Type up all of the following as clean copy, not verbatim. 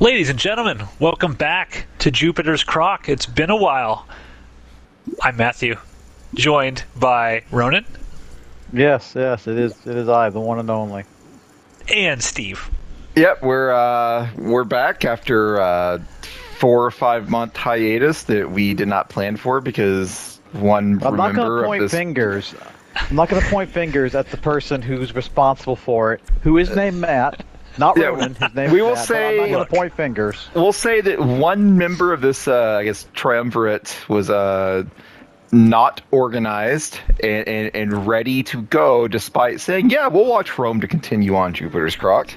Ladies and gentlemen, welcome back to Jupiter's Crock. It's been a while. I'm Matthew, joined by Ronan. Yes, it is I, the one and only. And Steve. Yep, we're back after 4 or 5 month hiatus that we did not plan for because I'm not going to point fingers. I'm not going to point fingers at the person who's responsible for it, who is named Matt. Not Ronan. His name. We will Matt, say. I'm not going to point fingers. We'll say that one member of this, triumvirate was not organized and ready to go, despite saying, "Yeah, we'll watch Rome to continue on Jupiter's Crock."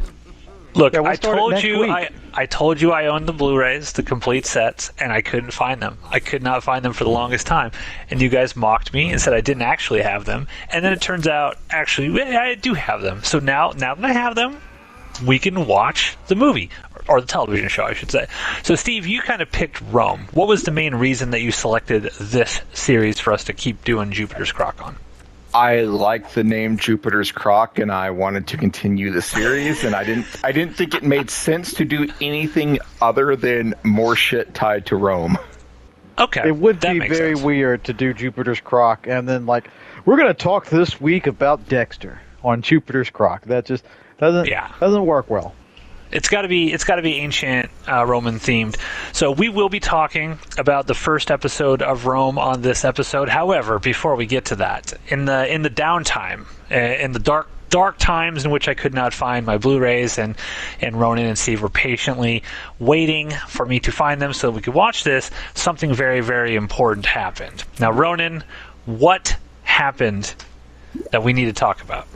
Look, Yeah, we'll I told you I owned the Blu-rays, the complete sets, and I couldn't find them. I could not find them for the longest time, and you guys mocked me and said I didn't actually have them. And then it turns out, actually, I do have them. So now that I have them, we can watch the movie, or the television show, I should say. So, Steve, you kind of picked Rome. What was the main reason that you selected this series for us to keep doing Jupiter's Crock on? I like the name Jupiter's Crock, and I wanted to continue the series, and I didn't think it made sense to do anything other than more shit tied to Rome. Okay, it would be very weird to do Jupiter's Crock, and then we're going to talk this week about Dexter on Jupiter's Crock. That just doesn't work well. It's got to be ancient Roman themed. So we will be talking about the first episode of Rome on this episode. However, before we get to that, in the downtime, in the dark times in which I could not find my Blu-rays, and Ronan and Steve were patiently waiting for me to find them so we could watch this, something very, very important happened. Now, Ronan, what happened that we need to talk about?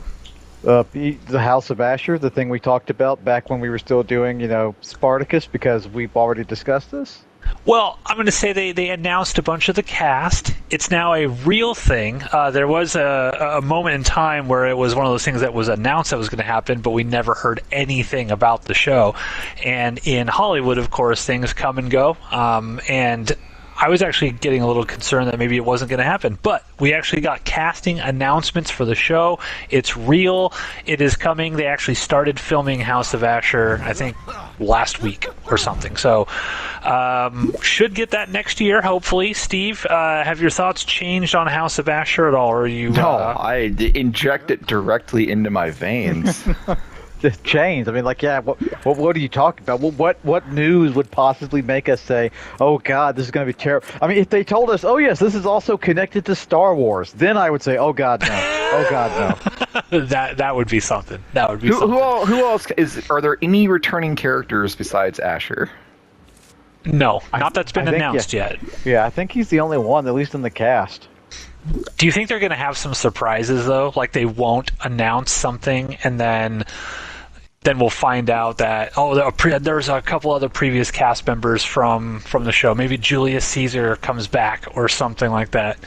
The House of Asher, the thing we talked about back when we were still doing, Spartacus, because we've already discussed this. Well, I'm going to say they announced a bunch of the cast. It's now a real thing. There was a moment in time where it was one of those things that was announced that was going to happen, but we never heard anything about the show. And in Hollywood, of course, things come and go. And I was actually getting a little concerned that maybe it wasn't going to happen, but we actually got casting announcements for the show. It's real. It is coming. They actually started filming House of Asher, I think, last week or something. So, should get that next year, hopefully. Steve, have your thoughts changed on House of Asher at all? Or are you? No, I inject it directly into my veins. Changed. I mean, what are you talking about? Well, what news would possibly make us say, "Oh God, this is going to be terrible"? I mean, if they told us, "Oh yes, this is also connected to Star Wars," then I would say, "Oh God, no! Oh God, no!" that would be something. That would be something. Who else is? Are there any returning characters besides Asher? No, not that's been announced yet. Yeah, I think he's the only one, at least in the cast. Do you think they're going to have some surprises though? Like they won't announce something and then we'll find out that there's a couple other previous cast members from the show. Maybe Julius Caesar comes back or something like that.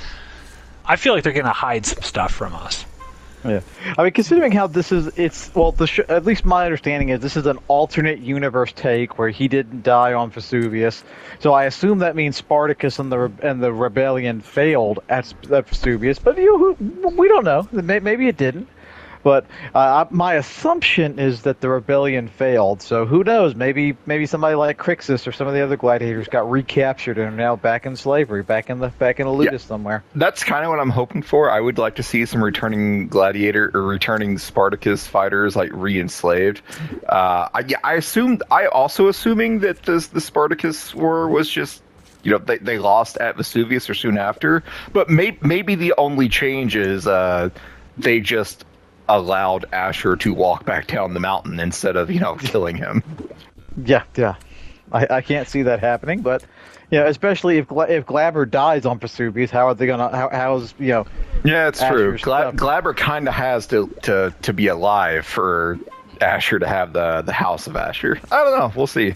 I feel like they're going to hide some stuff from us. Yeah, I mean, considering how this is, at least my understanding is this is an alternate universe take where he didn't die on Vesuvius. So I assume that means Spartacus and the rebellion failed at Vesuvius. But we don't know. Maybe it didn't. But my assumption is that the rebellion failed. So who knows? Maybe somebody like Crixus or some of the other gladiators got recaptured and are now back in slavery, back in Ludus somewhere. That's kind of what I'm hoping for. I would like to see some returning gladiator or returning Spartacus fighters re-enslaved. I also assuming that the Spartacus war was just, they lost at Vesuvius or soon after. But maybe the only change is they just allowed Asher to walk back down the mountain instead of, killing him. Yeah. I can't see that happening, but especially if Glaber dies on Vesuvius, how are they gonna? How's Yeah, it's Asher's true. Glaber kind of has to be alive for Asher to have the House of Asher. I don't know. We'll see.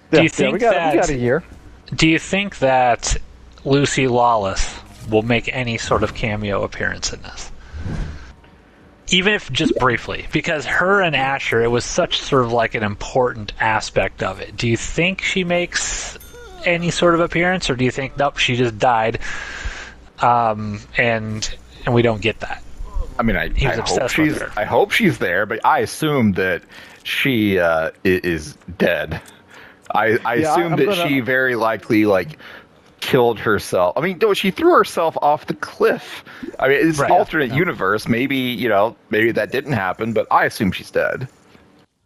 Do you think we got a year? Do you think that Lucy Lawless will make any sort of cameo appearance in this? Even if just briefly, because her and Asher, it was such sort of an important aspect of it. Do you think she makes any sort of appearance, or do you think, nope, she just died, and we don't get that? I mean, I hope she's there, but I assume that she is dead. I Yeah, assume that she very likely like killed herself. I mean, no, she threw herself off the cliff. I mean, it's an alternate universe. Maybe maybe that didn't happen, but I assume she's dead.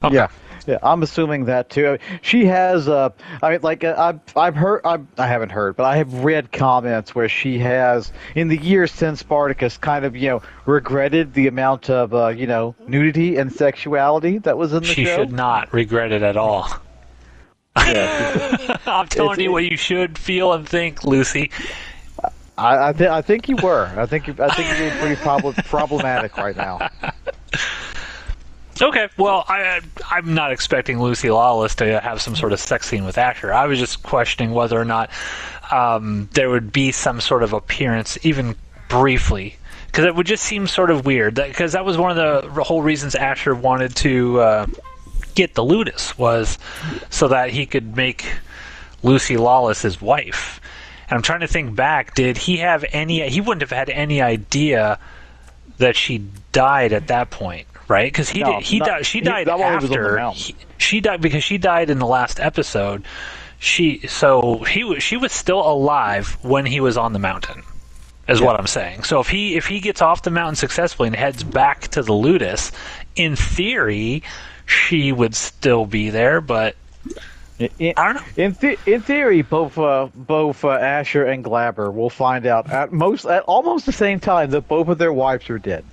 Okay. Yeah, I'm assuming that too. I mean, she has. I mean, like I've heard. I haven't heard, but I have read comments where she has, in the years since Spartacus, kind of regretted the amount of nudity and sexuality that was in the show. She should not regret it at all. Yeah, I'm telling you what you should feel and think, Lucy. I think you were. I think you're being pretty problematic right now. Okay, well, I'm not expecting Lucy Lawless to have some sort of sex scene with Asher. I was just questioning whether or not there would be some sort of appearance, even briefly, because it would just seem sort of weird. Because that was one of the whole reasons Asher wanted to get the Ludus, was so that he could make Lucy Lawless his wife. And I'm trying to think back, did he have any... He wouldn't have had any idea that she died at that point. Right, because she died after. She died because she died in the last episode. She was still alive when he was on the mountain, is what I'm saying. So if he gets off the mountain successfully and heads back to the Ludus, in theory, she would still be there. But I don't know. In theory, both Asher and Glaber will find out at almost the same time that both of their wives are dead.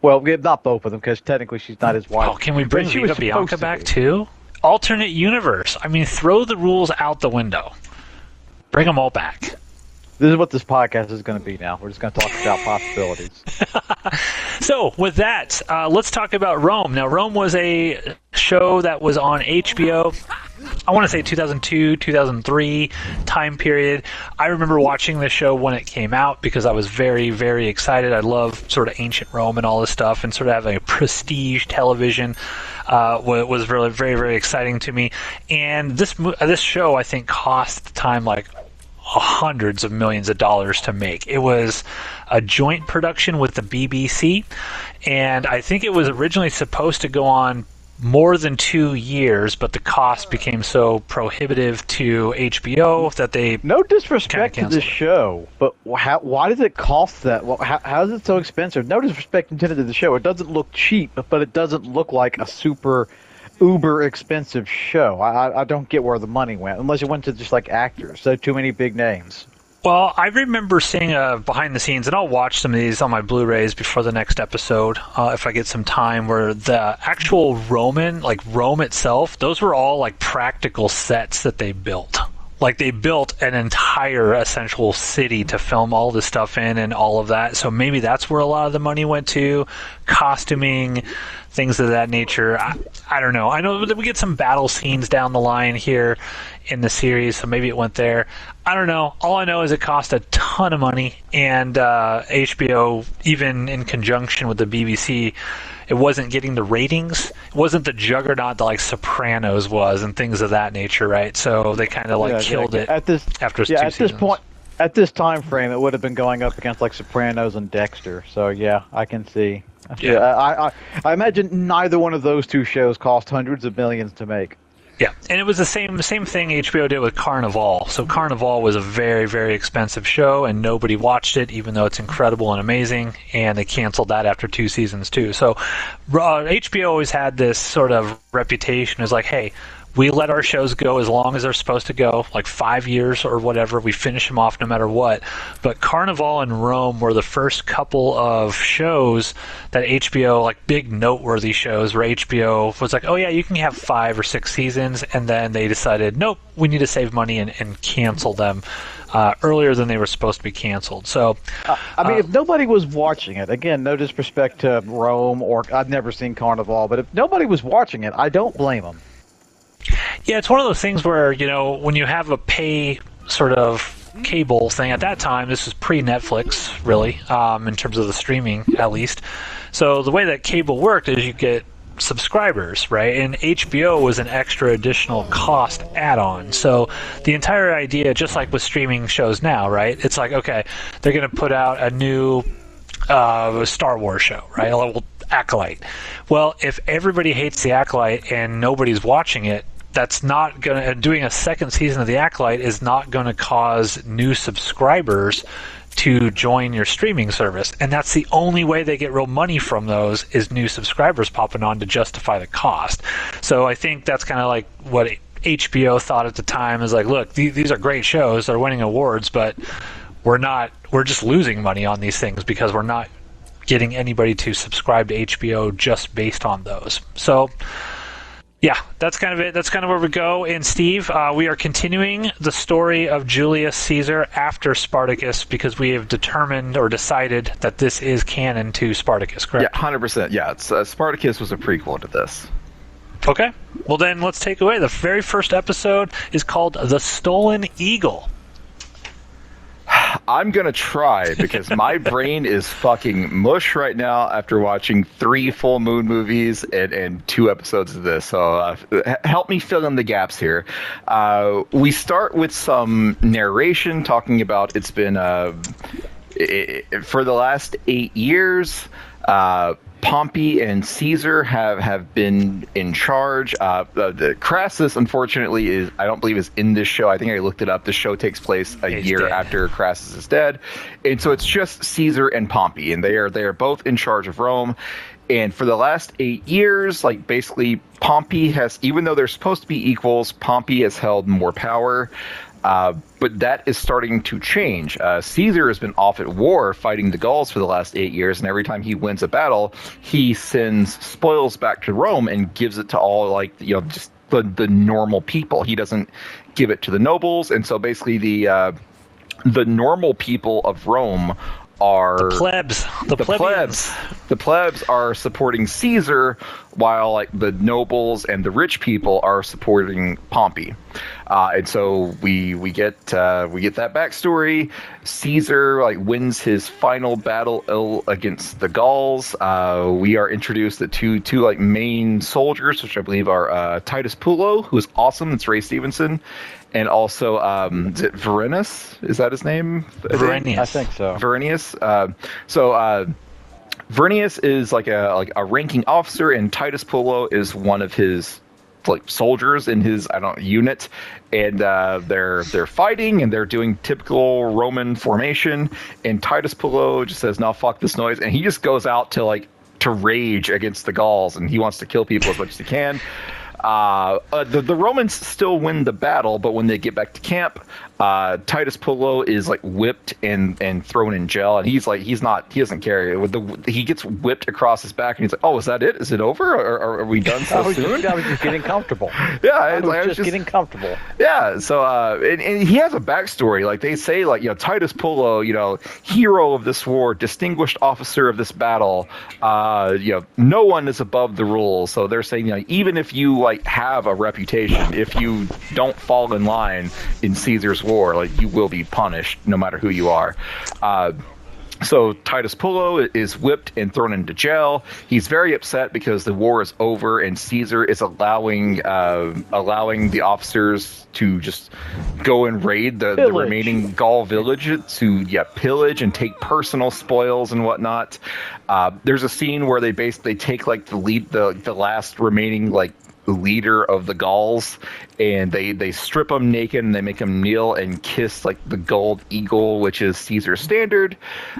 Well, not both of them, because technically she's not his wife. Oh, can we bring Vita Bianca back too? Alternate universe. I mean, throw the rules out the window. Bring them all back. This is what this podcast is going to be now. We're just going to talk about possibilities. So, with that, let's talk about Rome. Now, Rome was a show that was on HBO. I want to say 2002, 2003 time period. I remember watching this show when it came out because I was very, very excited. I love sort of ancient Rome and all this stuff, and sort of having a prestige television was really very, very exciting to me. And this show, I think, cost at the time like hundreds of millions of dollars to make. It was a joint production with the BBC, and I think it was originally supposed to go on more than 2 years, but the cost became so prohibitive to HBO that they... No disrespect to the show, but why does it cost that? How is it so expensive? No disrespect intended to the show. It doesn't look cheap, but it doesn't look like a super uber expensive show. I don't get where the money went, unless it went to just like actors. So too many big names. Well, I remember seeing behind the scenes, and I'll watch some of these on my Blu-rays before the next episode if I get some time, where the actual Rome itself, those were all like practical sets that they built. Like they built an entire essential city to film all this stuff in and all of that. So maybe that's where a lot of the money went to, costuming, things of that nature. I don't know. I know that we get some battle scenes down the line here in the series, so maybe it went there. I don't know. All I know is it cost a ton of money, and HBO, even in conjunction with the BBC, it wasn't getting the ratings. It wasn't the juggernaut that like Sopranos was and things of that nature, right? So they kind of killed it after 2 seasons. This point, at this time frame, it would have been going up against like Sopranos and Dexter. So yeah, I can see. Yeah. I imagine neither one of those two shows cost hundreds of millions to make. Yeah, and it was the same thing HBO did with Carnival. So Carnival was a very, very expensive show, and nobody watched it, even though it's incredible and amazing, and they canceled that after 2 seasons too. So HBO always had this sort of reputation as like, hey, we let our shows go as long as they're supposed to go, like 5 years or whatever. We finish them off no matter what. But Carnival and Rome were the first couple of shows that HBO, like big noteworthy shows, where HBO was like, oh yeah, you can have 5 or 6 seasons. And then they decided, nope, we need to save money and cancel them earlier than they were supposed to be canceled. So, I mean, if nobody was watching it, again, no disrespect to Rome, or I've never seen Carnival, but if nobody was watching it, I don't blame them. Yeah, it's one of those things where, when you have a pay sort of cable thing, at that time, this was pre-Netflix, really, in terms of the streaming, at least. So the way that cable worked is you get subscribers, right? And HBO was an extra additional cost add-on. So the entire idea, just like with streaming shows now, right? It's like, okay, they're going to put out a new Star Wars show, right? A little Acolyte. Well, if everybody hates the Acolyte and nobody's watching it, that's not going to, doing a second season of The Acolyte is not going to cause new subscribers to join your streaming service. And that's the only way they get real money from those is new subscribers popping on to justify the cost. So I think that's kind of like what HBO thought at the time is like, look, these are great shows. They're winning awards, but we're just losing money on these things because we're not getting anybody to subscribe to HBO just based on those. So yeah, that's kind of it. That's kind of where we go. And Steve, we are continuing the story of Julius Caesar after Spartacus because we have determined or decided that this is canon to Spartacus, correct? Yeah, 100%. Yeah, it's, Spartacus was a prequel to this. Okay. Well, then let's take away. The very first episode is called The Stolen Eagle. I'm going to try because my brain is fucking mush right now after watching 3 full moon movies and 2 episodes of this. So help me fill in the gaps here. We start with some narration talking about it's been for the last 8 years. Pompey and Caesar have been in charge. The Crassus, unfortunately, I don't believe is in this show. I think I looked it up. The show takes place a year after Crassus is dead, and so it's just Caesar and Pompey, and they are both in charge of Rome. And for the last 8 years, like basically Pompey has, even though they're supposed to be equals, Pompey has held more power. But that is starting to change. Caesar has been off at war fighting the Gauls for the last 8 years, and every time he wins a battle, he sends spoils back to Rome and gives it to all, just the normal people. He doesn't give it to the nobles, and so basically the normal people of Rome are the plebs. The plebs are supporting Caesar, while like the nobles and the rich people are supporting Pompey. And so we get that backstory. Caesar wins his final battle against the Gauls. We are introduced to two main soldiers, which I believe are Titus Pullo, who is awesome. It's Ray Stevenson. And also, is it Verenius? Is that his name? Verenius. I think so. Verenius. Verenius is like a ranking officer, and Titus Pullo is one of his soldiers in his unit, and they're fighting and they're doing typical Roman formation. And Titus Pullo just says, "No, fuck this noise," and he just goes out to rage against the Gauls, and he wants to kill people as much as he can. The Romans still win the battle, but when they get back to camp, Titus Pullo is whipped and thrown in jail, and he doesn't care. He gets whipped across his back, and he's like, "Oh, is that it? Is it over? Or are we done so soon?" I was just getting comfortable. Yeah, I was just getting comfortable. Yeah, so and he has a backstory. Like they say, Titus Pullo, hero of this war, distinguished officer of this battle. No one is above the rules. So they're saying, even if you have a reputation, if you don't fall in line in Caesar's war, you will be punished no matter who you are. So Titus Pullo is whipped and thrown into jail. He's very upset because the war is over and Caesar is allowing the officers to just go and raid the remaining Gaul village to pillage and take personal spoils and whatnot. There's a scene where they basically take the last remaining leader of the Gauls, and they strip him naked and they make him kneel and kiss the gold eagle, which is Caesar's standard.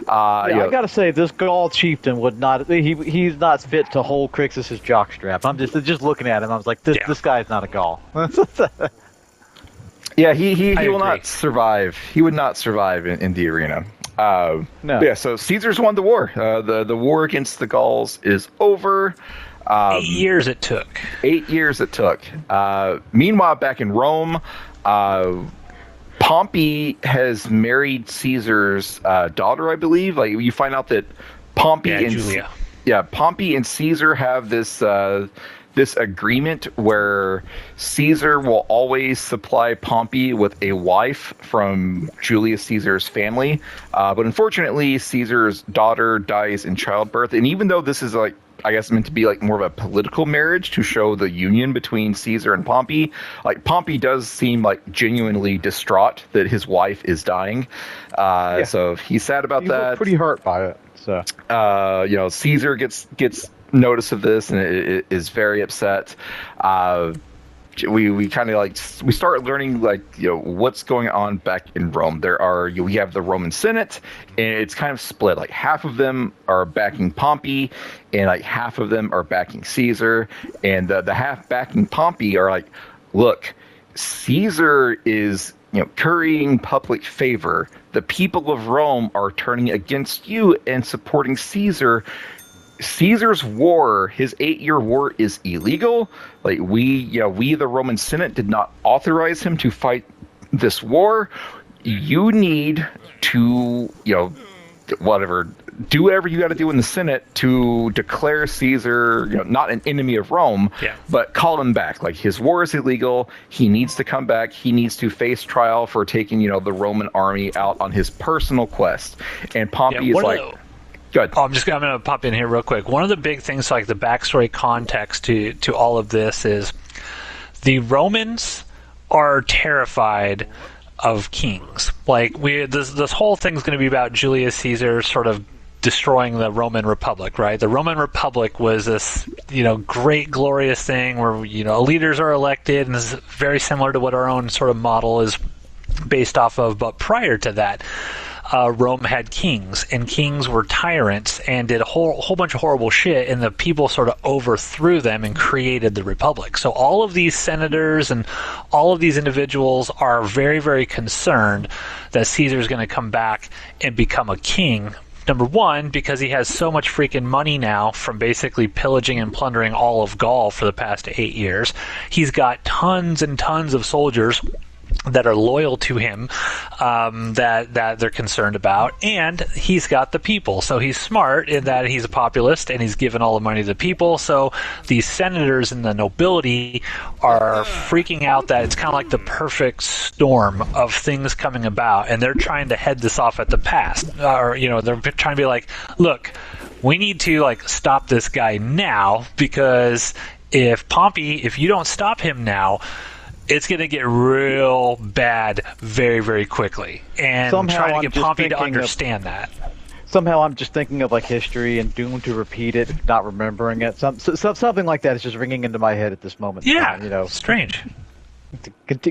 I gotta say, this Gaul chieftain would not. He's not fit to hold Crixus's jockstrap. I'm just looking at him. I was like, this guy's not a Gaul. Yeah, he will not survive. He would not survive in the arena. No. Yeah, so Caesar's won the war. The war against the Gauls is over. 8 years it took. 8 years it took. Meanwhile, back in Rome, Pompey has married Caesar's daughter, I believe. You find out that Pompey and Julia. Pompey and Caesar have this agreement where Caesar will always supply Pompey with a wife from Julius Caesar's family. But unfortunately, Caesar's daughter dies in childbirth. And even though this is I guess meant to be more of a political marriage to show the union between Caesar and Pompey, Pompey does seem genuinely distraught that his wife is dying. So he's sad about that. He's pretty hurt by it. So Caesar gets notice of this and is very upset. we kind of like we start learning like what's going on back in Rome. We have the Roman Senate, and it's kind of split. Like half of them are backing Pompey, and like half of them are backing Caesar. And the half backing Pompey are like, look, Caesar is currying public favor. The people of Rome are turning against you and supporting Caesar. Caesar's war, his 8-year war, is illegal. Like we the Roman Senate did not authorize him to fight this war. You need to, whatever, do whatever you got to do in the Senate to declare Caesar, not an enemy of Rome, but call him back. Like his war is illegal. He needs to come back. He needs to face trial for taking, the Roman army out on his personal quest. And Pompey is like. Good. I'm going to pop in here real quick. One of the big things, like the backstory context to all of this, is the Romans are terrified of kings. Like this whole thing's going to be about Julius Caesar sort of destroying the Roman Republic, right? The Roman Republic was this, great, glorious thing where, leaders are elected, and this is very similar to what our own sort of model is based off of. But prior to that, Rome had kings, and kings were tyrants and did a whole bunch of horrible shit, and the people sort of overthrew them and created the republic. So all of these senators and all of these individuals are very, very concerned that Caesar's going to come back and become a king. Number one, because he has so much freaking money now from basically pillaging and plundering all of Gaul for the past 8 years. He's got tons and tons of soldiers that are loyal to him, that they're concerned about, and he's got the people. So he's smart in that he's a populist and he's given all the money to the people. So these senators and the nobility are freaking out that it's kind of like the perfect storm of things coming about, and they're trying to head this off at the pass. Or they're trying to be like, look, we need to stop this guy now, because if you don't stop him now, it's going to get real bad very, very quickly. And trying to get Pompey to understand that. Somehow I'm just thinking of history and doomed to repeat it, not remembering it. Something like that is just ringing into my head at this moment. Yeah, strange.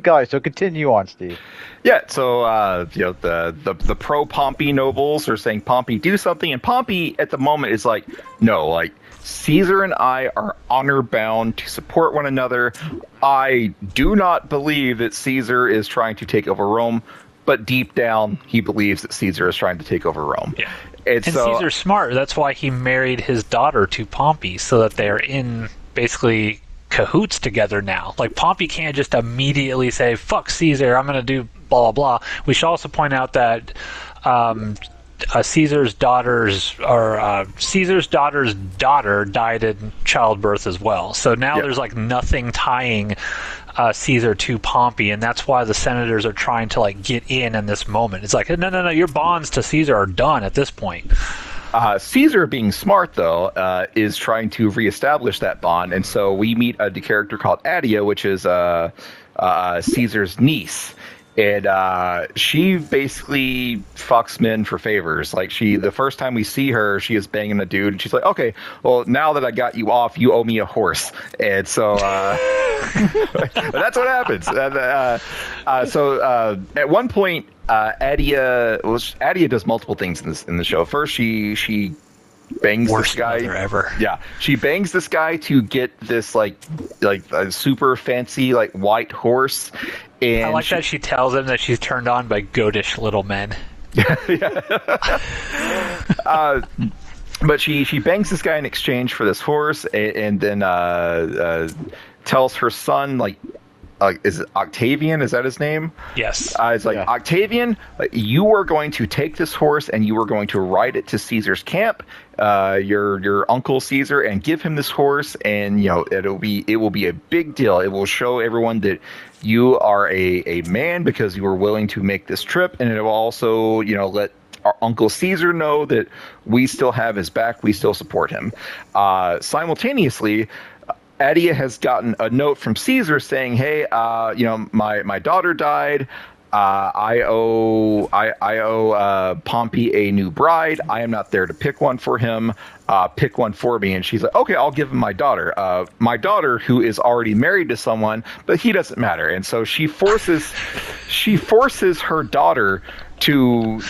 Guys, so continue on, Steve. Yeah, so the pro Pompey nobles are saying, Pompey, do something, and Pompey at the moment is like, no, Caesar and I are honor bound to support one another. I do not believe that Caesar is trying to take over Rome, but deep down he believes that Caesar is trying to take over Rome. Yeah. And so, Caesar's smart. That's why he married his daughter to Pompey, so that they're in basically cahoots together now. Pompey can't just immediately say, fuck Caesar, I'm going to do blah, blah, blah. We should also point out that Caesar's daughter's daughter died in childbirth as well. So now there's nothing tying Caesar to Pompey, and that's why the senators are trying to get in this moment. It's like, no, your bonds to Caesar are done at this point. Caesar, being smart though, is trying to reestablish that bond, and so we meet a character called Adia, which is Caesar's niece. And she basically fucks men for favors. The first time we see her, she is banging a dude, and she's like, okay, well, now that I got you off, you owe me a horse. And so that's what happens. So at one point, Adia does multiple things in the show. First, she bangs Worst this guy ever. Yeah, she bangs this guy to get this a super fancy white horse. And I like that she tells him that she's turned on by goatish little men. But she bangs this guy in exchange for this horse, and then tells her son, is it Octavian? Is that his name? Yes. It's Octavian, you are going to take this horse and you are going to ride it to Caesar's camp, your uncle Caesar, and give him this horse, and it will be a big deal. It will show everyone that you are a man because you were willing to make this trip, and it will also let our Uncle Caesar know that we still have his back, we still support him. Simultaneously, Adia has gotten a note from Caesar saying, hey, my daughter died. I owe Pompey a new bride. I am not there to pick one for him. Pick one for me. And she's like, okay, I'll give him my daughter. My daughter, who is already married to someone, but he doesn't matter. And so she forces her daughter to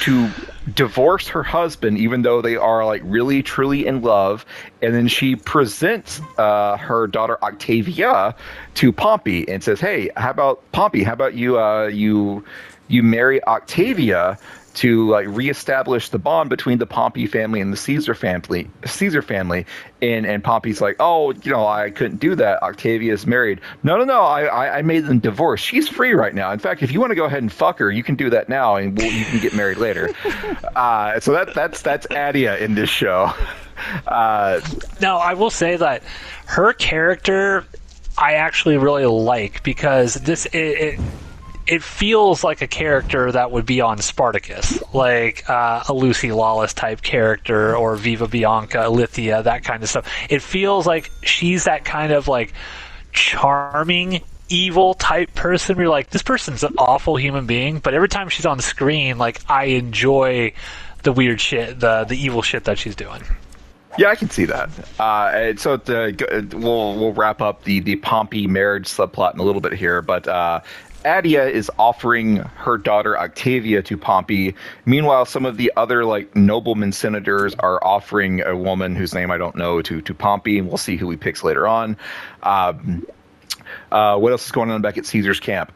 divorce her husband, even though they are like really truly in love. And then she presents her daughter Octavia to Pompey and says, hey, how about Pompey, how about you marry Octavia to like reestablish the bond between the Pompey family and the Caesar family. And Pompey's like, oh, I couldn't do that. Octavia's married. No. I made them divorce. She's free right now. In fact, if you want to go ahead and fuck her, you can do that now, and you can get married later. So that's Adia in this show. Now, I will say that her character I actually really like, because it feels like a character that would be on Spartacus, like a Lucy Lawless type character, or Viva Bianca, Lithia, that kind of stuff. It feels like she's that kind of like charming, evil type person where you're like, this person's an awful human being, but every time she's on screen, like, I enjoy the weird shit, the evil shit that she's doing. Yeah, I can see that. And so we'll wrap up the Pompey marriage subplot in a little bit here, but Adia is offering her daughter Octavia to Pompey. Meanwhile, some of the other like nobleman senators are offering a woman whose name I don't know to Pompey, and we'll see who he picks later on. What else is going on back at Caesar's camp?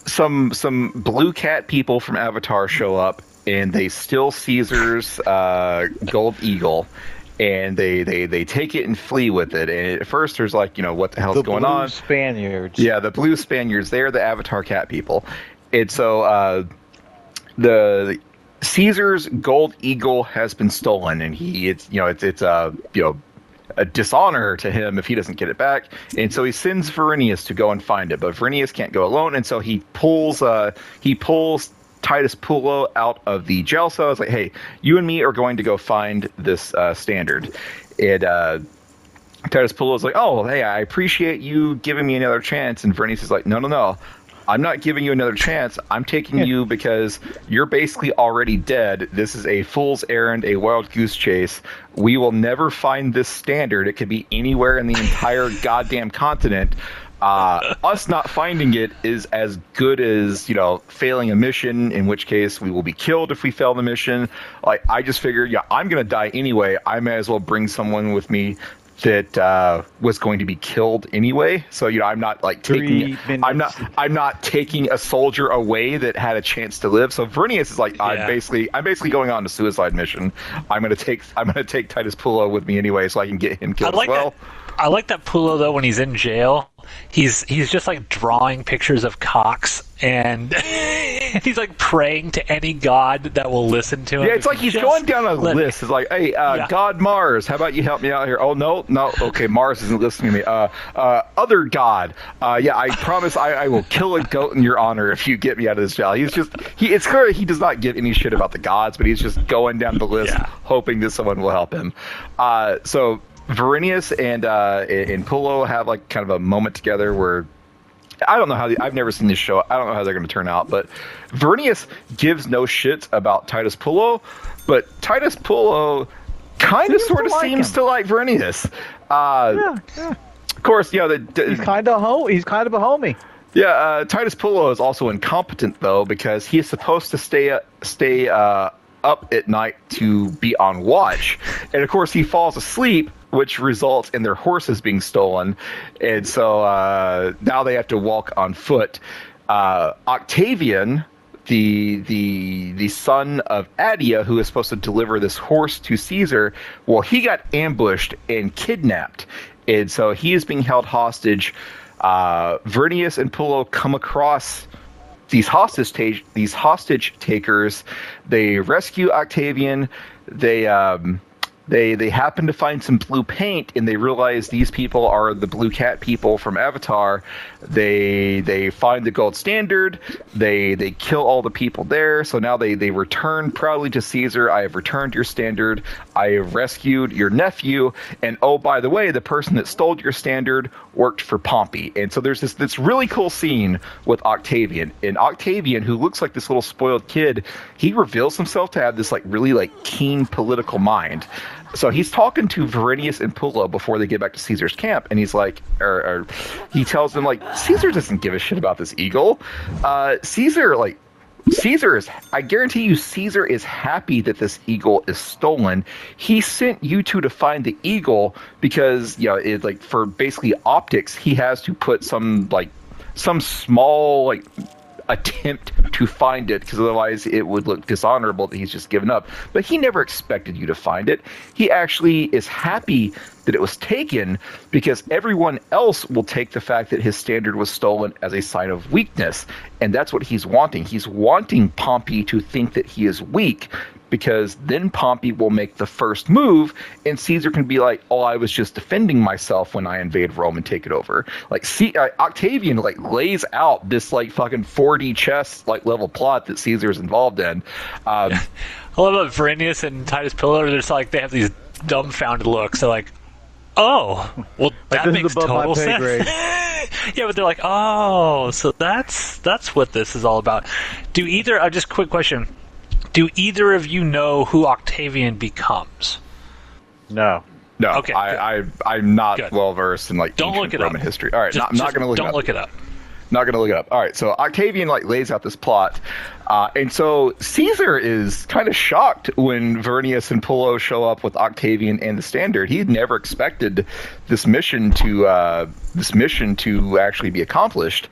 Some blue cat people from Avatar show up, and they steal Caesar's gold eagle. And they take it and flee with it. And at first, there's like, what the hell's going on? The blue Spaniards. Yeah, the blue Spaniards. They're the Avatar cat people. And so the Caesar's gold eagle has been stolen, and it's a dishonor to him if he doesn't get it back. And so he sends Verinius to go and find it, but Verinius can't go alone, and so he pulls Titus Pullo out of the jail cell. It's like, hey, you and me are going to go find this standard. And Titus Pullo is like, oh, hey, I appreciate you giving me another chance. And Vernice is like, no. I'm not giving you another chance. I'm taking you because you're basically already dead. This is a fool's errand, a wild goose chase. We will never find this standard. It could be anywhere in the entire goddamn continent. Us not finding it is as good as, failing a mission, in which case we will be killed if we fail the mission. Like, I just figured, I'm going to die anyway. I may as well bring someone with me that was going to be killed anyway. So, I'm not like I'm not taking a soldier away that had a chance to live. So Vernius is like, yeah. I'm basically going on a suicide mission. I'm going to take Titus Pullo with me anyway, so I can get him killed as well. I like that Pullo, though, when he's in jail, he's just like drawing pictures of cocks, and he's like praying to any god that will listen to him. Yeah, it's like he's going down a list. It's like, hey, God Mars, how about you help me out here? Oh, no, okay, Mars isn't listening to me. Other god, I promise I will kill a goat in your honor if you get me out of this jail. It's clear he does not give any shit about the gods, but he's just going down the list, hoping that someone will help him. So Verinius and Pullo have like kind of a moment together where I don't know how I've never seen this show. I don't know how they're going to turn out, but Verinius gives no shit about Titus Pullo, but Titus Pullo kind of sort of seems to like Verinius. Of course, he's kind of a homie. Yeah, Titus Pullo is also incompetent though, because he is supposed to stay up at night to be on watch, and of course he falls asleep, which results in their horses being stolen, and so now they have to walk on foot. Octavian, the son of Adia, who is supposed to deliver this horse to Caesar, well, he got ambushed and kidnapped, and so he is being held hostage. Vernius and Pullo come across these hostage takers. They rescue Octavian. They They happen to find some blue paint, and they realize these people are the Blue Cat people from Avatar. They find the gold standard. They kill all the people there. So now they return proudly to Caesar. I have returned your standard. I have rescued your nephew. And oh, by the way, the person that stole your standard worked for Pompey. And so there's this really cool scene with Octavian. And Octavian, who looks like this little spoiled kid, he reveals himself to have this like really like keen political mind. So he's talking to Verinius and Pullo before they get back to Caesar's camp, and he's like, or he tells them like, Caesar doesn't give a shit about this eagle. Caesar is, I guarantee you, Caesar is happy that this eagle is stolen. He sent you two to find the eagle because, you know, it, like for basically optics, he has to put some small like attempt to find it, because otherwise it would look dishonorable that he's just given up. But he never expected you to find it. He actually is happy that it was taken, because everyone else will take the fact that his standard was stolen as a sign of weakness. And that's what he's wanting. He's wanting Pompey to think that he is weak, because then Pompey will make the first move, and Caesar can be like, "Oh, I was just defending myself when I invade Rome and take it over." Like, Octavian like lays out this like fucking 4D chess like level plot that Caesar's involved in. I love that Verinius and Titus Pillar. They're just like, they have these dumbfounded looks. They're like, "Oh, well, that like, makes total sense." Yeah, but they're like, "Oh, so that's what this is all about." Do either? Just quick question. Do either of you know who Octavian becomes? No. No, okay, I'm not good. Well versed in like don't ancient look it Roman up. history. All right, I'm not going to look it up. Don't look it up. Not going to look it up. All right, so Octavian like lays out this plot, and so Caesar is kind of shocked when Verinius and Pullo show up with Octavian and the standard. He had never expected this mission to actually be accomplished.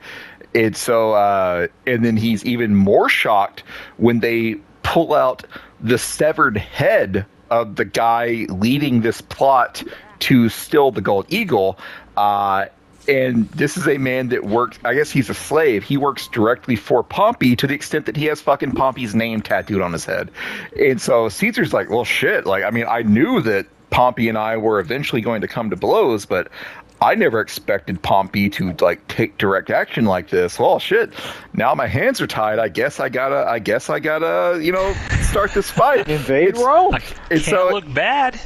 And so, and then he's even more shocked when they pull out the severed head of the guy leading this plot to steal the gold eagle. And this is a man that works, I guess he's a slave. He works directly for Pompey to the extent that he has fucking Pompey's name tattooed on his head. And so Caesar's like, well, shit. Like, I mean, I knew that Pompey and I were eventually going to come to blows, but I never expected Pompey to like take direct action like this. Well, shit. Now my hands are tied. I guess I gotta, you know, start this fight. Invade Rome. Can't look bad.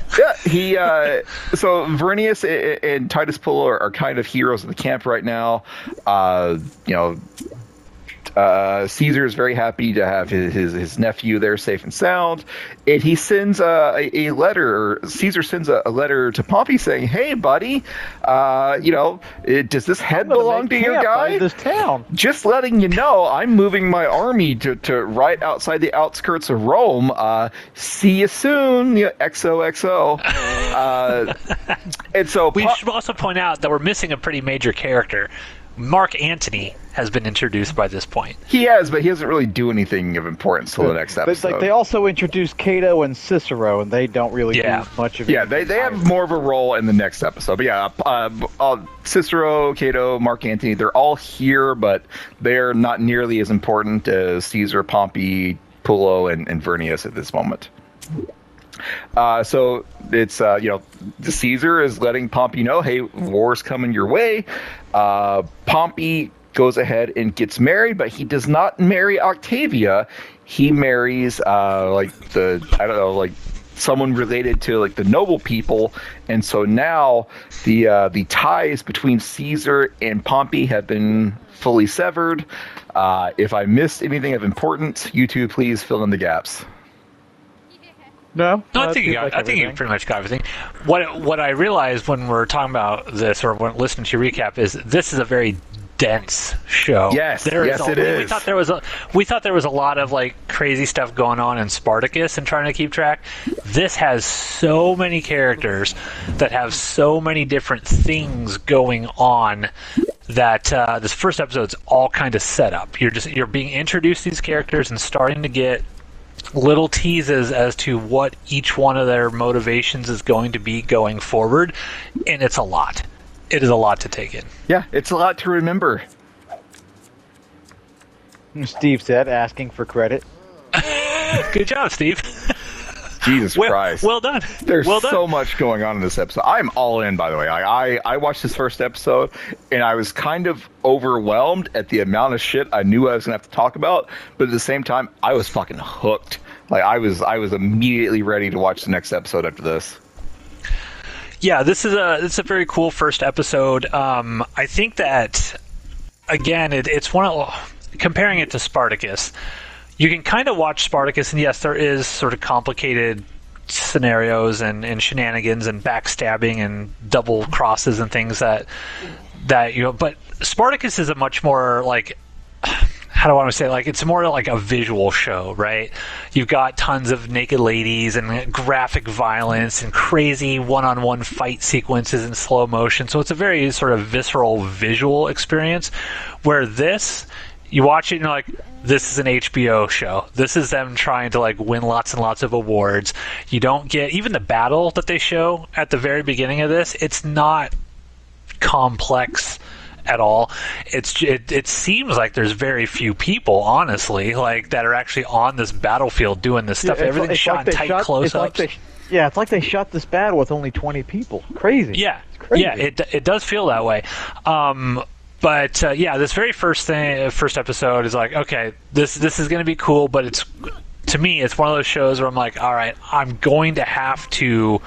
Yeah, so Verinius and Titus Pullo are kind of heroes of the camp right now. You know, Caesar is very happy to have his nephew there safe and sound, and he sends a letter. Caesar sends a letter to Pompey saying, "Hey, buddy, you know, does this head belong to your guy? This town. Just letting you know, I'm moving my army to right outside the outskirts of Rome. See you soon, XOXO." And so we should also point out that we're missing a pretty major character. Mark Antony has been introduced by this point. He has, but he doesn't really do anything of importance till the next episode. But like, they also introduced Cato and Cicero, and they don't really do much of it. Yeah, they have more of a role in the next episode. But yeah, Cicero, Cato, Mark Antony, they're all here, but they're not nearly as important as Caesar, Pompey, Pullo, and Verinius at this moment. So it's, you know, Caesar is letting Pompey know, hey, war's coming your way. Pompey goes ahead and gets married, but he does not marry Octavia. He marries, someone related to like the noble people. And so now the ties between Caesar and Pompey have been fully severed. If I missed anything of importance, you two please fill in the gaps. No, I think you pretty much got everything. What I realized when we're talking about this, or when listening to your recap, is this is a very dense show. Yes, it is. We thought there was a lot of like crazy stuff going on in Spartacus and trying to keep track. This has so many characters that have so many different things going on that this first episode's all kind of set up. You're being introduced to these characters and starting to get little teases as to what each one of their motivations is going to be going forward, and it's a lot. It is a lot to take in. Yeah, it's a lot to remember. Steve said, asking for credit. Good job, Steve. Jesus Christ. Well done. There's well done. so much going on in this episode. I'm all in, by the way. I watched this first episode, and I was kind of overwhelmed at the amount of shit I knew I was going to have to talk about, but at the same time, I was fucking hooked. Like, I was immediately ready to watch the next episode after this. Yeah, this is a very cool first episode. I think that, again, it's one of... Comparing it to Spartacus, you can kind of watch Spartacus, and yes, there is sort of complicated scenarios and shenanigans and backstabbing and double crosses and things that but Spartacus is a much more like, how do I want to say, like, it's more like a visual show, right? You've got tons of naked ladies and graphic violence and crazy one-on-one fight sequences in slow motion, so it's a very sort of visceral visual experience, where this, you watch it and you're like, this is an HBO show. This is them trying to like win lots and lots of awards. You don't get even the battle that they show at the very beginning of this. It's not complex at all. It seems like there's very few people, honestly, like that are actually on this battlefield doing this stuff. Everything's shot in tight close-ups. It's like they shot this battle with only 20 people. Crazy. Yeah, it's crazy. Yeah, it does feel that way. But this very first episode is like, okay, this is going to be cool, but it's, to me, it's one of those shows where I'm like, all right, I'm going to have to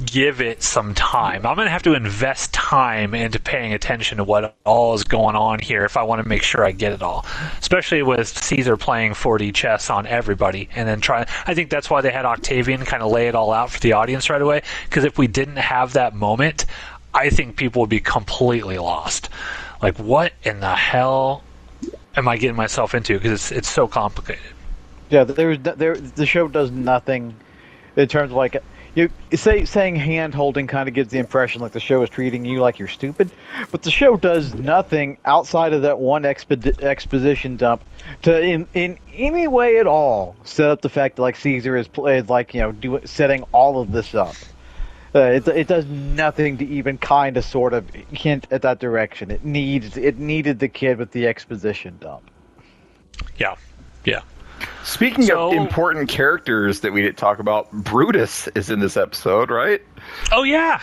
give it some time. I'm going to have to invest time into paying attention to what all is going on here if I want to make sure I get it all. Especially with Caesar playing 4D chess on everybody and then trying. I think that's why they had Octavian kind of lay it all out for the audience right away, because if we didn't have that moment, I think people would be completely lost. Like, what in the hell am I getting myself into? Because it's so complicated. Yeah, the show does nothing in terms of like, saying hand holding kind of gives the impression like the show is treating you like you're stupid, but the show does nothing outside of that one exposition dump to in any way at all set up the fact that like Caesar is like, setting all of this up. It does nothing to even kind of sort of hint at that direction. It needed the kid with the exposition dump. Yeah. Speaking of important characters that we didn't talk about, Brutus is in this episode, right? Oh yeah.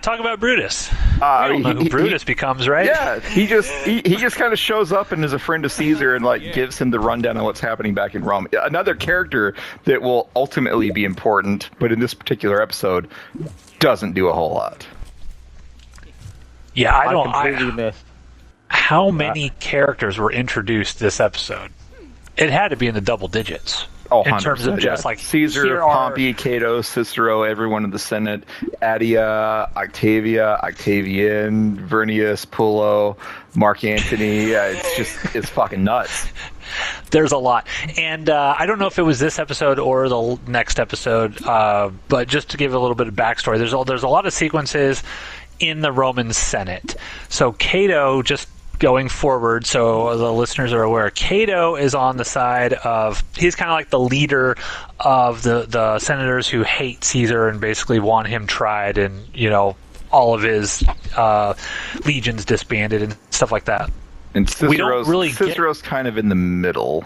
Talk about Brutus. I don't know who Brutus becomes, right? Yeah, he just kind of shows up and is a friend of Caesar and like gives him the rundown on what's happening back in Rome. Another character that will ultimately be important, but in this particular episode, doesn't do a whole lot. Yeah, I completely missed. How many characters were introduced this episode? It had to be in the double digits. Oh, in terms of just like Caesar, Pompey, Cato, Cicero, everyone in the Senate, Attia, Octavia, Octavian, Vernius, Pullo, Mark Antony. It's fucking nuts. There's a lot. And I don't know if it was this episode or the next episode, but just to give a little bit of backstory, there's a lot of sequences in the Roman Senate. So Cato, just going forward, so the listeners are aware, Cato is on the side of, he's kind of like the leader of the senators who hate Caesar and basically want him tried and, all of his legions disbanded and stuff like that. And Cicero's kind of in the middle.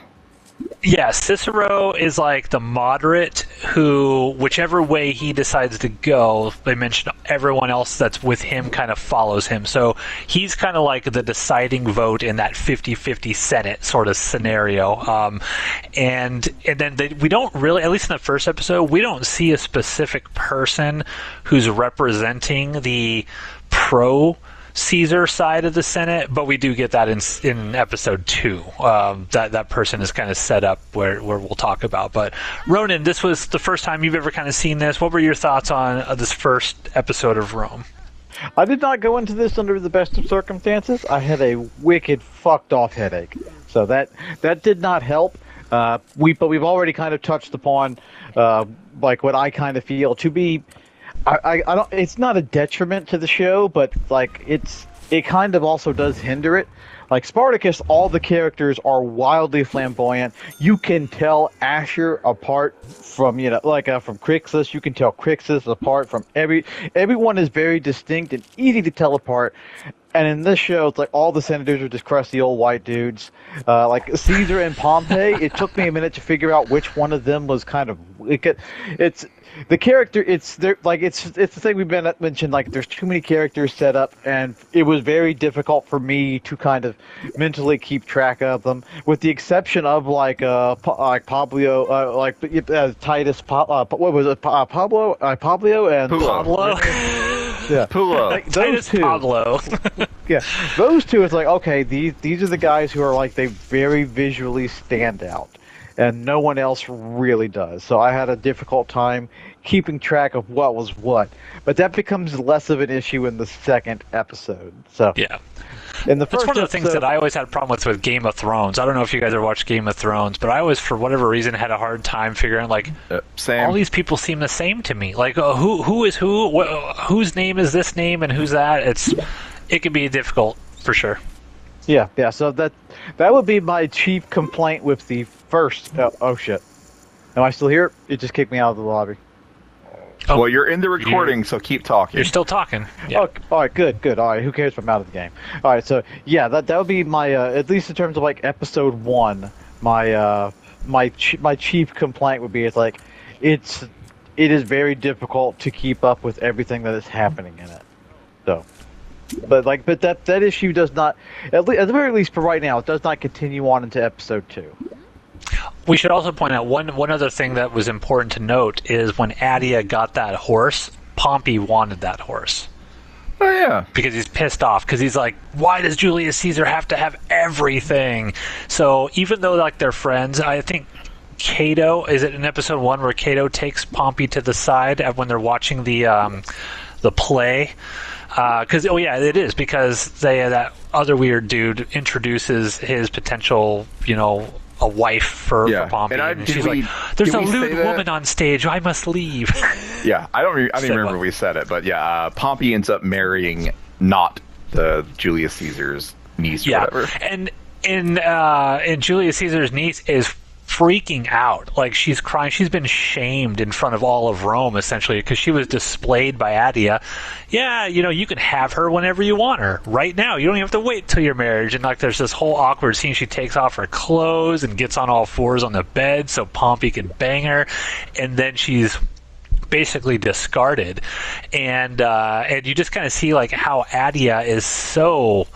Yeah, Cicero is like the moderate who, whichever way he decides to go, they mentioned everyone else that's with him kind of follows him. So he's kind of like the deciding vote in that 50-50 Senate sort of scenario. And then we don't really, at least in the first episode, we don't see a specific person who's representing the pro Caesar side of the Senate, but we do get that in episode 2. That person is kind of set up where we'll talk about. But Ronan, this was the first time you've ever kind of seen this. What were your thoughts on this first episode of Rome? I did not go into this under the best of circumstances. I had a wicked fucked off headache, so that did not help. But we've already kind of touched upon like what I kind of feel to be. I don't. It's not a detriment to the show, but like it kind of also does hinder it. Like Spartacus, all the characters are wildly flamboyant. You can tell Asher apart from from Crixus. You can tell Crixus apart from everyone is very distinct and easy to tell apart. And in this show, it's like all the senators are just crusty old white dudes. Like Caesar and Pompey, it took me a minute to figure out which one of them was kind of. It's the character. It's the thing we've been mentioned. Like there's too many characters set up, and it was very difficult for me to kind of mentally keep track of them, with the exception of like Pablo, Titus. What was it? Pablo and Pablo. Yeah, Pulo. like, Titus Pablo. Yeah, those two. It's like, okay, these are the guys who are like, they very visually stand out, and no one else really does. So I had a difficult time keeping track of what was what, but that becomes less of an issue in the second episode. So Yeah. in the That's first one of the things episode- that I always had a problem with Game of Thrones. I don't know if you guys ever watched Game of Thrones, but I always, for whatever reason, had a hard time figuring like Sam. all these people seem the same to me. Like who is who? Whose name is this name and who's that? It can be difficult for sure. Yeah. So that would be my chief complaint with the first. Oh shit! Am I still here? It just kicked me out of the lobby. Oh, Well, you're in the recording, so keep talking. you're still talking. Yeah. Oh, all right, good. All right, who cares if I'm out of the game? All right, so yeah, that would be my at least in terms of like episode 1, my chief complaint would be it's like it is very difficult to keep up with everything that is happening in it. So, but that issue does not at the very least for right now, it does not continue on into episode 2. We should also point out one other thing that was important to note is when Adia got that horse, Pompey wanted that horse. Oh yeah. Because he's pissed off, because he's like, why does Julius Caesar have to have everything? So even though like they're friends, I think Cato, is it in episode 1 where Cato takes Pompey to the side when they're watching the play? Because it is, because that other weird dude introduces his potential, a wife for Pompey, and she's like, "There's a lewd woman on stage. I must leave." Yeah, I don't even remember we said it, but yeah, Pompey ends up marrying not the Julius Caesar's niece or whatever. And Julius Caesar's niece is freaking out, like she's crying. She's been shamed in front of all of Rome, essentially, because she was displayed by Adia. Yeah, you can have her whenever you want her, right now. You don't even have to wait till your marriage. And like, there's this whole awkward scene. She takes off her clothes and gets on all fours on the bed so Pompey can bang her, and then she's basically discarded. And you just kind of see like how Adia is so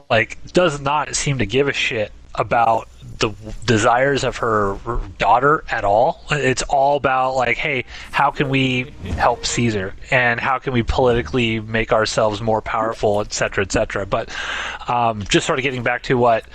like does not seem to give a shit about the desires of her daughter at all. It's all about like, hey, how can we help Caesar, and how can we politically make ourselves more powerful, etc., etc. But just sort of getting back to what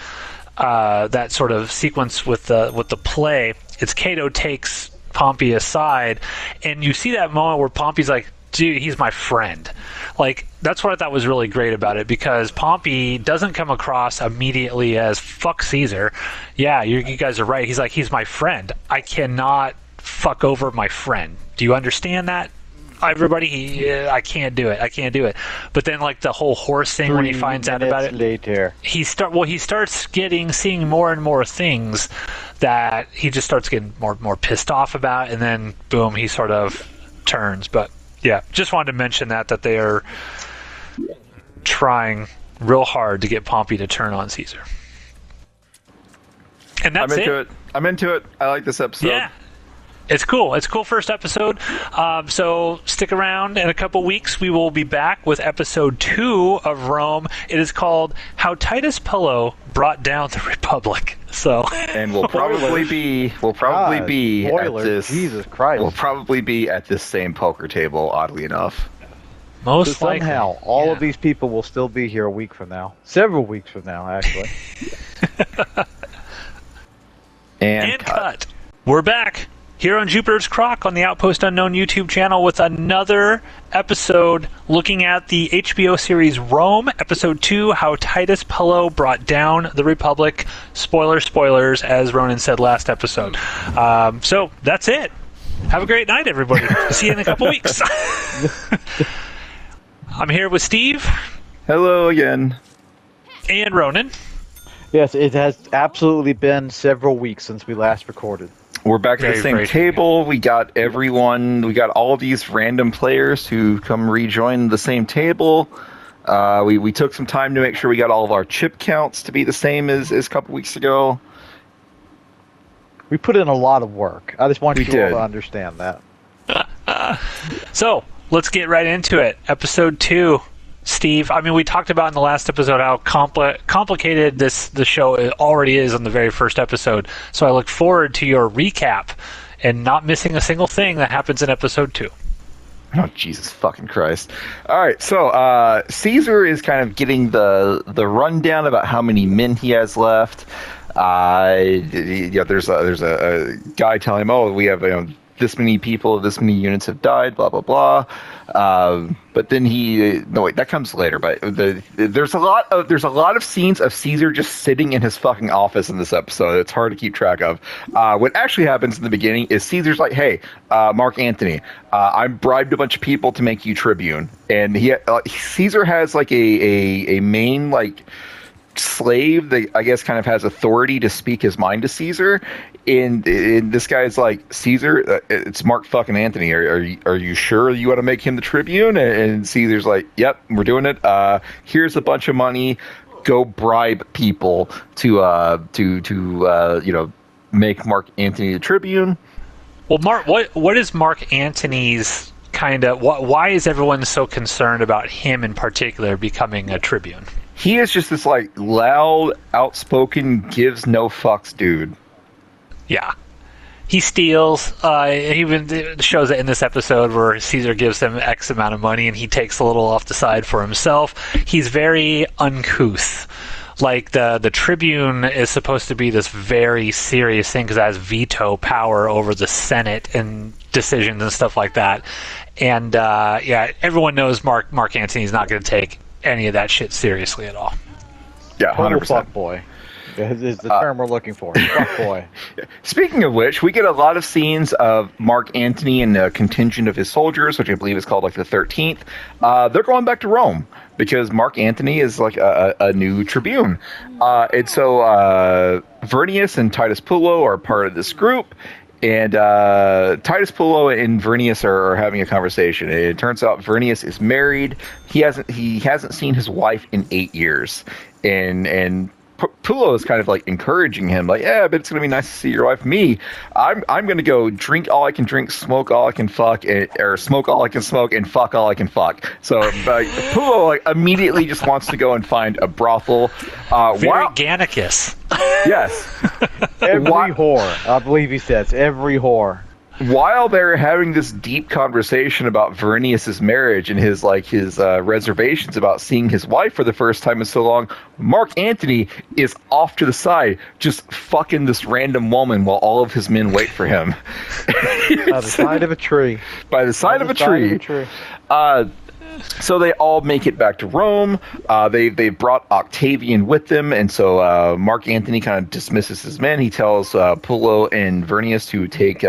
that sort of sequence with the play, it's Cato takes Pompey aside, and you see that moment where Pompey's like, dude, he's my friend. Like, that's what I thought was really great about it, because Pompey doesn't come across immediately as fuck Caesar. Yeah, you guys are right. He's like, he's my friend. I cannot fuck over my friend. Do you understand that? Everybody, I can't do it. But then, like, the whole horse thing, when he finds out about it, later, he starts seeing more and more things that he just starts getting more pissed off about, and then boom, he sort of turns. But yeah, just wanted to mention that they are trying real hard to get Pompey to turn on Caesar. And that's I'm into it. I like this episode. Yeah. It's cool. It's a cool first episode. So stick around. In a couple weeks, we will be back with episode 2 of Rome. It is called How Titus Pullo Brought Down the Republic. So, and we'll probably be spoilers. at this. Jesus Christ! We'll probably be at this same poker table. Oddly enough, most so likely, somehow all of these people will still be here a week from now, several weeks from now, actually. and cut. We're back here on Jupiter's Croc on the Outpost Unknown YouTube channel with another episode looking at the HBO series Rome, episode 2, How Titus Pullo Brought Down the Republic. Spoilers, as Ronan said last episode. So that's it. Have a great night, everybody. See you in a couple weeks. I'm here with Steve. Hello again. And Ronan. Yes, it has absolutely been several weeks since we last recorded. We're back at the same table. We got everyone. We got all these random players who come rejoin the same table. We took some time to make sure we got all of our chip counts to be the same as a couple weeks ago. We put in a lot of work. I just want We you all did. to understand that. So let's get right into it. Episode 2, Steve. I mean, we talked about in the last episode how complicated the show already is on the very first episode. So I look forward to your recap and not missing a single thing that happens in episode 2. Oh, Jesus fucking Christ. All right, so Caesar is kind of getting the rundown about how many men he has left. There's a guy telling him, oh, we have this many people, this many units have died, blah, blah, blah. But then that comes later. But there's a lot of scenes of Caesar just sitting in his fucking office in this episode. It's hard to keep track of. What actually happens in the beginning is Caesar's like, hey, Mark Antony, I bribed a bunch of people to make you tribune. And Caesar has like a main like slave that I guess kind of has authority to speak his mind to Caesar, and this guy's like, Caesar, it's Mark fucking Antony. Are you sure you want to make him the tribune? And Caesar's like, yep, we're doing it. Here's a bunch of money. Go bribe people to make Mark Antony the tribune. Well, Mark, what is Mark Antony's kind of? Why is everyone so concerned about him in particular becoming a tribune? He is just this like loud, outspoken, gives no fucks dude. Yeah. He steals. He even shows it in this episode where Caesar gives him X amount of money and he takes a little off the side for himself. He's very uncouth. Like the Tribune is supposed to be this very serious thing because it has veto power over the Senate and decisions and stuff like that. And everyone knows Mark Antony's not going to take any of that shit seriously at all. Yeah, 100%. Total fuck boy is the term we're looking for. Fuck boy. Speaking of which, we get a lot of scenes of Mark Antony and a contingent of his soldiers, which I believe is called like the 13th. They're going back to Rome because Mark Antony is like a new tribune. And so Vernius and Titus Pullo are part of this group. And Titus Pullo and Vernius are having a conversation. It turns out Vernius is married. He hasn't seen his wife in 8 years, and Pullo is kind of like encouraging him, like, yeah, but it's gonna be nice to see your wife. Me, I'm gonna go drink all I can drink, smoke all I can fuck, or smoke all I can smoke, and fuck all I can fuck. So Pullo like immediately just wants to go and find a brothel. Very Gannicus. Yes. Every whore. I believe he says every whore. While they're having this deep conversation about Vernius's marriage and his reservations about seeing his wife for the first time in so long, Mark Antony is off to the side, just fucking this random woman while all of his men wait for him. By the side of a tree. By the side of a tree. So they all make it back to Rome. They brought Octavian with them, and so Mark Antony kind of dismisses his men. He tells Pullo and Vernius to take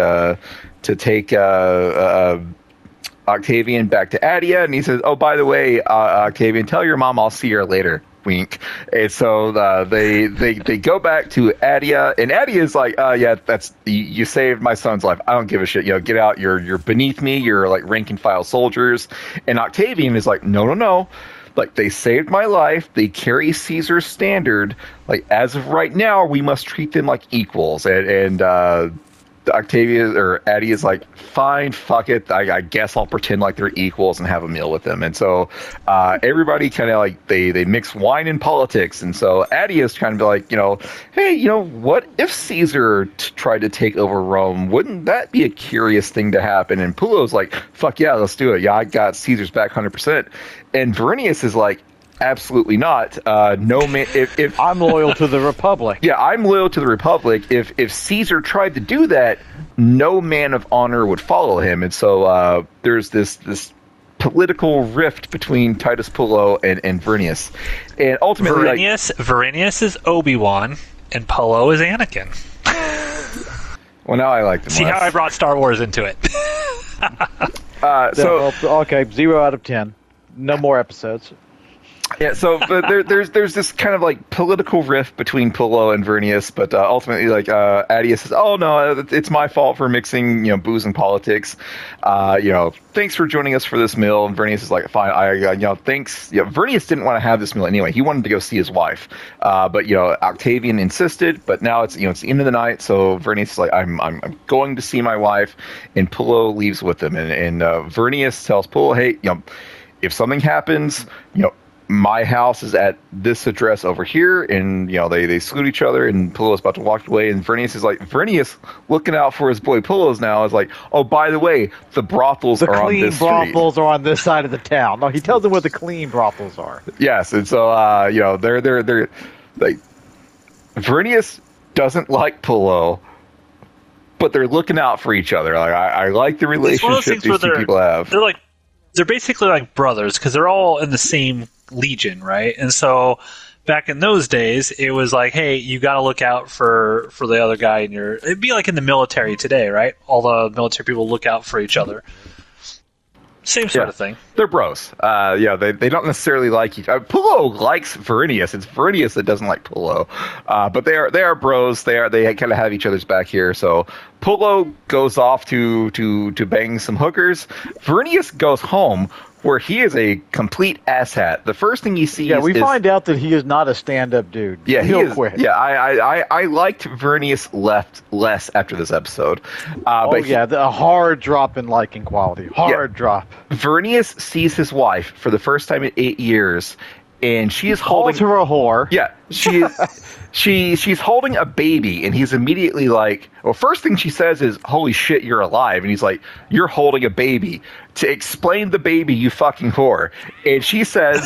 Octavian back to Adia, and he says, "Oh, by the way, Octavian, tell your mom I'll see her later." Wink. And so they go back to Adia, and Adia is like, yeah, you saved my son's life. I don't give a shit. Get out. You're beneath me. You're like rank and file soldiers. And Octavian is like, no. Like, they saved my life. They carry Caesar's standard. Like, as of right now, we must treat them like equals. And Octavia or Addie is like, fine, fuck it. I guess I'll pretend like they're equals and have a meal with them. And so everybody kind of like they mix wine and politics. And so Addie is kind of like, hey, what if Caesar tried to take over Rome? Wouldn't that be a curious thing to happen? And Pullo's like, fuck yeah, let's do it. Yeah, I got Caesar's back 100%. And Vernius is like, absolutely not. No man. If I'm loyal to the Republic. Yeah, I'm loyal to the Republic. If Caesar tried to do that, no man of honor would follow him. And so there's this political rift between Titus Pullo and Vernius. And ultimately, Vernius is Obi-Wan, and Pullo is Anakin. Well, now I like them. See less. how I brought Star Wars into it. Okay, 0 out of 10. No more episodes. Yeah, so but there's this kind of like political rift between Pullo and Vernius, but ultimately like Adius says, "Oh no, it's my fault for mixing booze and politics. Thanks for joining us for this meal." And Vernius is like, "Fine, thanks." Vernius didn't want to have this meal anyway. He wanted to go see his wife, but Octavian insisted. But now it's it's the end of the night, so Vernius is like, "I'm going to see my wife," and Pullo leaves with him, and Vernius tells Pullo, "Hey, if something happens, my house is at this address over here," and they salute each other, and Pullo's about to walk away, and Vernius looking out for his boy Pullo's now is like, "Oh, by the way, the brothels are on this street." The clean brothels are on this side of the town. No, he tells him where the clean brothels are. Yes, and so they're like, Vernius doesn't like Pullo, but they're looking out for each other. Like I like the relationship these two people have. They're basically like brothers because they're all in the same legion, right? And so back in those days, it was like, hey, you got to look out for the other guy in your. It'd be like in the military today, right? All the military people look out for each other. Same sort of thing. They're bros. They don't necessarily like each other. Pullo likes Vernius. It's Vernius that doesn't like Pullo. But they are bros. They kind of have each other's back here. So Pullo goes off to bang some hookers. Vernius goes home, where he is a complete asshat. The first thing he sees we find out that he is not a stand-up dude. Yeah, He'll quit. Yeah, I liked Vernius less after this episode. A hard drop in liking quality. Drop. Vernius sees his wife for the first time in 8 years, and she is calls her a whore. Yeah, she is. She's holding a baby, and he's immediately like, well, first thing she says is, "Holy shit, you're alive." And he's like, "You're holding a baby." To explain the baby, you fucking whore. And she says,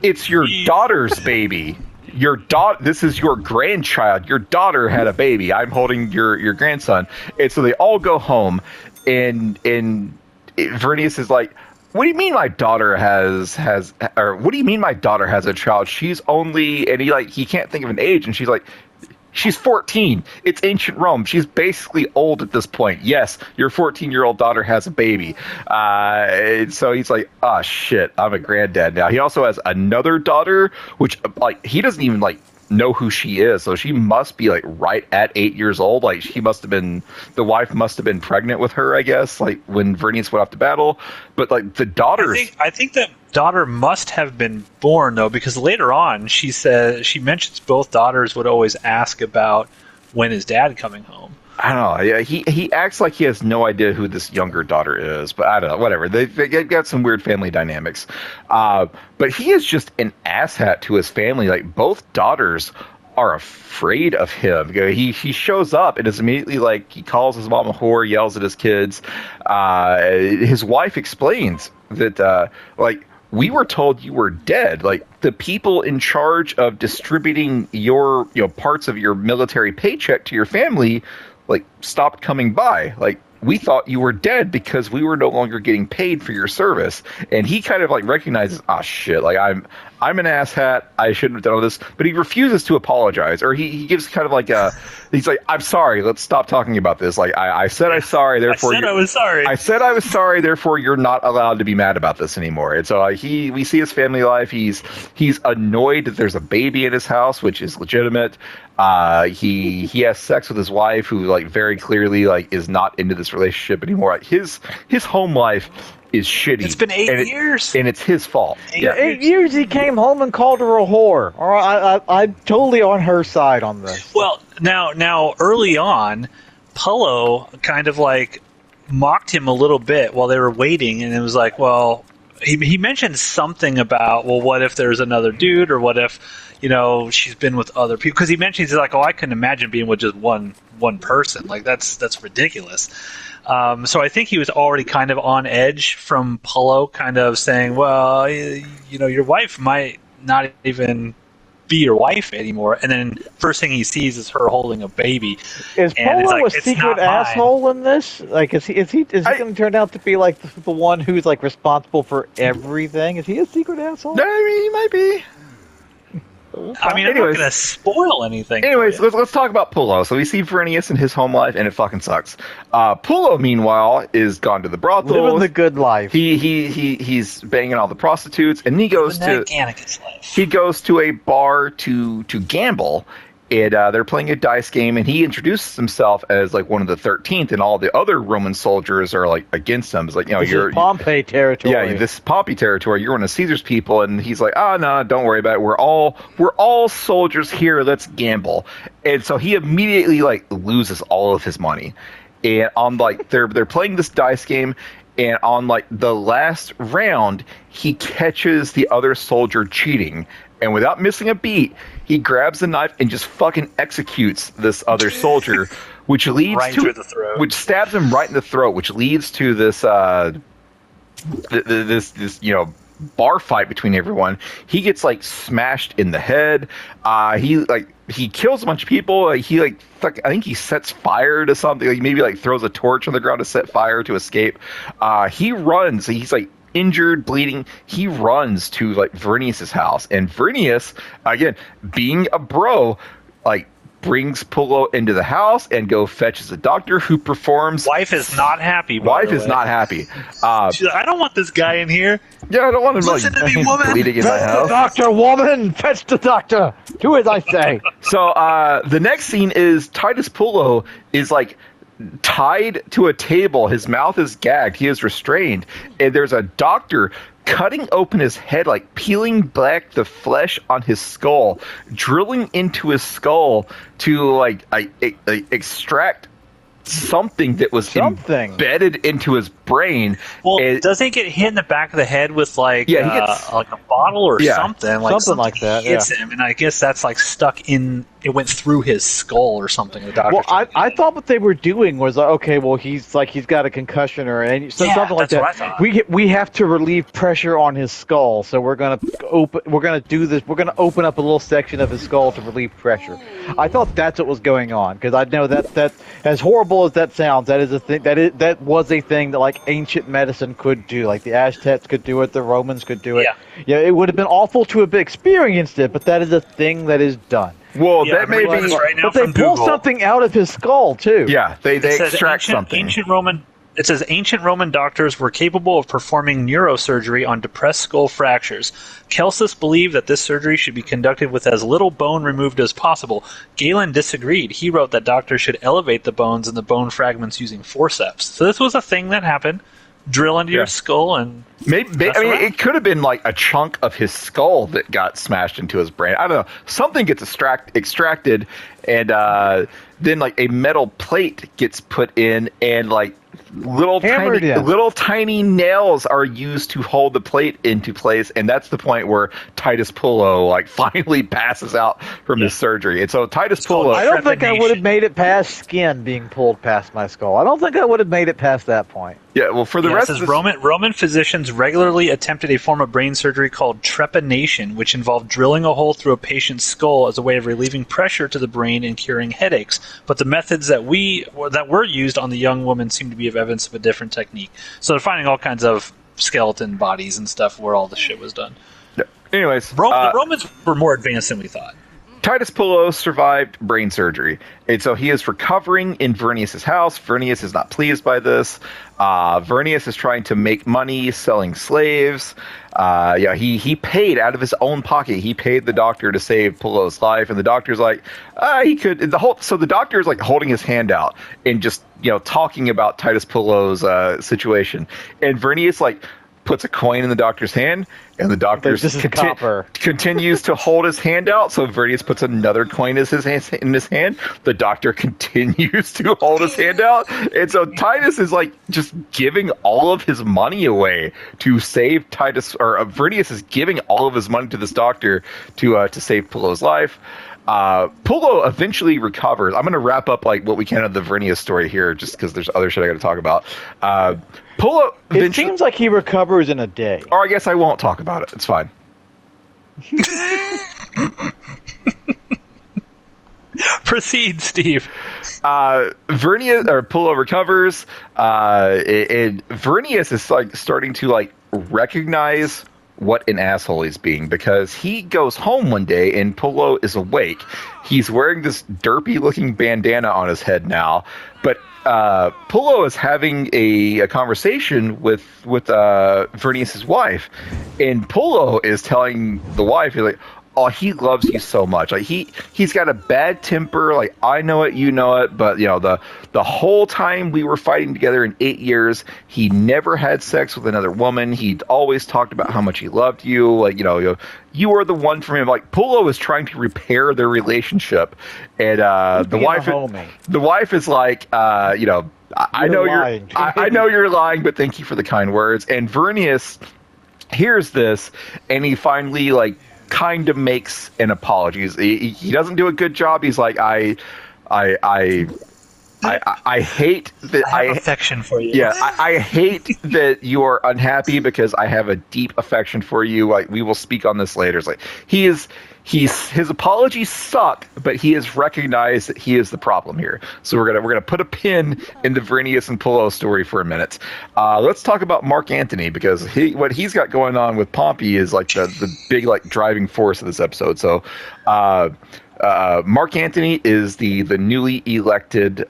"It's your daughter's baby. Your daughter. This is your grandchild. Your daughter had a baby. I'm holding your grandson." And so they all go home, and Vernius is like, "What do you mean my daughter or what do you mean my daughter has a child? She's only," and he can't think of an age, and she's like, "She's 14. It's ancient Rome. She's basically old at this point. Yes, your 14-year-old daughter has a baby." And so he's like, "Oh shit, I'm a granddad now." He also has another daughter, which he doesn't even know who she is, so she must be right at 8 years old. The wife must have been pregnant with her, I guess, when Vernius went off to battle. But the daughters, I think that daughter must have been born though, because later on she mentions both daughters would always ask about when is dad coming home. I don't know. Yeah, he acts like he has no idea who this younger daughter is, but I don't know. Whatever. They got some weird family dynamics. But he is just an asshat to his family. Both daughters are afraid of him. He shows up and is immediately he calls his mom a whore, yells at his kids. His wife explains that we were told you were dead. The people in charge of distributing your parts of your military paycheck to your family stopped coming by. We thought you were dead because we were no longer getting paid for your service. And he kind of recognizes, "Ah, shit, I'm an asshat. I shouldn't have done all this." But he refuses to apologize, or he gives kind of he's like, "I'm sorry. Let's stop talking about this. I said I'm sorry. Therefore, I was sorry. I said I was sorry. Therefore, you're not allowed to be mad about this anymore." And so we see his family life. He's annoyed that there's a baby in his house, which is legitimate. He has sex with his wife, who very clearly is not into this relationship anymore. His home life is shitty. It's been 8 years, and it's his fault. 8 years he came home and called her a whore. All right, I'm totally on her side on this. Well, now early on, Pullo kind of mocked him a little bit while they were waiting, and it was well, he mentioned something about, well, what if there's another dude, or what if she's been with other people? Because he mentions oh, I couldn't imagine being with just one person. That's ridiculous. So I think he was already kind of on edge from Pullo, kind of saying, well, your wife might not even be your wife anymore. And then first thing he sees is her holding a baby. Is Pullo a secret asshole in this? Is he going to turn out to be the one who's responsible for everything? Is he a secret asshole? No, I mean, he might be. I mean, I'm not going to spoil anything. Anyways, let's talk about Pullo. So we see Vernius in his home life, and it fucking sucks. Pullo, meanwhile, is gone to the brothels. Living the good life. He's banging all the prostitutes, and he goes to a bar to gamble. And they're playing a dice game, and he introduces himself as like one of the 13th, and all the other Roman soldiers are like against him. It's like, you're Pompey territory. Yeah, this is Pompey territory. You're one of Caesar's people, and he's like, no, don't worry about it. We're all soldiers here. Let's gamble. And so he immediately like loses all of his money, and on like they're playing this dice game. And on like the last round, he catches the other soldier cheating, and without missing a beat, he grabs the knife and just fucking executes this other soldier, which leads right to through the throat. Which stabs him right in the throat, which leads to this this bar fight between everyone. He gets like smashed in the head. He kills a bunch of people. I think he sets fire to something. Like maybe like throws a torch on the ground to set fire to escape. He runs. He's like injured, bleeding. He runs to like Vernius's house, and Vernius, again being a bro, like brings Pullo into the house and fetches a doctor who performs. Wife is not happy. Wife is not happy. She's like, I don't want this guy in here. Yeah, I don't want him Listen to me, woman. bleeding in my house. Doctor, woman, fetch the doctor. Do as I say. So the next scene is Titus Pullo is like tied to a table. His mouth is gagged. He is restrained, and there's a doctor cutting open his head, like peeling back the flesh on his skull, drilling into his skull to like extract something that was embedded into his brain. Well, doesn't he get hit in the back of the head with like he gets, like a bottle or something? Like something like that. Hits him, and I guess that's like stuck in. It went through his skull or something. The doctor. Well, I thought what they were doing was like, okay, well he's got a concussion or something like that. What I thought. We have to relieve pressure on his skull, so we're gonna do this. We're gonna open up a little section of his skull to relieve pressure. I thought that's what was going on, because I know that as horrible as that sounds, that is a thing that was a thing that like ancient medicine could do. Like the Aztecs could do it, the Romans could do it. Yeah, it would have been awful to have experienced it, but that is a thing that is done. Well, that may be. Right now but they pull something out of his skull too. Yeah, they extract something. It says ancient Roman doctors were capable of performing neurosurgery on depressed skull fractures. Celsus believed that this surgery should be conducted with as little bone removed as possible. Galen disagreed. He wrote that doctors should elevate the bones and the bone fragments using forceps. So this was a thing that happened. Drill into your skull and maybe it could have been like a chunk of his skull that got smashed into his brain. I don't know. Something gets extracted, and then like a metal plate gets put in, and like little tiny nails are used to hold the plate into place, and that's the point where Titus Pullo like finally passes out from his surgery. And so Titus Pullo, I don't think I would have made it past skin being pulled past my skull. I don't think I would have made it past that point. Yeah, well, for the rest of this... Roman physicians regularly attempted a form of brain surgery called trepanation, which involved drilling a hole through a patient's skull as a way of relieving pressure to the brain and curing headaches. But the methods that were used on the young woman seem to be evidence of a different technique. So they're finding all kinds of skeleton bodies and stuff where all the shit was done. Yeah. Anyways, the Romans were more advanced than we thought. Titus Pullo survived brain surgery, and so he is recovering in Vernius's house. Vernius is not pleased by this. Vernius is trying to make money selling slaves. He paid out of his own pocket. He paid the doctor to save Pullo's life, and the doctor's like, he could. So the doctor is like holding his hand out and just talking about Titus Pullo's situation, and Vernius like puts a coin in the doctor's hand, and the doctor continues to hold his hand out. So Vernius puts another coin in his hand. The doctor continues to hold his hand out, and so Titus is like just giving all of his money away to save Titus, or Vernius is giving all of his money to this doctor to save Pullo's life. Pullo eventually recovers. I'm going to wrap up like what we can of the Vernius story here, just because there's other shit I got to talk about. Pullo. It seems like he recovers in a day. Or I guess I won't talk about it. It's fine. Proceed, Steve. Pullo recovers, and Vernius is like starting to like recognize what an asshole he's being, because he goes home one day and Pullo is awake. He's wearing this derpy looking bandana on his head now, but Pullo is having a conversation with Vernius's wife, and Pullo is telling the wife, he's like, oh, he loves you so much. Like he's got a bad temper. Like, I know it, you know it, but the whole time we were fighting together in 8 years, he never had sex with another woman. He'd always talked about how much he loved you. Like, you were the one for him. Like, Pullo is trying to repair their relationship, and the wife is like, I know you're lying, but thank you for the kind words. And Vernius hears this, and he finally kind of makes an apology. He doesn't do a good job. He's like, I hate that. I have affection for you. Yeah, I hate that you are unhappy because I have a deep affection for you. Like, we will speak on this later. It's like his apologies suck, but he has recognized that he is the problem here. So we're gonna put a pin in the Vernius and Pullo story for a minute. Let's talk about Mark Antony, because what he's got going on with Pompey is like the big driving force of this episode. So Mark Antony is the newly elected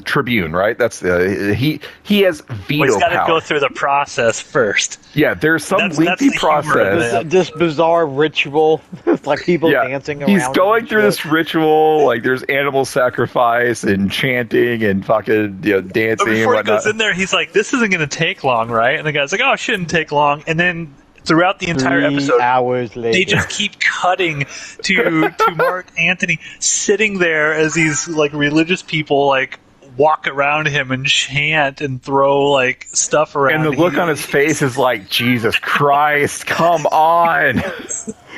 Tribune, right? That's he has veto he's got to power. go through the process first. Yeah, there's some lengthy process. This bizarre ritual, like people dancing around. He's going through this ritual, like there's animal sacrifice and chanting and fucking dancing. But before and whatnot. he goes in there, he's like, "This isn't going to take long, right?" And the guy's like, "Oh, it shouldn't take long." And then throughout the entire 3 episode, hours later, they just keep cutting to Mark Antony sitting there as these religious people walk around him and chant and throw stuff around. And the look on his face is like, Jesus Christ, come on.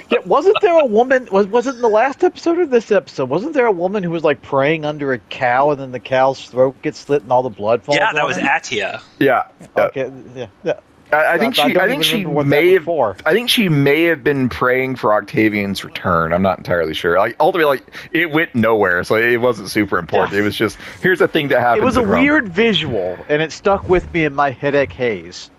Yeah, wasn't there a woman? Was it in the last episode or this episode? Wasn't there a woman who was praying under a cow, and then the cow's throat gets slit and all the blood falls? Yeah, that on was her? Atia. Yeah. Okay. Yeah. I think she may have been praying for Octavian's return. I'm not entirely sure. Ultimately, it went nowhere, so it wasn't super important. It was just, here's a thing that happened. It was a weird visual, and it stuck with me in my headache haze.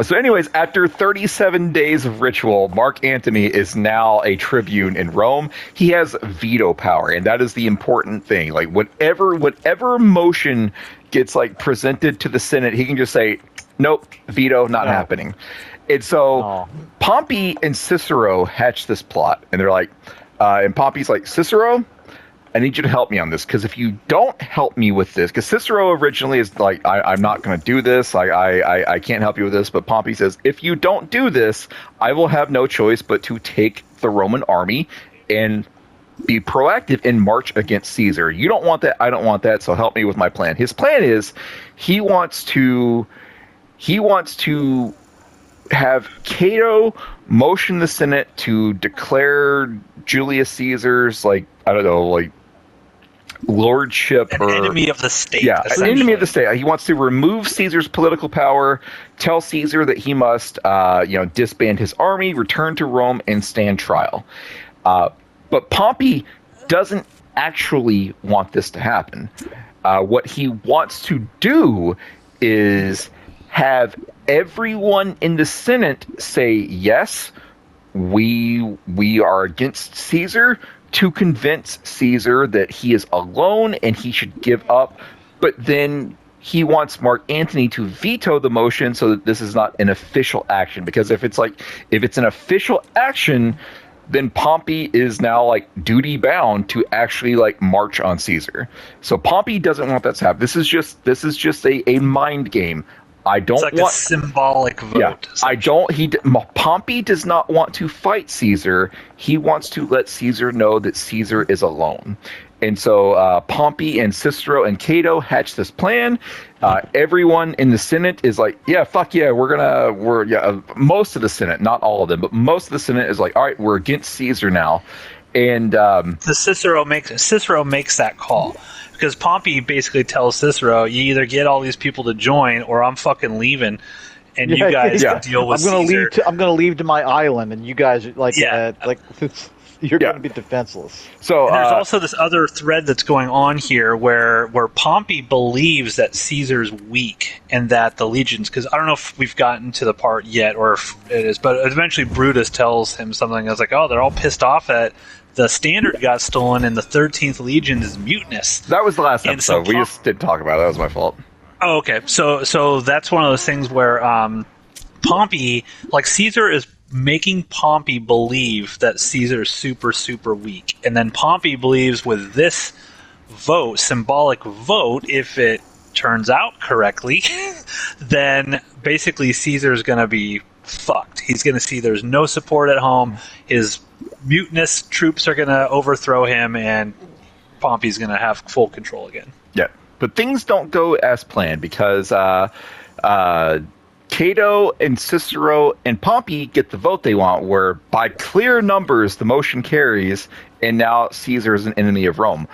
So anyways, after 37 days of ritual, Mark Antony is now a tribune in Rome. He has veto power, and that is the important thing. Whatever motion gets presented to the Senate, he can just say, nope, veto, not happening. And so Pompey and Cicero hatch this plot, and they're like, and Pompey's like, Cicero, I need you to help me on this, because if you don't help me with this, because Cicero originally is like, I'm not going to do this, I can't help you with this, but Pompey says, if you don't do this, I will have no choice but to take the Roman army and be proactive and march against Caesar. You don't want that, I don't want that, so help me with my plan. His plan is, he wants to have Cato motion the Senate to declare Julius Caesar's lordship, an enemy of the state. Yeah, an enemy of the state. He wants to remove Caesar's political power, tell Caesar that he must disband his army, return to Rome, and stand trial. But Pompey doesn't actually want this to happen. What he wants to do is have everyone in the Senate say, yes, we are against Caesar, to convince Caesar that he is alone and he should give up. But then he wants Mark Antony to veto the motion so that this is not an official action. Because if it's an official action, then Pompey is now duty bound to actually march on Caesar. So Pompey doesn't want that to happen. This is just a mind game. I don't want a symbolic vote. Yeah, Pompey does not want to fight Caesar. He wants to let Caesar know that Caesar is alone. And so Pompey and Cicero and Cato hatch this plan. Everyone in the Senate is like, yeah, fuck yeah, most of the Senate, not all of them, but most of the Senate is like, all right, we're against Caesar now. And Cicero makes that call. Because Pompey basically tells Cicero, you either get all these people to join, or I'm fucking leaving, and you guys deal with Caesar. I'm going to leave to my island, and you guys you're Yeah. going to be defenseless. So And there's also this other thread that's going on here where Pompey believes that Caesar's weak and that the legions, because I don't know if we've gotten to the part yet or if it is, but eventually Brutus tells him something that's like, oh, they're all pissed off that the standard got stolen and the 13th Legion is mutinous. that was the last And so episode. We just didn't talk about it. That was my fault. Oh, okay. So that's one of those things where Pompey, like Caesar is making Pompey believe that Caesar's super, super weak. And then Pompey believes with this vote, symbolic vote, if it turns out correctly, then basically Caesar's going to be fucked. He's going to see there's no support at home. His mutinous troops are going to overthrow him, and Pompey's going to have full control again. Yeah, but things don't go as planned because Cato and Cicero and Pompey get the vote they want, where by clear numbers the motion carries, and now Caesar is an enemy of Rome.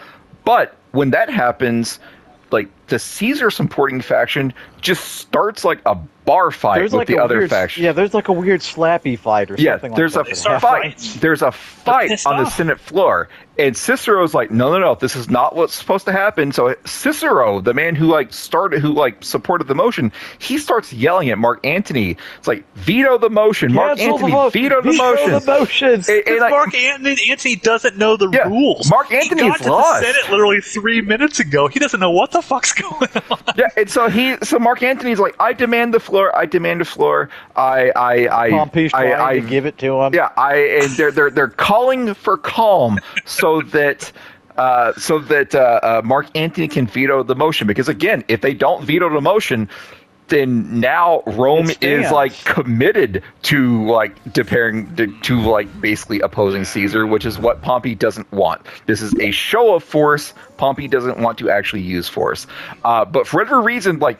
But when that happens, like the Caesar supporting faction just starts like a bar fight with the other faction. Yeah, there's like a weird slappy fight or something there's like a that. fight. There's a fight on the Senate floor, and Cicero's like, no, this is not what's supposed to happen. So Cicero, the man who supported the motion, he starts yelling at Mark Antony. It's like, veto the motion, Mark Antony, veto the motion. The motions. And Mark Antony doesn't know the rules. Mark Antony he got is to lost. the Senate literally 3 minutes ago. He doesn't know what the fuck's going on. Yeah, and so Mark Antony's like, I demand the floor. Pompey's trying to give it to him. Yeah, and they're calling for calm so that Mark Antony can veto the motion, because again, if they don't veto the motion, then now Rome is like committed to like basically opposing Caesar, which is what Pompey doesn't want. This is a show of force. Pompey doesn't want to actually use force, but for whatever reason, like,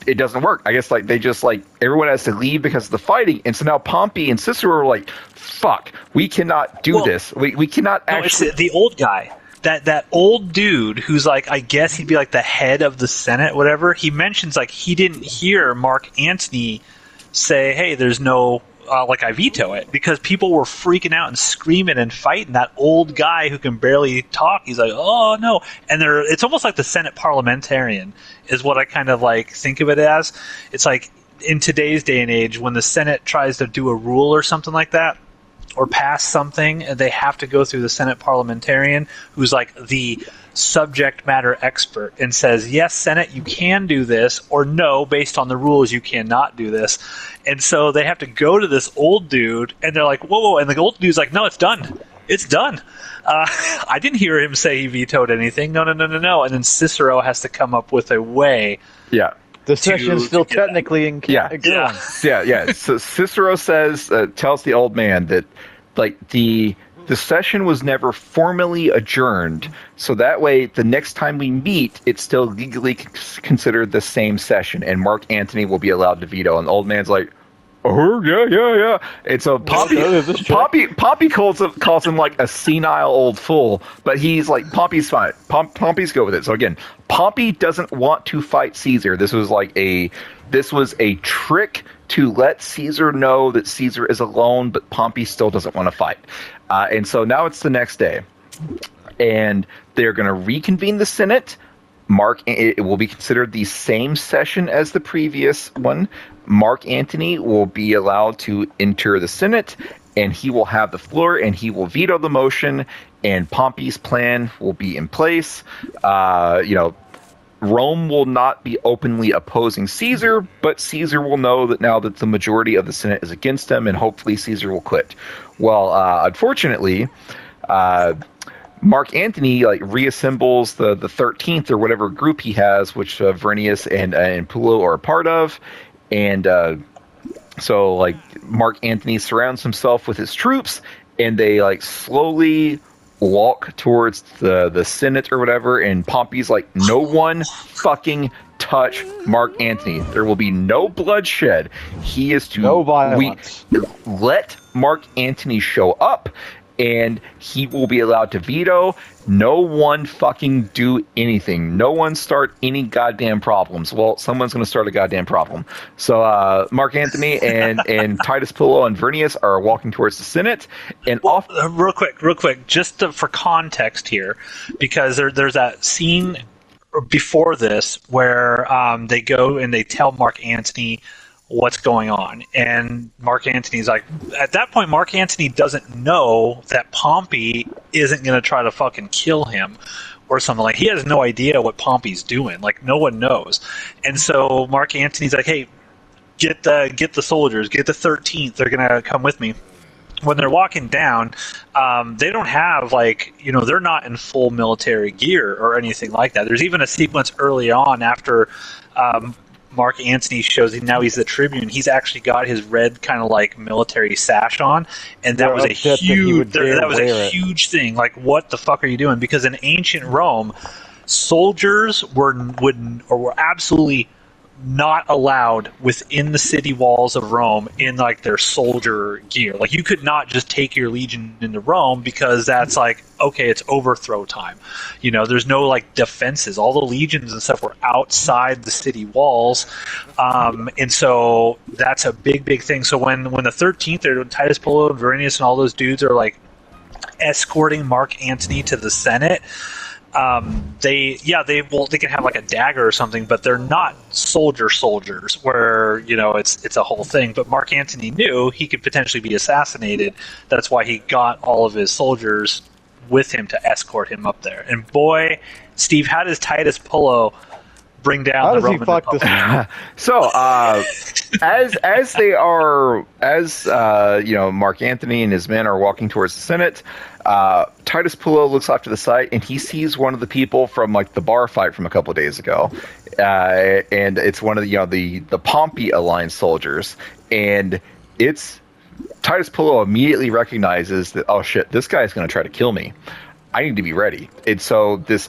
it doesn't work. I guess like they just like everyone has to leave because of the fighting, and so now Pompey and Cicero are like, "Fuck, we cannot do this. We cannot actually." It's the old guy, that old dude who's like, I guess he'd be like the head of the Senate, whatever. He mentions like he didn't hear Mark Antony say, "Hey, there's no." I veto it, because people were freaking out and screaming and fighting. That old guy who can barely talk, he's like, oh no. And it's almost like the Senate parliamentarian is what I kind of like think of it as. It's like in today's day and age, when the Senate tries to do a rule or something like that, or pass something, they have to go through the Senate parliamentarian, who's like the subject matter expert, and says, yes, Senate, you can do this, or no, based on the rules, you cannot do this. And so they have to go to this old dude, and they're like, whoa, and the old dude's like, no, it's done. It's done. I didn't hear him say he vetoed anything. No. And then Cicero has to come up with a way. Yeah. The session's still technically in. Yeah. So Cicero tells the old man that like the session was never formally adjourned, so that way the next time we meet, it's still legally considered the same session, and Mark Antony will be allowed to veto. And the old man's like, oh yeah. And so Pompey calls him like a senile old fool, but he's like, Pompey's fine. Pompey's good with it. So again, Pompey doesn't want to fight Caesar. This was a trick to let Caesar know that Caesar is alone, but Pompey still doesn't want to fight. And so now it's the next day, and they're going to reconvene the Senate. It will be considered the same session as the previous one. Mark Antony will be allowed to enter the Senate, and he will have the floor, and he will veto the motion, and Pompey's plan will be in place. Rome will not be openly opposing Caesar, but Caesar will know that now that the majority of the Senate is against him, and hopefully Caesar will quit. Well, unfortunately, Mark Antony reassembles the 13th or whatever group he has, which Vernius and Pullo are a part of, and so Mark Antony surrounds himself with his troops, and they slowly walk towards the Senate or whatever, and Pompey's like, no one fucking touch Mark Antony. There will be no bloodshed. He is to no violence. Let Mark Antony show up, and he will be allowed to veto. No one fucking do anything. No one start any goddamn problems. Well, someone's going to start a goddamn problem. So Mark Antony and Titus Pullo and Vernius are walking towards the Senate. And real quick, just for context here, because there's that scene before this where they go and they tell Mark Antony what's going on, and Mark Antony's like, at that point Mark Antony doesn't know that Pompey isn't going to try to fucking kill him or something. Like, he has no idea what Pompey's doing. Like, no one knows. And so Mark Antony's like, hey, get the soldiers, get the 13th, they're going to come with me. When they're walking down, they don't have, like, they're not in full military gear or anything like that. There's even a sequence early on after Mark Antony shows now he's the Tribune. He's actually got his red kind of like military sash on, and that was a huge thing. Like, what the fuck are you doing? Because in ancient Rome, soldiers were absolutely not allowed within the city walls of Rome in like their soldier gear. Like, you could not just take your legion into Rome, because that's like, okay, it's overthrow time. There's no like defenses. All the legions and stuff were outside the city walls, and so that's a big thing. So when the 13th, Titus Pullo and Vernius and all those dudes are like escorting Mark Antony to the Senate. They can have like a dagger or something, but they're not soldiers where it's a whole thing. But Mark Antony knew he could potentially be assassinated. That's why he got all of his soldiers with him to escort him up there. And boy, Steve, how does Titus Pullo bring down the Roman Republic? So Mark Antony and his men are walking towards the Senate. Titus Pullo looks off to the side, and he sees one of the people from like the bar fight from a couple of days ago, and it's one of the Pompey alliance soldiers, and it's Titus Pullo immediately recognizes that, oh shit, this guy's going to try to kill me. I need to be ready. And so this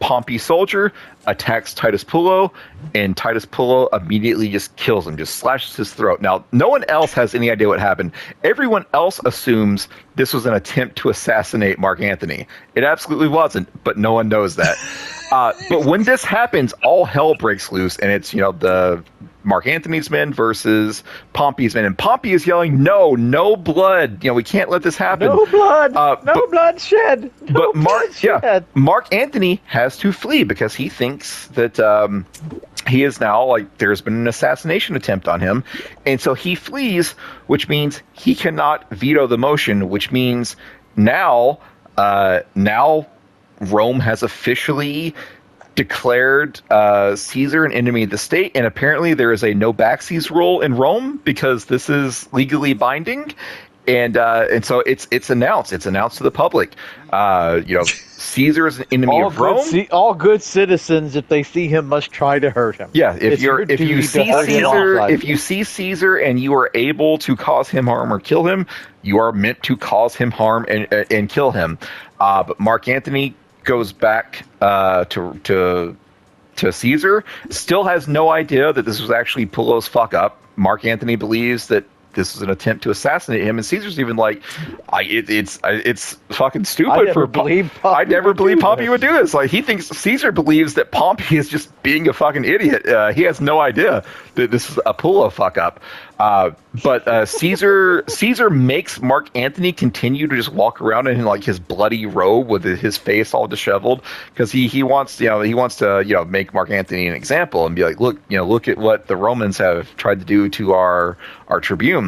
Pompey soldier attacks Titus Pullo, and Titus Pullo immediately just kills him, just slashes his throat. Now, no one else has any idea what happened. Everyone else assumes this was an attempt to assassinate Mark Antony. It absolutely wasn't, but no one knows that. But when this happens, all hell breaks loose, and it's the Mark Antony's men versus Pompey's men, and Pompey is yelling, "No blood! We can't let this happen. No blood! No blood shed!" But Mark Antony has to flee because he thinks that he is now, like, there's been an assassination attempt on him, and so he flees, which means he cannot veto the motion, which means now Rome has officially declared Caesar an enemy of the state, and apparently there is a no backsies rule in Rome because this is legally binding, and so it's announced to the public. Caesar is an enemy of Rome. All good citizens, if they see him, must try to hurt him. Yeah, if you see Caesar and you are able to cause him harm or kill him, you are meant to cause him harm and kill him. But Mark Antony goes back to Caesar, still has no idea that this was actually Pullo's fuck up. Mark Antony believes that this was an attempt to assassinate him, and Caesar's even like, it's fucking stupid. I never believed Pompey would do this. Like, he thinks Caesar believes that Pompey is just being a fucking idiot. He has no idea that this is a Pullo fuck up. But Caesar makes Mark Antony continue to just walk around in like his bloody robe with his face all disheveled, because he wants to make Mark Antony an example and be like, look at what the Romans have tried to do to our tribune.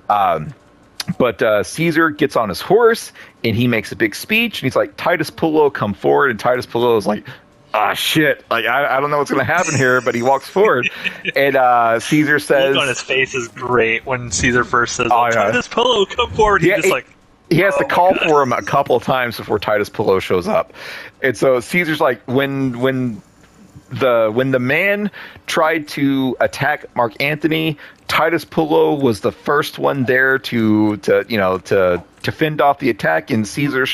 But Caesar gets on his horse and he makes a big speech, and he's like, Titus Pullo, come forward. And Titus Pullo is like, shit, like I don't know what's going to happen here, but he walks forward, and Caesar says, the look on his face is great when Caesar first says, Titus Pullo, come forward. He has to call for him a couple of times before Titus Pullo shows up. And so Caesar's like, when the man tried to attack Mark Antony, Titus Pullo was the first one there to fend off the attack, and Caesar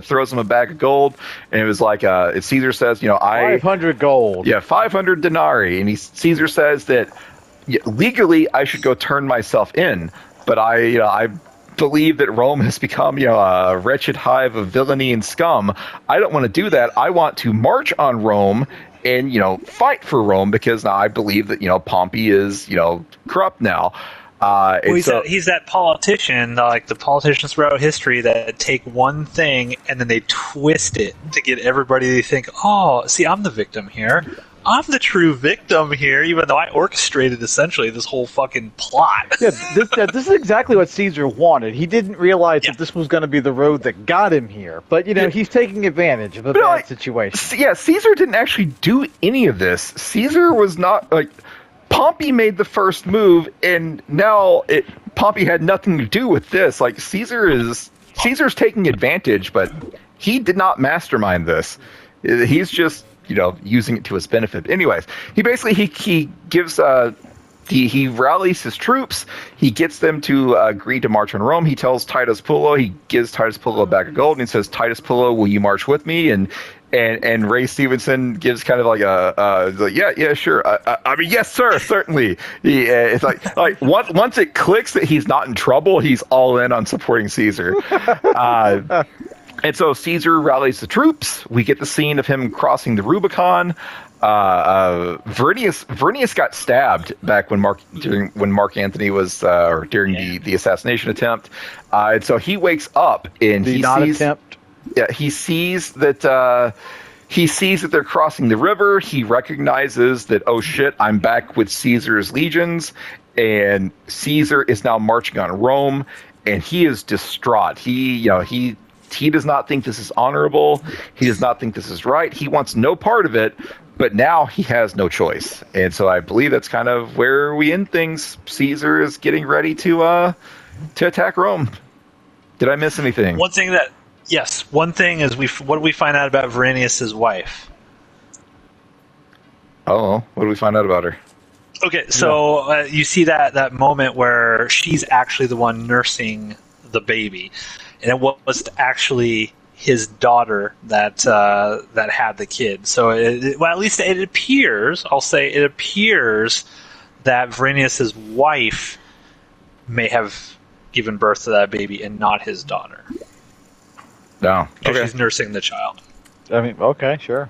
throws him a bag of gold, and it was like, Caesar says, 500 gold. Yeah, 500 denarii, and Caesar says that legally I should go turn myself in, but I believe that Rome has become, a wretched hive of villainy and scum. I don't want to do that. I want to march on Rome and, fight for Rome because now I believe that, Pompey is, corrupt now. Well, And he's that politician, like the politicians throughout history that take one thing and then they twist it to get everybody to think, oh, see, I'm the victim here. I'm the true victim here, even though I orchestrated essentially this whole fucking plot. Yeah, this is exactly what Caesar wanted. He didn't realize that this was going to be the road that got him here. But, he's taking advantage of a bad situation. Yeah, Caesar didn't actually do any of this. Caesar was not, Pompey made the first move, and now Pompey had nothing to do with this. Like, Caesar's taking advantage, but he did not mastermind this. He's just, using it to his benefit. Anyways, he basically, he gives, he rallies his troops, he gets them to agree to march on Rome. He tells Titus Pullo, he gives Titus Pullo a bag of gold, and he says, Titus Pullo, will you march with me? And Ray Stevenson gives kind of like yeah, sure. I mean, yes, sir, certainly. It's like once it clicks that he's not in trouble, he's all in on supporting Caesar. And so Caesar rallies the troops. We get the scene of him crossing the Rubicon. Vernius got stabbed back when Mark Antony was during the assassination attempt. And so he wakes up and he sees. Yeah, he sees that they're crossing the river. He recognizes that, oh shit, I'm back with Caesar's legions, and Caesar is now marching on Rome, and he is distraught. He does not think this is honorable. He does not think this is right. He wants no part of it, but now he has no choice. And so I believe that's kind of where we end things. Caesar is getting ready to attack Rome. Did I miss anything? One thing is what do we find out about Verenius' wife? Oh, what do we find out about her? Okay, so you see that moment where she's actually the one nursing the baby, and it was actually his daughter that had the kid. So, at least it appears. I'll say it appears that Verenius' wife may have given birth to that baby and not his daughter. No. Okay. She's nursing the child. I mean, okay, sure.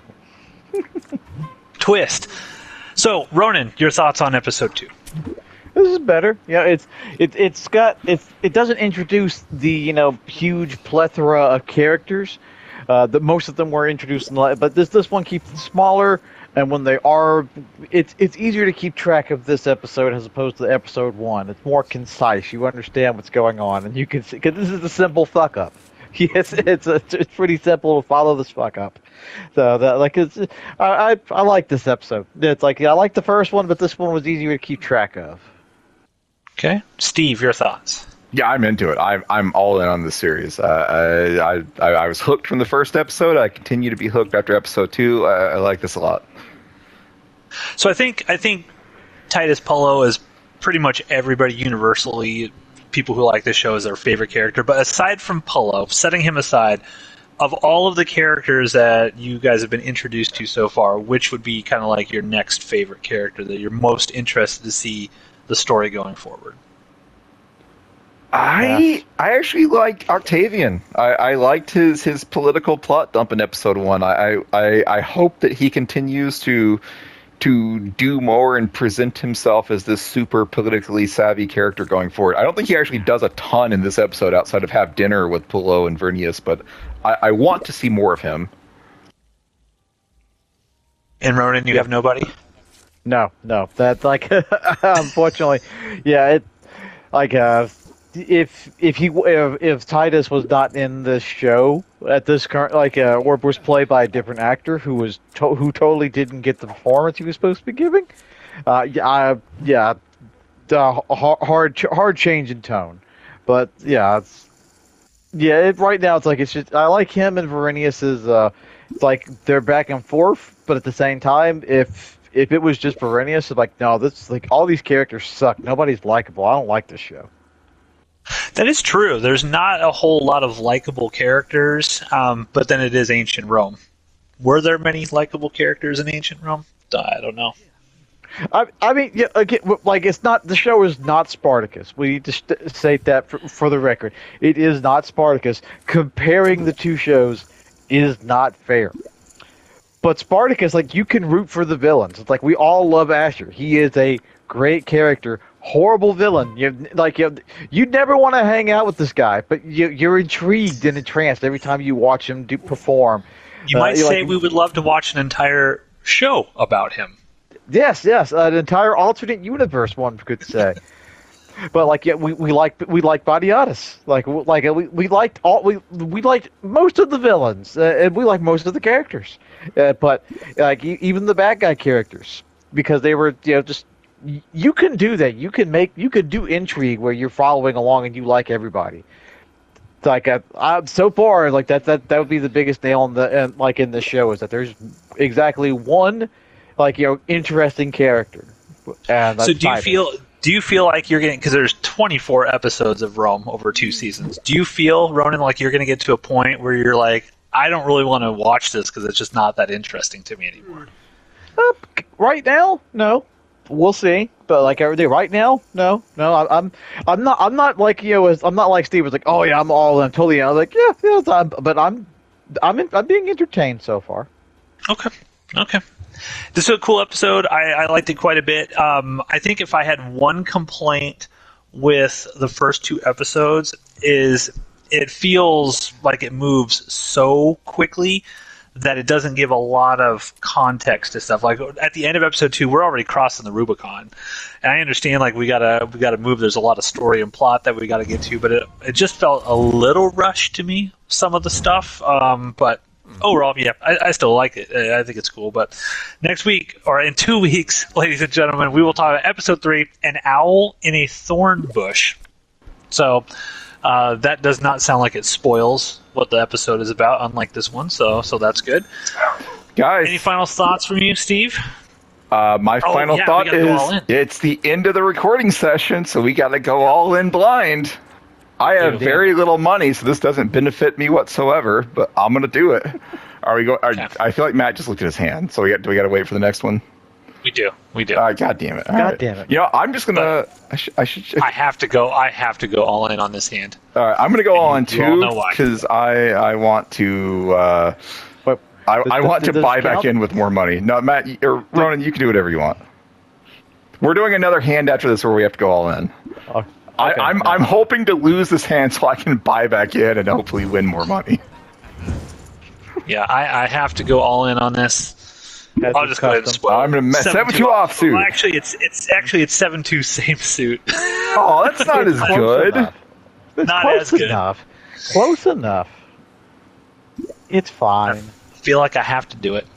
Twist. So, Ronan, your thoughts on episode 2? This is better. Yeah, it doesn't introduce the huge plethora of characters. That most of them were introduced but this one keeps it smaller. And when they are, it's easier to keep track of this episode as opposed to episode 1. It's more concise. You understand what's going on, and you can see because this is a simple fuck up. Yes, it's pretty simple to follow this fuck up. So I like this episode. It's like I like the first one, but this one was easier to keep track of. Okay, Steve, your thoughts? Yeah, I'm into it. I'm all in on this series. I was hooked from the first episode. I continue to be hooked after episode 2. I like this a lot. So I think Titus Pullo is pretty much everybody universally. People who like this show is their favorite character. But aside from Pullo, setting him aside, of all of the characters that you guys have been introduced to so far, which would be kind of like your next favorite character that you're most interested to see the story going forward? I actually liked Octavian. I liked his political plot dump in episode 1. I hope that he continues to do more and present himself as this super politically savvy character going forward. I don't think he actually does a ton in this episode outside of have dinner with Pullo and Vernius, but I want to see more of him. And Ronan, you have nobody? No. That's like, unfortunately, yeah. If Titus was not in this show at this current or was played by a different actor who totally didn't get the performance he was supposed to be giving, hard change in tone. But right now it's just I like him and Verenius it's like they're back and forth, but at the same time, if it was just Verenius, it's like no, this like all these characters suck. Nobody's likable. I don't like this show. That is true. There's not a whole lot of likable characters, but then it is ancient Rome. Were there many likable characters in ancient Rome? I don't know. I mean, yeah, again, like it's not the show is not Spartacus. We need to state that for the record. It is not Spartacus. Comparing the two shows is not fair. But Spartacus, like you can root for the villains. It's like we all love Asher. He is a great character. Horrible villain. You'd never want to hang out with this guy, but you're intrigued and entranced every time you watch him perform. You might say we would love to watch an entire show about him. Yes, an entire alternate universe, one could say. But we liked Badiatus. We liked most of the villains, and we liked most of the characters. But even the bad guy characters, because they were just. You can do that. You can do intrigue where you're following along and you like everybody. So far, that would be the biggest nail in the show is that there's exactly one interesting character. And so do you feel like you're getting, because there's 24 episodes of Rome over 2 seasons, do you feel, Ronan, like you're going to get to a point where you're like, I don't really want to watch this because it's just not that interesting to me anymore? Right now, no. We'll see, but right now, no. I'm not like I'm not like Steve was like, oh yeah, I'm all in, totally. I was like, yeah, but I'm being entertained so far. Okay. This was a cool episode. I liked it quite a bit. I think if I had one complaint with the first 2 episodes is it feels like it moves so quickly that it doesn't give a lot of context to stuff. Like at the end of episode 2, we're already crossing the Rubicon, and I understand we gotta move. There's a lot of story and plot that we gotta get to, but it just felt a little rushed to me. Some of the stuff, but overall, yeah, I still like it. I think it's cool. But next week, or in 2 weeks, ladies and gentlemen, we will talk about episode 3, An Owl in a Thorn Bush. So that does not sound like it spoils what the episode is about, unlike this one. So that's good. Guys, any final thoughts from you, Steve? My final thought is it's the end of the recording session, so we got to go all in blind. I have very little money, so this doesn't benefit me whatsoever, but I'm going to do it. I feel like Matt just looked at his hand, so do we got to wait for the next one? We do. God damn it. Damn it. I'm just going to... I have to go all in on this hand. All right, I'm going to go all in too, because I want to... I want to buy back in with more money. No, Matt, or Ronan, you can do whatever you want. We're doing another hand after this where we have to go all in. Okay, I'm hoping to lose this hand so I can buy back in and hopefully win more money. Yeah, I have to go all in on this. I'll just go ahead and spoil. I'm going to 7-2 offsuit. Well, actually, it's 7-2 same suit. Oh, that's not as good. Not as good. Close enough. It's fine. I feel like I have to do it.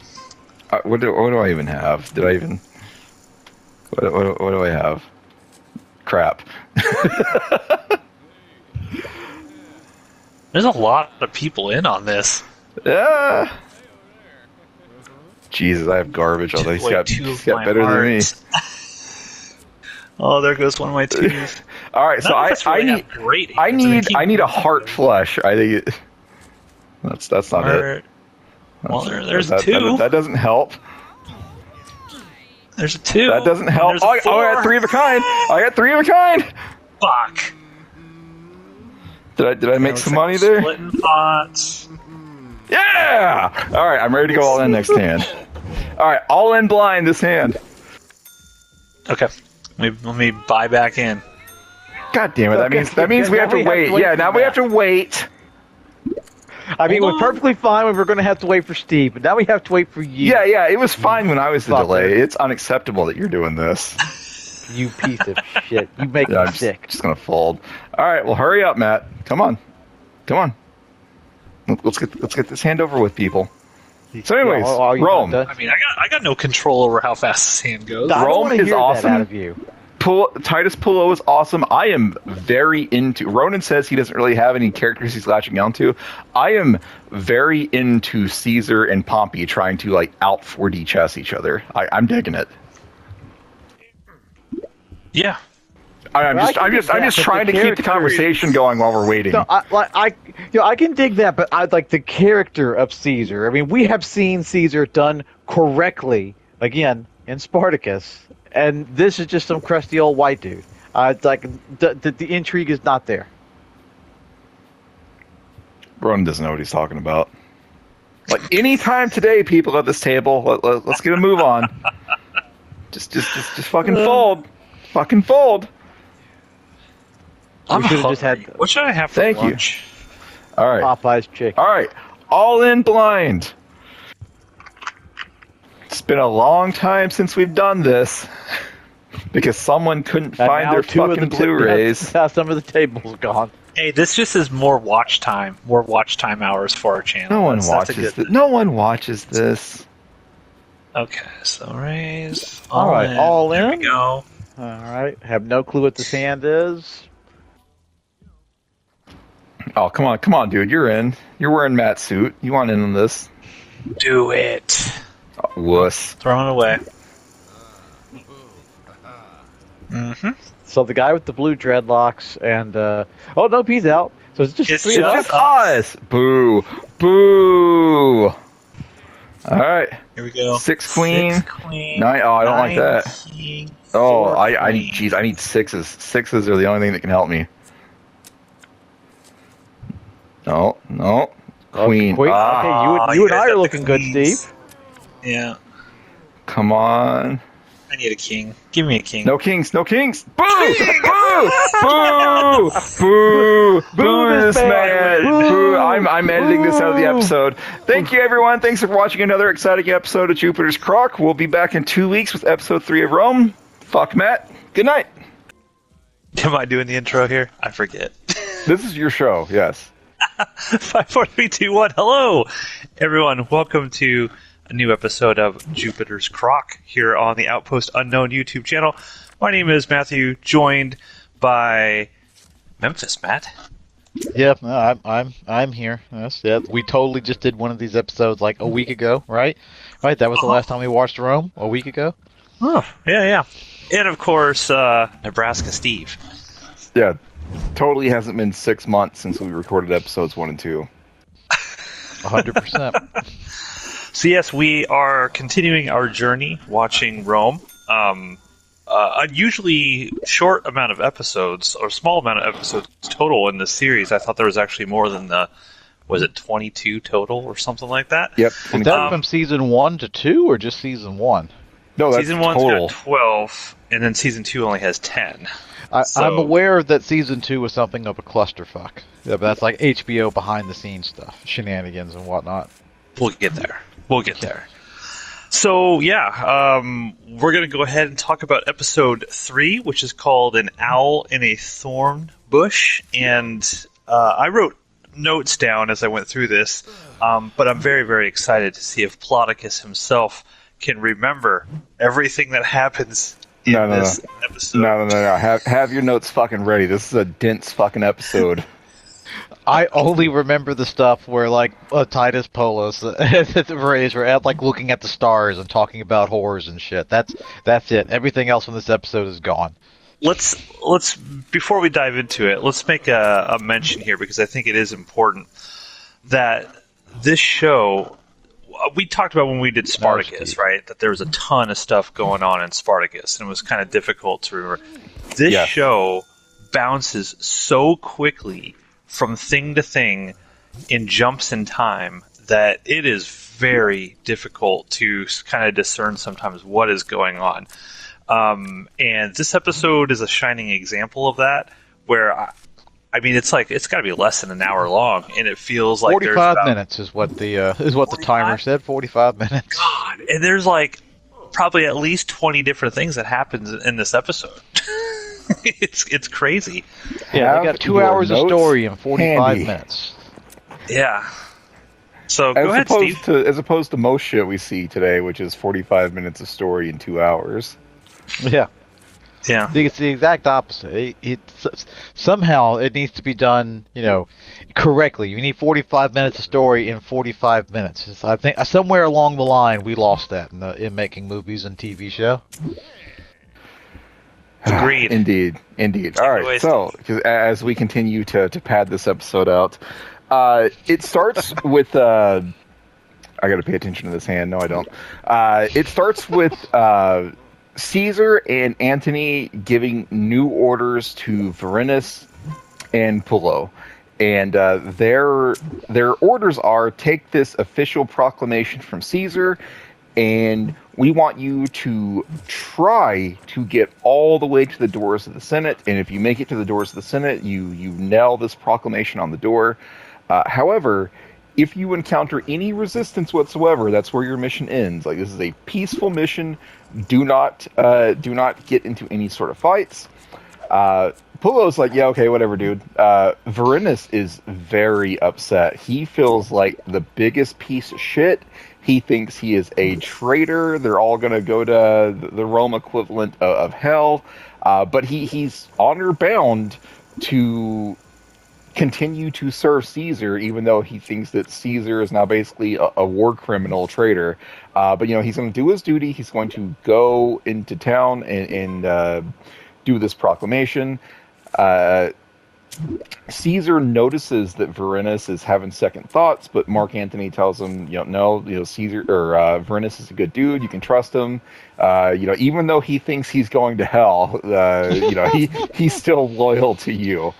What do I even have? Did I even... What do I have? Crap. There's a lot of people in on this. Yeah. Jesus, I have garbage. Although he's got better than me. Oh, there goes one of my twos. All right, so I need a heart flush. I think that's not it. Well, there's a 2. That doesn't help. There's a 2. That doesn't help. I got 3 of a kind. Fuck. Did I make some money there? Splitting pots. Yeah! All right, I'm ready to go all in next hand. All right, all in blind this hand. Okay, let me buy back in. God damn it! That means we have to wait. Yeah, now we have to wait. I mean, it was perfectly fine when we were going to have to wait for Steve, but now we have to wait for you. Yeah, it was fine when I was the delay. It's unacceptable that you're doing this. You piece of shit. You make me sick. Just going to fold. All right, well, hurry up, Matt. Come on. Let's get this hand over with, people. So, anyways, Rome. I mean, I got no control over how fast this hand goes. Rome is awesome. Out of you. Titus Pullo is awesome. I am very into... Ronan says he doesn't really have any characters he's latching onto. I am very into Caesar and Pompey trying to out 4D chess each other. I'm digging it. Yeah. I'm just trying to keep the conversation going while we're waiting. No, I can dig that, but I like the character of Caesar. I mean, we have seen Caesar done correctly again in Spartacus, and this is just some crusty old white dude. It's like the intrigue is not there. Ronan doesn't know what he's talking about. Like anytime today, people at this table, let's get a move on. Just fucking fold, fucking fold. I'm We should have hungry. just had What should I have for Thank you. lunch? All right, Popeye's chicken. all right, all in blind. It's been a long time since we've done this because someone couldn't And find now their two of fucking the Blu-rays. Now some of the tables gone. Hey, this just is more watch time hours for our channel. No one That's a watches good this. thing. No one watches this. Okay, so raise. All right, all There in. we go. All right. Have no clue what this hand is. Oh, come on, dude. You're in. You're wearing Matt's suit. You want in on this? Do it. Oh, wuss. Throw it away. Mm-hmm. So the guy with the blue dreadlocks and oh nope, he's out. So it's just It's three of just us. Us. Boo. Boo. All right. Here we go. 6 queen. 6 queen. Nine. Oh, I don't like 9 that. king, Oh, 4 I queen. geez, I need sixes. Sixes are the only thing that can help me. No. Queen. Queen. Ah, Okay, you and guys I got are the looking good, queens. Steve. Yeah. come on. I need a king. Give me a king. No kings. No kings. Boo! Boo! Boo! Boo! Boo! This man. Boo! I'm editing this out of the episode. Thank you, everyone. Thanks for watching another exciting episode of Jupiter's Croc. We'll be back in 2 weeks with episode 3 of Rome. Fuck Matt. Good night. Am I doing the intro here? I forget. This is your show. Yes. 5, 4, 3, 2, 1. Hello, everyone. Welcome to a new episode of Jupiter's Croc here on the Outpost Unknown YouTube channel. My name is Matthew, joined by Memphis Matt. Yeah, no, I'm here. Yes, yeah. We totally just did one of these episodes like a week ago, right? Right, that was the last time we watched Rome, a week ago. Oh, yeah. And of course, Nebraska Steve. Yeah. Totally hasn't been 6 months since we recorded episodes 1 and 2. 100%. So yes, we are continuing our journey watching Rome. Unusually short amount of episodes, or small amount of episodes total in this series. I thought there was actually more than was it 22 total or something like that? Yep. Is that from season 1 to 2 or just season 1? No, that's Season 1's total. got 12, and then Season 2 only has 10. I'm aware that season 2 was something of a clusterfuck. Yeah, but that's like HBO behind the scenes stuff, shenanigans and whatnot. We'll get there. So, yeah, we're going to go ahead and talk about episode 3, which is called An Owl in a Thorn Bush. And I wrote notes down as I went through this, but I'm very, very excited to see if Plodicus himself can remember everything that happens in this episode. No. Have your notes fucking ready. This is a dense fucking episode. I only remember the stuff where, like, Titus Polos and the Rays were at, like, looking at the stars and talking about whores and shit. That's it. Everything else in this episode is gone. Let's before we dive into it, let's make a mention here because I think it is important that this show. We talked about when we did Spartacus, right? That there was a ton of stuff going on in Spartacus, and it was kind of difficult to remember. This show bounces so quickly from thing to thing in jumps in time that it is very difficult to kind of discern sometimes what is going on. And this episode is a shining example of that, where I mean, it's got to be less than an hour long, and it feels like 45 minutes is what the timer said. 45 minutes. God, and there's like probably at least 20 different things that happens in this episode. It's crazy. Yeah, I got 2 hours of story in 45 handy. minutes. Yeah. So go ahead, Steve. As opposed to most shit we see today, which is 45 minutes of story in 2 hours. Yeah. Yeah. It's the exact opposite. Somehow it needs to be done, correctly. You need 45 minutes of story in 45 minutes. I think somewhere along the line we lost that in making movies and TV show. Agreed. Indeed. All right. So, as we continue to pad this episode out, it starts with. I got to pay attention to this hand. No, I don't. It starts with Caesar and Antony giving new orders to Varinus and Pullo. And their orders are: take this official proclamation from Caesar, and we want you to try to get all the way to the doors of the Senate. And if you make it to the doors of the Senate, you nail this proclamation on the door. However, if you encounter any resistance whatsoever, that's where your mission ends. Like, this is a peaceful mission. Do not get into any sort of fights. Pullo's like, yeah, okay, whatever, dude. Varinus is very upset. He feels like the biggest piece of shit. He thinks he is a traitor. They're all going to go to the Rome equivalent of hell. But he's honor bound to continue to serve Caesar, even though he thinks that Caesar is now basically a war criminal traitor. But, he's going to do his duty. He's going to go into town and do this proclamation. Caesar notices that Varinus is having second thoughts, but Mark Antony tells him, no, Caesar or Varinus is a good dude. You can trust him. Even though he thinks he's going to hell, he's still loyal to you.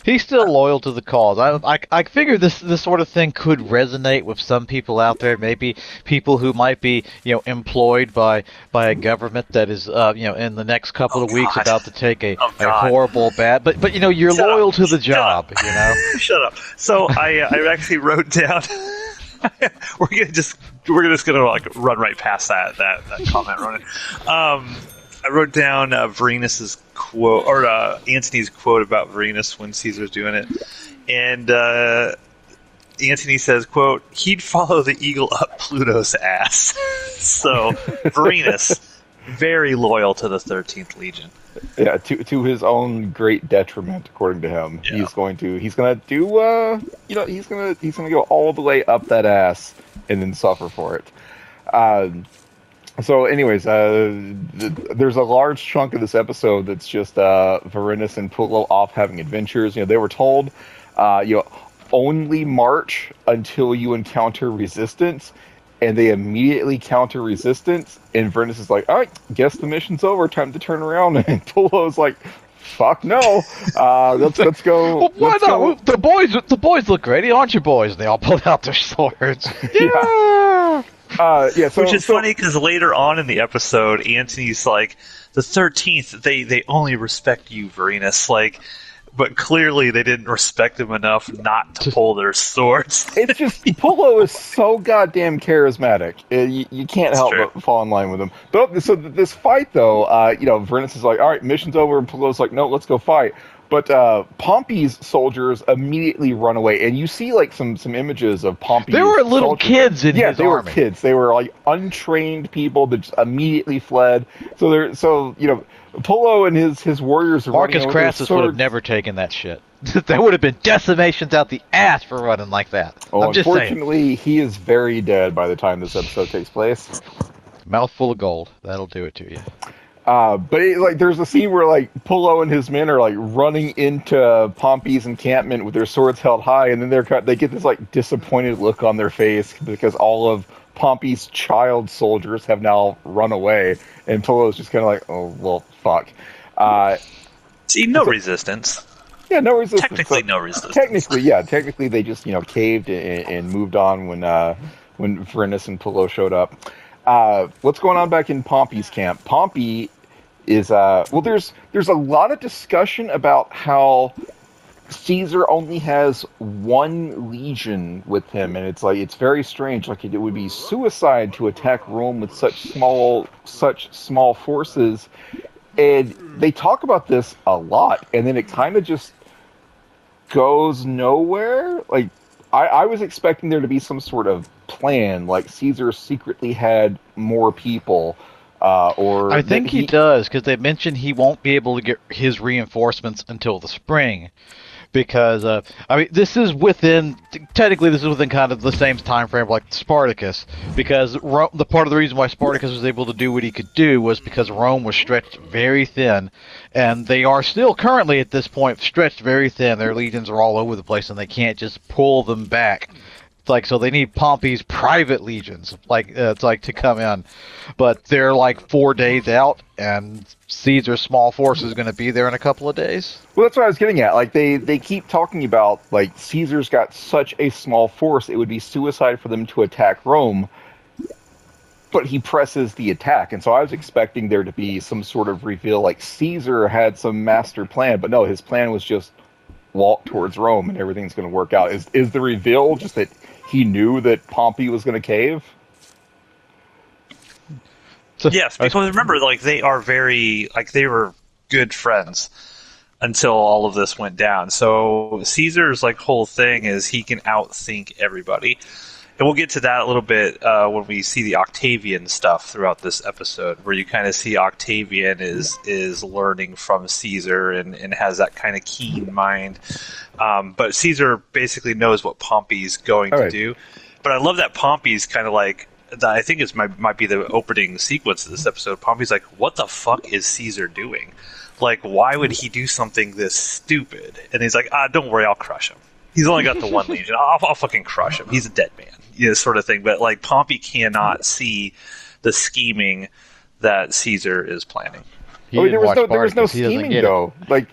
He's still loyal to the cause. I figure this sort of thing could resonate with some people out there. Maybe people who might be employed by a government that is in the next couple of weeks about to take a horrible bad. But you're Shut loyal up. to the job. Shut up. So I actually wrote down. we're just gonna like run right past that comment, Ronan. I wrote down Varinus's quote, or Antony's quote about Varinus when Caesar's doing it. And Antony says, quote, he'd follow the eagle up Pluto's ass. So, Varinus, very loyal to the 13th Legion. Yeah, to his own great detriment, according to him. Yeah. He's gonna do, he's gonna go all the way up that ass and then suffer for it. So, anyways, there's a large chunk of this episode that's just Varinus and Pullo off having adventures. They were told, only march until you encounter resistance, and they immediately counter resistance. And Varinus is like, all right, guess the mission's over. Time to turn around. And Pullo's like, fuck no. Let's go. Well, why not? The boys look great, aren't you, boys? They all pulled out their swords. Yeah. Which is funny because later on in the episode, Antony's like, the 13th, they only respect you, Varinus. Like, but clearly they didn't respect him enough not to pull their swords. It's just, Pullo is so goddamn charismatic. You can't help but fall in line with him. But so this fight, though, Varinus is like, all right, mission's over, and Pullo's like, no, let's go fight. But Pompey's soldiers immediately run away, and you see like some images of Pompey's There were little kids in his army. Yeah, they were kids. They were like untrained people that just immediately fled. So Pullo and his warriors are Marcus Crassus would have never taken that shit. That would have been decimations out the ass for running like that. Oh, unfortunately, he is very dead by the time this episode takes place. Mouthful of gold. That'll do it to you. But there's a scene where like Pullo and his men are like running into Pompey's encampment with their swords held high, and then they get this like disappointed look on their face because all of Pompey's child soldiers have now run away, and Pullo's just kind of like, oh well, fuck. See, no resistance. Yeah, no resistance. Technically, no resistance. Technically, they just caved and moved on when Varinus and Pullo showed up. What's going on back in Pompey's camp? Pompey is there's a lot of discussion about how Caesar only has one legion with him, and it's very strange. Like, it would be suicide to attack Rome with such small forces. And they talk about this a lot, and then it kind of just goes nowhere. Like, I was expecting there to be some sort of plan, like Caesar secretly had more people, or I think he does, because they mentioned he won't be able to get his reinforcements until the spring, because this is within kind of the same time frame like Spartacus, because the part of the reason why Spartacus was able to do what he could do was because Rome was stretched very thin, and they are still currently at this point stretched very thin. Their legions are all over the place, and they can't just pull them back like so they need Pompey's private legions, it's like to come in, but they're like 4 days out, and Caesar's small force is going to be there in a couple of days. Well, that's what I was getting at. Like they keep talking about like Caesar's got such a small force, it would be suicide for them to attack Rome. But he presses the attack, and so I was expecting there to be some sort of reveal, like Caesar had some master plan, but no, his plan was just walk towards Rome and everything's going to work out. Is the reveal just that he knew that Pompey was going to cave? Yes, because remember, like they are they were good friends until all of this went down. So Caesar's like whole thing is he can outthink everybody. And we'll get to that a little bit when we see the Octavian stuff throughout this episode, where you kind of see Octavian is learning from Caesar and has that kind of keen mind. But Caesar basically knows what Pompey's going to do. But I love that Pompey's kind of like, I think it might be the opening sequence of this episode. Pompey's like, what the fuck is Caesar doing? Like, why would he do something this stupid? And he's like, don't worry, I'll crush him. He's only got the one legion. I'll fucking crush him. He's a dead man. Sort of thing. But like Pompey cannot see the scheming that Caesar is planning. There was no scheming though. Like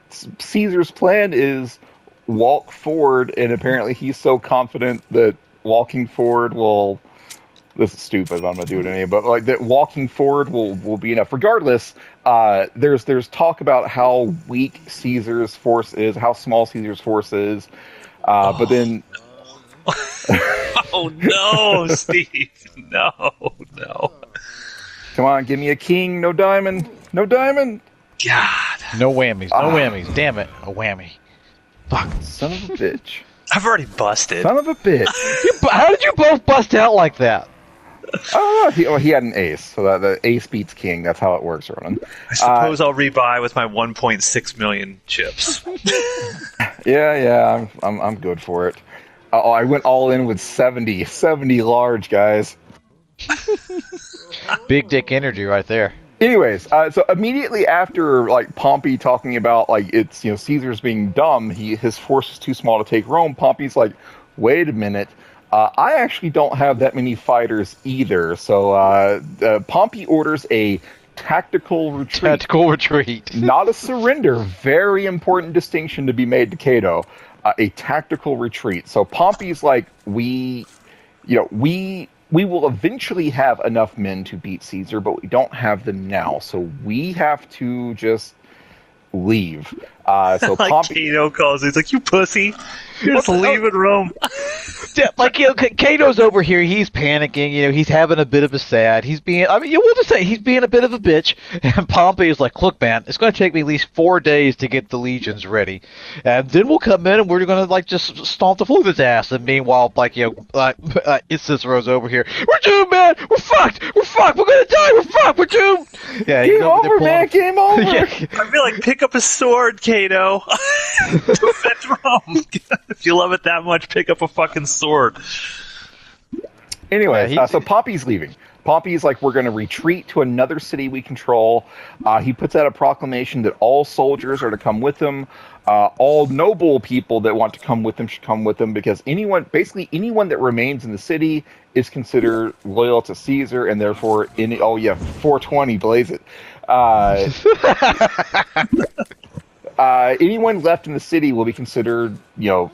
Caesar's plan is walk forward, and apparently he's so confident that walking forward will. This is stupid. I'm gonna do it anyway. But like that, walking forward will be enough. Regardless, there's talk about how weak Caesar's force is, how small Caesar's force is, but then. Oh no, Steve! No. Come on, give me a king. No diamond. No diamond. God. No whammies. No whammies. Damn it. A whammy. Fuck. Son of a bitch. I've already busted. Son of a bitch. How did you both bust out like that? He had an ace, so that the ace beats king. That's how it works, Ronan. I suppose I'll rebuy with my 1.6 million chips. Yeah. I'm good for it. I went all in with 70 large, guys. Big dick energy right there. Anyways, so immediately after like Pompey talking about like it's Caesar's being dumb, his force is too small to take Rome. Pompey's like, wait a minute, I actually don't have that many fighters either. So Pompey orders a tactical retreat, not a surrender. Very important distinction to be made to Cato. A tactical retreat. So Pompey's like, we will eventually have enough men to beat Caesar, but we don't have them now. So we have to just leave. So like Pompey, Cato calls, he's like, you pussy. You're just leaving Rome. Like, Cato's over here, he's panicking, he's having a bit of a sad, we'll just say he's being a bit of a bitch, and Pompey is like, look man, it's going to take me at least 4 days to get the legions ready, and then we'll come in and we're going to, like, just stomp the floor of his ass, and meanwhile, like, it's Cicero's over here, we're doomed, man, we're fucked, we're gonna die, we're fucked, we're doomed! Yeah, game over, man, game over! Yeah. I feel like, pick up a sword, Cato. Defend Rome. If you love it that much, pick up a fucking sword. Anyway, so Pompey's leaving. Pompey's like, we're going to retreat to another city we control. He puts out a proclamation that all soldiers are to come with him. All noble people that want to come with him should come with him, because anyone that remains in the city is considered loyal to Caesar, and therefore 420, blaze it. Anyone left in the city will be considered,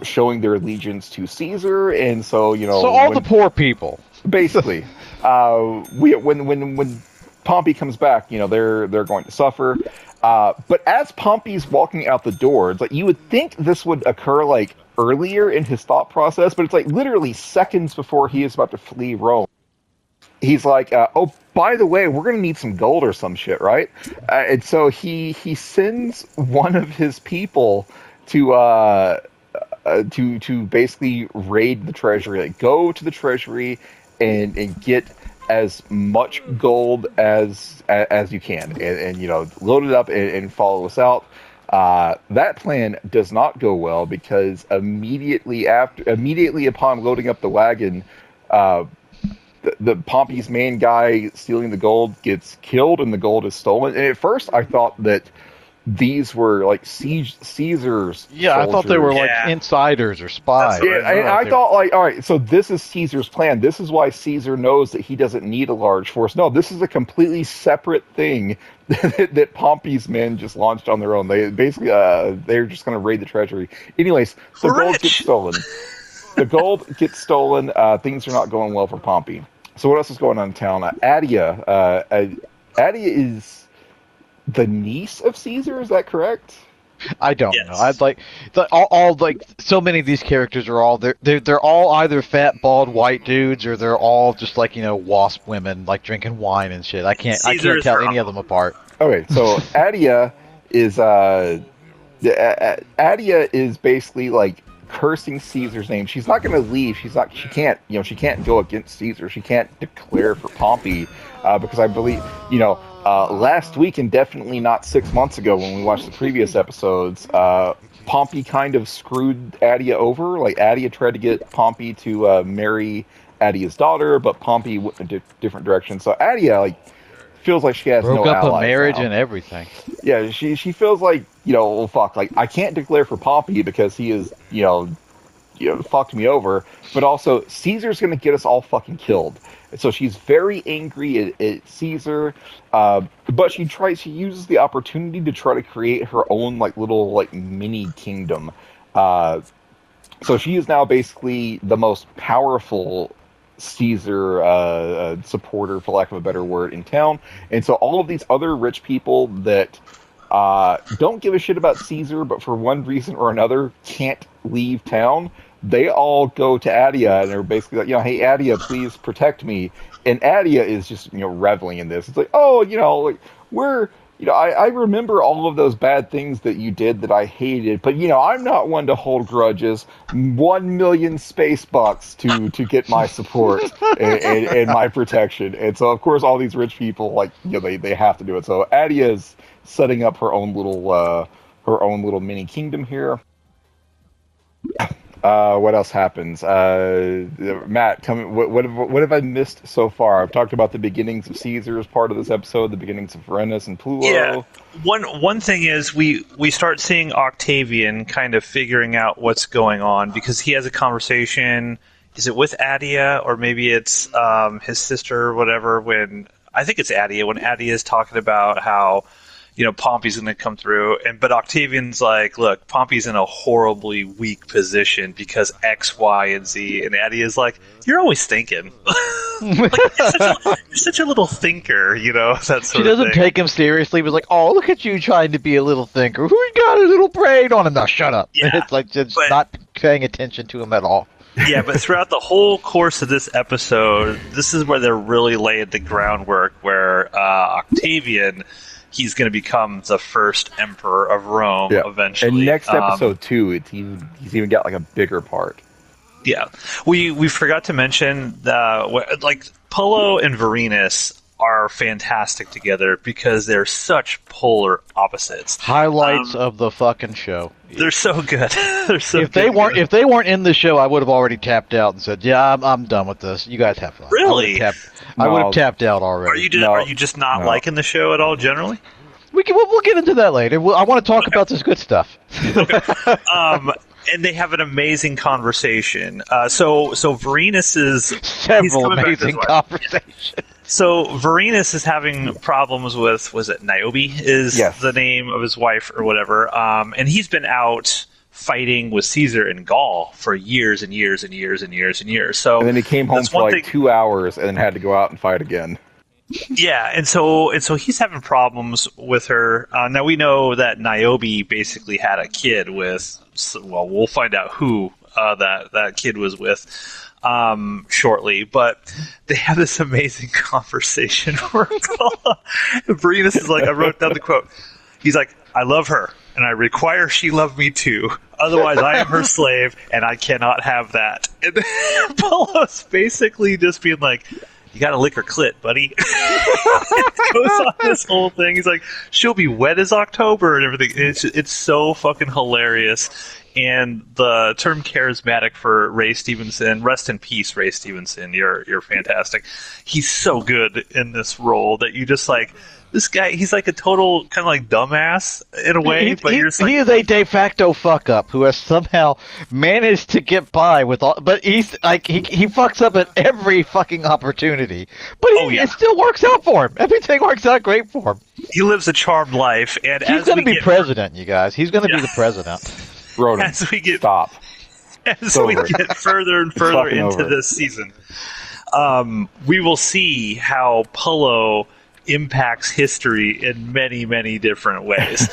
showing their allegiance to Caesar, and so So all the poor people, basically, when Pompey comes back, they're going to suffer. But as Pompey's walking out the door, it's like you would think this would occur like earlier in his thought process, but it's like literally seconds before he is about to flee Rome. He's like, oh, by the way, we're going to need some gold or some shit, right? And so he sends one of his people to basically raid the treasury. Like, go to the treasury and get as much gold as you can, and load it up and follow us out. That plan does not go well, because immediately upon loading up the wagon, the Pompey's main guy stealing the gold gets killed, and the gold is stolen. And at first, I thought that these were like Caesar's. Yeah, I thought they were like Yeah. insiders or spies. Yeah, and I thought, like, all right, so this is Caesar's plan. This is why Caesar knows that he doesn't need a large force. No, this is a completely separate thing that Pompey's men just launched on their own. They basically, they're just going to raid the treasury. Anyways, the gold gets stolen. The gold gets stolen. Things are not going well for Pompey. So what else is going on in town? Adia is the niece of Caesar. Is that correct? I don't Yes. know. I'd like all like so many of these characters are all they're all either fat bald white dudes or they're all just like wasp women like drinking wine and shit. I can't Caesar is tell her any of them apart. Okay, so Adia is Adia is basically like cursing Caesar's name. She's not going to leave. She can't go against Caesar. She can't declare for Pompey because I believe, last week and definitely not 6 months ago when we watched the previous episodes, Pompey kind of screwed Adia over. Like, Adia tried to get Pompey to marry Adia's daughter, but Pompey went in a different direction. So Adia, feels like she has Broke no up allies a marriage now. and everything. Yeah, she feels like, well, fuck, like, I can't declare for Pompey because he is, fucked me over, but also Caesar's gonna get us all fucking killed. So she's very angry at Caesar, but she uses the opportunity to try to create her own, little mini kingdom. So she is now basically the most powerful Caesar supporter, for lack of a better word, in town. And so all of these other rich people that don't give a shit about Caesar, but for one reason or another can't leave town, they all go to Adia and are basically like, hey, Adia, please protect me. And Adia is just, reveling in this. It's like, I remember all of those bad things that you did that I hated, but, I'm not one to hold grudges. 1 million space bucks to get my support and my protection. And so, of course, all these rich people, they have to do it. So Adia's setting up her own little mini kingdom here. What else happens? Matt, what have I missed so far? I've talked about the beginnings of Caesar as part of this episode, the beginnings of Varenus and Pluto. Yeah. One thing is we start seeing Octavian kind of figuring out what's going on because he has a conversation. Is it with Adia or maybe it's his sister or whatever? I think it's Adia when Adia is talking about how Pompey's going to come through, but Octavian's like, look, Pompey's in a horribly weak position because X, Y, and Z, and Adia's like, you're always thinking. You're such a little thinker, that sort She doesn't of thing. take him seriously, but like, oh, look at you trying to be a little thinker. Who got a little brain on him? Now shut up. Yeah, It's like just not paying attention to him at all. Yeah, but throughout the whole course of this episode, this is where they're really laying the groundwork where Octavian, he's going to become the first emperor of Rome eventually. And next episode too, he's even got a bigger part. Yeah, we forgot to mention Polo and Varenus are fantastic together because they're such polar opposites. Highlights of the fucking show. They're so good. They're so. If they weren't in the show, I would have already tapped out and said, "Yeah, I'm done with this. You guys have fun." Really? I would have tapped out already. Are you just not liking the show at all generally? We'll get into that later. I want to talk about this good stuff. And they have an amazing conversation. So Varenus is Several amazing conversations. So Varenus is having problems with, was it Niobe is the name of his wife or whatever, and he's been out fighting with Caesar in Gaul for years and years and years and years and years. So and then he came home for 2 hours and then had to go out and fight again. Yeah, and so he's having problems with her. Now we know that Niobe basically had a kid with. Well, we'll find out who that kid was with shortly. But they have this amazing conversation where Varenus is like, I wrote down the quote. He's like, I love her, and I require she love me too. Otherwise, I am her slave, and I cannot have that. And Apollo's basically just being like, you gotta lick her clit, buddy. Goes on this whole thing. He's like, she'll be wet as October and everything. It's so fucking hilarious. And the term charismatic for Ray Stevenson, rest in peace, Ray Stevenson. You're fantastic. He's so good in this role that you just like this guy, he's like a total kind of like dumbass in a way, but you're just like, he is a de facto fuck up who has somehow managed to get by with all. But he's like he fucks up at every fucking opportunity. But it still works out for him. Everything works out great for him. he lives a charmed life, and He's going to be president, you guys. He's going to be the president. Ronan, as we get stop. As we get further and further into this season, we will see how Pullo impacts history in many, many different ways.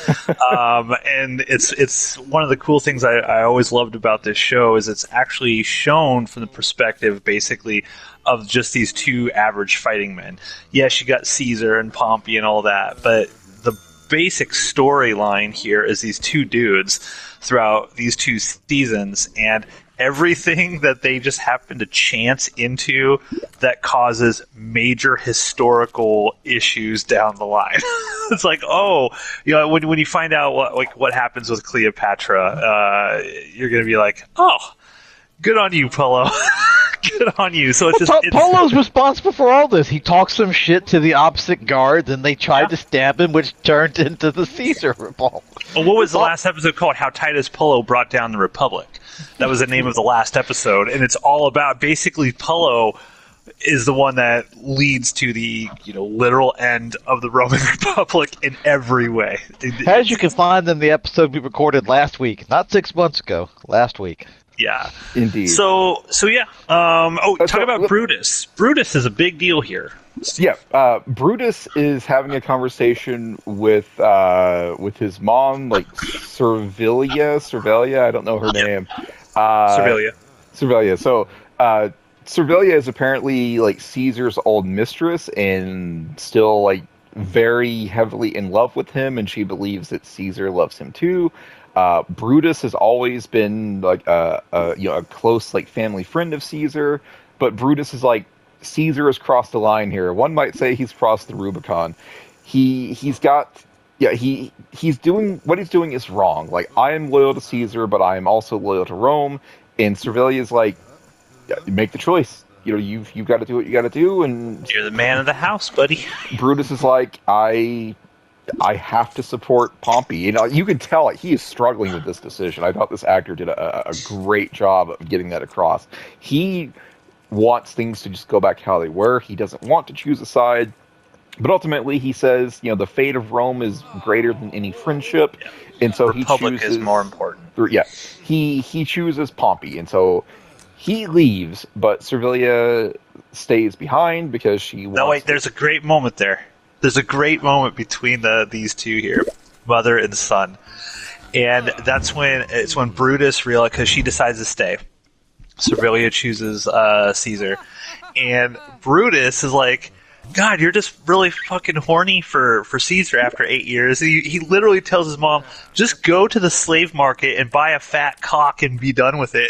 And it's one of the cool things I always loved about this show is it's actually shown from the perspective, basically, of just these two average fighting men. Yes, you got Caesar and Pompey and all that, but the basic storyline here is these two dudes throughout these two seasons, and everything that they just happen to chance into that causes major historical issues down the line. It's like, when you find out what happens with Cleopatra, you're going to be like, oh, good on you, Pullo. Good on you. So it's Polo's responsible for all this. He talks some shit to the opposite guards, and they tried to stab him, which turned into the Caesar revolt. Well, what was the last episode called? How Titus Pullo Brought Down the Republic. That was the name of the last episode, and it's all about basically Pullo is the one that leads to the literal end of the Roman Republic in every way. As you can find in the episode we recorded last week, not 6 months ago, last week. Yeah, indeed. So yeah. Talk about Brutus. Brutus is a big deal here. Yeah, Brutus is having a conversation with his mom, like Servilia. I don't know her name. Servilia. So Servilia is apparently like Caesar's old mistress and still like very heavily in love with him, and she believes that Caesar loves him too. Brutus has always been like a close like family friend of Caesar, but Brutus is like, Caesar has crossed the line here. One might say he's crossed the Rubicon. He's doing what he's doing is wrong. Like, I am loyal to Caesar, but I am also loyal to Rome. And Servilia is like, make the choice. You've got to do what you got to do. And you're the man of the house, buddy. Brutus is like, I have to support Pompey. You can tell he is struggling with this decision. I thought this actor did a great job of getting that across. He wants things to just go back how they were. He doesn't want to choose a side. But ultimately, he says, the fate of Rome is greater than any friendship. Yeah. And so Republic is more important. Yeah. He chooses Pompey. And so he leaves, but Servilia stays behind because she wants... No, wait, there's a great moment there. There's a great moment between these two here, mother and son. And that's when Brutus realizes, because she decides to stay. Servilia chooses Caesar. And Brutus is like, God, you're just really fucking horny for Caesar after 8 years. He literally tells his mom, just go to the slave market and buy a fat cock and be done with it.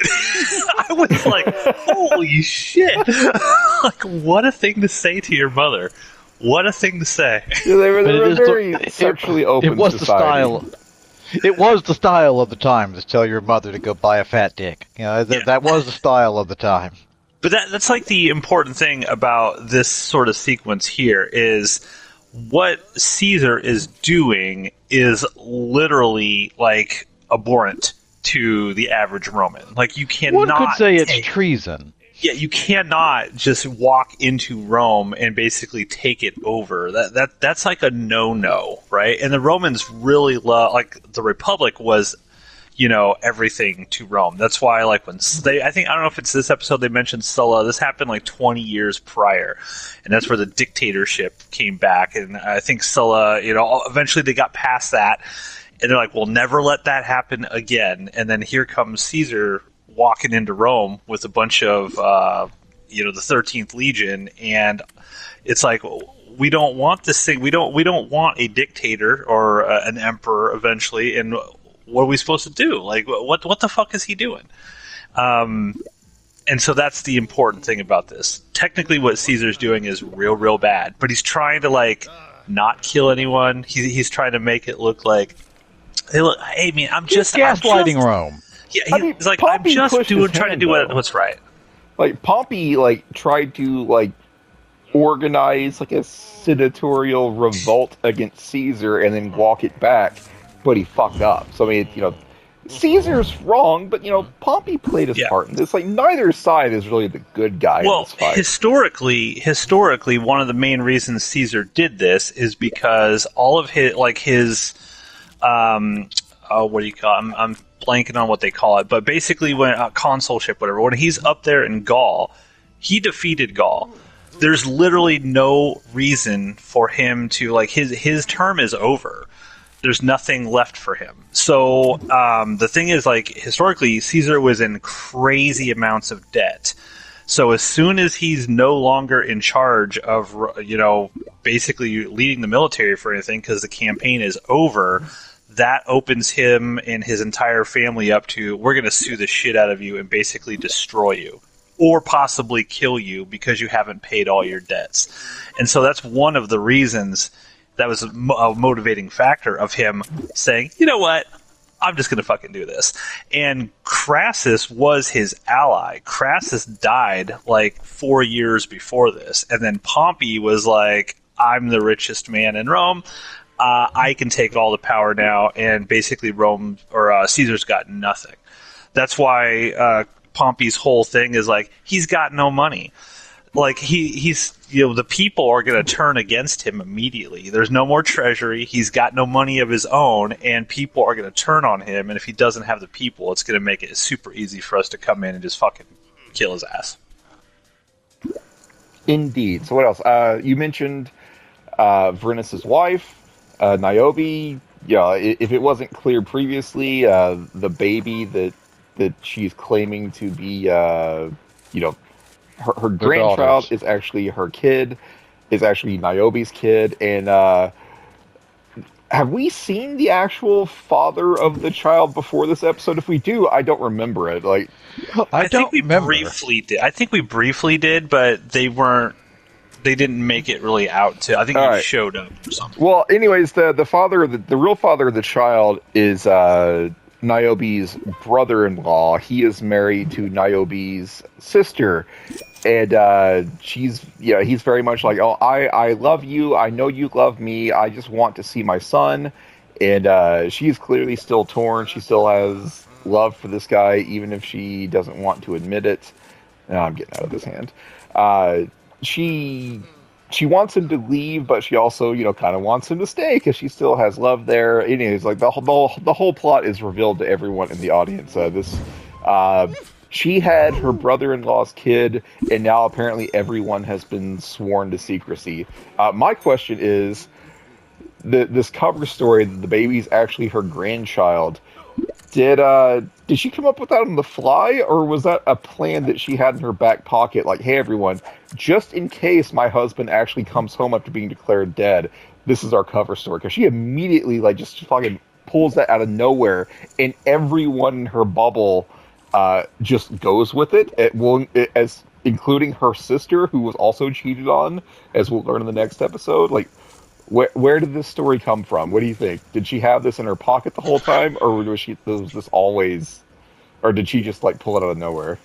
I was like, holy shit. Like, what a thing to say to your mother. What a thing to say. Yeah, they were very sexually open. It was society. It was the style of the time to tell your mother to go buy a fat dick. That was the style of the time. But that's like the important thing about this sort of sequence here is what Caesar is doing is literally like abhorrent to the average Roman. Like, you cannot... One could say it's treason. Yeah, you cannot just walk into Rome and basically take it over. That's like a no-no, right? And the Romans really love, like, the Republic was, everything to Rome. That's why, like, when I don't know if it's this episode they mentioned Sulla. This happened like 20 years prior, and that's where the dictatorship came back. And I think Sulla, eventually they got past that, and they're like, we'll never let that happen again. And then here comes Caesar walking into Rome with a bunch of, the 13th Legion, and it's like, we don't want this thing. We don't want a dictator or an emperor eventually. And what are we supposed to do? Like, what the fuck is he doing? And so that's the important thing about this. Technically, what Caesar's doing is real bad, but he's trying to like not kill anyone. He's trying to make it look like, hey man, I'm just gaslighting Rome. Yeah, he's like, Pompey, I'm just trying to do what's right. Like, Pompey, tried to, organize like a senatorial revolt against Caesar and then walk it back, but he fucked up. So I mean, Caesar's wrong, but Pompey played his part in this. Like neither side is really the good guy in this fight. Historically, one of the main reasons Caesar did this is because all of his what do you call it? I'm blanking on what they call it, but basically when consulship, whatever, when he's up there in Gaul, he defeated Gaul. There's literally no reason for him to his term is over. There's nothing left for him. So the thing is, historically, Caesar was in crazy amounts of debt. So as soon as he's no longer in charge of, basically leading the military for anything because the campaign is over, that opens him and his entire family up to, we're going to sue the shit out of you and basically destroy you. Or possibly kill you because you haven't paid all your debts. And so that's one of the reasons that was a motivating factor of him saying, you know what, I'm just going to fucking do this. And Crassus was his ally. Crassus died 4 years before this. And then Pompey was like, I'm the richest man in Rome. I can take all the power now. And basically Caesar's got nothing. That's why Pompey's whole thing is he's got no money. He's the people are going to turn against him immediately. There's no more treasury. He's got no money of his own, and people are going to turn on him. And if he doesn't have the people, it's going to make it super easy for us to come in and just fucking kill his ass. Indeed. So what else? You mentioned Varenus' wife, Niobe. Yeah, if it wasn't clear previously, the baby that she's claiming to be, her grandchild is actually her kid, is actually Niobe's kid. And have we seen the actual father of the child before this episode? If we do, I don't remember it. I think we briefly did. I think we briefly did, but they didn't make it really out to. I think he showed up or something. Well, anyways, the father, the real father of the child is Niobe's brother-in-law. He is married to Niobe's sister, and he's very much like, oh, I love you. I know you love me. I just want to see my son. And she's clearly still torn. She still has love for this guy, even if she doesn't want to admit it. No, I'm getting out of this hand. She wants him to leave, but she also, kind of wants him to stay because she still has love there. Anyways, the whole plot is revealed to everyone in the audience. She had her brother-in-law's kid, and now apparently everyone has been sworn to secrecy. My question is, this cover story that the baby's actually her grandchild. Did she come up with that on the fly, or was that a plan that she had in her back pocket? Like, hey, everyone, just in case my husband actually comes home after being declared dead, this is our cover story. Because she immediately, just fucking pulls that out of nowhere, and everyone in her bubble just goes with it. As including her sister, who was also cheated on, as we'll learn in the next episode. Where did this story come from? What do you think? Did she have this in her pocket the whole time, or was this always, or did she just pull it out of nowhere?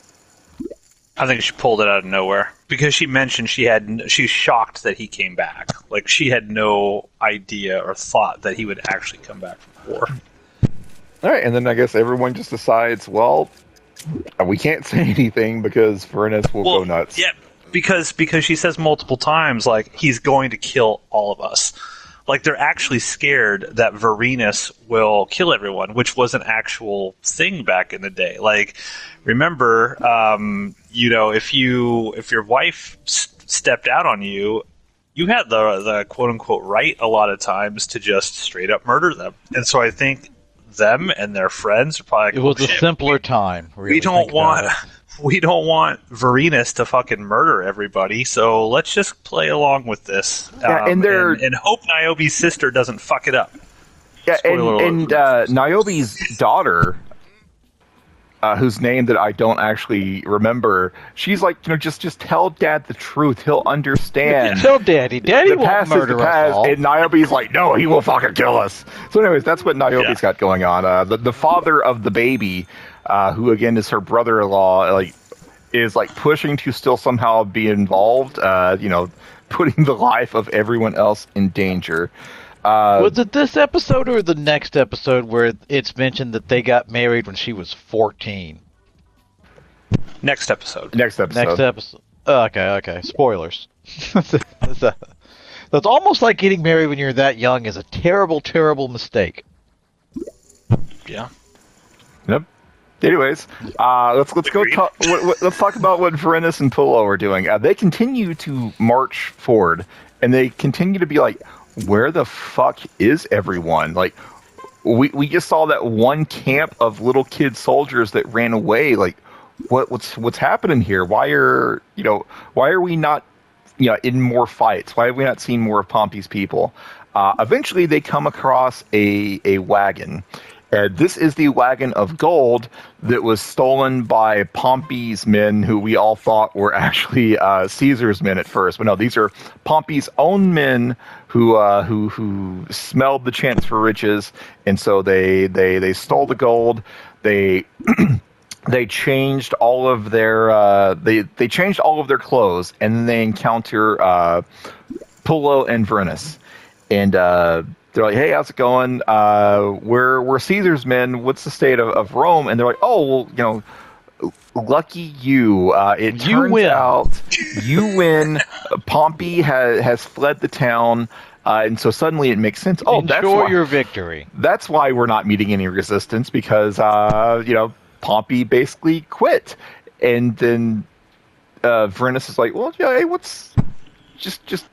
I think she pulled it out of nowhere because she mentioned she's shocked that he came back. She had no idea or thought that he would actually come back from war. All right, and then I guess everyone just decides, well, we can't say anything because Varenus will go nuts. Yeah. Because she says multiple times, he's going to kill all of us. They're actually scared that Varenus will kill everyone, which was an actual thing back in the day. Remember, if your wife stepped out on you, you had the quote-unquote right a lot of times to just straight up murder them. And so I think them and their friends are probably it was a simpler time. Really, we don't want Varenus to fucking murder everybody, so let's just play along with this. And hope Niobe's sister doesn't fuck it up. Yeah, and Niobe's daughter, whose name that I don't actually remember, she's just tell Dad the truth. He'll understand. Tell Daddy. Daddy won't murder us all. And Niobe's like, no, he will fucking kill us. So anyways, that's what Niobe's got going on. The father of the baby, who again is her brother-in-law, is pushing to still somehow be involved. putting the life of everyone else in danger. Was it this episode or the next episode where it's mentioned that they got married when she was 14? Next episode. Next episode. Okay. Spoilers. That's almost like getting married when you're that young is a terrible, terrible mistake. Yeah. Yep. Anyways, let's go talk. Let's talk about what Verennis and Pullo are doing. They continue to march forward, and they continue to be like, "Where the fuck is everyone?" Like, we just saw that one camp of little kid soldiers that ran away. Like, what's happening here? Why are we not in more fights? Why have we not seen more of Pompey's people? Eventually, they come across a wagon. This is the wagon of gold that was stolen by Pompey's men, who we all thought were actually Caesar's men at first. But no, these are Pompey's own men who smelled the chance for riches, and so they stole the gold. They they changed all of their they changed all of their clothes, and then they encounter Pullo and Verennis, and they're like, "Hey, how's it going? We're Caesar's men. What's the state of Rome?" And they're like, "Oh, well, lucky you. It turns out you win. Pompey has fled the town." And so suddenly it makes sense. Oh, enjoy your victory. That's why we're not meeting any resistance, because Pompey basically quit. And then Verennis is like, "Well, yeah, hey, what's just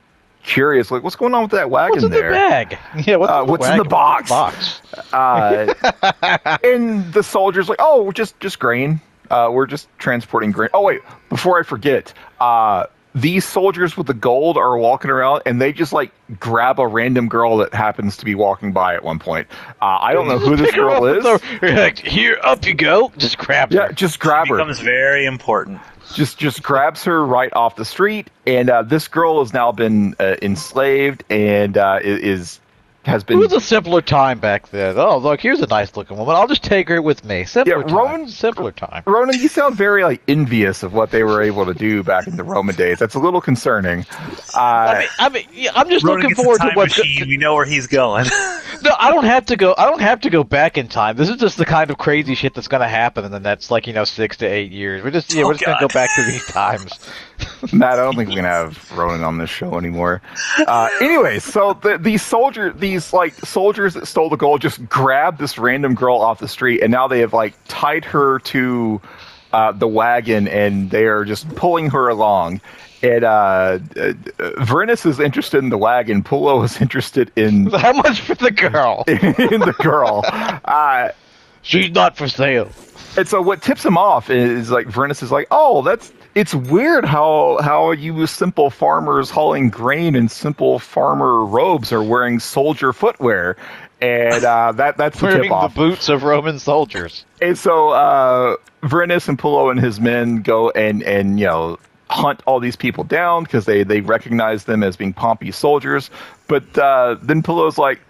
curious, like, what's going on with that wagon there? What's in the bag? Yeah, what's in the box?" And the soldier's like, "Oh, just grain. We're just transporting grain." Oh wait, before I forget, these soldiers with the gold are walking around, and they just like grab a random girl that happens to be walking by at one point. I don't know who this girl is. Like, here, up you go. Just grab her. Yeah, just grab her. Becomes very important. Just grabs her right off the street, and this girl has now been enslaved and has been. It was a simpler time back then. Oh, look, here's a nice looking woman. I'll just take her with me. Simpler time. Ronan, you sound very like envious of what they were able to do back in the Roman days. That's a little concerning. I'm just Ronan looking gets forward a time to what's. machine. We know where he's going. No, I don't have to go. I don't have to go back in time. This is just the kind of crazy shit that's going to happen in the next 6 to 8 years. We're just going to go back to these times. Matt, I don't think we can have Ronan on this show anymore. Anyway, so these soldiers that stole the gold just grabbed this random girl off the street, and now they have like tied her to the wagon, and they are just pulling her along. And Verennis is interested in the wagon. Pullo is interested in how much for the girl? in the girl. She's not for sale. And so what tips him off is like Verennis is like, "Oh, it's weird how you simple farmers hauling grain in simple farmer robes are wearing soldier footwear." And that's the tip off. The boots of Roman soldiers. And so Verennis and Pullo and his men go and hunt all these people down because they recognize them as being Pompey's soldiers. But then Pullo's like,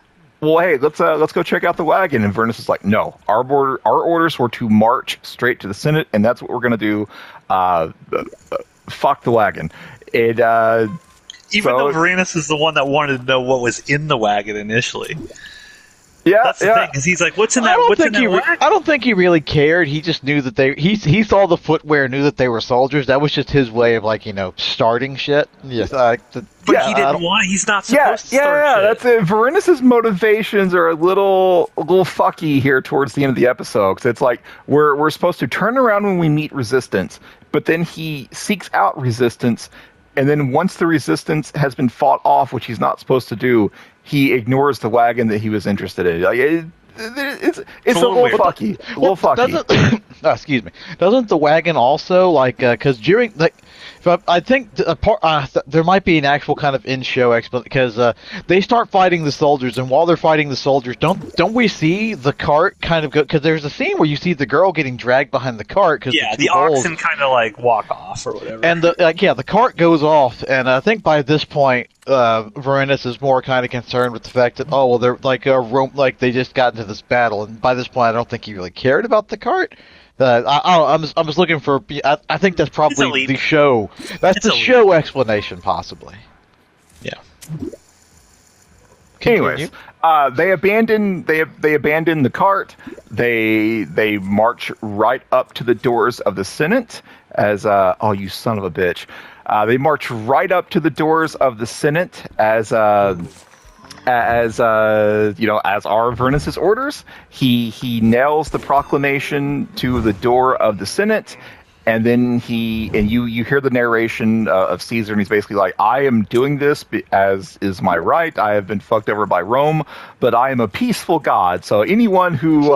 "Well, hey, let's go check out the wagon." And Verennis is like, "No, our orders were to march straight to the Senate, and that's what we're gonna do. Fuck the wagon." And even though Verennis is the one that wanted to know what was in the wagon initially. Yeah, that's the thing, because he's like, "What's in that? What's in that wagon?" I don't think he really cared. He just knew that he saw the footwear, knew that they were soldiers. That was just his way of starting shit. Yes, but he didn't want. He's not supposed to start shit. That's it. Verennis's motivations are a little fucky here towards the end of the episode, because it's like we're supposed to turn around when we meet resistance, but then he seeks out resistance, and then once the resistance has been fought off, which he's not supposed to do, he ignores the wagon that he was interested in. Like it's a little fucky. A little fucky. Excuse me. Doesn't the wagon also because during I think there might be an actual kind of in-show explanation, because they start fighting the soldiers, and while they're fighting the soldiers, don't we see the cart kind of go? Because there's a scene where you see the girl getting dragged behind the cart. Cause the oxen kind of walk off or whatever. And the cart goes off, and I think by this point, Verennis is more kind of concerned with the fact that they're they just got into this battle, and by this point, I don't think he really cared about the cart. I'm just looking for. I think that's probably the show. That's the show explanation, possibly. Yeah. Anyways, they abandon the cart. They march right up to the doors of the Senate as oh, you son of a bitch. They march right up to the doors of the Senate as as our Vernus's orders. He nails the proclamation to the door of the Senate. And then you hear the narration of Caesar, and he's basically like, I am doing this as is my right. I have been fucked over by Rome, but I am a peaceful God. So anyone who,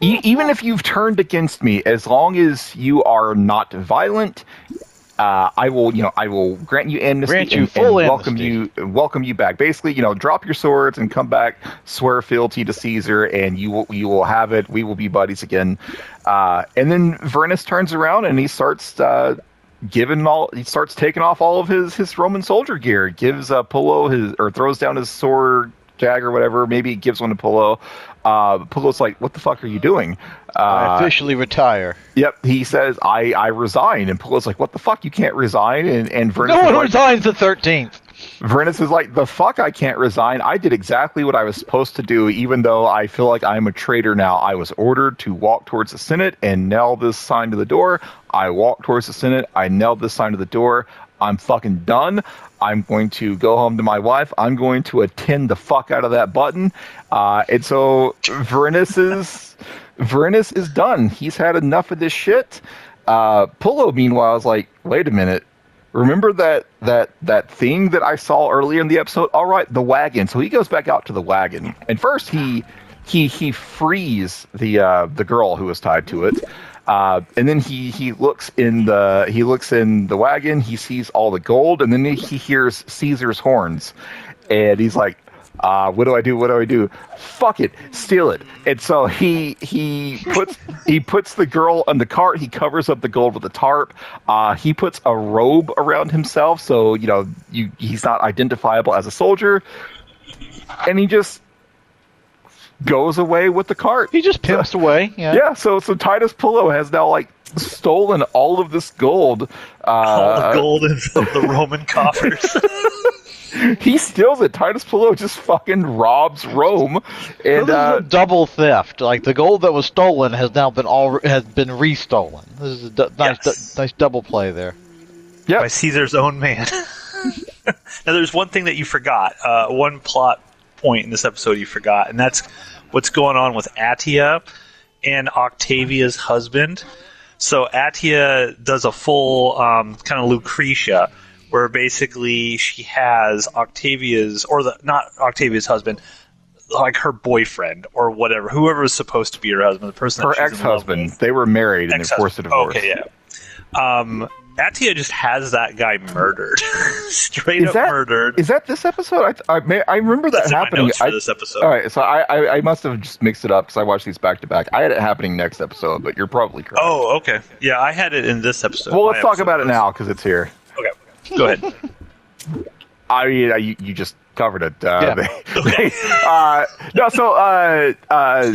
even if you've turned against me, as long as you are not violent, I will grant you amnesty and welcome you back. Basically, drop your swords and come back, swear fealty to Caesar, and you will have it. We will be buddies again. And then Vernus turns around and he starts taking off all of his Roman soldier gear. Gives Pullo throws down his sword, dagger, whatever. Maybe he gives one to Pullo. Pullo's like, what the fuck are you doing? I officially retire. Yep, he says, I resign. And Pullo's like, what the fuck? You can't resign? And Vernus no one resigns the 13th. Vernus is like, the fuck I can't resign. I did exactly what I was supposed to do, even though I feel like I'm a traitor now. I was ordered to walk towards the Senate and nail this sign to the door. I walked towards the Senate. I nailed this sign to the door. I'm fucking done. I'm going to go home to my wife. I'm going to attend the fuck out of that button. And so Vernus is done. He's had enough of this shit. Pullo, meanwhile, is like, wait a minute. Remember that thing that I saw earlier in the episode? All right, the wagon. So he goes back out to the wagon. And first he frees the girl who was tied to it. And then he looks in the wagon. He sees all the gold, and then he hears Caesar's horns, and he's like, "What do I do? What do I do? Fuck it, steal it." And so he puts the girl on the cart. He covers up the gold with a tarp. He puts a robe around himself, so he's not identifiable as a soldier, and he just goes away with the cart. He just pimps away. Yeah. So Titus Pullo has now stolen all of this gold. All the gold in the Roman coffers. He steals it. Titus Pullo just fucking robs Rome, and this is a double theft. Like the gold that was stolen has now been restolen. This is a nice double play there. Yeah, by Caesar's own man. Now, there's one thing that you forgot. One plot point in this episode you forgot, and that's what's going on with Attia and Octavia's husband. So Attia does a full kind of Lucretia, where basically she has Octavia's, not Octavia's husband, like her boyfriend or whatever, whoever was supposed to be her husband, the person her ex-husband. They were married and they forced a divorce. Okay, yeah. Attia just has that guy murdered, straight up murdered. Is that this episode? I remember that happening. For this episode. All right, so I must have just mixed it up because I watched these back to back. I had it happening next episode, but you're probably correct. Oh, okay. Yeah, I had it in this episode. Well, let's talk about it now because it's here. Okay, go ahead. You just covered it. Okay. No, so it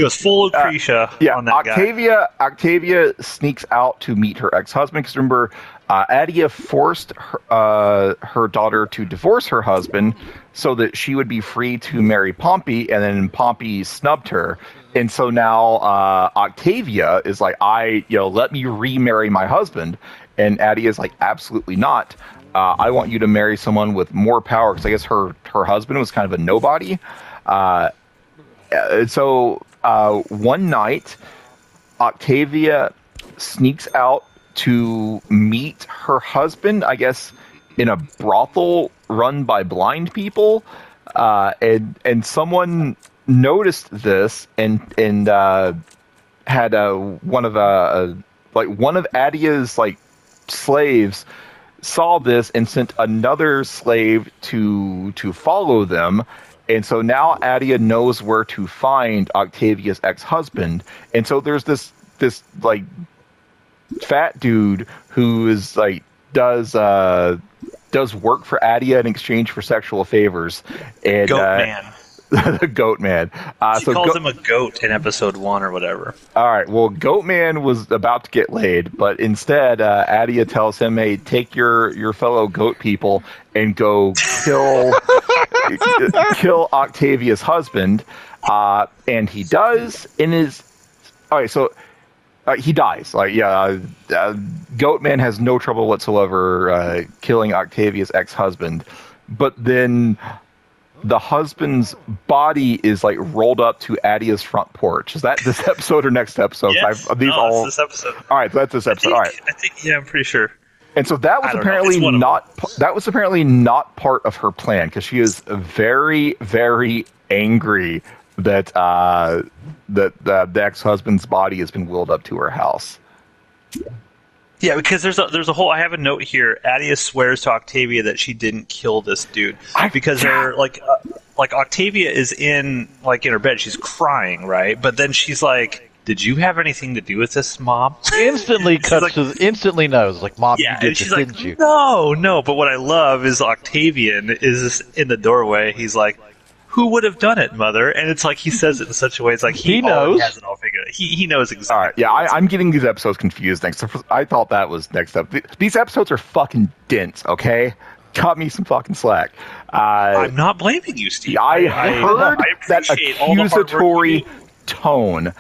was full Lucretia on that Octavia. Guy. Octavia sneaks out to meet her ex-husband. Because remember, Attia forced her daughter to divorce her husband so that she would be free to marry Pompey, and then Pompey snubbed her. And so now Octavia is like, let me remarry my husband. And Attia is like, absolutely not. I want you to marry someone with more power, because I guess her husband was kind of a nobody. So one night, Octavia sneaks out to meet her husband, I guess, in a brothel run by blind people. And someone noticed this and had one of Attia's slaves saw this and sent another slave to follow them. And so now Attia knows where to find Octavia's ex-husband. And so there's this fat dude who is does work for Attia in exchange for sexual favors. And Goat man. the Goat Man. She calls him a goat in episode 1 or whatever. All right. Well, Goat Man was about to get laid, but instead, Adia tells him, "Hey, take your fellow goat people and go kill Octavia's husband." And he does. All right. So he dies. Goat Man has no trouble whatsoever killing Octavia's ex-husband, but then the husband's body is rolled up to Adia's front porch. Is that this episode or next episode? Yes. It's this episode. All right, that's this episode. All right. I think, yeah, I'm pretty sure. And so that was apparently not part of her plan, because she is very, very angry that the ex-husband's body has been wheeled up to her house. Yeah, because there's a whole. I have a note here. Adia swears to Octavia that she didn't kill this dude because they're like Octavia is in her bed. She's crying, right? But then she's like, "Did you have anything to do with this, Mom?" Instantly instantly knows. Like, Mom, yeah, you did and she's this, like, didn't you? No. But what I love is Octavian is in the doorway. He's like, "Who would have done it, Mother?" And it's like he says it in such a way. It's like he knows. has it all figured out. He knows exactly. All right, yeah, I'm getting these episodes confused. I thought that was next up. These episodes are fucking dense. Okay, cut me some fucking slack. I'm not blaming you, Steve. I heard that accusatory tone.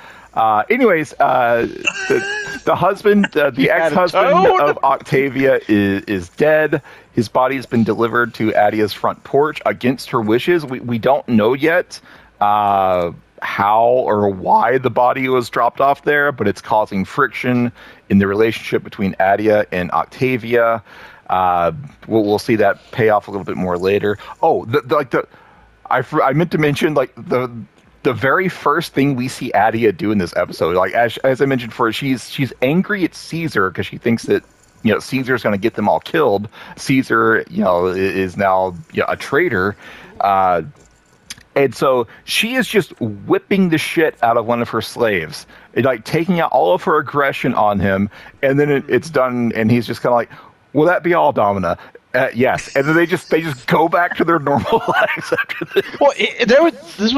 Anyways, the husband, the ex-husband of Octavia is dead. His body has been delivered to Adia's front porch against her wishes. We don't know yet how or why the body was dropped off there, but it's causing friction in the relationship between Adia and Octavia. We'll see that pay off a little bit more later. Oh, I meant to mention the very first thing we see Adia do in this episode, as I mentioned before, she's angry at Caesar because she thinks that Caesar's going to get them all killed. Caesar, is now a traitor, and so she is just whipping the shit out of one of her slaves, taking out all of her aggression on him, and then it's done, and he's just kind of like, "Will that be all, Domina?" Yes, and then they just go back to their normal lives after this. Well, this is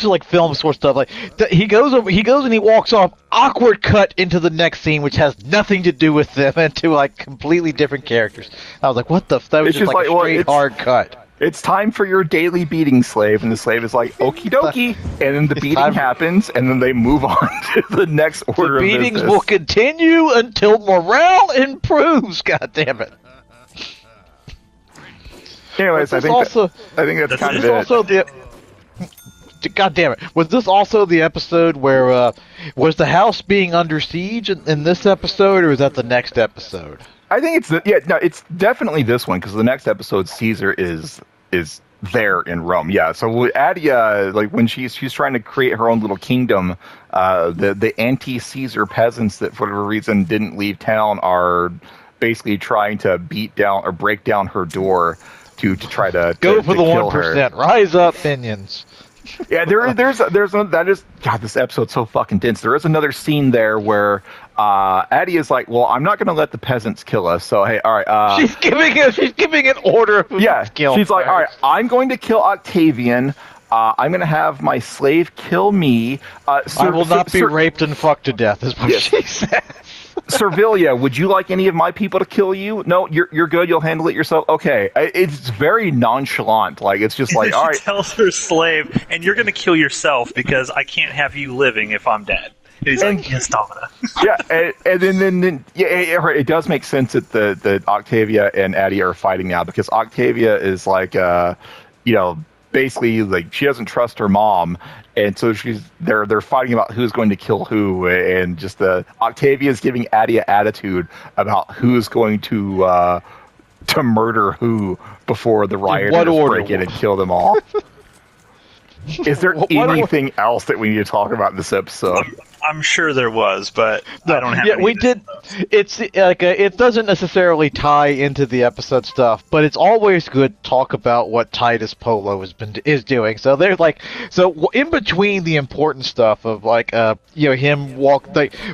like film sort of stuff. He goes and he walks off. Awkward cut into the next scene, which has nothing to do with them, and to completely different characters. I was like, "What the?" That was just a straight hard cut. It's time for your daily beating, slave, and the slave is like, "Okie dokie," and then the beating happens, and then they move on to the next order of business. The beatings will continue until morale improves. God damn it. Anyways, I think that's kind of it. Also God damn it! Was this also the episode where was the house being under siege in this episode, or was that the next episode? I think it's definitely this one, because the next episode Caesar is there in Rome. Yeah, so Adia, when she's trying to create her own little kingdom, the anti-Caesar peasants that for whatever reason didn't leave town are basically trying to beat down or break down her door to try to go for the 1%. Rise up, minions. Yeah, God, this episode's so fucking dense. There is another scene there where Addie is like, "Well, I'm not going to let the peasants kill us. So hey, all right." She's giving an order. Yeah, she's like, "All right, I'm going to kill Octavian. I'm going to have my slave kill me. I will not be raped and fucked to death." Is what she says. Servilia, would you like any of my people to kill you? No, you're good. You'll handle it yourself. Okay. It's very nonchalant. It's just like, all right. She tells her slave, "And you're going to kill yourself because I can't have you living if I'm dead." And he's like, "Yes, Domina." Yeah, and then it does make sense that Octavia and Addie are fighting now, because Octavia is basically she doesn't trust her mom. And so they're fighting about who's going to kill who, and just Octavia is giving Adia attitude about who's going to murder who before the rioters break in and kill them all. Is there anything else that we need to talk about in this episode? I'm sure there was, but I don't have. Yeah, we did. It's it doesn't necessarily tie into the episode stuff, but it's always good to talk about what Titus Polo is doing. So they're in between the important stuff of him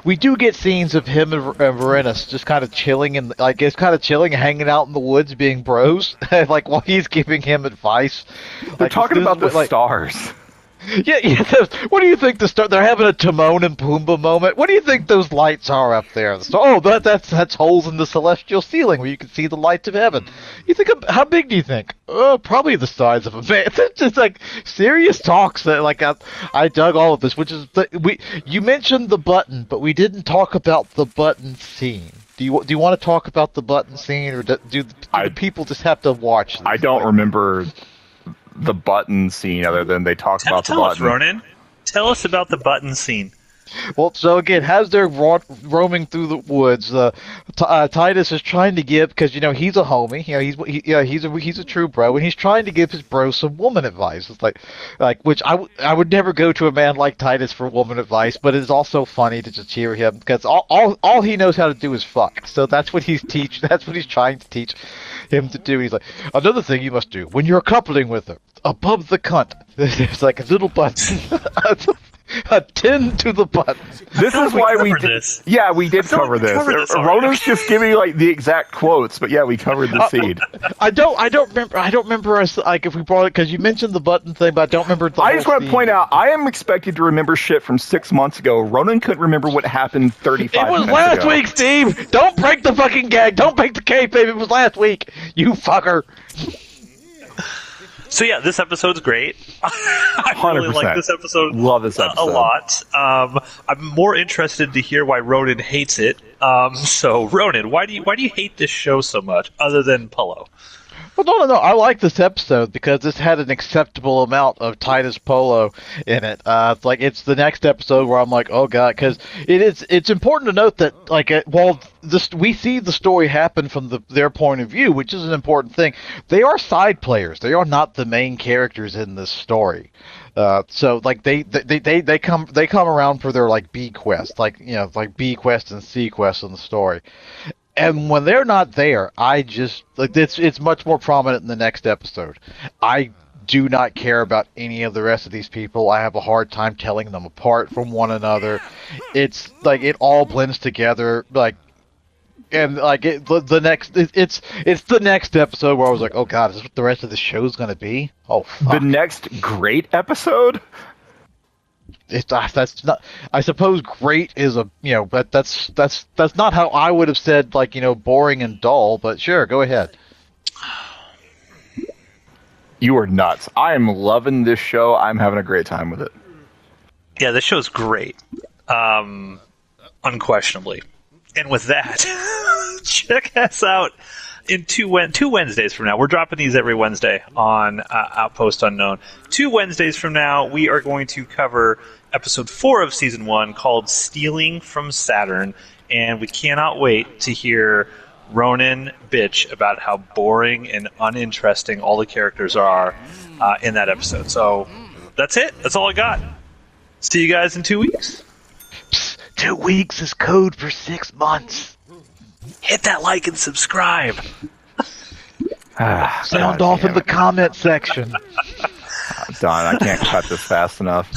we do get scenes of him and Varenus just kind of chilling and hanging out in the woods, being bros, while he's giving him advice. They're talking about the stars. Yeah. What do you think they're having a Timon and Pumbaa moment? What do you think those lights are up there? That's holes in the celestial ceiling where you can see the lights of heaven. You think how big do you think? Oh, probably the size of a man. It's just like serious talks that like I dug all of this, which is you mentioned the button, but we didn't talk about the button scene. Do you want to talk about the button scene, or do the people just have to watch this? I don't remember the button scene other than they talk about the Tell button. us, Ronan. Tell us about the button scene. Well, so again, as they're roaming through the woods, Titus is trying to give, because he's a homie, he's a true bro, and he's trying to give his bro some woman advice. It's like which I would never go to a man like Titus for woman advice, but it's also funny to just hear him because all he knows how to do is fuck. So that's what he's That's what he's trying to teach him to do. He's like, another thing you must do when you're coupling with her, above the cunt, there's like a little button. A 10 to the button. This is why we did this. Yeah, we did cover this. Ronan's just giving like the exact quotes, but yeah, we covered the scene. I don't remember us like if we brought it because you mentioned the button thing, but I don't remember. I just want to point out, I am expected to remember shit from 6 months ago. Ronan couldn't remember what happened 35 minutes ago. It was last week, Steve. Don't break the fucking gag. Don't break the kayfabe. It was last week. You fucker. So yeah, this episode's great. I really 100%. like this episode. Love this episode a lot. I'm more interested to hear why Ronan hates it. So Ronan, why do you hate this show so much, other than Polo? Well, no. I like this episode because this had an acceptable amount of Titus Polo in it. It's the next episode where I'm like, oh god, because it's important to note that we see the story happen from their point of view, which is an important thing. They are side players. They are not the main characters in this story. So they come around for their like B quest, like B quest and C quest in the story. And when they're not there, I just it's much more prominent in the next episode. I do not care about any of the rest of these people. I have a hard time telling them apart from one another. It's like it all blends together. It's the next episode where I was like, oh god, is this what the rest of the show's gonna be? Oh, fuck. The next great episode? That's not. I suppose great is but that's not how I would have said boring and dull. But sure, go ahead. You are nuts. I am loving this show. I'm having a great time with it. Yeah, this show's great, unquestionably. And with that, check us out in two Wednesdays from now. We're dropping these every Wednesday on Outpost Unknown. 2 Wednesdays from now, we are going to cover episode 4 of season 1 called Stealing from Saturn, and we cannot wait to hear Ronan bitch about how boring and uninteresting all the characters are in that episode. So that's it. That's all I got. See you guys in 2 weeks. Psst, 2 weeks is code for 6 months. Hit that like and subscribe. Sound off in the comment section. Don, I can't cut this fast enough.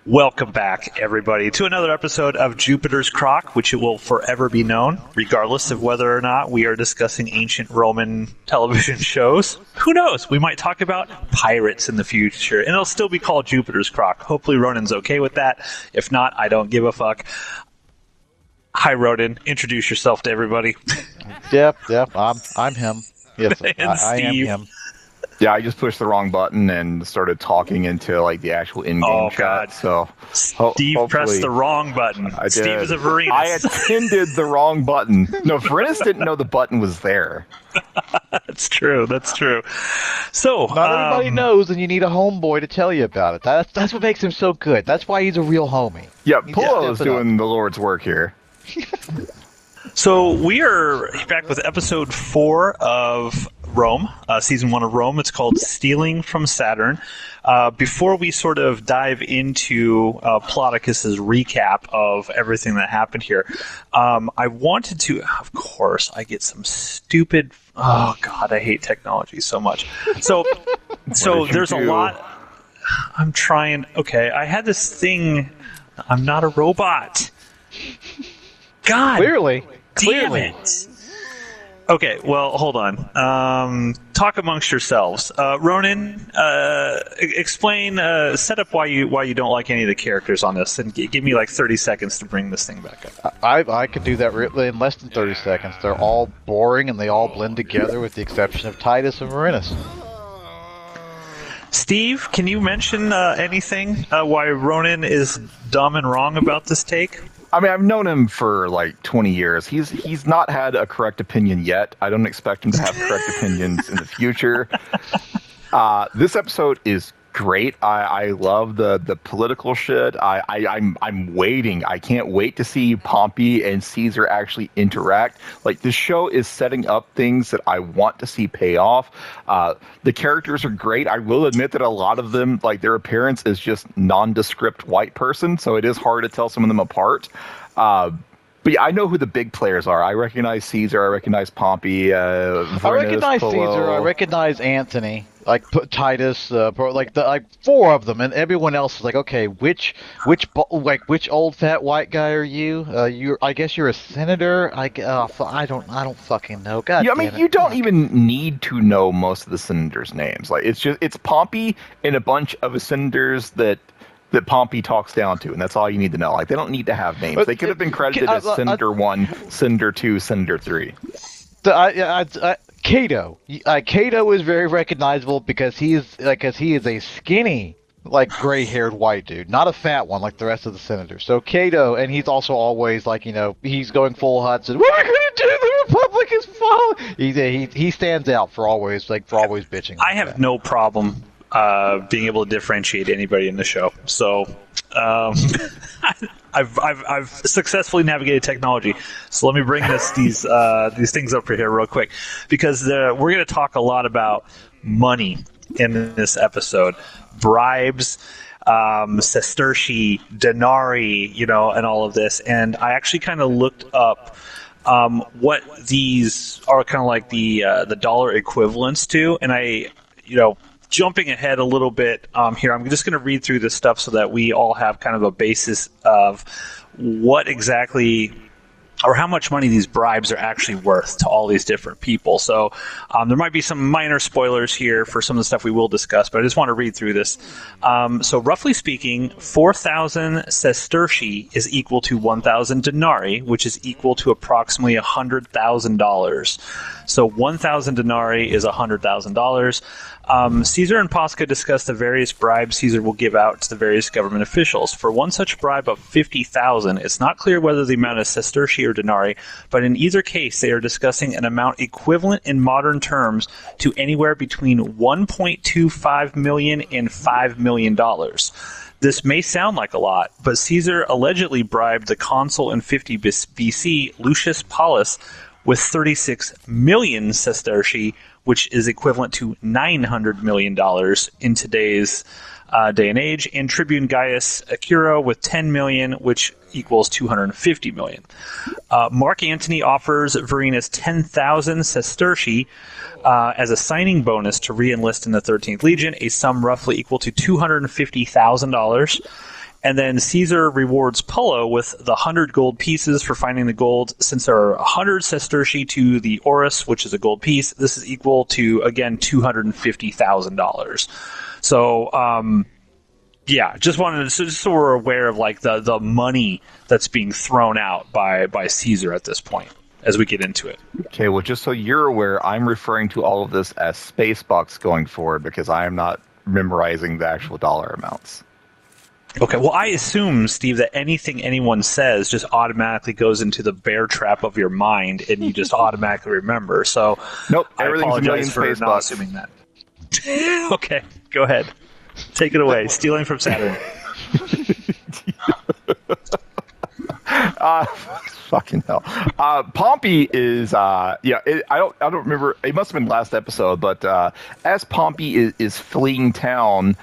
Welcome back, everybody, to another episode of Jupiter's Crock, which it will forever be known, regardless of whether or not we are discussing ancient Roman television shows. Who knows? We might talk about pirates in the future, and it'll still be called Jupiter's Crock. Hopefully Ronan's okay with that. If not, I don't give a fuck. Hi, Ronan. Introduce yourself to everybody. Yep. I'm him. Yes, I am him. Yeah, I just pushed the wrong button and started talking into like the actual in-game chat. So Steve pressed the wrong button. I did. Steve is a Varinus. I attended the wrong button. No, Varinus didn't know the button was there. That's true. So not everybody knows, and you need a homeboy to tell you about it. That's what makes him so good. That's why he's a real homie. Yeah, Polo is doing the Lord's work here. So we are back with episode 4 of Rome, season 1 of Rome. It's called Stealing from Saturn. Before we sort of dive into Plotticus's recap of everything that happened here, I wanted to, of course, I get some stupid, oh god, I hate technology so much. So there's a lot, I'm trying, okay, I had this thing, I'm not a robot. God. Clearly. Damn it. Okay, well, hold on. talk amongst yourselves. Ronan, explain, set up why you don't like any of the characters on this, and give me like 30 seconds to bring this thing back up. I could do that in less than 30 seconds. They're all boring and they all blend together with the exception of Titus and Marinus. Steve, can you mention anything why Ronan is dumb and wrong about this take? I mean, I've known him for like 20 years. He's not had a correct opinion yet. I don't expect him to have correct opinions in the future. This episode is great. I love the political shit. I'm waiting. I can't wait to see Pompey and Caesar actually interact. Like, this show is setting up things that I want to see pay off. The characters are great. I will admit that a lot of them, like, their appearance is just nondescript white person, so it is hard to tell some of them apart. But yeah, I know who the big players are. I recognize Caesar. I recognize Pompey. I recognize Caesar. I recognize Antony. Like Titus, like four of them, and everyone else is like, okay, which old fat white guy are you? I guess you're a senator. I don't fucking know. God, yeah, I mean, you don't even need to know most of the senators' names. Like, it's Pompey and a bunch of senators that Pompey talks down to, and that's all you need to know. Like, they don't need to have names. But they could have been credited as Senator 1, Senator 2, Senator 3. Cato. Cato is very recognizable because he is a skinny, like, gray-haired white dude, not a fat one like the rest of the senators. So Cato, and he's also always like, he's going full Hudson. What are we gonna do? The Republic is falling. He stands out for always bitching. I have no problem being able to differentiate anybody in the show. So I've successfully navigated technology. So let me bring these things up for here real quick, because we're going to talk a lot about money in this episode, bribes, sestertii, denarii, and all of this. And I actually kind of looked up what these are kind of like the dollar equivalents to, and I jumping ahead a little bit here, I'm just going to read through this stuff so that we all have kind of a basis of what exactly or how much money these bribes are actually worth to all these different people. So there might be some minor spoilers here for some of the stuff we will discuss, but I just want to read through this. So roughly speaking, 4,000 sestertii is equal to 1,000 denarii, which is equal to approximately $100,000. So 1,000 denarii is $100,000. Caesar and Posca discuss the various bribes Caesar will give out to the various government officials. For one such bribe of 50,000, it's not clear whether the amount is sestertii or denarii, but in either case, they are discussing an amount equivalent in modern terms to anywhere between 1.25 million and $5 million. This may sound like a lot, but Caesar allegedly bribed the consul in 50 BC, Lucius Paulus, with 36 million sestertii, which is equivalent to $900 million in today's day and age, and Tribune Gaius Acuro with 10 million, which equals 250 million. Mark Antony offers Varenus 10,000 sestertii as a signing bonus to re-enlist in the 13th Legion, a sum roughly equal to $250,000. And then Caesar rewards Pullo with the 100 gold pieces for finding the gold. Since there are 100 sestertii to the Orus, which is a gold piece, this is equal to, again, $250,000. So, just wanted to, just so we're aware of like the money that's being thrown out by Caesar at this point as we get into it. Okay, well, just so you're aware, I'm referring to all of this as space bucks going forward because I am not memorizing the actual dollar amounts. Okay, well, I assume, Steve, that anything anyone says just automatically goes into the bear trap of your mind, and you just automatically remember. So, nope, I apologize for not assuming that. Okay, go ahead. Take it away. Stealing from Saturn. Fucking hell. Pompey is I don't remember. It must have been last episode, but as Pompey is fleeing town.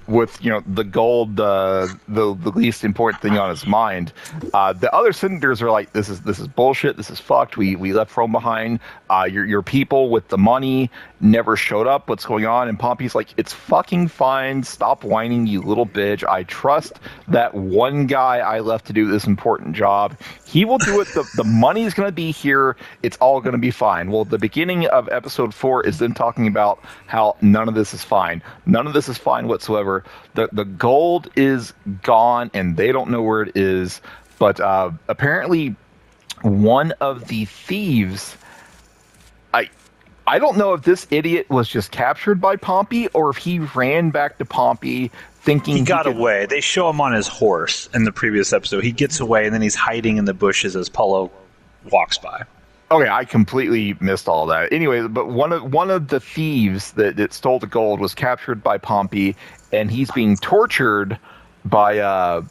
with the gold, the least important thing on his mind. The other senators are like, this is bullshit. This is fucked. We left Rome behind. Your people with the money never showed up. What's going on? And Pompey's like, it's fucking fine. Stop whining, you little bitch. I trust that one guy I left to do this important job. He will do it. The money's going to be here. It's all going to be fine. Well, the beginning of episode 4 is them talking about how none of this is fine. None of this is fine whatsoever. The gold is gone, and they don't know where it is. But apparently, one of the thieves, I don't know if this idiot was just captured by Pompey or if he ran back to Pompey thinking he got away. They show him on his horse in the previous episode. He gets away, and then he's hiding in the bushes as Paulo walks by. Okay, I completely missed all that. Anyway, but one of the thieves that stole the gold was captured by Pompey, and he's being tortured by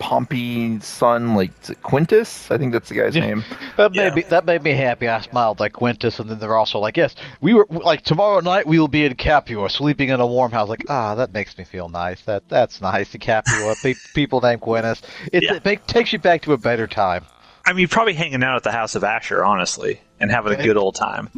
Pompey's son, like Quintus. I think that's the guy's name. That made me happy. I smiled like Quintus, and then they're also like, yes, we were like tomorrow night we will be in Capua, sleeping in a warm house. Like, that makes me feel nice. That's nice. Capua, people named Quintus. It takes you back to a better time. I mean, probably hanging out at the house of Asher, honestly, and having a good old time.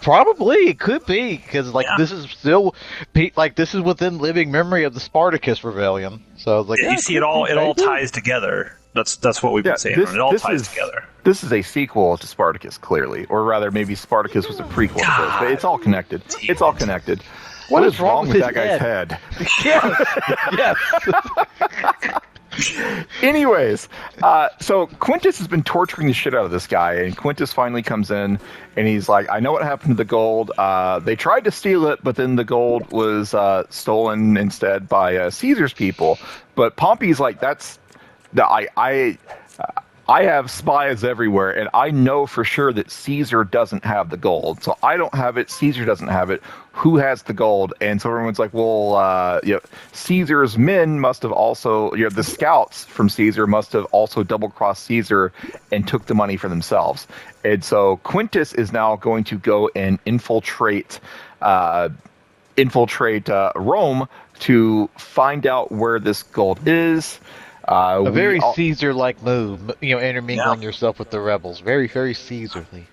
Probably, it could be, because this is still this is within living memory of the Spartacus rebellion. So like, you see, it all ties together. That's what we've been saying. It all ties together. This is a sequel to Spartacus, clearly, or rather, maybe Spartacus was a prequel to this. But it's all connected. It's all connected. What is wrong with that guy's head? Yes. Anyways, so Quintus has been torturing the shit out of this guy, and Quintus finally comes in, and he's like, I know what happened to the gold. They tried to steal it, but then the gold was stolen instead by Caesar's people. But Pompey's like, I have spies everywhere, and I know for sure that Caesar doesn't have the gold. So I don't have it. Caesar doesn't have it. Who has the gold? And so everyone's like, well, Caesar's men must have also, the scouts from Caesar must have also double-crossed Caesar and took the money for themselves. And so Quintus is now going to go and infiltrate Rome to find out where this gold is. A very Caesar-like move, intermingling yourself with the rebels. Very, very Caesarly.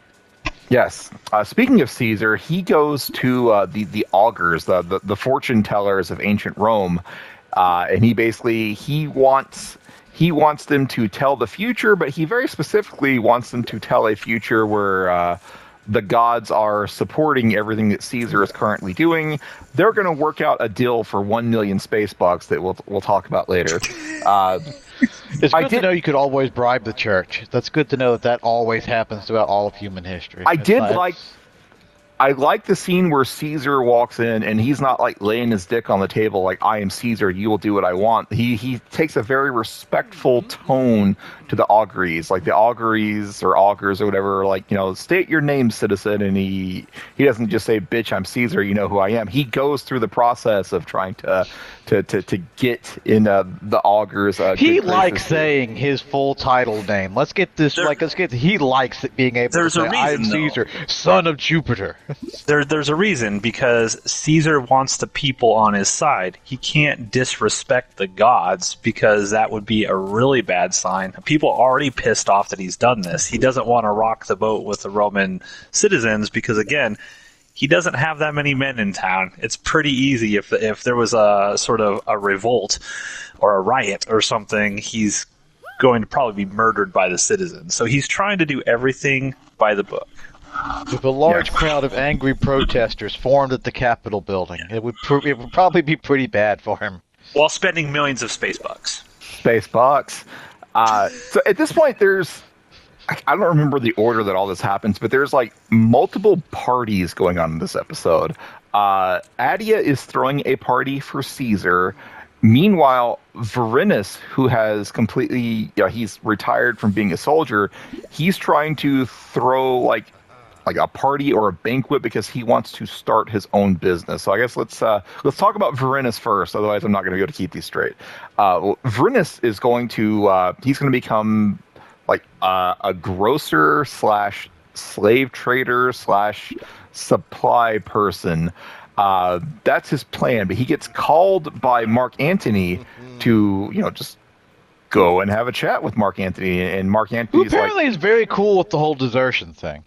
Yes. Speaking of Caesar, he goes to the augurs, the fortune tellers of ancient Rome, and he wants them to tell the future, but he very specifically wants them to tell a future where the gods are supporting everything that Caesar is currently doing. They're going to work out a deal for 1 million space bucks that we'll talk about later. It's good to know you could always bribe the church. That's good to know that always happens throughout all of human history. I like the scene where Caesar walks in and he's not like laying his dick on the table like, I am Caesar, you will do what I want. He takes a very respectful tone to the auguries, like the auguries or augurs or whatever, like, state your name, citizen. And he doesn't just say, bitch, I'm Caesar, you know who I am. He goes through the process of trying to get in the augurs. He likes saying his full title name. Let's get this. He likes being able to say, I am Caesar, son of Jupiter. There's a reason, because Caesar wants the people on his side. He can't disrespect the gods, because that would be a really bad sign. People are already pissed off that he's done this. He doesn't want to rock the boat with the Roman citizens because, again, he doesn't have that many men in town. It's pretty easy if there was a sort of a revolt or a riot or something, he's going to probably be murdered by the citizens. So he's trying to do everything by the book. With a large crowd of angry protesters formed at the Capitol building, it would probably be pretty bad for him. While spending millions of space bucks. So at this point, I don't remember the order that all this happens, but there's like multiple parties going on in this episode. Adia is throwing a party for Caesar. Meanwhile, Vorenus, who has completely, he's retired from being a soldier, he's trying to throw like a party or a banquet because he wants to start his own business. So I guess let's talk about Vorenus first. Otherwise, I'm not going to be able to keep these straight. Vorenus is going to he's going to become like a grocer / slave trader / supply person. That's his plan. But he gets called by Mark Antony to, just go and have a chat with Mark Antony. And Mark Who Antony's apparently is very cool with the whole desertion thing.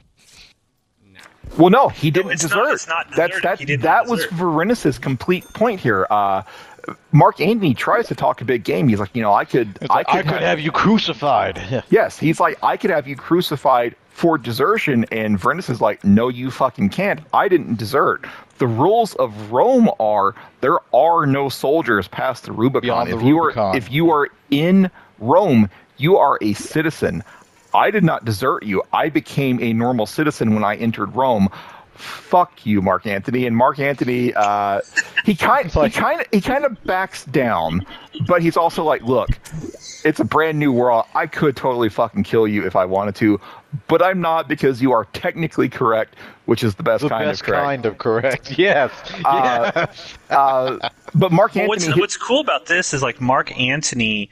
well, no, he didn't it's desert. it's not deserting. He did That not was desert. Varenus' complete point here. Mark Antony tries to talk a big game. He's like, I could have you crucified. Yes, he's like, I could have you crucified for desertion, and Varenus is like, no, you fucking can't. I didn't desert. The rules of Rome are there are no soldiers past the Rubicon. Beyond the Rubicon. If you are in Rome, you are a citizen. I did not desert you. I became a normal citizen when I entered Rome. Fuck you, Mark Antony. And Mark Antony, he kind of backs down, but he's also like, look, it's a brand new world. I could totally fucking kill you if I wanted to, but I'm not because you are technically correct, which is the best kind of correct. Kind of correct. Yes. But Mark Antony. What's cool about this is like Mark Antony.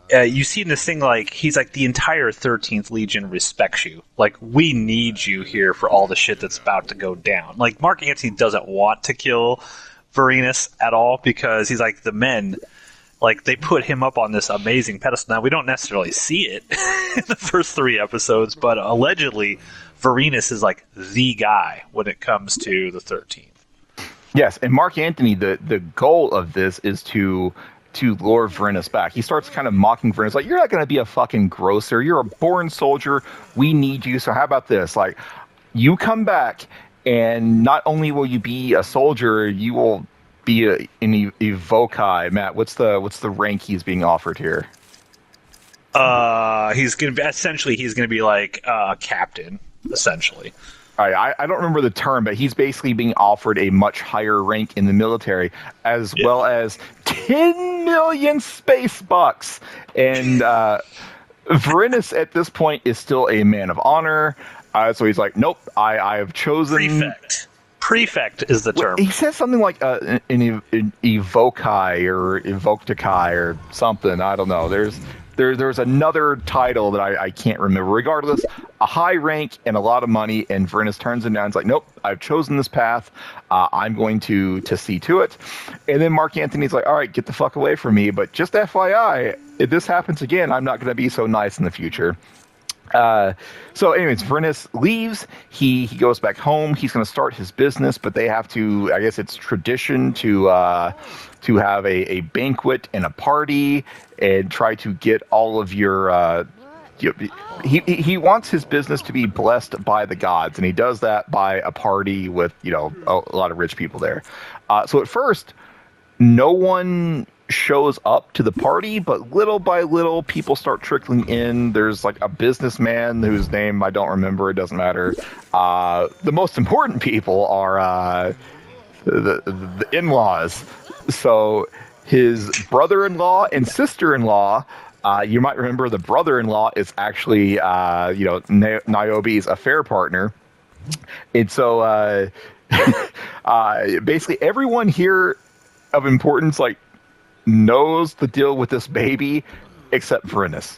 You see in this thing, like, he's like, the entire 13th Legion respects you. Like, we need you here for all the shit that's about to go down. Like, Mark Antony doesn't want to kill Varenus at all because he's like, the men, like, they put him up on this amazing pedestal. Now, we don't necessarily see it in the first 3 episodes, but allegedly, Varenus is like the guy when it comes to the 13th. Yes, and Mark Antony, the goal of this is to lure Varenus back. He starts kind of mocking Varenus, like, you're not going to be a fucking grocer. You're a born soldier. We need you. So how about this? Like, you come back, and not only will you be a soldier, you will be an evokai. Matt, what's the rank he's being offered here? He's gonna be like a captain, essentially. All right, I don't remember the term, but he's basically being offered a much higher rank in the military, as well as 10 million space bucks. And Varenus at this point is still a man of honor. So he's like, nope, I have chosen... Prefect is the term. He says something like an evokai or evoktakai or something. I don't know. There's another title that I can't remember. Regardless, a high rank and a lot of money, and Varenus turns him down. It's like, nope, I've chosen this path. I'm going to see to it. And then Mark Antony's like, all right, get the fuck away from me. But just FYI, if this happens again, I'm not going to be so nice in the future. So anyways, Varenus leaves. He goes back home. He's going to start his business, but they have to, I guess it's tradition to have a banquet and a party and try to get all of your, he wants his business to be blessed by the gods, and he does that by a party with, a lot of rich people there. So at first, no one shows up to the party, but little by little people start trickling in. There's like a businessman whose name I don't remember, it doesn't matter. The most important people are the in-laws. So his brother-in-law and sister-in-law, you might remember the brother-in-law is actually Niobe's affair partner. And so basically everyone here of importance knows the deal with this baby except Varenus.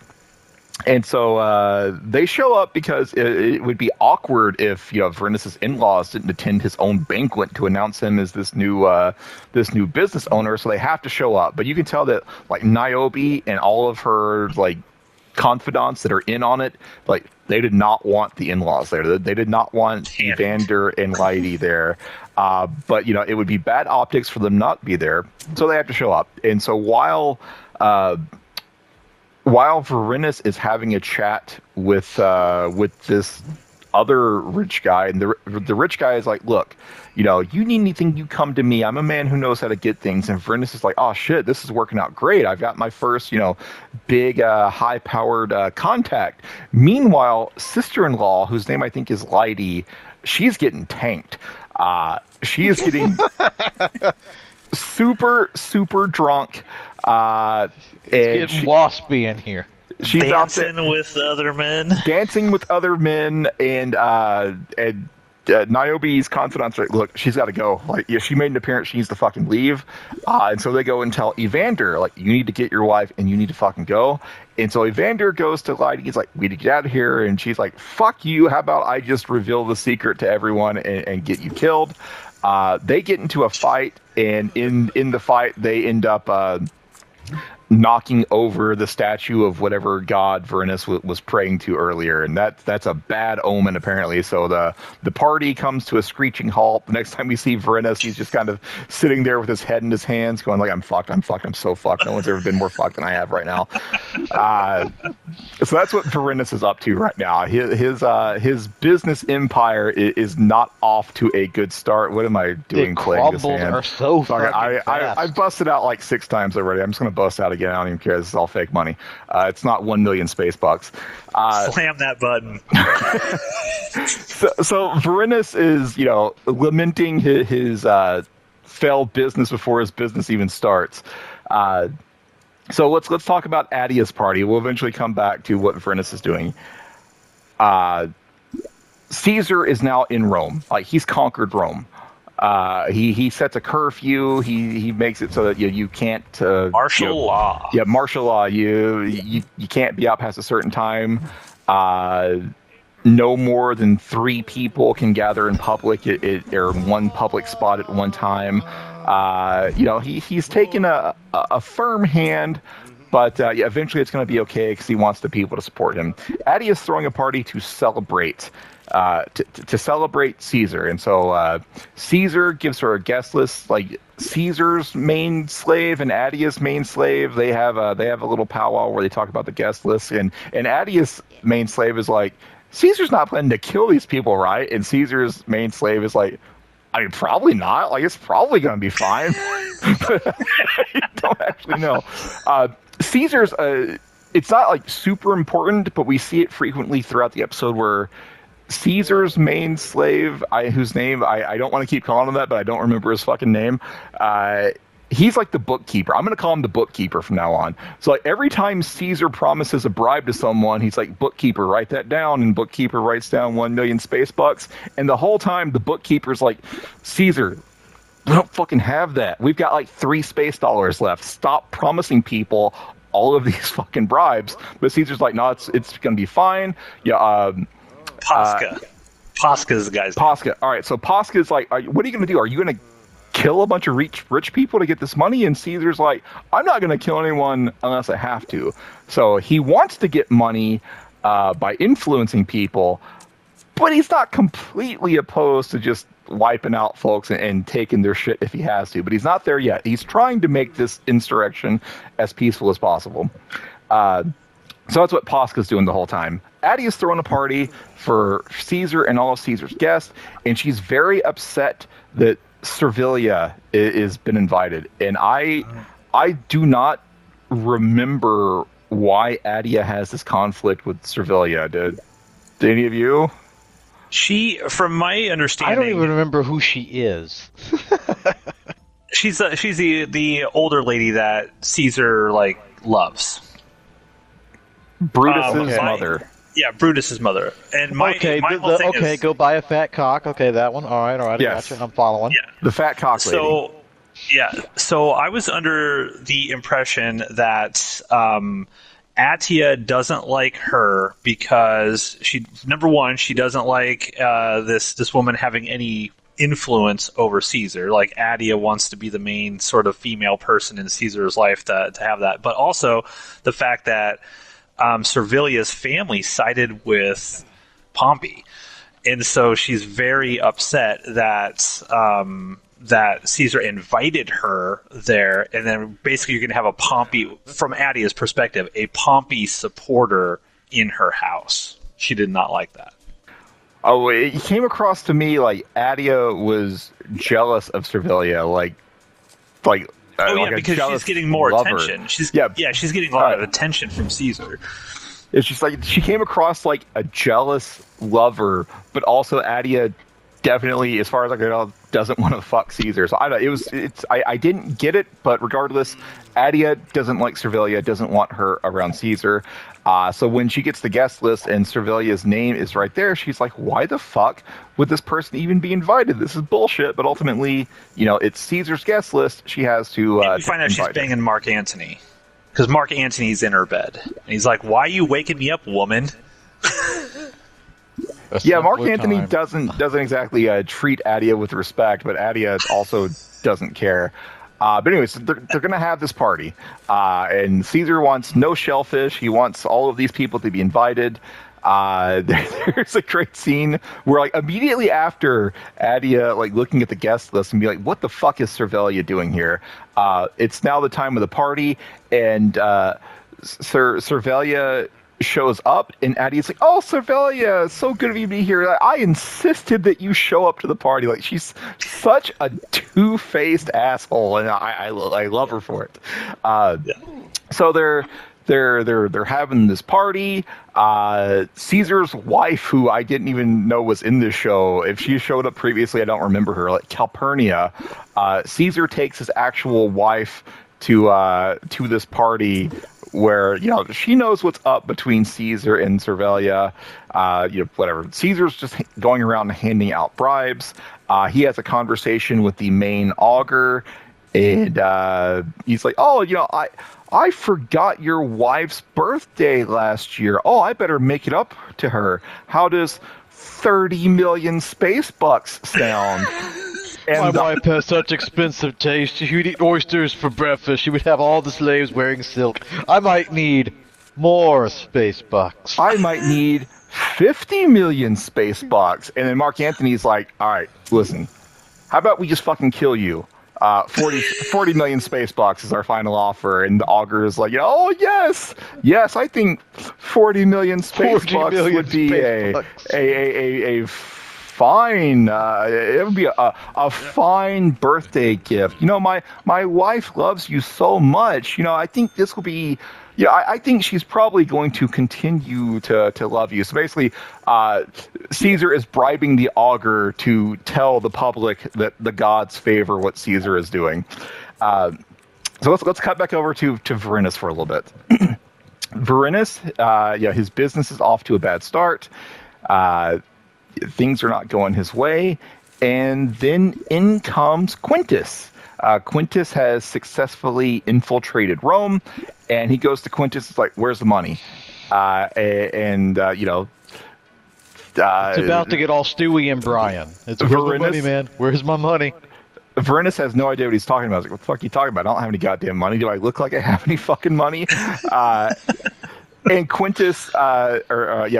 And so they show up because it would be awkward if Varenus' in-laws didn't attend his own banquet to announce him as this new business owner. So they have to show up. But you can tell that Niobe and all of her confidants that are in on it, they did not want the in-laws there. They did not want Evander and Lydie there. But it would be bad optics for them not to be there, so they have to show up. And so while Varenus is having a chat with this other rich guy, and the rich guy is like, look, you need anything, you come to me. I'm a man who knows how to get things. And Varenus is like, oh shit, this is working out great. I've got my first, big, high-powered contact. Meanwhile, sister-in-law, whose name I think is Lydie, she's getting tanked. She is getting super, super drunk. And it's getting waspy in here. She's dancing with other men. Dancing with other men, and Niobe's confidants are like, look, she's got to go. She made an appearance, she needs to fucking leave. And so they go and tell Evander, you need to get your wife and you need to fucking go. And so Evander goes to Lydie. He's like, we need to get out of here. And she's like, fuck you. How about I just reveal the secret to everyone and get you killed? They get into a fight, and in the fight, they end up knocking over the statue of whatever god Varinus was praying to earlier, and that's a bad omen apparently. So the party comes to a screeching halt. The next time we see Varinus, he's just kind of sitting there with his head in his hands, going like, "I'm fucked, I'm so fucked. No one's ever been more fucked than I have right now." So that's what Varinus is up to right now. His business empire is not off to a good start. What am I doing? The playing this crumbles hand? are so fucking fast. I've busted out like 6 times already. I'm just gonna bust out again. I don't even care. This is all fake money. It's not 1 million space bucks. Slam that button. So Varinus is, lamenting his failed business before his business even starts. So let's talk about Adia's party. We'll eventually come back to what Varinus is doing. Caesar is now in Rome. Like, he's conquered Rome. He sets a curfew. He makes it so that you can't martial law. Yeah, martial law. You can't be out past a certain time. No more than 3 people can gather in public or one public spot at one time. He's taken a firm hand, but eventually it's going to be okay because he wants the people to support him. Addie is throwing a party to celebrate. To celebrate Caesar, and so Caesar gives her a guest list, like Caesar's main slave and Attia's main slave. They have a little powwow where they talk about the guest list, and Attia's main slave is like, Caesar's not planning to kill these people, right? And Caesar's main slave is like, I mean, probably not. Like, it's probably going to be fine. But I don't actually know. Caesar's it's not like super important, but we see it frequently throughout the episode where Caesar's main slave, whose name I don't want to keep calling him that, but I don't remember his fucking name. He's like the bookkeeper. I'm going to call him the bookkeeper from now on. So like every time Caesar promises a bribe to someone, he's like, bookkeeper, write that down. And bookkeeper writes down 1 million space bucks. And the whole time the bookkeeper's like, Caesar, we don't fucking have that. We've got like 3 space dollars left. Stop promising people all of these fucking bribes. But Caesar's like, no, it's going to be fine. Yeah, Posca. Posca's the guy's name. Posca. All right, so Posca's like, what are you going to do? Are you going to kill a bunch of rich people to get this money? And Caesar's like, I'm not going to kill anyone unless I have to. So he wants to get money by influencing people, but he's not completely opposed to just wiping out folks and taking their shit if he has to. But he's not there yet. He's trying to make this insurrection as peaceful as possible. So that's what Posca's doing the whole time. Addie is throwing a party for Caesar and all of Caesar's guests, and she's very upset that Servilia is been invited. And I do not remember why Adia has this conflict with Servilia. Did any of you? She, from my understanding, I don't even remember who she is. she's the older lady that Caesar loves. Brutus's mother. Yeah, Brutus's mother. And my whole thing is, go buy a fat cock. Okay, that one. All right, I Yes. gotcha. I'm following. Yeah. The fat cock lady. So I was under the impression that Attia doesn't like her because she doesn't like this woman having any influence over Caesar. Like, Attia wants to be the main sort of female person in Caesar's life to have that, but also the fact that Servilia's family sided with Pompey, and so she's very upset that that Caesar invited her there, and then basically you're going to have a Pompey, from Attia's perspective, a Pompey supporter in her house. She did not like that. Oh, it came across to me like Adia was jealous of Servilia, because she's getting more attention. She's getting a lot of attention from Caesar. It's just like she came across like a jealous lover, but also Adia definitely, as far as I can tell, doesn't want to fuck Caesar. So I didn't get it, but regardless, Adia doesn't like Servilia, doesn't want her around Caesar. So when she gets the guest list and Servilia's name is right there, she's like, why the fuck would this person even be invited? This is bullshit. But ultimately, it's Caesar's guest list. She has to you find out she's banging Mark Antony. Because Mark Antony's in her bed. And he's like, why are you waking me up, woman? Yeah, Mark Anthony doesn't exactly treat Adia with respect, but Adia also doesn't care. But anyways, they're going to have this party, and Caesar wants no shellfish. He wants all of these people to be invited. There's a great scene where, like, immediately after Adia, like, looking at the guest list and be like, "What the fuck is Cervelia doing here?" It's now the time of the party, and Cervelia shows up, and Adia's like, "Oh, Cervelia, so good of you to be here. I insisted that you show up to the party." Like, she's such a two-faced asshole, and I love her for it. So they're having this party. Caesar's wife, who I didn't even know was in this show, if she showed up previously, I don't remember her. Like Calpurnia, Caesar takes his actual wife to this party, where, you know, she knows what's up between Caesar and Cervelia. Whatever. Caesar's just going around handing out bribes. He has a conversation with the main augur, and he's like, "Oh, you know, I forgot your wife's birthday last year. Oh, I better make it up to her. How does 30 million space bucks sound?" My wife has such expensive taste. She would eat oysters for breakfast. She would have all the slaves wearing silk. I might need more space bucks. I might need 50 million space bucks. And then Mark Anthony's like, "All right, listen, how about we just fucking kill you? 40 million space bucks is our final offer." And the augur is like, "Oh, yes, I think 40 million space bucks would be a fine, it would be a fine birthday gift. You know, my wife loves you so much. You know, I think this will be, I think she's probably going to continue to love you." So basically, Caesar is bribing the augur to tell the public that the gods favor what Caesar is doing. So let's cut back over to Vorenus for a little bit. Vorenus, his business is off to a bad start. Things are not going his way, and then in comes Quintus. Quintus has successfully infiltrated Rome, and he goes to Quintus. It's like, "Where's the money?" It's about to get all Stewie and Brian. It's, "Where's my money, man? Where's my money?" Vernus has no idea what he's talking about. He's like, "What the fuck are you talking about? I don't have any goddamn money. Do I look like I have any fucking money?" And Quintus,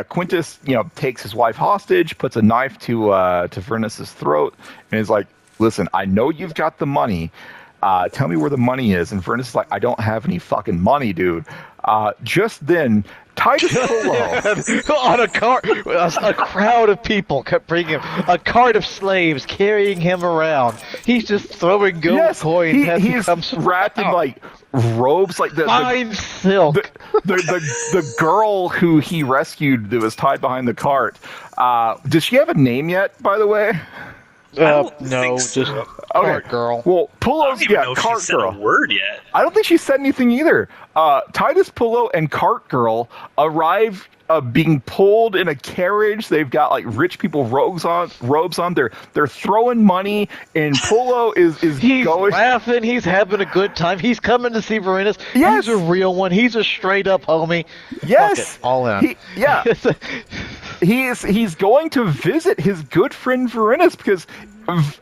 Quintus, takes his wife hostage, puts a knife to Vernus's throat, and is like, "Listen, I know you've got the money. Tell me where the money is." And Vernus is like, "I don't have any fucking money, dude." Just then, Titus Pullo on a cart, a crowd of people kept bringing him a cart of slaves carrying him around. He's just throwing gold coins. He's wrapped in like robes, like the fine silk. The girl who he rescued that was tied behind the cart. Does she have a name yet, by the way? No, just cart girl. Well, Pullo's cart girl. A word yet? I don't think she said anything either. Titus Pullo and Cart Girl arrive being pulled in a carriage. They've got like rich people robes on. They're throwing money, and Pullo he's going laughing. He's having a good time. He's coming to see Vorenus. Yes. He's a real one. He's a straight up homie. Yes, all in. He's going to visit his good friend Vorenus, because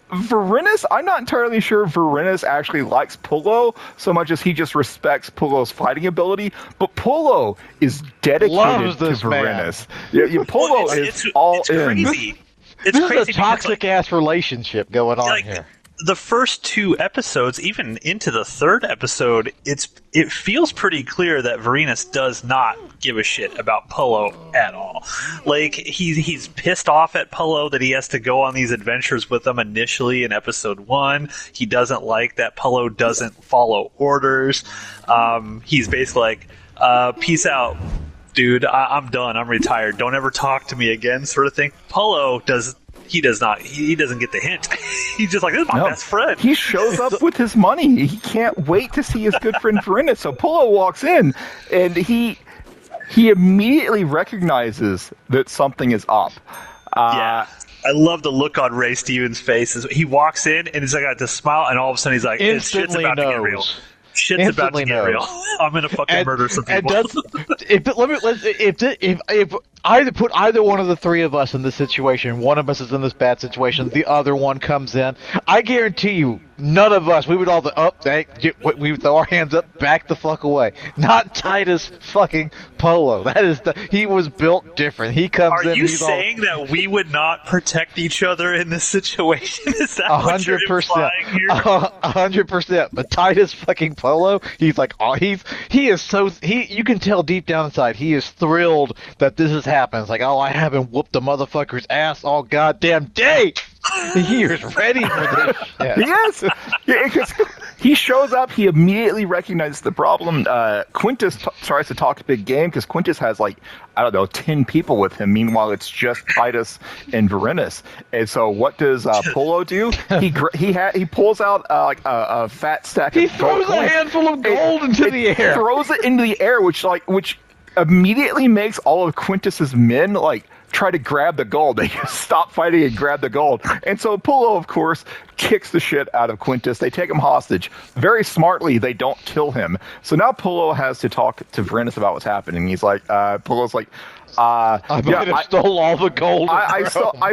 Vorenus, I'm not entirely sure Vorenus actually likes Pullo so much as he just respects Pullo's fighting ability, but Pullo is dedicated to Vorenus. Pullo is all in. Crazy. This is a toxic ass relationship going on here. The first two episodes, even into the third episode, it feels pretty clear that Vorenus does not give a shit about Pullo at all. Like, he's pissed off at Pullo that he has to go on these adventures with him initially in episode 1. He doesn't like that Pullo doesn't follow orders. He's basically like, "Peace out, dude. I'm done. I'm retired. Don't ever talk to me again," sort of thing. Pullo doesn't get the hint. He's just like, "This is my best friend." He shows up with his money. He can't wait to see his good friend Vorenus. So Pullo walks in, and he immediately recognizes that something is up. I love the look on Ray Stevens' face. He walks in, and he's like, got this smile, and all of a sudden he's like, instantly it's about knows. to get real. Shit's about to Instantly get knows. real. I'm gonna fucking murder some people. If either one of the three of us in this situation, one of us is in this bad situation, the other one comes in, I guarantee you, none of us, we would all we would throw our hands up, back the fuck away. Not Titus fucking Polo. He was built different. He comes Are in. you saying that we would not protect each other in this situation? Is that what you're 100%, implying here? 100%. But Titus fucking Polo, he's like, you can tell deep down inside, he is thrilled that this has happened. It's like, oh, I haven't whooped the motherfucker's ass all goddamn day. He is ready for this shit. Yes, because he shows up. He immediately recognizes the problem. Quintus tries to talk a big game because Quintus has 10 people with him. Meanwhile, it's just Titus and Varenus. And so, what does Polo do? He pulls out a fat stack. He of gold throws a coins. handful of gold into the air. Throws it into the air, which immediately makes all of Quintus's men try to grab the gold. They just stop fighting and grab the gold. And so Polo, of course, kicks the shit out of Quintus. They take him hostage. Very smartly, they don't kill him. So now Polo has to talk to Varenus about what's happening. He's like, Polo's like, I might have stole all the gold. I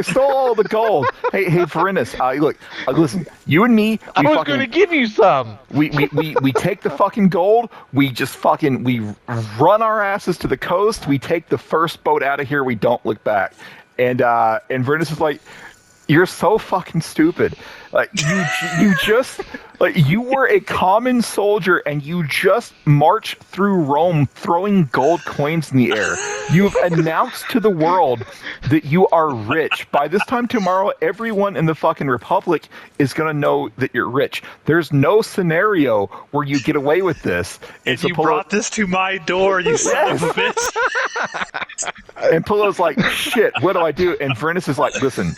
stole all the gold. Hey, Varenus, look, listen, you and me, I was going to give you some. We take the fucking gold. We just we run our asses to the coast. We take the first boat out of here. We don't look back. And Varenus is like, you're so fucking stupid. You were a common soldier and you just marched through Rome throwing gold coins in the air. You've announced to the world that you are rich. By this time tomorrow, everyone in the fucking Republic is going to know that you're rich. There's no scenario where you get away with this. And so you brought this to my door, you son of a bitch. And Polo's like, shit, what do I do? And Varenus is like, listen.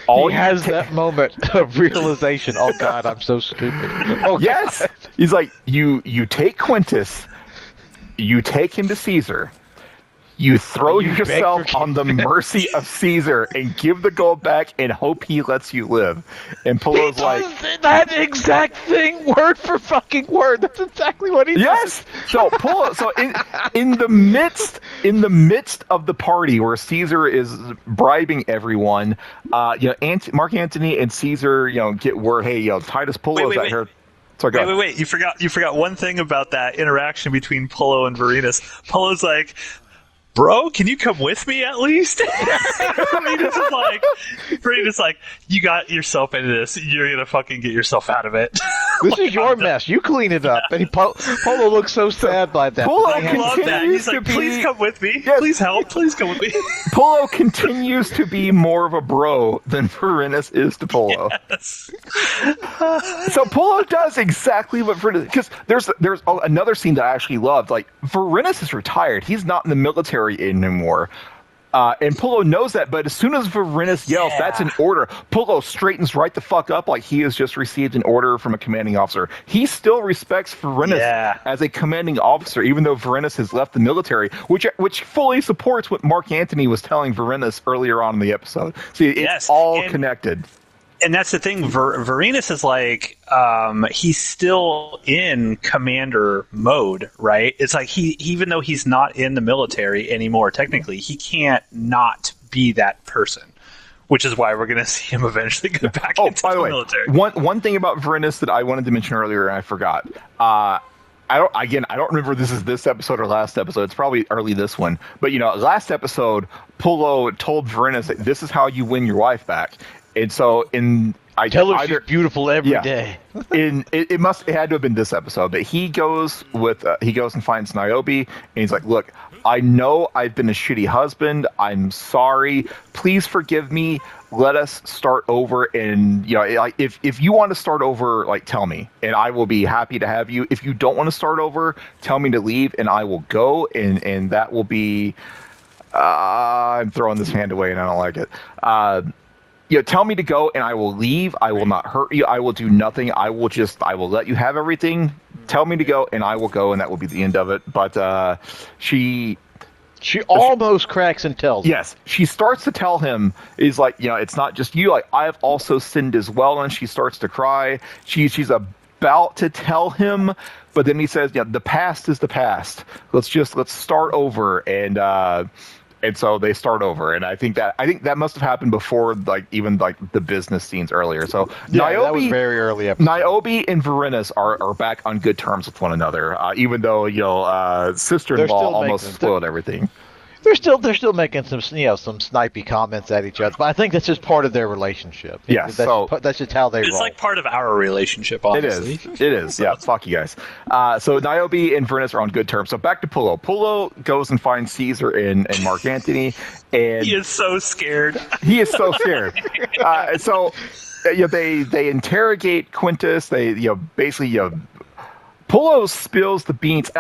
He has that moment of realization. Oh God, I'm so stupid. Oh yes, God. He's like, you take Quintus, you take him to Caesar, you throw yourself on the mercy of Caesar and give the gold back and hope he lets you live. And Polo's like, that exact thing, word for fucking word. That's exactly what he yes. So Polo, in the midst of the party where Caesar is bribing everyone, Mark Antony and Caesar, get word, hey, Titus Polo's out here. Sorry, wait! You forgot one thing about that interaction between Polo and Varenus. Polo's like, bro, can you come with me at least? Varenus is like, you got yourself into this. You're gonna fucking get yourself out of it. This is your mess. You clean it up. And Polo looks so sad by that. Polo I love that. He's like, please come with me. Yes. Please help. Please come with me. Polo continues to be more of a bro than Varenus is to Polo. Yes. So Polo does exactly what Varenus... Because there's another scene that I actually loved. Varenus is retired. He's not in the military anymore. And Polo knows that, but as soon as Varenus yells, that's an order. Polo straightens right the fuck up like he has just received an order from a commanding officer. He still respects Varenus as a commanding officer, even though Varenus has left the military, which fully supports what Mark Antony was telling Varenus earlier on in the episode. See, it's all connected. And that's the thing. Varenus is like, he's still in commander mode, right? It's like even though he's not in the military anymore, technically, he can't not be that person. Which is why we're going to see him eventually go back into the military. One thing about Varenus that I wanted to mention earlier and I forgot. I don't remember this episode or last episode. It's probably early this one. But last episode, Polo told Varenus that this is how you win your wife back. And so I tell her she's beautiful every day. It had to have been this episode, but he goes and finds Niobe, and he's like, look, I know I've been a shitty husband. I'm sorry. Please forgive me. Let us start over. And if you want to start over, tell me, and I will be happy to have you. If you don't want to start over, tell me to leave, and I will go. And that will be. I'm throwing this hand away, and I don't like it. Tell me to go and I will leave. I will not hurt you. I will do nothing. I will let you have everything. Tell me to go and I will go, and that will be the end of it. But she almost cracks and tells him. Yes. She starts to tell him, is like, it's not just you. Like, I have also sinned as well. And she starts to cry. She's a about to tell him, but then he says, "Yeah, the past is the past. Let's start over." And so they start over, and I think that must have happened before, like even like the business scenes earlier. So Yeah, that was very early episode. Niobe and Varenus are back on good terms with one another, even though sister-in-law almost spoiled everything. They're still making some some snipey comments at each other, but I think that's just part of their relationship. Yeah, that's just how they roll. It's like part of our relationship, honestly. It is. Yeah, fuck you guys. So Niobe and Varenus are on good terms. So back to Pullo. Pullo goes and finds Caesar and Mark Antony, and He is so scared. he is so scared. They interrogate Quintus. They basically Pullo spills the beans.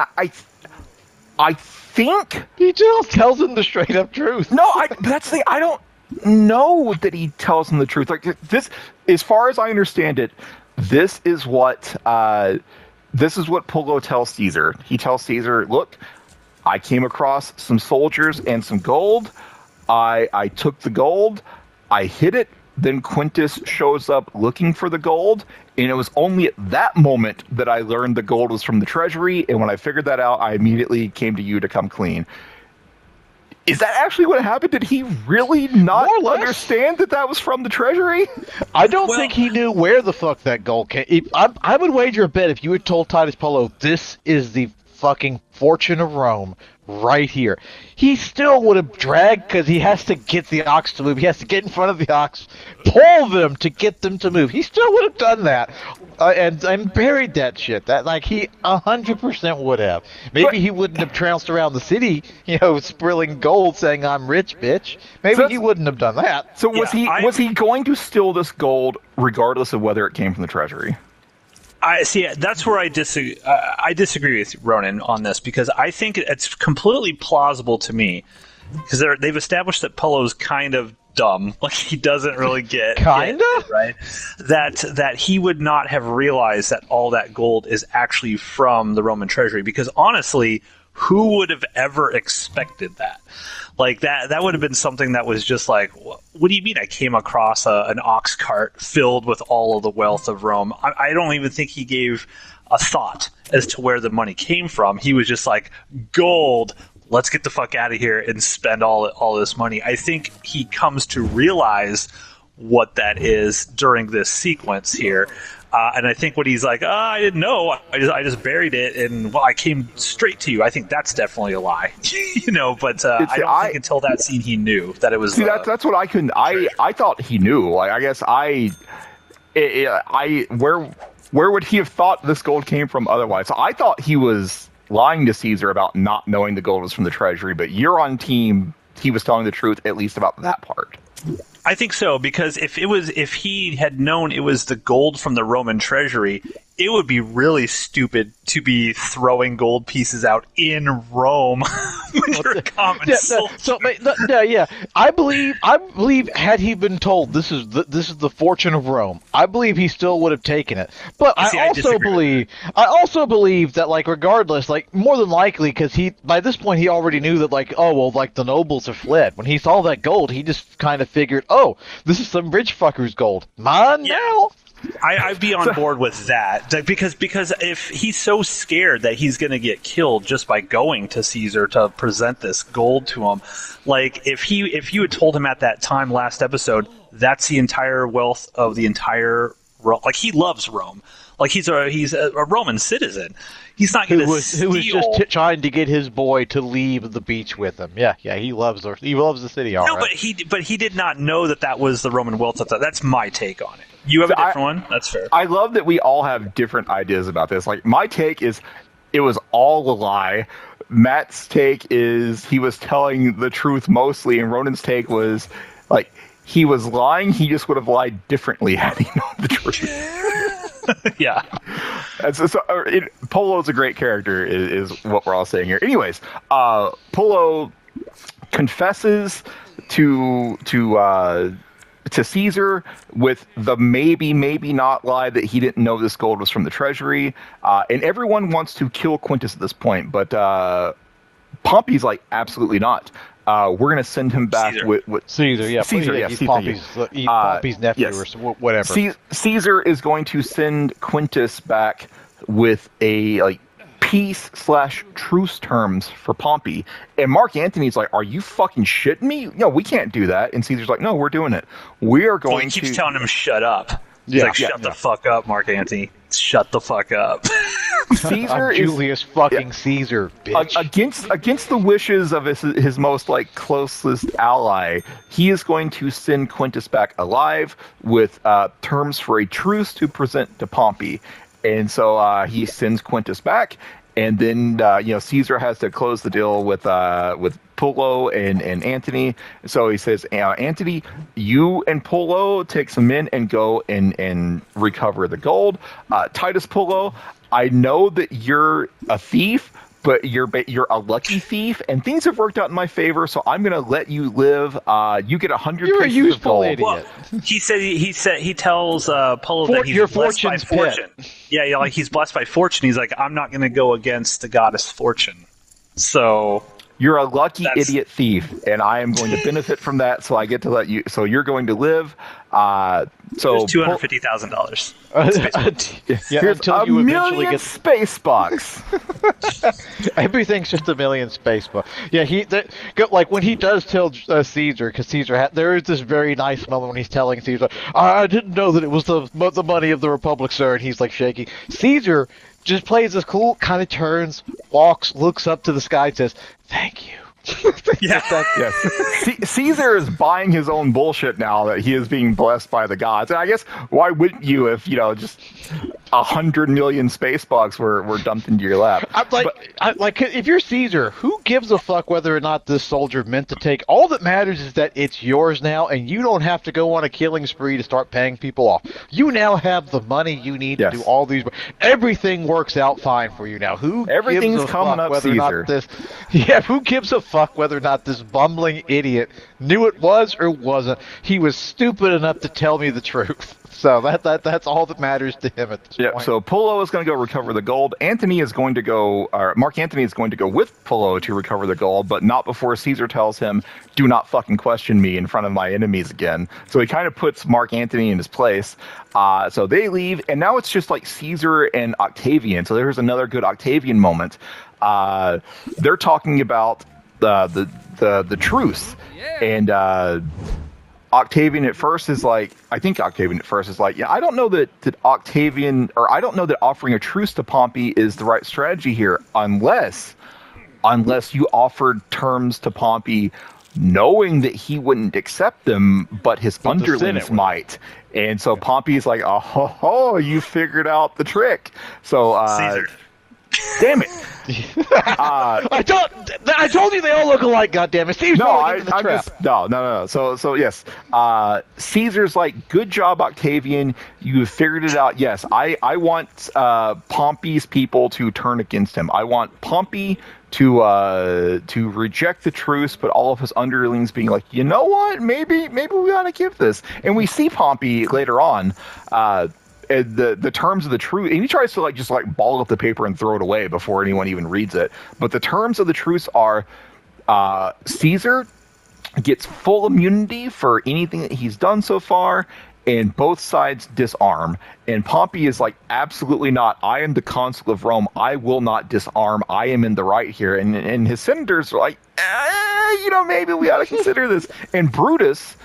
I think He just tells them the straight up truth. no. That's the thing. I don't know that he tells them the truth. Like this, as far as I understand it, this is what Pullo tells Caesar. He tells Caesar, "Look, I came across some soldiers and some gold. I took the gold. I hid it. Then Quintus shows up looking for the gold, and it was only at that moment that I learned the gold was from the treasury, and when I figured that out, I immediately came to you to come clean." Is that actually what happened? Did he really not More or less. understand that was from the treasury? I don't think he knew where the fuck that gold came. I would wager a bet if you had told Titus Pullo this is the fucking fortune of Rome right here, he still would have dragged, because he has to get the ox to move. He has to get in front of the ox, pull them to get them to move. He still would have done that, and buried that shit. That he 100% would have. Maybe he wouldn't have trounced around the city, sprilling gold, saying "I'm rich, bitch." Maybe he wouldn't have done that. So was he going to steal this gold regardless of whether it came from the treasury? I see. That's where I disagree. I disagree with Ronan on this, because I think it's completely plausible to me, because they've established that Pullo's kind of dumb, like he doesn't really get it, right. That he would not have realized that all that gold is actually from the Roman treasury, because honestly, who would have ever expected that? Like that would have been something that was just like, what do you mean I came across an ox cart filled with all of the wealth of Rome? I don't even think he gave a thought as to where the money came from. He was just like, gold, let's get the fuck out of here and spend all this money. I think he comes to realize what that is during this sequence here. And I think when he's like, I didn't know, I just buried it, and I came straight to you. I think that's definitely a lie, But I don't think until that scene he knew that it was. See, that's what I couldn't. I thought he knew. Like, I guess where would he have thought this gold came from otherwise? So I thought he was lying to Caesar about not knowing the gold was from the treasury. But you're on team. He was telling the truth, at least about that part. I think so, because if he had known it was the gold from the Roman treasury, it would be really stupid to be throwing gold pieces out in Rome when you're a common soldier. I believe had he been told this is the fortune of Rome, I believe he still would have taken it. But I also believe that, like, regardless, like, more than likely, because by this point he already knew that, like, the nobles have fled. When he saw that gold, he just kind of figured, oh, this is some rich fucker's gold. Mine now. I'd be on board with that, because if he's so scared that he's going to get killed just by going to Caesar to present this gold to him, like if you had told him at that time last episode that's the entire wealth of the entire Rome, like he loves Rome, like he's a Roman citizen, he's not going to who was just trying to get his boy to leave the beach with him. Yeah, he loves the city. All right. but he did not know that was the Roman wealth. That's my take on it. You have a different one? That's fair. I love that we all have different ideas about this. Like, my take is it was all a lie. Matt's take is he was telling the truth mostly, and Ronan's take was, like, he was lying, he just would have lied differently had he known the truth. Yeah. Polo's a great character, is what we're all saying here. Anyways, Polo confesses to Caesar with the maybe not lie that he didn't know this gold was from the treasury, and everyone wants to kill Quintus at this point, but Pompey's like, absolutely not. we're going to send him back Caesar. with Caesar, yeah, Caesar, yeah, yeah, he's Caesar, Pompey's nephew yes. or whatever. Caesar is going to send Quintus back with a peace/truce terms for Pompey. And Mark Antony's like, "Are you fucking shitting me? No, we can't do that." And Caesar's like, "No, we're doing it. We are Well, going he keeps to." telling him, "Shut up." He's Yeah, like, "Shut the fuck up, Mark Antony. Shut the fuck up." Caesar I'm is Julius fucking Caesar, bitch. against the wishes of his most closest ally. He is going to send Quintus back alive with terms for a truce to present to Pompey, and so he sends Quintus back, and then Caesar has to close the deal with Pullo and Antony. So he says, Antony, you and Pullo take some men and go and recover the gold. Titus Pullo, I know that you're a thief, but you're a lucky thief, and things have worked out in my favor. So I'm going to let you live. You get 100 You're a pieces of useful gold. idiot. Well, he tells Polo that he's your blessed by fortune's fortune. Yeah, like he's blessed by fortune. He's like, I'm not going to go against the goddess fortune. So You're a lucky That's- idiot thief, and I am going to benefit from that. So I get to let you. So you're going to live. So there's $250,000. Yeah, here's until a you eventually million get space bucks. everything's just a million space bucks. Yeah, like when he does tell Caesar, because Caesar there is this very nice moment when he's telling Caesar, I didn't know that it was the money of the Republic, sir, and he's like shaking. Caesar just plays this cool, kind of turns, walks, looks up to the sky, and says, "Thank you." Yeah. Yes, Caesar is buying his own bullshit now that he is being blessed by the gods. And I guess why wouldn't you if just 100 million space bucks were dumped into your lap? If you're Caesar, who gives a fuck whether or not this soldier meant to take? All that matters is that it's yours now, and you don't have to go on a killing spree to start paying people off. You now have the money you need to do all these. Everything works out fine for you now. Everything's gives a coming fuck up, whether or Caesar. not this? Yeah, who gives a fuck whether or not this bumbling idiot knew it was or wasn't? He was stupid enough to tell me the truth. So that's all that matters to him at this point. So Pullo is going to go recover the gold. Mark Antony is going to go with Pullo to recover the gold, but not before Caesar tells him, "Do not fucking question me in front of my enemies again." So he kind of puts Mark Antony in his place. So they leave, and now it's just like Caesar and Octavian. So there's another good Octavian moment. They're talking about the truce, and Octavian at first is like, yeah, I don't know that Octavian, or I don't know that offering a truce to Pompey is the right strategy here, unless you offered terms to Pompey knowing that he wouldn't accept them, but his underlings might. And so Pompey's like, oh, you figured out the trick. So, Caesar. Damn it. I told you they all look alike. Goddamn it! Steve's falling into the trap. No. So yes, Caesar's like, good job, Octavian. You figured it out. Yes, I want Pompey's people to turn against him. I want Pompey to reject the truce, but all of his underlings being like, you know what? Maybe we ought to give this. And we see Pompey later on. The terms of the truce, and he tries to just ball up the paper and throw it away before anyone even reads it. But the terms of the truce are Caesar gets full immunity for anything that he's done so far, and both sides disarm. And Pompey is like, absolutely not. I am the consul of Rome. I will not disarm. I am in the right here. And his senators are like, maybe we ought to consider this. And Brutus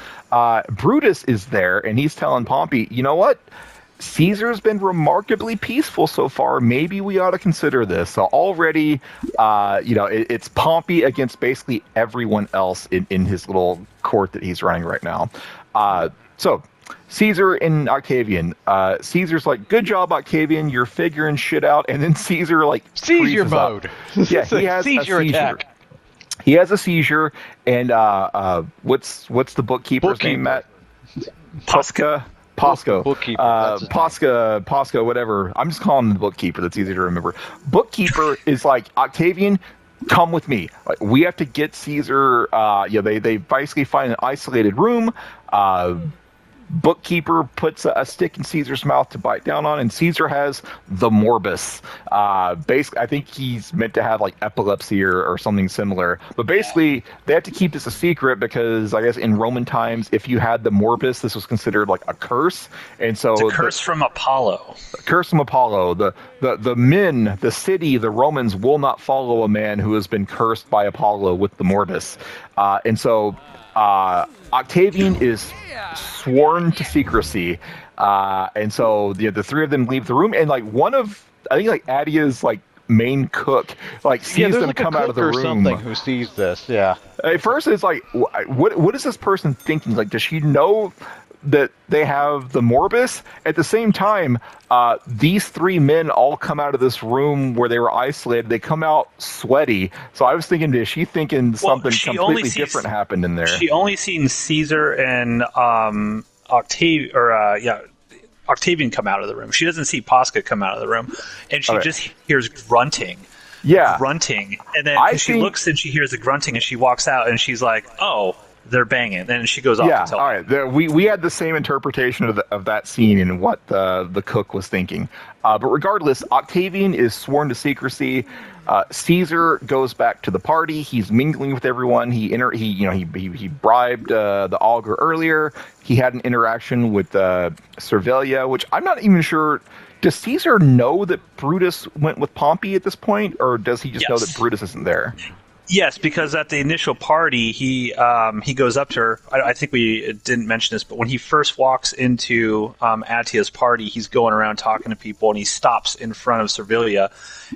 is there, and he's telling Pompey, you know what? Caesar's been remarkably peaceful so far. Maybe we ought to consider this. So already, it's Pompey against basically everyone else in his little court that he's running right now. So Caesar and Octavian. Caesar's like, good job, Octavian. You're figuring shit out. And then Caesar seizure mode. Yeah, he has seizure a seizure. attack. He has a seizure. And what's the bookkeeper's name, Matt? Posca. Bookkeeper. Posca, whatever. I'm just calling him the bookkeeper. That's easy to remember. Bookkeeper is like, Octavian, come with me. Like, we have to get Caesar. They basically find an isolated room. bookkeeper puts a stick in Caesar's mouth to bite down on, and Caesar has the morbus. Basically, I think he's meant to have like epilepsy or something similar. But basically, they have to keep this a secret because I guess in Roman times, if you had the morbus, this was considered like a curse, and so It's a curse from Apollo. curse from Apollo. The men, the city, the Romans will not follow a man who has been cursed by Apollo with the morbus, and so. Octavian is sworn to secrecy, and so the three of them leave the room, and like I think like Adia's like main cook like sees them like come out of the or room. something who sees this. Yeah. At first, it's like, what is this person thinking? Like, does she know that they have the morbus? At the same time, these three men all come out of this room where they were isolated. They come out sweaty. So I was thinking, is she thinking something completely different happened in there? She only seen Caesar and Octavian come out of the room. She doesn't see Posca come out of the room, and she just hears grunting. Yeah, grunting, and then she looks and she hears the grunting, and she walks out, and she's like, "Oh, they're banging." And she goes off. Yeah, to tell all right. We had the same interpretation of that scene and what the cook was thinking. But regardless, Octavian is sworn to secrecy. Caesar goes back to the party. He's mingling with everyone. He bribed the augur earlier. He had an interaction with Servilia, which I'm not even sure. Does Caesar know that Brutus went with Pompey at this point, or does he just know that Brutus isn't there? Yes, because at the initial party, he goes up to her. I think we didn't mention this, but when he first walks into Attia's party, he's going around talking to people, and he stops in front of Servilia,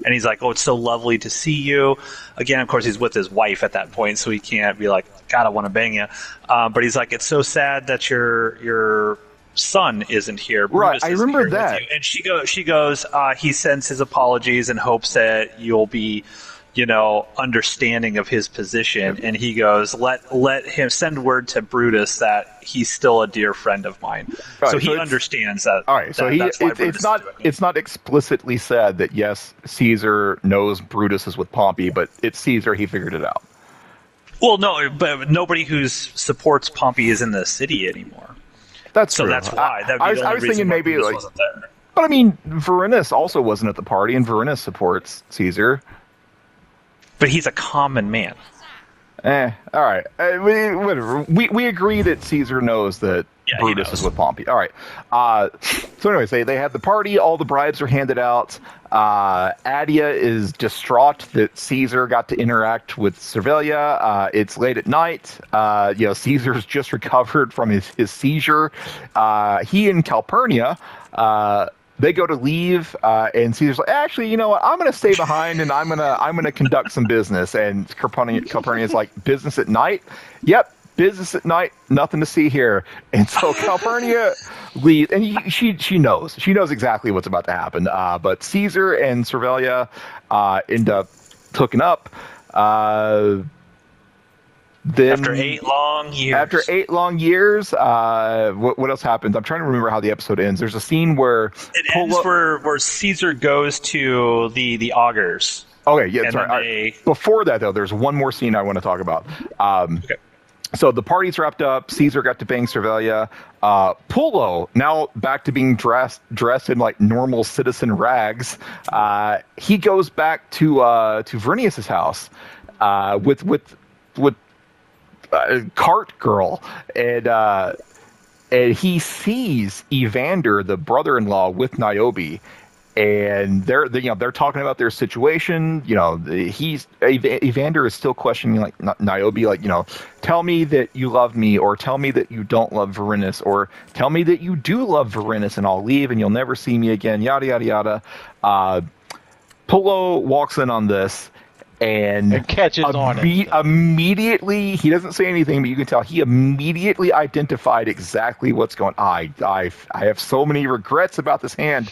and he's like, "Oh, it's so lovely to see you." Again, of course, he's with his wife at that point, so he can't be like, "God, I want to bang you." But he's like, "It's so sad that your son isn't here." Brutus, right, I remember that. And she goes, he sends his apologies and hopes that you'll be, understanding of his position. And he goes, let him send word to Brutus that he's still a dear friend of mine. Right, so he understands that. All right. So it's not explicitly said that yes, Caesar knows Brutus is with Pompey, but it's Caesar. He figured it out. Well, no, but nobody who supports Pompey is in the city anymore. That's so true. That's why. I was thinking maybe like, wasn't there. But I mean, Vorenus also wasn't at the party, and Vorenus supports Caesar. But he's a common man. All right. Whatever. We agree that Caesar knows that Brutus is with Pompey. All right. So anyways, they have the party. All the bribes are handed out. Attia is distraught that Caesar got to interact with Servilia. It's late at night. Caesar's just recovered from his seizure. He and Calpurnia, they go to leave, and Caesar's like, actually, you know what? I'm going to stay behind, and I'm gonna conduct some business. And Calpurnia's like, business at night? Yep. Business at night, nothing to see here. And so Calpurnia leaves, and she knows exactly what's about to happen. But Caesar and Servilia end up hooking up. Then after 8 long years. What else happens? I'm trying to remember how the episode ends. There's a scene where it ends where Caesar goes to the augurs. Okay, yeah, sorry. Before that, though, there's one more scene I want to talk about. Okay. So the party's wrapped up. Caesar got to bang Servilia. Pullo, now back to being dressed in like normal citizen rags. He goes back to Vernius's house with Cart Girl, and he sees Evander, the brother-in-law, with Niobe. And they're talking about their situation. Evander is still questioning like Niobe, like, tell me that you love me, or tell me that you don't love Vorenus, or tell me that you do love Vorenus, and I'll leave and you'll never see me again. Yada yada yada. Pullo walks in on this and catches on it. Immediately, he doesn't say anything, but you can tell he immediately identified exactly what's going on. I have so many regrets about this hand.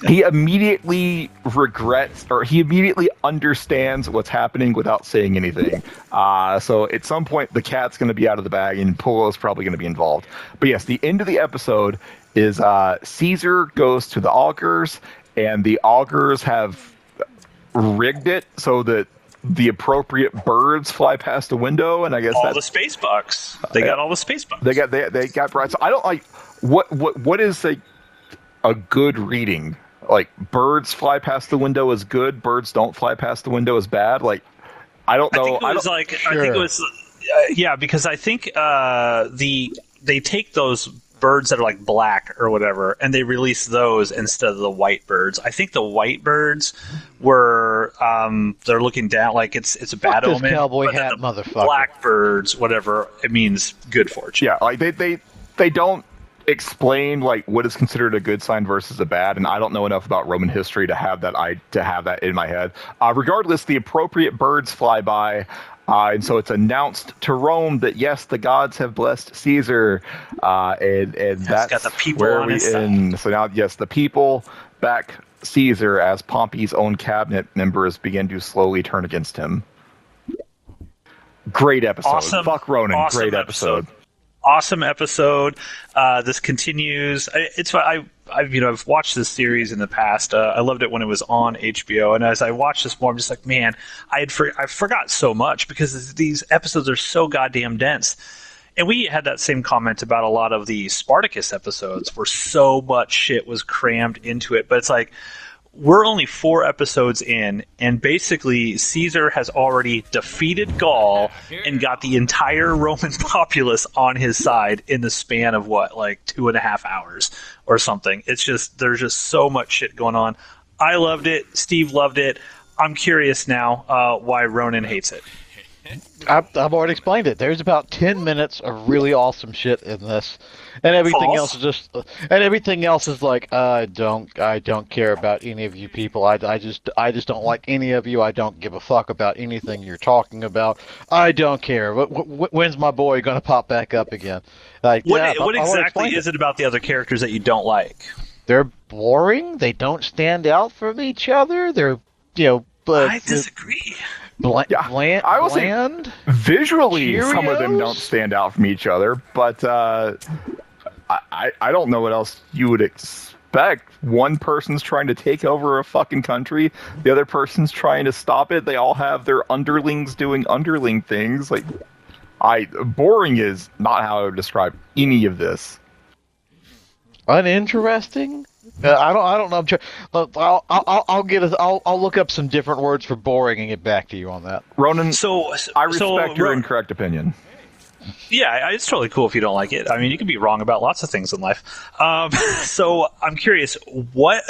He immediately regrets, or he immediately understands what's happening without saying anything. So at some point, the cat's going to be out of the bag, and Pullo's probably going to be involved. But yes, the end of the episode is Caesar goes to the augurs, and the augurs have rigged it so that the appropriate birds fly past the window, and I guess all that's the space bucks. They got all the space bucks. they got bright. So I don't like what is a good reading. Like, birds fly past the window is good. Birds don't fly past the window is bad. Like, I don't know. I think it was yeah, because I think they take those birds that are like black or whatever, and they release those instead of the white birds. I think the white birds were they're looking down like it's a bad omen. Cowboy but hat the motherfucker. Black birds, whatever, it means good fortune. Yeah, like they don't explain like what is considered a good sign versus a bad, and I don't know enough about Roman history to have that in my head. Regardless, the appropriate birds fly by. And so it's announced to Rome that yes, the gods have blessed Caesar, and that's got the people where on we his side. end. So now, yes, the people back Caesar as Pompey's own cabinet members begin to slowly turn against him. Great episode. Awesome. Fuck Ronan. Awesome Great episode. Awesome episode. This continues. I've watched this series in the past. I loved it when it was on HBO, and as I watch this more, I'm just like, man, I forgot so much because these episodes are so goddamn dense. And we had that same comment about a lot of the Spartacus episodes, where so much shit was crammed into it. But it's like, we're only 4 episodes in, and basically Caesar has already defeated Gaul and got the entire Roman populace on his side in the span of what, like 2.5 hours or something. It's just, there's just so much shit going on. I loved it. Steve loved it. I'm curious now why Ronan hates it. I've already explained it. There's about 10 minutes of really awesome shit in this, and everything else is like, I don't care about any of you people. I just don't like any of you. I don't give a fuck about anything you're talking about. I don't care. When's my boy gonna pop back up again? Like, what exactly is it about the other characters that you don't like? They're boring. They don't stand out from each other. They're but I disagree. I will say, visually, Cheerios? some of them don't stand out from each other, but I don't know what else you would expect. One person's trying to take over a fucking country, the other person's trying to stop it. They all have their underlings doing underling things. Like, boring is not how I would describe any of this. Uninteresting? I don't know. I'll look up some different words for boring and get back to you on that. Ronan, I respect your incorrect opinion. Yeah, it's totally cool if you don't like it. I mean, you can be wrong about lots of things in life. So I'm curious, what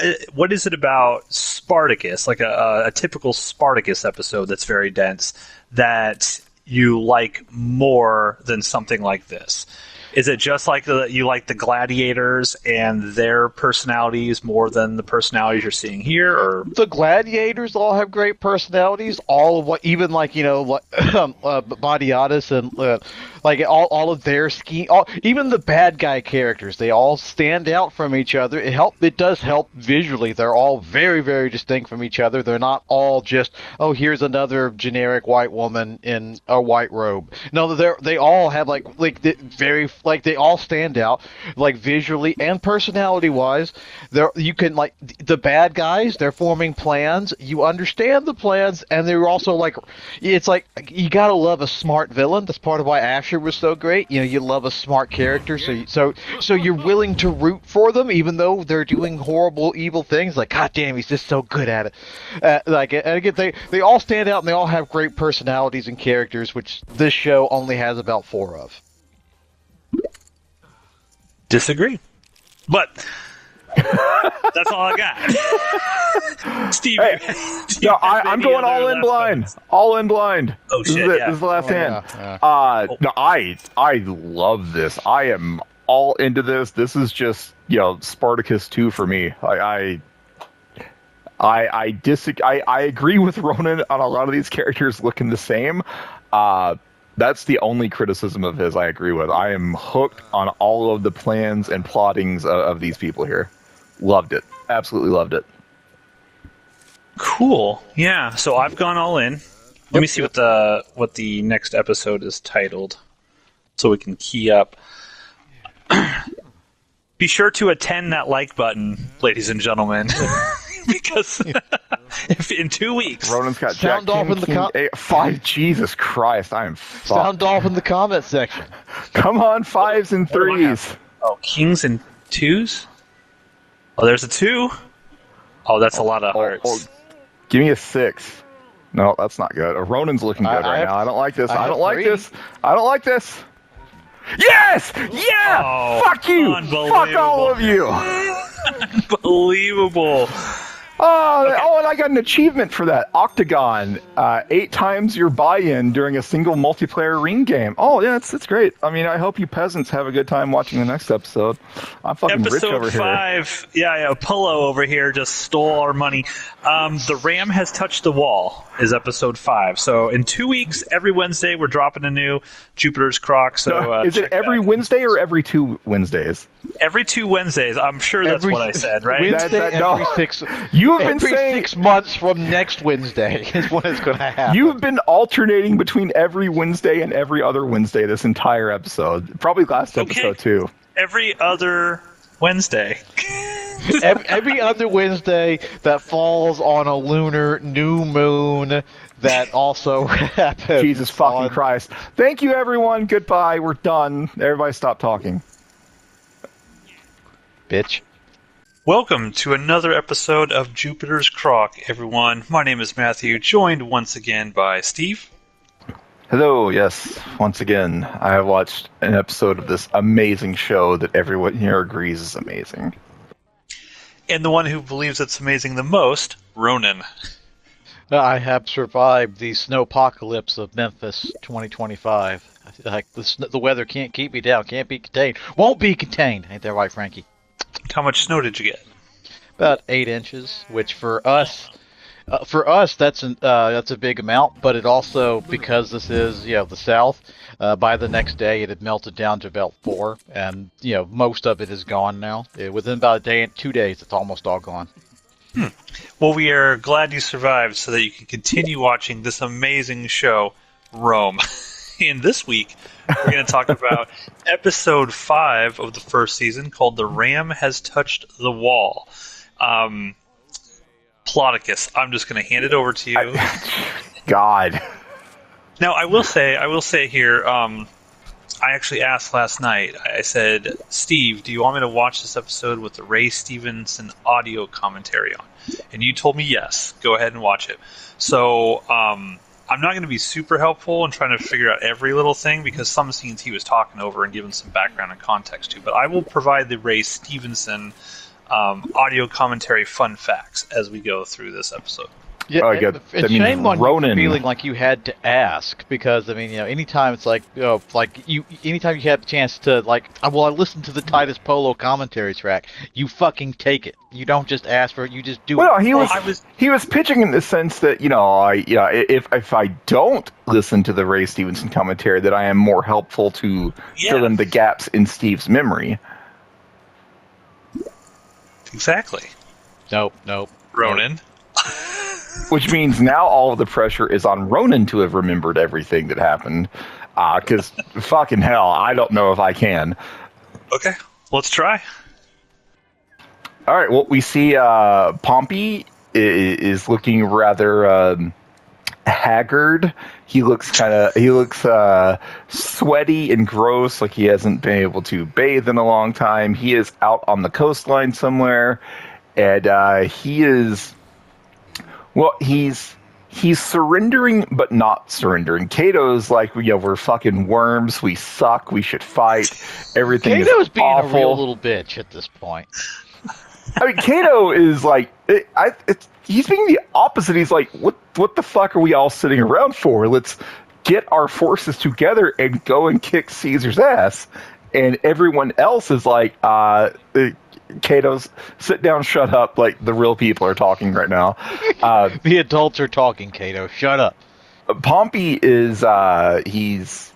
is it about Spartacus, like a typical Spartacus episode that's very dense, that you like more than something like this? Is it just like you like the gladiators and their personalities more than the personalities you're seeing here, or the gladiators all have great personalities? All of what, even like Badiatus and like all of their scheme, even the bad guy characters, they all stand out from each other. It does help visually. They're all very, very distinct from each other. They're not all just, oh, here's another generic white woman in a white robe. No, they all have they all stand out, like visually and personality wise. You can, like, the bad guys, they're forming plans. You understand the plans, and they're also like, it's like, you gotta love a smart villain. That's part of why Asher was so great. You love a smart character, so you're willing to root for them, even though they're doing horrible, evil things. Like, God damn, he's just so good at it. And again, they all stand out, and they all have great personalities and characters, which this show only has about 4 of. Disagree, but that's all I got. Steve, no, I'm going all in blind. All in blind. Oh shit! This is the last hand. Yeah. No, I love this. I am all into this. This is just Spartacus 2 for me. I agree with Ronan on a lot of these characters looking the same. That's the only criticism of his I agree with. I am hooked on all of the plans and plottings of these people here. Loved it. Absolutely loved it. Cool. Yeah. So I've gone all in. Let me see what the next episode is titled, so we can key up. Be sure to attend that like button, ladies and gentlemen, because in 2 weeks. Ronan's got Sound Jack off King, in the King com- 5. Jesus Christ, I am fucked. Sound off in the comment section. Come on, 5s and What do I have? 3s. Oh, kings and 2s? Oh, there's a 2. Oh, that's a lot of hearts. Give me a 6. No, that's not good. Ronan's looking good right now. I don't like this. I don't like this. I don't like this. Yes! Yeah! Oh, Fuck you! Fuck all of you! Unbelievable. Oh, and I got an achievement for that. Octagon. 8 times your buy-in during a single multiplayer ring game. Oh, yeah, it's great. I mean, I hope you peasants have a good time watching the next episode. I'm fucking rich over Episode 5. Yeah, Polo over here just stole our money. The Ram has touched the wall is episode 5. So in 2 weeks, every Wednesday, we're dropping a new Jupiter's Croc. So is it every Wednesday or every 2 Wednesdays? Every 2 Wednesdays. I'm sure that's what I said, right? Wednesday no. every 6. You have been every saying 6 months from next Wednesday is when it's going to happen. You've been alternating between every Wednesday and every other Wednesday this entire episode. Probably last episode too. Every other Wednesday. every other Wednesday that falls on a lunar new moon that also happens. Jesus fucking Christ. Thank you, everyone. Goodbye. We're done. Everybody stop talking. Bitch. Welcome to another episode of Jupiter's Croc, everyone. My name is Matthew, joined once again by Steve. Hello, yes. Once again, I have watched an episode of this amazing show that everyone here agrees is amazing. And the one who believes it's amazing the most, Ronan. I have survived the snowpocalypse of Memphis 2025. Like the weather can't keep me down, can't be contained, won't be contained. Ain't that right, Frankie? How much snow did you get? About 8 inches, which for us that's a big amount. But it also, because this is the South, by the next day it had melted down to about 4, and most of it is gone now. Within about a day and 2 days, it's almost all gone. Well, we are glad you survived so that you can continue watching this amazing show, Rome. And this week, we're going to talk about episode 5 of the first season called The Ram Has Touched the Wall. Plodicus, I'm just going to hand it over to you. God. Now, I will say here, I actually asked last night, I said, Steve, do you want me to watch this episode with the Ray Stevenson audio commentary on? And you told me yes. Go ahead and watch it. So, I'm not going to be super helpful in trying to figure out every little thing because some scenes he was talking over and giving some background and context to. But I will provide the Ray Stevenson audio commentary fun facts as we go through this episode. Yeah, good. It's shame on you for feeling like you had to ask because anytime it's anytime you have a chance to I listened to the Titus Polo commentary track, you fucking take it. You don't just ask for it, you just do it. Well, he was pitching in the sense that if I don't listen to the Ray Stevenson commentary, that I am more helpful to fill in the gaps in Steve's memory. Exactly. Nope. Ronan. Which means now all of the pressure is on Ronan to have remembered everything that happened. Because fucking hell, I don't know if I can. Okay, let's try. All right, well, we see Pompey is looking rather haggard. He looks sweaty and gross, like he hasn't been able to bathe in a long time. He is out on the coastline somewhere, and he is... Well, he's surrendering, but not surrendering. Kato's like, we're fucking worms. We suck. We should fight. Everything is awful. Kato's being a real little bitch at this point. I mean, Kato is like, he's being the opposite. He's like, what the fuck are we all sitting around for? Let's get our forces together and go and kick Caesar's ass. And everyone else is like, Kato's sit down, shut up, like the real people are talking right now. The adults are talking, Cato. Shut up. Pompey is he's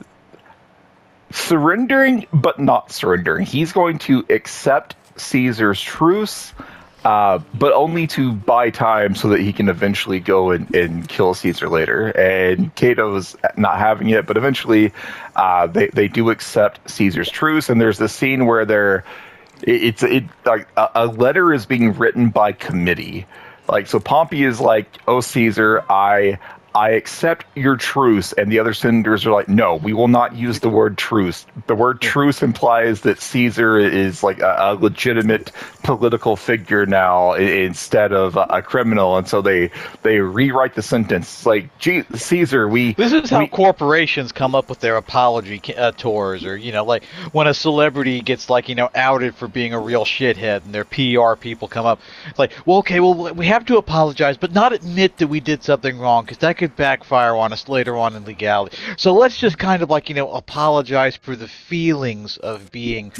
surrendering but not surrendering. He's going to accept Caesar's truce, but only to buy time so that he can eventually go and kill Caesar later. And Cato's not having it, but eventually they do accept Caesar's truce. And there's this scene where a letter is being written by committee Like, so Pompey is like, "Oh, Caesar, I accept your truce," and the other senators are like, "No, we will not use the word truce. The word truce implies that Caesar is like a legitimate political figure now instead of a criminal," and so they rewrite the sentence. It's like, "Gee, Caesar, This is how corporations come up with their apology tours, or like when a celebrity gets outed for being a real shithead, and their PR people come up. It's like, well, okay, well, we have to apologize, but not admit that we did something wrong, because that could backfire on us later on in legality. So let's just kind of apologize for the feelings of being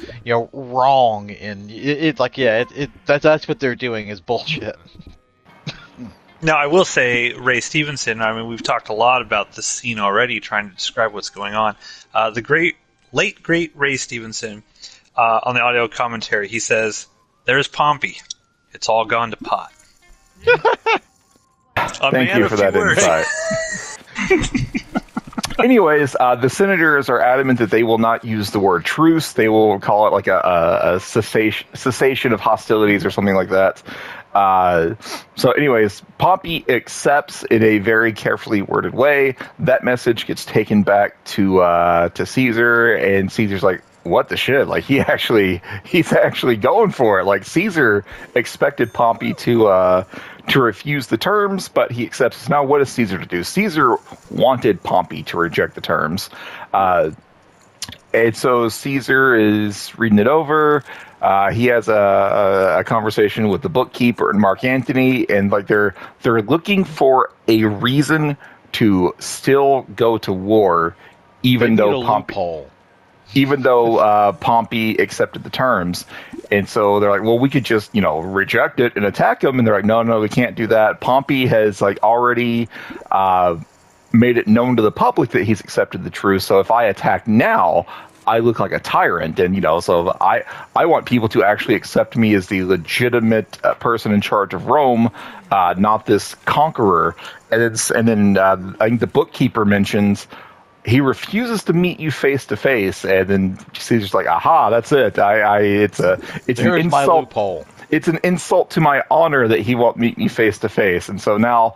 wrong, and it's like, yeah, that's what they're doing is bullshit." Now, I will say, Ray Stevenson, I mean, we've talked a lot about this scene already, trying to describe what's going on. The late, great Ray Stevenson, on the audio commentary, he says, "There's Pompey. It's all gone to pot." Thank you for that insight. Anyways, the senators are adamant that they will not use the word truce. They will call it like a cessation of hostilities or something like that. So anyways, Pompey accepts in a very carefully worded way. That message gets taken back to Caesar, and Caesar's like, "What the shit?" Like, he's actually going for it. Like, Caesar expected Pompey to refuse the terms, but he accepts. Now, what is Caesar to do? Caesar wanted Pompey to reject the terms. And so Caesar is reading it over. He has a conversation with the bookkeeper and Mark Antony, and like they're looking for a reason to still go to war, even though Pompey accepted the terms. And so they're like, well, we could just, reject it and attack him. And they're like, no, we can't do that. Pompey has already made it known to the public that he's accepted the truce. So if I attack now, I look like a tyrant. And, so I want people to actually accept me as the legitimate person in charge of Rome, not this conqueror. And then I think the bookkeeper mentions, he refuses to meet you face to face, and then Caesar's like, "Aha, that's it. It's an insult. My loophole. It's an insult to my honor that he won't meet me face to face." And so now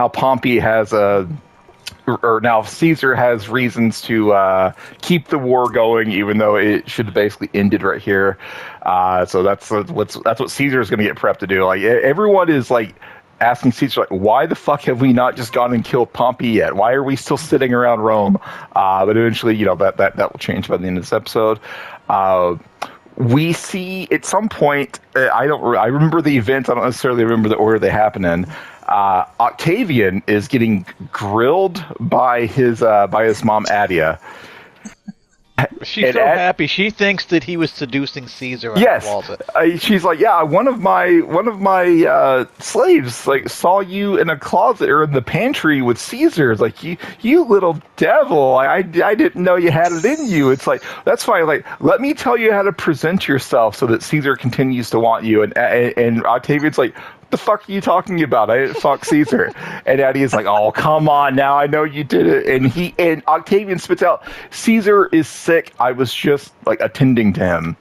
Pompey has now Caesar has reasons to keep the war going, even though it should have basically ended right here. So that's what Caesar is going to get prepped to do. Like, everyone is like asking Caesar, like, why the fuck have we not just gone and killed Pompey yet? Why are we still sitting around Rome? But eventually, that will change by the end of this episode. We see at some point, I remember the event. I don't necessarily remember the order they happen in. Octavian is getting grilled by his mom Adia. She's so happy. She thinks that he was seducing Caesar in the closet. She's like, yeah, one of my slaves saw you in a closet or in the pantry with Caesar. It's like, you little devil. I didn't know you had it in you. It's like, that's fine. Like, let me tell you how to present yourself so that Caesar continues to want you. And Octavian's like, what the fuck are you talking about? I didn't fuck Caesar. And Addie's like, oh, come on now. I know you did it. And Octavian spits out, Caesar is sick. I was just attending to him.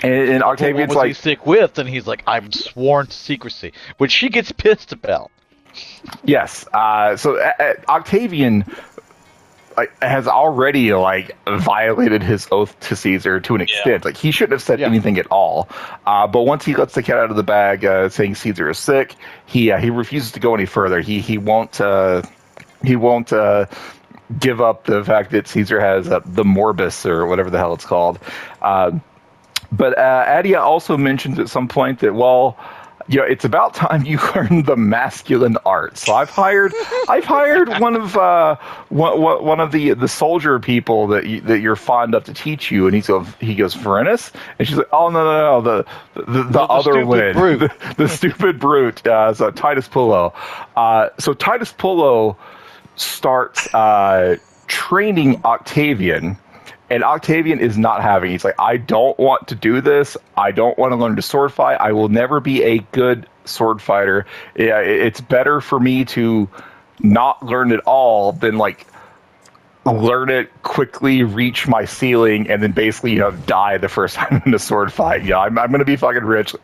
And Octavian's what was he sick with? And he's like, I'm sworn to secrecy, which she gets pissed about. Yes. So Octavian has already violated his oath to Caesar to an extent. Like, he shouldn't have said anything at all. But once he lets the cat out of the bag, saying Caesar is sick, he refuses to go any further. He won't give up the fact that Caesar has the morbus or whatever the hell it's called. But Adia also mentions at some point that, well, it's about time you learn the masculine art. So I've hired one of the soldier people that you're fond of to teach you. And he goes Varenus, and she's like, oh no, the other one, the stupid brute. So Titus Pullo. So Titus Pullo starts training Octavian. And Octavian is not having it. He's like, I don't want to do this. I don't want to learn to sword fight. I will never be a good sword fighter. It's better for me to not learn at all than learn it quickly, reach my ceiling, and then basically, die the first time in a sword fight. I'm going to be fucking rich.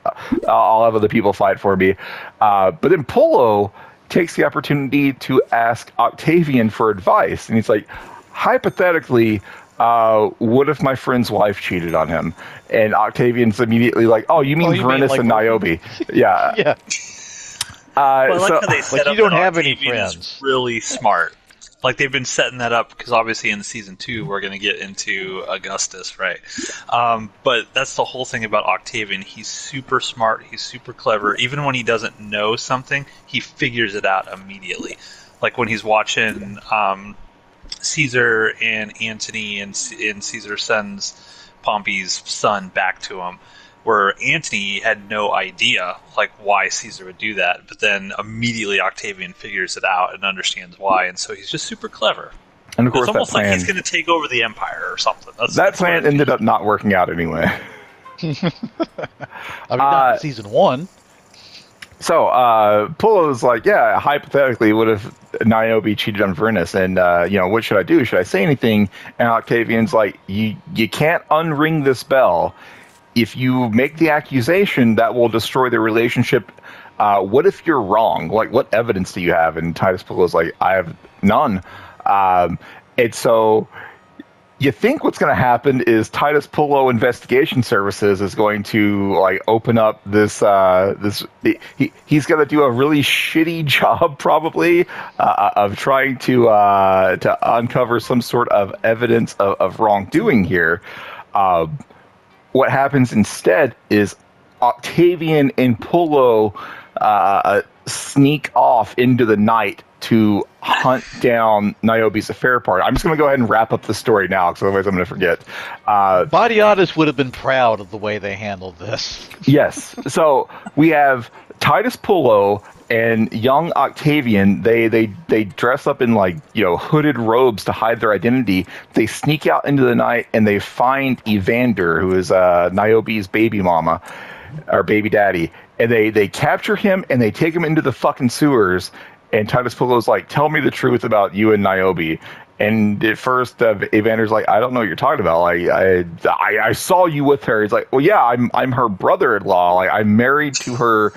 I'll have other people fight for me. But then Polo takes the opportunity to ask Octavian for advice. And he's like, hypothetically, what if my friend's wife cheated on him? And Octavian's immediately like, oh, you mean Vernus and Niobe. Yeah. Yeah. Well, I like how they set you up don't that have any Octavian is friends. really smart. Like they've been setting that up because obviously in season 2 we're going to get into Augustus, right? But that's the whole thing about Octavian. He's super smart. He's super clever. Even when he doesn't know something, he figures it out immediately. Like when he's watching Caesar and Antony, and Caesar sends Pompey's son back to him, where Antony had no idea like why Caesar would do that, but then immediately Octavian figures it out and understands why, and so he's just super clever. And of course, it's almost that plan, like he's going to take over the empire or something. That plan ended up not working out anyway. Not in season 1. So, Pullo's like, yeah, hypothetically, what if Niobe cheated on Vernus? And, what should I do? Should I say anything? And Octavian's like, you can't unring this bell. If you make the accusation, that will destroy the relationship. What if you're wrong? Like, what evidence do you have? And Titus Pullo's like, I have none. And so you think what's going to happen is Titus Pullo Investigation Services is going to like open up this. He's going to do a really shitty job, probably, of trying to uncover some sort of evidence of wrongdoing here. What happens instead is Octavian and Pullo sneak off into the night to hunt down Niobe's affair partner. I'm just going to go ahead and wrap up the story now, because otherwise I'm going to forget. Badiatus would have been proud of the way they handled this. Yes. So we have Titus Pullo and young Octavian. They dress up in hooded robes to hide their identity. They sneak out into the night and they find Evander, who is Niobe's baby mama or baby daddy, and they capture him and they take him into the fucking sewers. And Titus Pullo's like, tell me the truth about you and Niobe. And at first, Evander's like, I don't know what you're talking about. I saw you with her. He's like, well, yeah, I'm her brother-in-law. Like, I'm married to her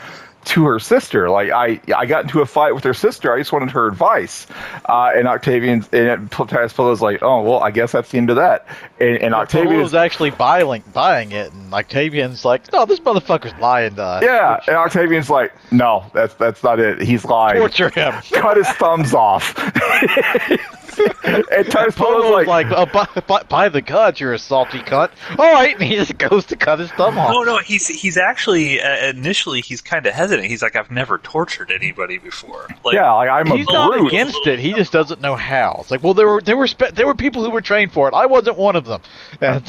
sister. Like, I got into a fight with her sister. I just wanted her advice. And Titus Pullo's like, oh, well, I guess that's the end of that. And Octavian was actually buying it, and Octavian's like, no, this motherfucker's lying to us. Yeah, and Octavian's like, no, that's not it. He's lying. Torture him. Cut his thumbs off. And Titus Pullo's like, oh, by the gods, you're a salty cunt. All right, and he just goes to cut his thumb off. No, he's actually initially he's kind of hesitant. He's like, I've never tortured anybody before. Like, yeah, I'm a he's not brute. against it. He just doesn't know how. It's like, well, there were people who were trained for it. I wasn't one of them. And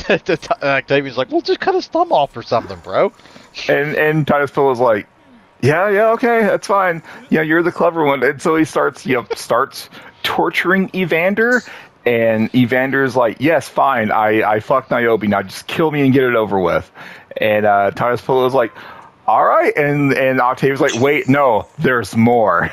Octavian's like, well, just cut his thumb off or something, bro. And Titus Pullo's like, yeah, okay, that's fine. Yeah, you're the clever one. And so he starts torturing Evander, and Evander's like, yes, fine, I fucked Niobe, now just kill me and get it over with. And Titus Pullo's like, all right, and Octavian's like, wait, no, there's more.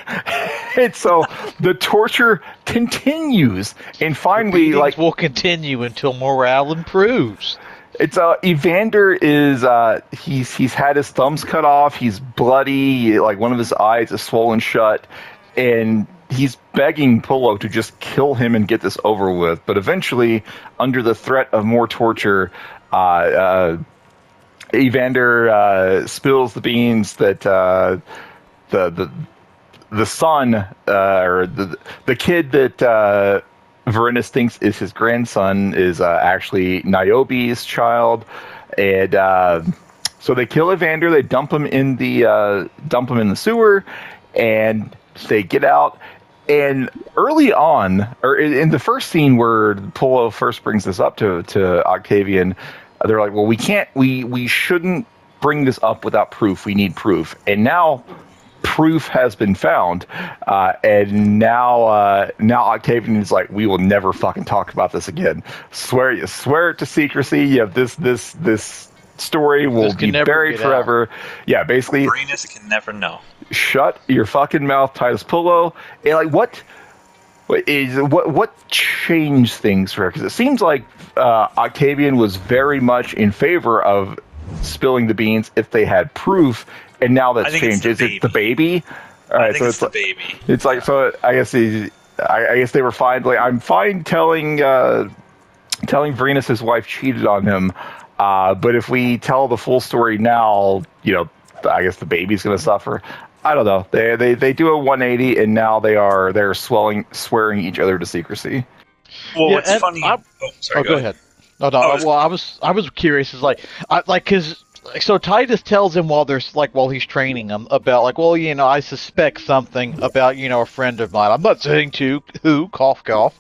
And so the torture continues, and finally, will continue until morale improves. It's Evander is he's had his thumbs cut off, he's bloody, like one of his eyes is swollen shut, and he's begging Pullo to just kill him and get this over with. But eventually, under the threat of more torture, Evander spills the beans that the son or the kid that Vernus thinks is his grandson is actually Niobe's child, and so they kill Evander. They dump him in the sewer, and they get out. And early on, or in the first scene where Pullo first brings this up to Octavian, they're like, well, we shouldn't bring this up without proof. We need proof. And now proof has been found. And now Octavian is like, we will never fucking talk about this again. Swear it to secrecy. Yeah, this story will be buried forever. Out. Yeah, basically. Brainus can never know. Shut your fucking mouth, Titus Pullo. And like, what what changed things for her? Because it seems like Octavian was very much in favor of spilling the beans if they had proof, and now that's changed. Is it the baby? All right, so it's the baby. It's like, so I guess I guess they were fine. Like, I'm fine telling Venus his wife cheated on him, but if we tell the full story now, I guess the baby's going to suffer. I don't know. They do a 180, and now they're swearing each other to secrecy. Well, what's funny? Sorry. Go ahead. No. Well, I was curious. Is because so Titus tells him while he's training him about I suspect something about a friend of mine. I'm not saying who, cough cough,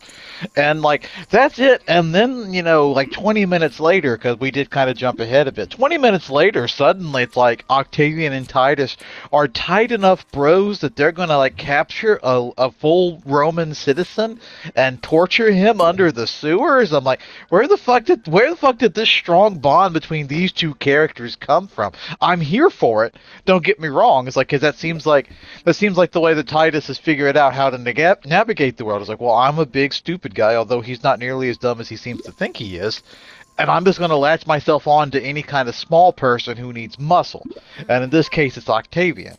and that's it. And then 20 minutes later, because we did kind of jump ahead a bit. 20 minutes later, suddenly it's like Octavian and Titus are tight enough bros that they're gonna capture a full Roman citizen and torture him under the sewers. I'm like, where the fuck did this strong bond between these two characters come from? I'm here for it. Don't get me wrong. It's because that seems like the way that Titus has figured out how to navigate the world. It's like, well, I'm a big stupid guy, although he's not nearly as dumb as he seems to think he is. And I'm just going to latch myself on to any kind of small person who needs muscle. And in this case, it's Octavian.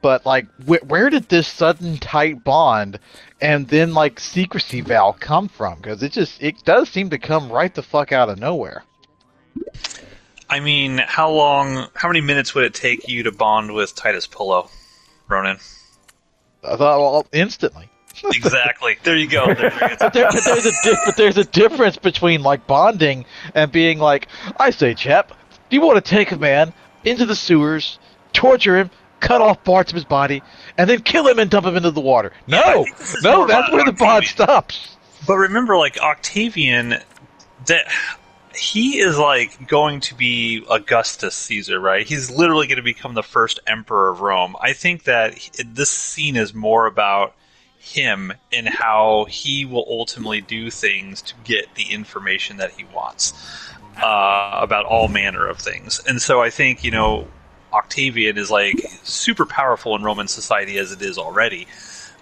But where did this sudden tight bond and then secrecy vow come from? Because it does seem to come right the fuck out of nowhere. I mean, how many minutes would it take you to bond with Titus Pullo, Ronan? I thought, well, instantly. Exactly. There you go. But there's a difference between bonding and being I say, chap, do you want to take a man into the sewers, torture him, cut off parts of his body, and then kill him and dump him into the water? No, that's where the bond stops. But remember, Octavian, that he is going to be Augustus Caesar, right? He's literally going to become the first emperor of Rome. I think that this scene is more about him and how he will ultimately do things to get the information that he wants about all manner of things. And so I think, Octavian is super powerful in Roman society as it is already.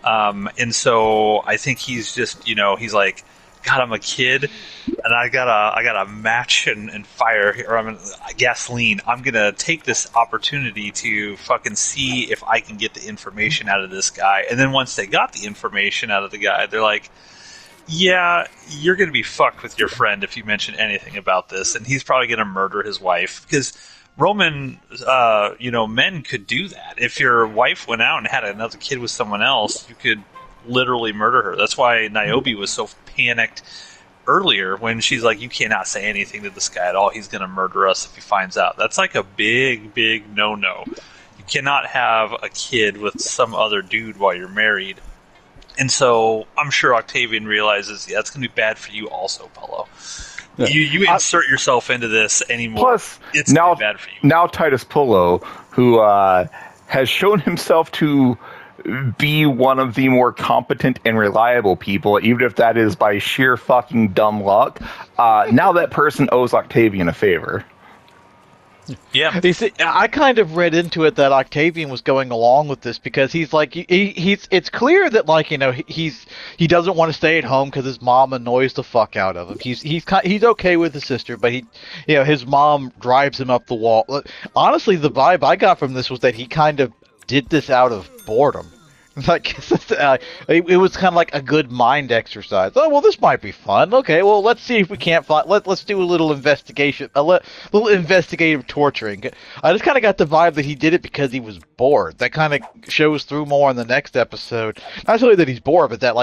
And so I think he's just, he's like, God, I'm a kid, and I got a match and fire, or gasoline. I'm gonna take this opportunity to fucking see if I can get the information out of this guy. And then once they got the information out of the guy, they're like, "Yeah, you're gonna be fucked with your friend if you mention anything about this." And he's probably gonna murder his wife because Roman, men could do that. If your wife went out and had another kid with someone else, you could literally murder her. That's why Niobe was so panicked earlier when she's like, you cannot say anything to this guy at all. He's going to murder us if he finds out. That's a big, big no-no. You cannot have a kid with some other dude while you're married. And so I'm sure Octavian realizes, it's going to be bad for you also, Pullo. Yeah. You insert yourself into this anymore. Plus, it's now bad for you. Now Titus Pullo, who has shown himself to be one of the more competent and reliable people, even if that is by sheer fucking dumb luck. Now that person owes Octavian a favor. Yeah. You see, I kind of read into it that Octavian was going along with this because he's it's clear that he doesn't want to stay at home because his mom annoys the fuck out of him. He's okay with his sister, but his mom drives him up the wall. Honestly, the vibe I got from this was that he kind of did this out of boredom. It was kind of like a good mind exercise. Oh, well, this might be fun. Okay, well, let's see if we can't find. Let's do a little investigation, little investigative torturing. I just kind of got the vibe that he did it because he was bored. That kind of shows through more in the next episode. Not only that he's bored, but that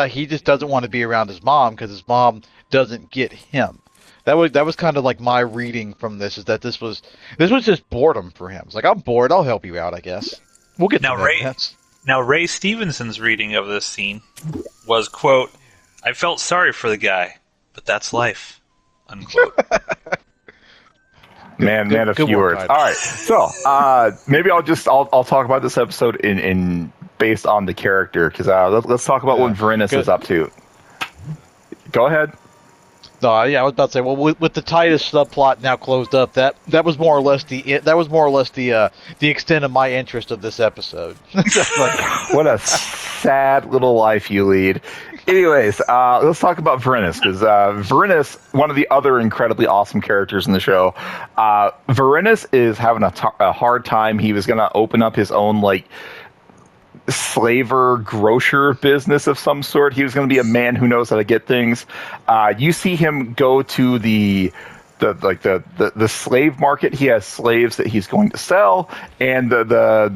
he just doesn't want to be around his mom because his mom doesn't get him. That was kind of my reading from this, is that this was just boredom for him. It's I'm bored. I'll help you out, I guess. We'll get now, to that. Now, Ray Stevenson's reading of this scene was, quote, I felt sorry for the guy, but that's life, unquote. Man, a few words. All right, so maybe I'll talk about this episode in based on the character, because let's talk about what Verinus is up to. Go ahead. No, yeah, I was about to say. Well, with the Titus subplot now closed up, that was more or less the extent of my interest of this episode. What a sad little life you lead. Anyways, let's talk about Varinus, because Varinus, one of the other incredibly awesome characters in the show, Varinus is having a hard time. He was going to open up his own, like, slaver grocer business of some sort. He was going to be a man who knows how to get things. You see him go to the slave market. He has slaves that he's going to sell, and the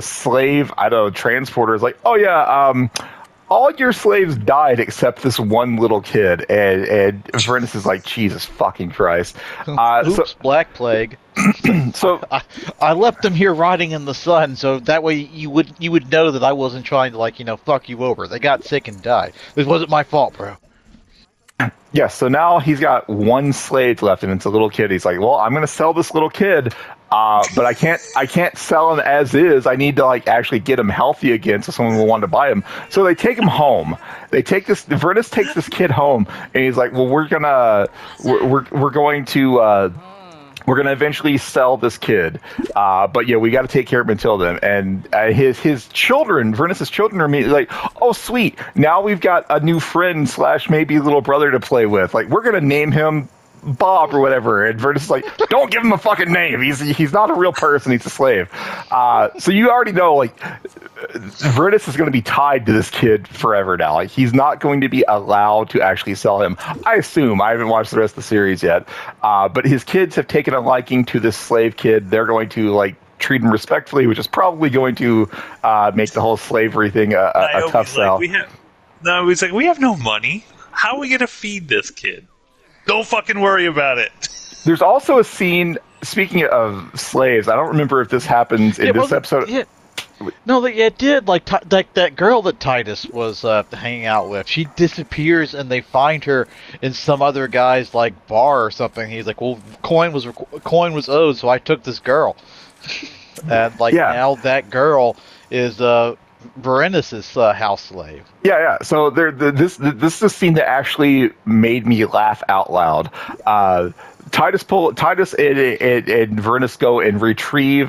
slave, I don't know, transporter is like, oh yeah, all your slaves died except this one little kid. And Varinus is like, Jesus fucking Christ. Oops, Black Plague. So I left them here rotting in the sun, so that way you would know that I wasn't trying to, fuck you over. They got sick and died. This wasn't my fault, bro. yeah, so now he's got one slave left, and it's a little kid. He's like, well, I'm going to sell this little kid, but I can't sell him as is. I need to actually get him healthy again, so someone will want to buy him. So they take him home. Varinus takes this kid home, and he's like, well, we're going to eventually sell this kid, but yeah, we got to take care of him until then. And his children, Varinus' children, are immediately like, "Oh, sweet! Now we've got a new friend / maybe little brother to play with. Like, we're gonna name him Bob or whatever." And Varinus is like, "Don't give him a fucking name. He's not a real person. He's a slave." So you already know, Varinus is going to be tied to this kid forever now. He's not going to be allowed to actually sell him. I assume. I haven't watched the rest of the series yet. But his kids have taken a liking to this slave kid. They're going to, treat him respectfully, which is probably going to make the whole slavery thing a tough sell. He's like, we have no money. How are we going to feed this kid? Don't fucking worry about it. There's also a scene, speaking of slaves, I don't remember if this happens in this episode. Yeah. No, it did. That girl that Titus was hanging out with, she disappears, and they find her in some other guy's bar or something. He's like, "Well, coin was owed, so I took this girl." And now that girl is Varinus' house slave. Yeah. So this is a scene that actually made me laugh out loud. Titus and Varinus go and retrieve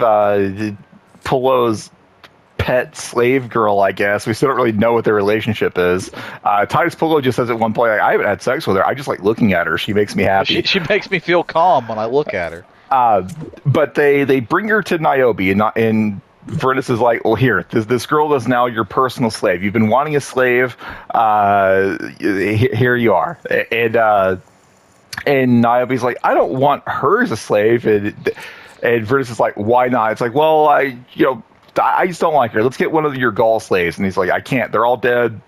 Pullo's pet slave girl, I guess. We still don't really know what their relationship is. Titus Pullo just says at one point, I haven't had sex with her. I just like looking at her. She makes me happy. She makes me feel calm when I look at her. But they bring her to Niobe, and Varinus is like, well, here, this girl is now your personal slave. You've been wanting a slave. Here you are. And Niobe's like, I don't want her as a slave. And Varinus is like, why not? It's like, well, I just don't like her. Let's get one of your Gaul slaves. And he's like, I can't. They're all dead.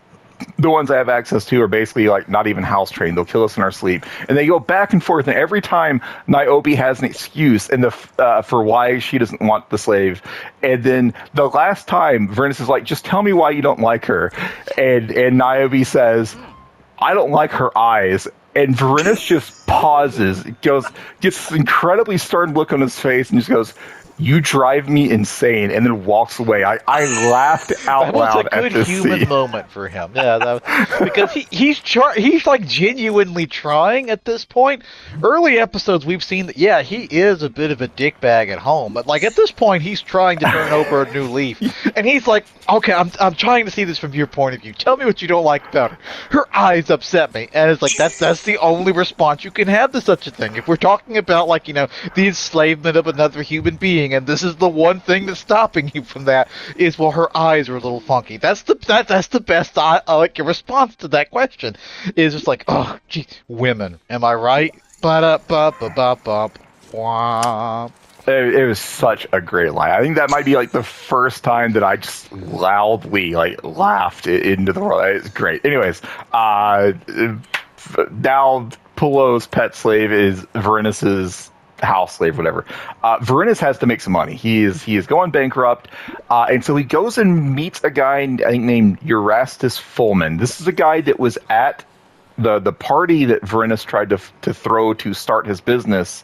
The ones I have access to are basically not even house trained. They'll kill us in our sleep. And they go back and forth. And every time Niobe has an excuse for why she doesn't want the slave. And then the last time, Varinus is like, just tell me why you don't like her. And Niobe says, I don't like her eyes. And Varinus just pauses, gets this incredibly stern look on his face, and just goes, you drive me insane, and then walks away. I laughed out loud at this scene. That was a good human moment for him. Yeah, because he's genuinely trying at this point. Early episodes, we've seen that, yeah, he is a bit of a dickbag at home, but at this point, he's trying to turn over a new leaf. And he's like, okay, I'm trying to see this from your point of view. Tell me what you don't like about her. Her eyes upset me. And it's like, that's the only response you can have to such a thing. If we're talking about, the enslavement of another human being, and this is the one thing that's stopping you from that, is, well, her eyes are a little funky. That's the best your response to that question is just like, oh, gee, women, am I right? Ba-da-ba-ba-ba-ba. It was such a great line. I think that might be the first time that I just loudly laughed into the world. It's great. Anyways, now Pullo's pet slave is Varinus's house slave, whatever. Varinus has to make some money. He is going bankrupt, and so he goes and meets a guy I think named Erastus Fullman. This is a guy that was at the party that Varinus tried to throw to start his business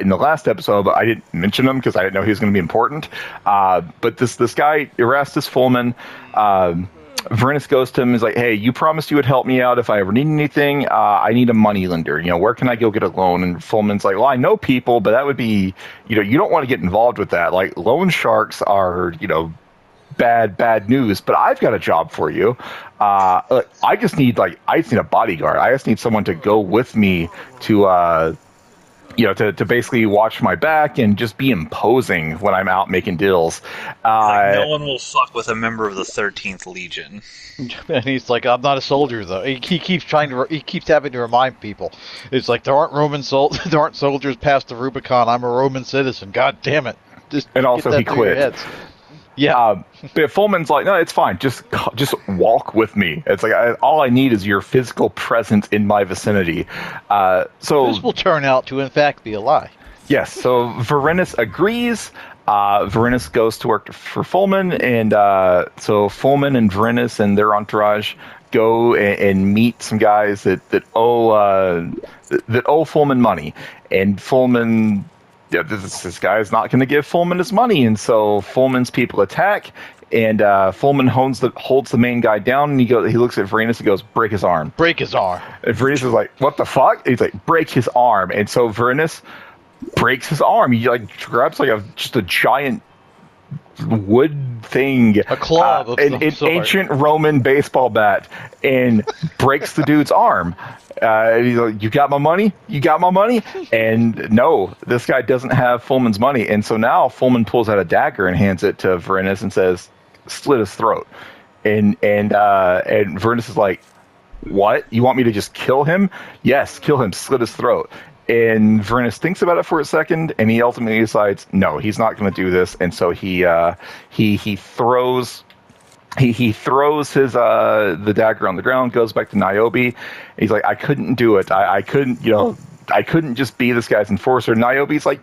in the last episode, but I didn't mention him because I didn't know he was going to be important. But this guy Erastus Fullman, Varinus goes to him and is like, hey, you promised you would help me out if I ever need anything. I need a money lender. Where can I go get a loan? And Fullman's like, well, I know people, but that would be, you don't want to get involved with that. Loan sharks are, bad news, but I've got a job for you. I just need a bodyguard. I just need someone to go with me to to basically watch my back and just be imposing when I'm out making deals. No one will fuck with a member of the 13th Legion. And he's like, I'm not a soldier though. He keeps he keeps having to remind people. It's like there aren't there aren't soldiers past the Rubicon. I'm a Roman citizen. God damn it! And also he quit. Yeah. But Fulman's like, no, it's fine. Just walk with me. It's like all I need is your physical presence in my vicinity. So this will turn out to in fact be a lie. Yes. So Varenus agrees. Varenus goes to work for Fulman, and so Fulman and Varenus and their entourage go and meet some guys that owe Fulman money, and Fulman. Yeah, this guy is not going to give Fulman his money, and so Fulman's people attack, and Fulman holds the main guy down, and he looks at Varenus and goes, "Break his arm." Break his arm. And Varenus is like, "What the fuck?" And he's like, "Break his arm," and so Varenus breaks his arm. He grabs just a giant wood thing, a club, an ancient Roman baseball bat, and breaks the dude's arm. And he's like, "You got my money? You got my money?" And no, this guy doesn't have Fulman's money. And so now Fulman pulls out a dagger and hands it to Varenus and says, "Slit his throat." And Varenus is like, "What? You want me to just kill him?" "Yes, kill him. Slit his throat." And Varenus thinks about it for a second, and he ultimately decides, no, he's not going to do this. And so he throws his the dagger on the ground, goes back to Niobe. He's like, I couldn't do it. I couldn't just be this guy's enforcer. Niobe's like,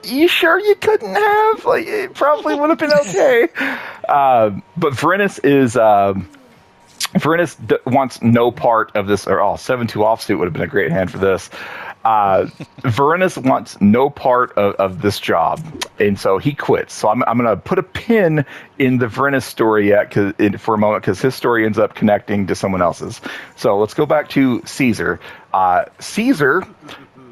you sure you couldn't have? Like, it probably would have been okay. But Varenus wants no part of this. Or 7-2 offsuit would have been a great hand for this. Varenus wants no part of this job, and so he quits. So I'm going to put a pin in the Varenus story for a moment, because his story ends up connecting to someone else's. So let's go back to Caesar. Caesar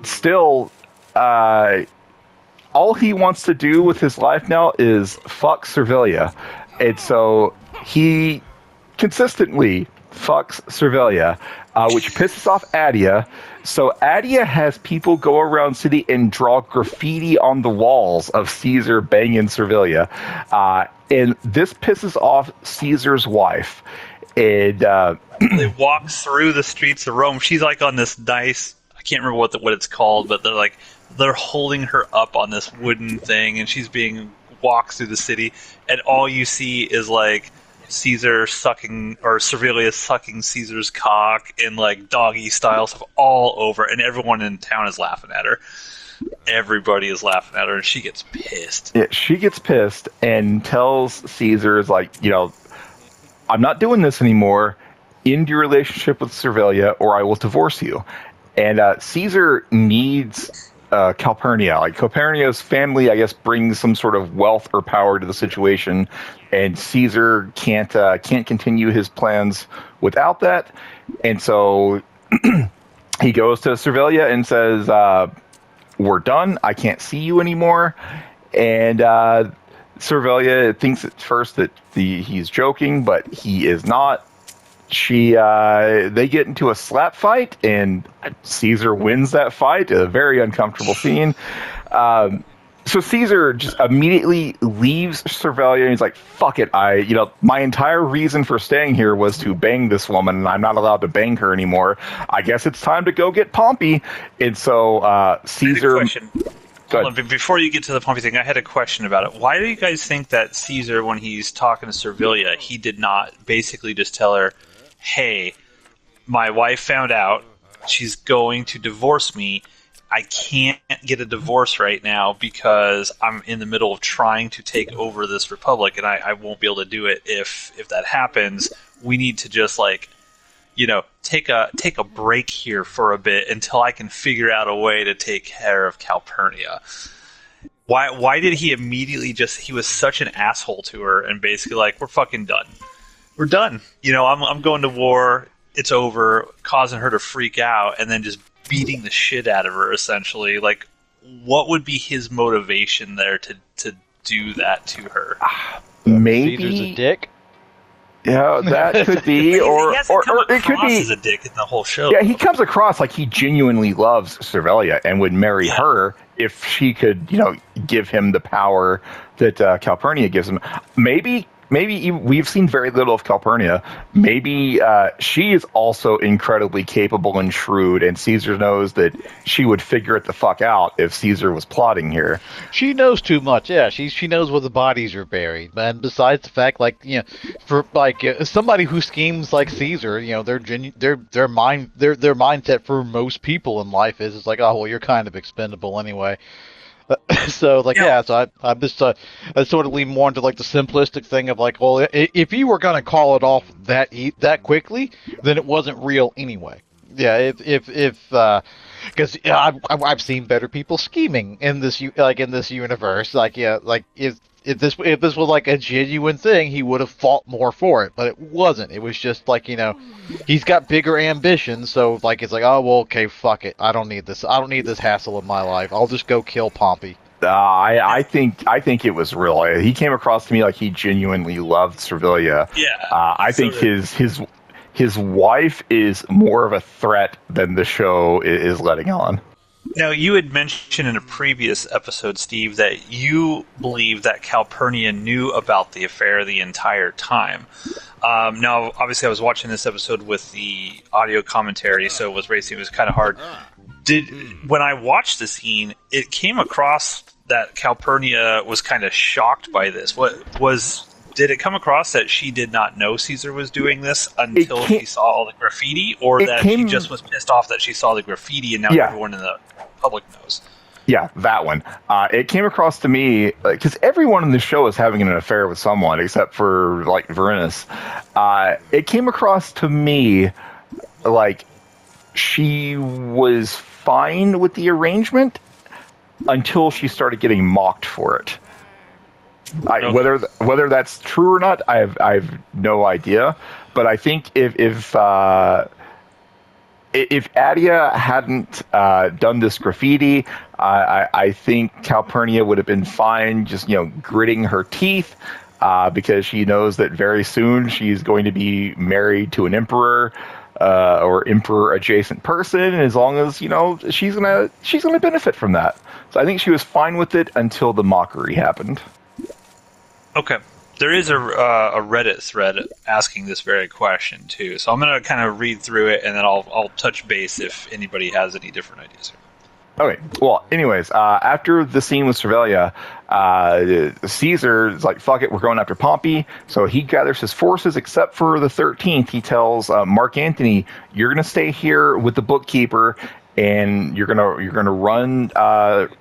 still, all he wants to do with his life now is fuck Servilia, and so he consistently fucks Servilia, which pisses off Adia. So Adia has people go around city and draw graffiti on the walls of Caesar banging Servilia. And this pisses off Caesar's wife. And they walk through the streets of Rome. She's like on this nice, I can't remember what it's called, but they're holding her up on this wooden thing, and she's being walked through the city, and all you see is like Caesar sucking, or Servilia sucking Caesar's cock in like doggy style stuff all over, and everyone in town is laughing at her. Everybody is laughing at her, and she gets pissed. Yeah, she gets pissed and tells Caesar, I'm not doing this anymore. End your relationship with Servilia, or I will divorce you. And Caesar needs Calpurnia. Like, Calpurnia's family, I guess, brings some sort of wealth or power to the situation, and Caesar can't continue his plans without that. And so he goes to Servilia and says, we're done. I can't see you anymore. And Servilia thinks at first that he's joking, but he is not. They get into a slap fight, and Caesar wins that fight. A very uncomfortable scene. So Caesar just immediately leaves Servilia, and he's like, fuck it. My entire reason for staying here was to bang this woman, and I'm not allowed to bang her anymore. I guess it's time to go get Pompey. And so Caesar... Hold on, before you get to the Pompey thing, I had a question about it. Why do you guys think that Caesar, when he's talking to Servilia, he did not basically just tell her, hey, my wife found out, she's going to divorce me, I can't get a divorce right now because I'm in the middle of trying to take over this republic, and I won't be able to do it if that happens. We need to just take a break here for a bit until I can figure out a way to take care of Calpurnia. Why did he immediately he was such an asshole to her and basically like, we're fucking done. We're done. I'm going to war. It's over, causing her to freak out, and then just beating the shit out of her, essentially. Like, what would be his motivation there to do that to her? Caesar's a dick. Yeah, that could be, he or hasn't come it could across be. as a dick in the whole show. Yeah, he comes across like he genuinely loves Cervelia and would marry her if she could, give him the power that Calpurnia gives him. Maybe we've seen very little of Calpurnia. Maybe she is also incredibly capable and shrewd, and Caesar knows that she would figure it the fuck out if Caesar was plotting here. She knows too much. Yeah, she knows where the bodies are buried. And besides the fact, for somebody who schemes like Caesar, their mindset for most people in life is like, oh well, you're kind of expendable anyway. So I'm just I sort of lean more into like the simplistic thing of like, well, if you were gonna call it off that quickly, then it wasn't real anyway. Yeah, if because I've seen better people scheming in this universe. If this was like a genuine thing, he would have fought more for it, but it wasn't. It was just like, he's got bigger ambitions, so like it's like, oh well, okay, fuck it. I don't need this. I don't need this hassle in my life. I'll just go kill Pompey. I think it was real. He came across to me like he genuinely loved Servilia. Yeah. I think his wife is more of a threat than the show is letting on. Now, you had mentioned in a previous episode, Steve, that you believe that Calpurnia knew about the affair the entire time. Now, obviously, I was watching this episode with the audio commentary, so it was racing. It was kind of hard. When I watched the scene, it came across that Calpurnia was kind of shocked by this. Did it come across that she did not know Caesar was doing this until she saw all the graffiti, or that she just was pissed off that she saw the graffiti and now everyone in the public knows? Yeah, that one. It came across to me, because everyone in the show is having an affair with someone, except for, like, Verinus. It came across to me like she was fine with the arrangement until she started getting mocked for it. Okay. Whether that's true or not, I have no idea. But I think if Adia hadn't done this graffiti, I think Calpurnia would have been fine, just gritting her teeth, because she knows that very soon she's going to be married to an emperor. Or emperor adjacent person, and as long as she's gonna benefit from that. So I think she was fine with it until the mockery happened. Okay. There is a Reddit thread asking this very question, too. So I'm going to kind of read through it, and then I'll touch base if anybody has any different ideas. Okay. Well, anyways, after the scene with Servilia, Caesar is like, fuck it, we're going after Pompey. So he gathers his forces, except for the 13th. He tells Mark Antony, you're going to stay here with the bookkeeper, and you're gonna run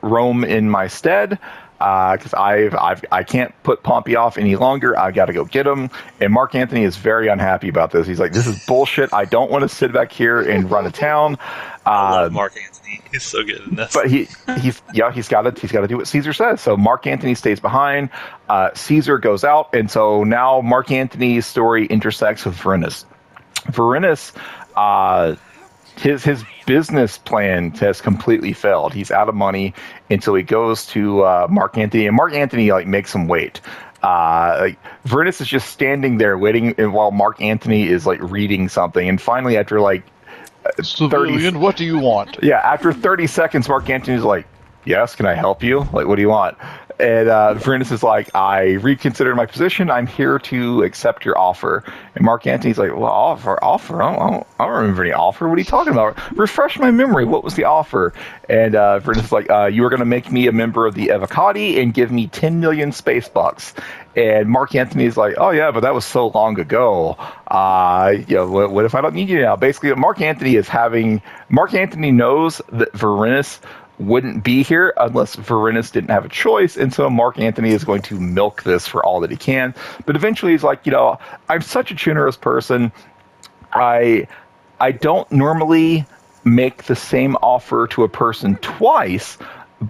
Rome in my stead. Because I can't put Pompey off any longer. I've got to go get him. And Mark Antony is very unhappy about this. He's like, this is bullshit. I don't want to sit back here and run a town. I love Mark Antony. He's so good in this. But he's got to do what Caesar says. So Mark Antony stays behind. Caesar goes out, and so now Mark Antony's story intersects with Verinus. Verinus, his business plan has completely failed. He's out of money, and so he goes to Mark Antony, and Mark Antony makes him wait. Verinus is just standing there waiting while Mark Antony is reading something, and finally after 30, what do you want? Yeah, after 30 seconds, Mark Antony's like, yes, can I help you? What do you want? And Verinus is like, I reconsidered my position. I'm here to accept your offer. And Mark Antony's like, well, offer? I don't remember any offer. What are you talking about? Refresh my memory. What was the offer? And Verinus is like, you were going to make me a member of the Evocati and give me 10 million space bucks. And Mark Antony's like, oh yeah, but that was so long ago. What if I don't need you now? Basically, Mark Antony knows that Verinus wouldn't be here unless Verinus didn't have a choice, and so Mark Antony is going to milk this for all that he can. But eventually he's like, I'm such a generous person. I don't normally make the same offer to a person twice,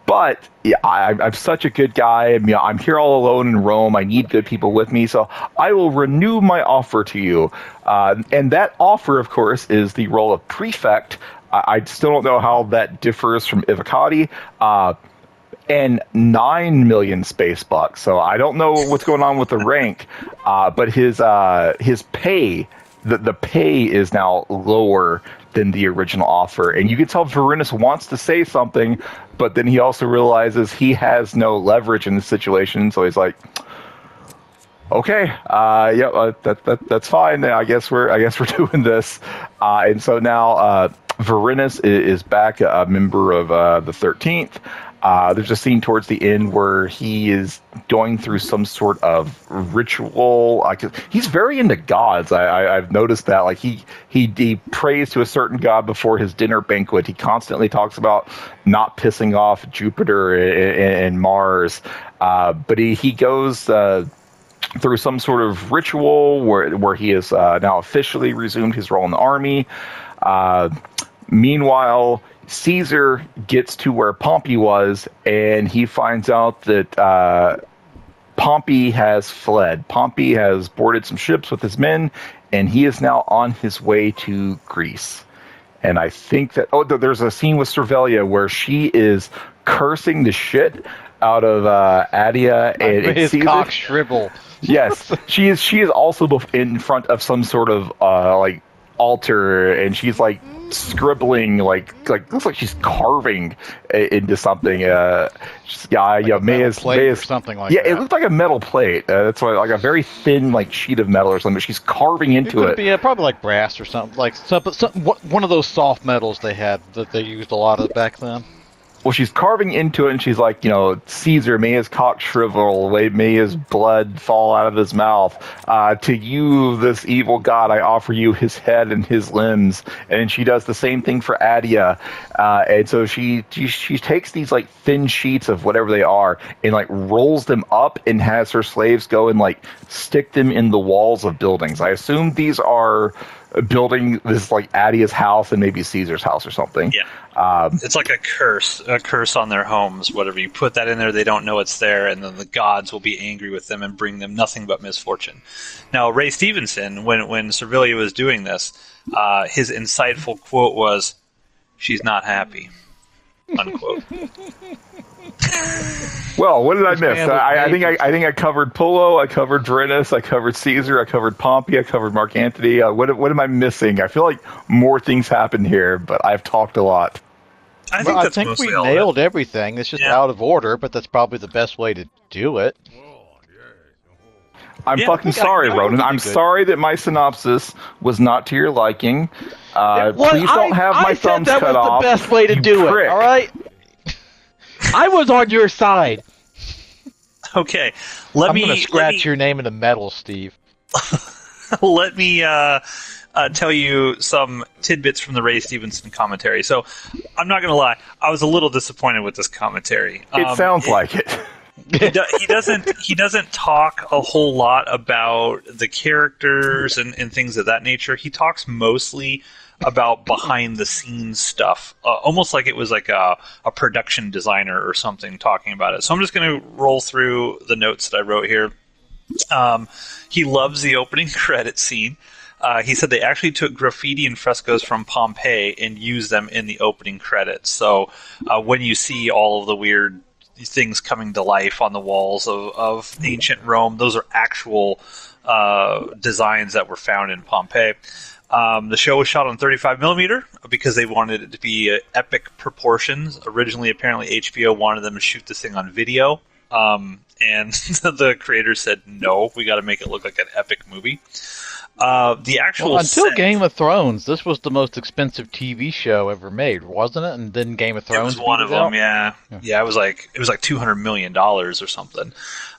but I'm such a good guy. I'm here all alone in Rome. I need good people with me, so I will renew my offer to you. And that offer, of course, is the role of prefect. I still don't know how that differs from Evocati. and 9 million space bucks. So I don't know what's going on with the rank, but his pay, the pay is now lower than the original offer. And you can tell Varinus wants to say something, but then he also realizes he has no leverage in the situation. So he's like, okay, that's fine. I guess we're doing this. And so now Varinus is back, a member of the 13th. There's a scene towards the end where he is going through some sort of ritual. He's very into gods. I've noticed that. Like he prays to a certain god before his dinner banquet. He constantly talks about not pissing off Jupiter and Mars. But he goes through some sort of ritual where he has now officially resumed his role in the army. Meanwhile, Caesar gets to where Pompey was, and he finds out that Pompey has fled. Pompey has boarded some ships with his men, and he is now on his way to Greece. And I think that there's a scene with Servilia where she is cursing the shit out of Adia and his Caesar. cock shrivel. Yes, she is also in front of some sort of like altar, and she's like scribbling, like looks like she's carving into something. May is or something like that. Yeah, it looked like a metal plate. That's why, like a very thin like sheet of metal or something. She's carving into it. Be probably like brass or something, like one of those soft metals they had that they used a lot of back then. Well, she's carving into it, and she's like, Caesar, may his cock shrivel, may his blood fall out of his mouth. To you, this evil god, I offer you his head and his limbs. And she does the same thing for Adia. And so she takes these like thin sheets of whatever they are and like rolls them up and has her slaves go and like stick them in the walls of buildings. I assume these are building this like Adia's house and maybe Caesar's house or something. Yeah. It's like a curse on their homes. Whatever you put that in there, they don't know it's there, and then the gods will be angry with them and bring them nothing but misfortune. Now, Ray Stevenson, when Servilia was doing this, his insightful quote was, "She's not happy," unquote. Well, what did I miss? I think I covered Pullo, I covered Varinus, I covered Caesar, I covered Pompey, I covered Mark Antony. What am I missing? I feel like more things happened here, but I've talked a lot. I think we nailed everything. It's just out of order, but that's probably the best way to do it. I'm fucking sorry, Ronan. I'm sorry that my synopsis was not to your liking. Please don't have my thumbs cut off. I said that was the best way to do it, all right? I was on your side. Okay, I'm going to scratch your name in the metal, Steve. Let me tell you some tidbits from the Ray Stevenson commentary. So, I'm not going to lie, I was a little disappointed with this commentary. It sounds like it. He doesn't talk a whole lot about the characters and things of that nature. He talks mostly about behind the scenes stuff, almost like it was like a production designer or something talking about it. So I'm just going to roll through the notes that I wrote here. He loves the opening credit scene. He said they actually took graffiti and frescoes from Pompeii and used them in the opening credits. So when you see all of the weird things coming to life on the walls of ancient Rome, those are actual designs that were found in Pompeii. The show was shot on 35 millimeter because they wanted it to be epic proportions. Originally, apparently, HBO wanted them to shoot this thing on video, and the creators said, no, we got to make it look like an epic movie. The actual until Game of Thrones, this was the most expensive TV show ever made, wasn't it? And then Game of Thrones, it was one of them. Yeah. It was like $200 million or something.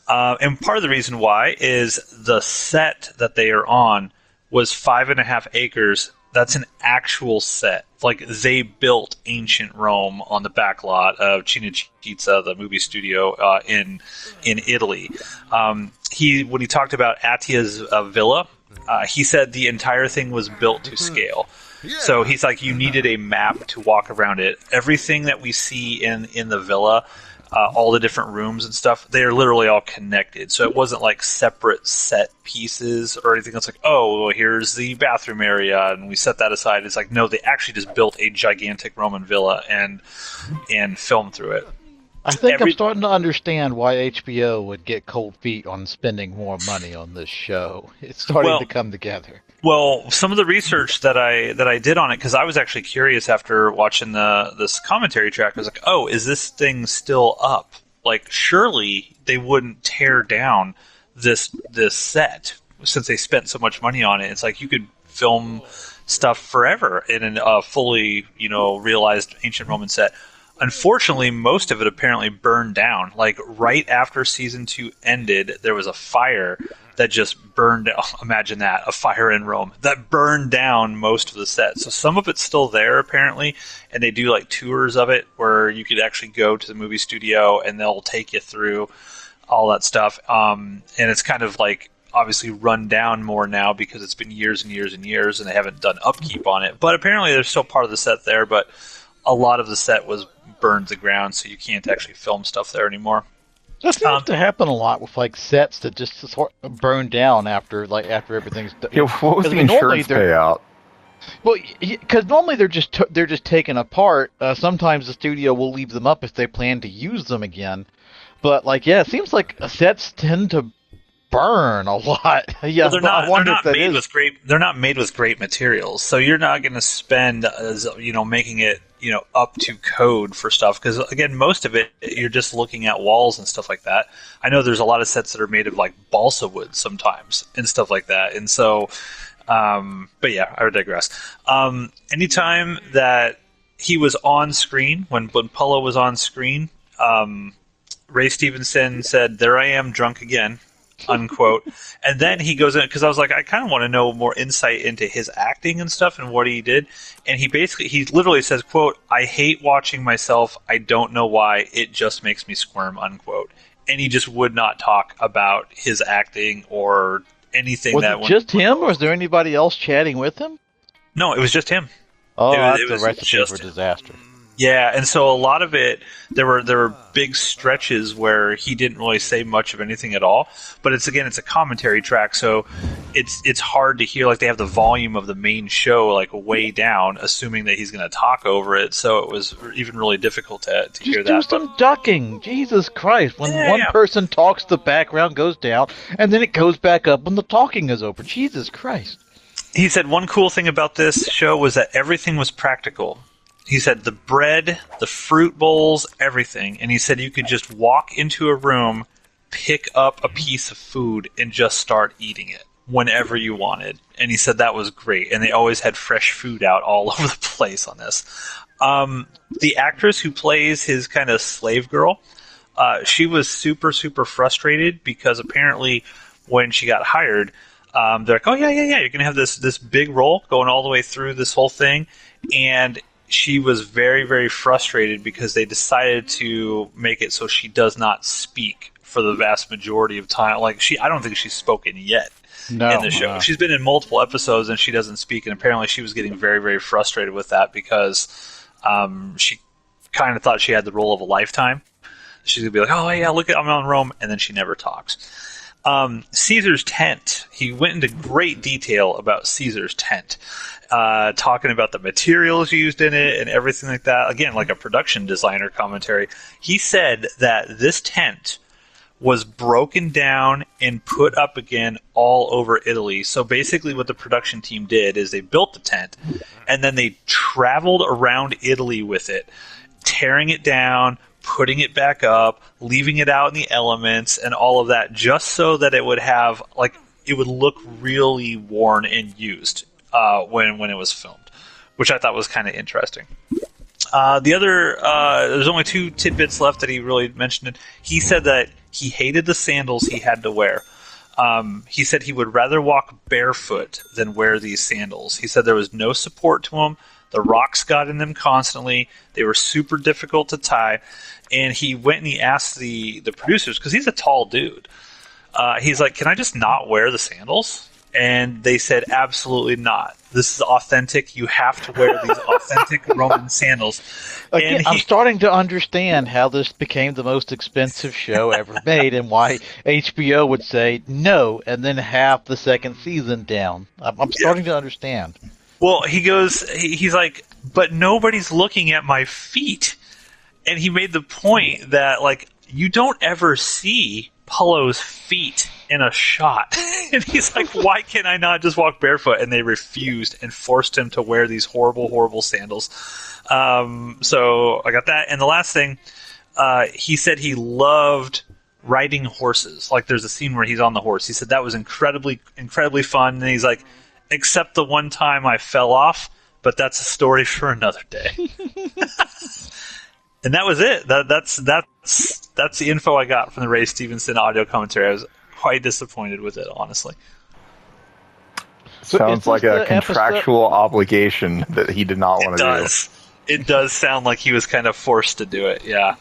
And part of the reason why is the set that they are on was 5.5 acres. That's an actual set. Like, they built ancient Rome on the back lot of Cinecittà, the movie studio in Italy. When he talked about Attia's villa, he said the entire thing was built to scale. So he's like, you needed a map to walk around it. Everything that we see in the villa, all the different rooms and stuff, they are literally all connected. So it wasn't like separate set pieces or anything. It's like, oh, well, here's the bathroom area, and we set that aside. It's like, no, they actually just built a gigantic Roman villa and filmed through it. I think I'm starting to understand why HBO would get cold feet on spending more money on this show. It's starting to come together. Well, some of the research that I did on it, because I was actually curious after watching this commentary track, I was like, oh, is this thing still up? Like, surely they wouldn't tear down this set since they spent so much money on it. It's like you could film stuff forever in a fully, realized ancient Roman set. Unfortunately, most of it apparently burned down. Like, right after season 2 ended, there was a fire that just burned down. Imagine that, a fire in Rome that burned down most of the set. So some of it's still there apparently, and they do like tours of it where you could actually go to the movie studio and they'll take you through all that stuff. And it's kind of like obviously run down more now because it's been years and years and years and they haven't done upkeep on it. But apparently there's still part of the set there, but a lot of the set was burned to the ground, so you can't actually film stuff there anymore. That seems to happen a lot with like sets that just sort of burn down after everything's done. Yeah, what was the insurance payout? Well, because normally they're just taken apart. Sometimes the studio will leave them up if they plan to use them again. But it seems like sets tend to burn a lot. Yeah, well, they're not made with great materials, so you're not going to spend making it up to code for stuff, because again, most of it you're just looking at walls and stuff like that. I know there's a lot of sets that are made of like balsa wood sometimes and stuff like that, and so but yeah, I digress. Anytime that he was on screen, when Pullo was on screen, Ray Stevenson said, "There I am, drunk again," unquote. And then he goes in, because I was like, I kind of want to know more insight into his acting and stuff and what he did. And he literally says, quote, "I hate watching myself. I don't know why. It just makes me squirm," unquote. And he just would not talk about his acting or anything. Was it just him, or was there anybody else chatting with him? No, it was just him. Oh, that's a recipe for disaster. Yeah, and so a lot of it, there were big stretches where he didn't really say much of anything at all. But it's a commentary track, so it's hard to hear. Like, they have the volume of the main show like way down, assuming that he's going to talk over it. So it was even really difficult to hear that. Just do some ducking, Jesus Christ! When one person talks, the background goes down, and then it goes back up when the talking is over. Jesus Christ! He said one cool thing about this show was that everything was practical. He said the bread, the fruit bowls, everything. And he said you could just walk into a room, pick up a piece of food, and just start eating it whenever you wanted. And he said that was great. And they always had fresh food out all over the place on this. The actress who plays his kind of slave girl, she was super, super frustrated because apparently when she got hired, they're like, oh, yeah, you're going to have this big role going all the way through this whole thing. And she was very, very frustrated because they decided to make it so she does not speak for the vast majority of time. Like, I don't think she's spoken yet in the show. She's been in multiple episodes and she doesn't speak, and apparently she was getting very, very frustrated with that because she kind of thought she had the role of a lifetime. She's going to be like, oh, yeah, look, I'm on Rome, and then she never talks. Caesar's tent. He went into great detail about Caesar's tent, talking about the materials used in it and everything like that. Again, like a production designer commentary. He said that this tent was broken down and put up again all over Italy. So basically what the production team did is they built the tent and then they traveled around Italy with it, tearing it down, putting it back up, leaving it out in the elements and all of that, just so that it would have, like, it would look really worn and used when it was filmed, which I thought was kind of interesting. There's only 2 tidbits left that he really mentioned. He said that he hated the sandals he had to wear. He said he would rather walk barefoot than wear these sandals. He said there was no support to them. The rocks got in them constantly. They were super difficult to tie. And he went and he asked the producers, because he's a tall dude. He's like, can I just not wear the sandals? And they said, absolutely not. This is authentic. You have to wear these authentic Roman sandals. Again, I'm starting to understand how this became the most expensive show ever made and why HBO would say no and then half the second season down. I'm starting to understand. Well, he's like, but nobody's looking at my feet. and he made the point that like you don't ever see Polo's feet in a shot. And he's like, why can I not just walk barefoot? And they refused and forced him to wear these horrible, horrible sandals. So I got that. And the last thing, he said he loved riding horses. Like there's a scene where he's on the horse. He said that was incredibly, incredibly fun. And he's like, except the one time I fell off, but that's a story for another day. And that was it. That's the info I got from the Ray Stevenson audio commentary. I was quite disappointed with it, honestly. Sounds like a contractual obligation that he did not want to do. It does sound like he was kind of forced to do it, yeah.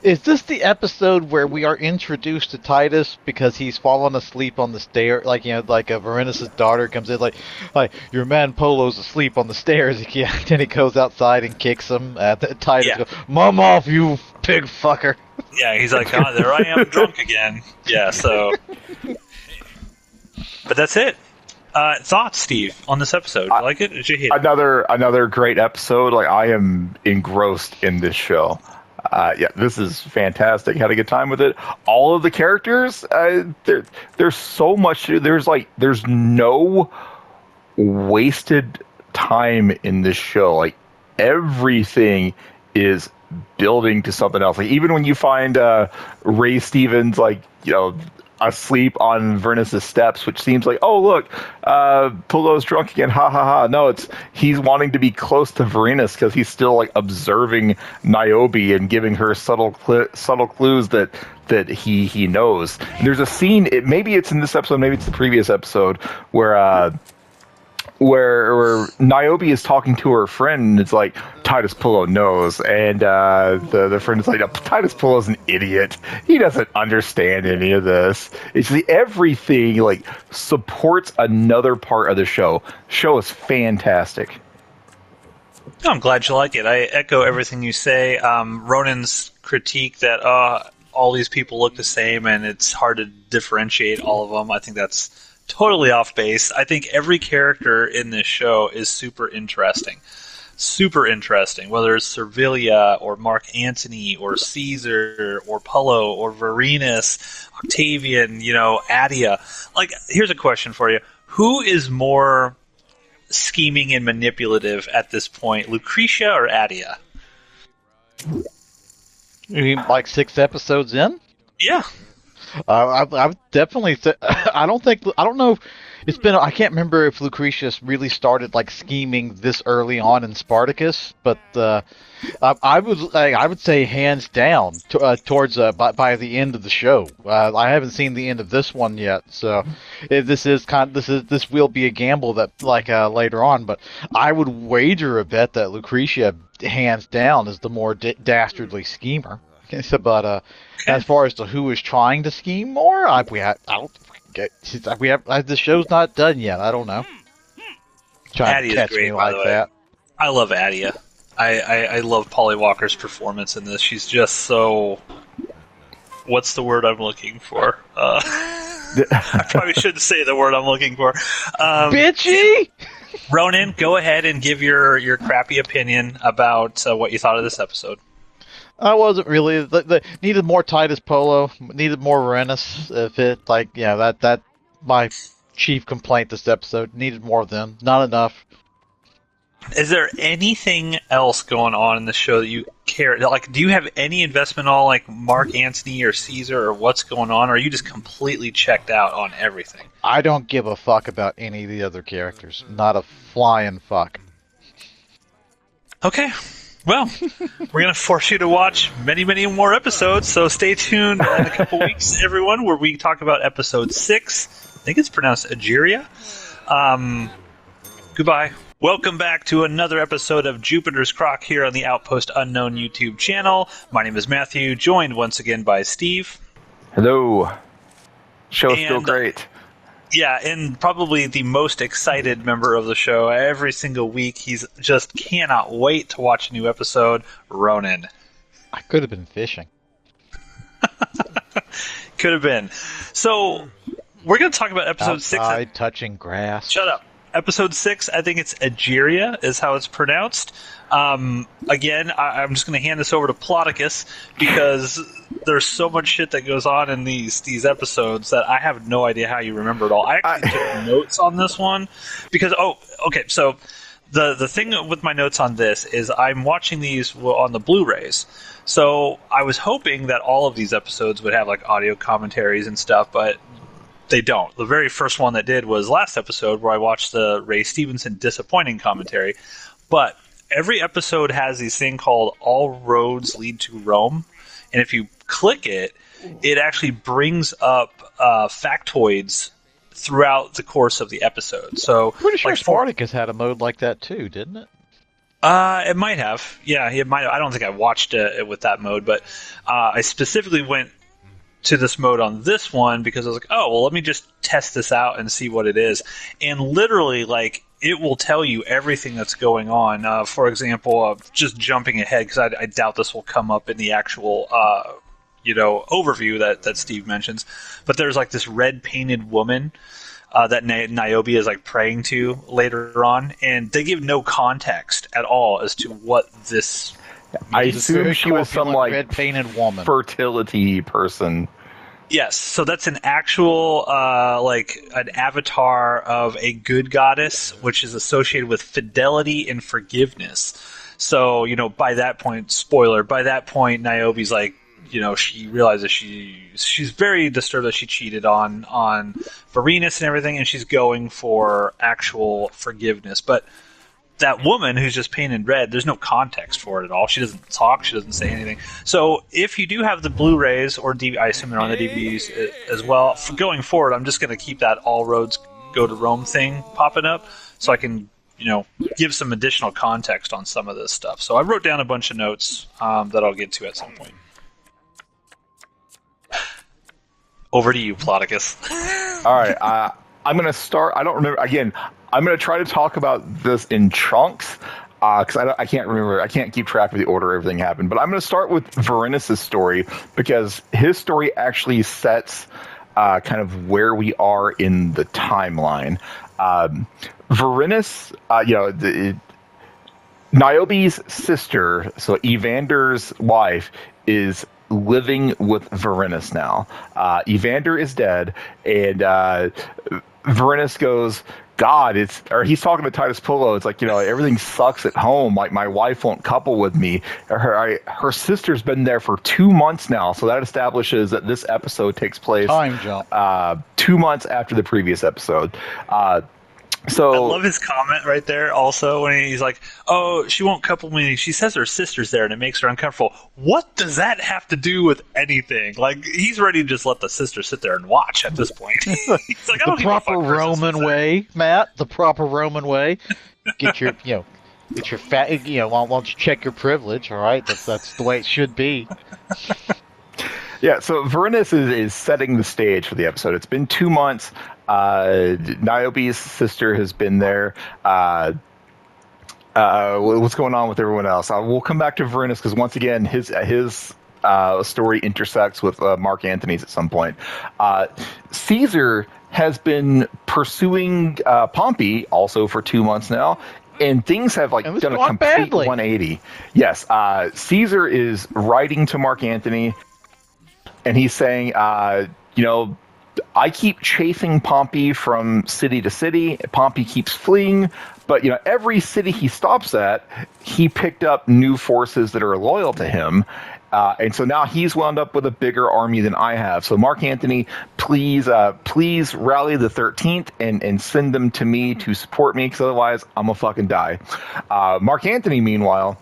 Is this the episode where we are introduced to Titus because he's fallen asleep on the stair? Like, you know, like Varenis's daughter comes in, like your man Polo's asleep on the stairs. Then he goes outside and kicks him. Titus goes, "Mom off, you pig fucker." Yeah, he's like, "Oh, there I am, drunk again." Yeah, so. But that's it. Thoughts, Steve, on this episode? Did you like it? Did you hate it? Another great episode. Like I am engrossed in this show. Yeah, this is fantastic. Had a good time with it. All of the characters, there's so much. There's no wasted time in this show. Like everything is building to something else. Like even when you find Ray Stevens, like asleep on Varenis's steps, which seems like, oh look, Polo's drunk again, ha ha ha. No, he's wanting to be close to Varenis because he's still like observing Niobe and giving her subtle clues that he knows. And there's a scene, maybe it's in this episode, maybe it's the previous episode, where Niobe is talking to her friend, and it's like, Titus Polo knows, and the friend is like, Titus Polo's an idiot. He doesn't understand any of this. It's everything like supports another part of the show. Show is fantastic. I'm glad you like it. I echo everything you say. Ronan's critique that all these people look the same and it's hard to differentiate all of them, I think that's totally off base. I think every character in this show is super interesting. Super interesting. Whether it's Servilia or Mark Antony or Caesar or Polo or Varenis, Octavian, Adia. Like, here's a question for you. Who is more scheming and manipulative at this point, Lucretia or Adia? You mean like 6 episodes in? Yeah. I would definitely. I don't know. It's been. I can't remember if Lucretia really started like scheming this early on in Spartacus, but I would say hands down towards by the end of the show. I haven't seen the end of this one yet, so this will be a gamble that later on. But I would wager a bet that Lucretia hands down is the more dastardly schemer. But as far as to who is trying to scheme more, the show's not done yet. I don't know. Trying Adia's to catch great, me like that. I love Adia. I love Polly Walker's performance in this. She's just so. What's the word I'm looking for? I probably shouldn't say the word I'm looking for. Bitchy. Ronan, go ahead and give your crappy opinion about what you thought of this episode. I wasn't really needed more Titus Polo, needed more Varenis. That my chief complaint this episode. Needed more of them, not enough. Is there anything else going on in the show that you care? Like, do you have any investment on like Mark Antony or Caesar or what's going on, or are you just completely checked out on everything? I don't give a fuck about any of the other characters. Not a flying fuck. Okay. Well, we're going to force you to watch many, many more episodes, so stay tuned in a couple weeks, everyone, where we talk about episode 6. I think it's pronounced Egeria. Goodbye. Welcome back to another episode of Jupiter's Croc here on the Outpost Unknown YouTube channel. My name is Matthew, joined once again by Steve. Hello. Show's still great. Yeah, and probably the most excited member of the show. Every single week, he's just cannot wait to watch a new episode. Ronan. I could have been fishing. Could have been. So, we're going to talk about episode 6. Outside, touching grass. Shut up. episode 6, I think it's Egeria is how it's pronounced. Again, I'm just going to hand this over to Ploticus because there's so much shit that goes on in these episodes that I have no idea how you remember it all. I actually took notes on this one because, so the thing with my notes on this is I'm watching these on the Blu-rays. So I was hoping that all of these episodes would have like audio commentaries and stuff, but they don't. The very first one that did was last episode where I watched the Ray Stevenson disappointing commentary. But every episode has this thing called All Roads Lead to Rome. And if you click it, it actually brings up factoids throughout the course of the episode. So Pretty sure like, Spartacus had a mode like that too, didn't it? It might have. Yeah, it might. I don't think I watched it with that mode, but I specifically went to this mode on this one because I was like, oh, well, let me just test this out and see what it is. And literally, like, it will tell you everything that's going on. For example, just jumping ahead, because I doubt this will come up in the actual overview that Steve mentions. But there's like this red painted woman that Niobe is like praying to later on, and they give no context at all as to what this. I assume she was some like red painted woman, fertility person. Yes, so that's an actual like an avatar of a good goddess, which is associated with fidelity and forgiveness. So by that point, spoiler, by that point, Niobe's like, she realizes she's very disturbed that she cheated on Varenus and everything, and she's going for actual forgiveness. But that woman who's just painted red, there's no context for it at all. She doesn't talk. She doesn't say anything. So if you do have the Blu-rays or I assume they're on the DVDs as well, for going forward, I'm just going to keep that All Roads Go to Rome thing popping up so I can give some additional context on some of this stuff. So I wrote down a bunch of notes that I'll get to at some point. Over to you, Ploticus. All right, I'm going to start. I don't remember. Again, I'm going to try to talk about this in chunks because I can't remember. I can't keep track of the order everything happened. But I'm going to start with Varenus' story because his story actually sets kind of where we are in the timeline. Varenus, Niobe's sister, so Evander's wife, is living with Varenus now. Evander is dead, and Varenus goes, God, he's talking to Titus Pullo. It's like, everything sucks at home. Like, my wife won't couple with me. Her sister's been there for 2 months now, so that establishes that this episode takes place time jump 2 months after the previous episode. So I love his comment right there also when he's like, oh, she won't couple me. She says her sister's there and it makes her uncomfortable. What does that have to do with anything? Like, he's ready to just let the sister sit there and watch at this point. He's like, I don't the proper Roman way, Matt. The proper Roman way. Get your, get your fat. Why don't you check your privilege? All right, that's the way it should be. Yeah, so Varenus is setting the stage for the episode. It's been 2 months. Niobe's sister has been there. What's going on with everyone else? We'll come back to Varenus because once again, his story intersects with Mark Antony's at some point. Caesar has been pursuing Pompey also for 2 months now. And things have done a complete 180. Yes, Caesar is writing to Mark Antony, and he's saying, I keep chasing Pompey from city to city. Pompey keeps fleeing, but every city he stops at, he picked up new forces that are loyal to him. And so now he's wound up with a bigger army than I have. So Mark Antony, please rally the 13th and send them to me to support me, because otherwise I'm gonna fucking die. Mark Antony, meanwhile,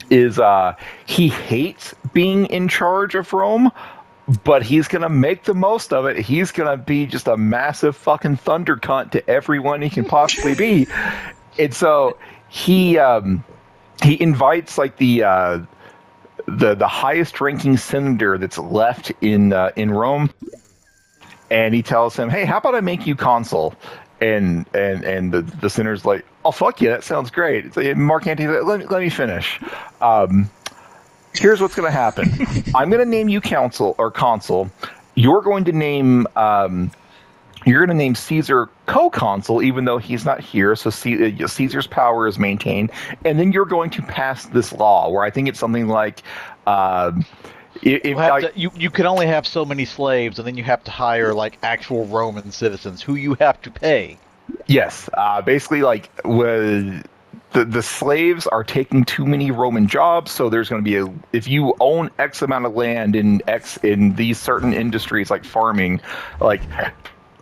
is he hates being in charge of Rome, but he's going to make the most of it. He's going to be just a massive fucking thunder cunt to everyone he can possibly be. And so he invites the highest ranking senator that's left in Rome, and he tells him, "Hey, how about I make you consul?" And the senator's like, "Oh, fuck yeah, that sounds great." So Mark Antony's like, let me finish. Here's what's going to happen. I'm going to name you consul. You're going to name you're going to name Caesar co-consul, even though he's not here. So Caesar's power is maintained, and then you're going to pass this law where I think it's something like, you can only have so many slaves, and then you have to hire like actual Roman citizens who you have to pay. yes, basically like with. The slaves are taking too many Roman jobs, so there's going to be if you own X amount of land in these certain industries like farming, like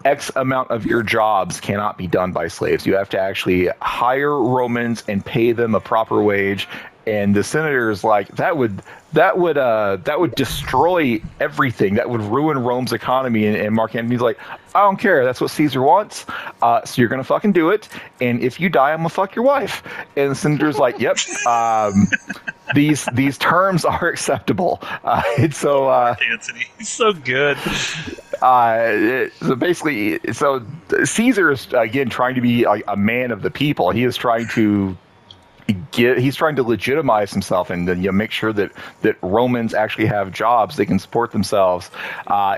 X amount of your jobs cannot be done by slaves. You have to actually hire Romans and pay them a proper wage. And the senators that would destroy everything. That would ruin Rome's economy. And Mark Antony's like, I don't care. That's what Caesar wants. So you're gonna fucking do it. And if you die, I'm gonna fuck your wife. And the senator's like, yep. These terms are acceptable. It's so Anthony, he's so good. So basically, Caesar is again trying to be a man of the people. He is trying to. He's trying to legitimize himself and make sure that Romans actually have jobs, they can support themselves.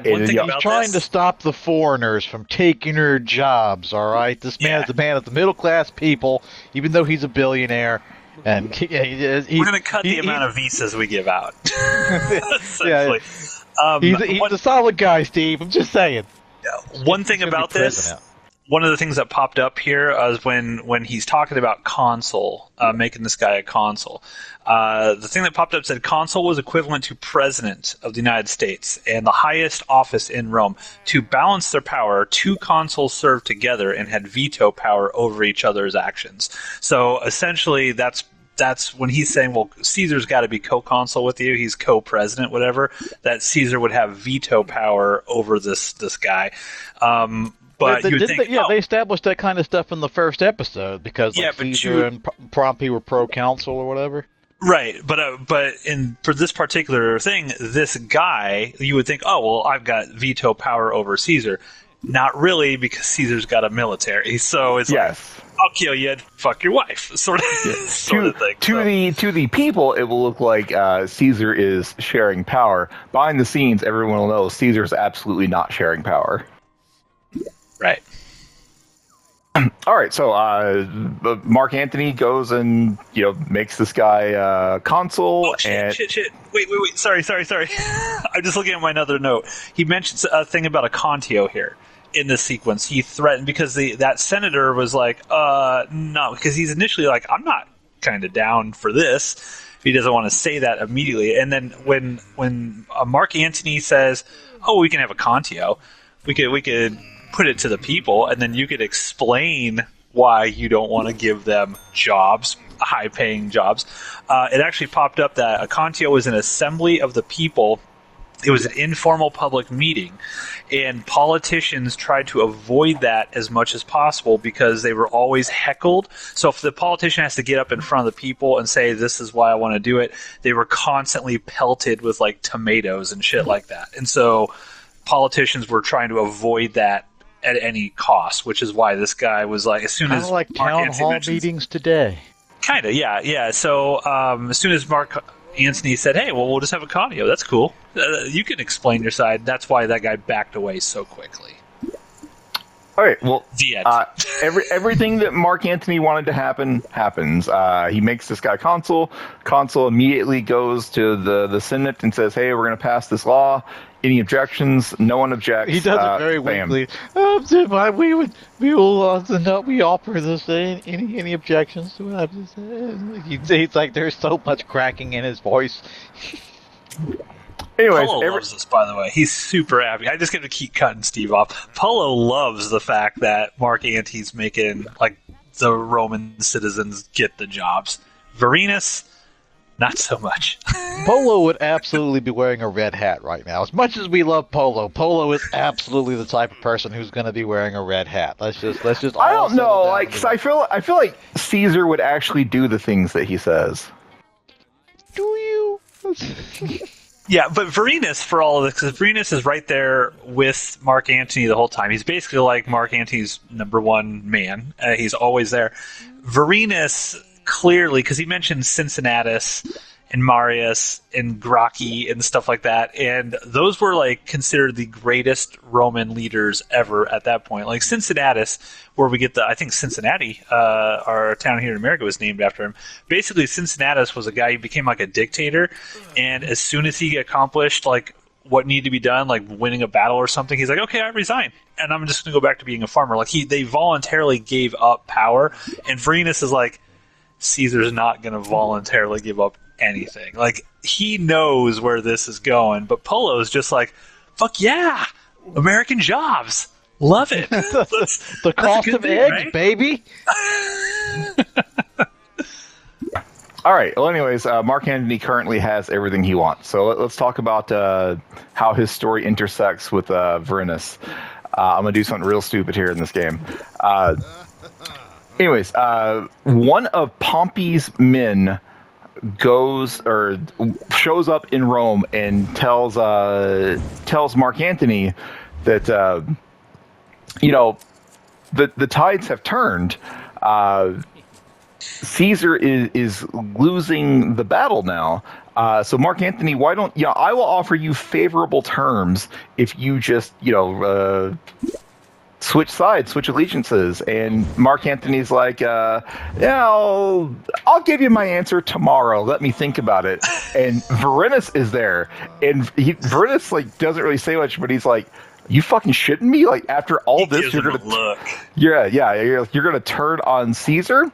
He's trying to stop the foreigners from taking their jobs. All right, this man is a man of the middle class people, even though he's a billionaire. And we're going to cut the amount of visas we give out. Essentially, he's a solid guy, Steve. I'm just saying. One thing about this. One of the things that popped up here is when he's talking about consul, making this guy a consul. The thing that popped up said consul was equivalent to president of the United States and the highest office in Rome. To balance their power, two consuls served together and had veto power over each other's actions. So essentially, that's when he's saying, well, Caesar's got to be co-consul with you. He's co-president, whatever. That Caesar would have veto power over this guy. But they established that kind of stuff in the first episode because Caesar and Pompey were pro-consul or whatever. Right, but for this particular thing, this guy, you would think, oh well, I've got veto power over Caesar. Not really, because Caesar's got a military. So it's like, I'll kill you and fuck your wife, sort of thing. To the people, it will look like Caesar is sharing power. Behind the scenes, everyone will know Caesar's absolutely not sharing power. Right. All right. So Mark Antony goes and makes this guy consul. Oh, shit. Wait. Sorry. I'm just looking at my other note. He mentions a thing about a contio here in this sequence. He threatened because that senator was like, no, because he's initially like, I'm not kind of down for this. He doesn't want to say that immediately. And then when Mark Antony says, oh, we can have a contio, we could put it to the people, and then you could explain why you don't want to give them jobs, high-paying jobs. It actually popped up that a contio was an assembly of the people. It was an informal public meeting, and politicians tried to avoid that as much as possible because they were always heckled. So if the politician has to get up in front of the people and say, this is why I want to do it, they were constantly pelted with like tomatoes and shit like that. And so politicians were trying to avoid that at any cost, which is why this guy was like, as soon as like town hall meetings today. Kind of, yeah. So as soon as Mark Antony said, hey, well, we'll just have a contio, that's cool. You can explain your side. That's why that guy backed away so quickly. All right, well, the end. Everything that Mark Antony wanted to happen happens. He makes this guy consul. Consul immediately goes to the Senate and says, hey, we're going to pass this law. Any objections? No one objects. He does it very weakly. We offer this. Any objections to what I've just said? He's like, there's so much cracking in his voice. Anyways, Polo loves this, by the way. He's super happy. I just get to keep cutting Steve off. Polo loves the fact that Mark Antony's making like the Roman citizens get the jobs. Varenus, not so much. Polo would absolutely be wearing a red hat right now. As much as we love Polo, Polo is absolutely the type of person who's going to be wearing a red hat. Let's just. I don't know, like, 'cause I feel like Caesar would actually do the things that he says. Do you? Yeah, but Varenus, for all of this, because Varenus is right there with Mark Antony the whole time. He's basically like Mark Antony's number one man. He's always there. Varenus, clearly, because he mentioned Cincinnatus and Marius and Gracchi and stuff like that, and those were like considered the greatest Roman leaders ever at that point. Like Cincinnatus, where we get I think Cincinnati, our town here in America, was named after him. Basically, Cincinnatus was a guy who became like a dictator, and as soon as he accomplished like what needed to be done, like winning a battle or something, he's like, okay, I resign, and I'm just going to go back to being a farmer. Like they voluntarily gave up power, and Vorenus is like, Caesar's not going to voluntarily give up anything. Like, he knows where this is going, but Polo's just like, fuck yeah, American jobs, love it. The cost of eggs, right? Baby. All right. Well, anyways, Mark Antony currently has everything he wants. So let's talk about how his story intersects with Vorenus. I'm gonna do something real stupid here in this game. Anyways, one of Pompey's men shows up in Rome and tells Mark Antony that the tides have turned. Caesar is losing the battle now. So Mark Antony, why don't I will offer you favorable terms if you just switch sides, switch allegiances. And Mark Antony's like, yeah, I'll give you my answer tomorrow. Let me think about it. And Vorenus is there, and Vorenus like doesn't really say much, but he's like, you fucking shitting me? Like, after all this, you're gonna look. You're gonna turn on Caesar.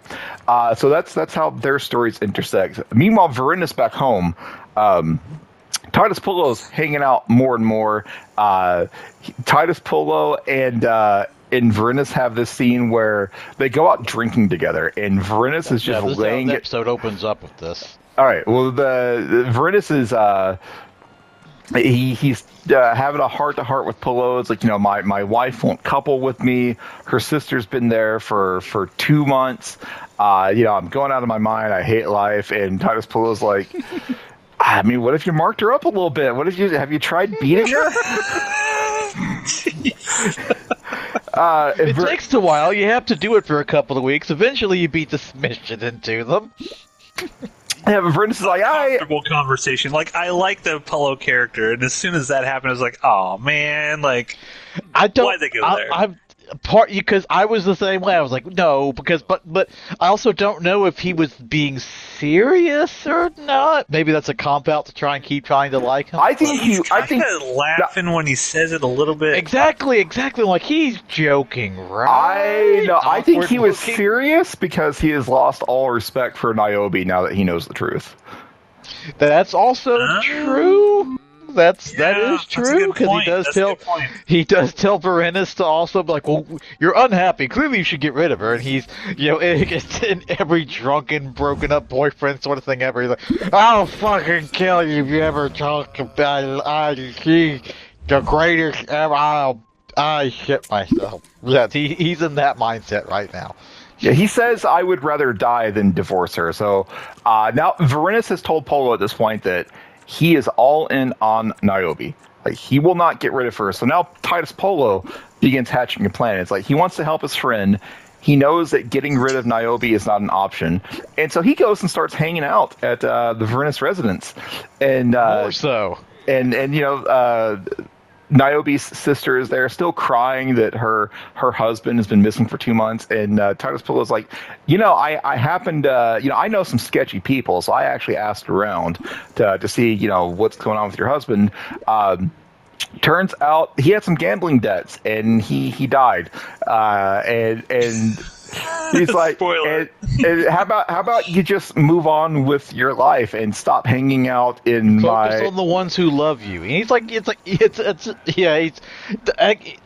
So that's how their stories intersect. Meanwhile, Vorenus back home, Titus Pullo's hanging out more and more. Titus Pullo and Vorenus have this scene where they go out drinking together, and Vorenus is just laying. The episode opens up with this. All right. Well, the Vorenus is he's having a heart-to-heart with Pullo. It's like, my wife won't couple with me. Her sister's been there for 2 months. I'm going out of my mind. I hate life. And Titus Pullo's like, I mean, what if you marked her up a little bit? Have you tried beating her? It takes a while. You have to do it for a couple of weeks. Eventually, you beat the submission into them. Yeah, but Vorenus is like, comfortable conversation. Like, I like the Pullo character, and as soon as that happened, I was like, oh man, like, why'd they go there? Because I was the same way. I was like, no, but I also don't know if he was being serious or not. Maybe that's a cop out to try and keep trying to like him. I think he's laughing when he says it a little bit. Exactly. Like, he's joking, right? I think he was serious because he has lost all respect for Niobe now that he knows the truth. That's also true. That is true, because he does tell Vorenus to also be like, well, you're unhappy. Clearly, you should get rid of her. And he's, it's in every drunken, broken up boyfriend sort of thing ever. He's like, I'll fucking kill you if you ever talk about the greatest ever. I shit myself. Yeah, he's in that mindset right now. Yeah, he says, I would rather die than divorce her. So now Vorenus has told Pullo at this point that he is all in on Niobe. Like, he will not get rid of her. So now Titus Pullo begins hatching a plan. It's like he wants to help his friend. He knows that getting rid of Niobe is not an option. And so he goes and starts hanging out at the Vorenus residence. And more so. And Niobe's sister is there, still crying that her husband has been missing for 2 months, and Titus Pullo's like, I happened, I know some sketchy people, so I actually asked around to see, what's going on with your husband. Turns out he had some gambling debts, and he died, and he's like, and how about you just move on with your life and stop hanging out in Focus on the ones who love you. And he's like,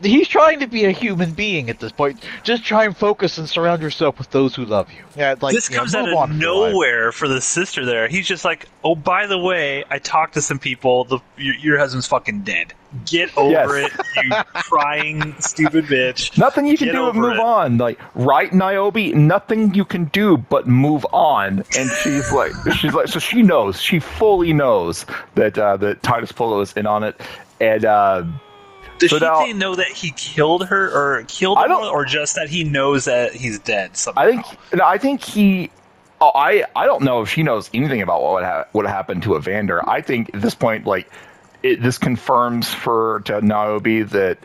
he's trying to be a human being at this point. Just try and focus and surround yourself with those who love you. Yeah, like, this comes out of nowhere for the sister there. He's just like, oh, by the way, I talked to some people. Your husband's fucking dead. Get over it, you crying stupid bitch. Nothing you can do but move on. Like, right, Niobe? Nothing you can do but move on. And she's like, so she knows. She fully knows that Titus Pullo is in on it. And does she know that he killed her, or killed him, or just that he knows that he's dead somehow? I think he Oh, I don't know if she knows anything about what would happen to Evander. I think at this point, like, this confirms to Niobe that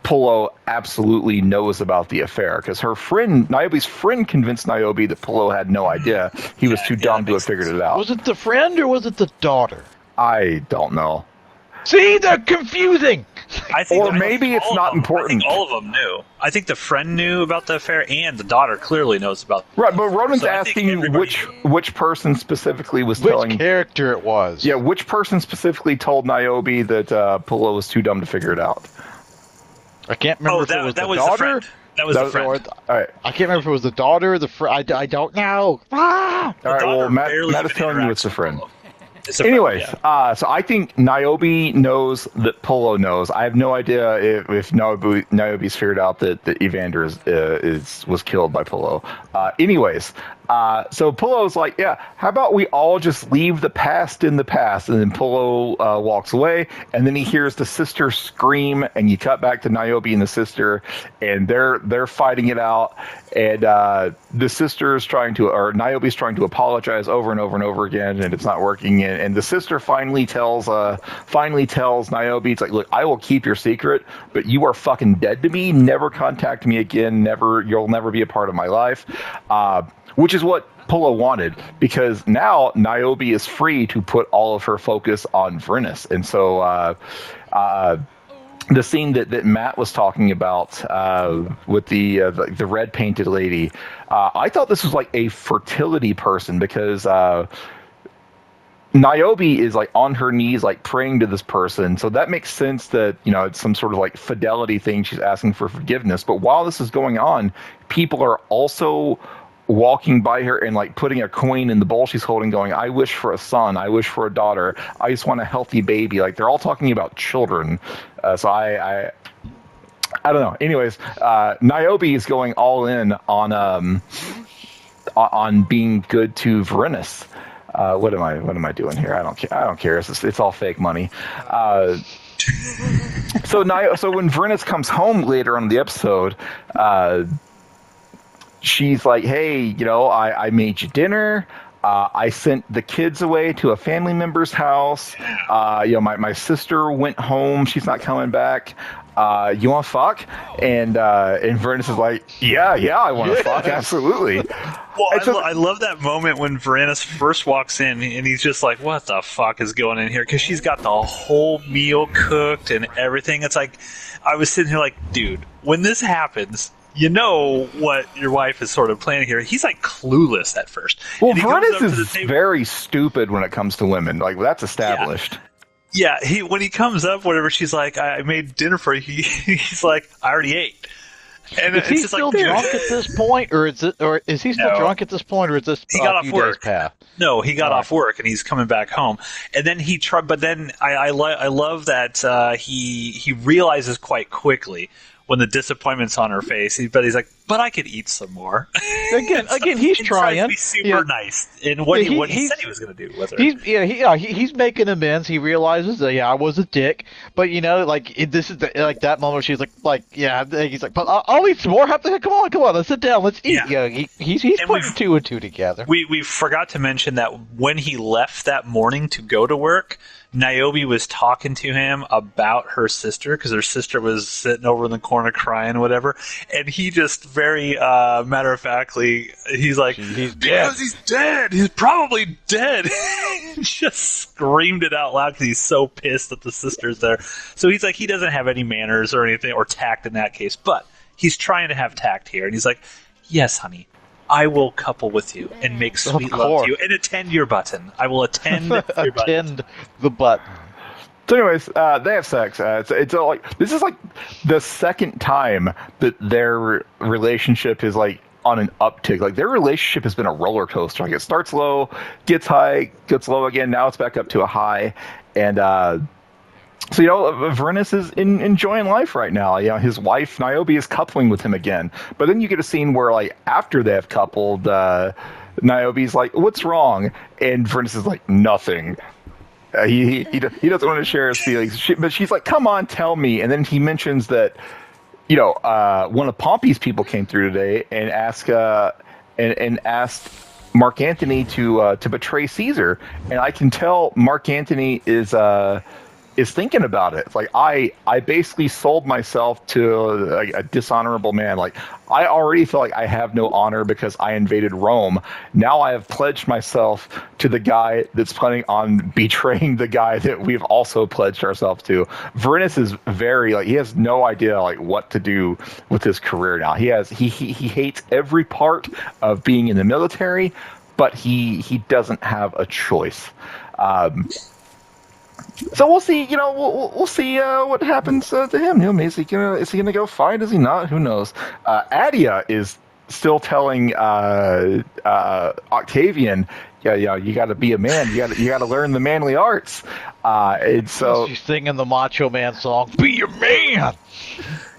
Pullo absolutely knows about the affair, because Niobe's friend, convinced Niobe that Pullo had no idea. He was too dumb to have figured it out. Was it the friend or was it the daughter? I don't know. See, they're confusing. Or maybe it's not important. I think all of them knew. I think the friend knew about the affair, and the daughter clearly knows about. Right, but Ronan's asking which person specifically was telling. Which character it was? Yeah, which person specifically told Niobe that Pullo was too dumb to figure it out? I can't remember if it was the daughter. That was the friend. All right. I can't remember if it was the daughter or the friend. I don't know. All right, well, Matt is telling you it's the friend. Anyways, so I think Niobe knows that Pullo knows. I have no idea if Niobe's figured out that Evander was killed by Pullo. So Pullo's like, yeah, how about we all just leave the past in the past? And then Pullo walks away, and then he hears the sister scream, and you cut back to Niobe and the sister, and they're fighting it out. And the sister is Niobe's trying to apologize over and over and over again, and it's not working. And the sister finally tells Niobe, it's like, look, I will keep your secret, but you are fucking dead to me. Never contact me again. You'll never be a part of my life. Which is what Pullo wanted, because now Niobe is free to put all of her focus on Vernus. And so the scene that Matt was talking about with the red painted lady, I thought this was like a fertility person, because Niobe is like on her knees, like praying to this person. So that makes sense that, it's some sort of like fidelity thing. She's asking for forgiveness. But while this is going on, people are also walking by her and like putting a coin in the bowl she's holding, going, I wish for a son, I wish for a daughter, I just want a healthy baby. Like, they're all talking about children. So I don't know. Anyways, Niobe is going all in on being good to Vernus. What am I doing here? I don't care. It's all fake money. So when Vernus comes home later on in the episode, she's like, hey, I made you dinner. I sent the kids away to a family member's house. My sister went home. She's not coming back. You want to fuck? And Vernus is like, yeah, I want to fuck, absolutely. Well, I love that moment when Vernus first walks in and he's just like, what the fuck is going in here? Because she's got the whole meal cooked and everything. It's like, I was sitting here like, dude, when this happens, you know what your wife is sort of planning here. He's like clueless at first. Well, Vernus is very stupid when it comes to women. Like, that's established. Yeah, when he comes up, whatever, she's like, I made dinner for you. He's like, I already ate. And is he still drunk at this point, or is he still drunk at this point, or is this he got off work? No, he got off work and he's coming back home. And then he tried, but then I love that he realizes quite quickly when the disappointment's on her face, but he's like, but I could eat some more. Again, he's trying to be super nice in what he said he was going to do with her. He's making amends. He realizes that I was a dick, but this is that moment where she's like he's like, but I'll eat some more. Come on, let's sit down, let's eat. Yeah, he's putting two and two together. We forgot to mention that when he left that morning to go to work, Niobe was talking to him about her sister, because her sister was sitting over in the corner crying, whatever, and he just very matter-of-factly, he's like, he's dead. Because he's dead! He's probably dead! Just screamed it out loud because he's so pissed that the sister's there. So he's like, he doesn't have any manners or anything, or tact in that case, but he's trying to have tact here, and he's like, yes, honey, I will couple with you and make sweet love to you and attend your button. I will attend your button. Attend the button. So anyways, they have sex. It's like, this is like the second time that their relationship is like on an uptick. Like, their relationship has been a roller coaster. Like, it starts low, gets high, gets low again. Now it's back up to a high. And so, Vernus is enjoying life right now. His wife, Niobe, is coupling with him again. But then you get a scene where, like, after they have coupled, Niobe's like, what's wrong? And Vernus is like, nothing. He doesn't want to share his feelings. But she's like, come on, tell me. And then he mentions that, one of Pompey's people came through today and asked and asked Mark Antony to betray Caesar, and I can tell Mark Antony is thinking about it. It's like I basically sold myself to a dishonorable man. Like I already feel like I have no honor because I invaded Rome. Now I have pledged myself to the guy that's planning on betraying the guy that we've also pledged ourselves to. Verinus is very he has no idea what to do with his career now. He hates every part of being in the military, but he doesn't have a choice. So we'll see. We'll see what happens to him. Is he gonna go fight? Is he not? Who knows? Adia is still telling Octavian, you got to be a man. You got to learn the manly arts. And so she's singing the Macho Man song. Be a man.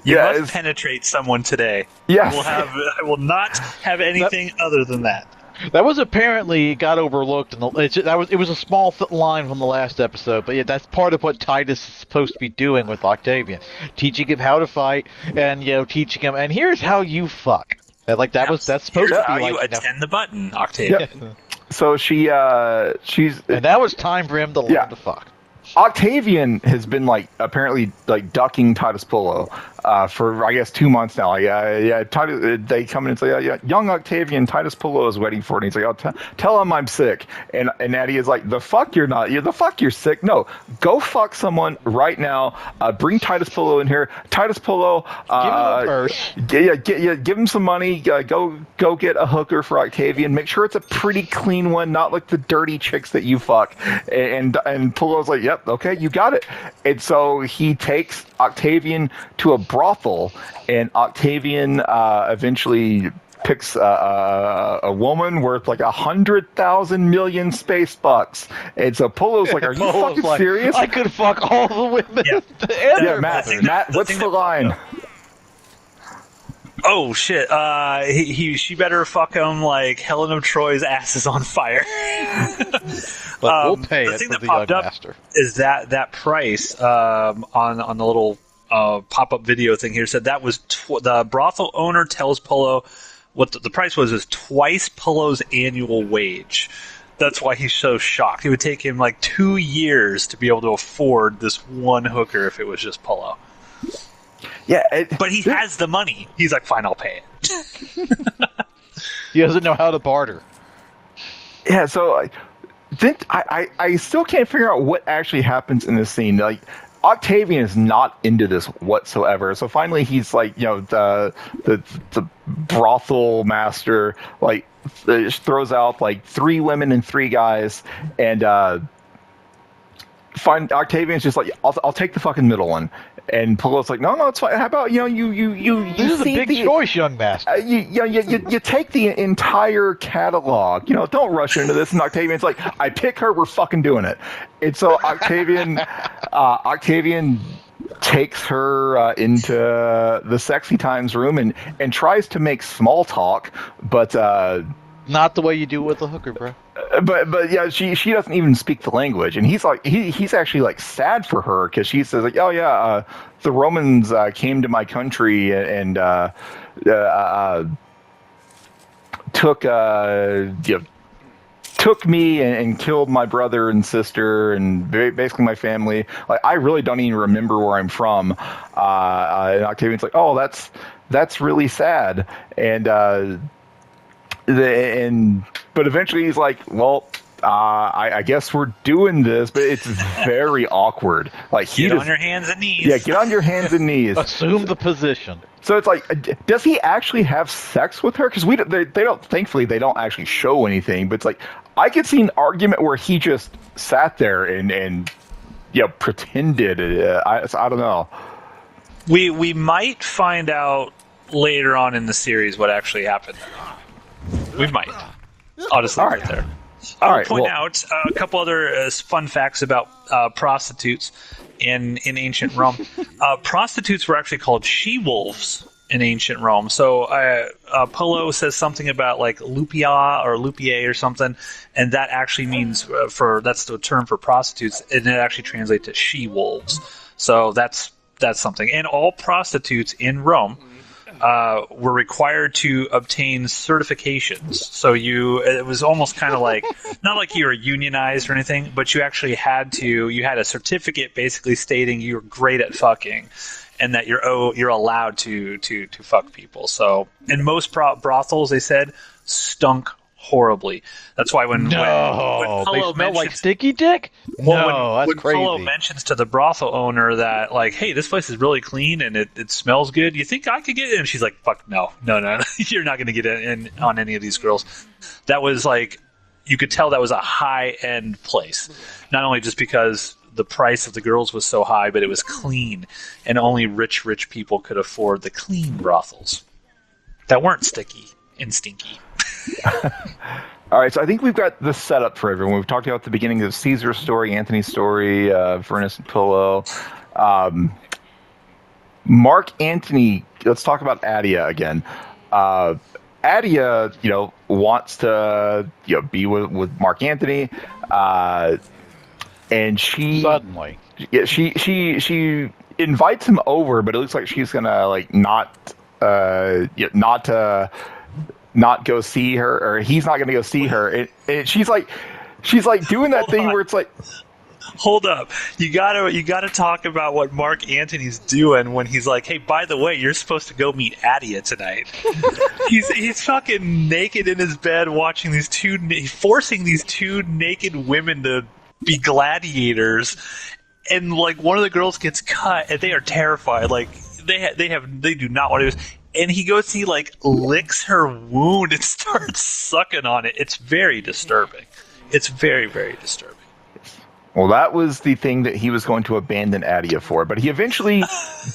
You must penetrate someone today. Yes. I will not have anything other than that. That was apparently got overlooked. It was a small line from the last episode, but yeah, that's part of what Titus is supposed to be doing with Octavian, teaching him how to fight, and teaching him. And here's how you fuck. That's supposed to be how you attend the button, Octavian. Yep. So she's and now it's time for him to learn to fuck. Octavian has been apparently ducking Titus Pullo for I guess 2 months now. Titus, they come in and say, young Octavian, Titus Pullo is waiting for it. And he's like, tell him I'm sick. And Natty is like, the fuck you're not. The fuck you're sick. No, go fuck someone right now. Bring Titus Pullo in here. Titus Pullo, give him a purse. Give him some money. Go get a hooker for Octavian. Make sure it's a pretty clean one, not like the dirty chicks that you fuck. And Pullo's like, yep, okay, you got it. And so he takes Octavian to a brothel, and Octavian eventually picks a woman worth 100,000 million space bucks. And so Polo's like, are you fucking serious? I could fuck all the women. Yeah, Matt, what's the line? Oh shit! She better fuck him like Helen of Troy's ass is on fire. But we'll pay the it thing for that the popped young up master. Is that price on the little pop-up video thing here said that was the brothel owner tells Polo what the price was twice Polo's annual wage. That's why he's so shocked. It would take him 2 years to be able to afford this one hooker if it was just Polo. Yeah, but he has the money. He's like, fine, I'll pay it. He doesn't know how to barter. Yeah, so I still can't figure out what actually happens in this scene. Octavian is not into this whatsoever. So finally, he's the brothel master throws out 3 women and 3 guys, and Octavian's just like, I'll take the fucking middle one. And Polo's like, no, it's fine. How about you This is a big choice, young master. You take the entire catalog. Don't rush into this. And Octavian's like, I pick her. We're fucking doing it. And so Octavian takes her into the sexy times room and tries to make small talk, but not the way you do with a hooker, bro. But yeah, she doesn't even speak the language, and he's actually sad for her because she says the Romans came to my country and took me and killed my brother and sister and basically my family. I really don't even remember where I'm from. And Octavian's like, oh, that's really sad. But eventually he's like, well, I guess we're doing this, but it's very awkward. Get on your hands and knees. Yeah, get on your hands and knees. Assume the position. So it's does he actually have sex with her? Because they don't. Thankfully, they don't actually show anything. But it's I could see an argument where he just sat there and pretended. I don't know. We might find out later on in the series what actually happened. We might. I'll just leave it there. I'll point out a couple other fun facts about prostitutes in ancient Rome. Prostitutes were actually called she-wolves in ancient Rome. So Polo says something about lupia or lupiae or something, and that actually means that's the term for prostitutes, and it actually translates to she-wolves. So that's something. And all prostitutes in Rome were required to obtain certifications. So it was almost kind of like, not like you were unionized or anything, but you actually had a certificate basically stating you were great at fucking, and that you're allowed to fuck people. So in most brothels, they said, stunk horribly. That's why when they Polo smell like mentions, sticky dick. That's when crazy. Polo mentions to the brothel owner that, like, hey, this place is really clean and it smells good, you think I could get in? And she's like, fuck no, you're not going to get in on any of these girls. That was like, you could tell that was a high end place, not only just because the price of the girls was so high, but it was clean, and only rich people could afford the clean brothels that weren't sticky and stinky. All right, so I think we've got the setup for everyone. We've talked about the beginning of Caesar's story, Anthony's story, Vernus and Pillow. Mark Antony, let's talk about Adia again. Adia, wants to be with Mark Antony, and she Suddenly. Yeah, she invites him over, but it looks like she's gonna not go see her, or he's not gonna go see her. And she's like doing that thing where it's like, hold up, you gotta talk about what Mark Antony's doing when he's like, hey, by the way, you're supposed to go meet Adia tonight. he's fucking naked in his bed watching forcing these two naked women to be gladiators, and like one of the girls gets cut and they are terrified, like they do not want to do this. And he goes, he like licks her wound and starts sucking on it. It's very disturbing. It's very, very disturbing. Well, that was the thing that he was going to abandon Adia for, but he eventually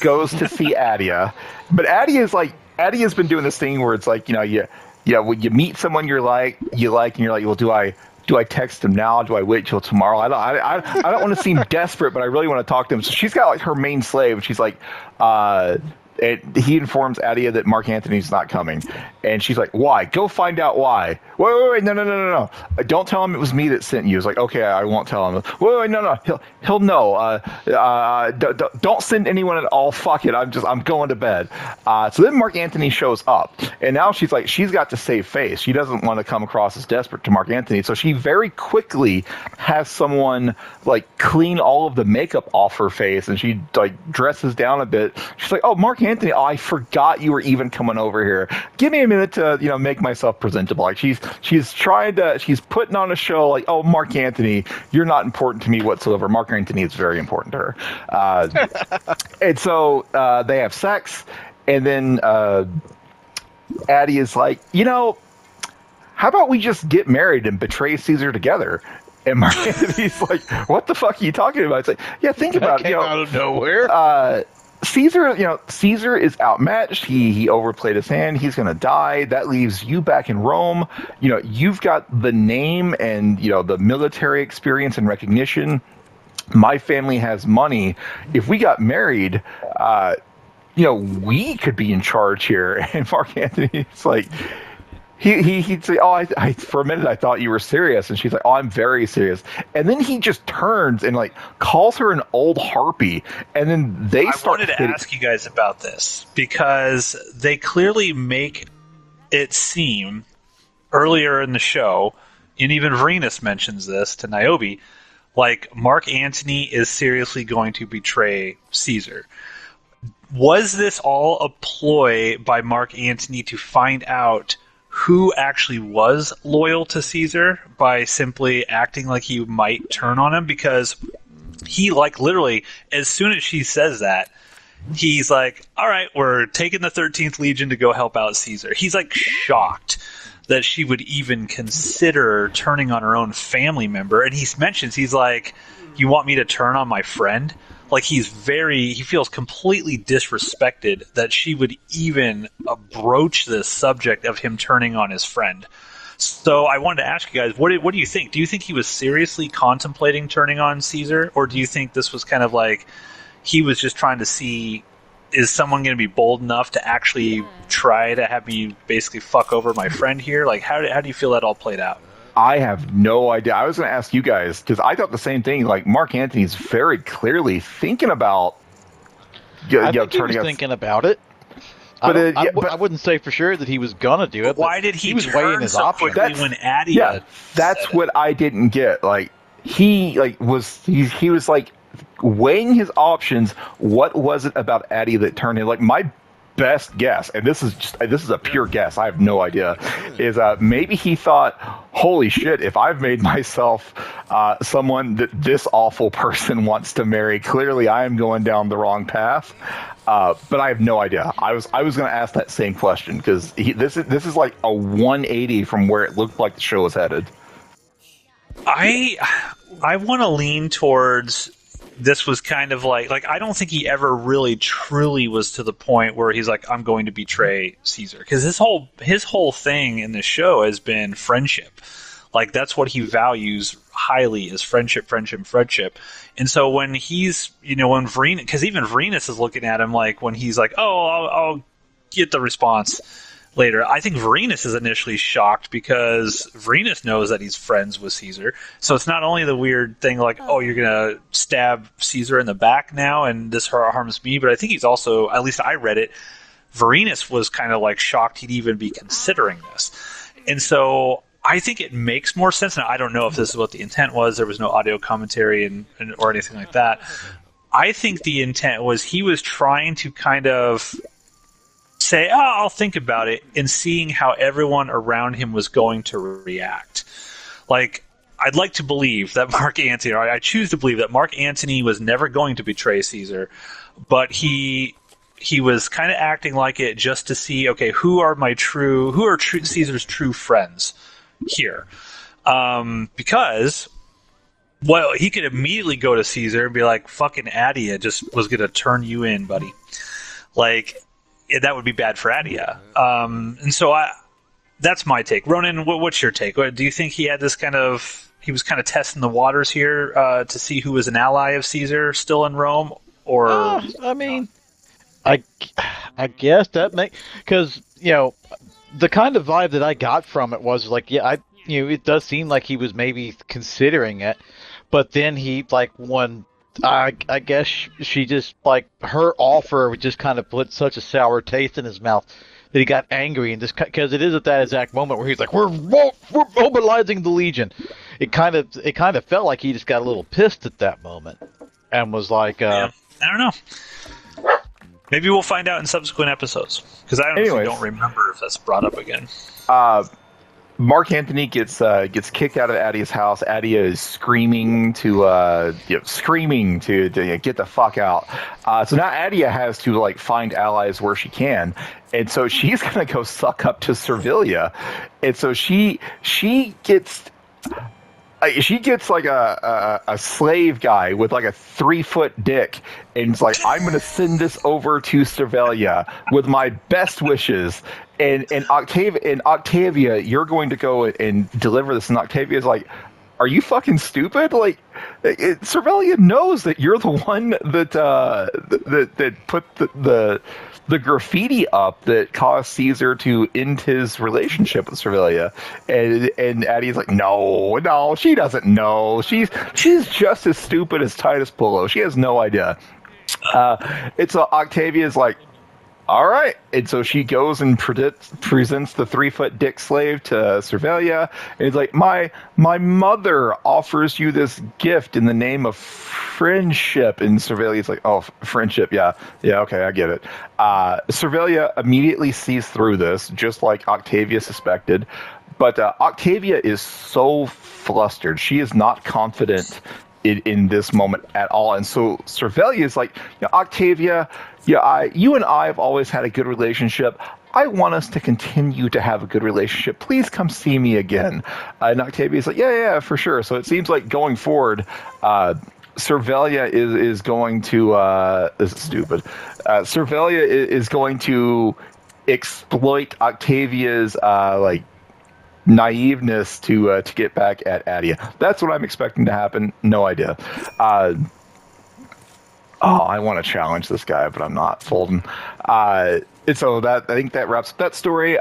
goes to see Adia. But Adia's been doing this thing where it's like, when you meet someone you like, and you're like, well, do I text him now? Do I wait till tomorrow? I don't want to seem desperate, but I really want to talk to him. So she's got like her main slave, and she's like, he informs Adia that Mark Antony's not coming, and she's like, "Why? Go find out why." Wait, no. Don't tell him it was me that sent you. It's like, okay, I won't tell him. Wait, no. He'll know. Don't send anyone at all. Fuck it. I'm going to bed. So then Mark Antony shows up, and now she's got to save face. She doesn't want to come across as desperate to Mark Antony, so she very quickly has someone like clean all of the makeup off her face, and she like dresses down a bit. She's like, "Oh, Mark Antony, I forgot you were even coming over here. Give me a minute to make myself presentable." Like she's putting on a show like, "Oh, Mark Antony, you're not important to me whatsoever." Mark Antony is very important to her. And so they have sex, and then Addie is like, how about we just get married and betray Caesar together? And Mark Antony's like, what the fuck are you talking about? It's like, yeah, think about it. Came out of nowhere. Caesar is outmatched. He overplayed his hand. He's going to die. That leaves you back in Rome. You've got the name and, the military experience and recognition. My family has money. If we got married, we could be in charge here. And Mark Antony's like, he'd say, "Oh, I for a minute I thought you were serious," and she's like, "Oh, I'm very serious." And then he just turns and like calls her an old harpy, and then they start. I wanted to ask you guys about this because they clearly make it seem earlier in the show, and even Venus mentions this to Niobe, like Mark Antony is seriously going to betray Caesar. Was this all a ploy by Mark Antony to find out who actually was loyal to Caesar by simply acting like he might turn on him? Because he, like, literally, as soon as she says that, he's like, all right, we're taking the 13th Legion to go help out Caesar. He's, like, shocked that she would even consider turning on her own family member. And he mentions, he's like, you want me to turn on my friend? Like, he feels completely disrespected that she would even broach this subject of him turning on his friend. So I wanted to ask you guys, what do you think? Do you think he was seriously contemplating turning on Caesar? Or do you think this was kind of like he was just trying to see, is someone going to be bold enough to actually try to have me basically fuck over my friend here? Like, how do you feel that all played out? I have no idea. I was going to ask you guys, because I thought the same thing. Like, Mark Antony's very clearly thinking about I think he was thinking about it. I, But, don't, I, yeah, w- I wouldn't say for sure that he was gonna do it. Why But did he was weighing turn his so options. quickly when Adia? Yeah, that's said what I didn't get. Like he was like weighing his options. What was it about Addie that turned him? Like my best guess, and this is a pure guess. I have no idea. Is maybe he thought, holy shit! If I've made myself someone that this awful person wants to marry, clearly I am going down the wrong path. But I have no idea. I was going to ask that same question because this is like a 180 from where it looked like the show was headed. I want to lean towards this was kind of like I don't think he ever really truly was to the point where he's like, I'm going to betray Caesar, because his whole thing in the show has been friendship. Like that's what he values highly is friendship. And so when he's, when Varenus, because even Varenus is looking at him like when he's like, oh, I'll get the response later. I think Varenus is initially shocked because Varenus knows that he's friends with Caesar. So it's not only the weird thing like, oh, you're going to stab Caesar in the back now and this harms me, but I think he's also, at least I read it, Varenus was kind of like shocked he'd even be considering this. And so I think it makes more sense. Now, I don't know if this is what the intent was. There was no audio commentary or anything like that. I think the intent was he was trying to kind of say, oh, I'll think about it, and seeing how everyone around him was going to react. Like, I'd like to believe that Mark Antony, or I choose to believe that Mark Antony was never going to betray Caesar, but he was kind of acting like it just to see, okay, who are Caesar's true friends here? Because, well, he could immediately go to Caesar and be like, fucking Adia just was going to turn you in, buddy. Like, that would be bad for Adia. And so that's my take. Ronan, what's your take? Do you think he had this he was kind of testing the waters here to see who was an ally of Caesar still in Rome? Or I mean, I guess that because the kind of vibe that I got from it was like, yeah, it does seem like he was maybe considering it, but then he when I guess she just her offer just kind of put such a sour taste in his mouth that he got angry and just because it is at that exact moment where he's like, we're mobilizing the Legion. It kind of felt like he just got a little pissed at that moment and was like, I don't know. Maybe we'll find out in subsequent episodes because I honestly don't remember if that's brought up again. Mark Antony gets kicked out of Adia's house. Adia is screaming to get the fuck out. So now Adia has to find allies where she can, and so she's gonna go suck up to Servilia, and so she gets like a slave guy with like a 3-foot dick, and it's like, I'm gonna send this over to Servilia with my best wishes, and Octavia, you're going to go and deliver this. And Octavia's like, are you fucking stupid? Like, Servilia knows that you're the one that put the graffiti up that caused Caesar to end his relationship with Servilia. And Addie's like, no, she doesn't know. She's just as stupid as Titus Pullo. She has no idea. And so Octavia's like, all right. And so she goes and presents the 3-foot dick slave to Servilia. And he's like, my mother offers you this gift in the name of friendship. And Servilia's like, oh, friendship. Yeah, okay, I get it. Servilia immediately sees through this, just like Octavia suspected. But Octavia is so flustered. She is not confident in this moment at all. And so Servilia is like, Octavia, you and I have always had a good relationship. I want us to continue to have a good relationship. Please come see me again. And Octavia's like, yeah, for sure. So it seems like going forward, Servilia is going to this is stupid. Servilia is going to exploit Octavia's naiveness to get back at Adia. That's what I'm expecting to happen. No idea. I want to challenge this guy, but I'm not folding. And so I think that wraps up that story.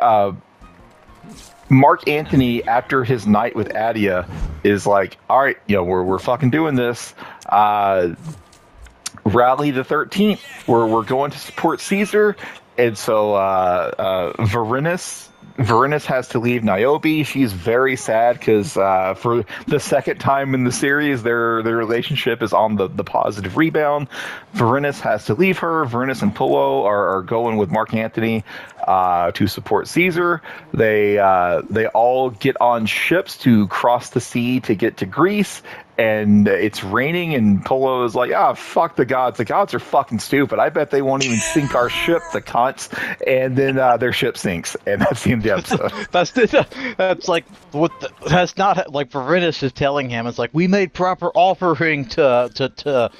Mark Antony, after his night with Adia, is like, all right, we're fucking doing this. Rally the 13th. We're going to support Caesar. and so Varinus has to leave Niobe. She's very sad because for the second time in the series, their relationship is on the positive rebound. Varinus has to leave her. Varinus and Pullo are going with Mark Antony to support Caesar. They all get on ships to cross the sea to get to Greece. And it's raining, and Polo is like, fuck the gods. The gods are fucking stupid. I bet they won't even sink our ship, the cunts. And then their ship sinks, and that's the end of the episode. That's like that's not like Varinus is telling him. It's like, we made proper offering to Triton.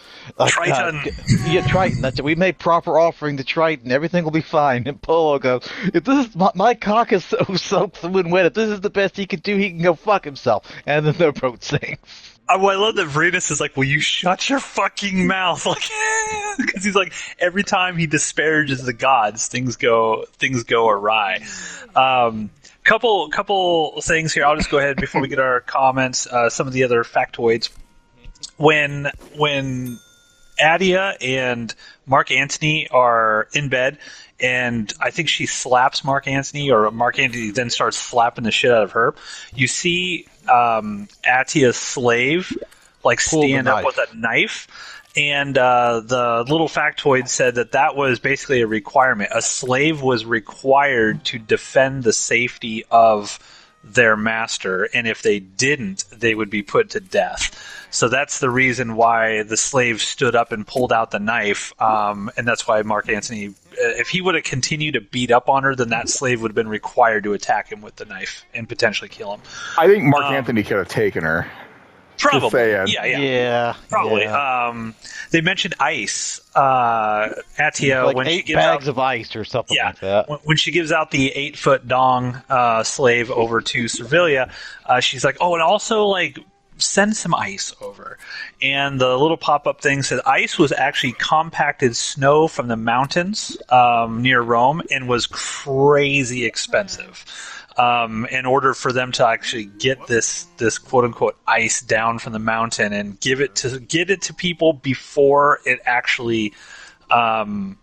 Triton. That's it. We made proper offering to Triton. Everything will be fine. And Polo goes, if this is my cock is so soaked and wet. If this is the best he can do, he can go fuck himself. And then their boat sinks. Well, I love that Varinus is like, will you shut your fucking mouth? Like, because he's like, every time he disparages the gods, things go awry. Couple things here. I'll just go ahead before we get our comments. Some of the other factoids. When Adia and Mark Antony are in bed, and I think she slaps Mark Antony, or Mark Antony then starts slapping the shit out of her. You see Atia's slave stand up with a knife, and the little factoid said that was basically a requirement. A slave was required to defend the safety of their master, and if they didn't, they would be put to death. So that's the reason why the slave stood up and pulled out the knife, and that's why Mark Antony, if he would have continued to beat up on her, then that slave would have been required to attack him with the knife and potentially kill him. I think Mark Antony could have taken her. Probably. Yeah. Probably. Yeah. They mentioned ice. Atia, like when 8 she gives bags out, of ice or something like that. When she gives out the 8-foot dong slave over to Servilia, she's like, and also send some ice over. And the little pop-up thing said ice was actually compacted snow from the mountains near Rome and was crazy expensive. In order for them to actually get this quote-unquote ice down from the mountain and get it to people before it actually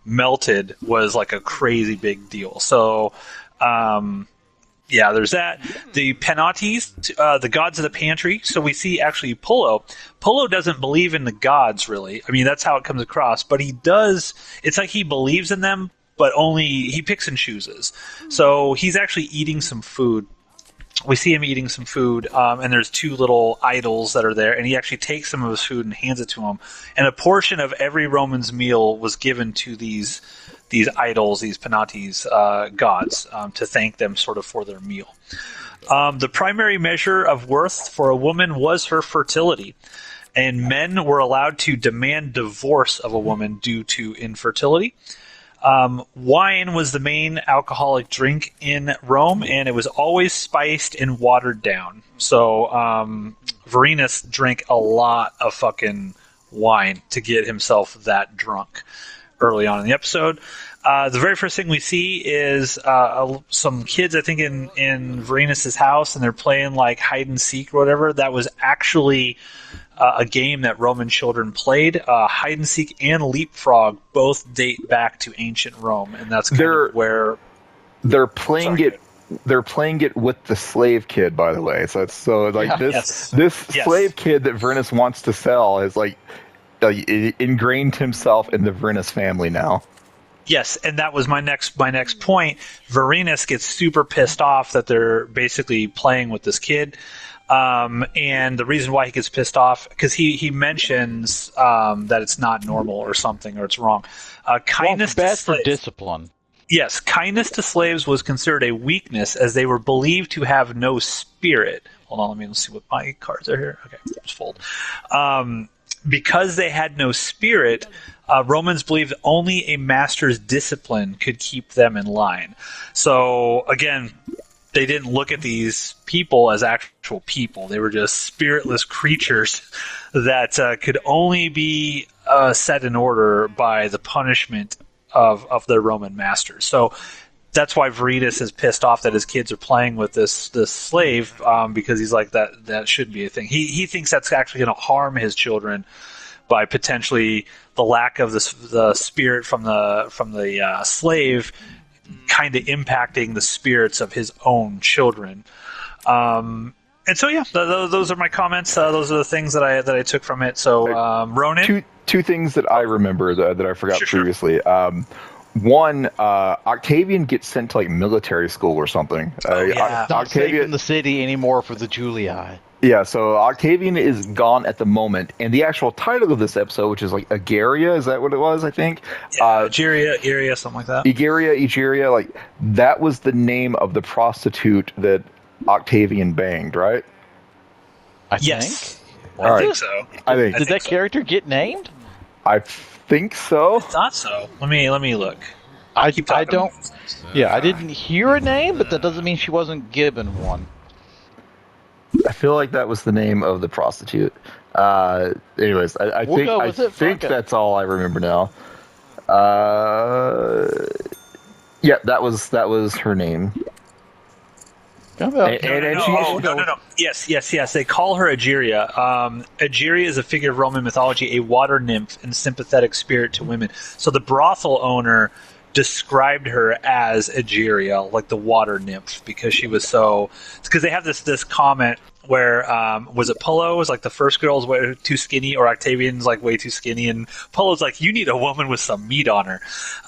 melted was like a crazy big deal. So there's that. The Penates, the gods of the pantry. So we see actually Pullo. Pullo doesn't believe in the gods, really. I mean, that's how it comes across. But he does. It's like he believes in them, but only he picks and chooses. So he's actually eating some food. We see him eating some food, and there's 2 little idols that are there, and he actually takes some of his food and hands it to him. And a portion of every Roman's meal was given to these idols, these Penates gods, to thank them sort of for their meal. The primary measure of worth for a woman was her fertility, and men were allowed to demand divorce of a woman due to infertility. Wine was the main alcoholic drink in Rome, and it was always spiced and watered down. So Varinus drank a lot of fucking wine to get himself that drunk early on in the episode. The very first thing we see is some kids, I think, in Varinus' house, and they're playing like hide and seek or whatever. That was actually a game that Roman children played. Hide and seek and leapfrog both date back to ancient Rome, and that's kind of where they're playing it. They're playing it with the slave kid, by the way. This slave kid that Varinus wants to sell is ingrained himself in the Varinus family now. Yes, and that was my next point. Varinus gets super pissed off that they're basically playing with this kid. And the reason why he gets pissed off, because he mentions that it's not normal or something, or it's wrong. Kindness bad to slaves. For discipline. Yes, kindness to slaves was considered a weakness as they were believed to have no spirit. Hold on, let's see what my cards are here. Okay, just fold. Because they had no spirit, Romans believed only a master's discipline could keep them in line. So, again, they didn't look at these people as actual people. They were just spiritless creatures that could only be set in order by the punishment of their Roman masters. So that's why Varinus is pissed off that his kids are playing with this slave, because he's like, that shouldn't be a thing. He thinks that's actually going to harm his children by potentially the lack of the spirit from the slave kind of impacting the spirits of his own children. And so, yeah, those are my comments. Those are the things that I took from it. So, Ronan? Two things that I remember that I forgot Sure. previously. One, Octavian gets sent to like military school or something. Yeah. Not safe in the city anymore for the Julii. Yeah, so Octavian is gone at the moment, and the actual title of this episode, which is like Egeria, is that what it was, I think? Egeria, something like that. Egeria, like, that was the name of the prostitute that Octavian banged, right? Yes. I I think. think so. I think. Did that character get named? I think so. I thought so. Let me look. I Keep talking. don't. Yeah, I didn't hear a name, but that doesn't mean she wasn't given one. I feel like that was the name of the prostitute. Anyways, I We'll go with it. think Fuck it. that's all I remember now. Yeah, that was her name. How about- No. Yes. They call her Egeria. Egeria is a figure of Roman mythology, a water nymph and sympathetic spirit to women. So the brothel owner described her as Egeria, like the water nymph, because she was so. Because they have this comment where was it Polo was like the first girl's way too skinny, or Octavian's like way too skinny, and Polo's like, you need a woman with some meat on her.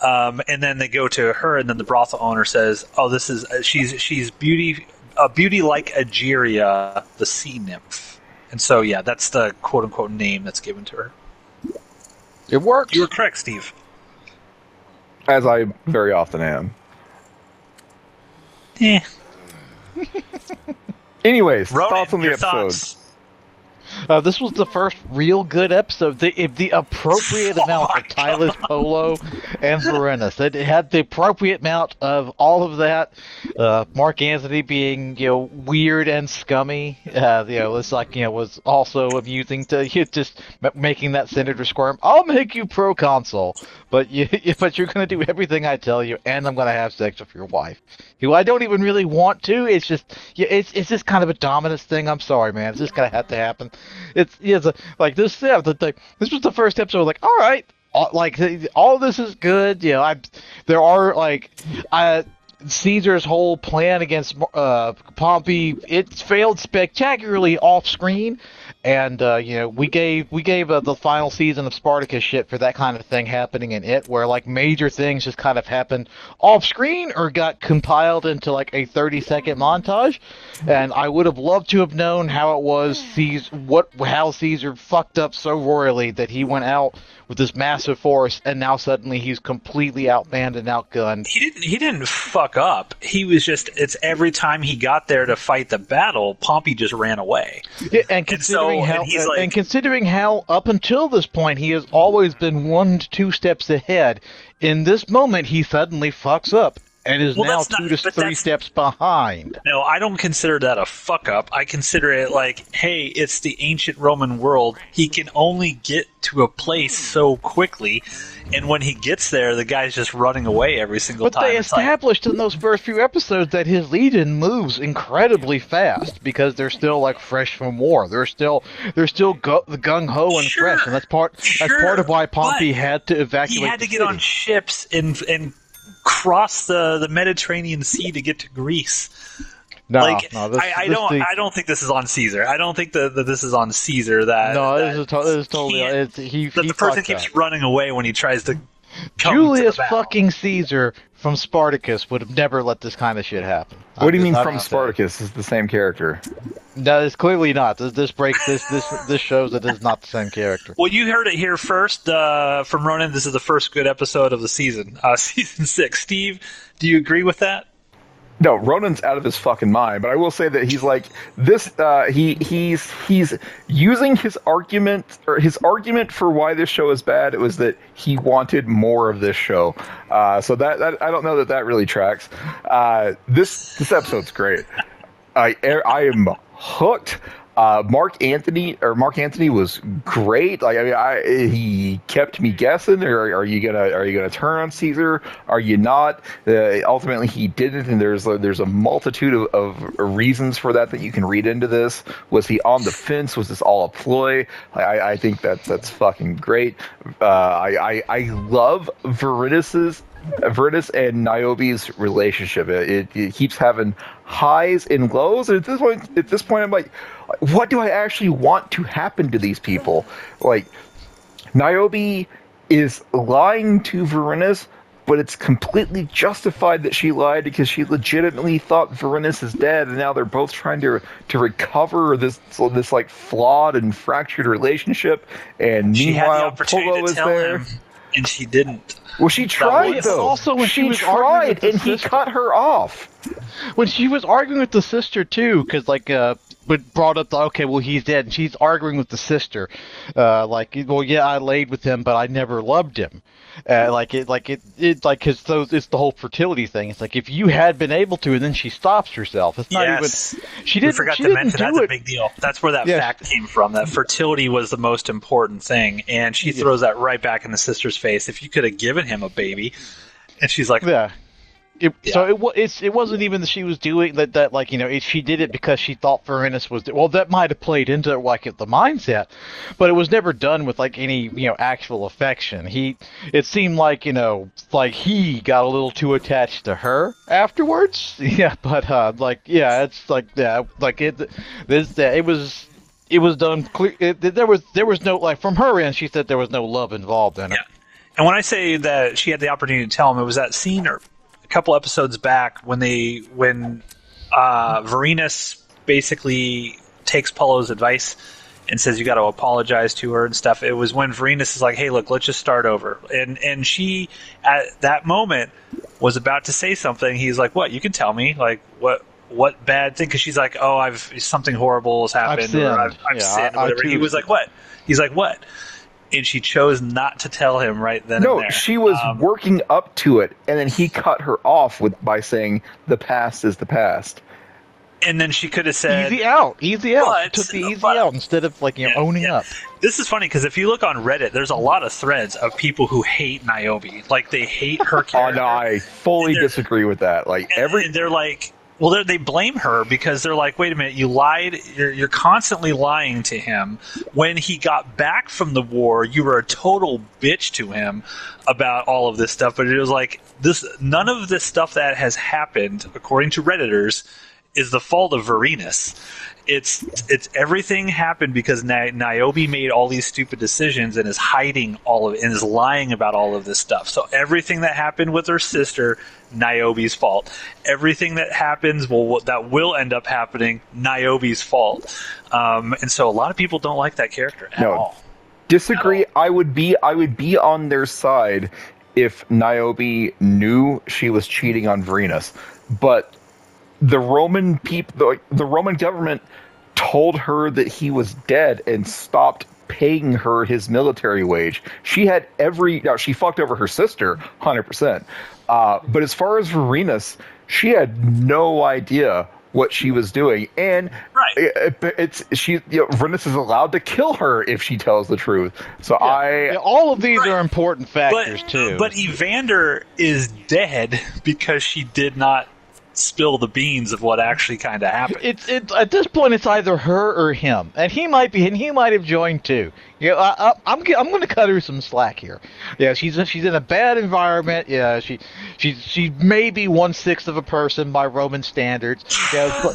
And then they go to her, and then the brothel owner says, "Oh, this is she's a beauty like Egeria, the sea nymph." And so, yeah, that's the quote unquote name that's given to her. It works. You were correct, Steve. As I very often am. Yeah. Anyways, Ronan, thoughts on the your episode. thoughts? This was the first real good episode. The appropriate amount of Tyler's Polo and Varenus. It had the appropriate amount of all of that. Mark Anthony being weird and scummy. It's like was also amusing to just making that senator squirm. I'll make you proconsul, but you're gonna do everything I tell you, and I'm gonna have sex with your wife, who I don't even really want to. It's just it's just kind of a dominance thing. I'm sorry, man. It's just gonna have to happen. It's like this. Yeah, this was the first episode. Like, all right, all this is good. There are Caesar's whole plan against Pompey. It's failed spectacularly off screen, and we gave the final season of Spartacus shit for that kind of thing happening in it, where like major things just kind of happened off screen or got compiled into like a 30-second montage. And I would have loved to have known how it was how Caesar fucked up so royally that he went out with this massive force, and now suddenly he's completely outmanned and outgunned. He didn't fuck up. He was just, it's every time he got there to fight the battle, Pompey just ran away. Yeah, and considering how up until this point he has always been 1 to 2 steps ahead, in this moment he suddenly fucks up and is now 2 to 3 steps behind. No, I don't consider that a fuck up. I consider it like, hey, it's the ancient Roman world. He can only get to a place so quickly, and when he gets there, the guy's just running away every single time. But they established in those first few episodes that his legion moves incredibly fast because they're still like fresh from war. They're still gung ho and fresh, and that's part of why Pompey had to evacuate. He had to the get city. on ships and cross the Mediterranean Sea to get to Greece. I don't think this is on Caesar. I don't think that this is on Caesar. This is totally. The person keeps running away when he tries to. Julius fucking Caesar from Spartacus would have never let this kind of shit happen. What do you mean from Spartacus? Is the same character? No, it's clearly not. This shows that it's not the same character. Well, you heard it here first from Ronan. This is the first good episode of the season, season 6. Steve, do you agree with that? No, Ronan's out of his fucking mind. But I will say that he's like this. He's using his argument for why this show is bad. It was that he wanted more of this show. So that I don't know that really tracks. This episode's great. I am hooked. Mark Anthony was great. Like, I mean, he kept me guessing. Are you gonna turn on Caesar? Are you not? Ultimately, he didn't, and there's a multitude of reasons for that you can read into this. Was he on the fence? Was this all a ploy? I think that's fucking great. I love Veritas and Niobe's relationship. It keeps having highs and lows, and at this point, I'm like, what do I actually want to happen to these people? Like, Niobe is lying to Veritas, but it's completely justified that she lied because she legitimately thought Veritas is dead, and now they're both trying to recover this like flawed and fractured relationship. And She had the meanwhile, opportunity Polo to is tell there. him, and she didn't. Well, she tried though. Also, when she was tried, arguing with and the he sister- cut her off. When she was arguing with the sister too, because but brought up okay, well he's dead, and she's arguing with the sister, well yeah, I laid with him, but I never loved him, because it's the whole fertility thing. It's like if you had been able to, and then she stops herself. It's not Yes. even. She didn't. We forgot she to didn't mention do that's it. a big deal. That's where that Yeah. fact came from. That fertility was the most important thing, and she throws that right back in the sister's face. If you could have given him a baby, and she's like, Yeah. Yeah. So it wasn't even that she was doing that she did it because she thought Veritas was well, that might have played into the mindset, but it was never done with any actual affection. It seemed like he got a little too attached to her afterwards. Yeah, but it was done clear. There was no from her end. She said there was no love involved in it. Yeah. And when I say that she had the opportunity to tell him, it was that scene or a couple episodes back when Veritas basically takes Polo's advice and says you got to apologize to her and stuff. It was when Veritas is like, "Hey, look, let's just start over." And she at that moment was about to say something. He's like, "What? You can tell me. Like what bad thing?" Because she's like, "Oh, something horrible has happened. I've sinned." Whatever. He was like, "What?" He's like, "What?" And she chose not to tell him right then and there. No, she was working up to it, and then he cut her off by saying, "The past is the past." And then she could have said, Easy out. She took the easy out instead of owning up. This is funny because if you look on Reddit, there's a lot of threads of people who hate Niobe. Like, they hate her character. Oh, no, I fully disagree with that. Like, and they're like, well, they blame her because they're like, wait a minute, you lied. You're constantly lying to him. When he got back from the war, you were a total bitch to him about all of this stuff. But it was like, none of this stuff that has happened, according to Redditors, is the fault of Veritas. It's everything happened because Niobe made all these stupid decisions and is hiding all of it and is lying about all of this stuff. So everything that happened with her sister, Niobe's fault. Everything that happens, that will end up happening, Niobe's fault. And so a lot of people don't like that character at all. Disagree. I would be on their side if Niobe knew she was cheating on Veritas, but the Roman the Roman government told her that he was dead and stopped paying her his military wage. She had she fucked over her sister 100%. But as far as Veritas, she had no idea what she was doing, and Veritas is allowed to kill her if she tells the truth. So all of these are important factors too. But Evander is dead because she did not spill the beans of what actually kind of happened. It's at this point it's either her or him, and he might have joined too. I'm going to cut her some slack here. Yeah, she's in a bad environment. Yeah, she may be 1/6 of a person by Roman standards. Yeah,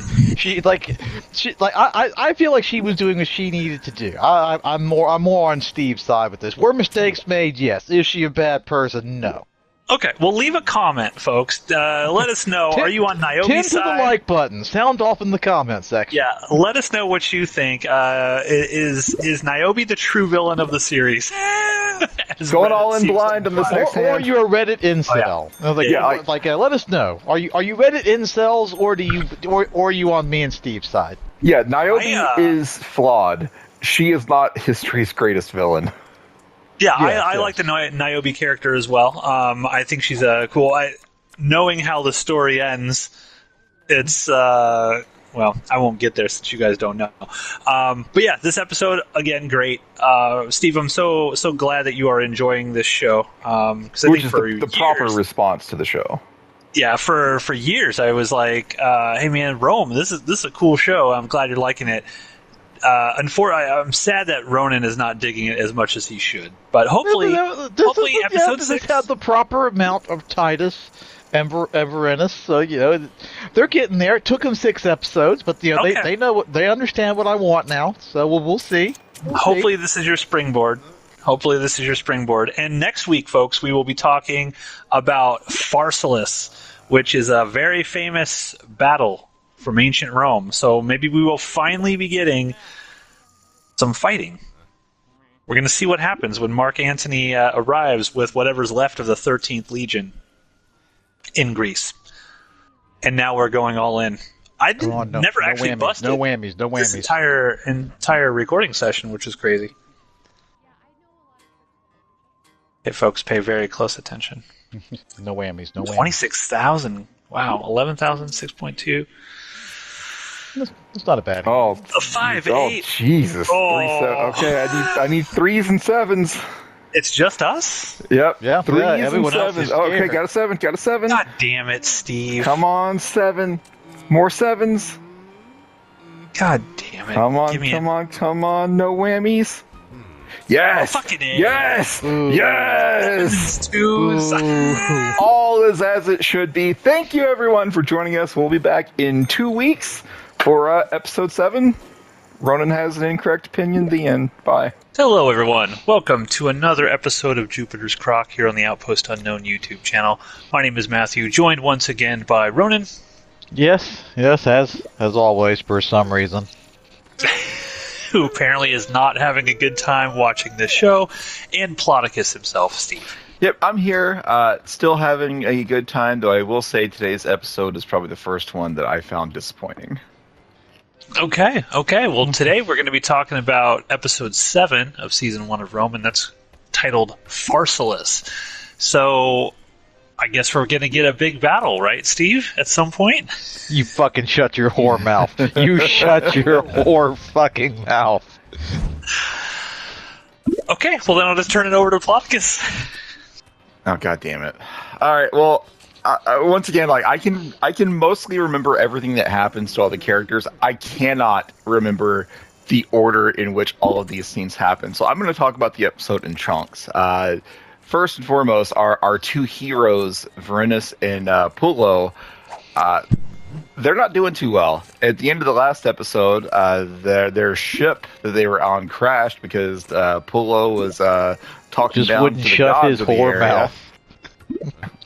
I feel like she was doing what she needed to do. I'm more on Steve's side with this. Were mistakes made? Yes. Is she a bad person? No. Okay, well, leave a comment, folks. Let us know. Are you on Niobe's 10 to side? the like button. Sound off in the comment section. Yeah, let us know what you think. Is Niobe the true villain of the series? Going all in blind on this next hand. Or you're a Reddit incel. Let us know. Are you Reddit incels, or are you on me and Steve's side? Yeah, Niobe is flawed. She is not history's greatest villain. Yeah, I like the Niobe character as well. I think she's cool. Knowing how the story ends, it's Well, I won't get there since you guys don't know. But yeah, this episode again, great. Steve, I'm so glad that you are enjoying this show. Because I Which think is for the proper years- response to the show. Yeah, for years I was like, "Hey man, Rome, this is a cool show. I'm glad you're liking it." I'm sad that Ronan is not digging it as much as he should. But hopefully episode 6 had the proper amount of Titus and Varenus, so they're getting there. It took them 6 episodes, but Okay. they know they understand what I want now. So we'll see. Hopefully this is your springboard. And next week, folks, we will be talking about Pharsalus, which is a very famous battle from ancient Rome. So maybe we will finally be getting some fighting. We're going to see what happens when Mark Antony arrives with whatever's left of the 13th Legion in Greece. And now we're going all in. I never actually busted no whammies. this entire recording session, which is crazy. Okay, folks, pay very close attention. No whammies. 26,000. Wow, 11,000, 6.2. It's not a bad. Oh, A 5, oh 8. Jesus! Oh. Okay, I need 3s and 7s. It's just us? Yep. Yeah, 3s and everyone else 7s. is Okay, scared. got a 7. Got a 7. God damn it, Steve. Come on, 7. More 7s. God damn it. Come on, Give me come on. No whammies. Yes. Oh, fucking A. Yes. Ooh. Yes. Twos. All is as it should be. Thank you, everyone, for joining us. We'll be back in 2 weeks for episode 7. Ronan has an incorrect opinion. The end. Bye. Hello, everyone. Welcome to another episode of Jupiter's Croc here on the Outpost Unknown YouTube channel. My name is Matthew, joined once again by Ronan. Yes, as always, for some reason. Who apparently is not having a good time watching this show, and Ploticus himself, Steve. Yep, I'm here, still having a good time, though I will say today's episode is probably the first one that I found disappointing. Okay. Well, today we're going to be talking about episode 7 of season 1 of Rome, and that's titled Pharsalus. So, I guess we're going to get a big battle, right, Steve, at some point? You fucking shut your whore mouth. You shut your whore fucking mouth. Okay, well then I'll just turn it over to Ploticus. Oh, god damn it. Alright, well, once again, like, I can mostly remember everything that happens to all the characters. I cannot remember the order in which all of these scenes happen. So I'm going to talk about the episode in chunks. First and foremost, our two heroes, Varenus and Pullo, they're not doing too well. At the end of the last episode, their ship that they were on crashed because Pullo was talking Just down wouldn't to the shut gods his of the whore area. mouth.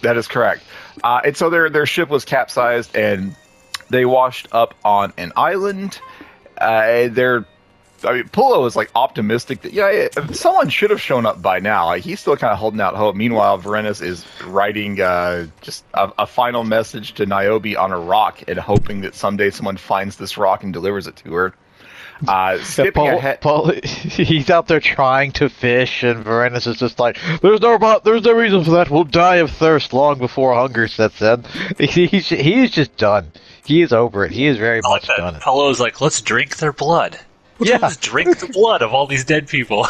That is correct. And so their ship was capsized, and they washed up on an island. Pullo is like optimistic that someone should have shown up by now. Like, he's still kind of holding out hope. Meanwhile, Varenus is writing just a final message to Niobe on a rock and hoping that someday someone finds this rock and delivers it to her. Skipping ahead. He's out there trying to fish, and Varenus is just like, there's no reason for that. We'll die of thirst long before hunger sets in. He's just done. He is over it. He is very much done. Pullo's like, let's drink their blood. Yeah. Let's drink the blood of all these dead people.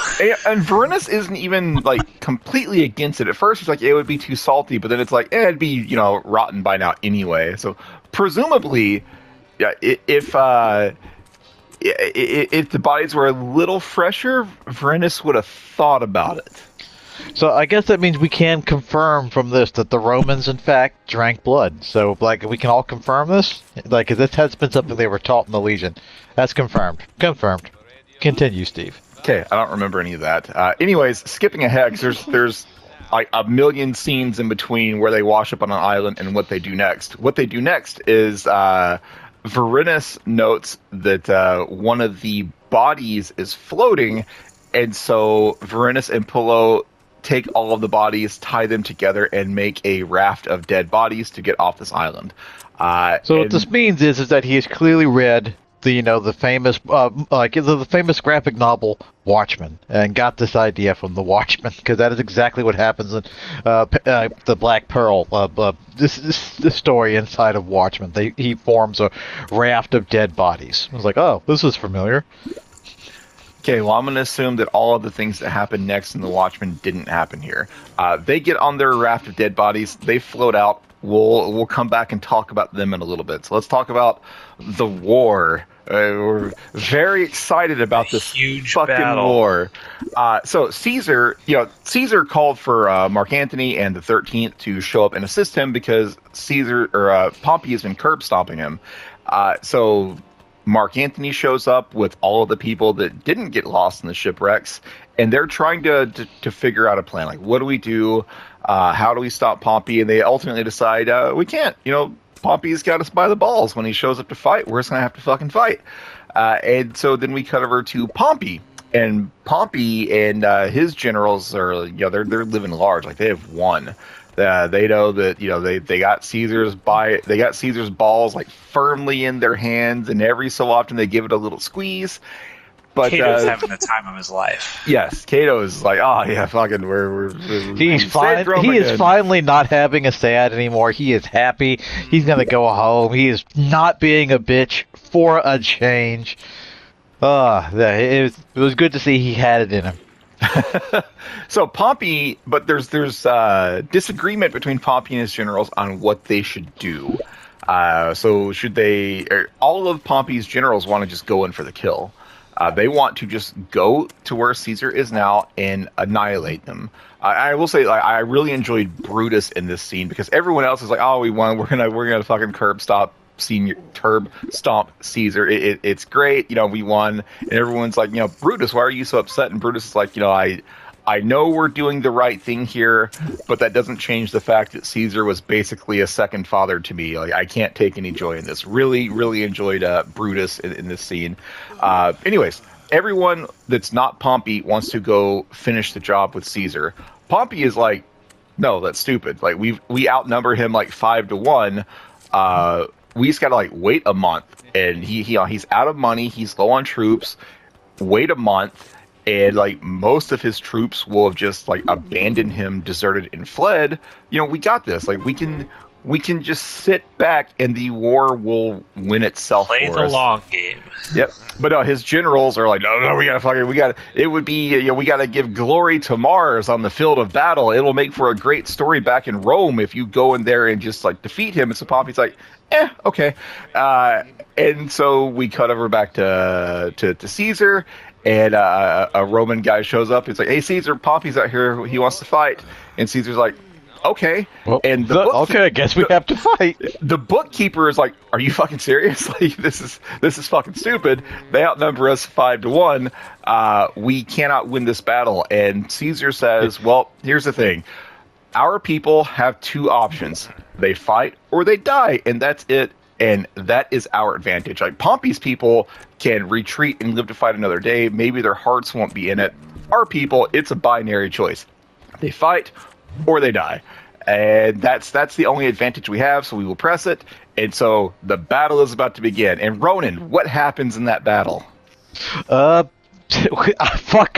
And Varenus isn't even like completely against it. At first, it's like it would be too salty, but then it's like it'd be rotten by now anyway. So presumably, yeah, if the bodies were a little fresher, Varenus would have thought about it. So I guess that means we can confirm from this that the Romans, in fact, drank blood. So, like, we can all confirm this? Like, 'cause this has been something they were taught in the Legion. That's confirmed. Confirmed. Continue, Steve. Okay, I don't remember any of that. Anyways, skipping ahead, 'cause there's like a million scenes in between where they wash up on an island and what they do next. What they do next is Varenus notes that one of the bodies is floating, and so Varenus and Pullo take all of the bodies, tie them together, and make a raft of dead bodies to get off this island. So what this means is that he has clearly read the famous the famous graphic novel Watchmen, and got this idea from the Watchmen, because that is exactly what happens in the Black Pearl. This story inside of Watchmen, he forms a raft of dead bodies. I was like, oh, this is familiar. Okay, well, I'm going to assume that all of the things that happen next in the Watchmen didn't happen here. They get on their raft of dead bodies. They float out. We'll come back and talk about them in a little bit. So let's talk about the war. We're very excited about this huge fucking battle. war. So Caesar called for Mark Antony and the 13th to show up and assist him because Pompey has been curb stomping him. So Mark Antony shows up with all of the people that didn't get lost in the shipwrecks, and they're trying to figure out a plan. Like, what do we do? How do we stop Pompey? And they ultimately decide, we can't. Pompey's got us by the balls. When he shows up to fight, we're just going to have to fucking fight. And so then we cut over to Pompey. And Pompey and his generals are, they're living large. Like, they have won. They know that they got Caesar's balls like firmly in their hands, and every so often they give it a little squeeze. But Cato's having the time of his life. Yes, Cato is like, oh yeah, fucking, He's fine. He is finally not having a sad anymore. He is happy. He's gonna go home. He is not being a bitch for a change. It was good to see he had it in him. So Pompey, but there's disagreement between Pompey and his generals on what they should do. So should they? All of Pompey's generals want to just go in for the kill. They want to just go to where Caesar is now and annihilate them. I will say, I really enjoyed Brutus in this scene because everyone else is like, "Oh, we won. We're gonna fucking curb stomp Caesar. It's great. We won." And everyone's like, "Brutus, why are you so upset?" And Brutus is like, I know we're doing the right thing here, but that doesn't change the fact that Caesar was basically a second father to me. Like, I can't take any joy in this. Really, really enjoyed Brutus in this scene. Anyways, everyone that's not Pompey wants to go finish the job with Caesar. Pompey is like, no, that's stupid. Like, we outnumber him like 5-1. We just gotta wait a month, and he's out of money. He's low on troops. Wait a month. And most of his troops will have just abandoned him, deserted, and fled. We got this. We can just sit back, and the war will win itself. Play the long game. Yep. But his generals are like, no, we gotta. It would be, we gotta give glory to Mars on the field of battle. It'll make for a great story back in Rome if you go in there and just defeat him. And so Pompey's like, okay. And so we cut over back to Caesar. And a Roman guy shows up. He's like, "Hey, Caesar, Pompey's out here. He wants to fight." And Caesar's like, "Okay." Well, and okay, I guess we have to fight. The bookkeeper is like, "Are you fucking serious? This is fucking stupid. They outnumber us 5-1. We cannot win this battle." And Caesar says, "Well, here's the thing. Our people have two options: they fight or they die, and that's it. And that is our advantage. Pompey's people can retreat and live to fight another day. Maybe their hearts won't be in it. Our people, it's a binary choice. They fight or they die. And that's the only advantage we have, so we will press it. And so the battle is about to begin. And Ronan, what happens in that battle? Fuck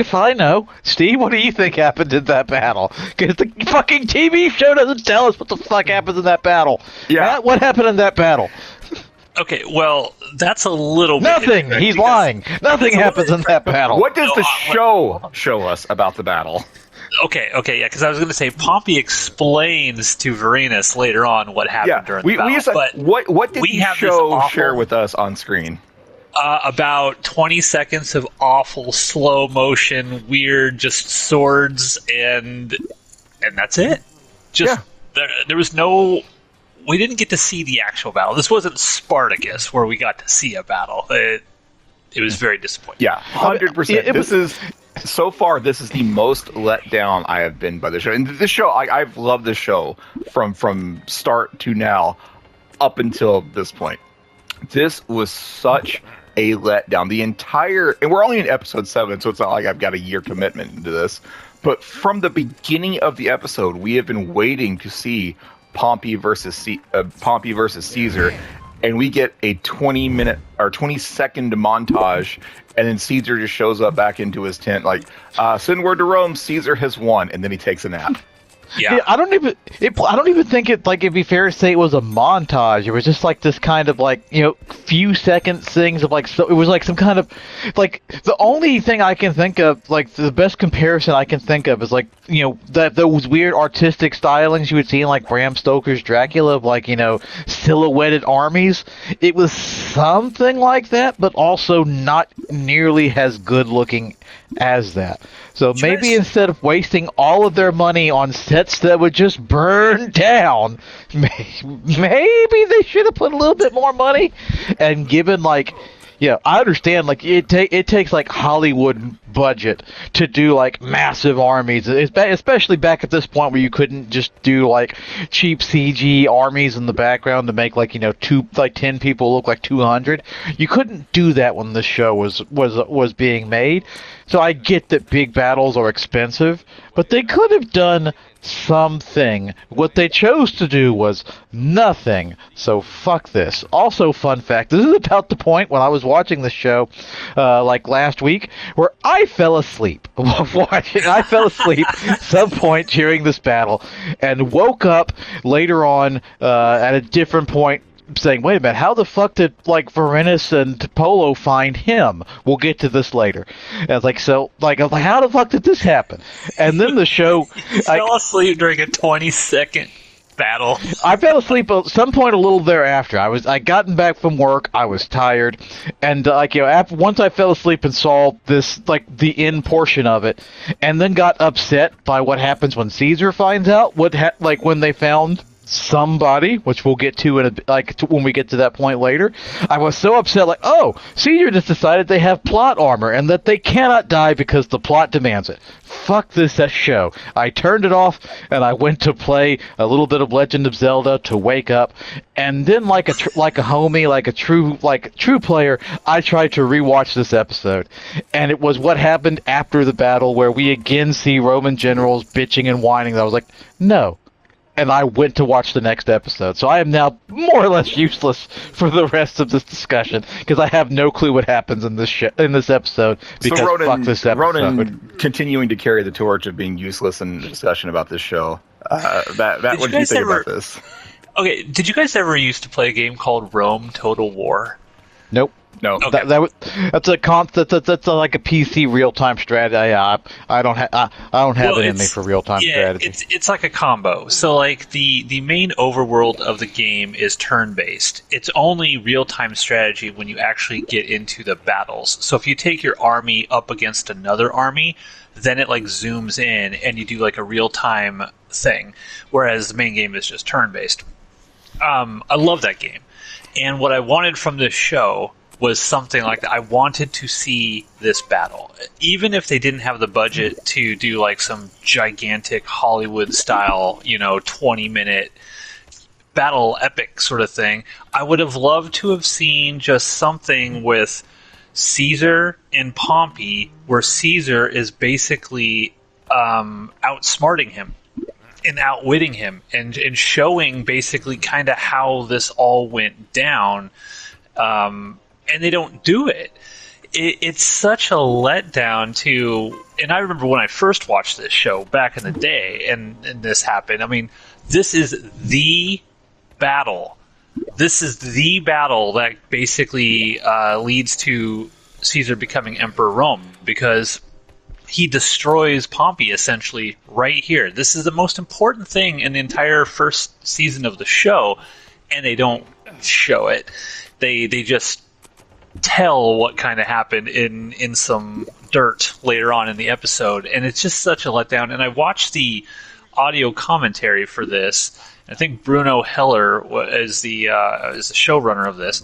if I know. Steve, what do you think happened in that battle? Because the fucking TV show doesn't tell us what the fuck happens in that battle. Yeah. Matt, what happened in that battle? Okay, well, that's a little bit... Nothing! He's lying! Nothing happens in that battle. What does the show show us about the battle? Okay, yeah, because I was going to say Pompey explains to Varenus later on what happened during the battle. What did the show share with us on screen? About 20 seconds of awful slow motion, weird, just swords, and that's it. There was no... We didn't get to see the actual battle. This wasn't Spartacus where we got to see a battle. It was very disappointing. Yeah, 100%. So far, this is the most let down I have been by the show. And this show, I've loved this show from start to now, up until this point. This was such a letdown. And we're only in episode 7, so it's not like I've got a year commitment into this. But from the beginning of the episode, we have been waiting to see Pompey versus Caesar, and we get a 20-minute or 20-second montage, and then Caesar just shows up back into his tent like, send word to Rome, Caesar has won, and then he takes a nap. Yeah. I don't even think it'd be fair to say it was a montage. It was just like this kind of like, few seconds things of like, so it was like some kind of like, the only thing I can think of, like the best comparison I can think of is like, that those weird artistic stylings you would see in like Bram Stoker's Dracula of like, silhouetted armies. It was something like that, but also not nearly as good looking as that. So maybe instead of wasting all of their money on sets that would just burn down, maybe they should have put a little bit more money and given like, I understand like it takes like Hollywood budget to do like massive armies, especially back at this point where you couldn't just do like cheap CG armies in the background to make like 10 people look like 200. You couldn't do that when the show was being made. So I get that big battles are expensive, but they could have done something. What they chose to do was nothing. So fuck this. Also, fun fact, this is about the point when I was watching the show like last week where I fell asleep watching. I fell asleep some point during this battle and woke up later on at a different point saying, wait a minute, how the fuck did like Varenus and Polo find him? We'll get to this later. And I was like, how the fuck did this happen? And then the show fell asleep during a 20-second battle. I fell asleep at some point a little thereafter. I gotten back from work. I was tired, and once I fell asleep and saw this like the end portion of it, and then got upset by what happens when Caesar finds out when they found somebody, which we'll get to when we get to that point later. I was so upset, like, oh, Caesar just decided they have plot armor and that they cannot die because the plot demands it. Fuck this show. I turned it off and I went to play a little bit of Legend of Zelda to wake up, and then like a homie, like a true player, I tried to rewatch this episode, and it was what happened after the battle where we again see Roman generals bitching and whining. I was like, no. And I went to watch the next episode. So I am now more or less useless for the rest of this discussion because I have no clue what happens in this episode because so Ronan, fuck this episode. Ronan continuing to carry the torch of being useless in the discussion about this show. What did you think about this? Okay, did you guys ever used to play a game called Rome Total War? Nope. No, okay. That's like a PC real time strategy. I don't have it in me for real time strategy. It's like a combo. So like the main overworld of the game is turn based. It's only real time strategy when you actually get into the battles. So if you take your army up against another army, then it like zooms in and you do like a real time thing. Whereas the main game is just turn based. I love that game, and what I wanted from this show was something like that. I wanted to see this battle. Even if they didn't have the budget to do like some gigantic Hollywood style, 20-minute battle epic sort of thing, I would have loved to have seen just something with Caesar and Pompey where Caesar is basically outsmarting him and outwitting him and showing basically kind of how this all went down. And they don't do it. It's such a letdown and I remember when I first watched this show back in the day and this happened. I mean, this is the battle. This is the battle that basically leads to Caesar becoming Emperor of Rome because he destroys Pompey essentially right here. This is the most important thing in the entire first season of the show, and they don't show it. They just tell what kind of happened in some dirt later on in the episode, and it's just such a letdown. And I watched the audio commentary for this. I think Bruno Heller is the showrunner of this.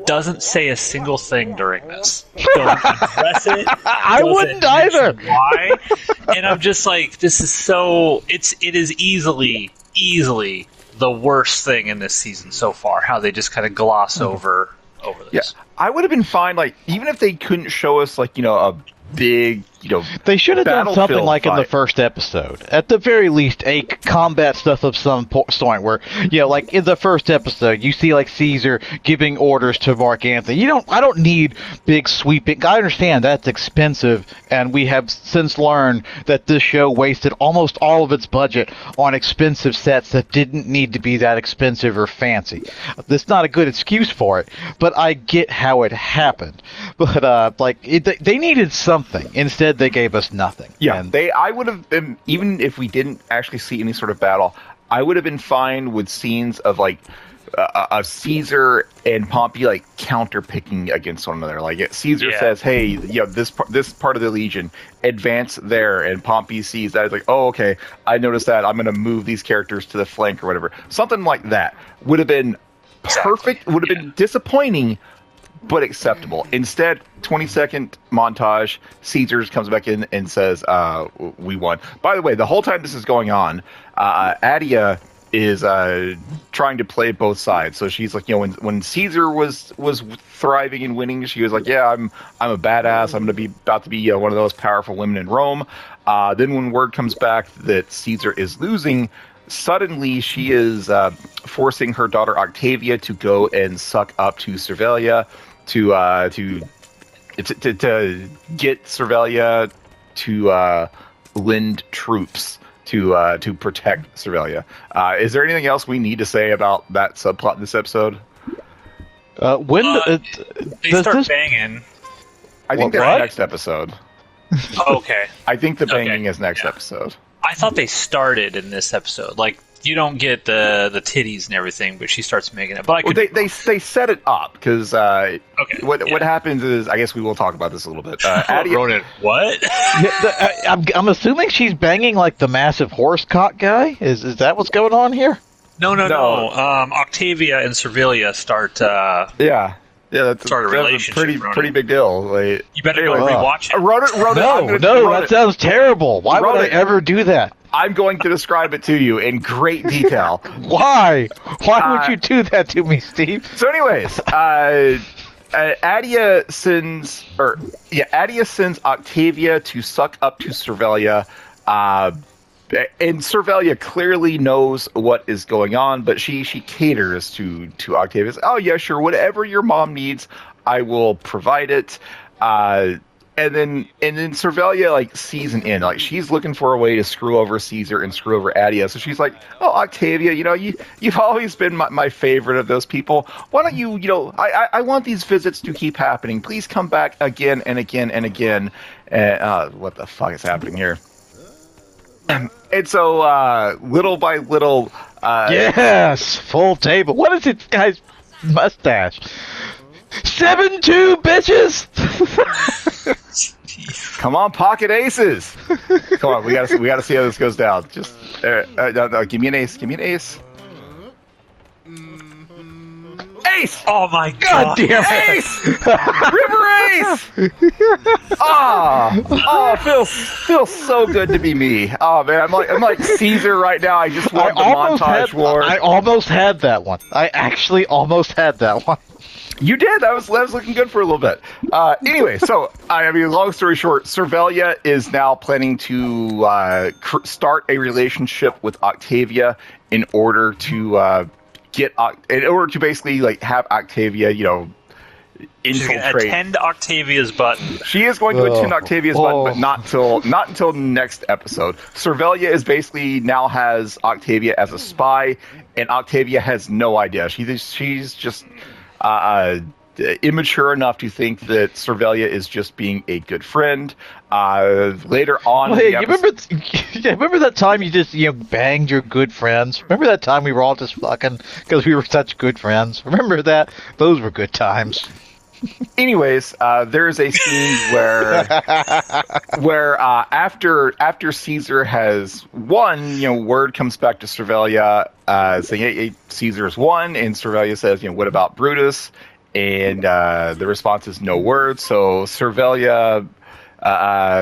Doesn't say a single thing during this. Don't address it. I wouldn't either. Why? And I'm just like, this is so. It is easily the worst thing in this season so far. How they just kind of gloss over this. Yeah, I would have been fine. Like even if they couldn't show us like a big They should have done something battlefield like in the fight. first episode. At the very least, a combat stuff of some point where, like in the first episode, you see like Caesar giving orders to Mark Anthony. I don't need big sweeping. I understand that's expensive, and we have since learned that this show wasted almost all of its budget on expensive sets that didn't need to be that expensive or fancy. That's not a good excuse for it, but I get how it happened. But they needed something. Instead, they gave us nothing. Yeah, And I would have been, even if we didn't actually see any sort of battle, I would have been fine with scenes of like Caesar and Pompey like counter picking against one another. Like Caesar says, "Hey, this part of the legion advance there," and Pompey sees that. It's like, "Oh, okay, I noticed that. I'm going to move these characters to the flank or whatever." Something like that would have been perfect. Would have been disappointing, but acceptable. Instead, 20-second montage, Caesar comes back in and says, we won. By the way, the whole time this is going on, Adia is trying to play both sides. So she's like, when Caesar was thriving and winning, she was like, yeah, I'm a badass. I'm going to be about to be one of those powerful women in Rome. Then when word comes back that Caesar is losing, suddenly she is forcing her daughter Octavia to go and suck up to Servilia to get Servilia to lend troops to protect Servilia. Is there anything else we need to say about that subplot in this episode? They start banging. I think that's next episode. Okay. I think the banging is next episode. I thought they started in this episode. Like, you don't get the titties and everything, but she starts making it. But they set it up because what happens is, I guess we will talk about this a little bit. Ronan, what? I'm assuming she's banging like the massive horse cock guy. Is that what's going on here? No. Octavia and Servilia start. That's start a relationship. Pretty big deal. Like, you better go rewatch it. Ronan, that sounds terrible. Why would I ever do that? I'm going to describe it to you in great detail. Why? Why would you do that to me, Steve? So, anyways, Adia sends Octavia to suck up to Servilia. And Servilia clearly knows what is going on, but she caters to Octavia. Oh yeah, sure, whatever your mom needs, I will provide it. And then Servilia like sees an end. Like, she's looking for a way to screw over Caesar and screw over Adia. So she's like, "Oh, Octavia, you've always been my favorite of those people. Why don't you I want these visits to keep happening. Please come back again and again and again." What the fuck is happening here? And so little by little, yes, full table. What is it, guy's mustache? 7-2, bitches. Come on, pocket aces. Come on, we gotta see how this goes down. Just no, give me an ace. Give me an ace. Ace! Oh my god! Damn it. Ace! River ace! Feels so good to be me. Oh man, I'm like Caesar right now. I just won the montage war. I almost had that one. I actually almost had that one. You did. That was looking good for a little bit. Anyway, so long story short, Servilia is now planning to start a relationship with Octavia in order to basically like have Octavia, infiltrate. Attend Octavia's button. She is going to attend Octavia's button, but not until next episode. Servilia is basically now has Octavia as a spy, and Octavia has no idea. She's just immature enough to think that Servilia is just being a good friend. Later on, remember that time you just banged your good friends? Remember that time we were all just fucking because we were such good friends? Remember that? Those were good times. Anyways, there's a scene where after Caesar has won, word comes back to Servilia saying, hey, Caesar's won, and Servilia says, what about Brutus? And the response is no word. So Servilia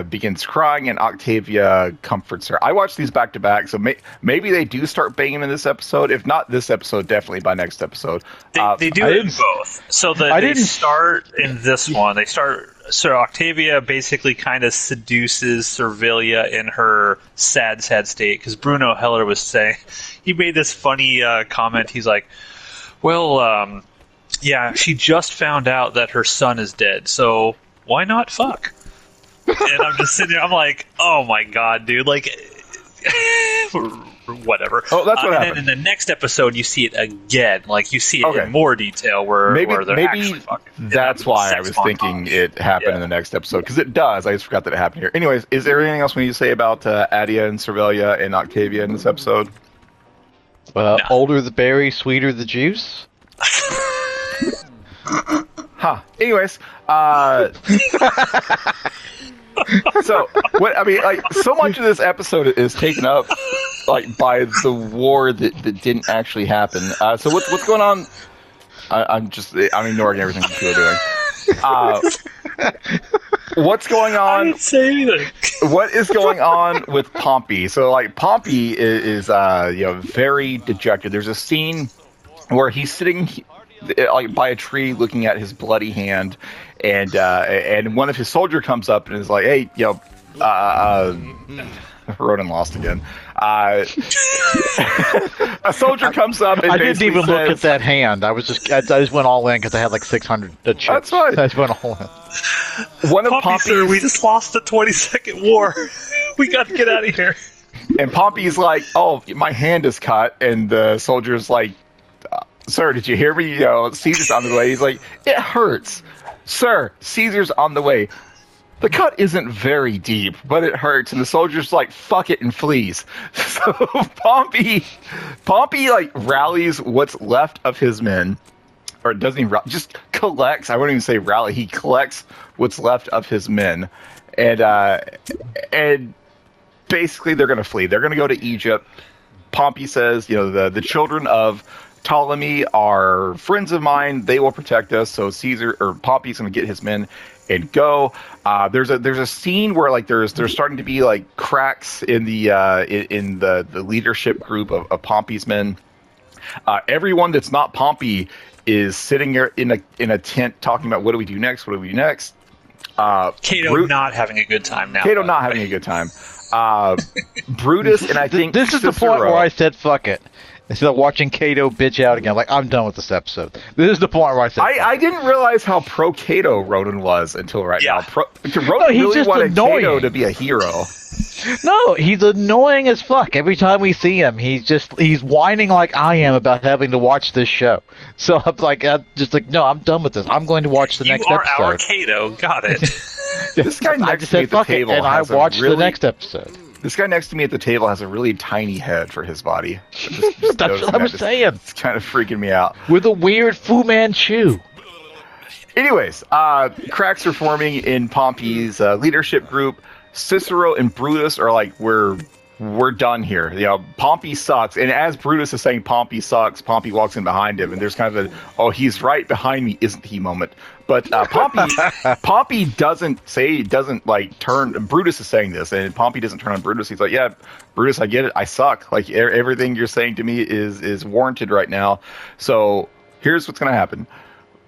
begins crying, and Octavia comforts her. I watched these back to back, so maybe they do start banging in this episode. If not this episode, definitely by next episode. They do it in both. So they start in this one. They start. So Octavia basically kind of seduces Servilia in her sad state, because Bruno Heller was saying, he made this funny comment. He's like, well, yeah, she just found out that her son is dead, so why not fuck? And I'm just sitting there, I'm like, oh my god, dude, like, whatever. Oh, that's what happened. And then in the next episode, you see it again. Like, you see it in more detail where they're actually fucking. That's why I was thinking it happened in the next episode, because it does. I just forgot that it happened here. Anyways, is there anything else we need to say about Adia and Servilia and Octavia in this episode? No. Older the berry, sweeter the juice. Huh. Anyways, so what I mean, like, so much of this episode is taken up like by the war that didn't actually happen. So what's going on? I'm ignoring everything people are doing. What's going on? I didn't say anything. What is going on with Pompey? So like Pompey is very dejected. There's a scene where he's sitting like by a tree looking at his bloody hand, and one of his soldier comes up and is like, hey, Ronan lost again. A soldier comes up and I didn't even look at that hand. I just went all in because I had like 600 chips. That's fine. I just went all in. One of Pompey, sir, we just lost the 22nd war. We got to get out of here. And Pompey's like, oh, my hand is cut. And the soldier's like, sir, did you hear me? Caesar's on the way. He's like, it hurts. Sir, Caesar's on the way. The cut isn't very deep, but it hurts. And the soldier's like, fuck it, and flees. So Pompey like rallies what's left of his men. Or doesn't he just collects, I wouldn't even say rally, he collects what's left of his men. And basically they're going to flee. They're going to go to Egypt. Pompey says, the children of Ptolemy are friends of mine. They will protect us. So Pompey's going to get his men and go. There's a scene where like there's starting to be like cracks in the leadership group of Pompey's men. Everyone that's not Pompey is sitting there in a tent talking about what do we do next? Cato not having a good time now. Cato not having a good time. Brutus and I think this is Cicero, the point where I said fuck it. Instead of watching Cato bitch out again, like, I'm done with this episode. This is the point where I said I didn't realize how pro Cato Ronan was until right now. Ronan he's really just wanted annoying. Cato to be a hero. No, he's annoying as fuck. Every time we see him, he's whining like I am about having to watch this show. So I'm no, I'm done with this. I'm going to watch the next episode. You are our Cato. Got it. This guy I just said fuck it, and I watched the next episode. This guy next to me at the table has a really tiny head for his body. That's what I was saying. It's kind of freaking me out. With a weird Fu Manchu. Anyways, cracks are forming in Pompey's leadership group. Cicero and Brutus are like, we're done here. Pompey sucks. And as Brutus is saying Pompey sucks, Pompey walks in behind him, and there's kind of he's right behind me, isn't he moment. But Pompey doesn't turn. Brutus is saying this, and Pompey doesn't turn on Brutus. He's like, yeah, Brutus, I get it. I suck. Like, everything you're saying to me is warranted right now. So here's what's going to happen.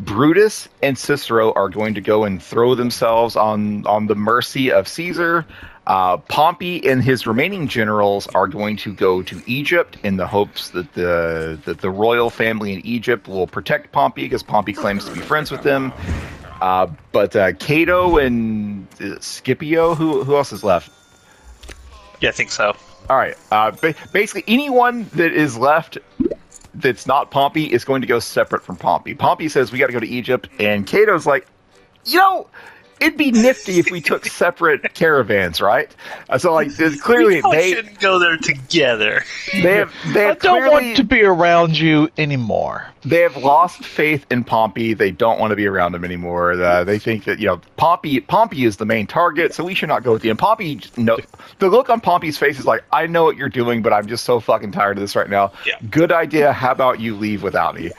Brutus and Cicero are going to go and throw themselves on the mercy of Caesar. Pompey and his remaining generals are going to go to Egypt in the hopes that the royal family in Egypt will protect Pompey, because Pompey claims to be friends with them. But Cato and Scipio, who else is left? Yeah, I think so. All right. Basically, anyone that is left that's not Pompey is going to go separate from Pompey. Pompey says we got to go to Egypt, and Cato's like, it'd be nifty if we took separate caravans, right? So, like, clearly they shouldn't go there together. They have I don't want to be around you anymore. They have lost faith in Pompey. They don't want to be around him anymore. They think that Pompey is the main target, so we should not go with you. And Pompey, the look on Pompey's face is like, I know what you're doing, but I'm just so fucking tired of this right now. Yeah. Good idea. How about you leave without me?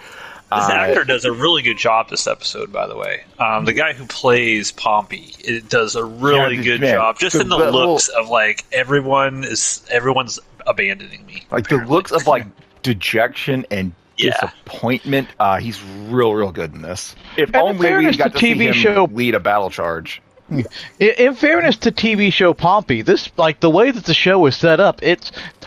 This actor does a really good job this episode, by the way. The guy who plays Pompey, it does a really good job, just in the looks of like everyone's abandoning me. Like apparently. The looks of like dejection and disappointment. He's real good in this. If only we got to see him lead a battle charge. In fairness to TV show Pompey, this like the way that the show is set up,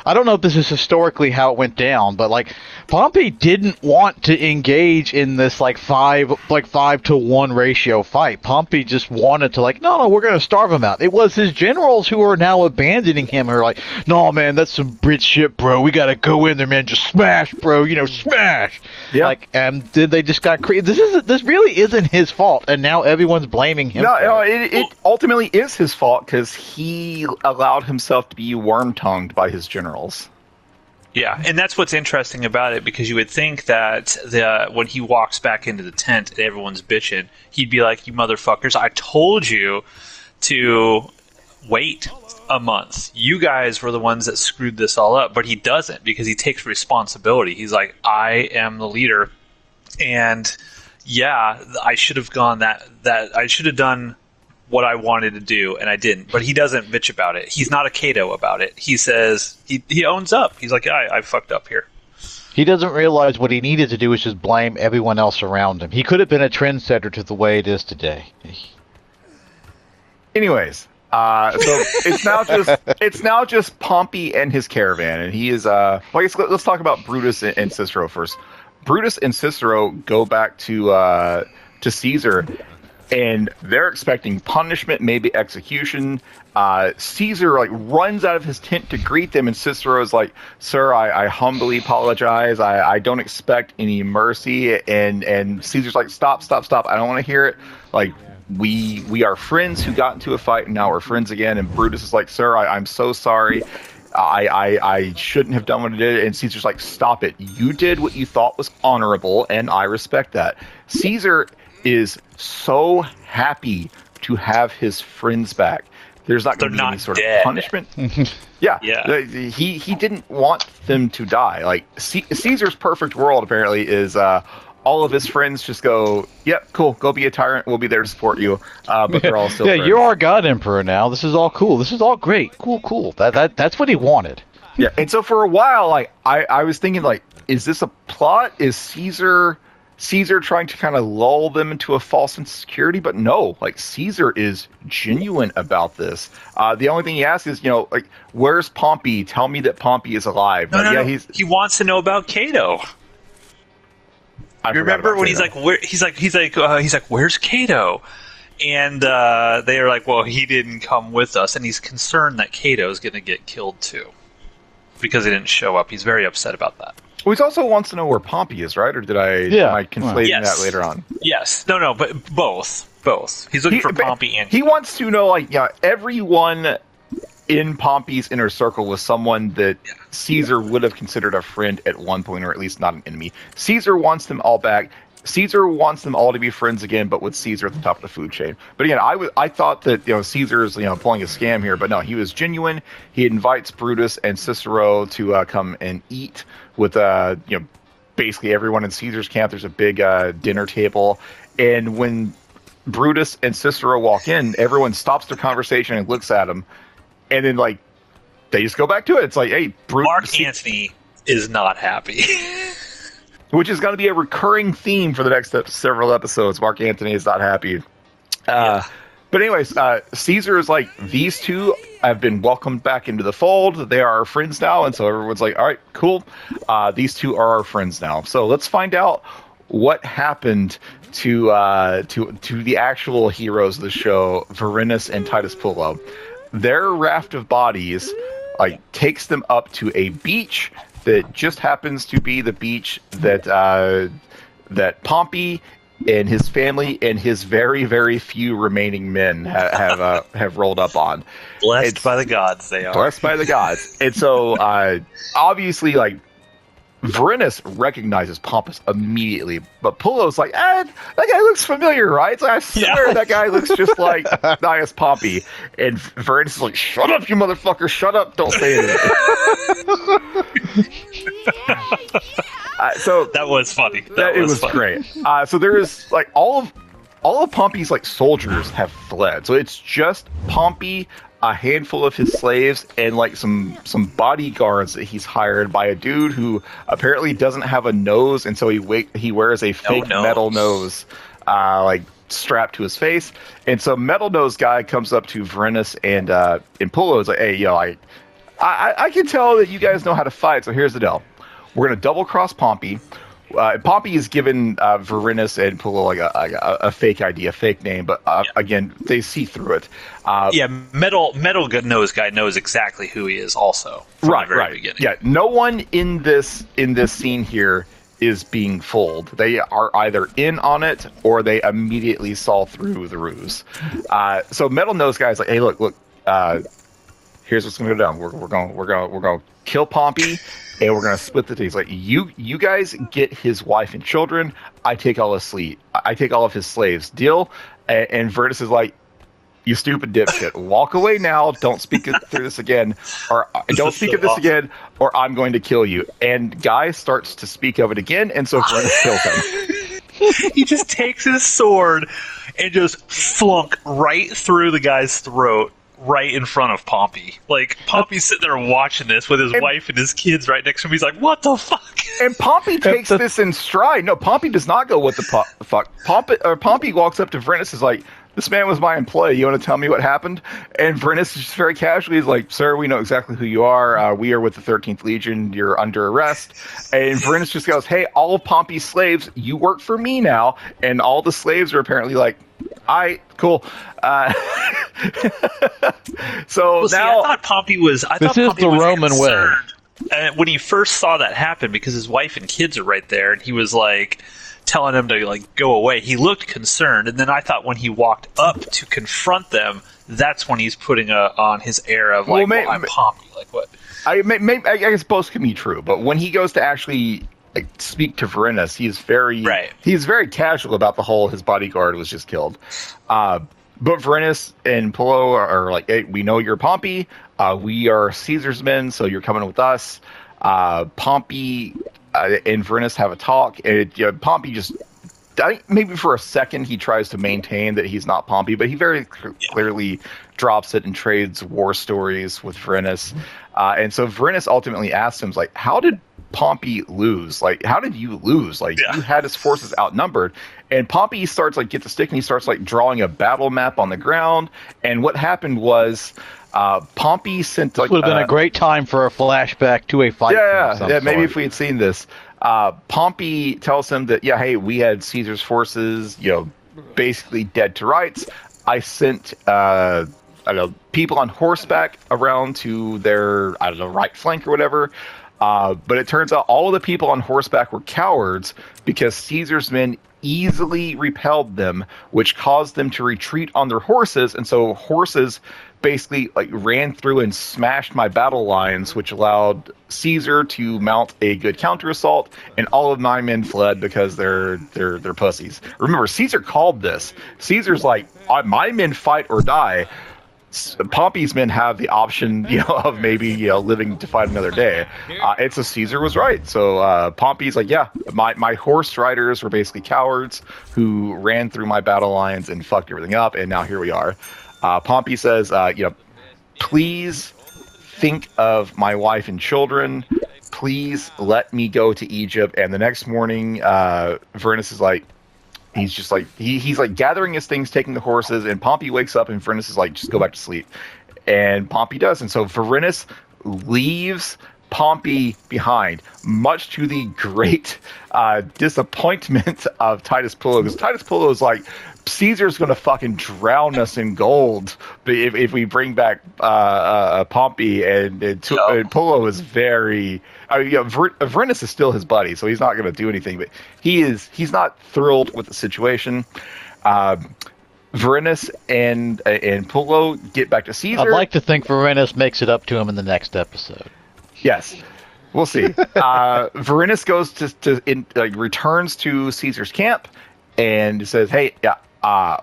I don't know if this is historically how it went down, but like Pompey didn't want to engage in this like 5-to-1 ratio fight. Pompey just wanted to no, we're gonna starve him out. It was his generals who are now abandoning him. Who are like, no man, that's some Brit shit, bro. We gotta go in there, man. Just smash, bro. Smash. Yeah. And then they just got crazy. This really isn't his fault, and now everyone's blaming him. No, it ultimately is his fault because he allowed himself to be worm-tongued by his generals. Yeah, and that's what's interesting about it, because you would think that when he walks back into the tent and everyone's bitching, he'd be like, you motherfuckers, I told you to wait a month. You guys were the ones that screwed this all up. But he doesn't, because he takes responsibility. He's like, I am the leader, and yeah, I should have gone that I should have done what I wanted to do, and I didn't. But he doesn't bitch about it. He's not a Cato about it. He says, he owns up. He's like, I fucked up here. He doesn't realize what he needed to do was just blame everyone else around him. He could have been a trendsetter to the way it is today. Anyways, so it's now just Pompey and his caravan, and he is let's talk about Brutus and Cicero first. Brutus and Cicero go back to Caesar, and they're expecting punishment, maybe execution. Caesar runs out of his tent to greet them, and Cicero is like, "Sir, I humbly apologize. I don't expect any mercy." And Caesar's like, "Stop! I don't want to hear it. We are friends who got into a fight, and now we're friends again." And Brutus is like, "Sir, I'm so sorry. I shouldn't have done what I did." And Caesar's like, "Stop it. You did what you thought was honorable, and I respect that." Caesar is so happy to have his friends back. There's not going to be any sort of punishment. Yeah. He didn't want them to die. Caesar's perfect world apparently is all of his friends just go, "Yep, cool, go be a tyrant. We'll be there to support you." But they're all still friends. You're our god emperor now. This is all cool. This is all great. Cool. That's what he wanted. Yeah. And so for a while, I was thinking, is this a plot? Is Caesar trying to kind of lull them into a false insecurity? But no, Caesar is genuine about this. The only thing he asks is, where's Pompey? Tell me that Pompey is alive. No. He wants to know about Cato. You remember when he's like, where's Cato? And they're like, well, he didn't come with us, and he's concerned that Cato is going to get killed too because he didn't show up. He's very upset about that. Well, he also wants to know where Pompey is, right? Or am I conflating that later on? Yes. No, but both. He's looking for Pompey and... He wants to know, everyone in Pompey's inner circle was someone that Caesar would have considered a friend at one point, or at least not an enemy. Caesar wants them all back. Caesar wants them all to be friends again, but with Caesar at the top of the food chain. But again, I thought that Caesar is pulling a scam here, but no, he was genuine. He invites Brutus and Cicero to come and eat with basically everyone in Caesar's camp. There's a big dinner table, and when Brutus and Cicero walk in, everyone stops their conversation and looks at him, and then they just go back to it. It's like, hey, Mark Antony is not happy. Which is going to be a recurring theme for the next several episodes. Mark Antony is not happy. But anyways, Caesar is like, these two have been welcomed back into the fold. They are our friends now. And so everyone's like, all right, cool. These two are our friends now. So let's find out what happened to the actual heroes of the show, Vorenus and Titus Pullo. Their raft of bodies takes them up to a beach that just happens to be the beach that Pompey and his family and his very, very few remaining men have rolled up on. Blessed by the gods, they are. Blessed by the gods. And so, obviously, Vorenus recognizes Pompus immediately, but Pullo's like, that guy looks familiar, right? It's I swear that guy looks just like Gnaeus Pompey. And Vorenus is like, shut up, you motherfucker, shut up, don't say anything. So That was funny. it was funny. great. So there is like all of Pompey's like soldiers have fled. So it's just Pompey, a handful of his slaves, and like some bodyguards that he's hired by a dude who apparently doesn't have a nose, and so he wears a fake metal nose, like strapped to his face. And so metal nose guy comes up to Varenus and Pullo is like, "Hey, yo, I can tell that you guys know how to fight. So here's the deal: we're gonna double cross Pompey." Pompey is given Varenus and Pullo like a fake ID, a fake name, but again, they see through it. Metal nose guy knows exactly who he is also from the very beginning. Yeah, no one in this scene here is being fooled. They are either in on it or they immediately saw through the ruse. So metal nose guy is like, hey, look, here's what's gonna go down. We're gonna kill Pompey. And we're gonna split the things. Like you guys get his wife and children. I take all his slaves. Deal. And Vertus is like, you stupid dipshit. Walk away now. Don't speak through this again, or don't speak of this again, or I'm going to kill you. And Guy starts to speak of it again, and so Vertus kills him. He just takes his sword and just flunk right through the guy's throat. Right in front of Pompey. Like, Pompey's sitting there watching this with his wife and his kids right next to him. He's like, what the fuck? And Pompey takes this in stride. No, Pompey does not go, what the fuck? Pompey walks up to Varenus, is like, this man was my employee. You want to tell me what happened? And Varenus just very casually is like, sir, we know exactly who you are. We are with the 13th Legion. You're under arrest. And Varenus just goes, hey, all of Pompey's slaves, you work for me now. And all the slaves are apparently like, cool. So now I thought Pompey was. This is the Roman way. When he first saw that happen, because his wife and kids are right there, and he was like telling him to like go away. He looked concerned, and then I thought when he walked up to confront them, that's when he's putting on his air of like, I'm Pompey. Like what? I guess both can be true, but when he goes to actually like speak to Varenus, he's very casual about the whole his bodyguard was just killed. But Varenus and Pullo are like, hey, we know you're Pompey. We are Caesar's men, so you're coming with us. Pompey and Varenus have a talk, and Pompey just, I think maybe for a second he tries to maintain that he's not Pompey, but he very clearly drops it and trades war stories with Varenus. And so Varenus ultimately asks him, like, how did Pompey lose? Like, how did you lose? Like, you had his forces outnumbered. And Pompey starts, like, gets a stick and he starts, like, drawing a battle map on the ground. And what happened was Pompey sent, like... This would have been a great time for a flashback to a fight. Yeah, maybe if we had seen this. Pompey tells him that, hey, we had Caesar's forces, basically dead to rights. I sent... people on horseback around to their, right flank or whatever. But it turns out all of the people on horseback were cowards because Caesar's men easily repelled them, which caused them to retreat on their horses. And so horses basically like ran through and smashed my battle lines, which allowed Caesar to mount a good counterassault. And all of my men fled because they're pussies. Remember, Caesar called this. Caesar's like, my men fight or die. Pompey's men have the option, of maybe, living to fight another day. And so Caesar was right. So Pompey's like, my horse riders were basically cowards who ran through my battle lines and fucked everything up. And now here we are. Pompey says, please think of my wife and children. Please let me go to Egypt. And the next morning, Varenus is like, he's just like, he's like gathering his things, taking the horses, and Pompey wakes up and Varenus is like, just go back to sleep. And Pompey does. And so Varenus leaves Pompey behind, much to the great disappointment of Titus Pullo. Because Titus Pullo is like, Caesar's going to fucking drown us in gold if we bring back Pompey. And Pullo is very... Varenus is still his buddy, so he's not going to do anything. But he's not thrilled with the situation. Varenus and Pullo get back to Caesar. I'd like to think Varenus makes it up to him in the next episode. Yes, we'll see. Varenus goes returns to Caesar's camp and says, "Hey,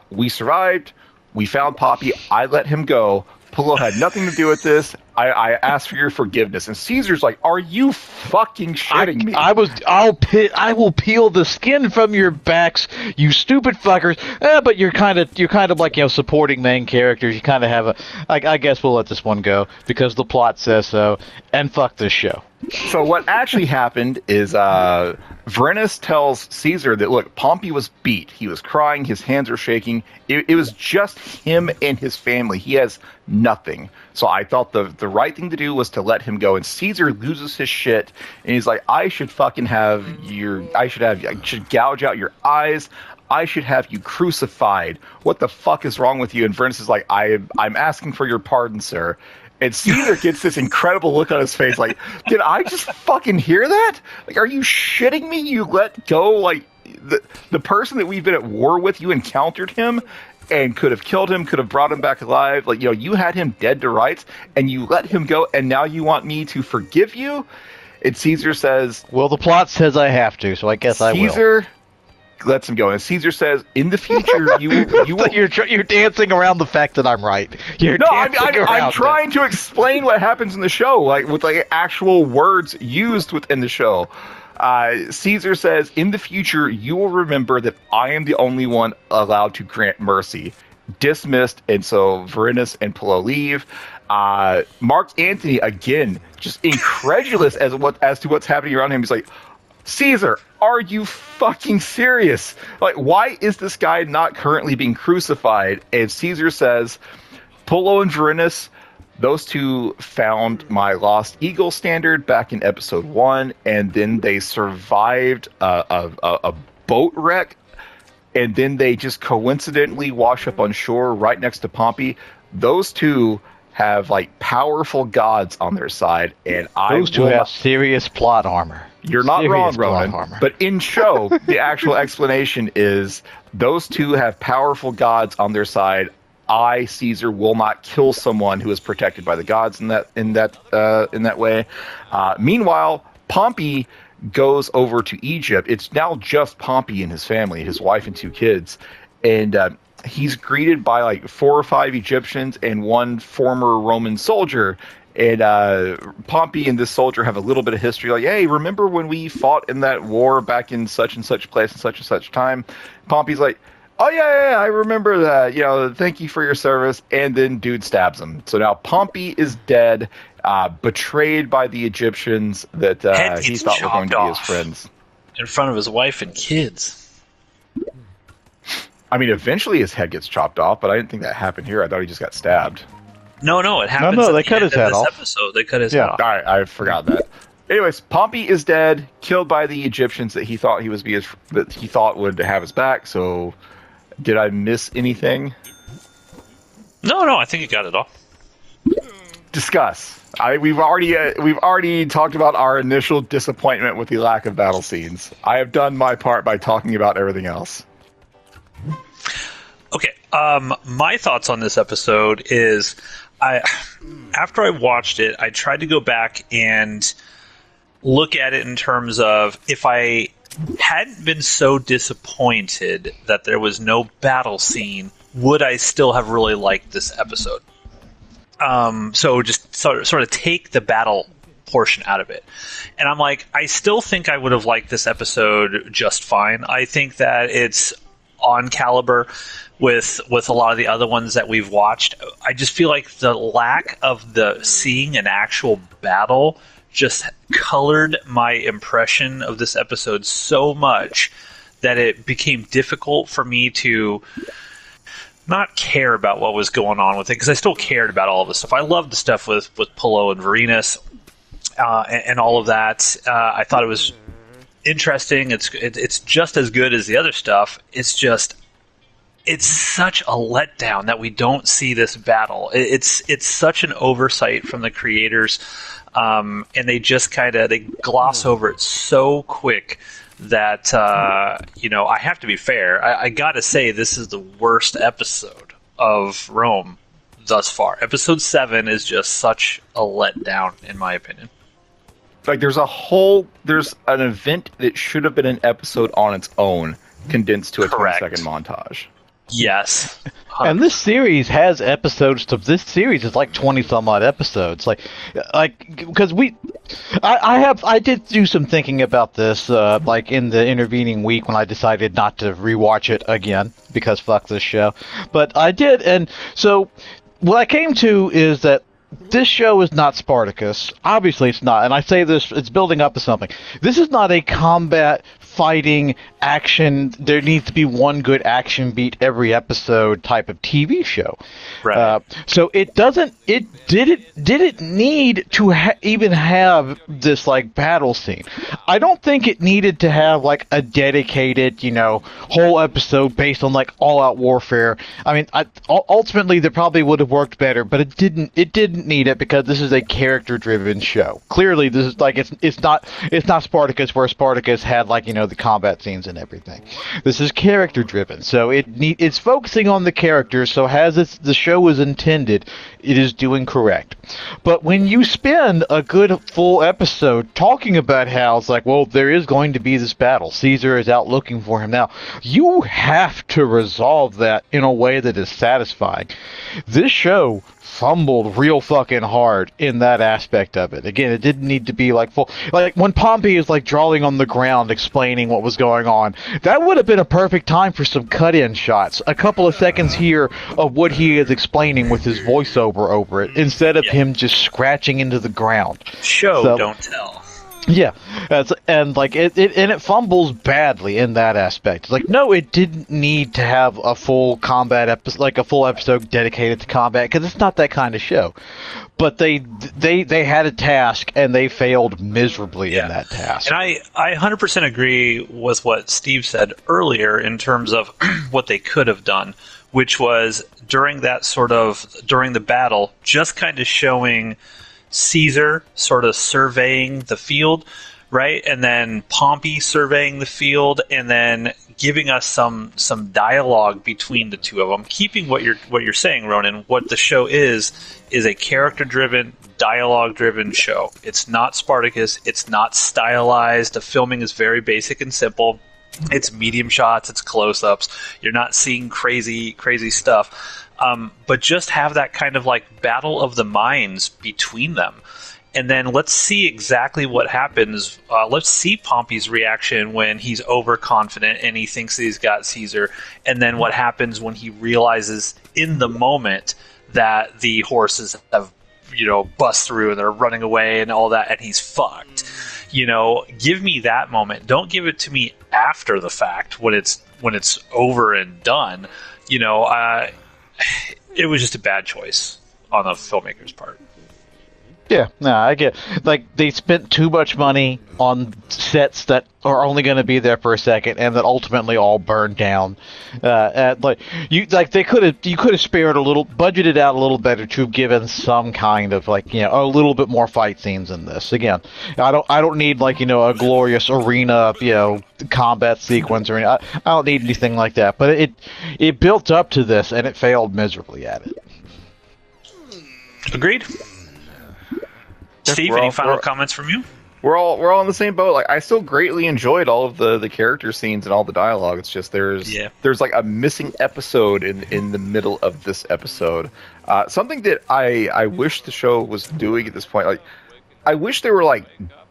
we survived. We found Pompey. I let him go. Pullo had nothing to do with this. I asked for your forgiveness. And Caesar's like, are you fucking shitting me? I will peel the skin from your backs, you stupid fuckers. But you're kind of like, supporting main characters. You kind of have I guess we'll let this one go because the plot says so. And fuck this show. So what actually happened is Varenus tells Caesar that, look, Pompey was beat. He was crying. His hands were shaking. It was just him and his family. He has nothing. So I thought the right thing to do was to let him go. And Caesar loses his shit. And he's like, I should gouge out your eyes. I should have you crucified. What the fuck is wrong with you? And Varenus is like, I'm asking for your pardon, sir. And Caesar gets this incredible look on his face, like, did I just fucking hear that? Like, are you shitting me? You let go, like, the person that we've been at war with, you encountered him and could have killed him, could have brought him back alive. Like, you had him dead to rights, and you let him go, and now you want me to forgive you? And Caesar says... Well, the plot says I have to, so I guess I will. Caesar lets him go, and Caesar says, "In the future, you will." You're dancing around the fact that I'm right. I'm trying to explain what happens in the show, like with like actual words used within the show. Caesar says, "In the future, you will remember that I am the only one allowed to grant mercy." Dismissed, and so Varenus and Polo leave. Mark Antony again, just incredulous as to what's happening around him. He's like, Caesar, are you fucking serious? Like, why is this guy not currently being crucified? And Caesar says, Polo and Varenus, those two found my lost eagle standard back in episode 1, and then they survived a boat wreck, and then they just coincidentally wash up on shore right next to Pompey. Those two have like powerful gods on their side, and those two have serious plot armor. You're not wrong, Ronan. But in show, the actual explanation is those two have powerful gods on their side. I, Caesar, will not kill someone who is protected by the gods in that way. Meanwhile, Pompey goes over to Egypt. It's now just Pompey and his family, his wife and 2 kids, and he's greeted by like 4 or 5 Egyptians and 1 former Roman soldier. And Pompey and this soldier have a little bit of history. Like, hey, remember when we fought in that war back in such and such place and such time? Pompey's like, oh, yeah, I remember that. Thank you for your service. And then dude stabs him. So now Pompey is dead, betrayed by the Egyptians that he thought were going to be his friends. In front of his wife and kids. I mean, eventually his head gets chopped off, but I didn't think that happened here. I thought he just got stabbed. No, it happens. No, they cut his head off. Episode. They cut his head off. All right, I forgot that. Anyways, Pompey is dead, killed by the Egyptians that he thought would have his back. So, did I miss anything? No, I think you got it all. Discuss. We've already talked about our initial disappointment with the lack of battle scenes. I have done my part by talking about everything else. Okay, my thoughts on this episode is, after I watched it, I tried to go back and look at it in terms of if I hadn't been so disappointed that there was no battle scene, would I still have really liked this episode? So just sort of take the battle portion out of it. And I'm like, I still think I would have liked this episode just fine. I think that it's on caliber with a lot of the other ones that we've watched. I just feel like the lack of the seeing an actual battle just colored my impression of this episode so much that it became difficult for me to not care about what was going on with it, because I still cared about all of this stuff. I loved the stuff with Polo and Varenus and all of that. I thought it was interesting. It's just as good as the other stuff. It's such a letdown that we don't see this battle. It's such an oversight from the creators, and they just they gloss over it so quick that I have to be fair. I gotta say this is the worst episode of Rome thus far. Episode 7 is just such a letdown, in my opinion. Like there's an event that should have been an episode on its own, condensed to a 20-second montage. Yes. And this series has episodes. This series is like 20 some odd episodes. Like because I did do some thinking about this, like in the intervening week when I decided not to rewatch it again because fuck this show. But I did, and so what I came to is that this show is not Spartacus. Obviously, it's not. And I say this, it's building up to something. This is not a combat fighting action. There needs to be one good action beat every episode type of TV show. Right. So it doesn't. It didn't need to even have this like battle scene. I don't think it needed to have like a dedicated, whole episode based on like all out warfare. I mean, ultimately, they probably would have worked better, but it didn't. It didn't need it because this is a character-driven show. Clearly, this is like it's not Spartacus, where Spartacus had like the combat scenes and everything. This is character-driven, so it's focusing on the characters. So the show is intended, it is doing correct. But when you spend a good full episode talking about how it's like, well, there is going to be this battle, Caesar is out looking for him now, you have to resolve that in a way that is satisfying. This show fumbled real fucking hard in that aspect of it. Again, it didn't need to be like full. Like when Pompey is like drawing on the ground explaining what was going on, that would have been a perfect time for some cut-in shots. A couple of seconds here of what he is explaining with his voiceover over it, instead of him just scratching into the ground. Don't tell. Yeah, and like it fumbles badly in that aspect. It's like, no, it didn't need to have a full combat episode, like a full episode dedicated to combat, because it's not that kind of show. But they had a task and they failed miserably in that task. And I 100% agree with what Steve said earlier in terms of what they could have done, which was during the battle, just kind of showing Caesar sort of surveying the field, right? And then Pompey surveying the field, and then giving us some dialogue between the two of them. Keeping what you're saying, Ronan, what the show is a character-driven, dialogue-driven show. It's not Spartacus. It's not stylized. The filming is very basic and simple. It's medium shots. It's close-ups. You're not seeing crazy stuff. But just have that kind of like battle of the minds between them. And then let's see exactly what happens. Let's see Pompey's reaction when he's overconfident and he thinks that he's got Caesar. And then what happens when he realizes in the moment that the horses have, bust through and they're running away and all that, and he's fucked. Give me that moment. Don't give it to me after the fact when it's over and done. It was just a bad choice on the filmmaker's part. Yeah, no, I get. Like, they spent too much money on sets that are only going to be there for a second, and that ultimately all burned down. You could have spared a little, budgeted out a little better to have given some kind of a little bit more fight scenes in this. Again, I don't need a glorious arena combat sequence or anything. I don't need anything like that. But it built up to this, and it failed miserably at it. Agreed. Steve, any final comments from you? We're all in the same boat. Like, I still greatly enjoyed all of the character scenes and all the dialogue. It's just there's like a missing episode in the middle of this episode. Something that I wish the show was doing at this point. Like, I wish there were like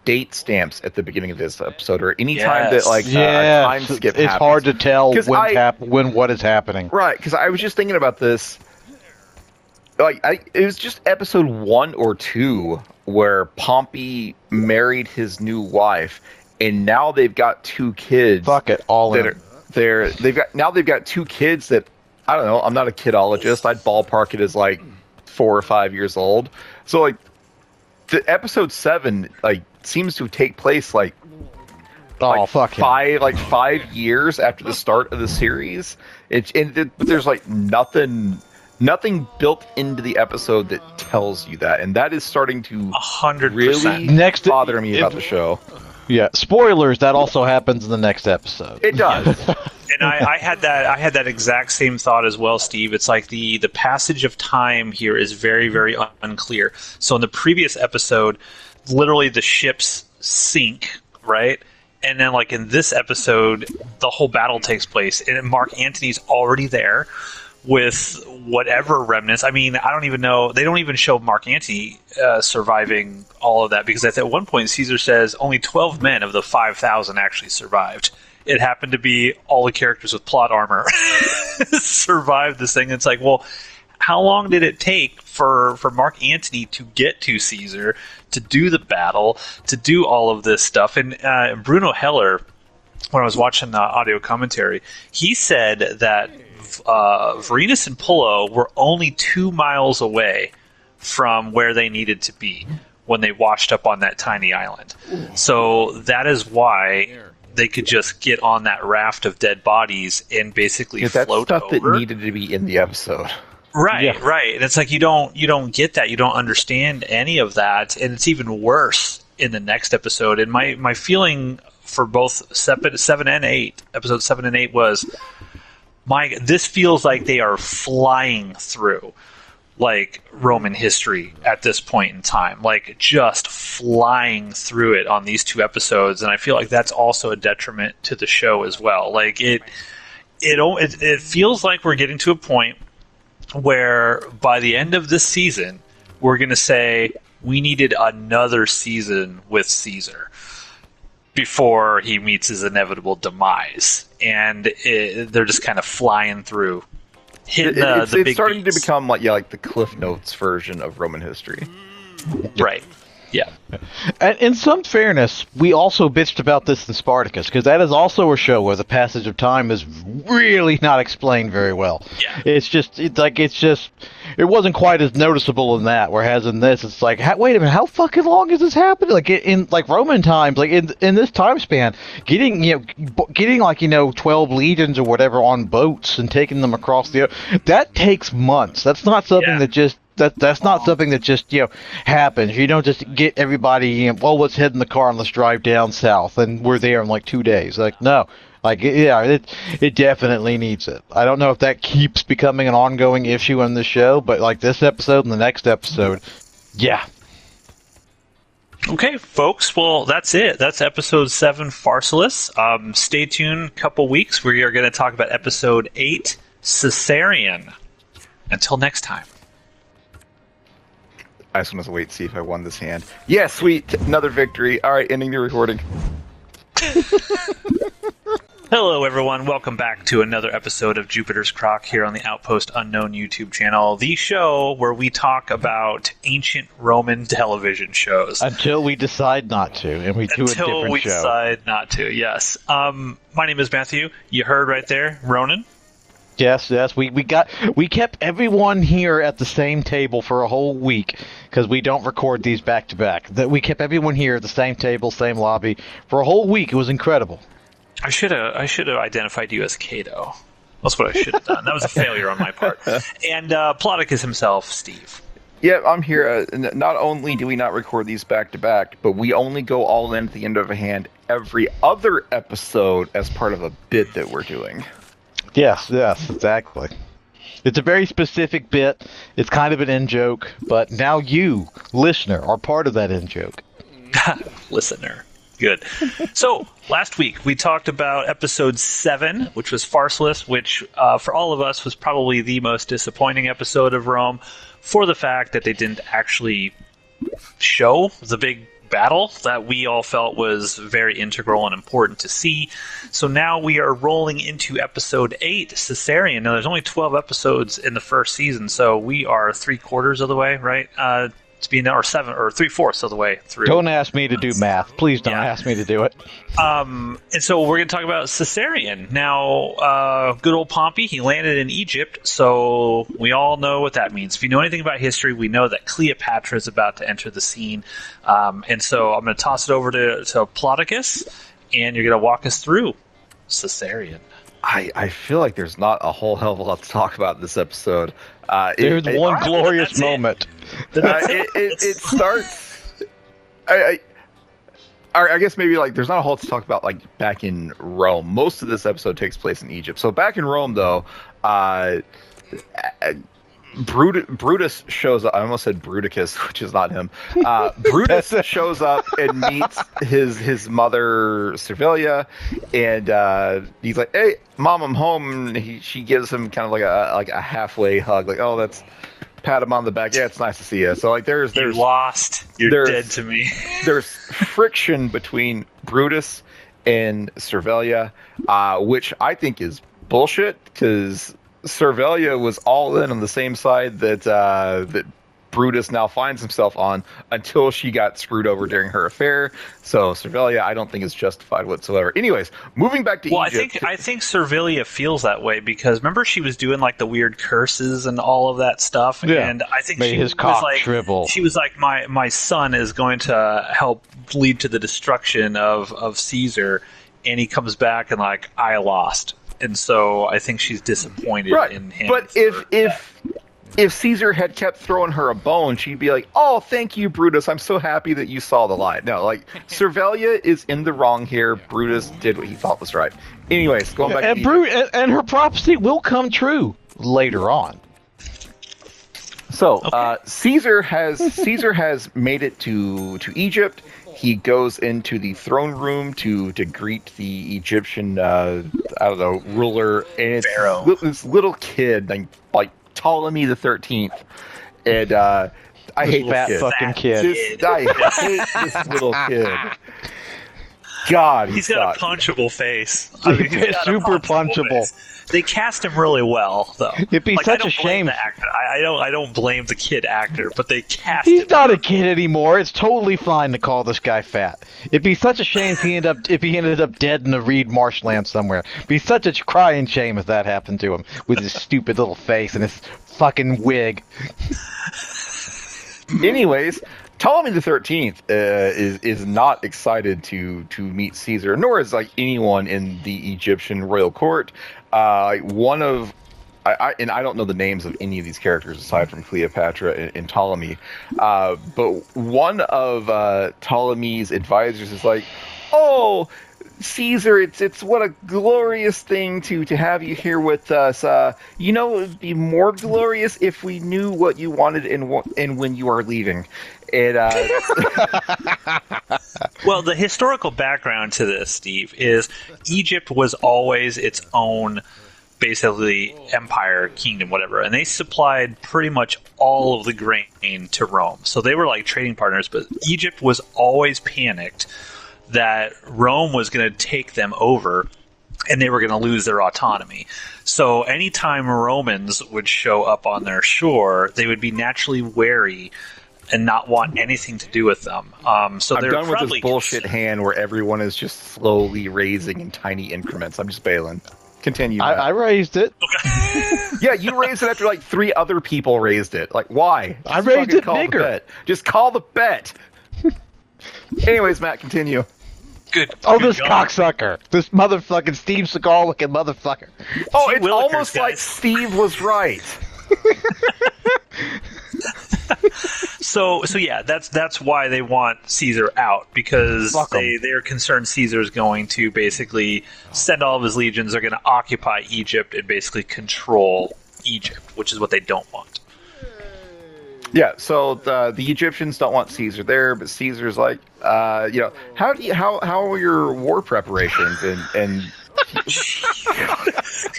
date stamps at the beginning of this episode, or any time that a time skip happens. It's hard to tell when what is happening. Right, because I was just thinking about this. It was just episode 1 or 2 where Pompey married his new wife, and now they've got 2 kids. Fuck it, all in. They've got 2 kids that, I don't know. I'm not a kidologist. I'd ballpark it as 4 or 5 years old. So the episode 7 seems to take place 5 years after the start of the series. But there's nothing built into the episode that tells you that, and that is starting to 100% really bother me about the show. Yeah, spoilers. That also happens in the next episode. It does. And I had that exact same thought as well, Steve. It's like the passage of time here is very, very unclear. So in the previous episode, literally the ships sink, right? And then, like, in this episode, the whole battle takes place, and Mark Antony's already there with whatever remnants. I mean, I don't even know. They don't even show Mark Antony surviving all of that, because at one point Caesar says only 12 men of the 5,000 actually survived. It happened to be all the characters with plot armor survived this thing. It's like, well, how long did it take for Mark Antony to get to Caesar, to do the battle, to do all of this stuff? And Bruno Heller, when I was watching the audio commentary, he said that Vorenus and Pullo were only 2 miles away from where they needed to be when they washed up on that tiny island. So that is why they could just get on that raft of dead bodies and basically float stuff over. that needed to be in the episode. Right. And it's like you don't get that. You don't understand any of that, and it's even worse in the next episode. And my feeling for both 7 and 8, episode 7 and 8 was, this feels like they are flying through like Roman history at this point in time, like just flying through it on these 2 episodes. And I feel like that's also a detriment to the show as well. Like it feels like we're getting to a point where by the end of this season, we're going to say we needed another season with Caesar before he meets his inevitable demise. And they're just kind of flying through. It's starting to become like the Cliff Notes version of Roman history. Right. Yeah. And in some fairness, we also bitched about this in Spartacus, because that is also a show where the passage of time is really not explained very well. Yeah. It wasn't quite as noticeable in that, whereas in this, it's like, wait a minute, how fucking long is this happening? Like in Roman times, like in this time span, getting 12 legions or whatever on boats and taking them across that takes months. That's not something that just. That's not something that just happens. You don't just get everybody. Let's head in the car and let's drive down south, and we're there in like 2 days. Like no, it definitely needs it. I don't know if that keeps becoming an ongoing issue in the show, but like this episode and the next episode, yeah. Okay, folks. Well, that's it. That's episode 7, Pharsalus. Stay tuned. Couple weeks. We are going to talk about episode 8, Caesarean. Until next time. I just want to wait to see if I won this hand. Yeah, sweet. Another victory. All right, ending the recording. Hello, everyone. Welcome back to another episode of Jupiter's Croc here on the Outpost Unknown YouTube channel, the show where we talk about ancient Roman television shows. Until we decide not to, and we do a different show. Until we decide not to, yes. My name is Matthew. You heard right there, Ronan. Yes. We kept everyone here at the same table for a whole week because we don't record these back to back. That we kept everyone here at the same table, same lobby for a whole week. It was incredible. I should have identified you as Cato. That's what I should have done. That was a failure on my part. And Plodicus himself, Steve. Yeah, I'm here. Not only do we not record these back to back, but we only go all in at the end of a hand every other episode as part of a bit that we're doing. Yes, exactly. It's a very specific bit. It's kind of an in-joke, but now you, listener, are part of that in-joke. Listener. Good. So, last week we talked about episode 7, which was Pharsalus, which for all of us was probably the most disappointing episode of Rome for the fact that they didn't actually show the big battle that we all felt was very integral and important to see. So now we are rolling into episode 8, Caesarean. Now there's only 12 episodes in the first season, so we are 3/4 of the way, right? To be or 7 or 3/4 of the way through. Don't ask me to do math. Please don't ask me to do it. And so we're going to talk about Caesarean. Now, good old Pompey, he landed in Egypt, so we all know what that means. If you know anything about history, we know that Cleopatra is about to enter the scene. And so I'm going to toss it over to Plodicus, and you're going to walk us through Caesarean. I feel like there's not a whole hell of a lot to talk about in this episode. There's one glorious moment. It starts. I guess maybe like there's not a whole lot to talk about like back in Rome. Most of this episode takes place in Egypt. So back in Rome, though, Brutus shows up. I almost said Bruticus, which is not him. Brutus shows up and meets his mother, Servilia, and he's like, "Hey, Mom, I'm home." And she gives him kind of like a halfway hug, like, "Oh, that's." Pat him on the back. Yeah, it's nice to see you. So like, there's you lost. You're dead to me. There's friction between Brutus and Servilia, which I think is bullshit because Servilia was all in on the same side that Brutus now finds himself on until she got screwed over during her affair. So Servilia, I don't think is justified whatsoever. Anyways, moving back to Egypt. I think Servilia feels that way because remember she was doing like the weird curses and all of that stuff, and I think made his cock shrivel. She was like, my son is going to help lead to the destruction of Caesar, and he comes back and like, I lost. And so I think she's disappointed in him. But if Caesar had kept throwing her a bone, she'd be like, "Oh, thank you, Brutus. I'm so happy that you saw the light." No, like Servilia is in the wrong here. Brutus did what he thought was right. Anyways, going back to and her prophecy will come true later on. So Caesar has made it to Egypt. He goes into the throne room to greet the Egyptian ruler, and it's Pharaoh. This little kid like Ptolemy the 13th, and I hate fat this fucking kid. I hate this little kid. God, he's got a punchable face. Super punchable. Face. They cast him really well, though. It'd be such a shame. The actor. I don't blame the kid actor, but they cast. He's him not a kid anymore. It's totally fine to call this guy fat. It'd be such a shame if he ended up dead in a reed marshland somewhere. It'd be such a crying shame if that happened to him with his stupid little face and his fucking wig. Anyways, Ptolemy the 13th is not excited to meet Caesar, nor is like anyone in the Egyptian royal court. One of I don't know the names of any of these characters aside from Cleopatra and Ptolemy, but one of Ptolemy's advisors is like, "Oh, Caesar, it's what a glorious thing to have you here with us. You know, it would be more glorious if we knew what you wanted and when you are leaving." And well, the historical background to this, Steve, is Egypt was always its own, basically, empire, kingdom, whatever, and they supplied pretty much all of the grain to Rome. So they were like trading partners, but Egypt was always panicked that Rome was going to take them over and they were going to lose their autonomy. So anytime Romans would show up on their shore, they would be naturally wary and not want anything to do with them. So I'm they're done with probably this bullshit hand where everyone is just slowly raising in tiny increments. I'm just bailing. Continue. I raised it. Yeah, you raised it after like 3 other people raised it. Like, why? I raised it bigger. Just call the bet. Anyways, Matt, continue. Good. Oh, good this going. cocksucker. This motherfucking Steve Seagal looking motherfucker. Oh, Gee it's willikers, almost guys. like Steve was right. So yeah, that's why they want Caesar out, because they're concerned Caesar's going to basically send all of his legions. They're going to occupy Egypt and basically control Egypt, which is what they don't want. Yeah, so the Egyptians don't want Caesar there, but Caesar's like, how are your war preparations? And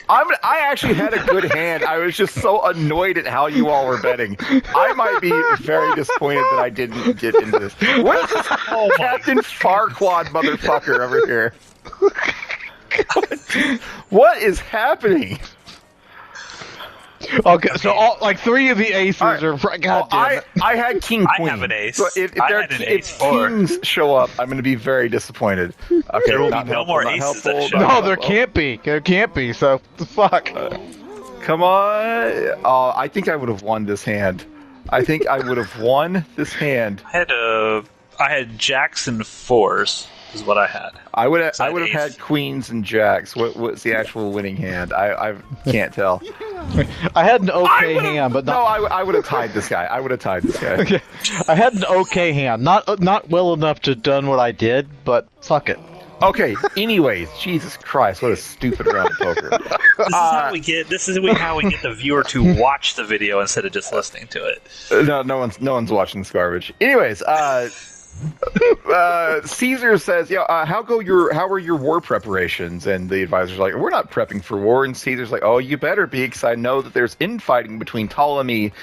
I actually had a good hand. I was just so annoyed at how you all were betting. I might be very disappointed that I didn't get into this. What is this Captain Farquaad motherfucker over here? What is happening? Okay, so all, like 3 of the aces are. God damn it. I had king queen. I have an ace. So if kings show up, I'm going to be very disappointed. Okay, There will be no more aces that show No, there can't be. There can't be. So fuck. Come on. I think I would have won this hand. I think I would have won this hand. I had jacks and 4s is what I had. I would have ace. had queens and jacks. What's the actual winning hand? I can't tell. I had an okay hand, but not. No, I would have tied this guy. Okay. I had an okay hand, not well enough to have done what I did, but fuck it. Okay. Anyways, Jesus Christ, what a stupid round of poker. This is how we get the viewer to watch the video instead of just listening to it. No one's watching this garbage. Anyways, Caesar says, "Yeah, how are your war preparations?" And the advisor's like, "We're not prepping for war." And Caesar's like, "Oh, you better be, because I know that there's infighting between Ptolemy,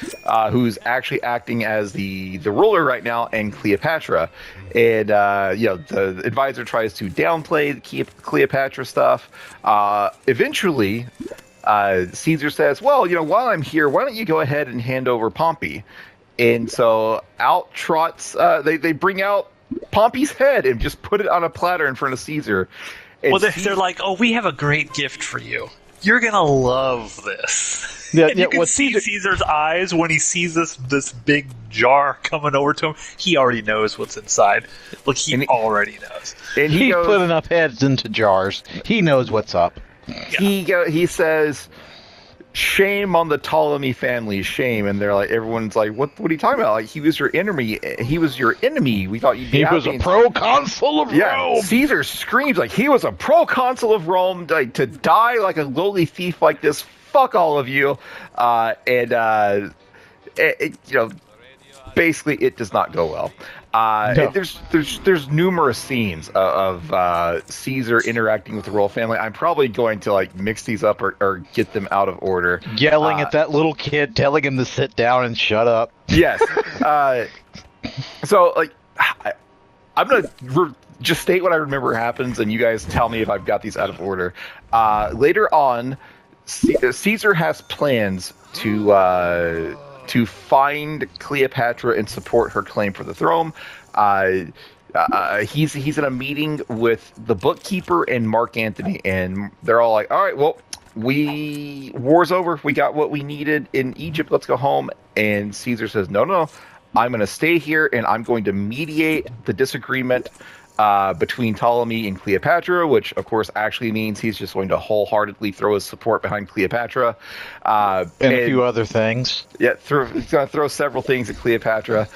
who's actually acting as the ruler right now, and Cleopatra." And the advisor tries to downplay the Cleopatra stuff. Eventually, Caesar says, "Well, while I'm here, why don't you go ahead and hand over Pompey?" And so out trots, they bring out Pompey's head and just put it on a platter in front of Caesar. And Well, they're like, "Oh, we have a great gift for you. You're gonna love this." Yeah, and you can what see Caesar- Caesar's eyes when he sees this big jar coming over to him. He already knows what's inside. Like, he already knows. And He goes, put enough heads into jars. He knows what's up. he says, "Shame on the Ptolemy family, shame." And they're like, everyone's like, what are you talking about? Like, he was your enemy. He was your enemy. We thought you'd be He was a proconsul of Rome. Caesar screams like he was a proconsul of Rome, like, to die like a lowly thief like this. Fuck all of you. Basically, it does not go well. No. There's numerous scenes of Caesar interacting with the royal family. I'm probably going to mix these up or get them out of order. Yelling at that little kid, telling him to sit down and shut up. Yes. So I'm gonna just state what I remember happens, and you guys tell me if I've got these out of order. Later on, Caesar has plans to find Cleopatra and support her claim for the throne. He's in a meeting with the bookkeeper and Mark Antony, and they're all like, "All right, well, war's over. We got what we needed in Egypt. Let's go home." And Caesar says, "No, I'm going to stay here, and I'm going to mediate the disagreement between Ptolemy and Cleopatra," which, of course, actually means he's just going to wholeheartedly throw his support behind Cleopatra. And a few other things. Yeah, he's going to throw several things at Cleopatra.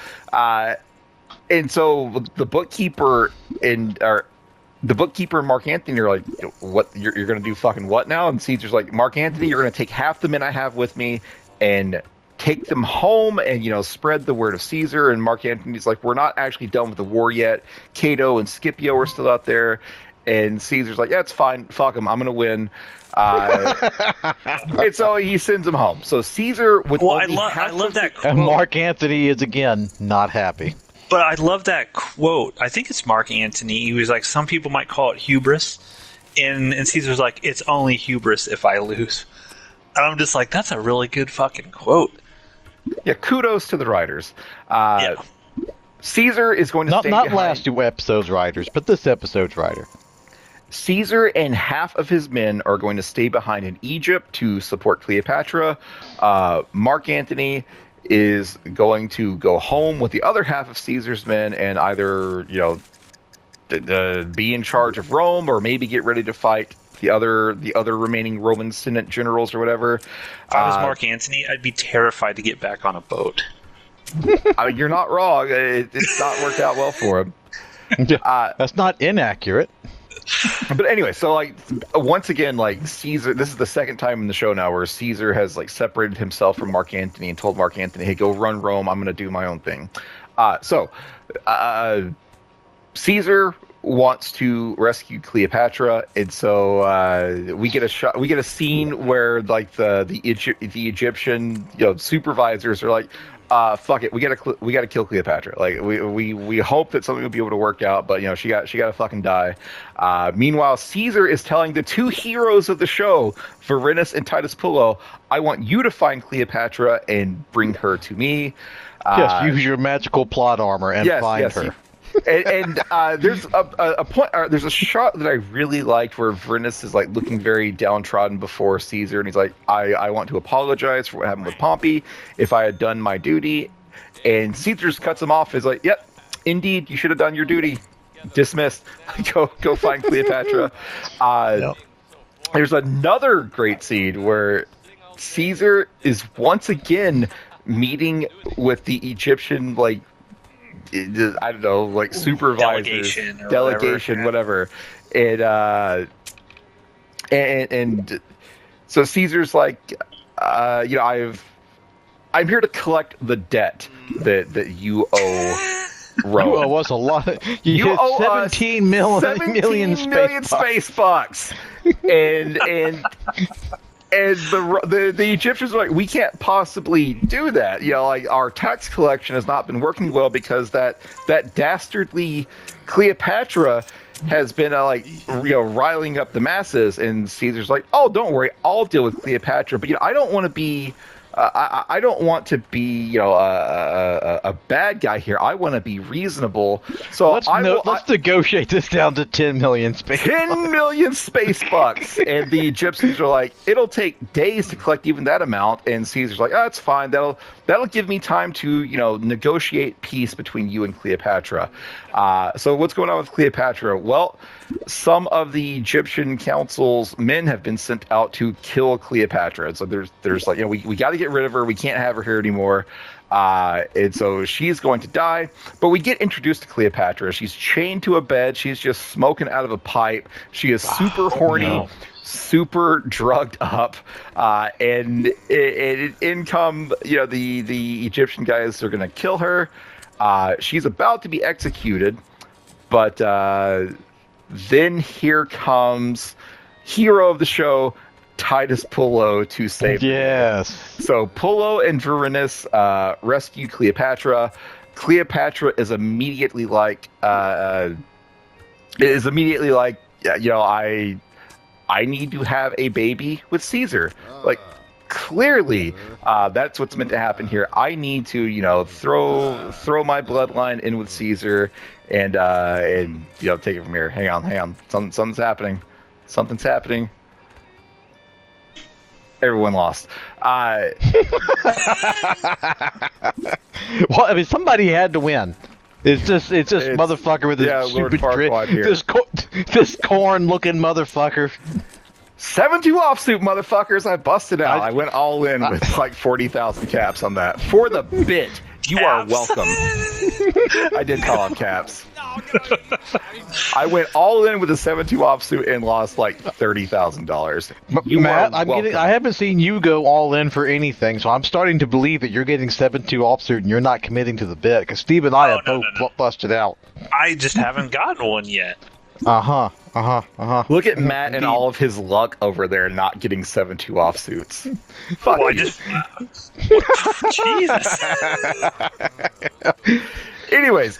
And so the bookkeeper and Mark Antony are like, "What? You're going to do fucking what now?" And Caesar's like, "Mark Antony, you're going to take half the men I have with me and take them home and, spread the word of Caesar." And Mark Antony's like, "We're not actually done with the war yet. Cato and Scipio are still out there." And Caesar's like, "Yeah, it's fine. Fuck them. I'm going to win." And so he sends him home. So Caesar with I love that quote. And Mark Antony is, again, not happy. But I love that quote. I think it's Mark Antony. He was like, "Some people might call it hubris." And Caesar's like, "It's only hubris if I lose." And I'm just like, that's a really good fucking quote. Yeah, kudos to the writers. Caesar is going to stay not behind. last two episodes' writers, but this episode's writer. Caesar and half of his men are going to stay behind in Egypt to support Cleopatra. Mark Antony is going to go home with the other half of Caesar's men and either, be in charge of Rome or maybe get ready to fight the other remaining Roman Senate generals or whatever. If I was Mark Antony, I'd be terrified to get back on a boat. You're not wrong. It's not worked out well for him. That's not inaccurate. But anyway, so once again, Caesar, this is the second time in the show now where Caesar has separated himself from Mark Antony and told Mark Antony, "Hey, go run Rome. I'm going to do my own thing." Caesar wants to rescue Cleopatra, and so we get a scene where the Egyptian supervisors are like, "Fuck it, we gotta kill Cleopatra." We hope that something will be able to work out, but she gotta fucking die. Meanwhile, Caesar is telling the two heroes of the show, Varenus and Titus Pullo, "I want you to find Cleopatra and bring her to me." Yes, use your magical plot armor and find her. And there's a point. There's a shot that I really liked where Varenus is looking very downtrodden before Caesar, and he's like, "I want to apologize for what happened with Pompey. If I had done my duty," and Caesar just cuts him off. Is like, "Yep, indeed, you should have done your duty. Dismissed. Go find Cleopatra." There's another great scene where Caesar is once again meeting with the Egyptian supervisors, delegation, whatever. And so Caesar's like, I'm here to collect the debt that you owe Rome. You owe us a lot. You had owe 17 million space bucks. And the Egyptians are like, we can't possibly do that. Like our tax collection has not been working well because that dastardly Cleopatra has been riling up the masses. And Caesar's like, oh, don't worry, I'll deal with Cleopatra. But I don't want to be. I don't want to be, a bad guy here. I want to be reasonable. So let's negotiate this down to 10 million space. 10 million space bucks, and the Egyptians are like, it'll take days to collect even that amount. And Caesar's like, oh, it's fine. That'll give me time to, negotiate peace between you and Cleopatra. So what's going on with Cleopatra? Well, some of the Egyptian council's men have been sent out to kill Cleopatra. So there's like, we got to get rid of her. We can't have her here anymore. And so she's going to die. But we get introduced to Cleopatra. She's chained to a bed. She's just smoking out of a pipe. She is super horny. No. Super drugged up, and in come the Egyptian guys are gonna kill her. She's about to be executed, but then here comes hero of the show, Titus Pullo, to save her. Yes. So Pullo and Varinus rescue Cleopatra. Cleopatra is immediately like, I need to have a baby with Caesar. Like, clearly, that's what's meant to happen here. I need to, throw my bloodline in with Caesar, and take it from here. Hang on. Something's happening. Something's happening. Everyone lost. Well, I mean, somebody had to win. It's just motherfucker with this stupid this corn-looking motherfucker. 7-2 offsuit, motherfuckers! I busted out. I went all in with like 40,000 caps on that for the bit. You are welcome. I did call him caps. I went all in with a 7-2 offsuit and lost like $30,000. Matt, I haven't seen you go all in for anything, so I'm starting to believe that you're getting 7-2 offsuit and you're not committing to the bit, because Steve and I have both busted out. I just haven't gotten one yet. Look at Matt and all of his luck over there not getting 7-2 offsuits. Fuck you. Jesus. Anyways,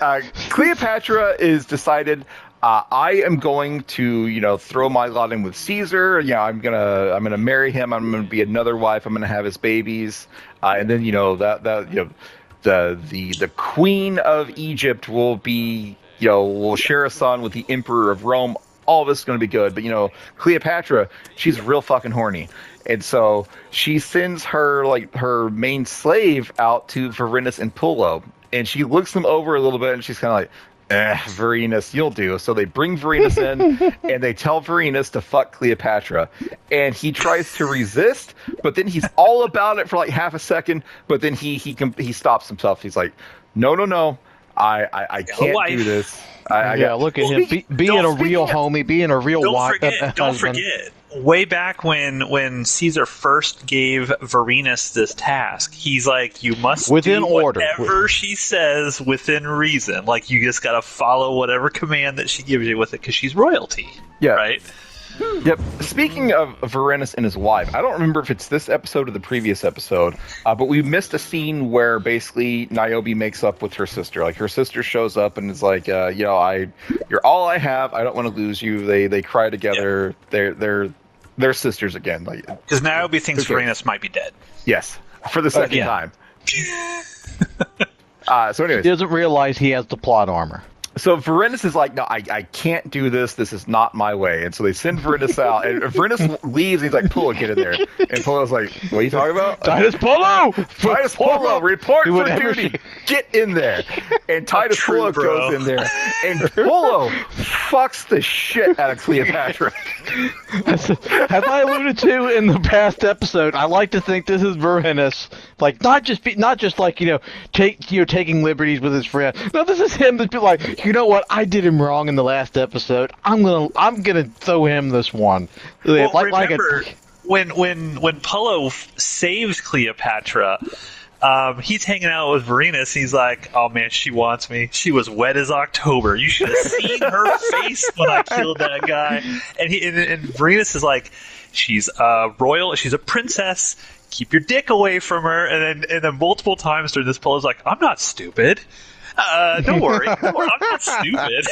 Cleopatra is decided. I am going to, throw my lot in with Caesar. I'm gonna marry him. I'm gonna be another wife. I'm gonna have his babies, and then the queen of Egypt will be, will share a son with the emperor of Rome. All this is going to be good. But, Cleopatra, she's real fucking horny. And so she sends her main slave out to Varinus and Pullo. And she looks them over a little bit, and she's kind of like, Varinus, you'll do. So they bring Varinus in, and they tell Varinus to fuck Cleopatra. And he tries to resist, but then he's all about it for like half a second. But then he stops himself. He's like, no. I can't do this. Look at him being a real homie, being a real wife. Don't forget. Way back when Caesar first gave Varinus this task, he's like, you must within do order. Whatever she says within reason. Like, you just got to follow whatever command that she gives you with it, because she's royalty. Yeah. Right? Yep. Speaking of Varinus and his wife, I don't remember if it's this episode or the previous episode, but we missed a scene where basically Niobe makes up with her sister. Like, her sister shows up and is like, you're all I have. I don't want to lose you. They cry together. Yeah. They're sisters again. Like, because Niobe thinks Varinus might be dead. Yes, for the second time. So anyways. He doesn't realize he has the plot armor. So Varinus is like, no, I can't do this. This is not my way. And so they send Varinus out, and Varinus leaves. And he's like, Pullo, get in there. And Pullo's like, what are you talking about? Titus Pullo! Titus Pullo, report for duty. Get in there. And Titus Pullo goes in there, and Pullo fucks the shit out of Cleopatra. As I alluded to in the past episode, I like to think this is Varinus, like not just like taking liberties with his friend. No, this is him that's like, like, you know what? I did him wrong in the last episode. I'm gonna throw him this one. Well, remember when Pullo saves Cleopatra, he's hanging out with Varenus. He's like, "Oh man, she wants me. She was wet as October. You should have seen her face when I killed that guy." And Varenus is like, "She's royal. She's a princess. Keep your dick away from her." And then multiple times during this, Pullo's like, "I'm not stupid. Don't worry. I'm not stupid."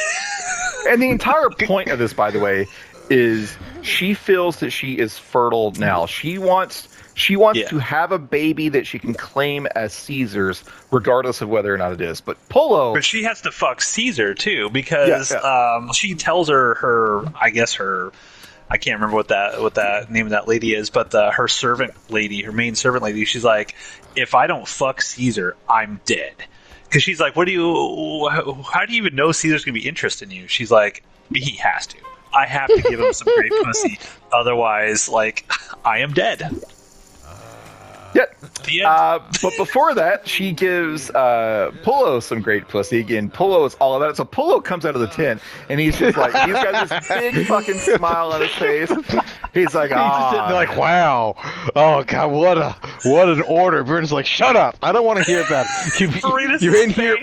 And the entire point of this, by the way, is she feels that she is fertile now. She wants to have a baby that she can claim as Caesar's, regardless of whether or not it is. But But she has to fuck Caesar too, because she tells her I can't remember what that name of that lady is, but her servant lady, her main servant lady, she's like, "If I don't fuck Caesar, I'm dead." Because she's like, how do you even know Caesar's gonna be interested in you? She's like, "He has to. I have to give him some great pussy, otherwise, like, I am dead." Yeah. But before that, she gives Pullo some great pussy. Again, Pullo is all about it. So Pullo comes out of the tent, and he's just like, he's got this big fucking smile on his face. He's like, He's just sitting there like, wow. Oh, God, what an order. Vernon's like, shut up. I don't want to hear about it. You're in here.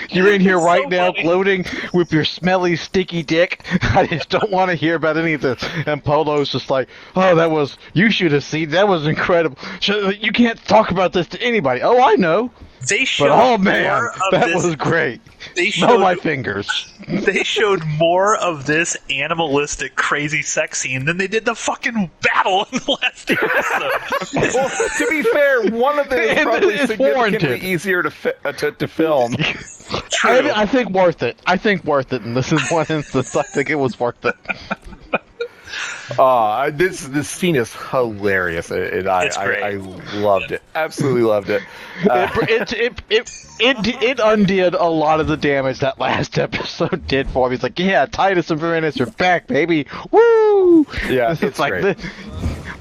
You're in here right now, gloating with your smelly, sticky dick. I just don't want to hear about any of this. And Polo's just like, oh, you should have seen, that was incredible. You can't talk about this to anybody. Oh, I know. They showed that was great. Smell my fingers. They showed more of this animalistic, crazy sex scene than they did the fucking battle in the last episode. Well, to be fair, one of them is probably significantly easier to film. True. I think worth it. In this is one instance, I think it was worth it. This scene is hilarious, and I loved it. Absolutely loved it. It undid a lot of the damage that last episode did for me. It's like, yeah, Titus and Varenus are back, baby. Woo! Yeah, it's like great.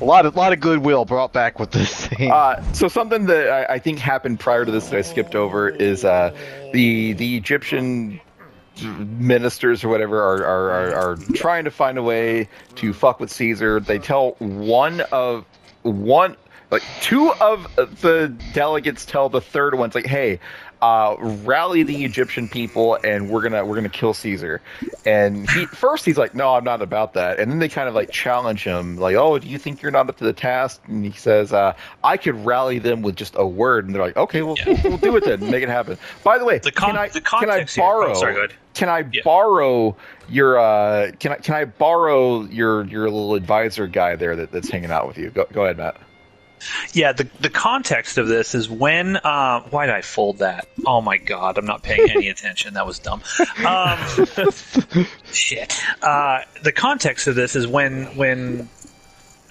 A lot of goodwill brought back with this scene. So something that I think happened prior to this that I skipped over is the Egyptian ministers or whatever are trying to find a way to fuck with Caesar. They tell two of the delegates tell the third one, it's like, hey, rally the Egyptian people and we're gonna kill Caesar. And he's like, no, I'm not about that. And then they kind of like challenge him, like, oh, do you think you're not up to the task? And he says, I could rally them with just a word. And they're like, okay, well, we'll do it then, make it happen. By the way, can I borrow? Sorry, go ahead. Can I borrow your can I borrow your little advisor guy there that's hanging out with you? Go ahead, Matt. Yeah, the context of this is when why did I fold that? Oh my god, I'm not paying any attention. That was dumb. Shit. The context of this is when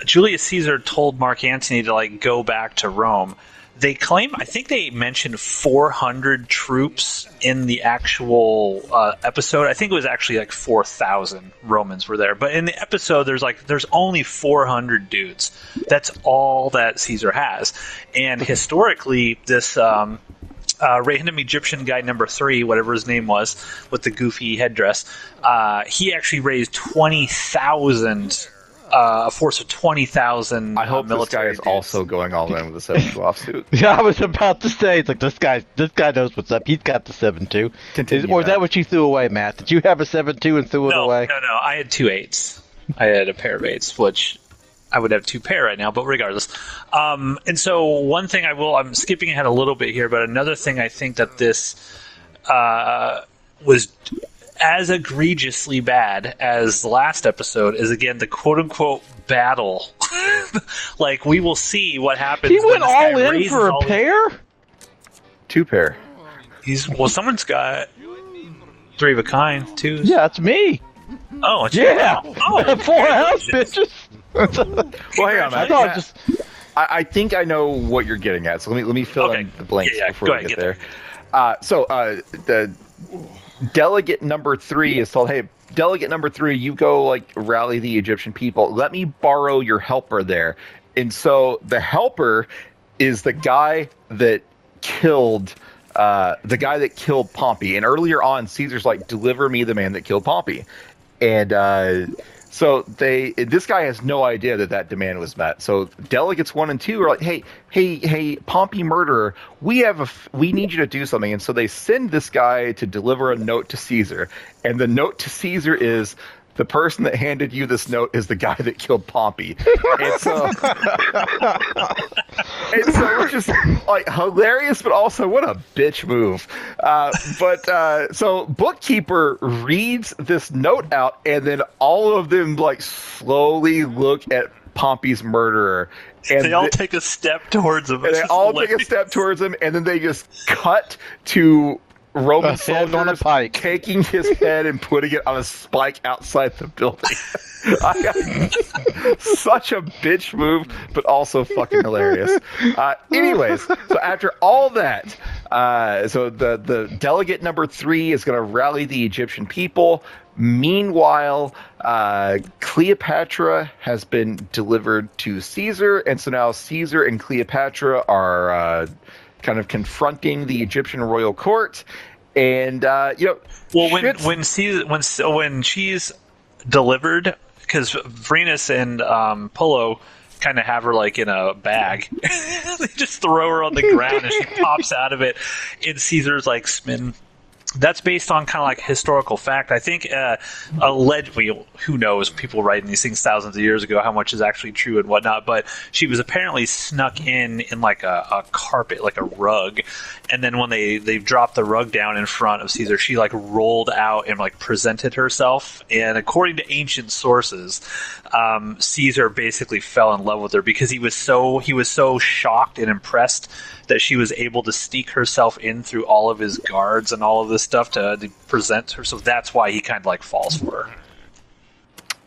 Julius Caesar told Mark Antony to like go back to Rome. They claim, I think they mentioned 400 troops in the actual episode. I think it was actually like 4,000 Romans were there. But in the episode, there's only 400 dudes. That's all that Caesar has. And historically, this random Egyptian guy number 3, whatever his name was, with the goofy headdress, he actually raised 20,000. A force of 20,000. I hope this guy is dudes. Also going all in with a 7-2 offsuit. Yeah, I was about to say, it's like this guy knows what's up. He's got the 7-2. Or is that what you threw away, Matt? Did you have a 7-2 and threw it away? No. I had 2 8s. I had a pair of 8s, which I would have 2 pair right now, but regardless. And so one thing I'm skipping ahead a little bit here, but another thing I think that this was as egregiously bad as the last episode is, again, the quote-unquote battle. Like, we will see what happens. He went all in for a pair? 2 pair. Someone's got 3 of a kind, 2s. Yeah, it's me. Oh, it's yeah. you. Oh, 4 house bitches. Well, hang on, Matt. I think I know what you're getting at, so let me fill in the blanks before we get there. The delegate number 3 is told, hey, delegate number 3, you go like rally the Egyptian people. Let me borrow your helper there. And so the helper is the guy that killed the guy that killed Pompey. And earlier on, Caesar's like, deliver me the man that killed Pompey. And so this guy has no idea that demand was met. So delegates 1 and 2 are like, hey, Pompey murderer, we need you to do something. And so they send this guy to deliver a note to Caesar. And the note to Caesar is, the person that handed you this note is the guy that killed Pompey. And so it's just like hilarious, but also what a bitch move. So bookkeeper reads this note out, and then all of them like slowly look at Pompey's murderer. And they all take a step towards him. And they all take a step towards him, and then they just cut to Roman soldiers on a pike, taking his head and putting it on a spike outside the building. Such a bitch move, but also fucking hilarious. Anyways, so after all that, so the delegate number 3 is going to rally the Egyptian people. Meanwhile, Cleopatra has been delivered to Caesar, and so now Caesar and Cleopatra are kind of confronting the Egyptian royal court, and when she's delivered, because Venus and Polo kind of have her like in a bag, they just throw her on the ground and she pops out of it, and Caesar's like smitten. That's based on kind of like historical fact. I think allegedly, who knows, people writing these things thousands of years ago, how much is actually true and whatnot, but she was apparently snuck in like a carpet, like a rug, and then when they dropped the rug down in front of Caesar, she like rolled out and like presented herself, and according to ancient sources, Caesar basically fell in love with her because he was so shocked and impressed that she was able to sneak herself in through all of his guards and all of this stuff to present her. So that's why he kind of like falls for her.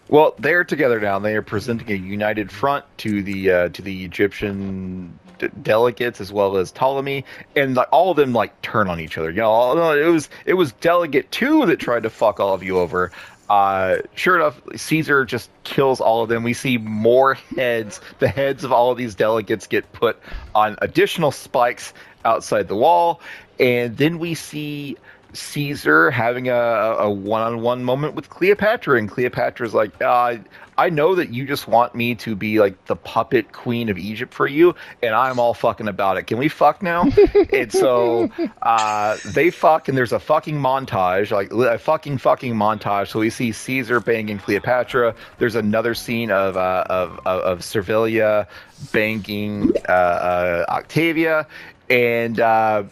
Well, they're together now. They are presenting a united front to the Egyptian delegates as well as Ptolemy, and like all of them like turn on each other. You know, it was delegate 2 that tried to fuck all of you over. Sure enough, Caesar just kills all of them. We see more heads. The heads of all of these delegates get put on additional spikes outside the wall. And then we see Caesar having a one-on-one moment with Cleopatra. And Cleopatra's like, I know that you just want me to be like the puppet queen of Egypt for you, and I'm all fucking about it. Can we fuck now? And so they fuck, and there's a fucking montage, like a fucking montage. So we see Caesar banging Cleopatra. There's another scene of Servilia banging Octavia, and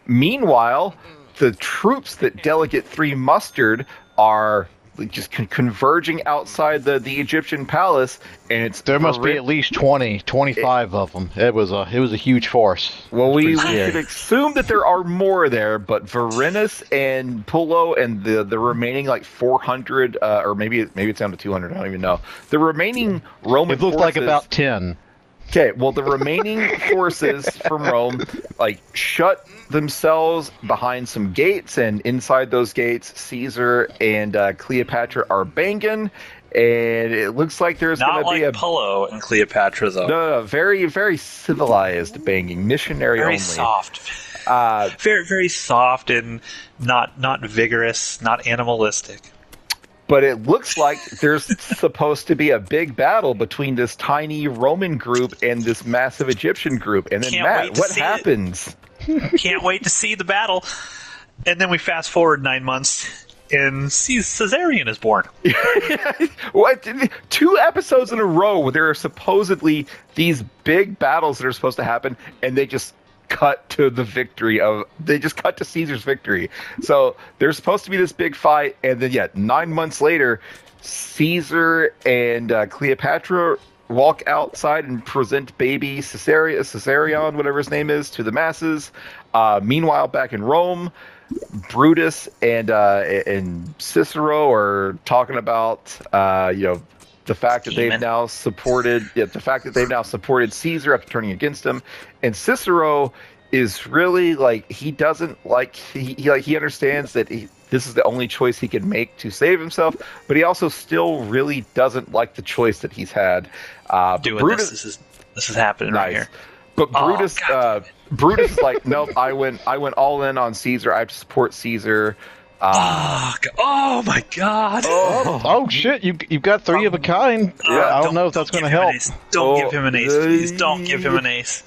meanwhile, the troops that Delegate 3 mustered are just converging outside the Egyptian palace, and there must be at least 25 of them. It was a huge force. Well, we could assume that there are more there, but Varenus and Pullo and the remaining like 400, or maybe it's down to 200. I don't even know. The remaining Roman forces, like about 10. Okay, well, the remaining forces from Rome like shut themselves behind some gates, and inside those gates, Caesar and Cleopatra are banging, and it looks like there's going to be a Pullo and Cleopatra though. No, very very civilized banging, missionary very only. Soft. Very very soft and not vigorous, not animalistic. But it looks like there's supposed to be a big battle between this tiny Roman group and this massive Egyptian group. And then, Matt, what happens? Can't wait to see the battle. And then we fast forward 9 months, and Caesarion is born. What? 2 episodes in a row where there are supposedly these big battles that are supposed to happen, and they just cut to Caesar's victory. So there's supposed to be this big fight, and then 9 months later, Caesar and Cleopatra walk outside and present baby Caesarion, whatever his name is, to the masses. Meanwhile, back in Rome, Brutus and Cicero are talking about the fact that they've now supported Caesar after turning against him, and Cicero is really like he understands that this is the only choice he can make to save himself, but he also still really doesn't like the choice that he's had. This is happening right here. But Brutus, God. Brutus is like, nope. I went all in on Caesar. I have to support Caesar. Oh my God! Oh shit! You've got three of a kind. Yeah, I don't know if that's going to help. Don't give him an ace, please. Don't give him an ace.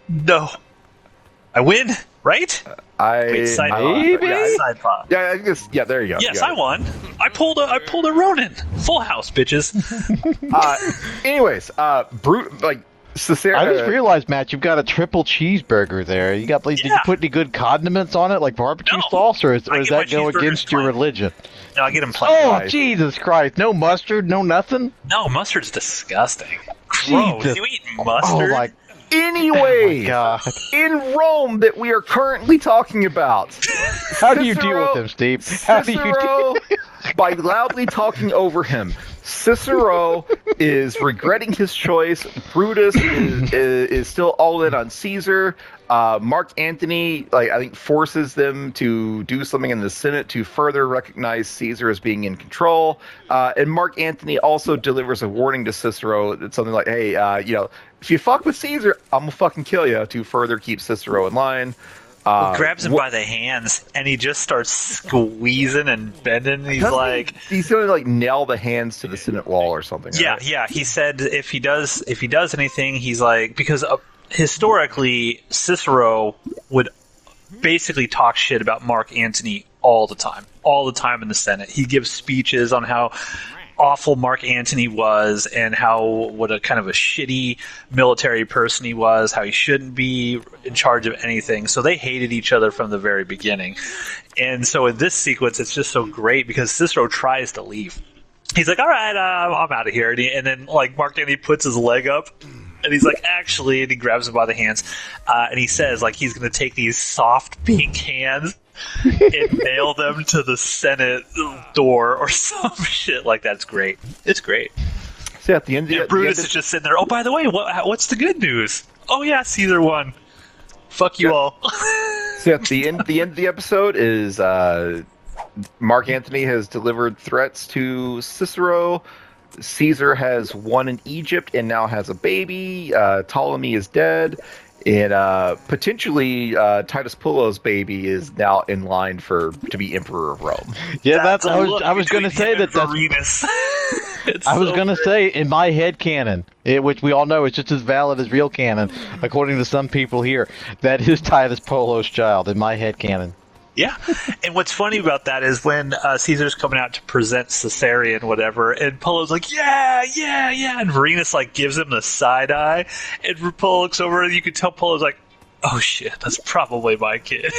No, I win, right? Wait, side maybe? side pot. Yeah, I guess. Yeah, there you go. Yes, I won. I pulled a Ronin. Full house, bitches. Anyways, Caesar. I just realized, Matt, you've got a triple cheeseburger there. You got? Did you put any good condiments on it, like barbecue sauce, or does that go against your religion? No, I get them plain. Oh, Jesus Christ! No mustard, no nothing. No, mustard's disgusting. Gross. Jesus. You eat mustard? Oh my Anyway, God! in Rome that we are currently talking about. How do you deal with him, Steve? How do you deal? Cicero, by loudly talking over him, Cicero is regretting his choice. Brutus is still all in on Caesar. Mark Antony, I think, forces them to do something in the Senate to further recognize Caesar as being in control. And Mark Antony also delivers a warning to Cicero. It's something like, hey, if you fuck with Caesar, I'm going to fucking kill you, to further keep Cicero in line. Grabs him by the hands, and he just starts squeezing and bending. He's like, he's going to nail the hands to the Senate wall or something. Right? Yeah. He said if he does anything, he's like, because historically Cicero would basically talk shit about Mark Antony all the time in the Senate. He gives speeches on how awful Mark Antony was and what a kind of a shitty military person he was, how he shouldn't be in charge of anything. So they hated each other from the very beginning. And so in this sequence, it's just so great because Cicero tries to leave. He's like, all right, I'm out of here. And then Mark Antony puts his leg up. And he's like, actually, and he grabs him by the hands. And he says, he's going to take these soft pink hands and nail them to the Senate door or some shit like that. It's great. It's great. So at the end, Brutus is just sitting there. Oh, by the way, what's the good news? Oh yeah, Caesar won. Fuck you all. So at the end of the episode is Mark Antony has delivered threats to Cicero. Caesar has won in Egypt and now has a baby. Ptolemy is dead. And potentially Titus Pullo's baby is now in line to be Emperor of Rome. Yeah, I was going to say that's I was going to say in my head canon, which we all know is just as valid as real canon, according to some people here, that is Titus Pullo's child in my head canon. Yeah, and what's funny about that is when Caesar's coming out to present Caesarion, whatever, and Pullo's like, yeah, and Varenus gives him the side eye, and Pullo looks over, and you can tell Pullo's like, oh shit, that's probably my kid.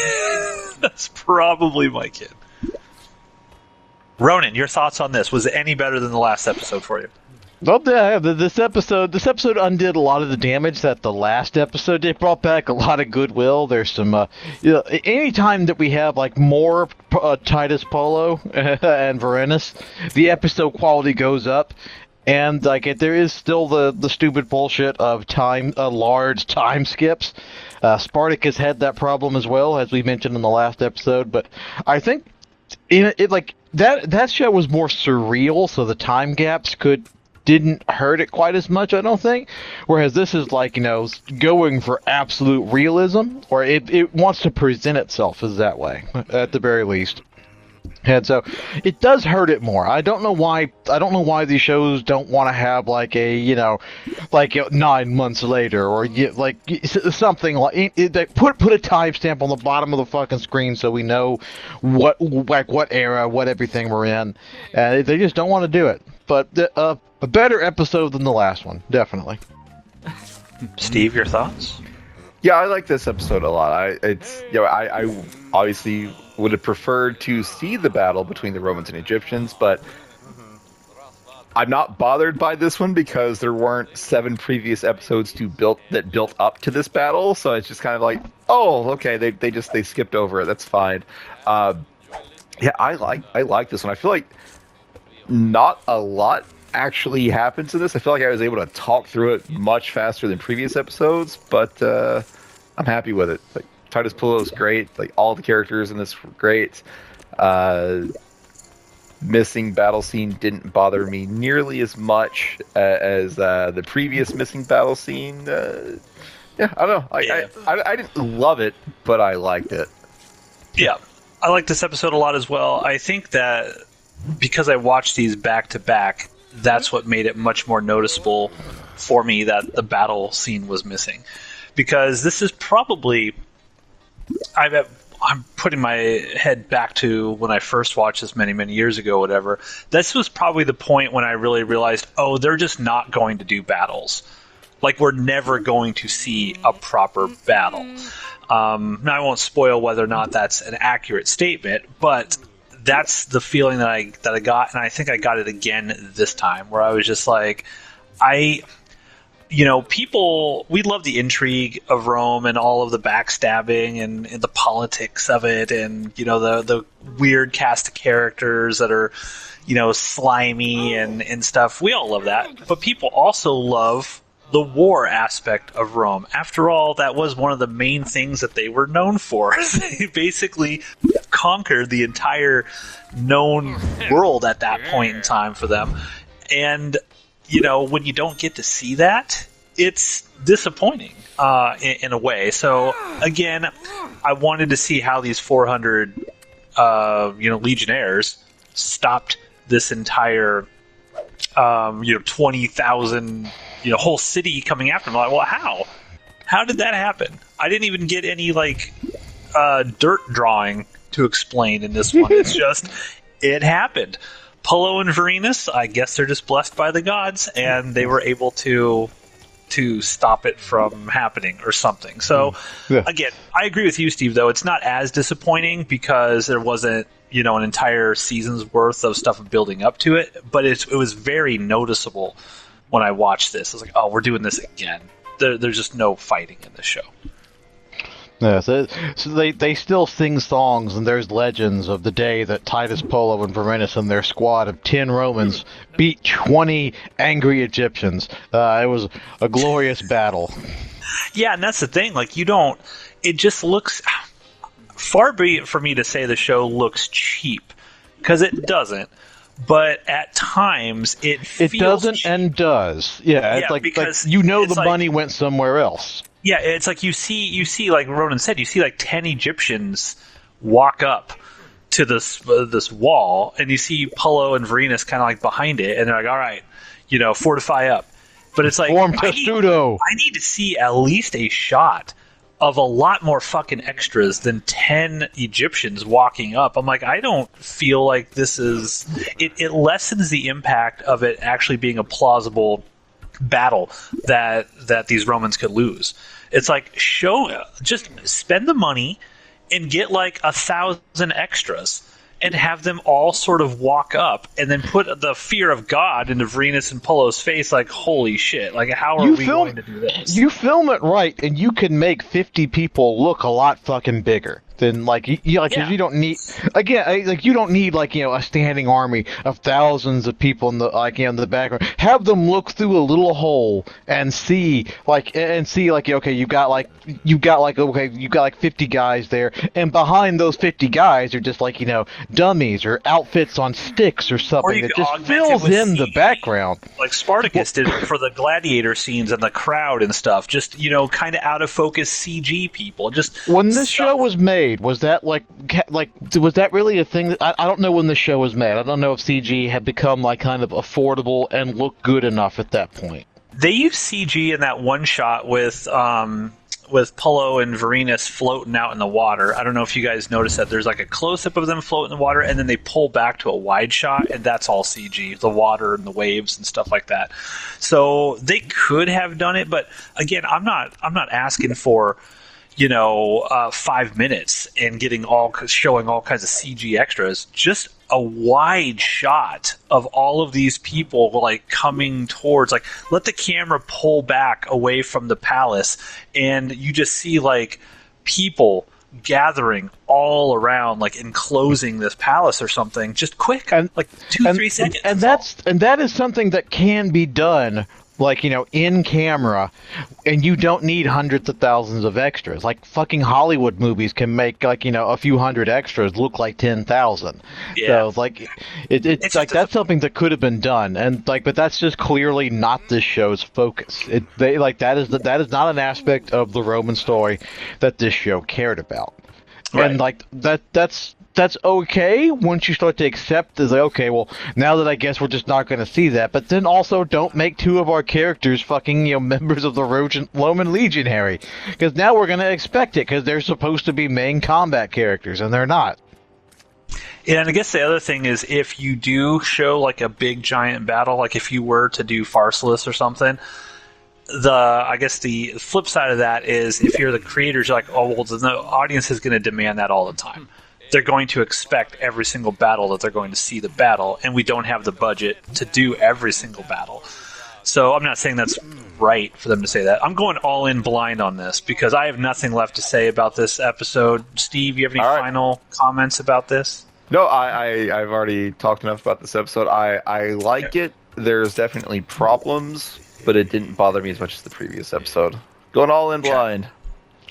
That's probably my kid. Ronan, your thoughts on this? Was it any better than the last episode for you? Well, yeah, this episode undid a lot of the damage that the last episode did. Brought back a lot of goodwill. There's some, anytime that we have more Titus Pullo and Varenus, the episode quality goes up. And there is still the stupid bullshit of large time skips. Spartacus had that problem as well, as we mentioned in the last episode. But I think that show was more surreal, so the time gaps didn't hurt it quite as much, I don't think. Whereas this is going for absolute realism, or it wants to present itself as that way, at the very least. And so it does hurt it more. I don't know why these shows don't want to have 9 months later, or something put a timestamp on the bottom of the fucking screen so we know what era, what everything we're in. They just don't want to do it. But a better episode than the last one, definitely. Steve, your thoughts? Yeah, I like this episode a lot. I obviously would have preferred to see the battle between the Romans and Egyptians, but I'm not bothered by this one because there weren't 7 previous episodes that built up to this battle. So it's just kind of like, oh, okay, they skipped over it. That's fine. Yeah, I like this one. I feel like not a lot actually happens in this. I feel like I was able to talk through it much faster than previous episodes, but I'm happy with it. Titus Pullo is great. All the characters in this were great. Missing battle scene didn't bother me nearly as much as the previous missing battle scene Yeah, I don't know. Yeah. I didn't love it, but I liked it. Yeah, I like this episode a lot as well. I think that because I watched these back to back, that's what made it much more noticeable for me that the battle scene was missing. Because this is probably, I'm putting my head back to when I first watched this many years ago, whatever. This was probably the point when I really realized, oh, they're just not going to do battles. Like, we're never going to see a proper battle. Now, I won't spoil whether or not that's an accurate statement, but that's the feeling that I got, and I think I got it again this time, where I was just like, people, we love the intrigue of Rome and all of the backstabbing and the politics of it, and the weird cast of characters that are slimy and stuff. We all love that, but people also love the war aspect of Rome. After all, that was one of the main things that they were known for. They basically conquered the entire known world at that point in time for them. And, when you don't get to see that, it's disappointing in a way. So, again, I wanted to see how these 400, legionnaires stopped this entire 20,000 whole city coming after them. I'm like, well, how did that happen? I didn't even get any dirt drawing to explain in this one. It's just, it happened. Pullo and Varinus, I guess they're just blessed by the gods, and they were able to stop it from happening or something. So, Again, I agree with you, Steve, though. It's not as disappointing because there wasn't, an entire season's worth of stuff building up to it, but it was very noticeable when I watched this. I was like, oh, we're doing this again. There's just no fighting in this show. Yeah, so they still sing songs, and there's legends of the day that Titus Pullo and Varinus and their squad of 10 Romans beat 20 angry Egyptians. It was a glorious battle. Yeah, and that's the thing. It just looks... Far be it for me to say the show looks cheap, because it doesn't. But at times, it feels doesn't cheap. And does. Yeah, it's like the money went somewhere else. Yeah, it's like you see, like Ronan said, you see 10 Egyptians walk up to this wall, and you see Pullo and Varinus kind of behind it, and they're like, all right, fortify up. But it's like, Form testudo. I need to see at least a shot of a lot more fucking extras than 10 Egyptians walking up. I'm like, I don't feel like this is... It lessens the impact of it actually being a plausible battle that these Romans could lose. It's like, just spend the money and get 1,000 extras and have them all sort of walk up and then put the fear of God into Varinus and Pullo's face, holy shit, how are we going to do this? You film it right, and you can make 50 people look a lot fucking bigger than, because you don't need, again, you don't need, a standing army of thousands of people in the, in the background. Have them look through a little hole and see, okay, you got 50 guys there, and behind those 50 guys are just, dummies or outfits on sticks or something that just fills in the background. Like Spartacus did for the gladiator scenes and the crowd and stuff. Just, kind of out of focus CG people. Just when this show was made, was that was that really a thing? I don't know when the show was made. I don't know if CG had become kind of affordable and looked good enough at that point. They used CG in that one shot with Pullo and Varinus floating out in the water. I don't know if you guys noticed that. There's a close-up of them floating in the water, and then they pull back to a wide shot, and that's all CG, the water and the waves and stuff like that. So they could have done it, but again, I'm not asking for 5 minutes and showing all kinds of CG extras. Just a wide shot of all of these people coming towards, let the camera pull back away from the palace, and you just see people gathering all around, enclosing this palace or something, just quick, 2-3 seconds. And that is something that can be done like, in camera, and you don't need hundreds of thousands of extras. Like, fucking Hollywood movies can make, like, a few hundred extras look like 10,000. Yeah. So, like, it's like, that's something that could have been done, and, like, but that's just clearly not this show's focus. That is not an aspect of the Roman story that this show cared about. Right. And, like, that's okay once you start to accept is like, okay, well, now that I guess we're just not going to see that, but then also don't make two of our characters fucking, members of the Roman Legionary, because now we're going to expect it, because they're supposed to be main combat characters, and they're not. Yeah, and I guess the other thing is if you do show like a big giant battle, like if you were to do Pharsalus or something, I guess the flip side of that is if you're the creators, you're like, oh, well, the audience is going to demand that all the time. They're going to expect every single battle that they're going to see the battle, and we don't have the budget to do every single battle. So I'm not saying that's right for them to say that. I'm going all in blind on this because I have nothing left to say about this episode. Steve, you have any final comments about this? No, I've already talked enough about this episode. I like it. There's definitely problems, but it didn't bother me as much as the previous episode. Going all in blind.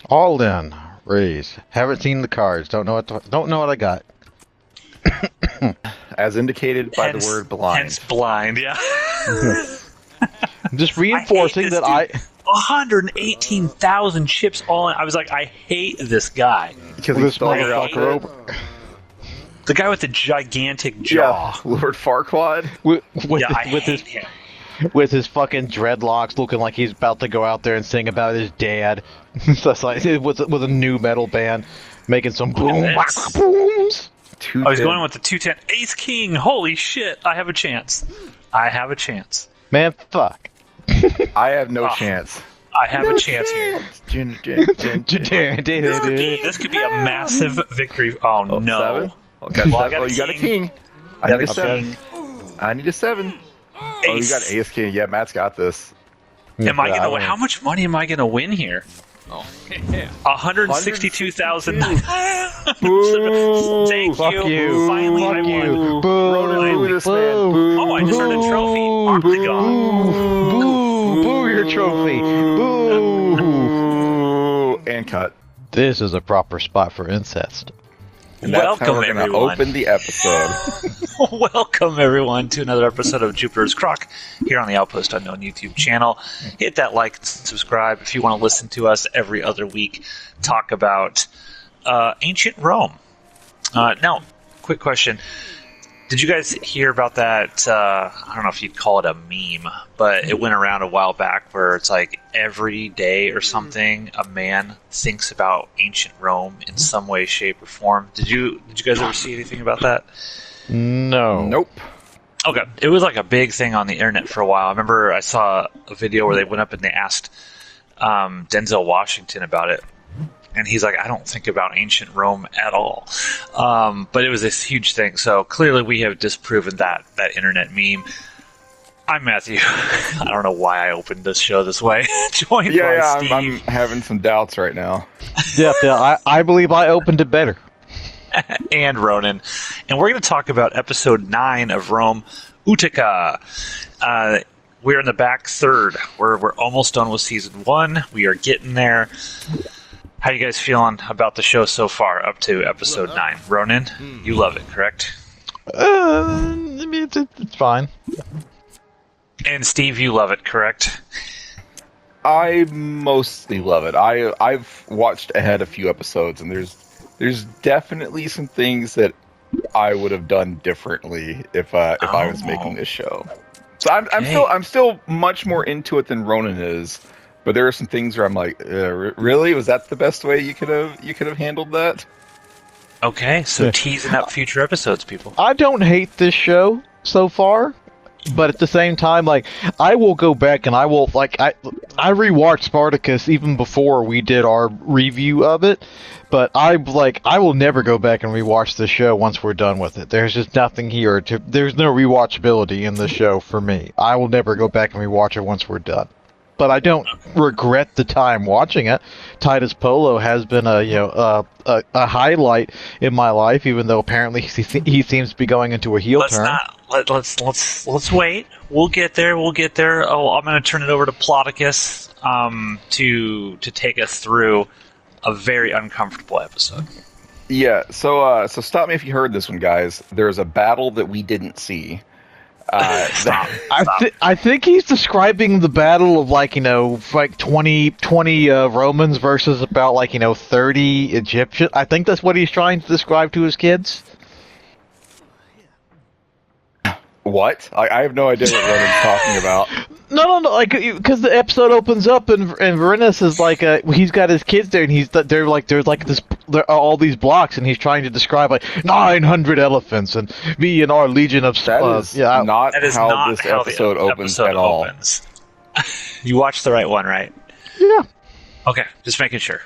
All in. Raise. Haven't seen the cards. Don't know what I got. As indicated by the word blind. Hence blind, yeah. Just reinforcing that 118,000 chips all in. I was like, I hate this guy. Because this motherfucker over. The guy with the gigantic jaw. Yeah, Lord Farquaad. With his fucking dreadlocks, looking like he's about to go out there and sing about his dad. So it's like with a new metal band, making some booms. I was going with the 210 Ace King. Holy shit! I have a chance. Man, fuck. I have no chance. I have a chance here. This could be a massive victory. Oh no! 7? Okay, well, you got a king. I need a 7. I need a 7. Ace. Oh, you got Ace King. Yeah, Matt's got this. Am I gonna win? How much money am I gonna win here? 162,000. Boo! Thank Fuck you! Finally, Fuck I you! won. Boo! this man. Oh, I just earned a trophy. Octagon. Boo! Boo your trophy! Boo! And cut. This is a proper spot for incest. And that's Welcome, how we're gonna everyone. open the episode. Welcome, everyone, to another episode of Jupiter's Croc here on the Outpost Unknown YouTube channel. Hit that like and subscribe if you want to listen to us every other week talk about ancient Rome. Now, quick question. Did you guys hear about that? I don't know if you'd call it a meme, but it went around a while back where it's like every day or something, a man thinks about ancient Rome in some way, shape, or form. Did you guys ever see anything about that? No. Nope. Okay. It was like a big thing on the internet for a while. I remember I saw a video where they went up and they asked Denzel Washington about it. And he's like, I don't think about ancient Rome at all. But it was this huge thing. So clearly we have disproven that internet meme. I'm Matthew. I don't know why I opened this show this way. Joined by Steve. I'm having some doubts right now. Yeah, I believe I opened it better. And Ronan. And we're going to talk about episode 9 of Rome, Utica. We're in the back third. We're almost done with season 1. We are getting there. How you guys feeling about the show so far, up to episode 9? Ronan, you love it, correct? I mean, it's fine. And Steve, you love it, correct? I mostly love it. I've watched ahead a few episodes, and there's definitely some things that I would have done differently if I was making this show. So I'm still much more into it than Ronan is. But there are some things where I'm like, really? Was that the best way you could have handled that? Okay, so teasing up future episodes, people. I don't hate this show so far, but at the same time, like, I will go back and I will, like, I rewatched Spartacus even before we did our review of it, but I will never go back and rewatch the show once we're done with it. There's just nothing here there's no rewatchability in the show for me. I will never go back and rewatch it once we're done. but I don't regret the time watching it. Titus Polo has been a highlight in my life, even though apparently he seems to be going into a heel turn. Let's wait. We'll get there. Oh, I'm going to turn it over to Ploticus to take us through a very uncomfortable episode. Yeah, so stop me if you heard this one, guys. There's a battle that we didn't see. Stop. I think he's describing the battle of like 20 Romans versus about 30 Egyptians. I think that's what he's trying to describe to his kids. What? I have no idea what Ronan's talking about. No, because the episode opens up and Verinus is he's got his kids there and there are all these blocks and he's trying to describe 900 elephants and me and our legion of That is not how this episode opens at all. You watched the right one, right? Yeah. Okay, just making sure.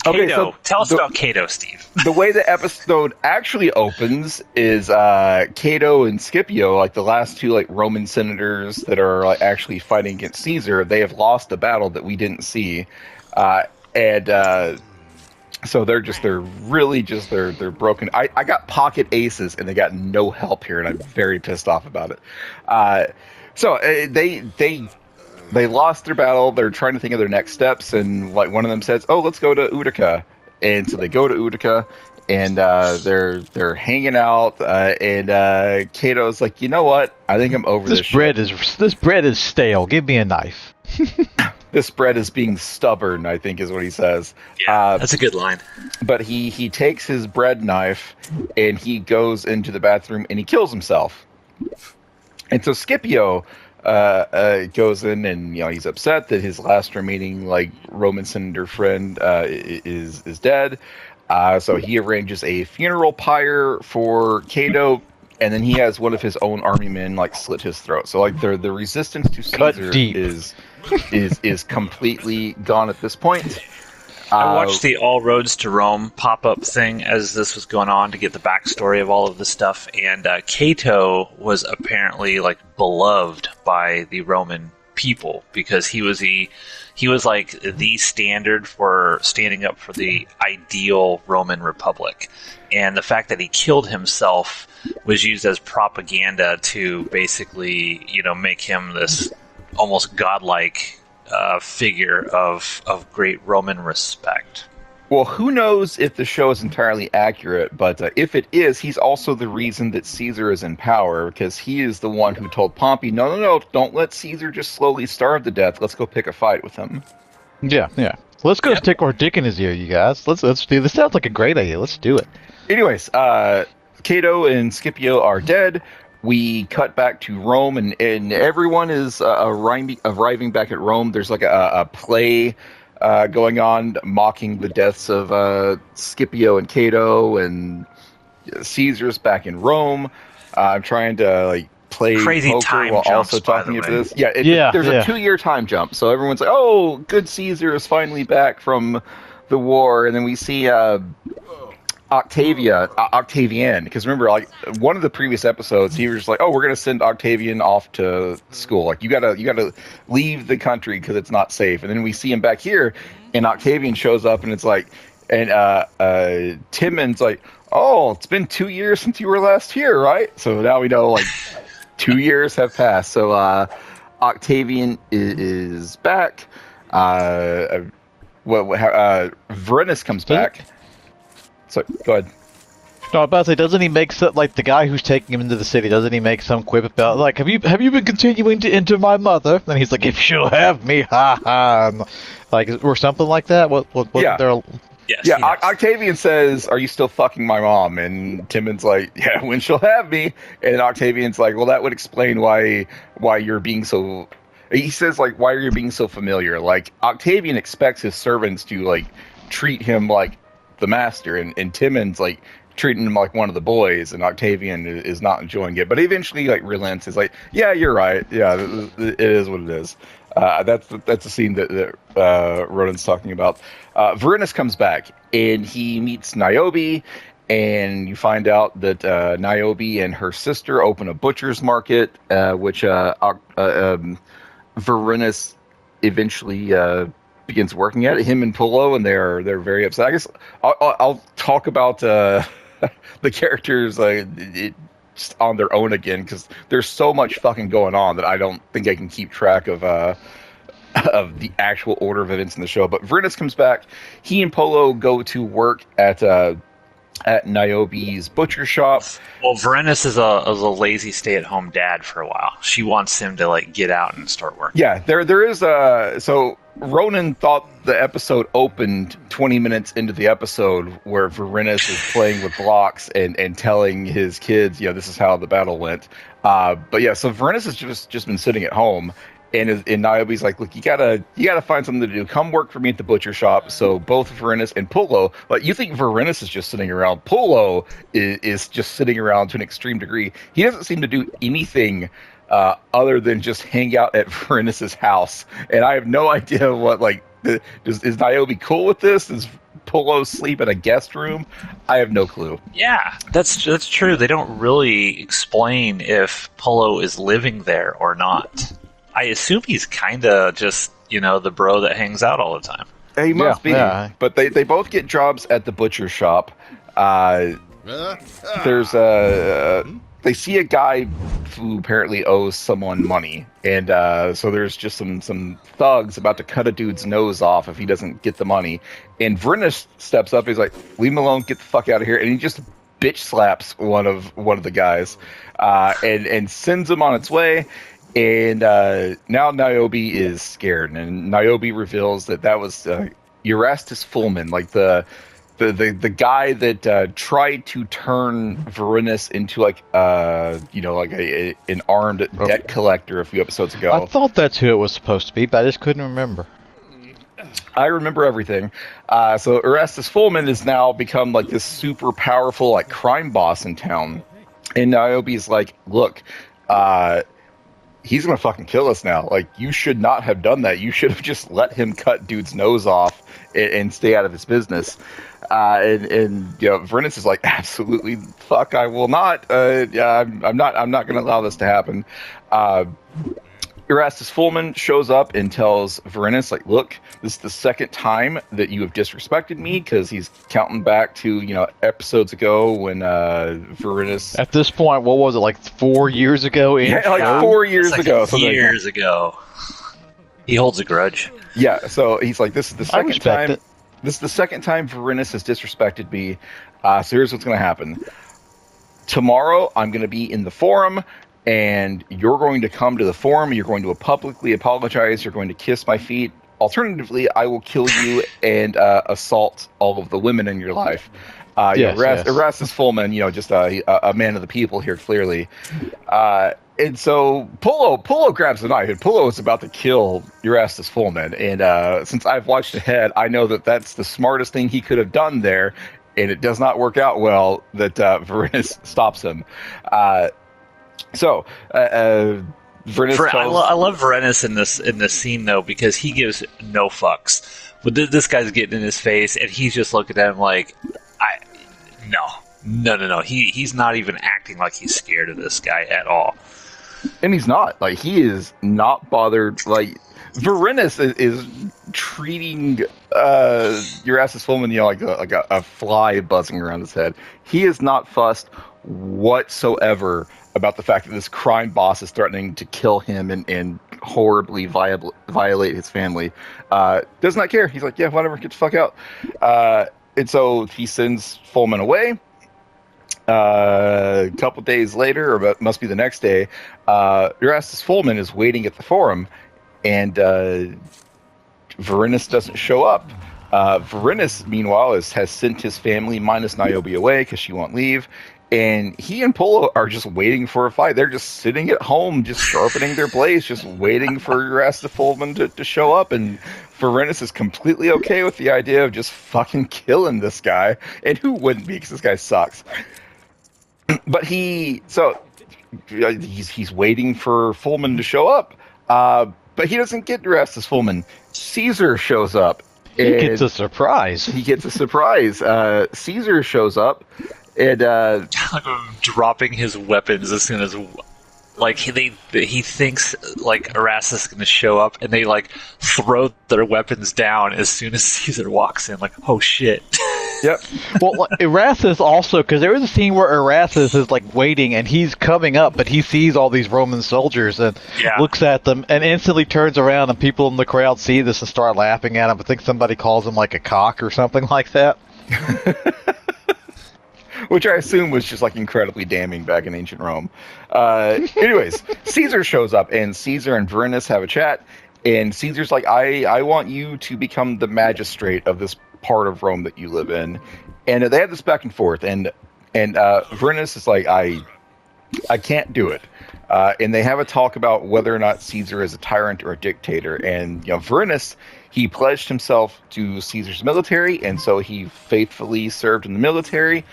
Okay, Cato. so Tell us about Cato, Steve. The way the episode actually opens is Cato and Scipio, the last two Roman senators that are actually fighting against Caesar. They have lost a battle that we didn't see, and so they're broken. I got pocket aces and they got no help here, and I'm very pissed off about it. So they lost their battle. They're trying to think of their next steps, and one of them says, "Oh, let's go to Utica." And so they go to Utica, and they're hanging out. And Cato's like, "You know what? I think I'm over this. This bread is stale. Give me a knife." This bread is being stubborn, I think, is what he says. Yeah, that's a good line. But he takes his bread knife and he goes into the bathroom and he kills himself. And so Scipio goes in and he's upset that his last remaining Roman senator friend is dead. So he arranges a funeral pyre for Cato, and then he has one of his own army men slit his throat. So the resistance to Caesar is completely gone at this point. I watched the All Roads to Rome pop-up thing as this was going on to get the backstory of all of this stuff, and Cato was apparently beloved by the Roman people because he was the standard for standing up for the ideal Roman Republic, and the fact that he killed himself was used as propaganda to basically make him this almost godlike figure of great Roman respect. Well, who knows if the show is entirely accurate, but if it is, he's also the reason that Caesar is in power, because he is the one who told Pompey, no, don't let Caesar just slowly starve to death. Let's go pick a fight with him. Yeah. Let's go stick our dick in his ear, you guys. Let's do this. Sounds like a great idea. Let's do it. Anyways, Cato and Scipio are dead. We cut back to Rome, and everyone is arriving back at Rome. There's a play going on mocking the deaths of Scipio and Cato, and Caesar's back in Rome. I'm trying to play crazy poker time while jumps, also talking by the about way. this. There's a 2-year time jump, so everyone's like, "Oh, good, Caesar is finally back from the war," and then we see Octavian, because remember, one of the previous episodes, he was just "Oh, we're gonna send Octavian off to school. You gotta leave the country because it's not safe." And then we see him back here, and Octavian shows up, and it's Timon's like, "Oh, it's been 2 years since you were last here, right?" So now we know 2 years have passed. So Octavian is back. Verinus comes back. So go ahead. No, I was about to say, doesn't he make some, the guy who's taking him into the city? Doesn't he make some quip about have you been continuing to enter my mother? And he's like, "If she'll have me, ha ha," or something like that. What yeah. There? Yes, Yeah, Octavian says, "Are you still fucking my mom?" And Timon's like, "Yeah, when she'll have me." And Octavian's like, "Well, that would explain why you're being so." He says, "Why are you being so familiar?" Octavian expects his servants to treat him like the master, and Timon's treating him like one of the boys, and Octavian is not enjoying it. But eventually relents. He's like, "Yeah, you're right. Yeah, it is what it is." That's the scene that Ronan's talking about. Verinus comes back and he meets Niobe, and you find out that Niobe and her sister open a butcher's market, which Varenus eventually begins working at it. Him and Pullo, and they're very upset. I guess I'll talk about the characters just on their own again because there's so much fucking going on that I don't think I can keep track of the actual order of events in the show. But Varenus comes back. He and Polo go to work at Niobe's butcher shop. Well, Varenus is a lazy stay-at-home dad for a while. She wants him to get out and start working. Yeah, there is so Ronan thought the episode opened 20 minutes into the episode where Varenus is playing with blocks and telling his kids, this is how the battle went. But yeah, so Varenus has just been sitting at home. And Niobe's like, look, you gotta find something to do. Come work for me at the butcher shop. So both Varenus and Pullo, you think Varenus is just sitting around. Pullo is just sitting around to an extreme degree. He doesn't seem to do anything other than just hang out at Varenus's house. And I have no idea what, is Niobe cool with this? Does Pullo sleep in a guest room? I have no clue. Yeah, that's true. They don't really explain if Pullo is living there or not. I assume he's kind of just, the bro that hangs out all the time. He must be. Yeah. But they both get jobs at the butcher shop. There's they see a guy who apparently owes someone money. And so there's just some thugs about to cut a dude's nose off if he doesn't get the money. And Varenus steps up. He's like, leave him alone. Get the fuck out of here. And he just bitch slaps one of the guys and sends him on its way. And now Niobe is scared, and Niobe reveals that was Erastus Fullman, the guy that tried to turn Varenus into an armed debt collector a few episodes ago. I thought that's who it was supposed to be, but I just couldn't remember. I remember everything. So Erastus Fullman has now become this super powerful crime boss in town, and Niobe's like, look. He's gonna fucking kill us now. You should not have done that. You should have just let him cut dude's nose off and stay out of his business. Varenus is like, absolutely, fuck, I will not. I'm not gonna allow this to happen. Erastus Fullman shows up and tells Varenus, look, this is the second time that you have disrespected me, because he's counting back to, episodes ago when Varenus... At this point, what was it, 4 years ago? 4 years ago. Years ago. He holds a grudge. Yeah, so he's like, this is the second time... This is the second time Varenus has disrespected me, so here's what's going to happen. Tomorrow, I'm going to be in the forum, and you're going to come to the forum, you're going to publicly apologize, you're going to kiss my feet. Alternatively, I will kill you and assault all of the women in your life. Erastus Fullman, just a man of the people here, clearly. And so Pullo grabs the knife, and Pullo is about to kill Erastus Fullman. And since I've watched ahead, I know that that's the smartest thing he could have done there, and it does not work out well that Varenus stops him. Varenus I love Varenus in this scene though, because he gives no fucks. But this guy's getting in his face, and he's just looking at him like, no. He's not even acting like he's scared of this guy at all. And he's not. He is not bothered. Varenus is treating Erastus Fullman, like a fly buzzing around his head. He is not fussed whatsoever about the fact that this crime boss is threatening to kill him and horribly violate his family. Does not care. He's like, yeah, whatever, get the fuck out. And so he sends Fullman away. A couple days later, or it must be the next day, Erastus Fullman is waiting at the forum, and Varenus doesn't show up. Varenus, meanwhile, has sent his family minus Niobe away because she won't leave. And he and Polo are just waiting for a fight. They're just sitting at home, just sharpening their blades, just waiting for Erastus Fullman to show up. And Varenus is completely okay with the idea of just fucking killing this guy. And who wouldn't be, because this guy sucks. But he's waiting for Fullman to show up. But he doesn't get Erastus Fullman. Caesar shows up. He gets a surprise. Caesar shows up. And dropping his weapons as soon as Like he thinks like Erastus is going to show up, and they like throw their weapons down as soon as Caesar walks in. Like, oh shit! Yep. Well, Erastus also, because there is a scene where Erastus is like waiting and he's coming up, but he sees all these Roman soldiers and looks at them and instantly turns around, and people in the crowd see this and start laughing at him. I think somebody calls him like a cock or something like that. Which I assume was just like incredibly damning back in ancient Rome. Anyways, Caesar shows up, and Caesar and Vorenus have a chat, and Caesar's like, I want you to become the magistrate of this part of Rome that you live in. And they have this back and forth, and Vorenus is like, I can't do it. And they have a talk about whether or not Caesar is a tyrant or a dictator. And Vorenus, he pledged himself to Caesar's military, and so he faithfully served in the military.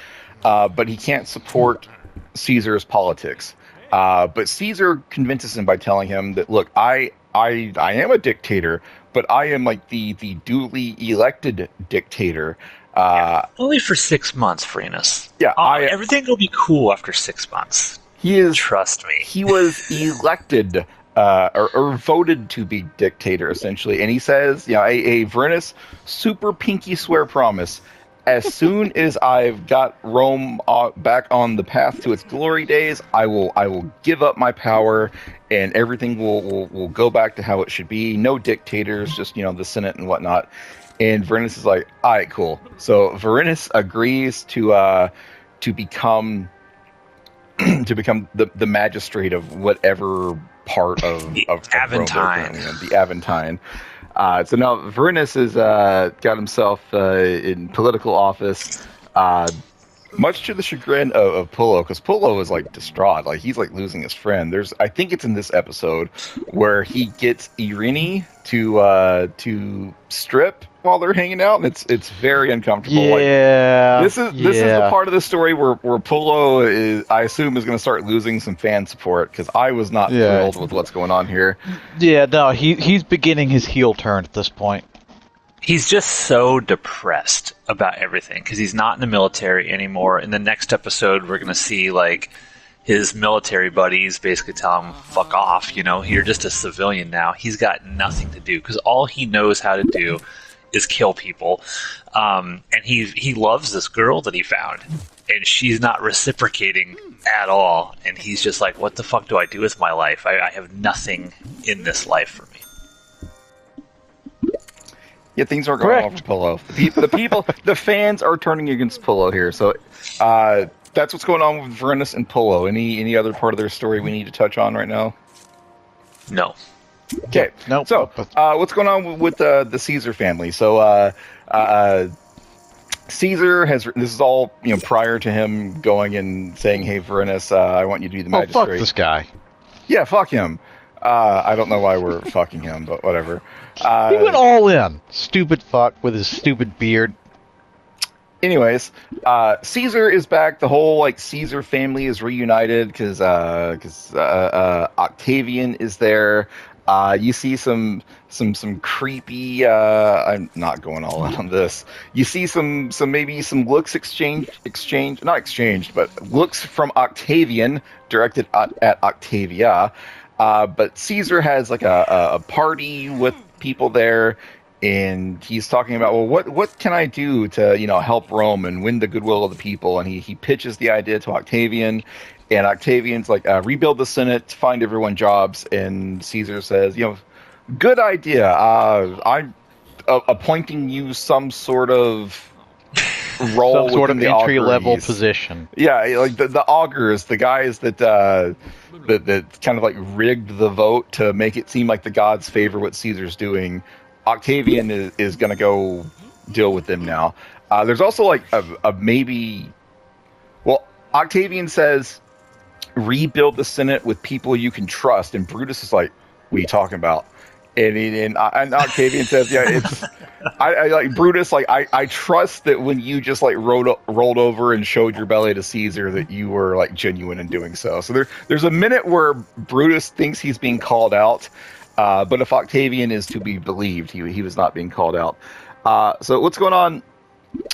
But he can't support Caesar's politics. But Caesar convinces him by telling him that, look, I am a dictator, but I am like the duly elected dictator. Only for 6 months, Frenus. Yeah, everything will be cool after 6 months. Trust me. He was elected or voted to be dictator, essentially. And he says, a Vorenus super pinky swear promise. As soon as I've got Rome back on the path to its glory days, I will give up my power, and everything will go back to how it should be. No dictators, just the Senate and whatnot. And Vorenus is like, all right, cool. So Vorenus agrees to become the magistrate of whatever part of Aventine. The Aventine. So now Vorenus has got himself in political office, much to the chagrin of Pullo, because Pullo is like distraught, like he's like losing his friend. I think it's in this episode where he gets Irene to strip while they're hanging out, and it's very uncomfortable. Yeah, this is the part of the story where Pullo is, I assume, is going to start losing some fan support, because I was not thrilled with what's going on here. Yeah, no, he's beginning his heel turn at this point. He's just so depressed about everything because he's not in the military anymore. In the next episode, we're going to see like his military buddies basically tell him, fuck off, you're just a civilian now. He's got nothing to do because all he knows how to do is kill people. And he loves this girl that he found, and she's not reciprocating at all. And he's just like, what the fuck do I do with my life? I have nothing in this life for me. Yeah, things aren't going well for Pullo. The fans are turning against Pullo here. So that's what's going on with Vorenus and Pullo. Any other part of their story we need to touch on right now? No. Okay. Nope. So what's going on with the Caesar family? So Caesar has. This is all prior to him going and saying, "Hey, Vorenus, I want you to be the magistrate." Fuck this guy. Yeah, fuck him. I don't know why we're fucking him, but whatever. He went all in. Stupid fuck with his stupid beard. Anyways, Caesar is back. The whole Caesar family is reunited because Octavian is there. You see some creepy. I'm not going all in on this. You see some looks not exchanged, but looks from Octavian directed at Octavia. But Caesar has a party with people there, and he's talking about, well, what can I do to help Rome and win the goodwill of the people? And he pitches the idea to Octavian, and Octavian's like, rebuild the Senate, find everyone jobs. And Caesar says, good idea. I'm appointing you some sort of role, some sort of entry level auguries. position. Yeah, like the augurs, the guys that kind of rigged the vote to make it seem like the gods favor what Caesar's doing. Octavian is going to go deal with them now. There's also a maybe. Well, Octavian says, rebuild the Senate with people you can trust, and Brutus is like, what are you talking about? And Octavian says, yeah, it's. I like Brutus. I trust that when you just rolled over and showed your belly to Caesar, that you were genuine in doing so. So there's a minute where Brutus thinks he's being called out, but if Octavian is to be believed, he was not being called out. So what's going on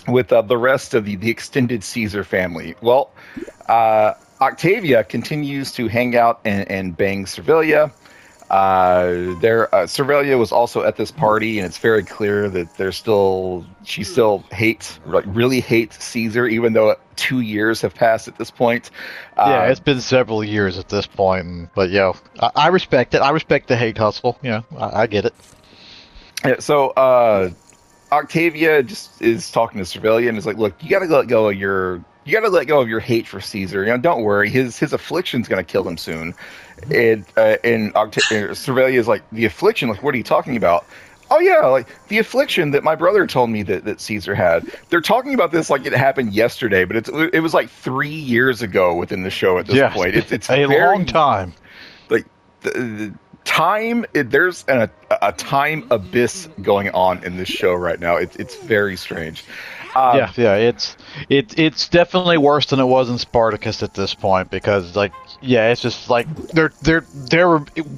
with the rest of the extended Caesar family? Well, Octavia continues to hang out and bang Servilia. Servilia was also at this party, and it's very clear that she still hates, like, really hates Caesar, even though 2 years have passed at this point. Yeah, it's been several years at this point, but I respect it. I respect the hate hustle. I get it. Yeah, so Octavia just is talking to Servilia and is like, "Look, you got to let go of your hate for Caesar. Don't worry, his affliction's going to kill him soon." And Servilia is like, "The affliction? Like, what are you talking about?" "Oh yeah, like the affliction that my brother told me that Caesar had." They're talking about this like it happened yesterday, but it was like 3 years ago within the show at this point. It's a long time. Like the time, there's a time abyss going on in this show right now. It's very strange. It's definitely worse than it was in Spartacus at this point, because it's just like they're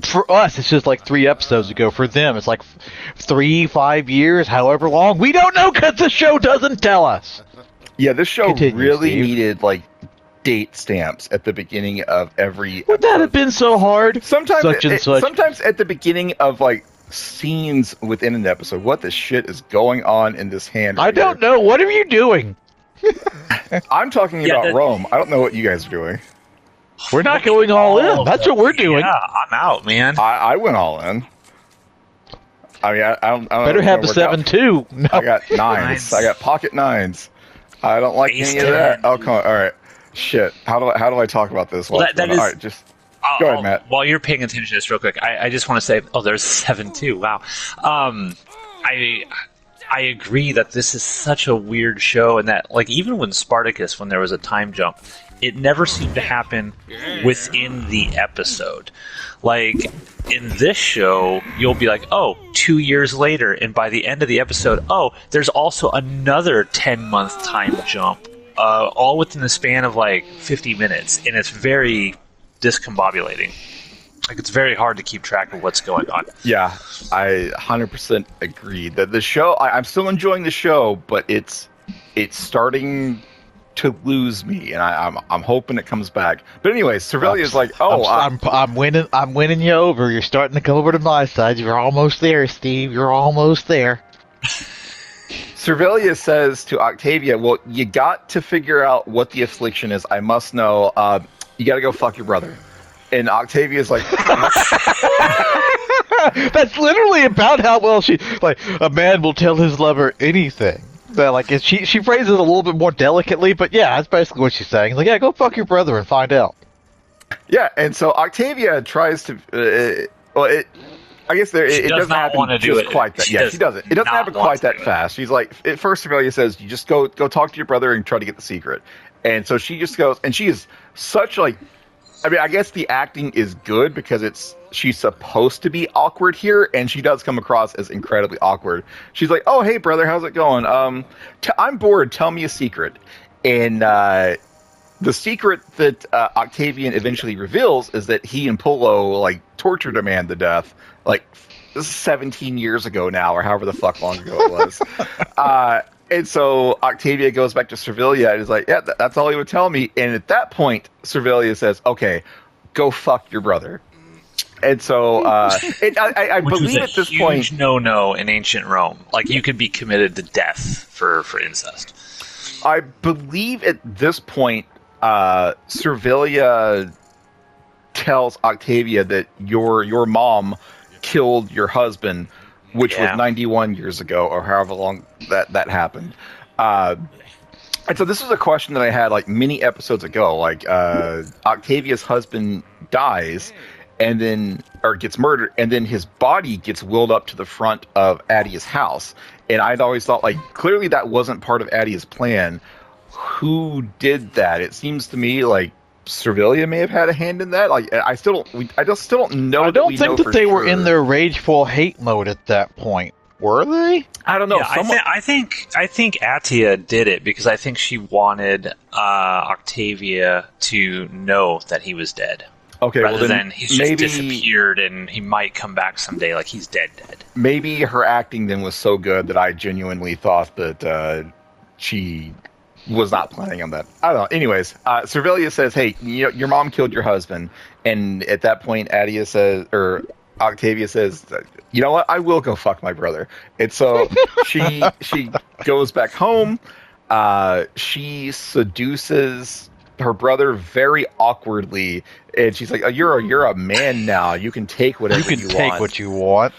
for us it's just like 3 episodes ago. For them it's like 5 years, however long, we don't know because the show doesn't tell us. Yeah, this show really needed like date stamps at the beginning of every Would that have been so hard? Sometimes such. Sometimes at the beginning of like scenes within an episode. What the shit is going on in this hand? I don't know. What are you doing? I'm talking about Rome. I don't know what you guys are doing. We're not going all in. That's what we're doing. Yeah, I'm out, man. I went all in. I mean, I don't better have the 7-2. No. I got 9s. I got pocket 9s. I don't like any of that. Oh, come on. All right. Shit. How do I talk about this? Well, that is. All right, just go ahead, Matt. While you're paying attention to this real quick, I just want to say, there's 7-2. Wow. I agree that this is such a weird show, and that, like, even when Spartacus, when there was a time jump, it never seemed to happen within the episode. Like, in this show, you'll be like, 2 years later, and by the end of the episode, there's also another 10-month time jump, all within the span of, like, 50 minutes, and it's very discombobulating. Like, it's very hard to keep track of what's going on. Yeah, I 100% agree that the show, I'm still enjoying the show, but it's starting to lose me, and I'm hoping it comes back. But anyways, Servilia is like, I'm winning you over. You're starting to come over to my side. You're almost there, Steve. You're almost there. Servilia says to Octavia, "Well, you got to figure out what the affliction is. I must know. You got to go fuck your brother." And Octavia's like, that's literally about how well she, like, a man will tell his lover anything. Like, she phrases it a little bit more delicately, but yeah, that's basically what she's saying. Like, yeah, go fuck your brother and find out. Yeah, and so Octavia tries to. I guess it doesn't happen just quite that. Yeah, she doesn't. It doesn't happen quite that fast. She's like, at first, Servilia says, "You just go talk to your brother and try to get the secret." And so she just goes, and she is such like. I mean, I guess the acting is good because she's supposed to be awkward here, and she does come across as incredibly awkward. She's like, "Oh, hey, brother, how's it going? I'm bored. Tell me a secret." And the secret that Octavian eventually reveals is that he and Pullo, like, tortured a man to death, like, this is 17 years ago now, or however the fuck long ago it was. And so Octavia goes back to Servilia and is like, "Yeah, that's all he would tell me." And at that point, Servilia says, "Okay, go fuck your brother." And so I believe at this point, huge no in ancient Rome. Like, you could be committed to death for incest. I believe at this point, Servilia tells Octavia that your mom killed your husband, which was 91 years ago, or however long that happened. And so this is a question that I had like many episodes ago. Like, Octavia's husband dies, or gets murdered, and then his body gets wheeled up to the front of Attia's house. And I'd always thought, like, clearly that wasn't part of Attia's plan. Who did that? It seems to me like Servilia may have had a hand in that. Like, I just still don't know. I don't think that they were in their rageful hate mode at that point. Were they? I don't know. Yeah, I think Attia did it because I think she wanted Octavia to know that he was dead. Okay, rather than he's just disappeared and he might come back someday, like he's dead. Maybe her acting then was so good that I genuinely thought that she was not planning on that. I don't know. Anyways, Servilia says, "Hey, your mom killed your husband," and at that point, Adia says, or Octavia says, "You know what? I will go fuck my brother." And so she goes back home. She seduces her brother very awkwardly, and she's like, "Oh, you're a man now. You can take whatever you want. Take what you want."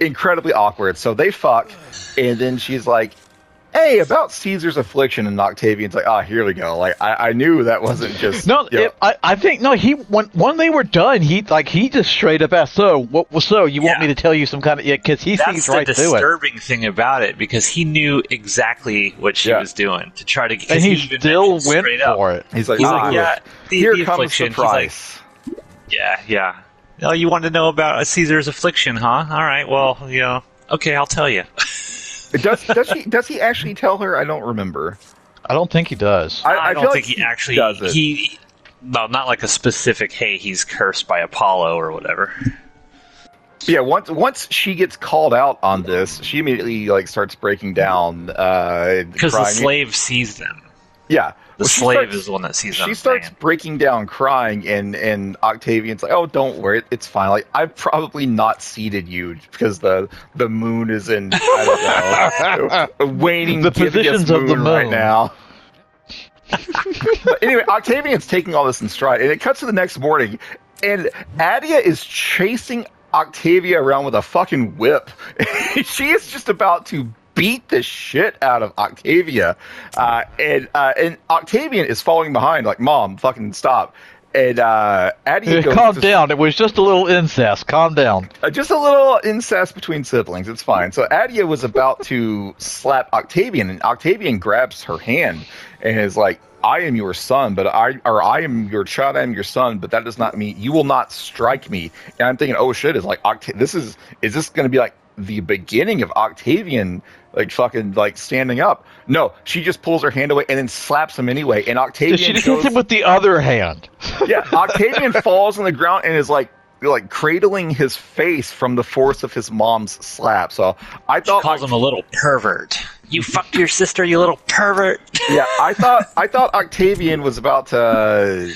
Incredibly awkward. So they fuck, and then she's like, "Hey, about Caesar's affliction," and Octavian's like, "Ah, here we go." Like I knew that wasn't just No, I think no. He when they were done, he just straight up asked, "So what? So you want me to tell you some kind of because he sees right through it." That's the disturbing thing about it, because he knew exactly what she was doing to try to. And he still went for it. He's like, "Yeah, here the comes affliction." the price. He's like, yeah. Oh, you wanted to know about Caesar's affliction, huh? All right, well, okay, I'll tell you. Does he actually tell her? I don't remember. I don't think he does. I don't feel think like he actually does it. No, not like a specific. Hey, he's cursed by Apollo or whatever. Yeah, once she gets called out on this, she immediately starts breaking down because the slave sees them. Yeah, the slave is the one that sees them. She starts breaking down, crying, and Octavian's like, "Oh, don't worry, it's fine. Like I've probably not seated you because the moon is in I don't know a waning the positions of the moon right now." But anyway, Octavian's taking all this in stride, and it cuts to the next morning, and Adia is chasing Octavia around with a fucking whip. She is just about to beat the shit out of Octavia, and Octavian is falling behind, like, "Mom, fucking stop!" And Adia goes, "Calm down. It was just a little incest. Calm down. Just a little incest between siblings. It's fine." So Adia was about to slap Octavian, and Octavian grabs her hand and is like, "I am your son, but I am your child. I am your son, but that does not mean you will not strike me." And I'm thinking, "Oh shit!" Is this going to be like the beginning of Octavian fucking standing up? No, she just pulls her hand away and then slaps him anyway. And Octavian She hits him with the other hand. Yeah, Octavian falls on the ground and is like cradling his face from the force of his mom's slap. So I thought she calls him a little pervert. "You fucked your sister, you little pervert." Yeah, I thought Octavian was about to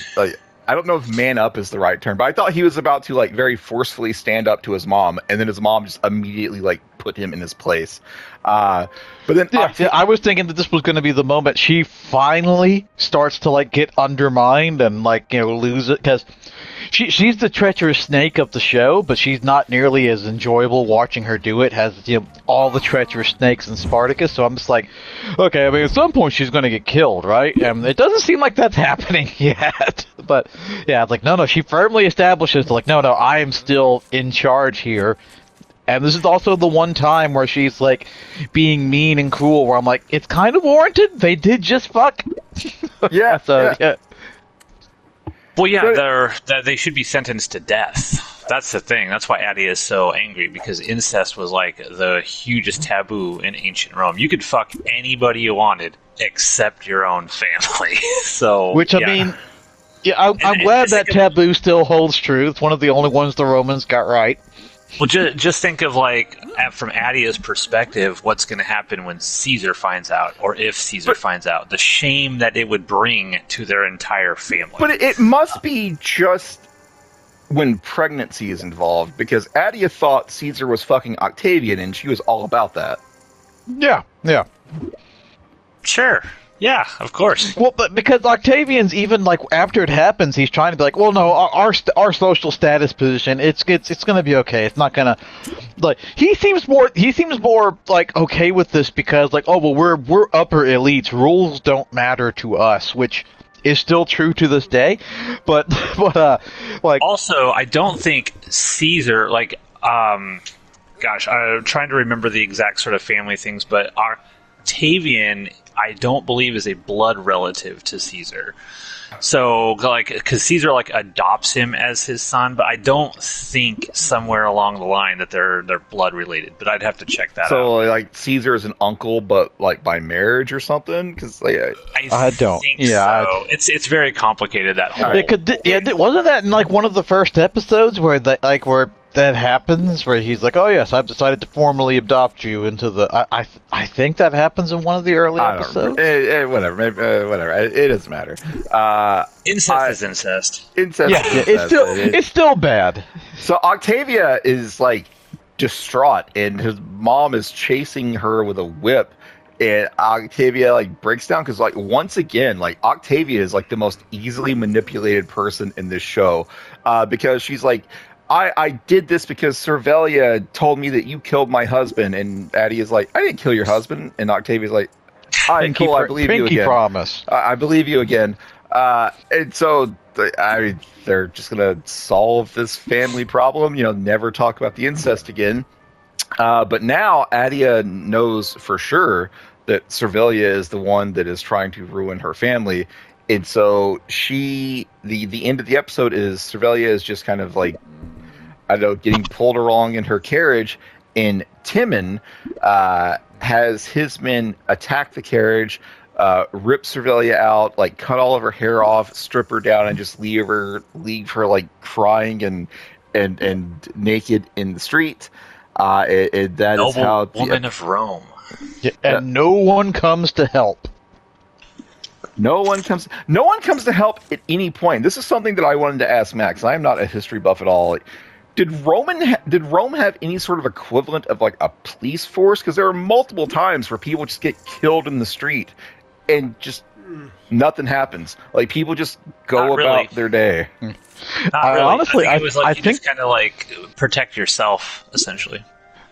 I don't know if man up is the right term, but I thought he was about to very forcefully stand up to his mom, and then his mom just immediately put him in his place. But then I was thinking that this was going to be the moment she finally starts to get undermined and lose it, because she's the treacherous snake of the show, but she's not nearly as enjoyable watching her do it as all the treacherous snakes in Spartacus. So I'm just like, okay, I mean, at some point she's going to get killed, right? And it doesn't seem like that's happening yet. But yeah, it's like, no, she firmly establishes no, I am still in charge here. And this is also the one time where she's being mean and cruel, where I'm like, it's kind of warranted. They did just fuck. Yeah. So yeah. Well, yeah, they should be sentenced to death. That's the thing. That's why Adia is so angry, because incest was the hugest taboo in ancient Rome. You could fuck anybody you wanted except your own family. So, which I mean, yeah, I'm glad that taboo still holds true. It's one of the only ones the Romans got right. Well, just think of from Adia's perspective, what's going to happen when Caesar finds out, or if Caesar finds out, the shame that it would bring to their entire family. But it must be just when pregnancy is involved, because Adia thought Caesar was fucking Octavian, and she was all about that. Yeah. Sure. Yeah, of course. Well, but because Octavian's even after it happens, he's trying to be well, no, our social status position, it's going to be okay. It's not going to he seems more okay with this because oh well, we're upper elites. Rules don't matter to us, which is still true to this day. But also, I don't think Caesar gosh, I'm trying to remember the exact sort of family things, but Octavian, I don't believe, is a blood relative to Caesar. So, because Caesar adopts him as his son, but I don't think somewhere along the line that they're blood related. But I'd have to check that out. So, Caesar is an uncle, but by marriage or something? Because I don't. Think yeah, so. It's very complicated, that whole. Wasn't that in one of the first episodes where where that happens where he's like, "Oh yes, I've decided to formally adopt you into the." I think that happens in one of the early I don't episodes. whatever, maybe, whatever. It doesn't matter. Incest is incest. Incest. Yeah, is it's incest. still it's still bad. So Octavia is like distraught, and his mom is chasing her with a whip, and Octavia like breaks down because like once again, like Octavia is like the most easily manipulated person in this show, because she's like, I did this because Cervelia told me that you killed my husband, and Addie is like, I didn't kill your husband, and Octavia's like, all right, cool, I believe you Pinky again. promise. I believe you again. And so they're just gonna solve this family problem, never talk about the incest again. But now Adia knows for sure that Cervelia is the one that is trying to ruin her family. And so the end of the episode is Cervelia is just kind of like, I don't know, getting pulled along in her carriage, and Timon has his men attack the carriage, rip Cervelia out, like cut all of her hair off, strip her down, and just leave her like crying and naked in the street. That Noble is how woman of Rome. Yeah, and no one comes to help. No one comes to help at any point. This is something that I wanted to ask Max. I am not a history buff at all. Like, did Rome have any sort of equivalent of like a police force? Because there are multiple times where people just get killed in the street and just nothing happens. Like people just go about their day. Not really. Honestly, I think it was like I you think just kind of like protect yourself, essentially.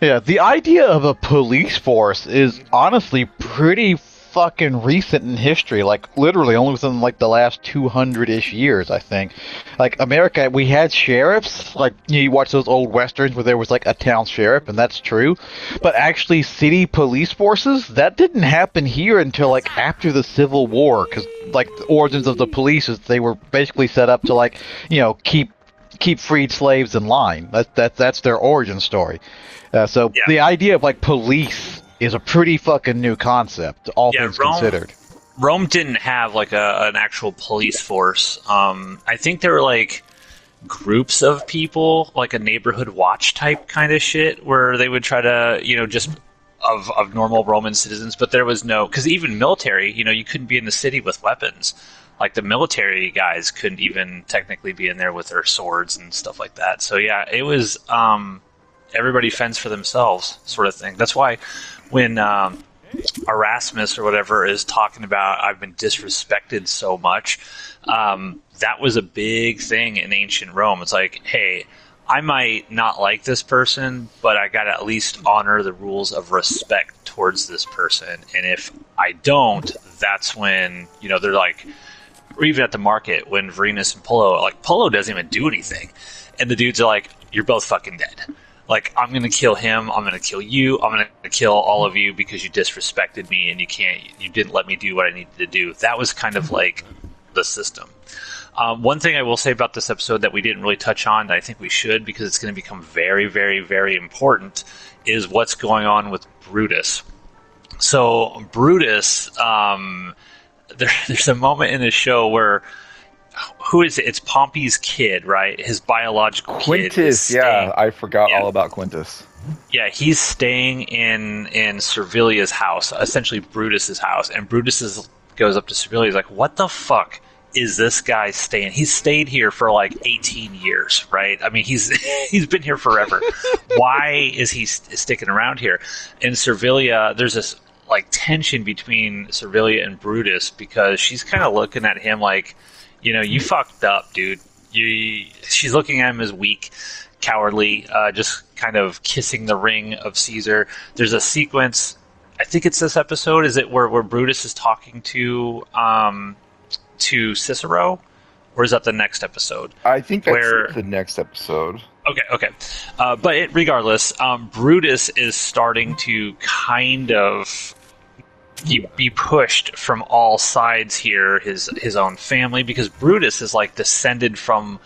yeah, the idea of a police force is honestly pretty fucking recent in history. Like literally only within like the last 200-ish years, I think. Like America, we had sheriffs. Like you watch those old westerns where there was like a town sheriff, and that's true. But actually, city police forces, that didn't happen here until like after the Civil War, because like the origins of the police is they were basically set up to like keep freed slaves in line. That's their origin story. So Yeah. the idea of like police is a pretty fucking new concept, all things considered. Rome didn't have like an actual police force. I think there were like groups of people, like a neighborhood watch type kind of shit, where they would try to, just of normal Roman citizens. But there was no, because even military, you couldn't be in the city with weapons. Like the military guys couldn't even technically be in there with their swords and stuff like that. So yeah, it was everybody fends for themselves sort of thing. That's why when Erasmus or whatever is talking about I've been disrespected so much, that was a big thing in ancient Rome. It's like, hey, I might not like this person, but I gotta at least honor the rules of respect towards this person. And if I don't, that's when, they're like, or even at the market when Varenus and Polo doesn't even do anything. And the dudes are like, you're both fucking dead. Like, I'm going to kill him, I'm going to kill you, I'm going to kill all of you because you disrespected me and you didn't let me do what I needed to do. That was kind of like the system. One thing I will say about this episode that we didn't really touch on, that I think we should because it's going to become very, very, very important, is what's going on with Brutus. So, Brutus, there's a moment in the show where, who is it? It's Pompey's kid, right? His biological kid. Quintus, yeah, I forgot all about Quintus. Yeah, he's staying in Servilia's house, essentially Brutus's house, and Brutus goes up to Servilia. He's like, "What the fuck is this guy staying? He's stayed here for like 18 years, right? I mean, he's been here forever. Why is he sticking around here?" And Servilia, there's this like tension between Servilia and Brutus because she's kind of looking at him like, you fucked up, dude. She's looking at him as weak, cowardly, just kind of kissing the ring of Caesar. There's a sequence, I think it's this episode, is it where Brutus is talking to Cicero? Or is that the next episode? I think that's the next episode. Okay. But regardless, Brutus is starting to kind of be pushed from all sides here, his own family, because Brutus is like descended from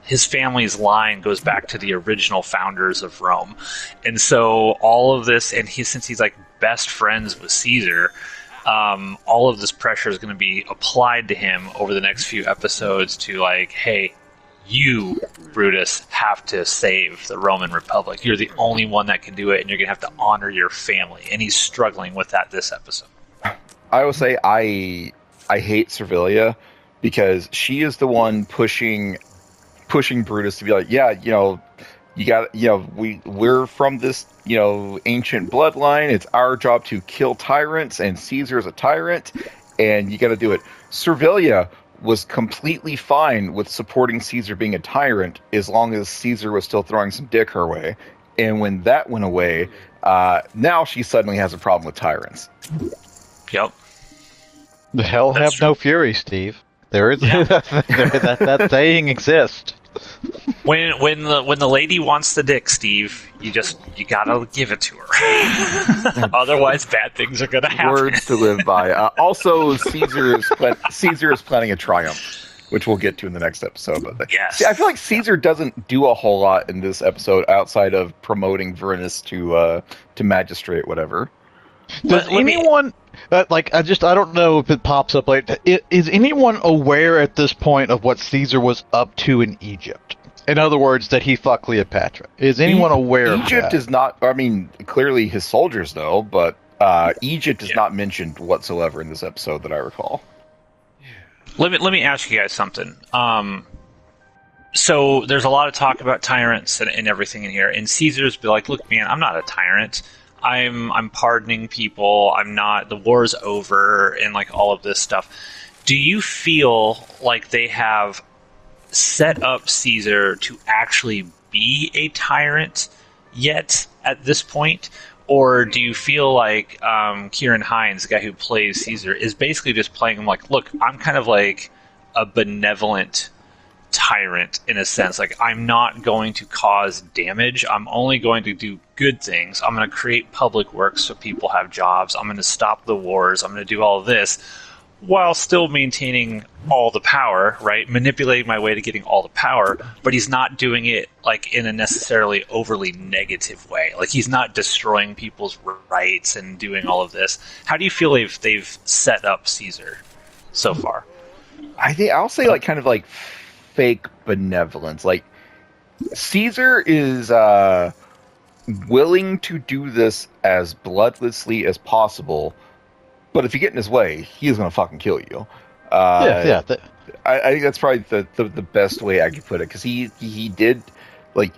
his family's line goes back to the original founders of Rome. And so all of this, and since he's like best friends with Caesar, all of this pressure is going to be applied to him over the next few episodes to like, hey, you, Brutus, have to save the Roman Republic. You're the only one that can do it, and you're going to have to honor your family. And he's struggling with that this episode. I will say I hate Servilia because she is the one pushing Brutus to be like, yeah, you got, we're from this, ancient bloodline. It's our job to kill tyrants, and Caesar is a tyrant, and you got to do it. Servilia was completely fine with supporting Caesar being a tyrant as long as Caesar was still throwing some dick her way. And when that went away, now she suddenly has a problem with tyrants. Yep. The hell That's have true. no fury, Steve. There is that saying exists. When the lady wants the dick, Steve, you gotta give it to her. Otherwise, bad things are gonna happen. Words to live by. Also, Caesar is planning a triumph, which we'll get to in the next episode. But Yes. see, I feel like Caesar doesn't do a whole lot in this episode outside of promoting Vernus to magistrate, whatever. Does anyone I don't know if it pops up like, is anyone aware at this point of what Caesar was up to in Egypt? In other words, that he fucked Cleopatra. Is anyone aware of that? Egypt is not. I mean, clearly his soldiers know, but Egypt is not mentioned whatsoever in this episode that I recall. Let me ask you guys something. So there's a lot of talk about tyrants and everything in here, and Caesar's be like, "Look, man, I'm not a tyrant. I'm pardoning people. I'm not. The war's over, and like all of this stuff." Do you feel like they have set up Caesar to actually be a tyrant yet at this point? Or do you feel like Kieran Hines, the guy who plays Caesar, is basically just playing him like, look, I'm kind of like a benevolent tyrant in a sense. Like, I'm not going to cause damage. I'm only going to do good things. I'm going to create public works so people have jobs. I'm going to stop the wars. I'm going to do all of this while still maintaining all the power, right? Manipulating my way to getting all the power, but he's not doing it like in a necessarily overly negative way. Like, he's not destroying people's rights and doing all of this. How do you feel they've set up Caesar so far? I think I'll say like kind of like fake benevolence. Like, Caesar is willing to do this as bloodlessly as possible, but if you get in his way, he's gonna fucking kill you. I think that's probably the best way I could put it, because he did like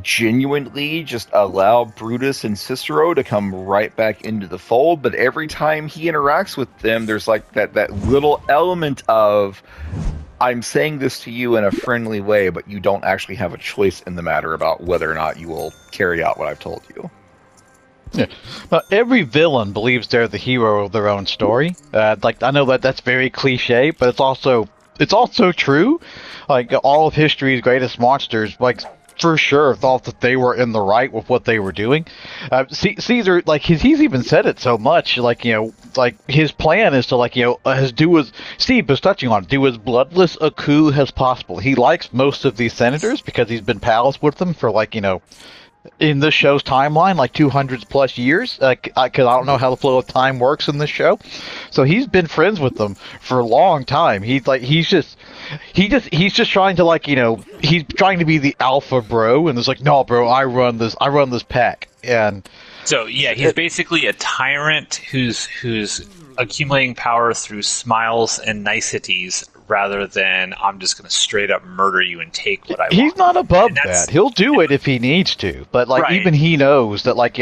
genuinely just allow Brutus and Cicero to come right back into the fold, but every time he interacts with them, there's like that little element of, I'm saying this to you in a friendly way, but you don't actually have a choice in the matter about whether or not you will carry out what I've told you. Yeah. But every villain believes they're the hero of their own story. Like, I know that's very cliche, but it's also true. Like, all of history's greatest monsters, like, for sure thought that they were in the right with what they were doing. Caesar, like, he's even said it so much, like, like, his plan is to, like, Steve was touching on, do as bloodless a coup as possible. He likes most of these senators because he's been pals with them for, like, in this show's timeline, like 200 plus years, because I don't know how the flow of time works in this show. So he's been friends with them for a long time. He's just trying to, like, he's trying to be the alpha bro, and it's like, no, bro, I run this pack. And so yeah, he's basically a tyrant who's accumulating power through smiles and niceties, rather than I'm just going to straight up murder you and take what I want. He's not above that. He'll do it if he needs to, but like, right. Even he knows that, like,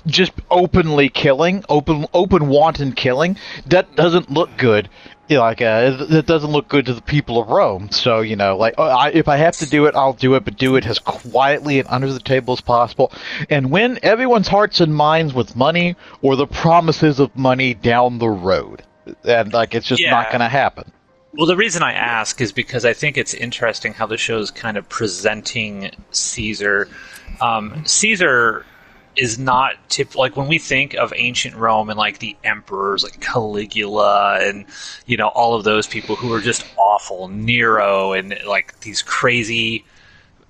just openly killing, open wanton killing, that doesn't look good. It doesn't look good to the people of Rome. So, if I have to do it, I'll do it, but do it as quietly and under the table as possible, and win everyone's hearts and minds with money or the promises of money down the road. And, like, it's just not going to happen. Well, the reason I ask is because I think it's interesting how the show's kind of presenting Caesar. Caesar is not like, when we think of ancient Rome and like the emperors like Caligula and all of those people who were just awful, Nero, and like these crazy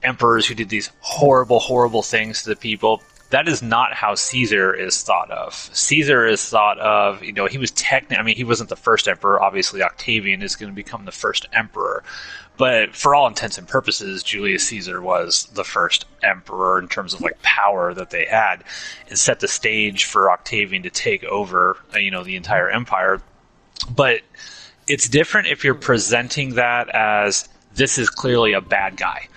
emperors who did these horrible things to the people. That is not how Caesar is thought of. Caesar is thought of, he was he wasn't the first emperor. Obviously, Octavian is going to become the first emperor. But for all intents and purposes, Julius Caesar was the first emperor in terms of power that they had, and set the stage for Octavian to take over, the entire empire. But it's different if you're presenting that as this is clearly a bad guy.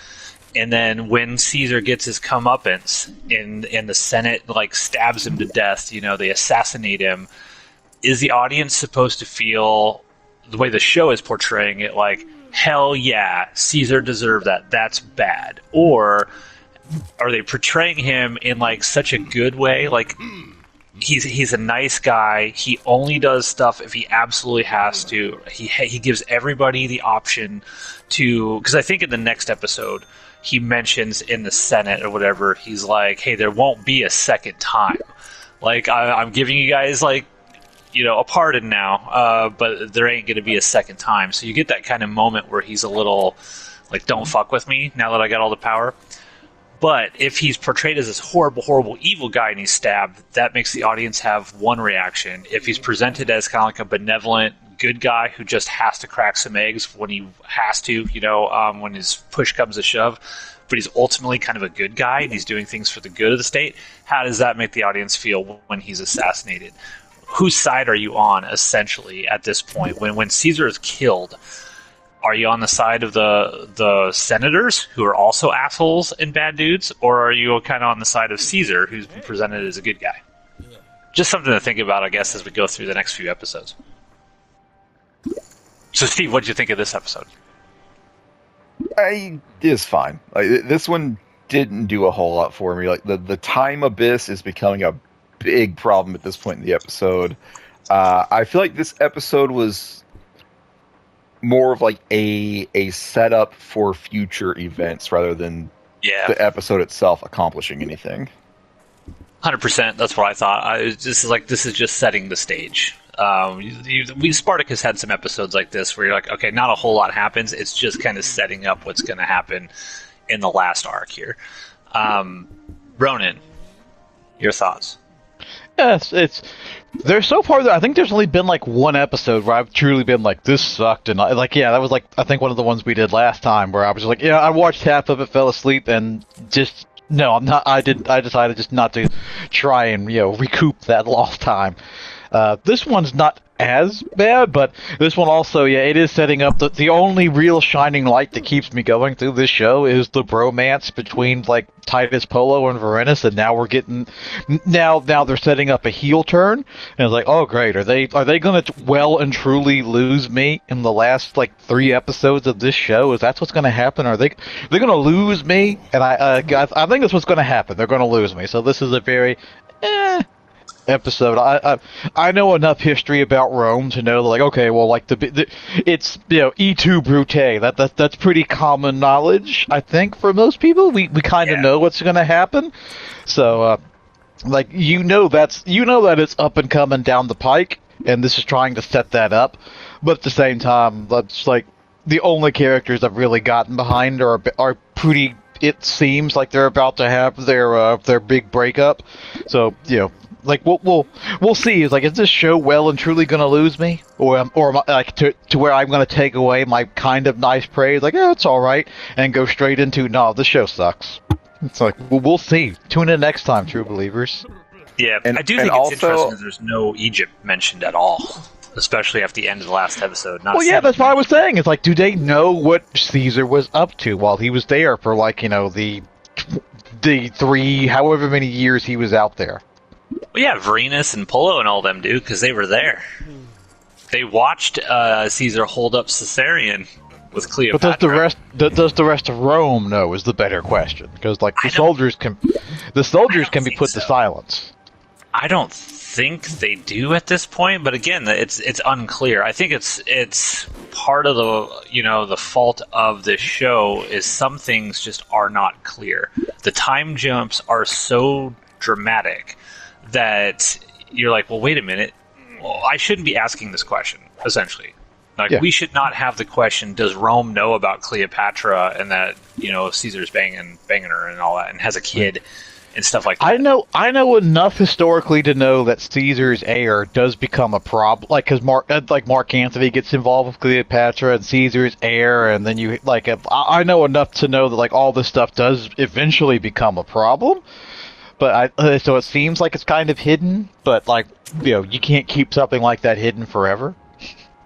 And then when Caesar gets his comeuppance and the Senate stabs him to death, they assassinate him, is the audience supposed to feel the way the show is portraying it hell yeah, Caesar deserved that, that's bad? Or are they portraying him in such a good way, he's a nice guy, he only does stuff if he absolutely has to, he gives everybody the option to, because I think in the next episode he mentions in the Senate or whatever, he's like, hey, there won't be a second time. I'm giving you guys, a pardon now, but there ain't going to be a second time. So you get that kind of moment where he's a little, don't fuck with me now that I got all the power. But if he's portrayed as this horrible, horrible, evil guy and he's stabbed, that makes the audience have one reaction. If he's presented as kind of a benevolent, good guy who just has to crack some eggs when he has to, when his push comes to shove, but he's ultimately kind of a good guy and he's doing things for the good of the state, how does that make the audience feel when he's assassinated? Whose side are you on, essentially, at this point? When Caesar is killed, are you on the side of the senators, who are also assholes and bad dudes, or are you kind of on the side of Caesar, who's been presented as a good guy? Just something to think about, I guess, as we go through the next few episodes. So, Steve, what did you think of this episode? It's fine. This one didn't do a whole lot for me. The time abyss is becoming a big problem at this point in the episode. I feel like this episode was more of a setup for future events rather than the episode itself accomplishing anything. 100%. That's what I thought. This is just setting the stage. Spartacus had some episodes like this where you're like, okay, not a whole lot happens. It's just kind of setting up what's going to happen in the last arc here. Ronan, your thoughts? Yes, there's so far that I think there's only been one episode where I've truly been this sucked, and that was I think one of the ones we did last time where I was just I watched half of it, fell asleep, and just no, I'm not. I decided just not to try and recoup that lost time. This one's not as bad, but this one also, it is setting up the only real shining light that keeps me going through this show is the bromance between Titus Polo and Varenus, and now we're getting now they're setting up a heel turn, and it's oh great, are they going to well and truly lose me in the last 3 episodes of this show? Is that what's going to happen? Are they going to lose me? And I think that's what's going to happen. They're going to lose me. So this is a very episode. I know enough history about Rome to know okay, well it's E2 Brute. That's pretty common knowledge, I think, for most people. We kind of know what's going to happen. So that it's up and coming down the pike, and this is trying to set that up. But at the same time, that's the only characters I've really gotten behind are pretty. It seems like they're about to have their big breakup. So we'll see. Is this show well and truly going to lose me, or am I to where I'm going to take away my kind of nice praise, it's all right, and go straight into no, this show sucks. It's we'll see. Tune in next time, true believers. Yeah, I do think it's interesting that there's no Egypt mentioned at all, especially after the end of the last episode. That's what I was saying. It's do they know what Caesar was up to while he was there for the 3 however many years he was out there? Well, yeah, Varenus and Polo and all them do, because they were there. They watched Caesar hold up Caesarion with Cleopatra. But does the rest of Rome know? Is the better question, because the soldiers can be put to silence. I don't think they do at this point, but again, it's unclear. I think it's part of the fault of this show is some things just are not clear. The time jumps are so dramatic that you're well, wait a minute. Well, I shouldn't be asking this question, essentially. We should not have the question, does Rome know about Cleopatra and that, Caesar's banging her and all that and has a kid? and stuff like that. I know enough historically to know that Caesar's heir does become a problem, like because Mark Antony gets involved with Cleopatra and Caesar's heir, and then you I know enough to know that all this stuff does eventually become a problem. But so it seems like it's kind of hidden, but you can't keep something like that hidden forever.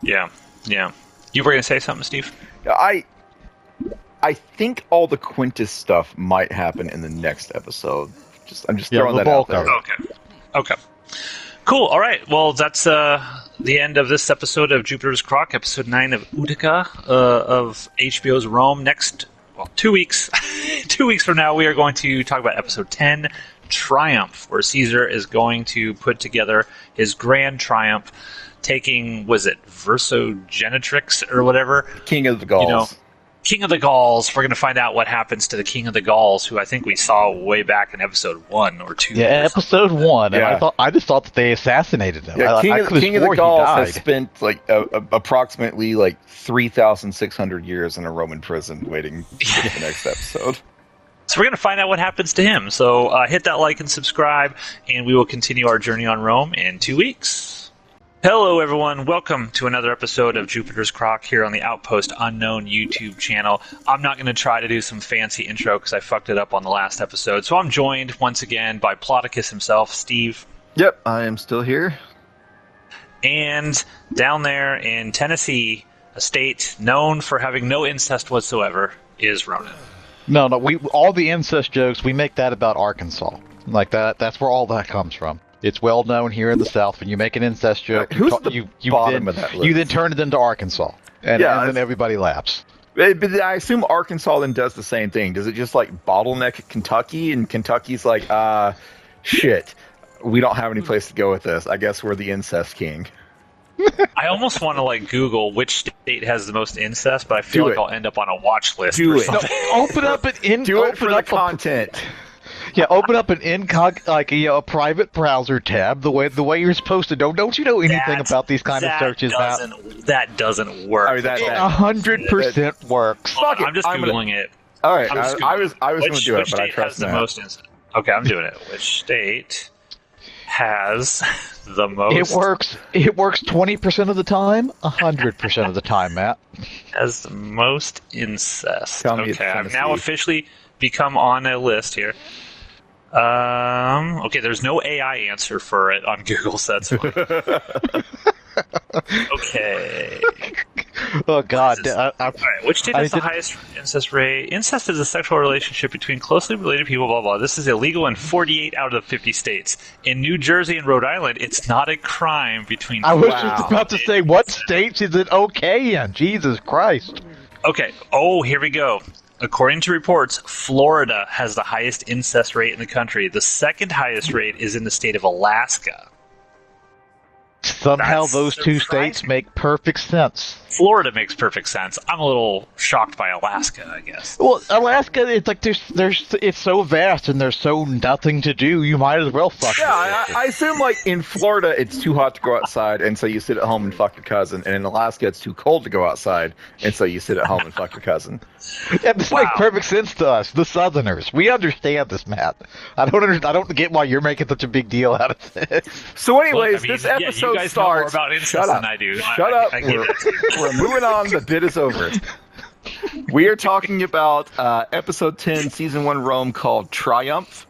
Yeah. You were going to say something, Steve? I think all the Quintus stuff might happen in the next episode. I'm just throwing that out there. Okay. Cool. All right. Well, that's the end of this episode of Jupiter's Croc, episode 9 of Utica of HBO's Rome. Next, 2 weeks. 2 weeks from now, we are going to talk about episode 10, Triumph, where Caesar is going to put together his grand triumph, taking, was it Vercingetorix or whatever? King of the Gauls. King of the Gauls. We're going to find out what happens to the King of the Gauls, who I think we saw way back in episode 1 or 2. Yeah, episode 1. And yeah. I just thought that they assassinated him. Yeah, King of the Gauls has spent approximately 3,600 years in a Roman prison waiting for the next episode. So we're going to find out what happens to him. So hit that like and subscribe, and we will continue our journey on Rome in 2 weeks. Hello, everyone. Welcome to another episode of Jupiter's Croc here on the Outpost Unknown YouTube channel. I'm not going to try to do some fancy intro because I fucked it up on the last episode. So I'm joined once again by Ploticus himself, Steve. Yep, I am still here. And down there in Tennessee, a state known for having no incest whatsoever, is Ronan. No, all the incest jokes, we make that about Arkansas. That's where all that comes from. It's well known here in the South. When you make an incest joke, you then turn it into Arkansas, and then everybody laughs. But I assume Arkansas then does the same thing. Does it just bottleneck Kentucky, and Kentucky's shit, we don't have any place to go with this. I guess we're the incest king. I almost want to Google which state has the most incest, but I feel I'll end up on a watch list. Do it. No, open up an Do it for the content. Yeah, open up an a private browser tab the way you're supposed to. Don't you know anything about these kind of searches? That doesn't work. It 100% works. Fuck it. I'm just googling it. All right, I was going to do it, but I trust the most incest. Okay, I'm doing it. Which state has the most? It works 20% of the time, 100% of the time, Matt. Has the most incest. Okay, I've now officially become on a list here. Okay, there's no AI answer for it on Google, so that's fine. Okay. Oh, God. All right, which state has the highest incest rate? Incest is a sexual relationship between closely related people, blah, blah. This is illegal in 48 out of the 50 states. In New Jersey and Rhode Island, it's not a crime between... I was just about to say, what states is it okay in? Jesus Christ. Okay. Oh, here we go. According to reports, Florida has the highest incest rate in the country. The second highest rate is in the state of Alaska. Somehow those two states make perfect sense. Florida makes perfect sense. I'm a little shocked by Alaska, I guess. Well, Alaska, it's it's so vast and there's so nothing to do. You might as well fuck. Yeah, I assume in Florida it's too hot to go outside, and so you sit at home and fuck your cousin. And in Alaska it's too cold to go outside, and so you sit at home and fuck your cousin. Yeah, this makes perfect sense to us, the Southerners. We understand this, Matt. I don't get why you're making such a big deal out of this. So, anyways, this episode you guys starts. Know more about incest than I do. Shut up. We're moving on. The bit is over. We are talking about episode 10, season 1 Rome, called Triumph.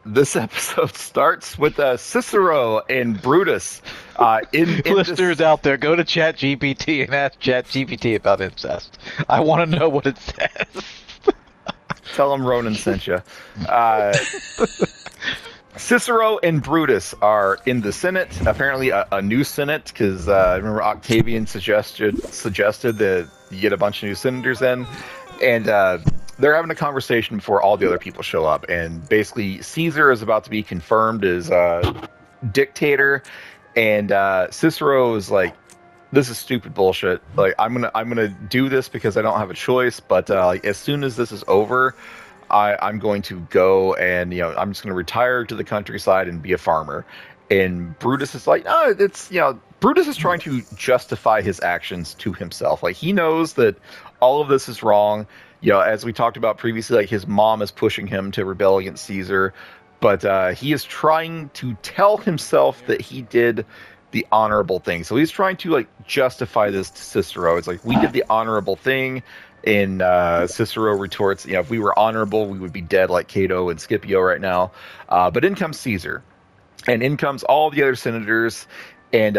This episode starts with Cicero and Brutus. In listeners out there, go to ChatGPT and ask ChatGPT about incest. I want to know what it says. Tell them Ronan sent you. Cicero and Brutus are in the Senate, apparently a new Senate, because I remember Octavian suggested that you get a bunch of new senators in, and they're having a conversation before all the other people show up, and basically Caesar is about to be confirmed as dictator, and Cicero is like, this is stupid bullshit. I'm gonna do this because I don't have a choice, but as soon as this is over, I'm going to go and, I'm just going to retire to the countryside and be a farmer. And Brutus is like, no, Brutus is trying to justify his actions to himself. He knows that all of this is wrong. as we talked about previously, like his mom is pushing him to rebel against Caesar, but he is trying to tell himself that he did the honorable thing. So he's trying to like justify this to Cicero. It's like, we did the honorable thing. And Cicero retorts, if we were honorable, we would be dead like Cato and Scipio right now. But in comes Caesar, and in comes all the other senators. And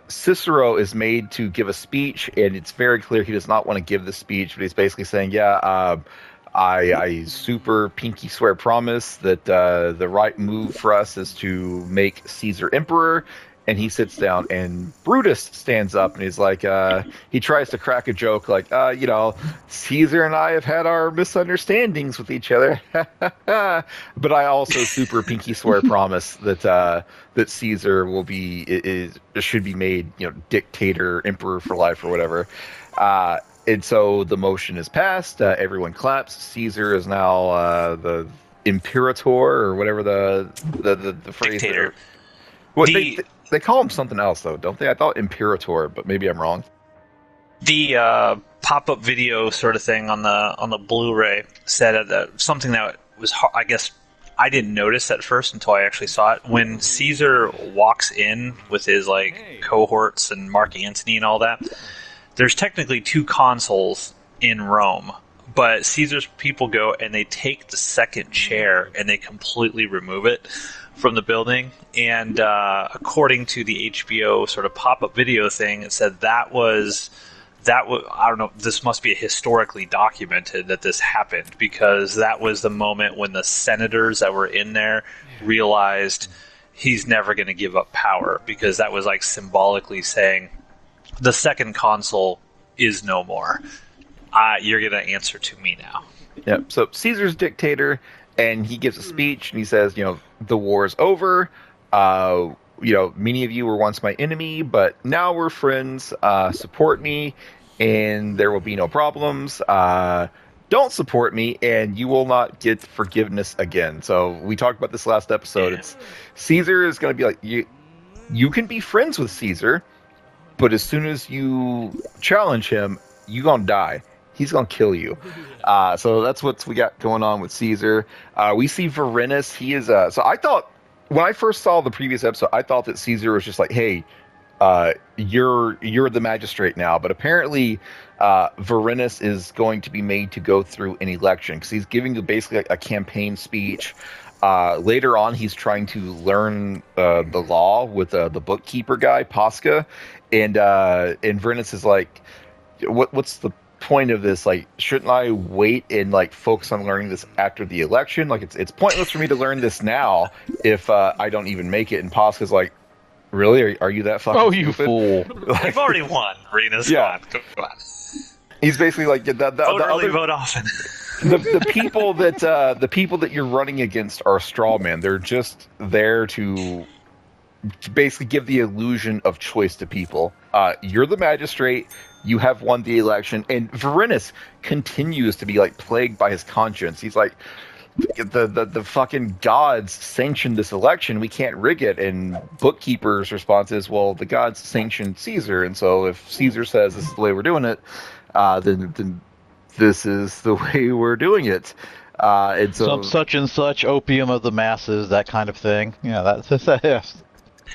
Cicero is made to give a speech, and it's very clear he does not want to give the speech, but he's basically saying, I super pinky swear promise that the right move for us is to make Caesar emperor. And he sits down, and Brutus stands up, and he's like, he tries to crack a joke, like, Caesar and I have had our misunderstandings with each other. But I also super pinky swear promise that Caesar will should be made, dictator, emperor for life, or whatever. And so the motion is passed. Everyone claps. Caesar is now the imperator, or whatever the phrase. Dictator. What they call him something else, though, don't they? I thought imperator, but maybe I'm wrong. The pop-up video sort of thing on the Blu-ray said something that was, I guess, I didn't notice at first until I actually saw it. When Caesar walks in with his cohorts and Mark Antony and all that, there's technically 2 consuls in Rome, but Caesar's people go and they take the second chair and they completely remove it from the building. And according to the HBO sort of pop-up video thing, it said that was I don't know, this must be historically documented that this happened, because that was the moment when the senators that were in there realized he's never going to give up power, because that was like symbolically saying the second consul is no more. You're going to answer to me now. Yep. So Caesar's dictator, and he gives a speech, and he says, the war's over. Many of you were once my enemy, but now we're friends. Support me, and there will be no problems. Don't support me, and you will not get forgiveness again. So we talked about this last episode. Yeah. It's Caesar is going to be like, you can be friends with Caesar, but as soon as you challenge him, you're going to die. He's going to kill you. So that's what we got going on with Caesar. We see Vorenus. He is... so I thought, when I first saw the previous episode, I thought that Caesar was just like, hey, you're the magistrate now. But apparently Vorenus is going to be made to go through an election, because he's giving basically a campaign speech. Later on, he's trying to learn the law with the bookkeeper guy, Pasca. And Vorenus is like, what's the point of this? Like, shouldn't I wait and focus on learning this after the election? Like, it's pointless for me to learn this now if I don't even make it. And Pasca's like, really? Are you that fucking Oh, you stupid? fool. You've already won, Renus. Yeah. Come on. He's basically like, Vote early, vote often. the people that you're running against are straw men. They're just there to basically give the illusion of choice to people. You're the magistrate. You have won the election. And Vorenus continues to be plagued by his conscience. He's like, the fucking gods sanctioned this election. We can't rig it. And Bookkeeper's response is, well, the gods sanctioned Caesar. And so if Caesar says this is the way we're doing it, then this is the way we're doing it. And so Some such and such opium of the masses, that kind of thing. Yeah, that's yes.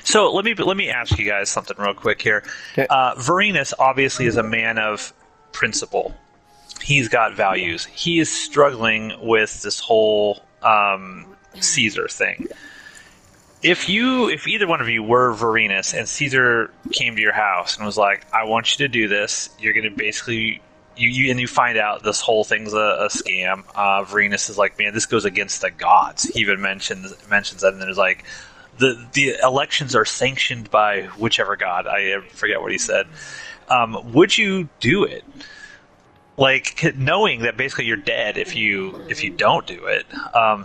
So let me ask you guys something real quick here. Okay. Vorenus obviously is a man of principle. He's got values. He is struggling with this whole Caesar thing. If either one of you were Vorenus and Caesar came to your house and was like, I want you to do this, you're going to basically... You find out this whole thing's a scam. Vorenus is like, man, this goes against the gods. He even mentions that, and there's like, the elections are sanctioned by whichever god. I forget what he said. Would you do it? Like, knowing that basically you're dead if you don't do it.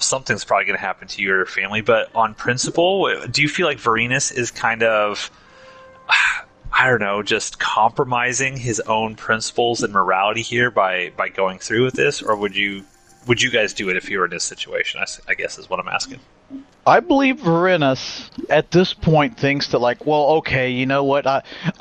Something's probably going to happen to your family. But on principle, do you feel like Vorenus is kind of, I don't know, just compromising his own principles and morality here by going through with this? Or would you would you guys do it if you were in this situation? I guess is what I'm asking. I believe Varenus at this point thinks that, like, well, okay, you know what?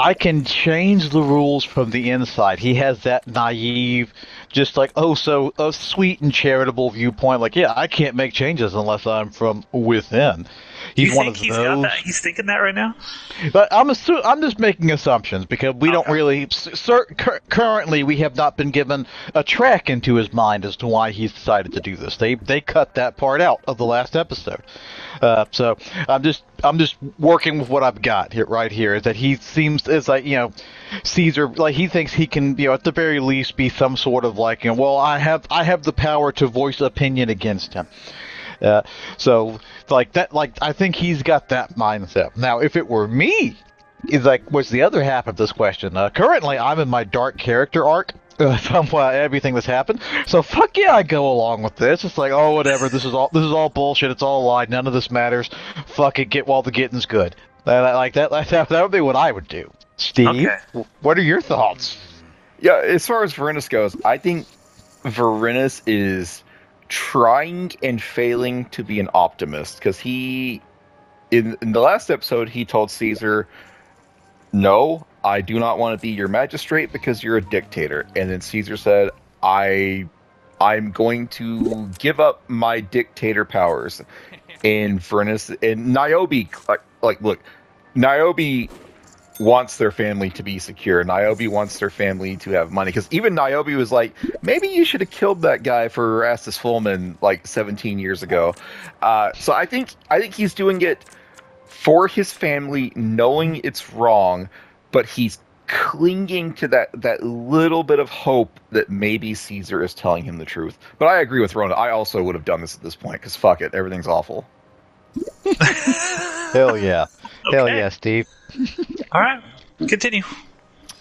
I can change the rules from the inside. He has that naive, just like, oh, so a sweet and charitable viewpoint. Like, yeah, I can't make changes unless I'm from within. He's you one think of he's those. got that? He's thinking that right now? But I'm just making assumptions because we don't really. Currently, we have not been given a track into his mind as to why he's decided to do this. They cut that part out of the last episode. So I'm just working with what I've got here right here. Is that he seems is like, you know, Caesar, like he thinks he can, you know, at the very least be some sort of like, you know, well, I have the power to voice opinion against him. So like that, like I think he's got that mindset. Now, if it were me, is like what's the other half of this question? Currently, I'm in my dark character arc from everything that's happened. So fuck yeah, I go along with this. It's like, oh, whatever. This is all bullshit. It's all a lie. None of this matters. Fuck it. Get while the getting's good. Like that. That would be what I would do. Steve, what are your thoughts? Yeah, as far as Varenus goes, I think Varenus is trying and failing to be an optimist because he, in the last episode, he told Caesar, "No, I do not want to be your magistrate because you're a dictator." And then Caesar said, I'm going to give up my dictator powers." And Varenus and Niobe, like look, Niobe wants their family to be secure. Niobe wants their family to have money. Because even Niobe was like, maybe you should have killed that guy for Erastus Fulman like 17 years ago. So I think he's doing it for his family, knowing it's wrong, but he's clinging to that little bit of hope that maybe Caesar is telling him the truth. But I agree with Rona. I also would have done this at this point, because fuck it, everything's awful. Hell yeah. Okay. Hell yeah, Steve. All right, continue.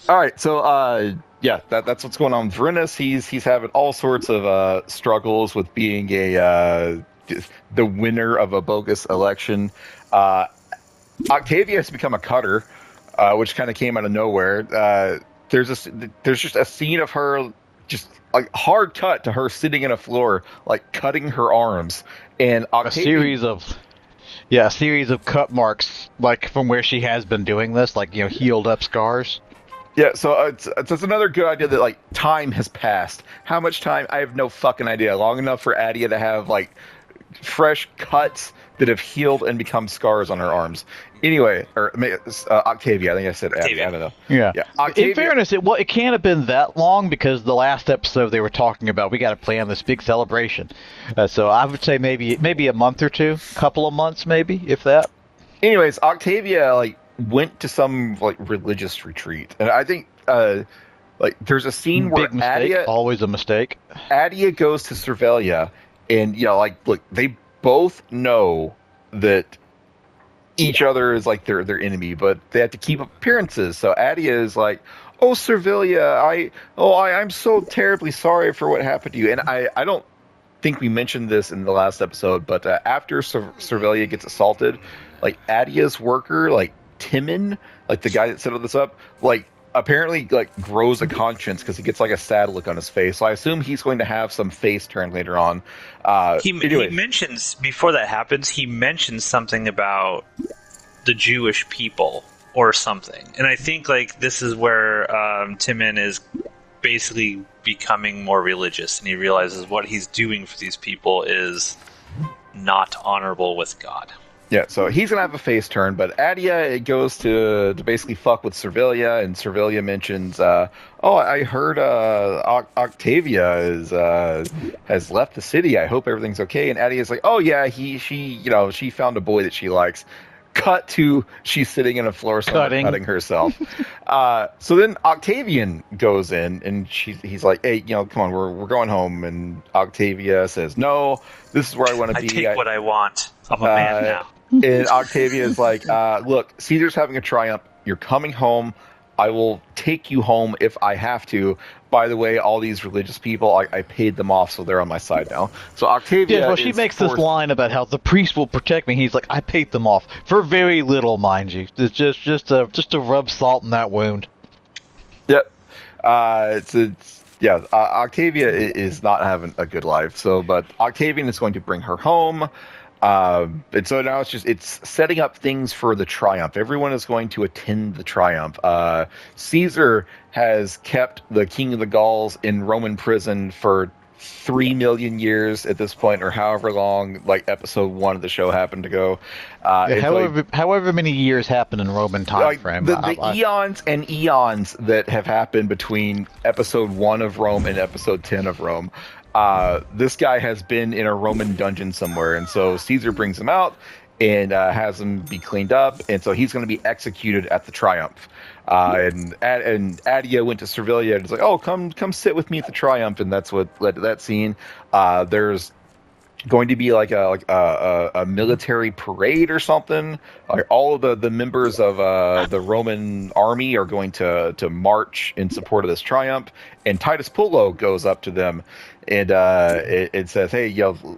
All right, so yeah, that's what's going on with Varenus. He's having all sorts of struggles with being the winner of a bogus election. Octavia has become a cutter, which kind of came out of nowhere. There's just a scene of her, just like hard cut to her sitting in a floor, like cutting her arms, and Octavia, a series of cut marks, like from where she has been doing this, like, you know, healed up scars. Yeah, so it's another good idea that, like, time has passed. How much time? I have no fucking idea. Long enough for Adia to have, like, fresh cuts that have healed and become scars on her arms. Anyway, or Octavia, I think I said Adia, I don't know. Yeah. Octavia, In fairness, it can't have been that long, because the last episode they were talking about, we got to plan this big celebration. So I would say maybe a month or two, couple of months maybe, if that. Anyways, Octavia, like, went to some, like, religious retreat. And I think, like, there's a scene where Big mistake, always a mistake. Adia goes to Cervelia, and, you know, like, look, they both know that each other is like their enemy, but they have to keep appearances. So Adia is like, "Oh, Cervelia, I'm so terribly sorry for what happened to you." And I don't think we mentioned this in the last episode, but after Cervelia gets assaulted, like Adia's worker, like Timon, like the guy that set all this up, like apparently like grows a conscience because he gets like a sad look on his face. So I assume he's going to have some face turn later on. He mentions, before that happens, he mentions something about the Jewish people or something, and I think like this is where Timon is basically becoming more religious, and he realizes what he's doing for these people is not honorable with God. Yeah, so he's going to have a face turn, but Adia goes to basically fuck with Cervelia, and Cervelia mentions, "Oh, I heard Octavia has left the city. I hope everything's okay." And Adia's like, "Oh yeah, she found a boy that she likes." Cut to she's sitting in a floor cutting herself. So then Octavian goes in, and he's like, "Hey, come on, we're going home." And Octavia says, "No, this is where I want to be. I take what I want. I'm a man now." And Octavia is like, "Look, Caesar's having a triumph. You're coming home. I will take you home if I have to. By the way, all these religious people, I paid them off, so they're on my side now." So Octavia, yeah, well, she makes this line about how the priest will protect me. He's like, "I paid them off for very little, mind you. It's just to rub salt in that wound." Yep. Yeah, Octavia is not having a good life. So, but Octavian is going to bring her home. And so now it's setting up things for the triumph. Everyone is going to attend the triumph. Caesar has kept the king of the Gauls in Roman prison for 3 million years at this point, or however long like episode 1 of the show happened to go. However many years happen in Roman time Like frame. the eons and eons that have happened between episode 1 of Rome and episode 10 of Rome. This guy has been in a Roman dungeon somewhere, and so Caesar brings him out and has him be cleaned up, and so he's going to be executed at the triumph. And Adia went to Servilia and was like, "Oh, come sit with me at the triumph," and that's what led to that scene. There's going to be like a military parade or something. Like all of the members of the Roman army are going to march in support of this triumph, and Titus Pullo goes up to them and it says, "Hey,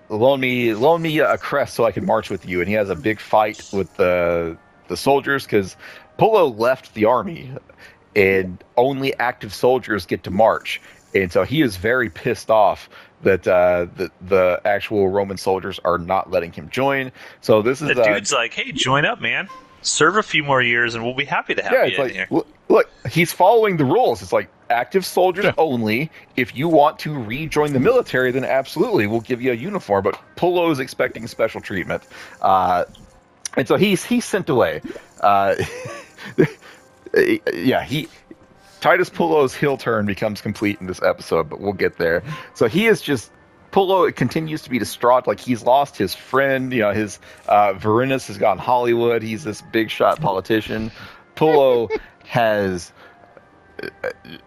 loan me a crest so I can march with you." And he has a big fight with the soldiers because Pullo left the army, and only active soldiers get to march. And so he is very pissed off that the actual Roman soldiers are not letting him join. So this is the dude's like, "Hey, join up, man. Serve a few more years, and we'll be happy to have you in here." Look, he's following the rules. It's like active soldiers only. If you want to rejoin the military, then absolutely, we'll give you a uniform. But Pullo is expecting special treatment, and so he's sent away. Titus Pullo's heel turn becomes complete in this episode, but we'll get there. So he is just Pullo continues to be distraught, like he's lost his friend. His Varinus has gone Hollywood. He's this big shot politician. Pullo has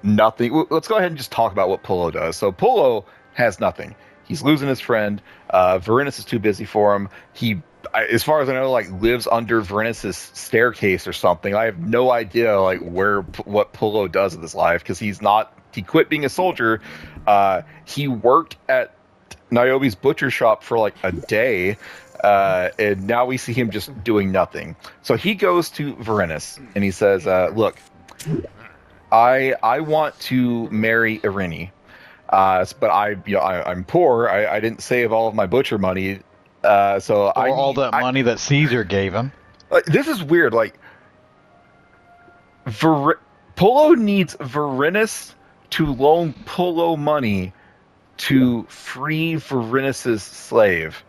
nothing. Let's go ahead and just talk about what Pullo does. So Pullo has nothing. He's losing his friend. Varinus is too busy for him. He, as far as I know, lives under Varinus' staircase or something. I have no idea what Pullo does in his life because he quit being a soldier. He worked at Niobe's butcher shop for a day, and now we see him just doing nothing. So he goes to Varinus and he says, "Look, I want to marry Irene, but I'm poor. I didn't save all of my butcher money, so all that money that Caesar gave him." This is weird. Pullo needs Varinus to loan Pullo money to free Varinus' slave.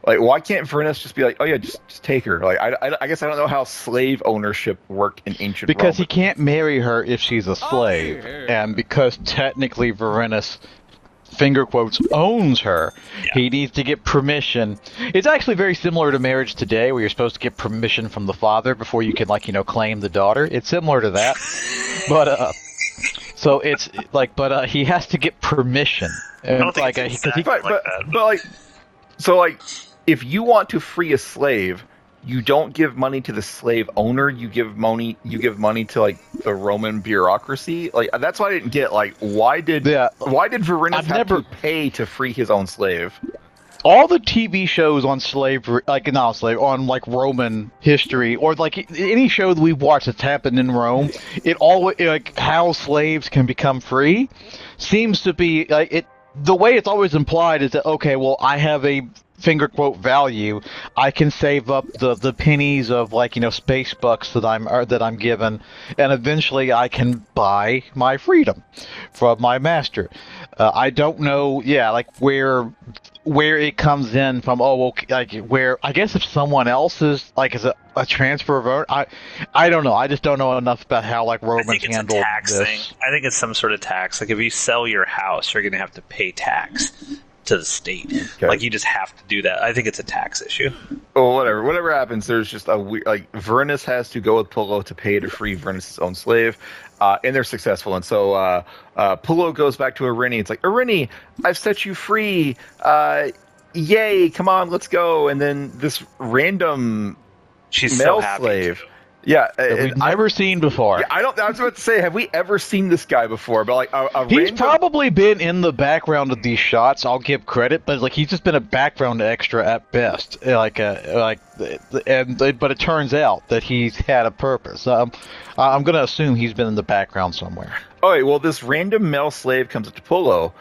Why can't Varinus just be like, "Oh yeah, just take her"? I guess I don't know how slave ownership worked in ancient Rome. Because he can't marry her if she's a slave, and because technically Varinus, finger quotes, owns her, he needs to get permission. It's actually very similar to marriage today, where you're supposed to get permission from the father before you can, claim the daughter. It's similar to that, but so it's but he has to get permission. And I don't think it's exactly that. If you want to free a slave, you don't give money to the slave owner. You give money to the Roman bureaucracy. That's what I didn't get. Why did Varinus have to pay to free his own slave? All the TV shows on slavery, on Roman history, or any show that we've watched that's happened in Rome, it always how slaves can become free seems to be it. The way it's always implied is that, okay, well, I have a finger quote value. I can save up the pennies of space bucks that I'm given, and eventually I can buy my freedom from my master. I don't know, where it comes in from. Where I guess if someone else is is a transfer of owner. I don't know. I just don't know enough about how Romans handle it's a tax this. thing. I think it's some sort of tax. If you sell your house, you're going to have to pay tax to the state. Okay. You just have to do that. I think it's a tax issue. Well, whatever happens, there's just a weird, Varinus has to go with Pullo to pay to free Varinus' own slave, and they're successful. And so Pullo goes back to Irene. It's like, "Irene, I've set you free. Yay! Come on, let's go." And then this random She's male so happy slave Yeah, that we've never seen before. Yeah, I was about to say, have we ever seen this guy before? But like a He's random... probably been in the background of these shots. I'll give credit, but like he's just been a background extra at best. But it turns out that he's had a purpose. I'm gonna assume he's been in the background somewhere. All right, well, this random male slave comes up to Polo,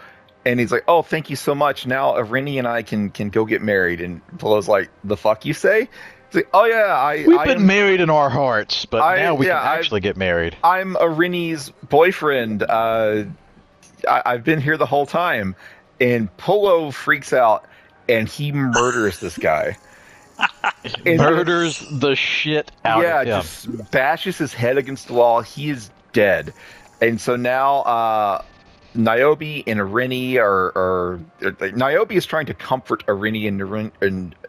and he's like, "Oh, thank you so much. Now Arini and I can go get married." And Polo's like, "The fuck you say?" He's like, "Oh yeah, We've been married in our hearts, but now we can yeah, actually get married." I'm Arini's boyfriend. I've been here the whole time." And Polo freaks out, and he murders this guy. Murders the shit out of him. Yeah, just bashes his head against the wall. He is dead. And so now Niobe and Arini are like, Niobe is trying to comfort Arini, and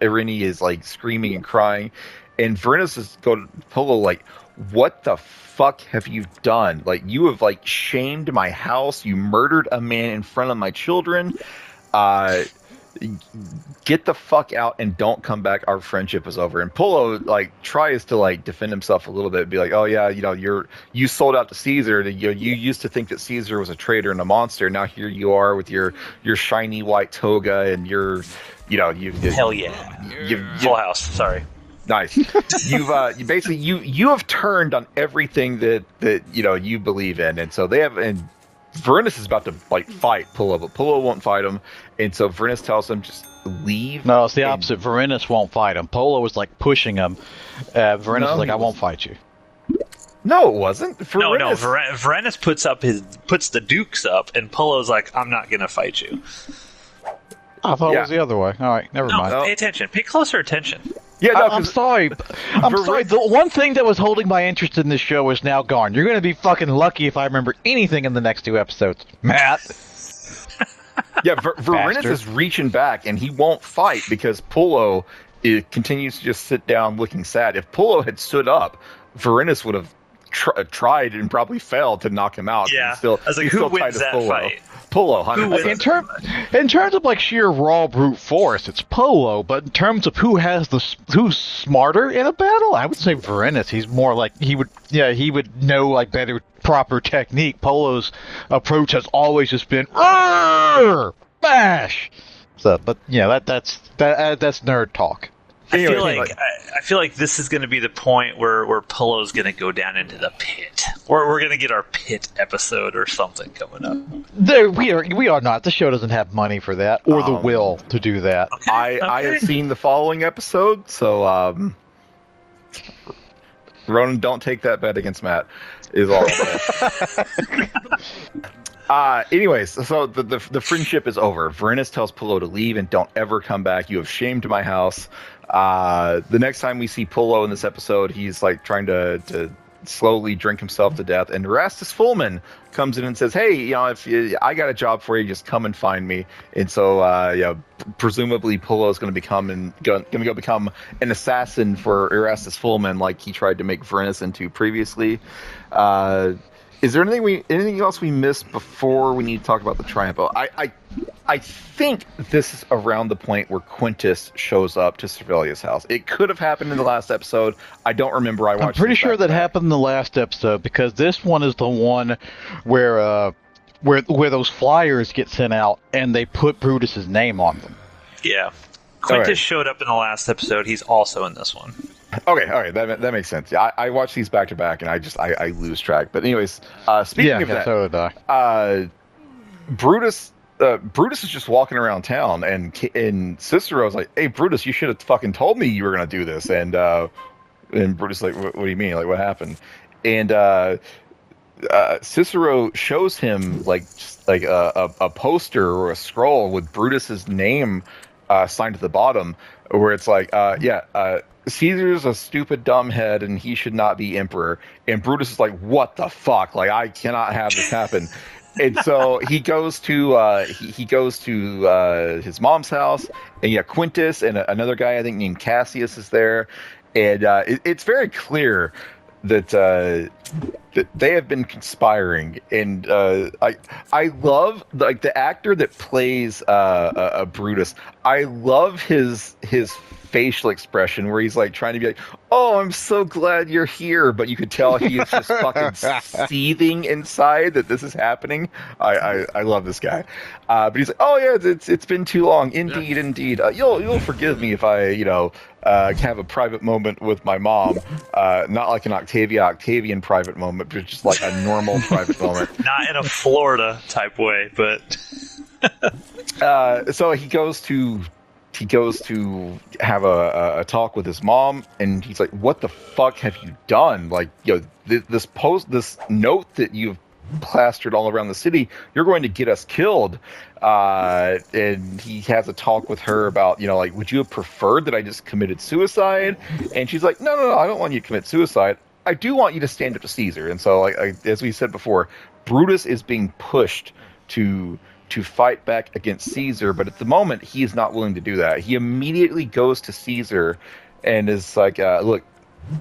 Arini is like screaming and crying. And Varenus is going to Polo like, "What the fuck have you done? Like, you have like shamed my house. You murdered a man in front of my children. Get the fuck out and don't come back. Our friendship is over." And Polo like tries to like defend himself a little bit, be like, "Oh yeah, you sold out to Caesar. You used to think that Caesar was a traitor and a monster. Now here you are with your shiny white toga and you Hell yeah. Full House. Sorry. Nice. You basically you have turned on everything that you believe in." And so and Varenus is about to like fight Polo, but Polo won't fight him. And so Varenus tells him, "Just leave." No, it's the opposite. Varenus won't fight him. Polo was like pushing him. Varenus is like, "I won't fight you." No, it wasn't. No. Varenus puts the dukes up, and Polo's like, "I'm not gonna fight you." I thought it was the other way. All right, never mind. Pay attention. Pay closer attention. Yeah, no, I'm sorry. I'm sorry. The one thing that was holding my interest in this show is now gone. You're going to be fucking lucky if I remember anything in the next 2 episodes, Matt. Yeah, Varenus is reaching back, and he won't fight because Polo continues to just sit down looking sad. If Polo had stood up, Varenus would have tried and probably failed to knock him out. Yeah, I was like, who wins that fight? Polo, 100%. In terms of like sheer raw brute force, it's Polo. But in terms of who's smarter in a battle, I would say Varenus. He's more like he would know like better proper technique. Polo's approach has always just been bash. So, but that's nerd talk. I feel like this is going to be the point where Polo's going to go down into the pit, or we're going to get our pit episode or something coming up. We are not. The show doesn't have money for that or the will to do that. Okay. I have seen the following episode, so Ronan, don't take that bet against Matt. Is all. Anyways, so the friendship is over. Varenus tells Polo to leave and don't ever come back. You have shamed my house. The next time we see Polo in this episode, he's like trying to slowly drink himself to death. And Erastus Fullman comes in and says, "Hey, I got a job for you. Just come and find me." And so, presumably Polo is going to become an assassin for Erastus Fullman, like he tried to make Varenus into previously. Is there anything else we missed before we need to talk about the triumph? I think this is around the point where Quintus shows up to Servilia's house. It could have happened in the last episode. I don't remember. I'm pretty sure that happened in the last episode because this one is the one where those flyers get sent out and they put Brutus's name on them. Yeah, Quintus showed up in the last episode. He's also in this one. Okay, all right, that makes sense. Yeah, I watch these back to back, and I lose track. But anyways, speaking of that, so did I. Brutus is just walking around town, and Cicero's like, "Hey, Brutus, you should have fucking told me you were gonna do this." And Brutus is like, "What do you mean? Like, what happened?" And Cicero shows him just a poster or a scroll with Brutus's name signed at the bottom, where it's like, Caesar's a stupid dumbhead and he should not be emperor. And Brutus is like, "What the fuck? Like, I cannot have this happen." And so he goes to his mom's house, and Quintus and another guy I think named Cassius is there, and it's very clear that they have been conspiring, and I love like the actor that plays Brutus. I love his facial expression where he's like trying to be like, "Oh, I'm so glad you're here," but you could tell he is just fucking seething inside that this is happening. I love this guy, but he's like, "Oh yeah, it's been too long. Indeed, indeed. You'll forgive me if I have a private moment with my mom, not like an Octavian private moment, but just like a normal private moment." Not in a Florida type way, but So he goes to have a talk with his mom, and he's like, "What the fuck have you done? Like, this note that you've plastered all around the city, you're going to get us killed." And he has a talk with her about, like, would you have preferred that I just committed suicide? And she's like, no, I don't want you to commit suicide. I do want you to stand up to Caesar. And so, like, as we said before, Brutus is being pushed to fight back against Caesar, but at the moment he is not willing to do that. He immediately goes to Caesar and is like, "Look,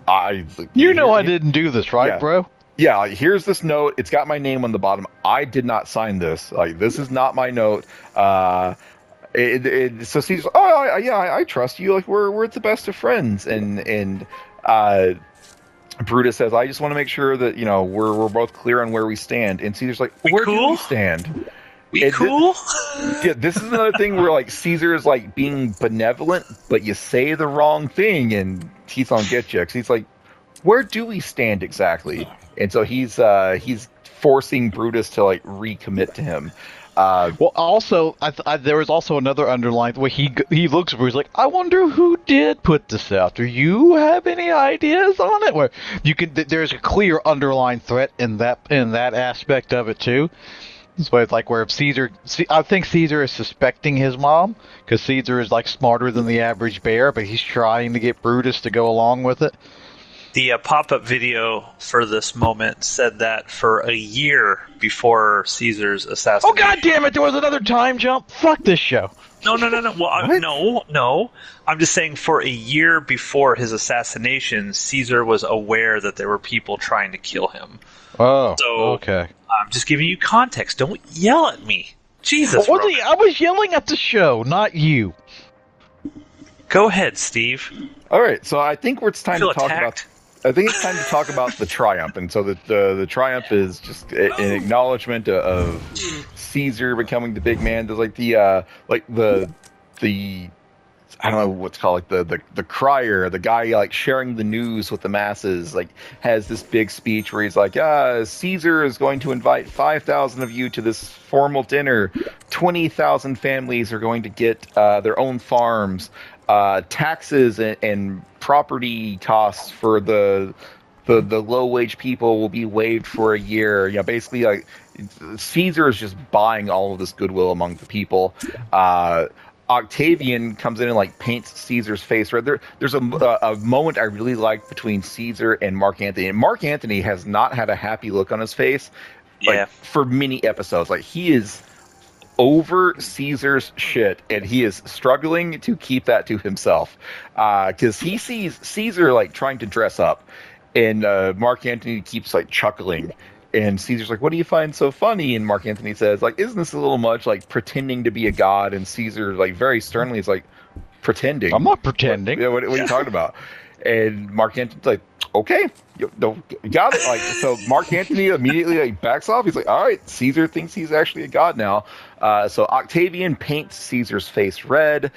I didn't do this, right, yeah. bro? Yeah, like, here's this note. It's got my name on the bottom. I did not sign this. Like, this is not my note." So Caesar's like, "Oh, I trust you. Like, we're the best of friends." And Brutus says, "I just want to make sure that we're both clear on where we stand." And Caesar's like, "Where do we stand?" Cool? Yeah, this is another thing where like Caesar is like being benevolent, but you say the wrong thing, and he's on get you. 'Cause he's like, "Where do we stand exactly?" And so he's forcing Brutus to like recommit to him. Well, also, there was also another underlying where he looks at Bruce like, "I wonder who did put this out. Do you have any ideas on it?" Where there's a clear underlying threat in that aspect of it too. So it's like where I think Caesar is suspecting his mom because Caesar is like smarter than the average bear, but he's trying to get Brutus to go along with it. The pop-up video for this moment said that for a year before Caesar's assassination. Oh, God damn it! There was another time jump. Fuck this show. No. Well, no. I'm just saying for a year before his assassination, Caesar was aware that there were people trying to kill him. Oh, so, okay. I'm just giving you context. Don't yell at me. Jesus. I was yelling at the show, not you. Go ahead, Steve. All right, so I think it's time to talk attacked. about. I think it's time to talk about the triumph, and so the triumph is just an acknowledgement of Caesar becoming the big man. There's like the I don't know what's called, like the crier, the guy like sharing the news with the masses, like has this big speech where he's like, Caesar is going to invite 5,000 of you to this formal dinner. 20,000 families are going to get their own farms. Taxes and property costs for the low wage people will be waived for a year. Basically, like Caesar is just buying all of this goodwill among the people. Octavian comes in and like paints Caesar's face red. There's a moment I really liked between Caesar and Mark Antony. And Mark Antony has not had a happy look on his face for many episodes. Like he is over Caesar's shit, and he is struggling to keep that to himself because he sees Caesar like trying to dress up, and Mark Antony keeps like chuckling. And Caesar's like, "What do you find so funny?" And Mark Antony says, like, "Isn't this a little much, like pretending to be a god?" And Caesar, like, very sternly is like, "Pretending? I'm not pretending." What are you talking about? And Mark Antony's like, "Okay, you got it." Like, so Mark Antony immediately like backs off. He's like, "All right, Caesar thinks he's actually a god now." So Octavian paints Caesar's face red.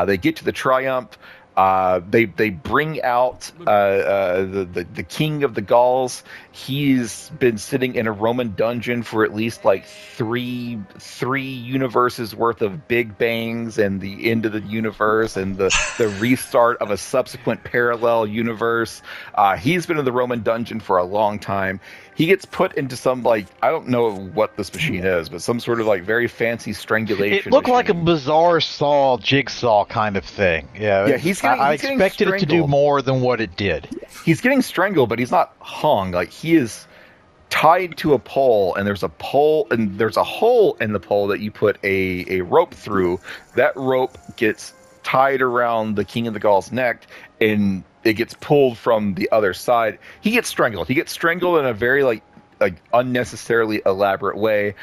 They get to the triumph. They bring out the king of the Gauls. He's been sitting in a Roman dungeon for at least like three universes worth of Big Bangs and the end of the universe and the restart of a subsequent parallel universe. He's been in the Roman dungeon for a long time. He gets put into some, like, I don't know what this machine is, but some sort of like very fancy strangulation. It looked machine. like a bizarre jigsaw kind of thing. Yeah, I expected it to do more than what it did. He's getting strangled, but he's not hung. Like, he is tied to a pole, and there's a hole in the pole that you put a rope through. That rope gets tied around the King of the Gauls' neck, and it gets pulled from the other side. He gets strangled. He gets strangled in a very like unnecessarily elaborate way.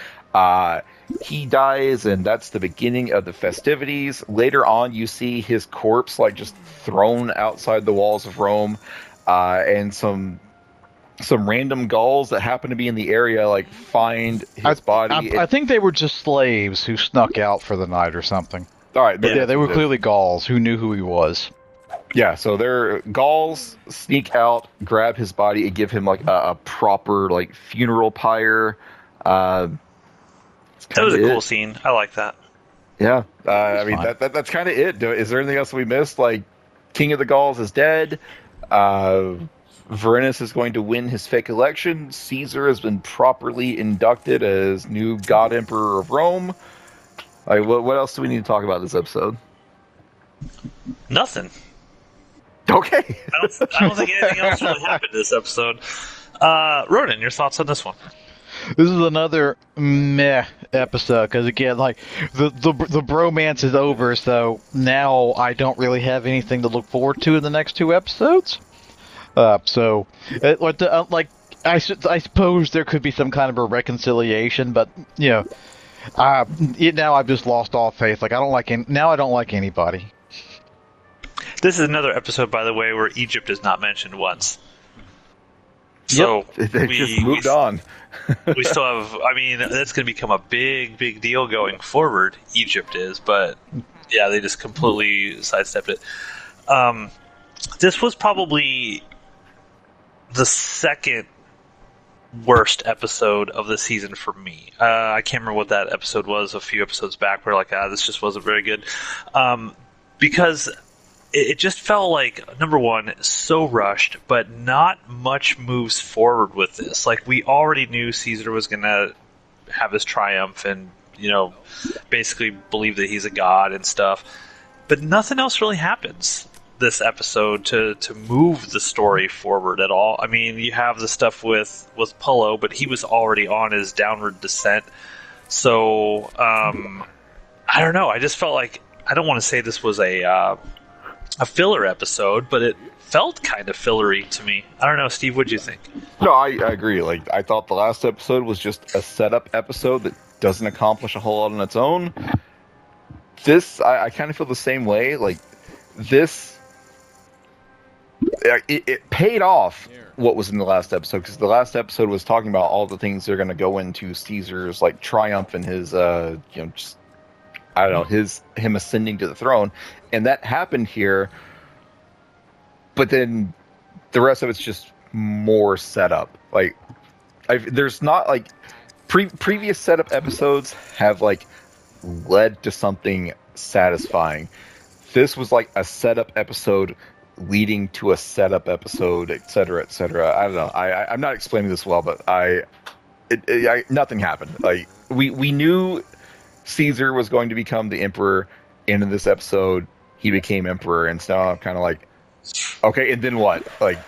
He dies, and that's the beginning of the festivities. Later on, you see his corpse like just thrown outside the walls of Rome, and some random Gauls that happen to be in the area like find his body. I think they were just slaves who snuck out for the night or something. All right, Yeah, they were clearly Gauls who knew who he was. Yeah, so they're Gauls sneak out, grab his body, and give him like a proper like funeral pyre. That was a cool scene. I like that. Yeah, I mean that's kind of it. Is there anything else we missed? Like, King of the Gauls is dead. Varenus is going to win his fake election. Caesar has been properly inducted as new God Emperor of Rome. Like, what else do we need to talk about this episode? Nothing. Okay. I don't think anything else really happened in this episode. Ronan, your thoughts on this one? This is another meh episode because again, like the bromance is over, so now I don't really have anything to look forward to in the next two episodes. I suppose there could be some kind of a reconciliation, but now I've just lost all faith. Like I don't like anybody. This is another episode, by the way, where Egypt is not mentioned once. So they just moved on. We still have. I mean, that's going to become a big deal going forward. Egypt is, but yeah, they just completely sidestepped it. This was probably the second worst episode of the season for me. I can't remember what that episode was. A few episodes back, where like, this just wasn't very good, because it just felt like, number one, so rushed, but not much moves forward with this. Like, we already knew Caesar was going to have his triumph and, basically believe that he's a god and stuff. But nothing else really happens this episode to move the story forward at all. I mean, you have the stuff with Pullo, but he was already on his downward descent. So, I don't know. I just felt like, I don't want to say this was a filler episode, but it felt kind of fillery to me. I don't know, Steve, what'd you think? No, I agree. Like, I thought the last episode was just a setup episode that doesn't accomplish a whole lot on its own. This, I kind of feel the same way. Like, this, it paid off what was in the last episode, because the last episode was talking about all the things that are going to go into Caesar's, like, triumph and his, just, I don't know, him ascending to the throne. And that happened here, but then the rest of it's just more setup. Like, there's not like previous setup episodes have like led to something satisfying. This was like a setup episode leading to a setup episode, etc., etc. I don't know. I'm not explaining this well, but nothing happened. Like we knew Caesar was going to become the emperor, and in this episode he became emperor, and so I'm kind of like, okay, and then what? Like,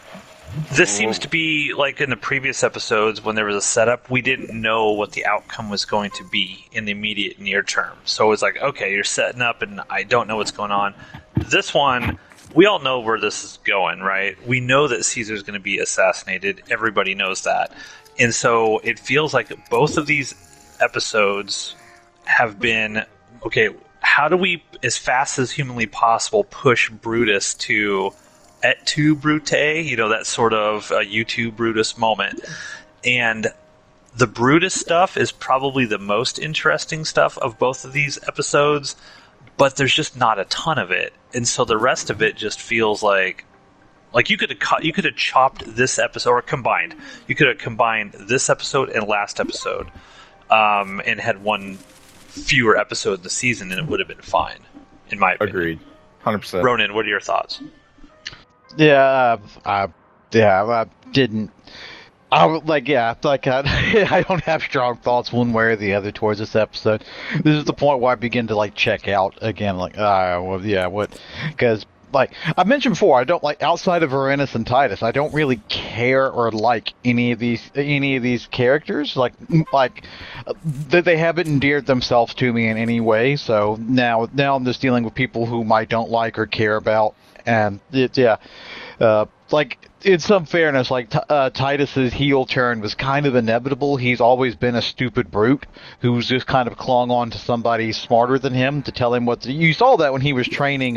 this seems to be like in the previous episodes when there was a setup, we didn't know what the outcome was going to be in the immediate near term. So it was like, okay, you're setting up and I don't know what's going on. This one, we all know where this is going, right? We know that Caesar's going to be assassinated. Everybody knows that. And so it feels like both of these episodes have been, okay, how do we, as fast as humanly possible, push Brutus to et tu, Brute? That sort of YouTube Brutus moment. And the Brutus stuff is probably the most interesting stuff of both of these episodes, but there's just not a ton of it. And so the rest of it just feels like you could have chopped this episode, or combined. You could have combined this episode and last episode, and had one fewer episode in the season, and it would have been fine, in my opinion. Agreed. 100%. Ronan, what are your thoughts? Yeah, I didn't. I don't have strong thoughts one way or the other towards this episode. This is the point where I begin to like check out again. Like, because like I mentioned before, I don't like, outside of Varenus and Titus, I don't really care or like any of these characters. Like they haven't endeared themselves to me in any way. So now I'm just dealing with people whom I don't like or care about, and like in some fairness, like Titus's heel turn was kind of inevitable. He's always been a stupid brute who's just kind of clung on to somebody smarter than him to tell him what to do. You saw that when he was training,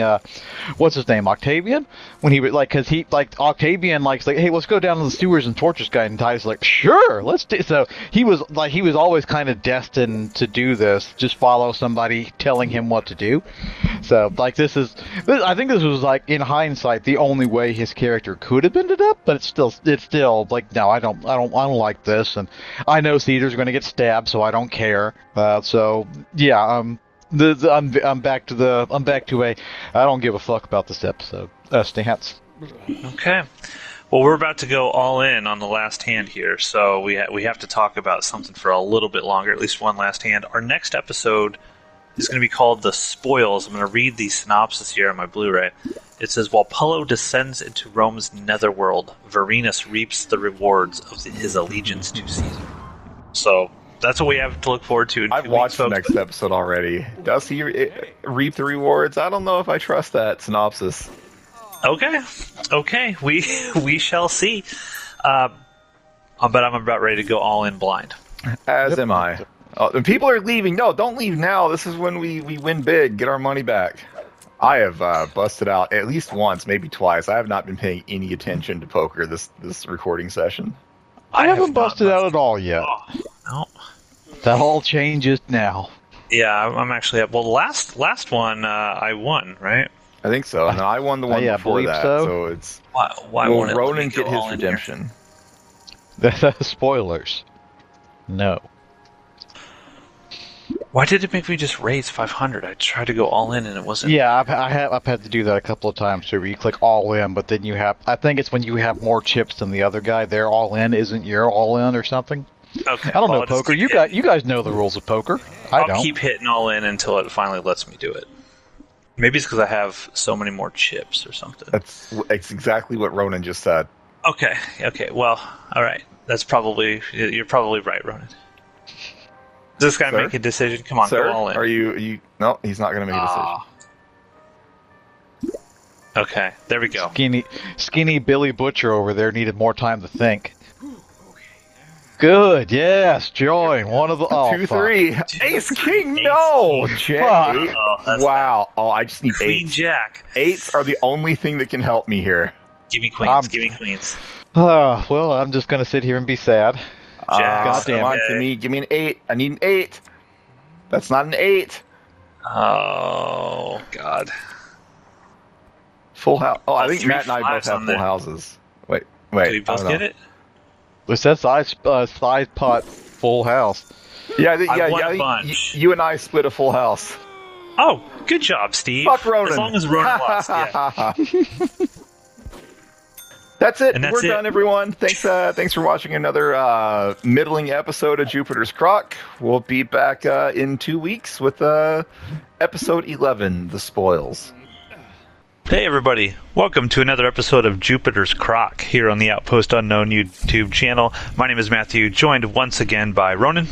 what's his name, Octavian? When he was like, because he like Octavian like, hey, let's go down to the sewers and torture this guy, and Titus like, sure, let's do. So he was always kind of destined to do this, just follow somebody telling him what to do. So like I think this was like in hindsight the only way his character could have ended up, but it's still like, no, I don't like this, and I know Caesar's going to get stabbed, so I don't care. So yeah, I'm back to a I don't give a fuck about this episode stance. Okay. Well, we're about to go all in on the last hand here, so we have to talk about something for a little bit longer, at least one last hand. Our next episode is going to be called The Spoils. I'm going to read the synopsis here on my Blu-ray. It says, while Apollo descends into Rome's netherworld, Varenus reaps the rewards of his allegiance to Caesar. So that's what we have to look forward to. I've watched the next episode already. Does he reap the rewards? I don't know if I trust that synopsis. Okay. We shall see. But I'm about ready to go all in blind. As am I. And people are leaving. No, don't leave now. This is when we win big, get our money back. I have busted out at least once, maybe twice. I have not been paying any attention to poker this recording session. I haven't busted out at all yet. Oh, no. That all changes now. Yeah, I'm actually up. Well, the last one I won, right? I think so. No, I won the one before that. So it's why will won't it Ronan let me get go his all in redemption? Spoilers. No. Why did it make me just raise 500? I tried to go all in and it wasn't. Yeah, I've had to do that a couple of times too. Where you click all in, but then I think it's when you have more chips than the other guy. Their all in isn't your all in or something. Okay. I don't know poker. You guys know the rules of poker. I'll don't. keep hitting all in until it finally lets me do it. Maybe it's because I have so many more chips or something. It's exactly what Ronan just said. Okay. Well, all right. You're probably right, Ronan. Does this guy make a decision? Come on, Sir, go all in. Are you? No, he's not going to make a decision. Okay, there we go. Skinny Billy Butcher over there needed more time to think. Good, yes, join one of the 2, 3, Ace King. No, Jack. Wow. Oh, I just need Queen 8. Jack. 8s are the only thing that can help me here. Give me queens. Give me queens. Well, I'm just gonna sit here and be sad. Jack, come on, give me an 8. I need an 8. That's not an 8. Oh God. Full house. Oh, I think 3 Matt and I both fives have on full there. houses. Wait. Did we both get it? It says side pot full house. Yeah, I won a I think bunch. you and I split a full house. Oh, good job, Steve. Fuck Ronan. As long as Ronan lost. Yeah. That's it. And that's We're it. done, everyone. Thanks for watching another middling episode of Jupiter's Croc. We'll be back in 2 weeks with episode 11, The Spoils. Hey everybody, welcome to another episode of Jupiter's Croc here on the Outpost Unknown YouTube channel. My name is Matthew, joined once again by Ronan.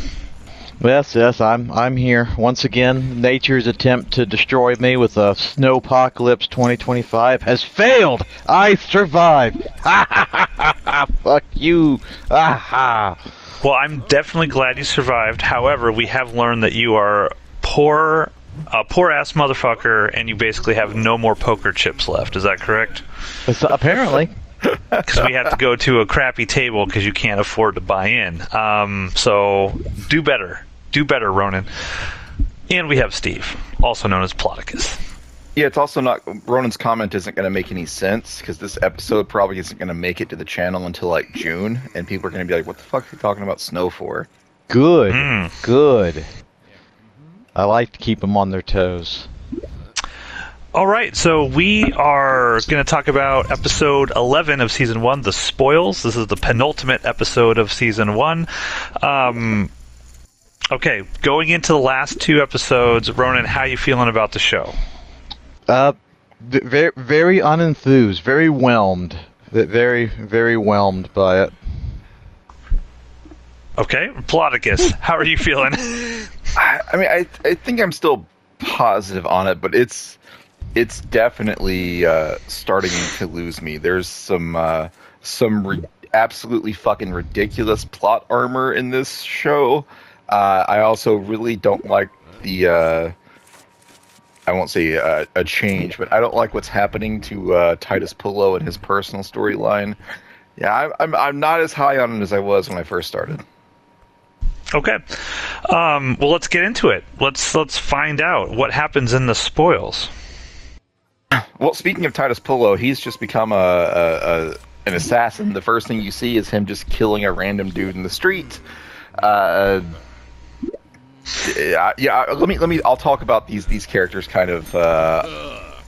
Yes, I'm here once again. Nature's attempt to destroy me with a snowpocalypse 2025 has failed. I survived. Ha ha ha ha! Fuck you. Ha ha. Well, I'm definitely glad you survived. However, we have learned that you are a poor ass motherfucker, and you basically have no more poker chips left. Is that correct? Apparently. Because we have to go to a crappy table because you can't afford to buy in. So do better. Do better, Ronan. And we have Steve, also known as Ploticus. Yeah, it's also not. Ronan's comment isn't going to make any sense because this episode probably isn't going to make it to the channel until like June, and people are going to be like, "What the fuck are you talking about snow for?" Good. Good. I like to keep them on their toes. All right, so we are going to talk about episode 11 of season 1, The Spoils. This is the penultimate episode of season 1. Okay, going into the last 2 episodes, Ronan, how you feeling about the show? Very, very unenthused, very whelmed, very, very whelmed by it. Okay, Ploticus, how are you feeling? I mean, I think I'm still positive on it, but it's it's definitely starting to lose me. There's some absolutely fucking ridiculous plot armor in this show. I also really don't like the I won't say a change, but I don't like what's happening to Titus Pullo and his personal storyline. Yeah, I'm not as high on it as I was when I first started. Okay. Well, let's get into it. Let's find out what happens in the spoils. Well, speaking of Titus Pullo, he's just become an assassin. The first thing you see is him just killing a random dude in the street. Yeah. Let me. I'll talk about these characters kind of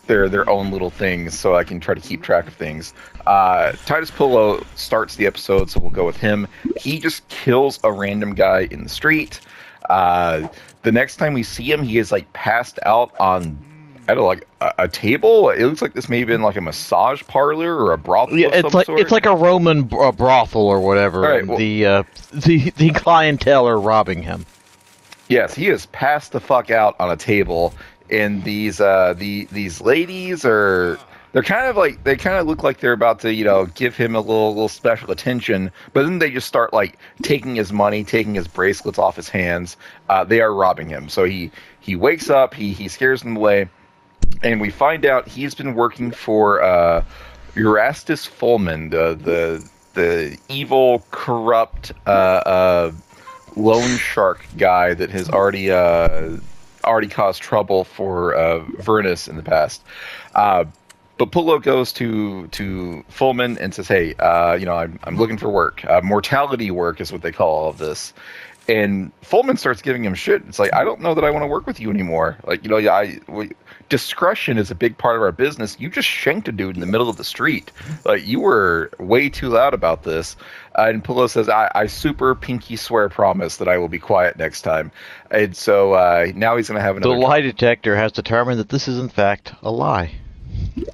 their own little things, so I can try to keep track of things. Titus Pullo starts the episode, so we'll go with him. He just kills a random guy in the street. The next time we see him, he is like passed out on, I don't know, like a table. It looks like this may have been like a massage parlor or a brothel. Yeah, of some sort. it's like a Roman brothel or whatever. Right, And well, the clientele are robbing him. yes, he is passed the fuck out on a table, and these ladies are. They kind of look like they're about to, give him a little special attention, but then they just start like taking his money, taking his bracelets off his hands. They are robbing him. So he wakes up, he scares them away, and we find out he's been working for Erastus Fullman, the evil, corrupt loan shark guy that has already caused trouble for Vernus in the past. But Pullo goes to Fullman and says, "Hey, I'm looking for work. Mortality work is what they call all of this." And Fullman starts giving him shit. It's like, I don't know that I want to work with you anymore. Like, discretion is a big part of our business. You just shanked a dude in the middle of the street. Like, you were way too loud about this. And Pullo says, I super pinky swear promise that I will be quiet next time. And so now he's going to have another. The lie detector has determined that this is in fact a lie.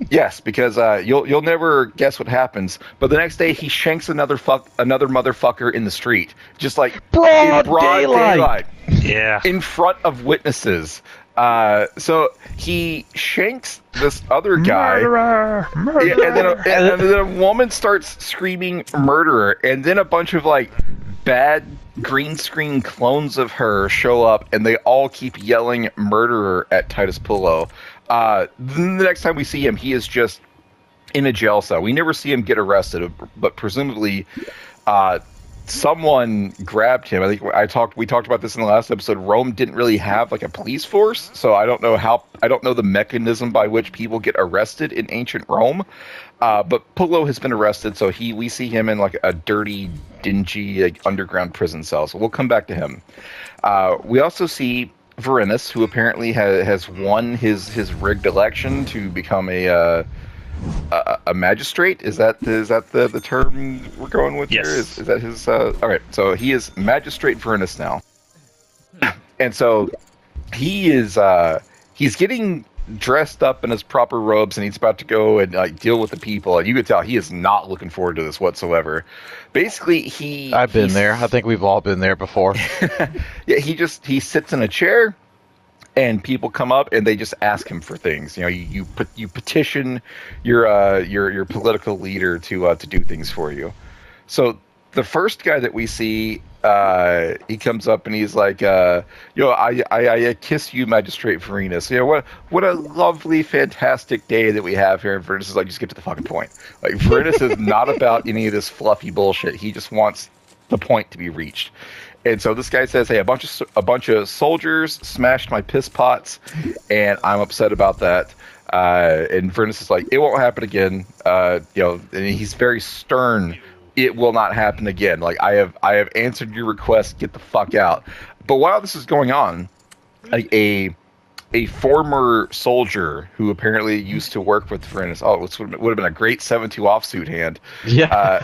Yes, because you'll never guess what happens. But the next day, he shanks another motherfucker in the street, just like in broad daylight. Yeah, in front of witnesses. So he shanks this other guy, murderer. Yeah, and then a woman starts screaming "murderer," and then a bunch of like bad green screen clones of her show up, and they all keep yelling "murderer" at Titus Pullo. Then the next time we see him, he is just in a jail cell. We never see him get arrested, but presumably someone grabbed him. I think we talked about this in the last episode. Rome didn't really have like a police force, so I don't know the mechanism by which people get arrested in ancient Rome. But Pullo has been arrested, so we see him in like a dirty, dingy like underground prison cell. So we'll come back to him. We also see Vernus, who apparently has won his rigged election to become a magistrate. Is that the term we're going with yes. here? Is that his? All right, so he is Magistrate Vernus now, and so he's getting dressed up in his proper robes, and he's about to go and like deal with the people. And you could tell he is not looking forward to this whatsoever. Basically, I've been there. I think we've all been there before. Yeah, he sits in a chair, and people come up and they just ask him for things. You petition your political leader to do things for you. So the first guy that we see, he comes up and he's like, I kiss you, Magistrate Vernus. What a lovely, fantastic day that we have here. And Vernus is like, just get to the fucking point. Like, Vernus is not about any of this fluffy bullshit. He just wants the point to be reached. And so this guy says, "Hey, a bunch of soldiers smashed my piss pots, and I'm upset about that." And Vernus is like, "It won't happen again." And he's very stern. It will not happen again. Like, I have answered your request. Get the fuck out. But while this is going on, a former soldier who apparently used to work with Vernus, this would have been a great 7-2 offsuit hand. Yeah.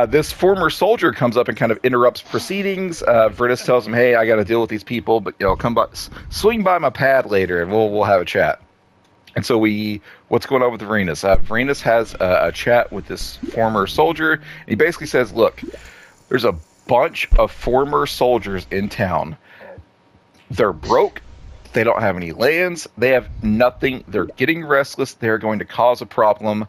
This former soldier comes up and kind of interrupts proceedings. Vernus tells him, "Hey, I got to deal with these people, but come by, swing by my pad later, and we'll have a chat." And so what's going on with Vernus? Vernus has a chat with this former soldier. And he basically says, "Look, there's a bunch of former soldiers in town. They're broke. They don't have any lands. They have nothing. They're getting restless. They're going to cause a problem.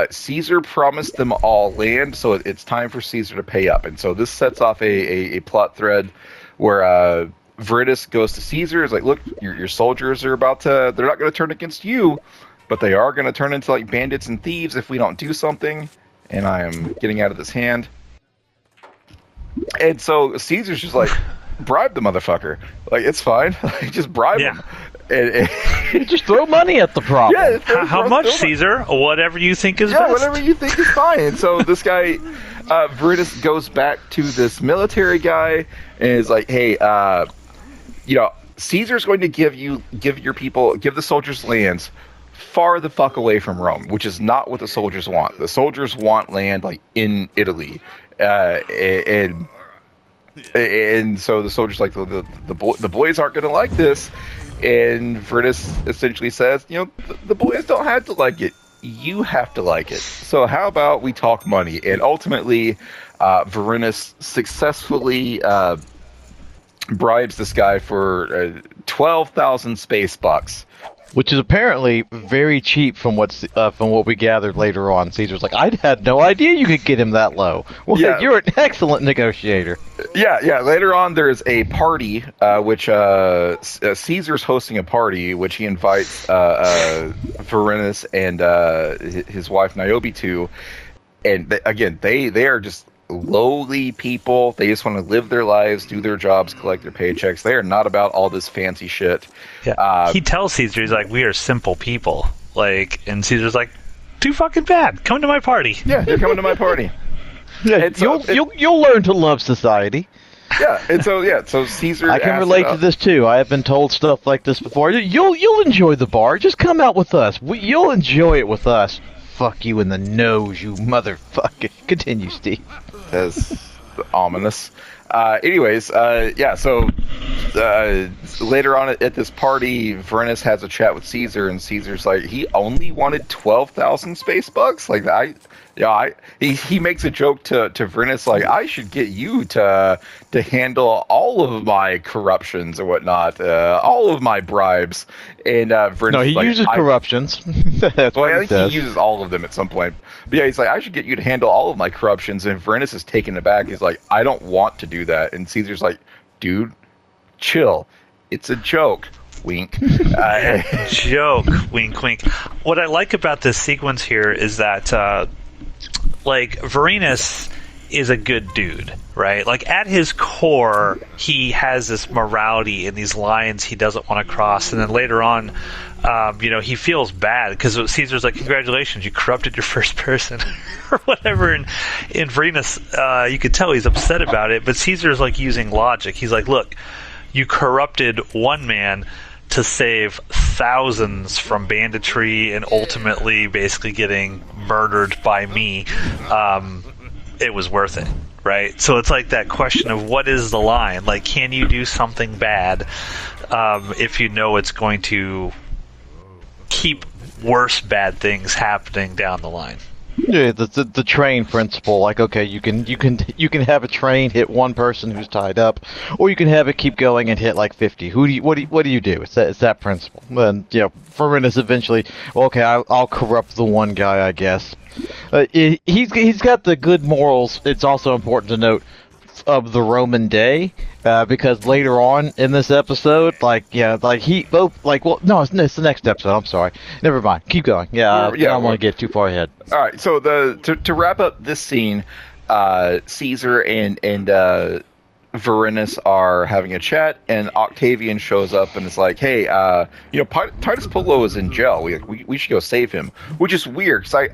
Caesar promised them all land, so it's time for Caesar to pay up. And so this sets off a plot thread where Veritas goes to Caesar. Is like, look, your soldiers are about to. They're not going to turn against you, but they are going to turn into like bandits and thieves if we don't do something. And I am getting out of this hand. And so Caesar's just like, bribe the motherfucker. Like, it's fine. Just bribe him. And just throw money at the problem. Yeah, how much, Caesar? Whatever you think is best. Whatever you think is fine. And so this guy, Veritas, goes back to this military guy and is like, hey, Caesar's going to give the soldiers lands far the fuck away from Rome, which is not what the soldiers want. The soldiers want land like in Italy, and so the soldiers like the boys aren't going to like this, and Veritas essentially says, the boys don't have to like it, you have to like it. So how about we talk money? And ultimately, Veritas successfully bribes this guy for 12,000 space bucks. Which is apparently very cheap from what we gathered later on. Caesar's like, I had no idea you could get him that low. Well, yeah. You're an excellent negotiator. Yeah. Later on, there's a party, which Caesar's hosting a party, which he invites Veritas and his wife Niobe to. And they are just lowly people. They just want to live their lives, do their jobs, collect their paychecks. They are not about all this fancy shit. Yeah. He tells Caesar, he's like, we are simple people. Like, and Caesar's like, too fucking bad. Come to my party. Yeah, you're coming to my party. Yeah, you'll learn to love society. Yeah, and so Caesar. I can relate to this too. I have been told stuff like this before. You'll enjoy the bar. Just come out with us. You'll enjoy it with us. Fuck you in the nose, you motherfucker. Continue, Steve. That's ominous. So later on at this party, Veritas has a chat with Caesar, and Caesar's like, he only wanted 12,000 space bucks? Like, he makes a joke to Veritas, like, I should get you to handle all of my corruptions or whatnot, all of my bribes. And Veritas, no, he uses corruptions. That's what I think he uses all of them at some point. But yeah, he's like, I should get you to handle all of my corruptions. And Veritas is taken aback. He's like, I don't want to do that. And Caesar's like, dude, chill. It's a joke. Wink. Joke. Wink, wink. What I like about this sequence here is that, Veritas is a good dude, right? Like, at his core, he has this morality and these lines he doesn't want to cross. And then later on, he feels bad because Caesar's like, congratulations, you corrupted your first person or whatever. And in Veritas, you could tell he's upset about it, but Caesar's like using logic. He's like, look, you corrupted one man to save thousands from banditry and ultimately basically getting murdered by me. It was worth it, right? So it's like that question of what is the line? Like, can you do something bad if you know it's going to keep worse bad things happening down the line? Yeah, the train principle. Like, okay, you can have a train hit one person who's tied up, or you can have it keep going and hit like 50. What do you do? It's that principle. And Veritas eventually, well, okay, I'll corrupt the one guy, I guess. He's got the good morals. It's also important to note of the Roman day, because later on in this episode, it's the next episode. I'm sorry. Never mind. Keep going. I don't want to get too far ahead. All right. So to wrap up this scene, Caesar and Veritas are having a chat, and Octavian shows up and is like, "Hey, Titus Pullo is in jail. We should go save him," which is weird because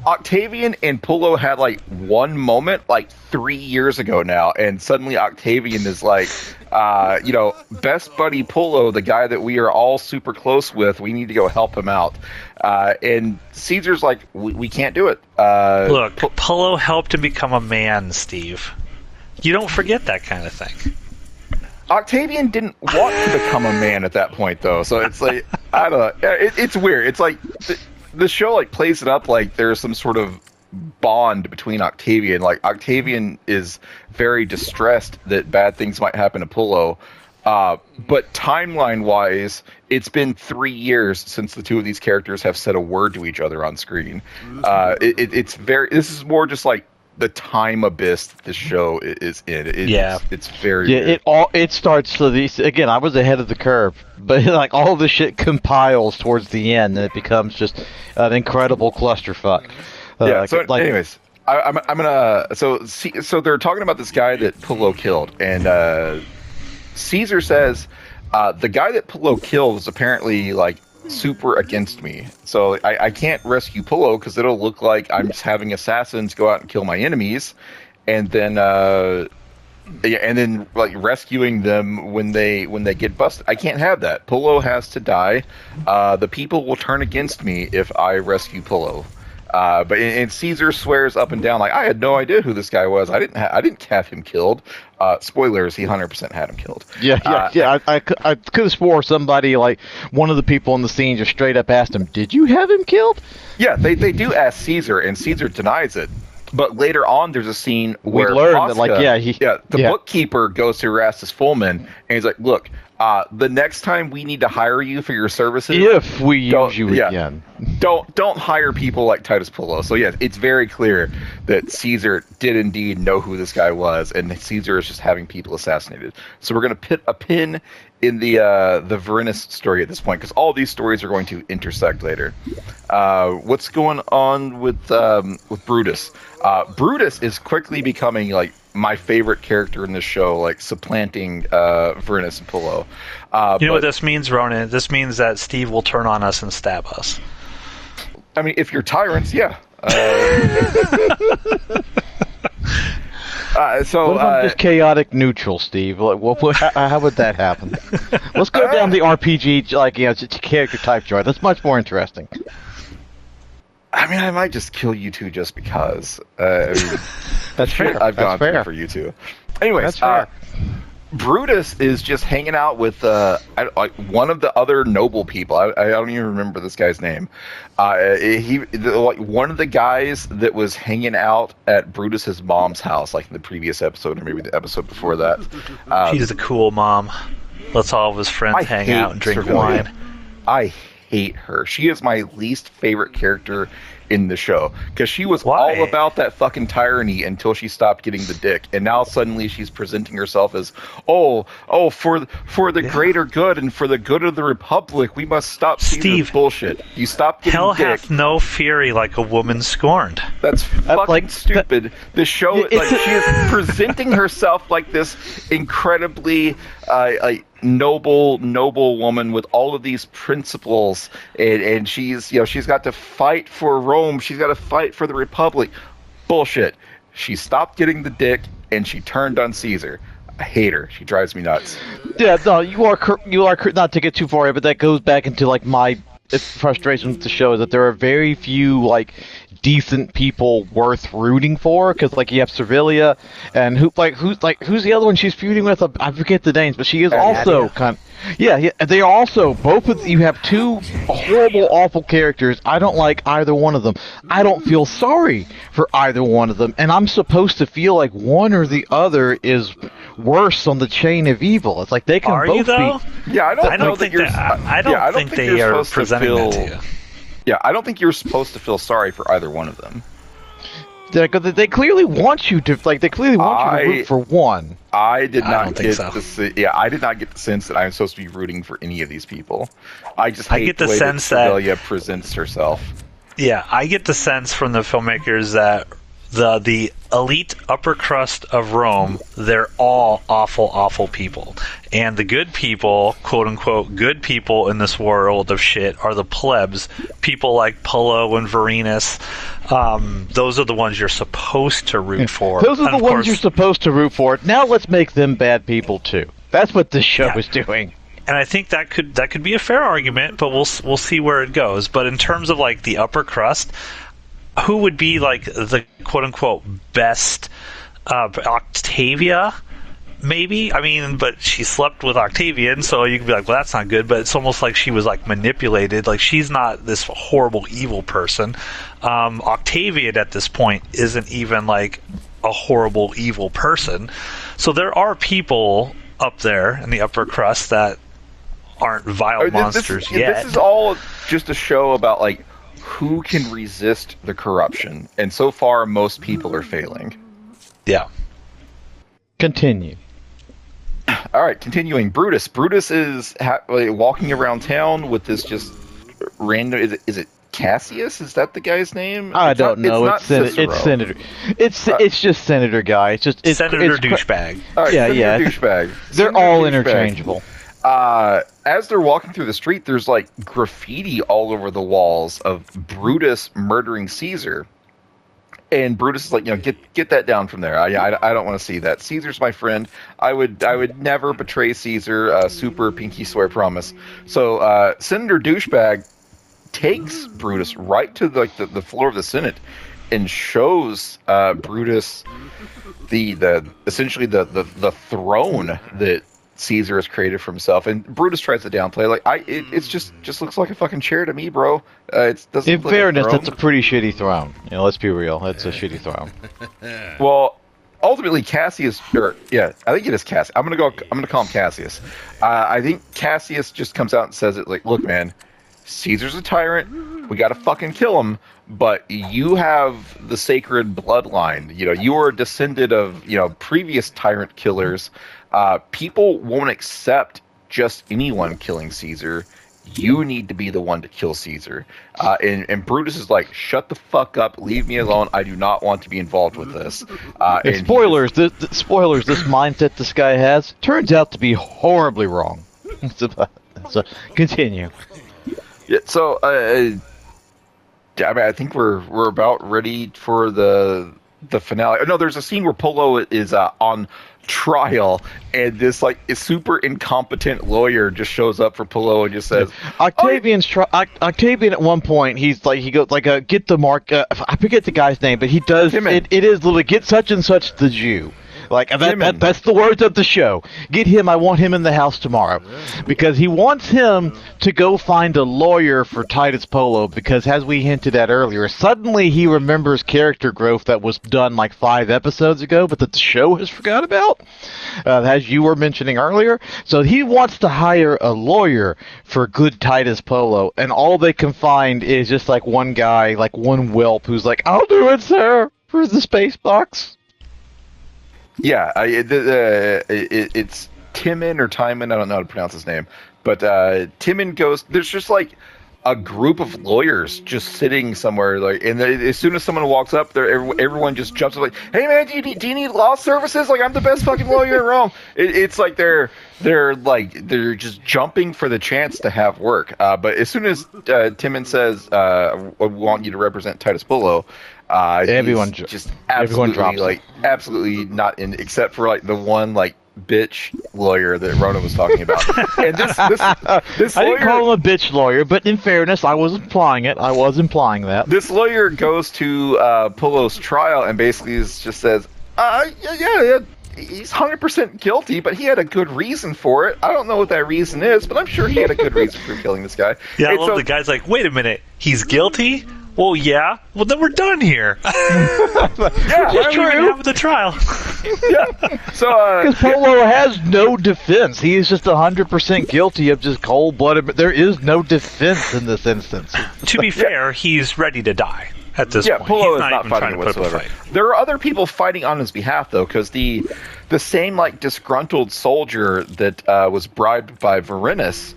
Octavian and Pullo had like one moment like 3 years ago now, and suddenly Octavian is like, best buddy Pullo, the guy that we are all super close with, we need to go help him out. And Caesar's like, we can't do it. Look, Pullo helped him become a man, Steve. You don't forget that kind of thing. Octavian didn't want to become a man at that point, though, so it's like, I don't know. It's weird. It's like the show like plays it up like there's some sort of bond between Octavian. Like, Octavian is very distressed that bad things might happen to Pullo, But timeline-wise, it's been 3 years since the two of these characters have said a word to each other on screen. It's very. This is more just like the time abyss that this show is in. It's very weird. It starts. So these again. I was ahead of the curve, but like all the shit compiles towards the end, and it becomes just an incredible clusterfuck. Anyways. I'm gonna so they're talking about this guy that Pillow killed, and Caesar says the guy that Pillow killed is apparently like super against me, so I can't rescue Pillow because it'll look like I'm just having assassins go out and kill my enemies, and then like rescuing them when they get busted. I can't have that. Pillow has to die. The people will turn against me if I rescue Pillow. But Caesar swears up and down like I had no idea who this guy was. I didn't have him killed. Spoilers: he 100% had him killed. Yeah. I could have swore somebody like one of the people in the scene just straight up asked him, "Did you have him killed?" Yeah, they do ask Caesar, and Caesar denies it. But later on, there's a scene where we learn Posca, that the bookkeeper goes to Erastus Fullman, and he's like, "Look, the next time we need to hire you for your services, if we use you again, don't hire people like Titus Pillow." So yeah, it's very clear that Caesar did indeed know who this guy was, and Caesar is just having people assassinated. So we're gonna put a pin in the Varinus story at this point because all these stories are going to intersect later. What's going on with Brutus? Brutus is quickly becoming like my favorite character in this show, like supplanting Varinus and Pillow. You know what this means, Ronan? This means that Steve will turn on us and stab us. I mean, if you're tyrants, yeah. So what if I'm just chaotic neutral, Steve? How would that happen? Let's go down the RPG character type chart. That's much more interesting. I mean, I might just kill you two just because. That's fair. I've gone through for you two. Anyways, Brutus is just hanging out with one of the other noble people. I don't even remember this guy's name. One of the guys that was hanging out at Brutus's mom's house, like in the previous episode or maybe the episode before that. She's a cool mom. Lets all of his friends hang out and drink wine. I hate her. She is my least favorite character in the show because she was all about that fucking tyranny until she stopped getting the dick, and now suddenly she's presenting herself as for the greater good and for the good of the Republic we must stop Caesar's bullshit. You stop getting hell dick. Hath no fury like a woman scorned. That's fucking stupid. The show she is presenting herself like this incredibly noble woman with all of these principles, and she's got to fight for Rome, she's got to fight for the Republic. Bullshit. She stopped getting the dick and she turned on Caesar. I hate her. She drives me nuts. Yeah, no, you are not to get too far, but that goes back into like my frustration with the show is that there are very few like decent people worth rooting for, because like you have Servilia and who's the other one she's feuding with? I forget the names, but she is also kind of, yeah, they are also both of you have two horrible, awful characters. I don't like either one of them. I don't feel sorry for either one of them, and I'm supposed to feel like one or the other is worse on the chain of evil. It's like they can are both you, though? be. Yeah, I don't think they are presenting that to you. Yeah, I don't think you're supposed to feel sorry for either one of them. They clearly want you to root for one. I did not get the sense that I'm supposed to be rooting for any of these people. I just hate the way that Servilia presents herself. Yeah, I get the sense from the filmmakers that the elite upper crust of Rome, they're all awful, awful people. And the good people, quote unquote, good people in this world of shit are the plebs. People like Pillow and Varinus. Those are the ones you're supposed to root for. Those are the ones you're supposed to root for. Now let's make them bad people too. That's what this show is doing. And I think that could be a fair argument, but we'll see where it goes. But in terms of like the upper crust, who would be like the quote-unquote best? Octavia, maybe? I mean, but she slept with Octavian, so you can be like, well, that's not good, but it's almost like she was like manipulated. Like, she's not this horrible, evil person. Octavian at this point isn't even like a horrible, evil person. So there are people up there in the upper crust that aren't vile monsters yet. This is all just a show about like who can resist the corruption, and so far most people are failing. Yeah. Continue. All right, continuing. Brutus. Brutus is walking around town with this just random. Is it Cassius? Is that the guy's name? I don't know. It's Senator. It's just Senator guy. It's Senator douchebag. All right, Yeah, Senator yeah. douchebag. They're Senator all douchebag. interchangeable. As they're walking through the street, there's like graffiti all over the walls of Brutus murdering Caesar. And Brutus is like, get that down from there. I don't want to see that. Caesar's my friend. I would never betray Caesar. Super pinky swear promise. So Senator douchebag takes Brutus right to the floor of the Senate and shows Brutus essentially the throne that Caesar has created for himself, and Brutus tries to downplay. Like it's just looks like a fucking chair to me, bro. It doesn't. In look like fairness, a that's a throne. pretty shitty throne. Let's be real. That's a shitty throne. Well, ultimately, Cassius, I think it is Cassius. I'm gonna call him Cassius. I think Cassius just comes out and says it like, look, man, Caesar's a tyrant. We gotta fucking kill him. But you have the sacred bloodline. You are a descendant of previous tyrant killers. People won't accept just anyone killing Caesar. You need to be the one to kill Caesar. And Brutus is like, shut the fuck up, leave me alone. I do not want to be involved with this. And Spoilers. Spoilers. This mindset this guy has turns out to be horribly wrong. So continue. Yeah, so I think we're about ready for the finale. No, there's a scene where Polo is on trial, and this like a super incompetent lawyer just shows up for Polo and just says, Octavian at one point he goes like get the mark. I forget the guy's name, but he does Timon. it is literally get such and such the Jew. Like Timon. that's the words of the show. Get him. I want him in the house tomorrow, because he wants him to go find a lawyer for Titus Polo. Because as we hinted at earlier, suddenly he remembers character growth that was done like 5 episodes ago, but that the show has forgot about, as you were mentioning earlier. So he wants to hire a lawyer for good Titus Polo, and all they can find is just like one guy, like one whelp, who's like, "I'll do it, sir," for the space box. Yeah, it's Timon or Timon. I don't know how to pronounce his name, but Timon goes. There's just like a group of lawyers just sitting somewhere, like, and as soon as someone walks up, everyone just jumps up like, "Hey man, do you need law services? Like, I'm the best fucking lawyer in Rome." It's like they're just jumping for the chance to have work. But as soon as Timon says, "We want you to represent Titus Pullo," Everyone just everyone absolutely drops like absolutely not in, except for like the one like bitch lawyer that Rona was talking about. And this I lawyer, didn't call him a bitch lawyer, but in fairness, I was implying it. I was implying that. this lawyer goes to Pullo's trial and basically just says, yeah, he's 100% guilty, but he had a good reason for it. I don't know what that reason is, but I'm sure he had a good reason for killing this guy. Yeah, I And love so- the guy's like, wait a minute, he's guilty? Well, yeah. Well, then we're done here. Yeah, Why are we even having the trial? yeah. So, Because Polo has no defense. He is just 100% guilty of just cold-blooded. There is no defense in this instance. To be fair, he's ready to die at this yeah, point. Polo He's is not even trying fighting to put up a whatsoever. fight. There are other people fighting on his behalf, though, because the same like disgruntled soldier that was bribed by Varinus,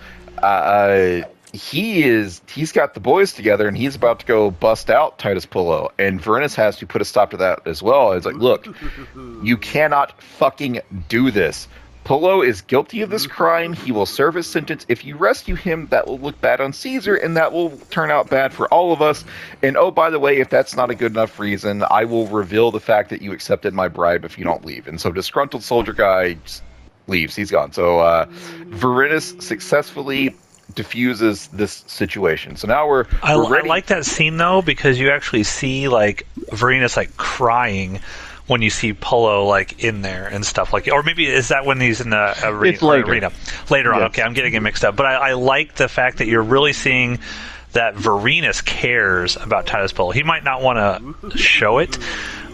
he's got the boys together and he's about to go bust out Titus Pullo, and Varinus has to put a stop to that as well. It's like, look, you cannot fucking do this. Pullo is guilty of this crime. He will serve his sentence. If you rescue him, that will look bad on Caesar, and that will turn out bad for all of us. And oh, by the way, if that's not a good enough reason, I will reveal the fact that you accepted my bribe if you don't leave. And so disgruntled soldier guy just leaves. He's gone. So Varinus successfully diffuses this situation. So now we're I ready. like that scene, though, because you actually see, like, Varinus, like, crying when you see Polo, like, in there and stuff. Like, or maybe is that when he's in the It's later. arena? Later on, Yes. okay, I'm getting it mixed up. But I like the fact that you're really seeing that Varinus cares about Titus Polo. He might not want to show it,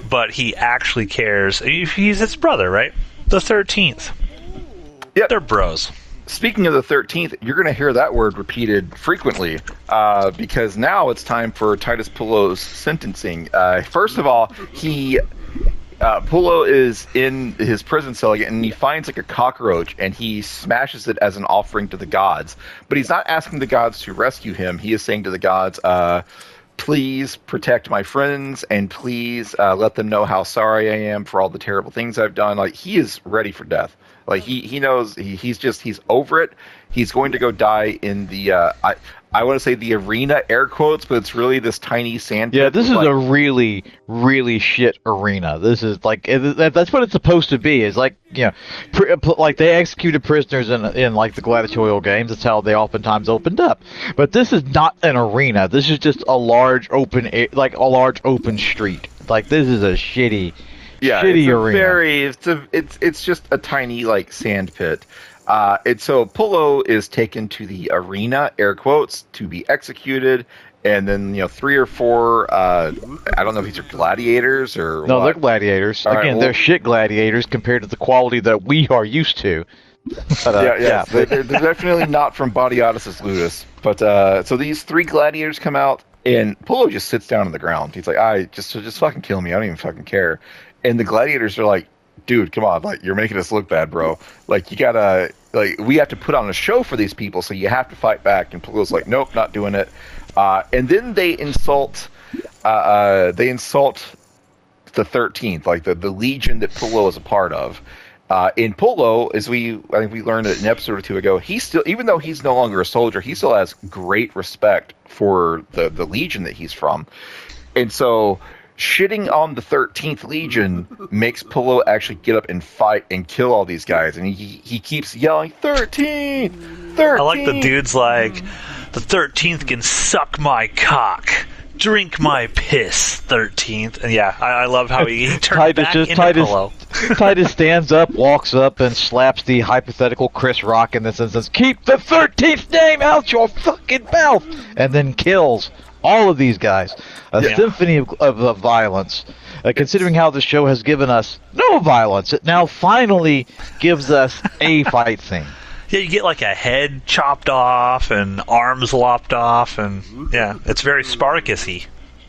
but he actually cares. He's his brother, right? The 13th. Yep. They're bros. Speaking of the 13th, you're going to hear that word repeated frequently because now it's time for Titus Pullo's sentencing. First of all, Pullo is in his prison cell again, and he finds like a cockroach, and he smashes it as an offering to the gods. But he's not asking the gods to rescue him. He is saying to the gods, please protect my friends, and please let them know how sorry I am for all the terrible things I've done. Like, he is ready for death. Like, he knows he's over it. He's going to go die in the I want to say the arena, air quotes, but it's really this tiny sand pit. Yeah, this is a really, really shit arena. This is like that's what it's supposed to be. It's like, you know, like they executed prisoners in like the gladiatorial games. That's how they oftentimes opened up. But this is not an arena. This is just a large open street. Like, this is a shitty arena. It's just a tiny like sand pit. And so Pullo is taken to the arena, air quotes, to be executed, and then 3 or 4. I don't know if these are gladiators or no, what. they're gladiators. Again, they're shit gladiators compared to the quality that we are used to. But, yeah. They're definitely not from Badiatus Ludus. But so these 3 gladiators come out, and Pullo just sits down on the ground. He's like, "I just fucking kill me. I don't even fucking care." And the gladiators are like, "Dude, come on, like, you're making us look bad, bro. Like, you gotta, like, we have to put on a show for these people, so you have to fight back." And Pullo's like, "Nope, not doing it." And then they insult the 13th, like the legion that Pullo is a part of. In Pullo, I think we learned an episode or 2 ago, he still, even though he's no longer a soldier, he still has great respect for the legion that he's from. And so shitting on the 13th Legion makes Pullo actually get up and fight and kill all these guys. And he keeps yelling, 13! 13! I like the dude's like, the 13th can suck my cock. Drink my piss, 13th. And yeah, I love how he turned back into Pullo. Titus stands up, walks up, and slaps the hypothetical Chris Rock in this instance. "Keep the 13th name out your fucking mouth!" And then kills all of these guys. A symphony of violence. Considering how the show has given us no violence, it now finally gives us a fight scene. Yeah, you get like a head chopped off and arms lopped off, and yeah, it's very Spartacus-y.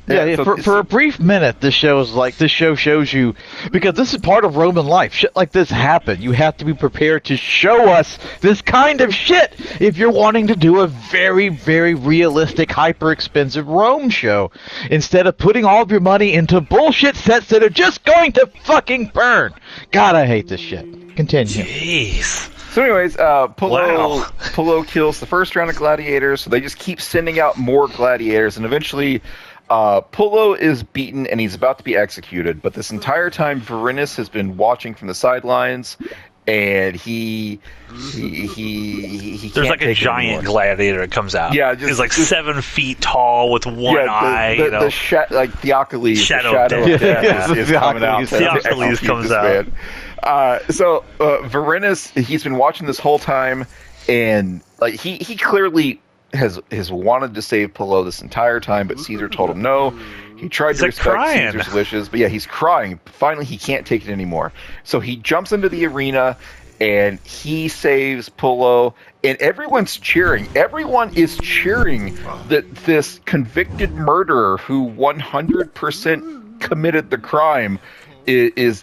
Yeah, for a brief minute, this show shows you, because this is part of Roman life. Shit like this happen. You have to be prepared to show us this kind of shit if you're wanting to do a very, very realistic, hyper-expensive Rome show, instead of putting all of your money into bullshit sets that are just going to fucking burn. God, I hate this shit. Continue. Jeez. So anyways, Pullo kills the first round of gladiators, so they just keep sending out more gladiators, and eventually Pullo is beaten and he's about to be executed, but this entire time Varinus has been watching from the sidelines, and he there's like a giant gladiator that comes out. Yeah, he's like 7 feet tall with one eye. Like Theocles, shadow of death is coming out. Theocles comes out. So Varinus, he's been watching this whole time, and like he clearly has wanted to save Pullo this entire time, but Caesar told him no. He tried to respect Caesar's wishes, but yeah, he's crying. Finally, he can't take it anymore. So he jumps into the arena, and he saves Pullo, and everyone's cheering. Everyone is cheering that this convicted murderer who 100% committed the crime is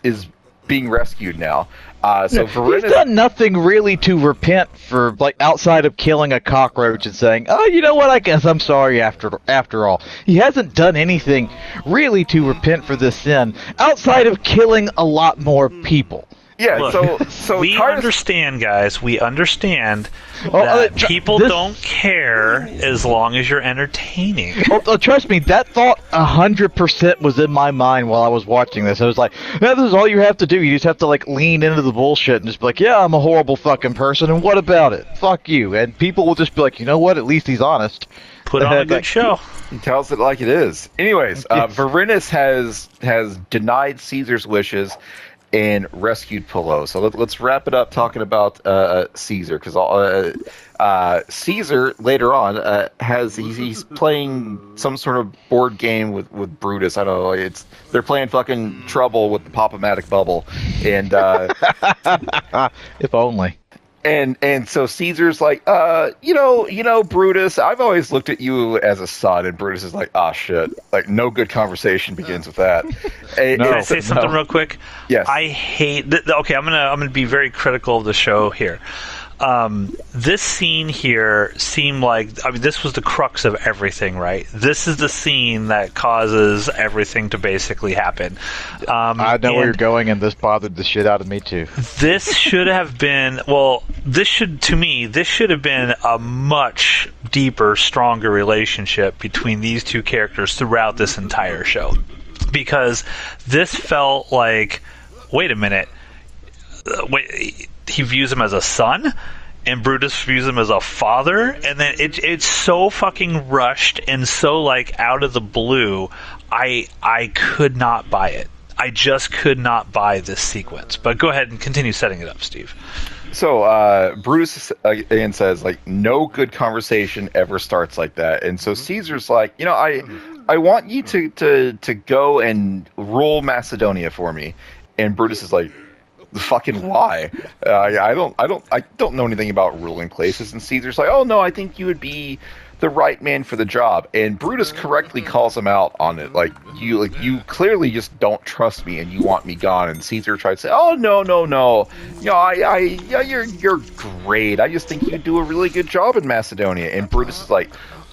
being rescued now. So Varinus, he's done nothing really to repent for, like, outside of killing a cockroach and saying, "Oh, you know what? I guess I'm sorry after all." He hasn't done anything really to repent for this sin outside of killing a lot more people. Yeah, look, so we understand, guys. We understand that people don't care as long as you're entertaining. Trust me, that thought 100% was in my mind while I was watching this. I was like, "Yeah, this is all you have to do. You just have to like lean into the bullshit and just be like, yeah, I'm a horrible fucking person, and what about it? Fuck you." And people will just be like, "You know what? At least he's honest." Put on a good show. He tells it like it is. Anyways, Varinus has denied Caesar's wishes and rescued Pullo. So let's wrap it up talking about Caesar, because Caesar later on he's playing some sort of board game with Brutus. I don't know. They're playing fucking Trouble with the Pop-O-Matic bubble, and if only. And so Caesar's like, Brutus, I've always looked at you as a son, and Brutus is like, ah, shit, like no good conversation begins with that. Can I say something real quick? Yes. I hate. Okay, I'm gonna be very critical of the show here. This scene here seemed like, this was the crux of everything, right? This is the scene that causes everything to basically happen. I know where you're going, and this bothered the shit out of me too. This should have been, this should have been a much deeper, stronger relationship between these two characters throughout this entire show. Because this felt like, wait a minute, he views him as a son, and Brutus views him as a father, and then it's so fucking rushed and so like out of the blue. I could not buy it. I just could not buy this sequence. But go ahead and continue setting it up, Steve. So Brutus again says, like, no good conversation ever starts like that. And so Caesar's like, I want you to go and rule Macedonia for me. And Brutus is like, fucking why? I don't know anything about ruling places. And Caesar's like, oh no, I think you would be the right man for the job. And Brutus correctly calls him out on it. Like you clearly just don't trust me and you want me gone. And Caesar tries to say, oh no. You're great. I just think you do a really good job in Macedonia. And Brutus is like,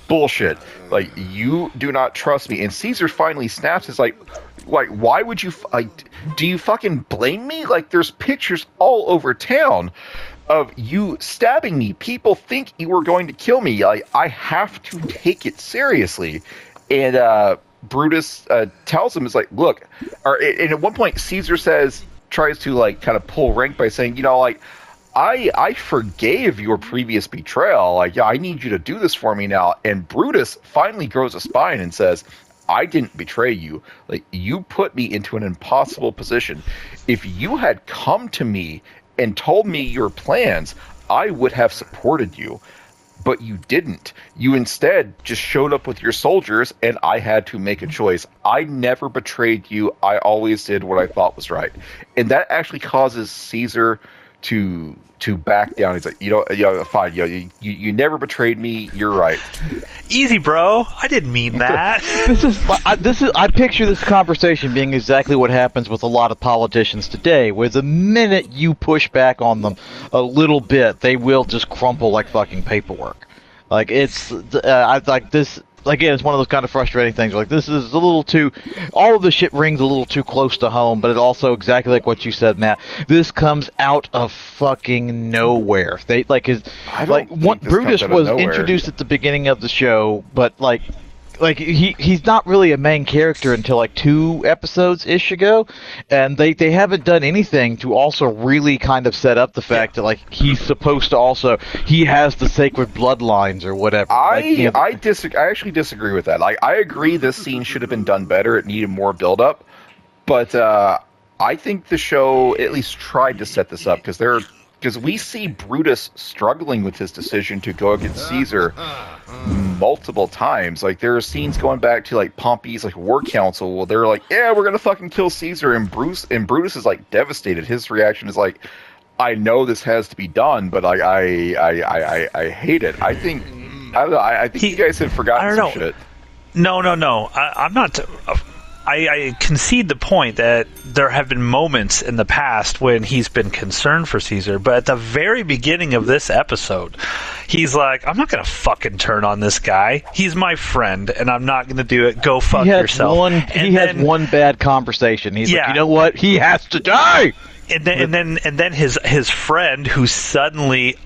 bullshit. Like, you do not trust me. And Caesar finally snaps. It's like, why would you, do you fucking blame me? Like, there's pictures all over town of you stabbing me. People think you were going to kill me. I have to take it seriously. And Brutus tells him, it's like, look, and at one point Caesar tries to like kind of pull rank by saying, I forgave your previous betrayal. Like, yeah, I need you to do this for me now. And Brutus finally grows a spine and says, I didn't betray you. Like, you put me into an impossible position. If you had come to me and told me your plans, I would have supported you. But you didn't. You instead just showed up with your soldiers, and I had to make a choice. I never betrayed you. I always did what I thought was right. And that actually causes Caesar to back down. He's like, fine, you never betrayed me. You're right. Easy, bro. I didn't mean that. I picture this conversation being exactly what happens with a lot of politicians today, where the minute you push back on them a little bit, they will just crumple like fucking paperwork. Like, it's this. Again, it's one of those kind of frustrating things. Like, this is a little too, all of the shit rings a little too close to home, but it also, exactly like what you said, Matt, this comes out of fucking nowhere. Brutus was introduced at the beginning of the show, but he's not really a main character until like 2 episodes ish ago, and they haven't done anything to also really kind of set up the fact that like he's supposed to he has the sacred bloodlines or whatever. I actually disagree with that. Like, I agree this scene should have been done better. It needed more build up, but I think the show at least tried to set this up because we see Brutus struggling with his decision to go against Caesar multiple times. Like, there are scenes going back to like Pompey's like war council where they're like, yeah, we're gonna fucking kill Caesar, and Brutus is like devastated. His reaction is like, I know this has to be done, but I hate it. I think you guys have forgotten some shit. No. I'm not. I concede the point that there have been moments in the past when he's been concerned for Caesar, but at the very beginning of this episode, he's like, I'm not going to fucking turn on this guy. He's my friend, and I'm not going to do it. Go fuck yourself. He has one bad conversation. He's like, you know what? He has to die! And then his friend, who suddenly,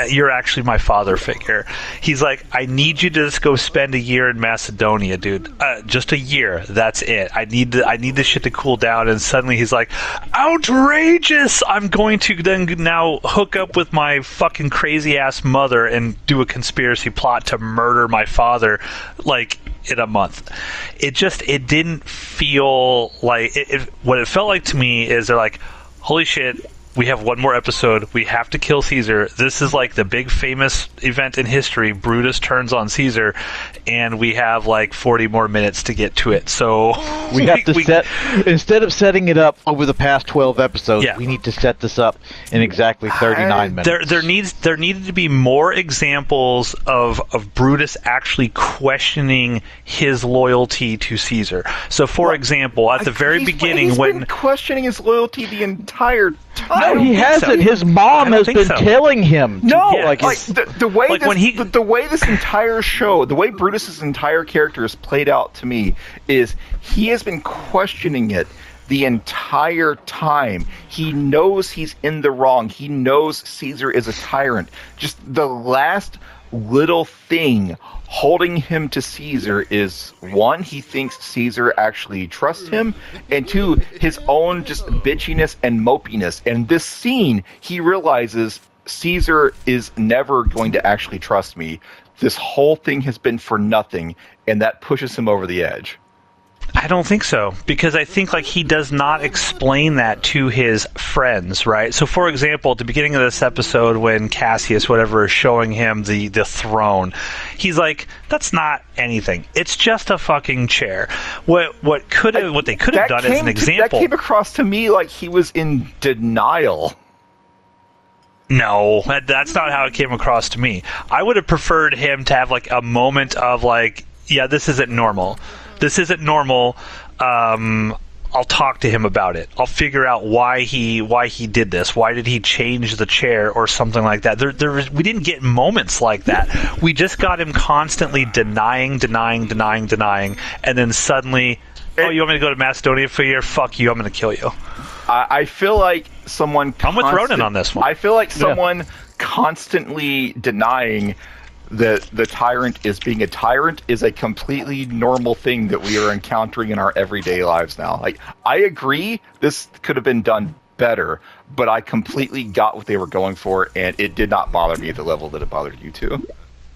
you're actually my father figure. He's like, I need you to just go spend a year in Macedonia, dude. Just a year. That's it. I need this shit to cool down. And suddenly he's like, outrageous! I'm going to then now hook up with my fucking crazy ass mother and do a conspiracy plot to murder my father, like, in a month. It didn't feel like it. What it felt like to me is they're like, holy shit, we have one more episode. We have to kill Caesar. This is like the big famous event in history. Brutus turns on Caesar, and we have like 40 more minutes to get to it. So we have to set, instead of setting it up over the past 12 episodes, we need to set this up in exactly 39 minutes. There needed to be more examples of Brutus actually questioning his loyalty to Caesar. So, for example, at the very beginning, he's when been questioning his loyalty the entire time. No, he hasn't. His mom has been telling him. The way this entire show, the way Brutus's entire character is played out to me is he has been questioning it the entire time. He knows he's in the wrong. He knows Caesar is a tyrant. Just the last little thing holding him to Caesar is, one, he thinks Caesar actually trusts him, and two, his own just bitchiness and mopiness. And this scene, he realizes Caesar is never going to actually trust me. This whole thing has been for nothing, and that pushes him over the edge. I don't think so, because I think like he does not explain that to his friends, right? So, for example, at the beginning of this episode, when Cassius, whatever, is showing him the throne, he's like, "That's not anything. It's just a fucking chair." What they could have done as an example. That came across to me like he was in denial. No, that's not how it came across to me. I would have preferred him to have like a moment of like, "Yeah, this isn't normal. This isn't normal. I'll talk to him about it. I'll figure out why he did this. Why did he change the chair or something like that?" We didn't get moments like that. We just got him constantly denying, and then suddenly, "Oh, you want me to go to Macedonia for a year? Fuck you! I'm going to kill you." I feel like someone. I'm with Ronan on this one. I feel like someone constantly denying that the tyrant is being a tyrant is a completely normal thing that we are encountering in our everyday lives now. Like, I agree this could have been done better, but I completely got what they were going for, and it did not bother me at the level that it bothered you too.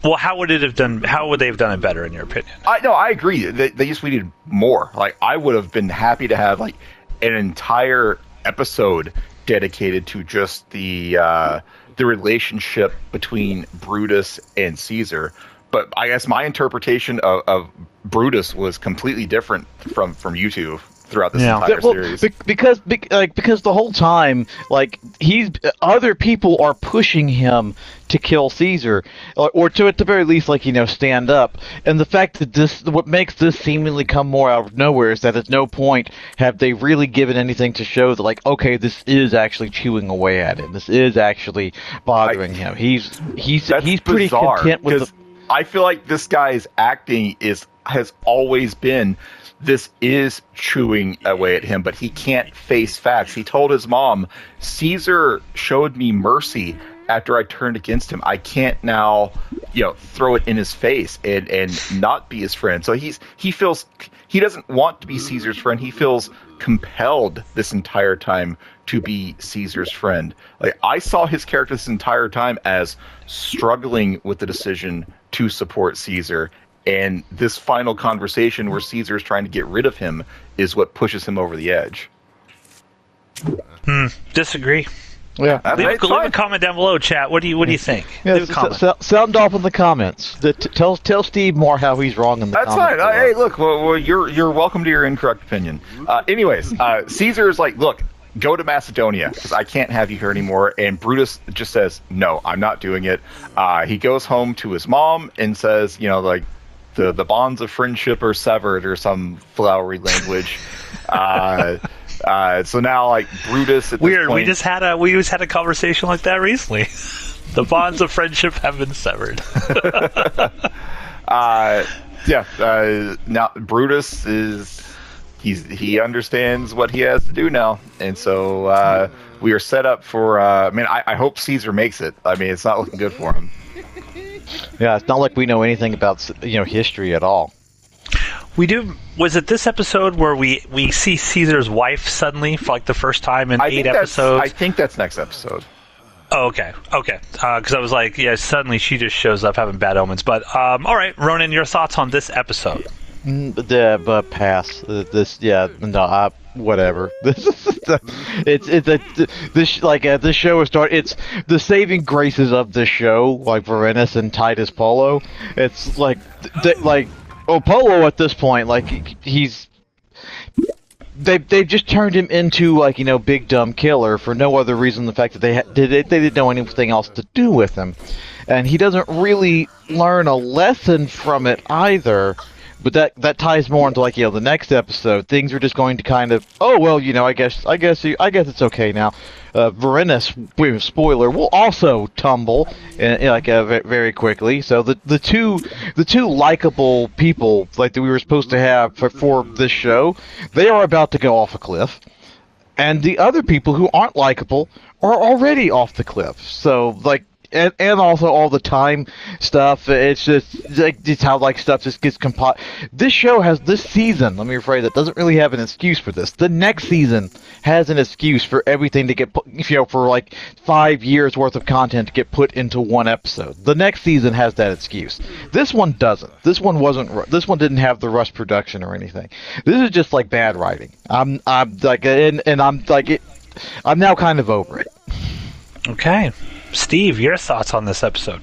Well, how would they have done it better in your opinion? I agree. They just needed more. Like, I would have been happy to have like an entire episode dedicated to just the relationship between Brutus and Caesar. But I guess my interpretation of Brutus was completely different from you two throughout this entire series. Because the whole time, like, other people are pushing him to kill Caesar, or to at the very least, like, stand up. And the fact that what makes this seemingly come more out of nowhere is that at no point have they really given anything to show that, like, okay, this is actually chewing away at him. This is actually bothering him. He's pretty content with. I feel like this guy's acting has always been, this is chewing away at him, but he can't face facts. He told his mom, "Caesar showed me mercy after I turned against him. I can't now, throw it in his face and not be his friend." So he feels he doesn't want to be Caesar's friend. He feels compelled this entire time to be Caesar's friend. Like, I saw his character this entire time as struggling with the decision to support Caesar. And this final conversation where Caesar is trying to get rid of him is what pushes him over the edge. Disagree. Yeah, leave a comment down below, chat. What do you think? Yeah, leave a comment. Sound off in the comments. Tell Steve more how he's wrong in the comments. That's fine. Hey, look, well, you're welcome to your incorrect opinion. Anyways, Caesar is like, "Look, go to Macedonia, because I can't have you here anymore." And Brutus just says, "No, I'm not doing it." He goes home to his mom and says, like, the bonds of friendship are severed, or some flowery language. So now, like, Brutus at this Weird. point, We just had a conversation like that recently. The bonds of friendship have been severed. now Brutus he understands what he has to do now, and so we are set up for. I hope Caesar makes it. I mean, it's not looking good for him. Yeah, it's not like we know anything about history at all. We do. Was it this episode where we see Caesar's wife suddenly for like the first time in 8 episodes? I think that's next episode. Oh, okay. Because I was like, yeah, suddenly she just shows up having bad omens. But all right, Ronan, your thoughts on this episode? But pass. Whatever. This show is it's the saving graces of this show, like Varenus and Titus Polo. It's Polo at this point, they've just turned him into big dumb killer for no other reason than the fact that they didn't know anything else to do with him, and he doesn't really learn a lesson from it either. But that ties more into the next episode. Things are just going to kind of I guess it's okay now. Varenus, spoiler, will also tumble very quickly. So the two likable people that we were supposed to have for this show, they are about to go off a cliff, and the other people who aren't likable are already off the cliff. So And also all the time stuff. It's just it's how stuff just gets compiled. This show has this season. Let me rephrase that. Doesn't really have an excuse for this. The next season has an excuse for everything to get put. For 5 years worth of content to get put into one episode. The next season has that excuse. This one doesn't. This one wasn't. This one didn't have the rush production or anything. This is just bad writing. I'm now kind of over it. Okay. Steve, your thoughts on this episode?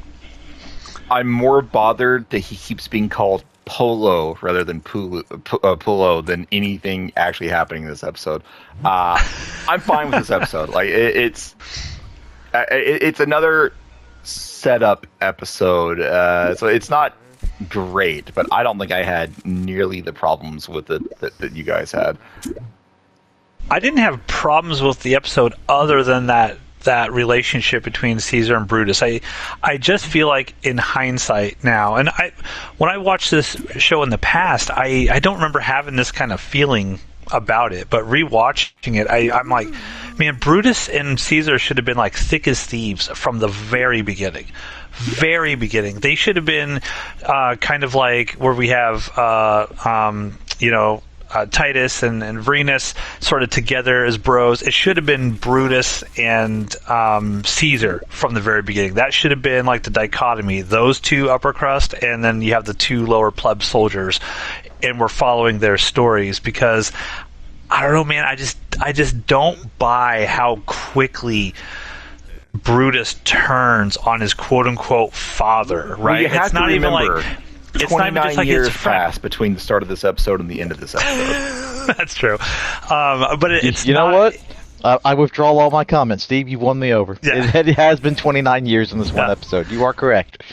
I'm more bothered that he keeps being called Polo rather than Pulo than anything actually happening in this episode. I'm fine with this episode. It's another setup episode, so it's not great, but I don't think I had nearly the problems with it that you guys had. I didn't have problems with the episode other than that relationship between Caesar and Brutus. I just feel like in hindsight now, and when I watched this show in the past, I don't remember having this kind of feeling about it, but rewatching it, I'm like, man, Brutus and Caesar should have been thick as thieves from the very beginning. Very beginning. They should have been kind of where we have Titus and Varenus sort of together as bros. It should have been Brutus and Caesar from the very beginning. That should have been the dichotomy. Those two upper crust, and then you have the two lower pleb soldiers, and we're following their stories because I don't know, man. I just don't buy how quickly Brutus turns on his quote unquote father. Right? Well, you have it's to not remember. Even it's not even just years his friend. passed between the start of this episode and the end of this episode. That's true. But it's you know what? I withdraw all my comments. Steve, you won me over. Yeah. It has been 29 years in this one episode. You are correct.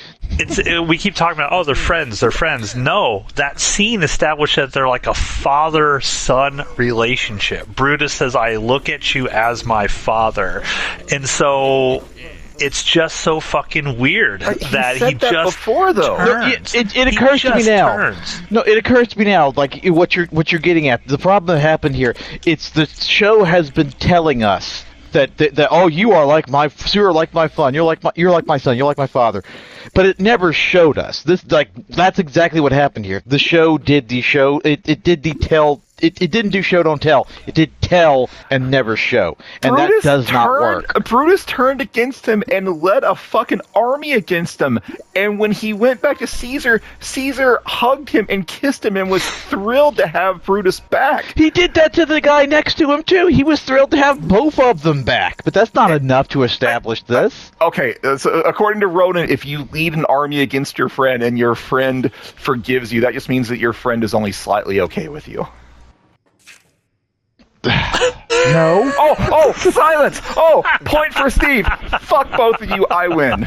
We keep talking about, they're friends. No, that scene established that they're a father-son relationship. Brutus says, I look at you as my father. And so it's just so fucking weird that he just before though. turns. No, it occurs to me now. Turns. No, it occurs to me now. What you're getting at. The problem that happened here. It's the show has been telling us that you are like my son. You're like my son. You're like my father. But it never showed us this. That's exactly what happened here. The show did the show. It did the tell. It didn't do show don't tell. It did tell and never show, and Brutus that does not work. Brutus turned against him and led a fucking army against him. And when he went back to Caesar, Caesar hugged him and kissed him and was thrilled to have Brutus back. He did that to the guy next to him too. He was thrilled to have both of them back. But that's not enough to establish this. Okay, so according to Ronan, if you lead an army against your friend and your friend forgives you, that just means that your friend is only slightly okay with you. No. Oh, silence! Oh, point for Steve. Fuck both of you, I win.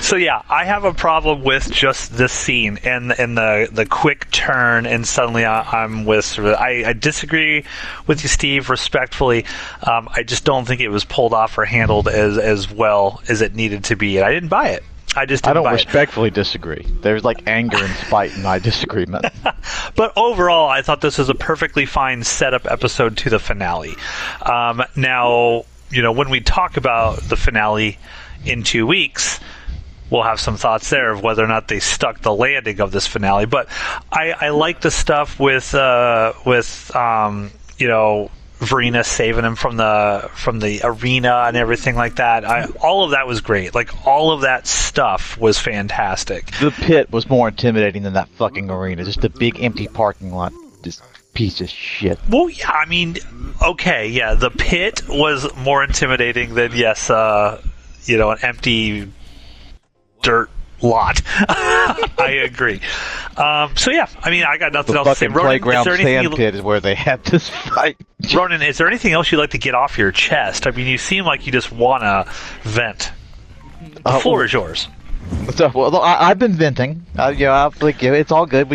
So yeah, I have a problem with just this scene and the quick turn, and suddenly I'm with. I disagree with you, Steve, respectfully. I just don't think it was pulled off or handled as well as it needed to be, and I didn't buy it. I don't respectfully disagree. There's anger and spite in my disagreement. But overall, I thought this was a perfectly fine setup episode to the finale. Now, when we talk about the finale in 2 weeks, we'll have some thoughts there of whether or not they stuck the landing of this finale. But I like the stuff with Verena saving him from the arena and everything like that. All of that was great. Like, all of that stuff was fantastic. The pit was more intimidating than that fucking arena. Just a big empty parking lot. Just piece of shit. Well, yeah, I mean, okay, yeah, the pit was more intimidating than, yes, an empty dirt lot. I agree. So yeah, I mean, I got nothing else to say. The Ronan, playground sand pit is where they had this fight. Ronan, is there anything else you'd like to get off your chest? I mean, you seem like you just want to vent. The floor is yours. So, well, I've been venting. It's all good.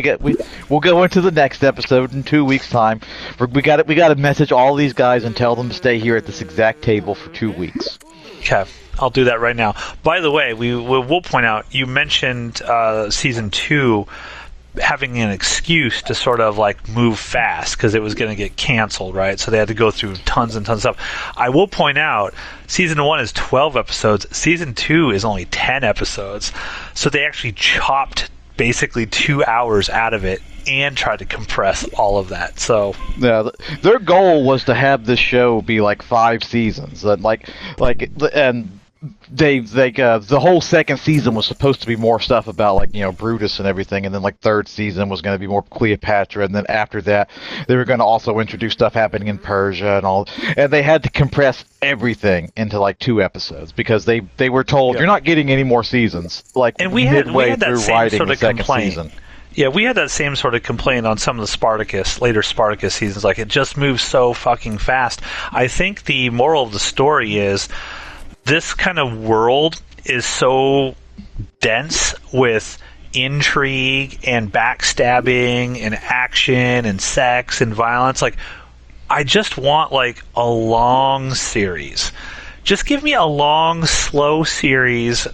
We'll go into the next episode in 2 weeks' time. We got to message all these guys and tell them to stay here at this exact table for 2 weeks. Okay, I'll do that right now. By the way, we'll point out, you mentioned season 2 having an excuse to sort of like move fast because it was going to get canceled, right? So they had to go through tons and tons of stuff. I will point out, season 1 is 12 episodes. Season 2 is only 10 episodes. So they actually chopped basically 2 hours out of it and tried to compress all of that. So yeah, their goal was to have this show be like 5 seasons, and the whole second season was supposed to be more stuff about Brutus and everything, and then third season was going to be more Cleopatra, and then after that they were going to also introduce stuff happening in Persia and all, and they had to compress everything into 2 episodes because they were told you're not getting any more seasons and we had that through same writing sort the of second complaint. season. Yeah, we had that same sort of complaint on some of the later Spartacus seasons. Like, it just moves so fucking fast. I think the moral of the story is this kind of world is so dense with intrigue and backstabbing and action and sex and violence. Like, I just want a long series. Just give me a long, slow series,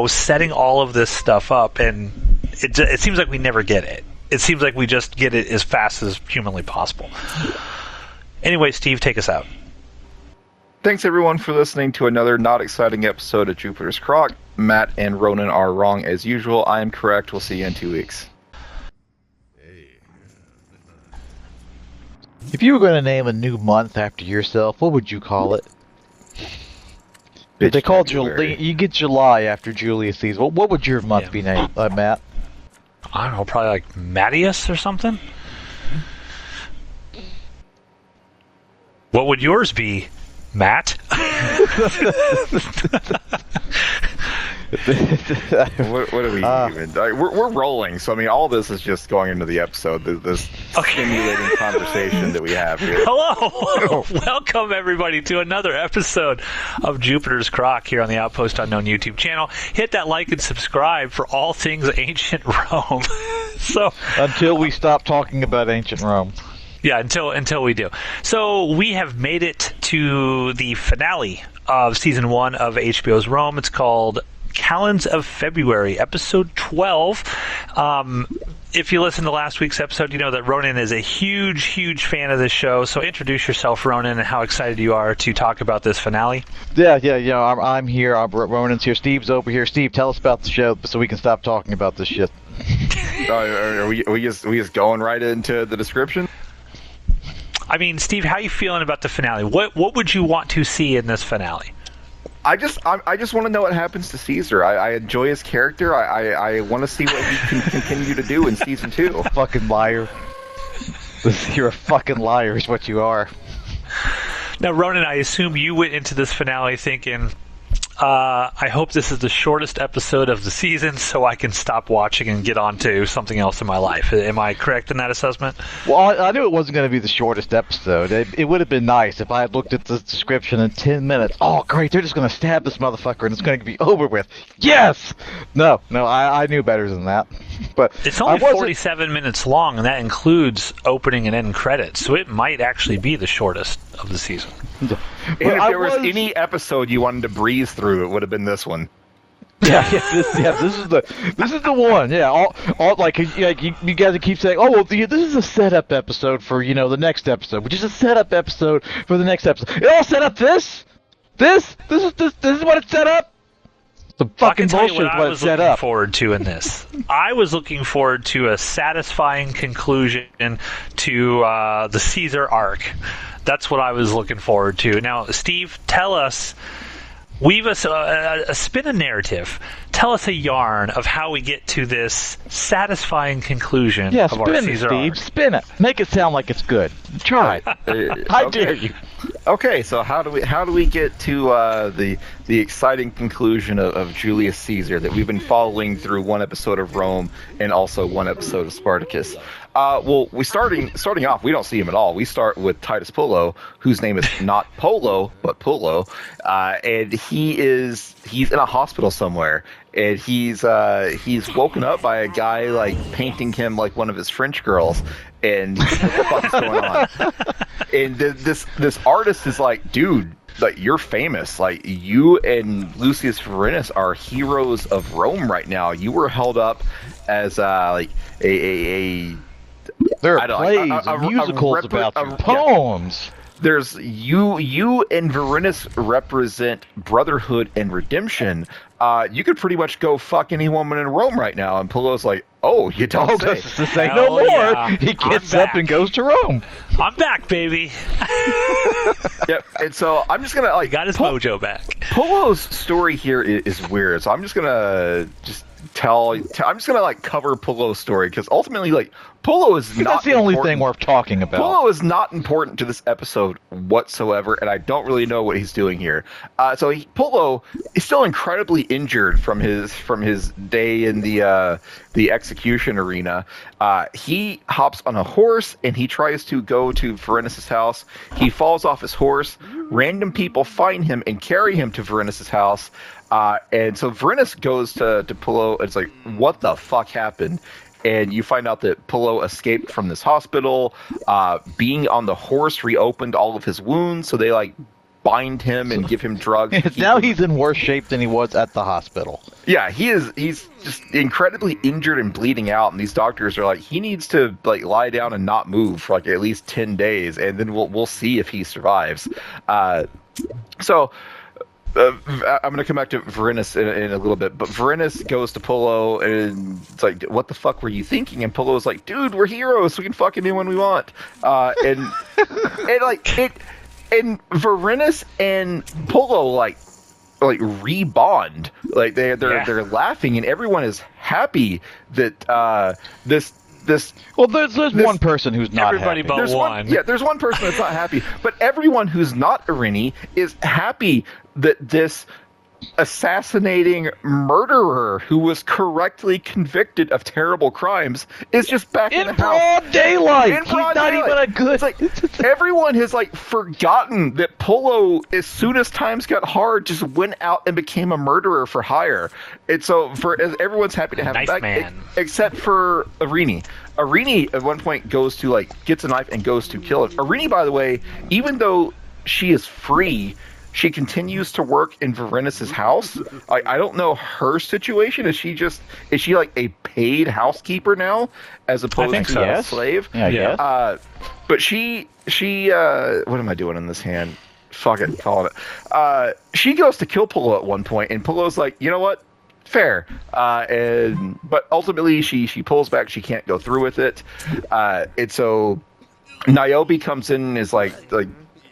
setting all of this stuff up, and it seems like we never get it. It seems like we just get it as fast as humanly possible. Anyway, Steve, take us out. Thanks, everyone, for listening to another not exciting episode of Jupiter's Croc. Matt and Ronan are wrong as usual. I am correct. We'll see you in 2 weeks. If you were going to name a new month after yourself, what would you call it? If they call you get July after Julius Caesar. What would your month be named, Matt? I don't know, probably Mattias or something. What would yours be, Matt? What are we even? We're rolling, so I mean, all this is just going into the episode. This stimulating conversation that we have here. Hello, welcome everybody to another episode of Jupiter's Croc here on the Outpost Unknown YouTube channel. Hit that like and subscribe for all things ancient Rome. So until we stop talking about ancient Rome. Yeah, until we do. So we have made it to the finale of season 1 of HBO's Rome. It's called Calends of February, episode 12. If you listened to last week's episode, you know that Ronan is a huge, huge fan of this show. So introduce yourself, Ronan, and how excited you are to talk about this finale. Yeah. I'm here. Ronan's here. Steve's over here. Steve, tell us about the show so we can stop talking about this shit. Are we just going right into the description? I mean, Steve, how are you feeling about the finale? What would you want to see in this finale? I just want to know what happens to Caesar. I enjoy his character. I want to see what he can continue to do in season 2. Fucking liar. You're a fucking liar is what you are. Now, Ronan, I assume you went into this finale thinking, I hope this is the shortest episode of the season so I can stop watching and get on to something else in my life. Am I correct in that assessment? Well, I knew it wasn't going to be the shortest episode. It would have been nice if I had looked at the description in 10 minutes. Oh, great, they're just going to stab this motherfucker and it's going to be over with. Yes! No, I knew better than that. But it's only 47 minutes long, and that includes opening and end credits, so it might actually be the shortest of the season. And if there was any episode you wanted to breeze through, it would have been this one. This is the one. Yeah, all you guys keep saying, oh well, this is a setup episode for the next episode, which is a setup episode for the next episode. It all set up this is what it set up. The fucking bullshit is what it set up. Forward to in this, I was looking forward to a satisfying conclusion to the Caesar arc. That's what I was looking forward to. Now, Steve, tell us, weave us a spin a narrative. Tell us a yarn of how we get to this satisfying conclusion Yeah, of our spin it, Caesar Steve. arc. Spin it. Make it sound like it's good. Try. I dare you. Okay, so how do we get to the exciting conclusion of Julius Caesar that we've been following through one episode of Rome and also one episode of Spartacus? Well, starting off, we don't see him at all. We start with Titus Pullo, whose name is not Polo but Pullo, and he's in a hospital somewhere, and he's woken up by a guy like painting him like one of his French girls, and what the fuck is going on? And this artist is like, dude, like, you're famous. Like, you and Lucius Varinus are heroes of Rome right now. You were held up as like a There I are don't- plays a- and a musicals repre- about a- you, yeah. poems. There's you and Varinus represent brotherhood and redemption. You could pretty much go fuck any woman in Rome right now, and Pullo's like, oh, you don't Oh, say. this say Hell no more. yeah. He I'm gets up back. and goes to Rome. I'm back, baby. Yep. And so I'm just gonna like Got his mojo back. Pullo's story here is weird. So I'm just gonna I'm just gonna like cover Pullo's story because ultimately, like, Pullo is not. That's the only important. thing worth talking about. Pullo is not important to this episode whatsoever, and I don't really know what he's doing here. Pullo is still incredibly injured from his day in the execution arena. He hops on a horse and he tries to go to Varinus' house. He falls off his horse. Random people find him and carry him to Varinus' house. And so Varinus goes to Pullo and it's like, what the fuck happened? And you find out that Pullo escaped from this hospital. Being on the horse reopened all of his wounds, so they like bind him and give him drugs. Now he's in worse shape than he was at the hospital. Yeah, he's just incredibly injured and bleeding out, and these doctors are like, he needs to like lie down and not move for like at least 10 days, and then we'll see if he survives. I'm going to come back to Varinus in a little bit, but Varinus goes to Pullo and it's like, what the fuck were you thinking? And Pullo's like, dude, we're heroes. We can fucking do when we want. And Varinus and Pullo like rebond. Like they're laughing and everyone is happy that this Well, there's one person who's not Everybody happy. but there's one. there's one person that's not happy, but everyone who's not Irini is happy that this assassinating murderer who was correctly convicted of terrible crimes is just back in the house. broad daylight. In He's broad not daylight. even a good. It's like everyone has like forgotten that Pullo, as soon as times got hard, just went out and became a murderer for hire. And so everyone's happy to have him Nice back, man. except for Irini. Irini at one point gets a knife and goes to kill him. Irini, by the way, even though she is free, she continues to work in Varinus' house. I don't know her situation. Is she like a paid housekeeper now, as opposed think to so. a Yes. slave? Yeah, I Yeah. guess. But she what am I doing in this hand? Fuck it, call it. She goes to kill Pullo at one point, and Pullo's like, you know what? Fair. But ultimately she pulls back. She can't go through with it. And so Niobe comes in and is like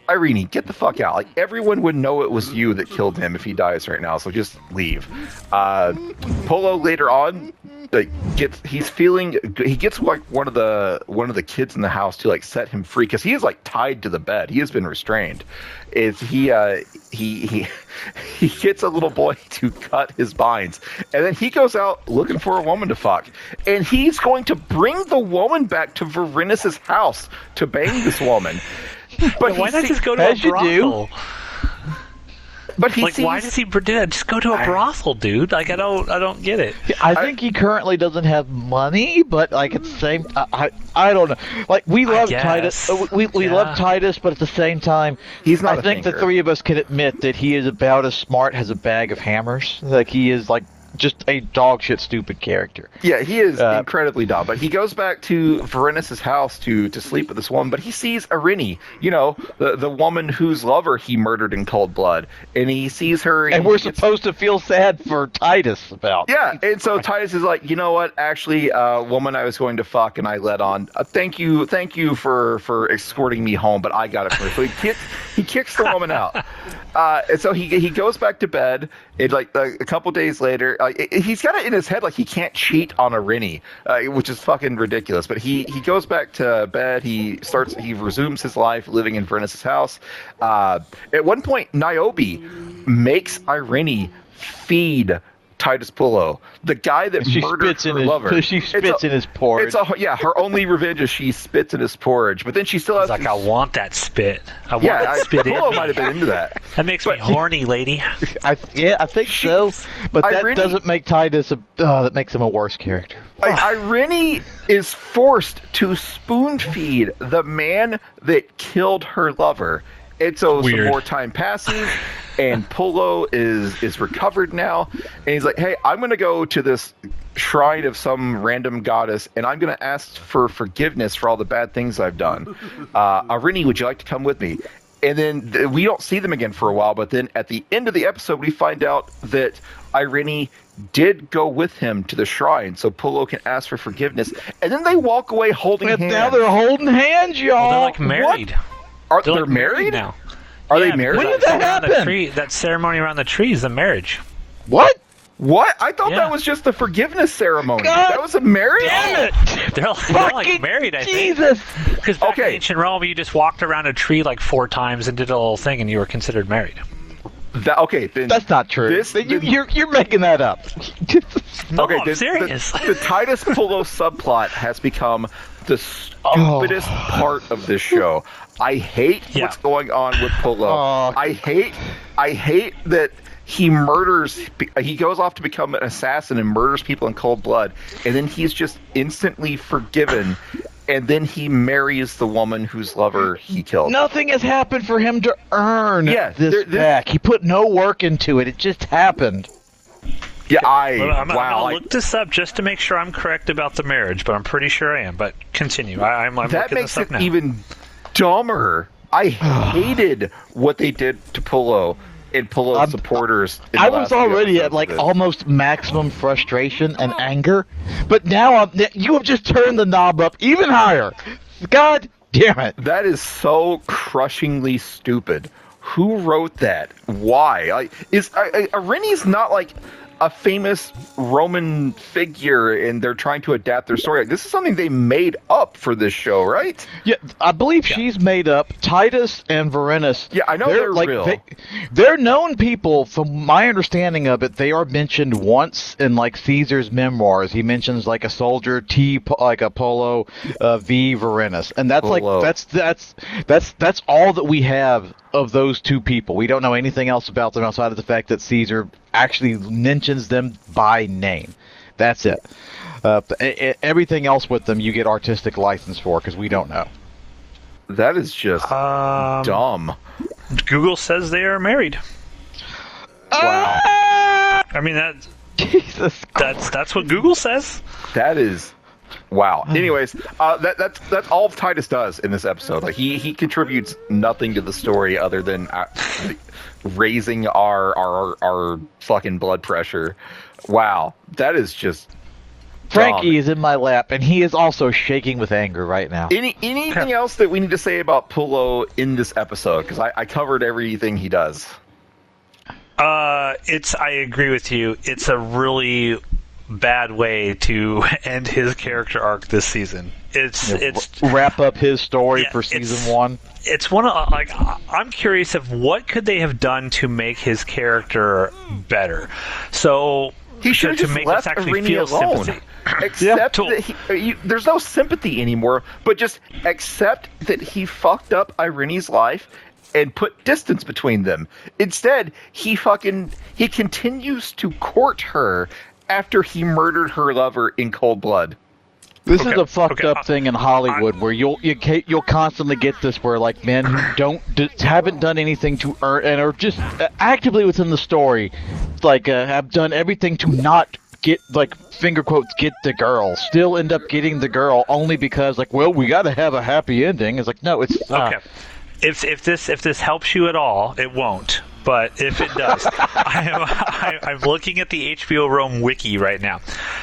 Irene, get the fuck out. Like, everyone would know it was you that killed him if he dies right now, so just leave. Pullo later on, like, he gets like one of the kids in the house to like set him free, because he is like tied to the bed. He has been restrained. He gets a little boy to cut his binds, and then he goes out looking for a woman to fuck, and he's going to bring the woman back to Varinus' house to bang this woman. But Why not just go to a as you do. brothel? But he Like, why does he do that? Just go to a brothel, dude. Like, I don't get it. I think he currently doesn't have money, but like at the same, I don't know. Like, we love guess. Titus, we Yeah. love Titus, but at the same time, He's not I a think the thinker. three of us can admit that he is about as smart as a bag of hammers. Like, he is like just a dog shit stupid character. Yeah, he is incredibly dumb. But he goes back to Varenis's house to sleep with this woman, but he sees Irini, the woman whose lover he murdered in cold blood, and he sees her. And we're supposed to feel sad for Titus about. Yeah, and so Titus is like, you know what? Actually, woman I was going to fuck and I let on. Thank you for escorting me home, but I got it first. So he kicks the woman out. And so he goes back to bed. And like a couple days later, he's got it in his head like he can't cheat on Irini, which is fucking ridiculous. But he goes back to bed. He resumes his life living in Varenis's house. At one point, Niobe makes Irini feed Titus Pullo, the guy that murdered her lover. She spits in his porridge. Her only revenge is she spits in his porridge, but then she still has. It's like, I want that spit. I want that spit in Pullo me. might have been into that. That makes me horny, lady. I think so. But that doesn't make Titus that makes him a worse character. Irini is forced to spoon feed the man that killed her lover. And so some more time passes, and Pullo is recovered now, and he's like, hey, I'm going to go to this shrine of some random goddess, and I'm going to ask for forgiveness for all the bad things I've done. Irini, would you like to come with me? And then we don't see them again for a while, but then at the end of the episode, we find out that Irini did go with him to the shrine, so Pullo can ask for forgiveness, and then they walk away holding hands. Now they're holding hands, y'all. Well, they're like married. What? They're like married now. Are they married? When did that happen? That ceremony around the tree is the marriage. What? What? I thought that was just the forgiveness ceremony. God that was a marriage? Damn it! They're like married, I think. Jesus! Because back in ancient Rome, you just walked around a tree like 4 times and did a little thing, and you were considered married. Then that's not true. You're making that up. No, I'm serious. The Titus Pullo subplot has become the stupidest part of this show. I hate what's going on with Pullo. I hate that he goes off to become an assassin and murders people in cold blood, and then he's just instantly forgiven, and then he marries the woman whose lover he killed. Nothing has happened for him to earn this back. He put no work into it. It just happened. Yeah, I'm going to look this up just to make sure I'm correct about the marriage, but I'm pretty sure I am. But continue. I'm that looking makes this up now. It even dumber. I hated what they did to Pullo and Pullo's supporters. I was already at almost maximum frustration and anger, but now you have just turned the knob up even higher. God damn it! That is so crushingly stupid. Who wrote that? Why? Irini's not like a famous Roman figure, and they're trying to adapt their story. This is something they made up for this show, right? Yeah, I believe she's made up. Titus and Varenis. Yeah, I know they're real. They're known people. From my understanding of it, they are mentioned once in Caesar's memoirs. He mentions a soldier T, like a Pullo, V Varenis, and that's Pullo. That's all that we have of those two people. We don't know anything else about them outside of the fact that Caesar actually mentions them by name. That's it. Everything else with them you get artistic license for, because we don't know. That is just dumb. Google says they are married. Wow. I mean, Jesus that's what Google says. That is... Wow. Anyways, that's all Titus does in this episode. He contributes nothing to the story other than raising our fucking blood pressure. Wow, that is just. Frankie dumb. is in my lap, and he is also shaking with anger right now. Anything else that we need to say about Pullo in this episode? Because I covered everything he does. I agree with you. It's a really bad way to end his character arc this season. It's wrap up his story for season 1. It's one of I'm curious of what could they have done to make his character better. So he should have make left us actually Irini feel alone. sympathy. Except that there's no sympathy anymore, but just accept that he fucked up Irini's life and put distance between them. Instead, he continues to court her after he murdered her lover in cold blood. This Okay, is a fucked okay, up thing in Hollywood where you'll constantly get this where like men who haven't done anything to earn and are just actively within the story, like have done everything to not get like finger quotes get the girl, still end up getting the girl only because like we got to have a happy ending. It's like no, it's Okay. If this helps you at all, it won't. But if it does, I'm looking at the HBO Rome wiki right now.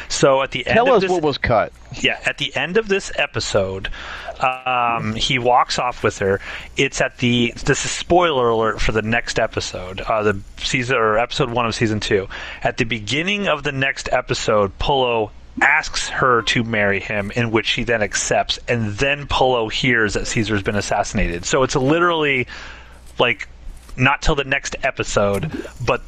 So at the end Tell of us this, what was cut. yeah, at the end of this episode, he walks off with her. It's at the. This is spoiler alert for the next episode, the season or episode 1 of season 2. At the beginning of the next episode, Pullo asks her to marry him, in which she then accepts, and then Pullo hears that Caesar's been assassinated. So it's literally like not till the next episode, but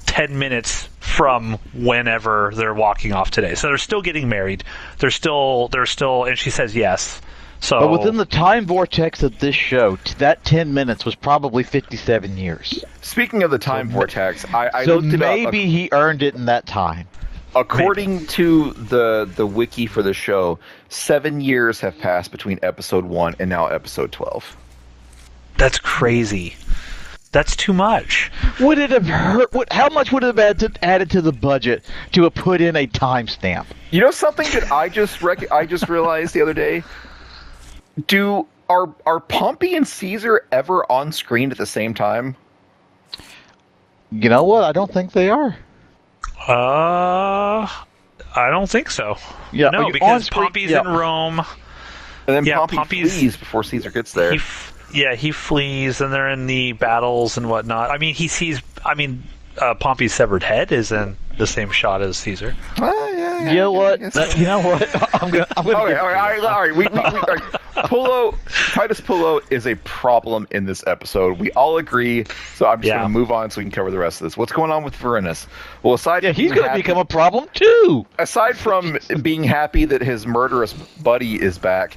10 minutes from whenever they're walking off today. So they're still getting married. They're still, and she says yes. So, But within the time vortex of this show, that 10 minutes was probably 57 years. Speaking of the time vortex, I So looked it up. maybe he earned it in that time. According to the wiki for the show, 7 years have passed between episode 1 and now episode 12. that's crazy. That's too much. Would it have hurt? How much would it have added to the budget to have put in a timestamp? You know something that I just realized the other day? Are Pompey and Caesar ever on screen at the same time? You know what? I don't think they are. I don't think so. Yeah, No, because Pompey's in Rome. And then Yeah, Pompey Pompey's- flees before Caesar gets there. He flees, and they're in the battles and whatnot. I mean, he sees. I mean, Pompey's severed head is in the same shot as Caesar. You know what? You know what? I'm gonna. Okay, all right. Titus Pullo is a problem in this episode. We all agree. So I'm just going to move on so we can cover the rest of this. What's going on with Varinus? Well, he's going to become a problem too. Aside from being happy that his murderous buddy is back,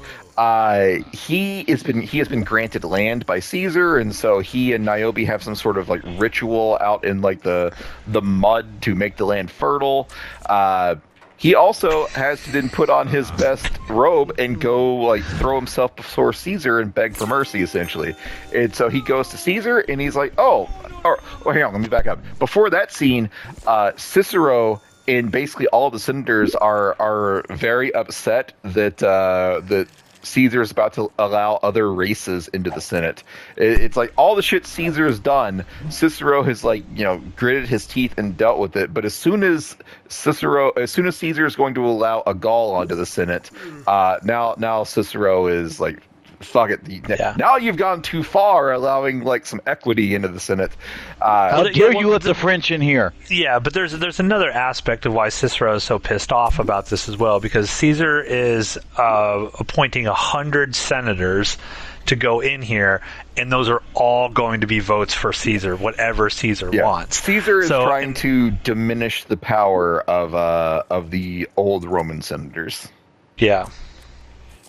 he has been granted land by Caesar, and so he and Niobe have some sort of like ritual out in like the mud to make the land fertile. He also has to then put on his best robe and go like throw himself before Caesar and beg for mercy, essentially. And so he goes to Caesar and he's like, hang on, let me back up. Before that scene, Cicero and basically all of the senators are very upset that Caesar's about to allow other races into the Senate. It's like all the shit Caesar's done, Cicero has gritted his teeth and dealt with it. But as soon as Caesar is going to allow a Gaul onto the Senate, now Cicero is like, fuck it. Now you've gone too far, allowing like some equity into the Senate. How dare you let the French in here? Yeah, but there's another aspect of why Cicero is so pissed off about this as well, because Caesar is appointing 100 senators to go in here, and those are all going to be votes for Caesar, whatever Caesar wants. Caesar is trying to diminish the power of the old Roman senators. Yeah.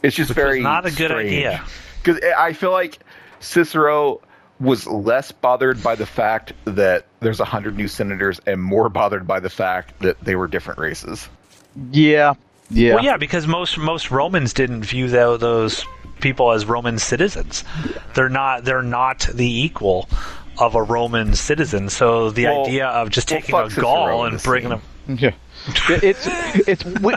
It's just not a good idea. Because I feel like Cicero was less bothered by the fact that there's 100 new senators and more bothered by the fact that they were different races. Yeah. Well, yeah, because most Romans didn't view those people as Roman citizens. They're not the equal of a Roman citizen. So the idea of just taking a Gaul and bringing them. Yeah.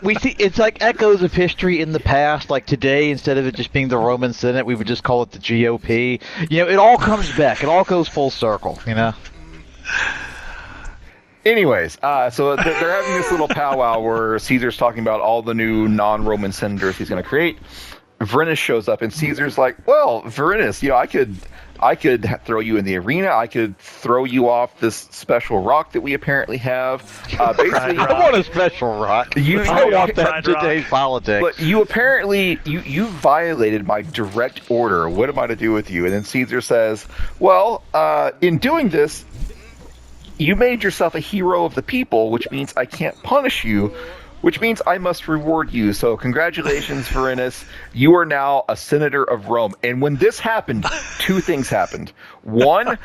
We see it's like echoes of history in the past. Like today, instead of it just being the Roman Senate, we would just call it the GOP. It all comes back. It all goes full circle. Anyways, so they're having this little powwow where Caesar's talking about all the new non-Roman senators he's going to create. Varinus shows up, and Caesar's like, "Well, Varinus, I could throw you in the arena. I could throw you off this special rock that we apparently have. Basically, I want a special rock. I want that in today's politics. But you apparently you violated my direct order. What am I to do with you?" And then Caesar says, "Well, in doing this, you made yourself a hero of the people, which means I can't punish you, which means I must reward you. So congratulations, Varinus. You are now a senator of Rome." And when this happened, two things happened. One,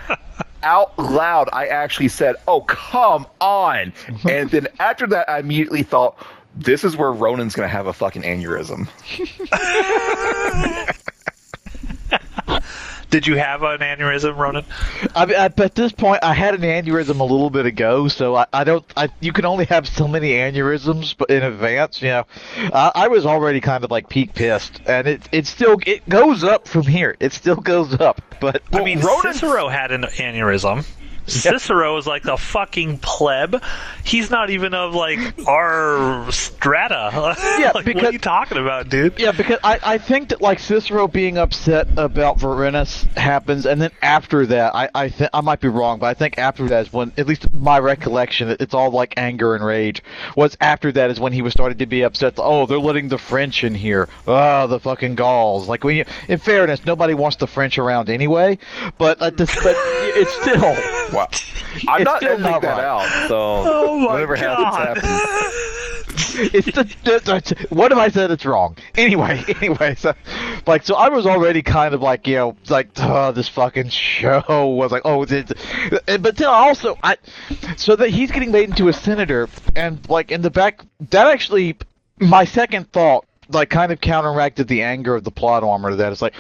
out loud, I actually said, "Oh, come on." And then after that, I immediately thought, this is where Ronan's gonna have a fucking aneurysm. Did you have an aneurysm, Ronan? At this point, I had an aneurysm a little bit ago, so I don't. You can only have so many aneurysms, but in advance, you know, I was already kind of like peak pissed, and it goes up from here. It still goes up, but I mean, Cicero had an aneurysm. Cicero is like a fucking pleb. He's not even of like our strata. Yeah, like, because, what are you talking about, dude? Yeah, because I think that like Cicero being upset about Varenus happens, and then after that, I might be wrong, but I think after that is when, at least my recollection, it's all like anger and rage. Was after that is when he was starting to be upset. Oh, they're letting the French in here. Oh, the fucking Gauls. Like in fairness, nobody wants the French around anyway. But it's still. Wow. I'm not still editing not that right. out, so whatever happens. What if I said it's wrong? Anyway, so I was already kind of like, you know, like, this fucking show was like, but then also, so that he's getting made into a senator, and like in the back, that actually, my second thought, like, kind of counteracted the anger of the plot armor to that. It's like,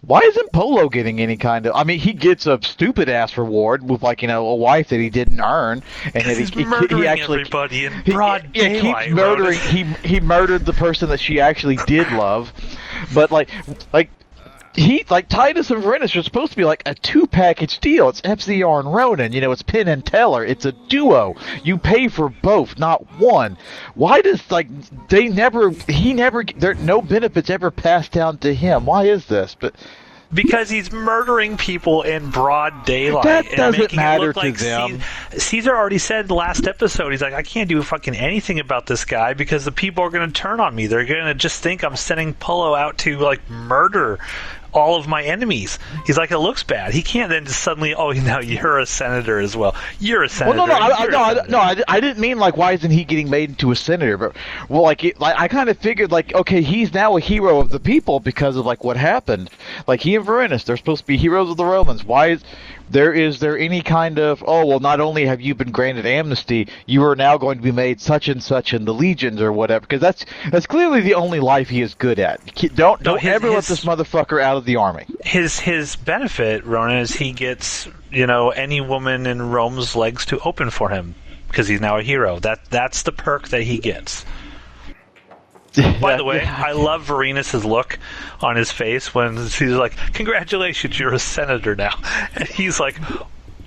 why isn't Polo getting any kind of... I mean, he gets a stupid-ass reward with, like, you know, a wife that he didn't earn. And that he's murdering everybody in broad daylight. Keeps murdering... He murdered the person that she actually did love. But, like Titus and Varenus are supposed to be like a 2-package deal. It's FZR and Ronan. You know, it's Penn and Teller. It's a duo. You pay for both, not one. Why does, like, no benefits ever passed down to him? Why is this? But because he's murdering people in broad daylight. That doesn't making matter it look to like them. Caesar already said last episode, he's like, I can't do fucking anything about this guy because the people are going to turn on me. They're going to just think I'm sending Polo out to, like, murder all of my enemies. He's like, it looks bad. He can't then just suddenly, oh, now you're a senator as well. You're a senator. Well, I didn't mean, like, why isn't he getting made into a senator? But, well, I kind of figured, like, okay, he's now a hero of the people because of, like, what happened. Like, he and Varenus, they're supposed to be heroes of the Romans. Why is there any kind of, oh, well, not only have you been granted amnesty, you are now going to be made such and such in the legions or whatever? Because that's clearly the only life he is good at. Don't ever let this motherfucker out of the army. His benefit, Ronan, is he gets, you know, any woman in Rome's legs to open for him because he's now a hero. That's the perk that he gets. By the way, I love Varenus' look on his face when he's like, congratulations, you're a senator now. And he's like,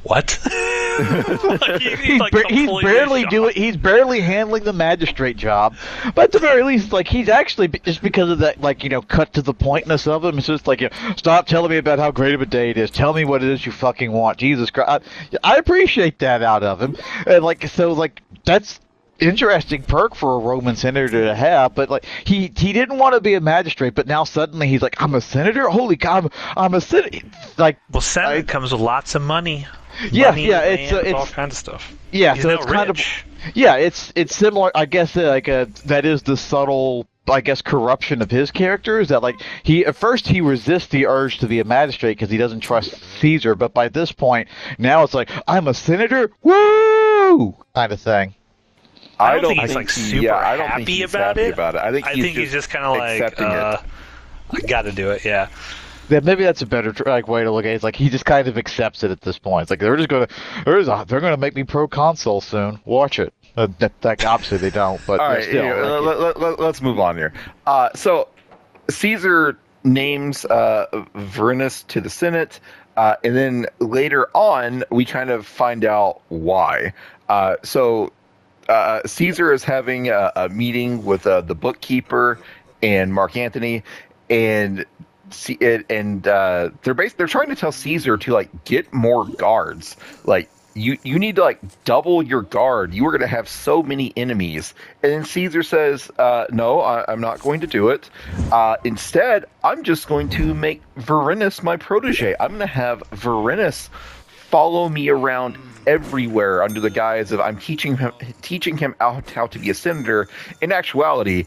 what? Like, he's barely handling the magistrate job. But at the very least, like, he's actually, just because of that, like, you know, cut to the pointness of him, it's just like, you know, stop telling me about how great of a day it is. Tell me what it is you fucking want. Jesus Christ. I appreciate that out of him. And, like, so, like, that's interesting perk for a Roman senator to have, but like he didn't want to be a magistrate, but now suddenly he's like, I'm a senator. Holy God, I'm a senator. Like, well, senate comes with lots of money. It's all kinds of stuff. Yeah, he's so it's rich. kind of it's similar. I guess that is the subtle, I guess, corruption of his character is that, like, at first he resists the urge to be a magistrate because he doesn't trust Caesar, but by this point now it's like, I'm a senator, woo, kind of thing. I don't think he's like super happy about it. I think he's just kind of like, I got to do it. Yeah. Yeah, maybe that's a better way to look at it. It's like he just kind of accepts it at this point. It's like they're gonna make me proconsul soon. Watch it. Obviously they don't, but all right. Still, let's move on here. So Caesar names Varenus to the Senate, and then later on we kind of find out why. Caesar is having a meeting with the bookkeeper and Mark Antony, and they're trying to tell Caesar to, like, get more guards. Like, you need to, like, double your guard. You are going to have so many enemies. And then Caesar says, no, I'm not going to do it. Instead, I'm just going to make Varenus my protege. I'm going to have Varenus follow me around everywhere under the guise of I'm teaching him how to be a senator. In actuality,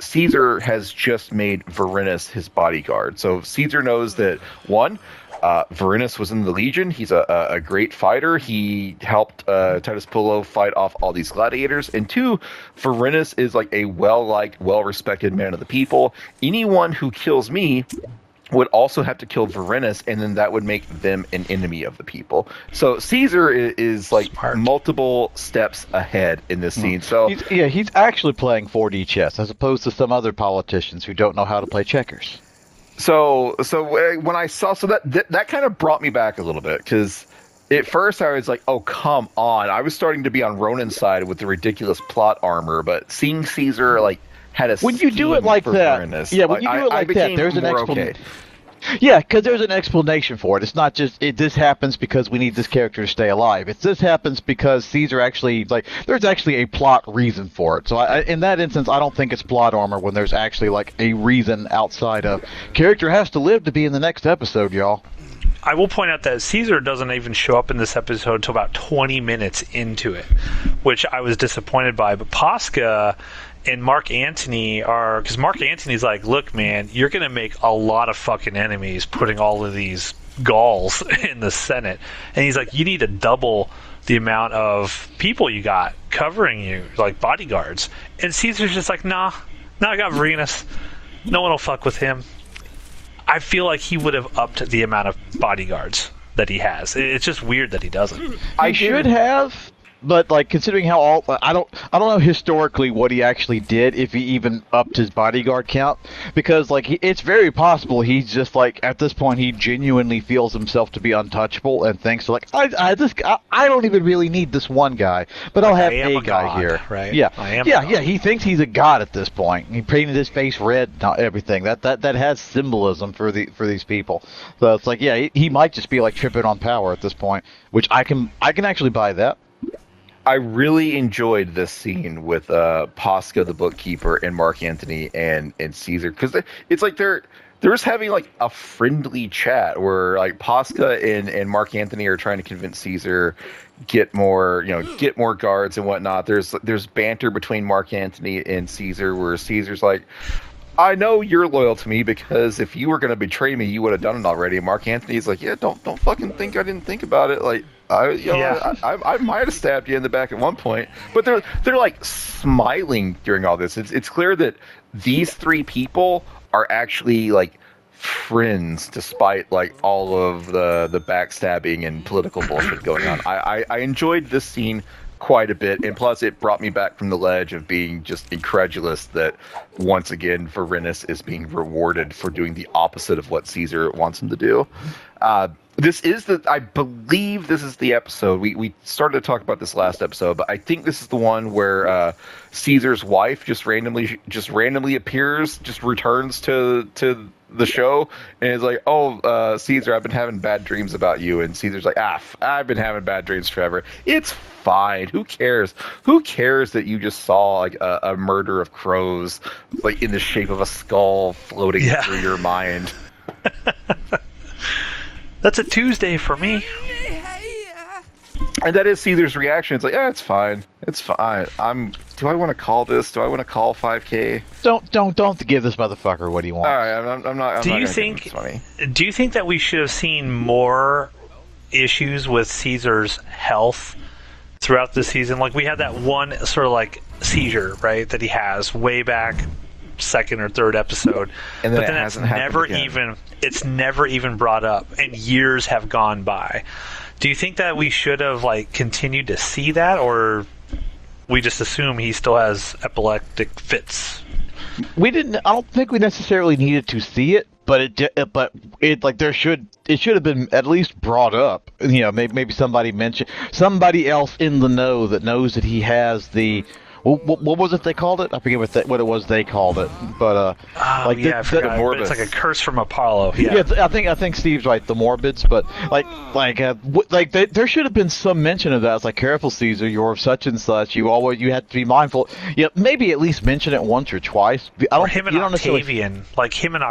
Caesar has just made Varenus his bodyguard. So Caesar knows that, one, Varinus was in the Legion. He's a great fighter. He helped Titus Pullo fight off all these gladiators. And 2, Varinus is like a well-liked, well-respected man of the people. Anyone who kills me would also have to kill Varinus, and then that would make them an enemy of the people. So Caesar is like Smart. multiple steps ahead in this scene. So He's actually playing 4D chess as opposed to some other politicians who don't know how to play checkers. So when I saw that kind of brought me back a little bit, because at first I was like, oh come on, I was starting to be on Ronan's side with the ridiculous plot armor, but seeing Caesar like had a When you do it like that, when you do it like that, there's an explanation. Yeah, because there's an explanation for it. It's not just this happens because we need this character to stay alive. This happens because Caesar actually there's actually a plot reason for it. So in that instance, I don't think it's plot armor when there's actually like a reason outside of character has to live to be in the next episode, y'all. I will point out that Caesar doesn't even show up in this episode until about 20 minutes into it, which I was disappointed by. But Posca and Mark Antony are, because Mark Antony's like, look, man, you're going to make a lot of fucking enemies putting all of these Gauls in the Senate. And he's like, you need to double the amount of people you got covering you, like bodyguards. And Caesar's just like, nah, I got Varinus. No one will fuck with him. I feel like he would have upped the amount of bodyguards that he has. It's just weird that he doesn't. I should have. But like considering how I don't know historically what he actually did, if he even upped his bodyguard count, because like it's very possible he's just like at this point he genuinely feels himself to be untouchable and thinks like I don't even really need this one guy, but I'll have a guy god, here, right? Yeah. He thinks he's a god at this point. He painted his face red, not everything. That has symbolism for these people. So it's like he might just be like tripping on power at this point, which I can actually buy that. I really enjoyed this scene with Posca, the bookkeeper, and Mark Antony and Caesar, because it's like they're just having like a friendly chat where like Posca and Mark Antony are trying to convince Caesar get more guards and whatnot. There's banter between Mark Antony and Caesar where Caesar's like, I know you're loyal to me because if you were going to betray me, you would have done it already. And Mark Antony's like, yeah, don't fucking think I didn't think about it. Like, I might have stabbed you in the back at one point, but they're like smiling during all this. It's clear that these 3 people are actually like friends, despite like all of the backstabbing and political bullshit going on. I enjoyed this scene quite a bit, and plus it brought me back from the ledge of being just incredulous that once again Varinus is being rewarded for doing the opposite of what Caesar wants him to do. I believe this is the episode. We started to talk about this last episode, but I think this is the one where Caesar's wife just randomly appears, just returns to the show, and is like, "Oh, Caesar, I've been having bad dreams about you." And Caesar's like, I've been having bad dreams forever. It's fine. Who cares? Who cares that you just saw like a murder of crows, like in the shape of a skull floating through your mind? That's a Tuesday for me. And that is Caesar's reaction. It's like, it's fine. It's fine. Do I want to call this? Do I want to call 5K? Don't give this motherfucker what he wants. All right, I'm not. Do you think that we should have seen more issues with Caesar's health throughout the season? Like we had that one sort of like seizure, right, that he has way back second or third episode, and then but then it's never even brought up, and years have gone by. Do you think that we should have like continued to see that, or we just assume he still has epileptic fits? We didn't. I don't think we necessarily needed to see it, but it like it should have been at least brought up. You know, maybe somebody else in the know that knows that he has the. What was it they called it? I forget what it was they called it, but I forgot. But it's like a curse from Apollo. Yeah, I think Steve's right. The Morbids, but there should have been some mention of that. It's like, careful, Caesar, you're such and such. You have to be mindful. Yeah, maybe at least mention it once or twice. Him and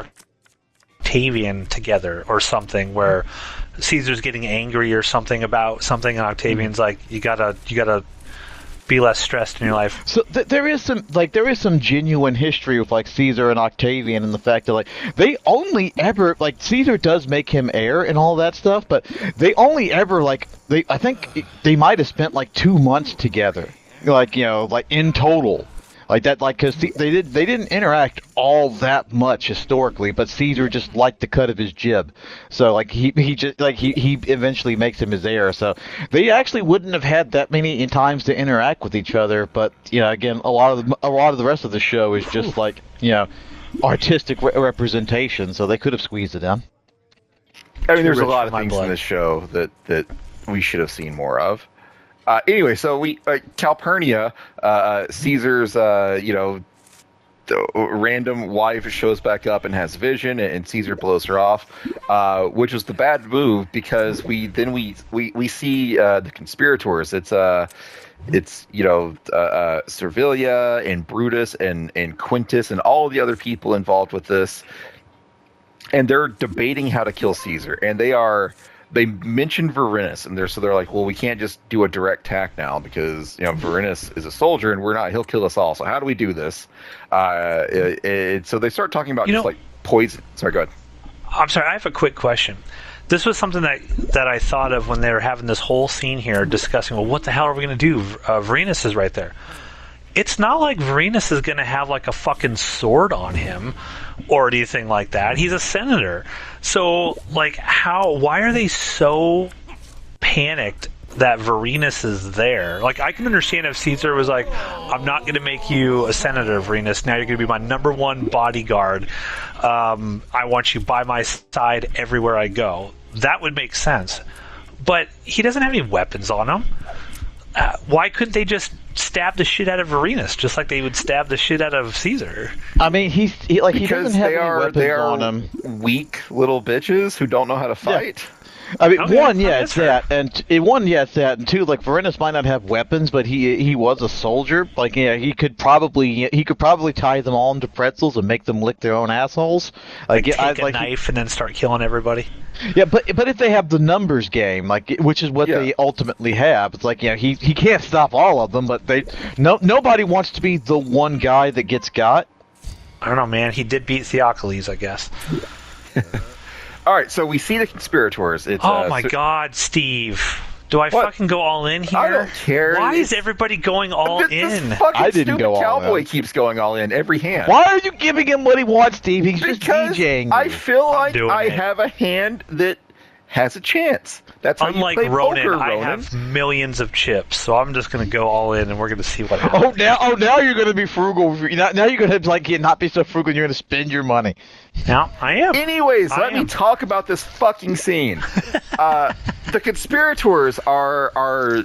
Octavian together, or something where Caesar's getting angry or something about something, and Octavian's like, you gotta be less stressed in your life. So there is some genuine history with like Caesar and Octavian, and the fact that like they only ever like Caesar does make him heir and all that stuff, but they only ever I think they might have spent like 2 months together, like like in total. Like that, like because they didn't interact all that much historically, but Caesar just liked the cut of his jib, so like he eventually makes him his heir. So they actually wouldn't have had that many times to interact with each other. But again, a lot of the rest of the show is just like artistic representation, so they could have squeezed it in. I mean, there's a rich lot for of my things blood. in this show that we should have seen more of. Anyway, so we Calpurnia, Caesar's the random wife shows back up and has vision, and Caesar blows her off, which was the bad move because we see the conspirators. It's Servilia and Brutus and Quintus and all the other people involved with this, and they're debating how to kill Caesar, and they mentioned Varinus, and they're like, well, we can't just do a direct attack now because Varinus is a soldier and we're not. He'll kill us all. So how do we do this? So they start talking about like poison. Sorry, go ahead. I'm sorry, I have a quick question. This was something that I thought of when they were having this whole scene here discussing, well, what the hell are we going to do? Varinus is right there. It's not like Varinus is going to have like a fucking sword on him or anything like that. He's a senator. So, like, why are they so panicked that Varinus is there? Like, I can understand if Caesar was like, I'm not going to make you a senator, Varinus. Now you're going to be my number one bodyguard. I want you by my side everywhere I go. That would make sense. But he doesn't have any weapons on him. Why couldn't they just stab the shit out of Varinus, just like they would stab the shit out of Caesar? I mean, he doesn't have any weapons they are on him. Weak little bitches who don't know how to fight. Yeah. I mean, Okay, one, yeah, that's it's fair. that, and two, like Varinus might not have weapons, but he was a soldier. Like, he could probably tie them all into pretzels and make them lick their own assholes. Take a knife and then start killing everybody. Yeah, but if they have the numbers game, like which is what they ultimately have, it's like he can't stop all of them, but nobody wants to be the one guy that gets got. I don't know, man. He did beat Theocles, I guess. All right, so we see the conspirators. It's, Oh my God, Steve! Do I fucking go all in here? I don't care. Why is everybody going all in? This fucking I didn't stupid go all cowboy in. keeps going all in every hand. Why are you giving him what he wants, Steve? He's just Because DJing. I feel like doing I it. have a hand that has a chance. That's how Unlike you play Ronan, poker, I Ronan. have millions of chips, so I'm just going to go all in, and we're going to see what happens. Now you're going to be frugal. Now you're going to not be so frugal. You're going to spend your money. Now I am. Anyways, I let me am. talk about this fucking scene. The conspirators are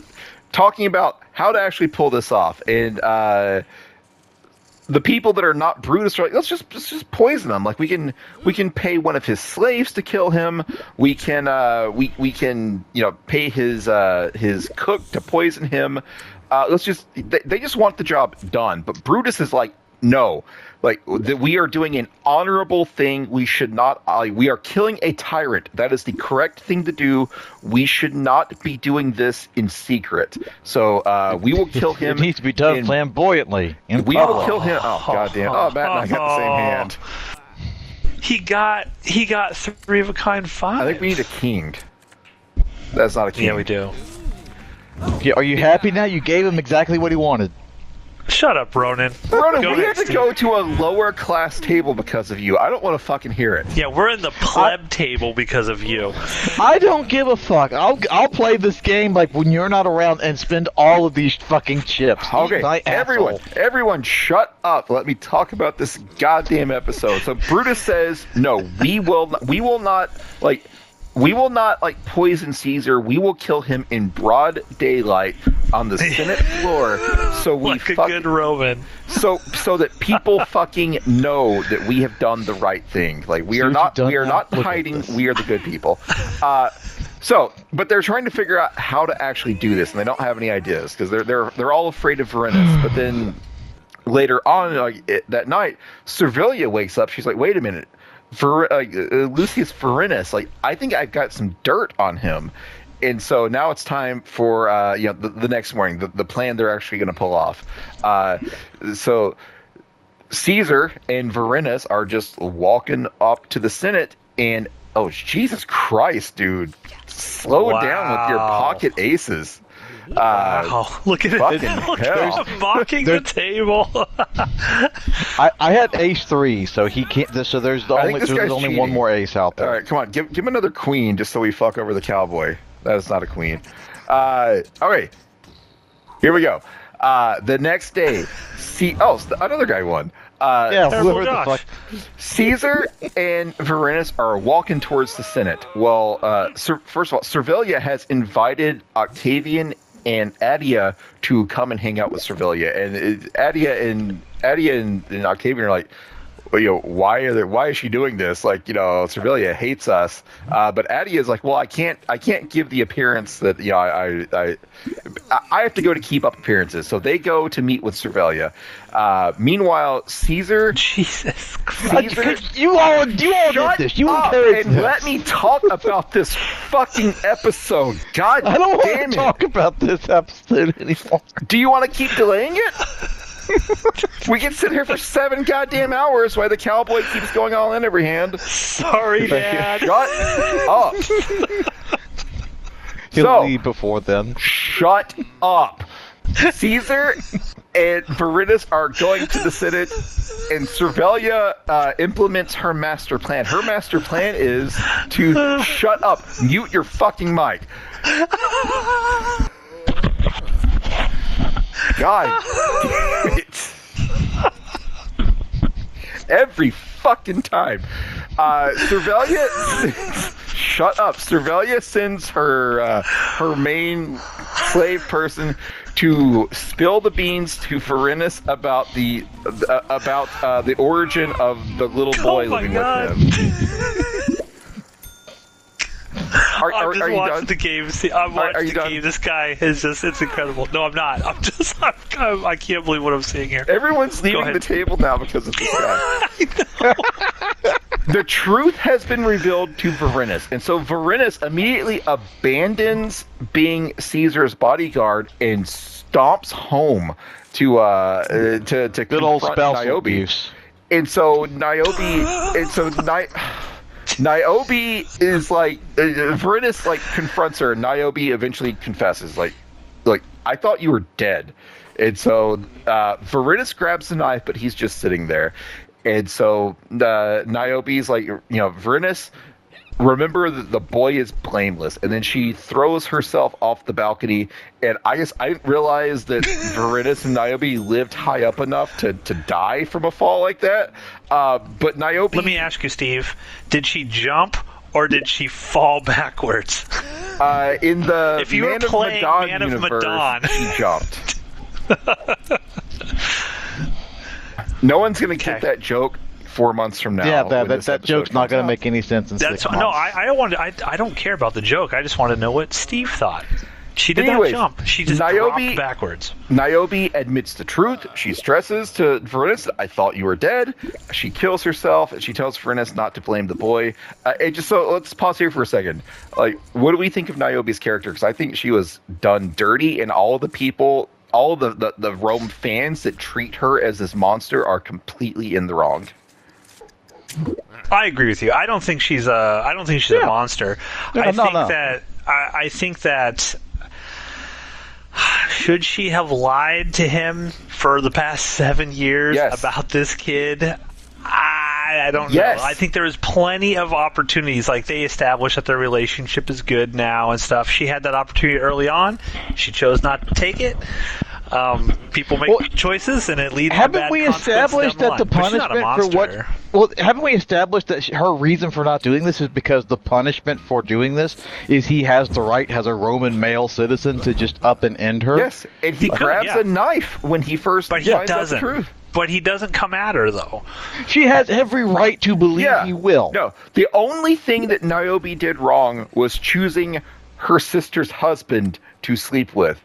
talking about how to actually pull this off, and the people that are not Brutus are like, let's just poison him. Like we can pay one of his slaves to kill him. We can we can pay his cook to poison him. They just want the job done. But Brutus is like, no. Like we are doing an honorable thing. We should not. We are killing a tyrant. That is the correct thing to do. We should not be doing this in secret. So we will kill him. It needs to be done flamboyantly. We will kill him. Oh goddamn! Oh, Matt and I got the same hand. He got 3 of a kind 5. I think we need a king. That's not a king. Yeah, we do. Yeah, are you happy now? You gave him exactly what he wanted. Shut up, Ronan. Ronan, Go we ahead, have to Steve. go to a lower class table because of you. I don't want to fucking hear it. Yeah, we're in the pleb table because of you. I don't give a fuck. I'll play this game like when you're not around and spend all of these fucking chips. Okay, My asshole. everyone, shut up. Let me talk about this goddamn episode. So Brutus says, "No, we will not poison Caesar. We will kill him in broad daylight on the Senate floor. So we Like a good Roman. so that people fucking know that we have done the right thing. Like we are not hiding. this. We are the good people." But they're trying to figure out how to actually do this, and they don't have any ideas because they're all afraid of Varinus. But then later on, that night, Servilia wakes up. She's like, "Wait a minute, Lucius Varinus. Like, I think I've got some dirt on him." And so now it's time for the next morning, the plan they're actually going to pull off. So Caesar and Varenus are just walking up to the Senate, and oh Jesus Christ, dude, slow down with your pocket aces. Wow, look at it! Look at him mocking the table. I had ace 3, so he can't. So there's only one more ace out there. All right, come on, give him another queen just so we fuck over the cowboy. That is not a queen. All right, here we go. The next day, another guy won. Whoever the fuck. Caesar and Varenus are walking towards the Senate. Well, first of all, Servilia has invited Octavian and Adia to come and hang out with Servilia, and Adia and Octavian are like, well, why is she doing this? Like, Servilia hates us, but Adia is like, well, I can't give the appearance that I have to go to keep up appearances. So they go to meet with Servilia. Meanwhile, Caesar, Jesus Christ, you all did this. You encouraged and this. let me talk about this fucking episode. God I don't damn want it! to talk about this episode anymore. Do you want to keep delaying it? We can sit here for 7 goddamn hours while the cowboy keeps going all in every hand. Sorry, Dad. Shut up. He'll leave before then. Shut up. Caesar and Varenus are going to the Senate, and Servilia implements her master plan. Her master plan is to shut up. Mute your fucking mic. God damn it. Every fucking time. Servilia shut up. Servilia sends her main slave person to spill the beans to Varenus about the origin of the little boy living with him. I'm just watching the game. See, I'm watching the game. This guy is just—it's incredible. No, I'm not. I can't believe what I'm seeing here. Everyone's leaving the table now because of this guy. The truth has been revealed to Varenus, and so Varenus immediately abandons being Caesar's bodyguard and stomps home to good old confront spousal Niobe. abuse. And so Niobe is like, Varenus like confronts her. Niobe eventually confesses, like I thought you were dead. And so Varenus grabs the knife, but he's just sitting there. And so Niobe's like, Varenus, remember that the boy is blameless. And then she throws herself off the balcony. And I didn't realize that Varenus and Niobe lived high up enough to die from a fall like that. But Niobe... Let me ask you, Steve. Did she jump or did she fall backwards? In the if you were playing Man of Medan, she jumped. No one's going to get that joke 4 months from now. Yeah, that joke's not going to make any sense in 6 months. No, I don't care about the joke. I just want to know what Steve thought. She did not jump. She just dropped backwards. Niobe admits the truth. She stresses to Varenus, I thought you were dead. She kills herself. She tells Varenus not to blame the boy. So let's pause here for a second. Like, what do we think of Niobe's character? Because I think she was done dirty, and all of the people, all of the Rome fans that treat her as this monster are completely in the wrong. I agree with you. I don't think she's a monster. I think that should she have lied to him for the past 7 years about this kid? I don't know. I think there is plenty of opportunities. Like, they established that their relationship is good now and stuff. She had that opportunity early on. She chose not to take it. People make choices, and it leads to bad consequences. Haven't we established that the punishment for what? Well, haven't we established that her reason for not doing this is because the punishment for doing this is he has the right, as a Roman male citizen, to just up and end her? Yes, and he grabs a knife when he first finds out the truth. But he doesn't come at her, though. She has every right to believe he will. No, the only thing that Niobe did wrong was choosing her sister's husband to sleep with.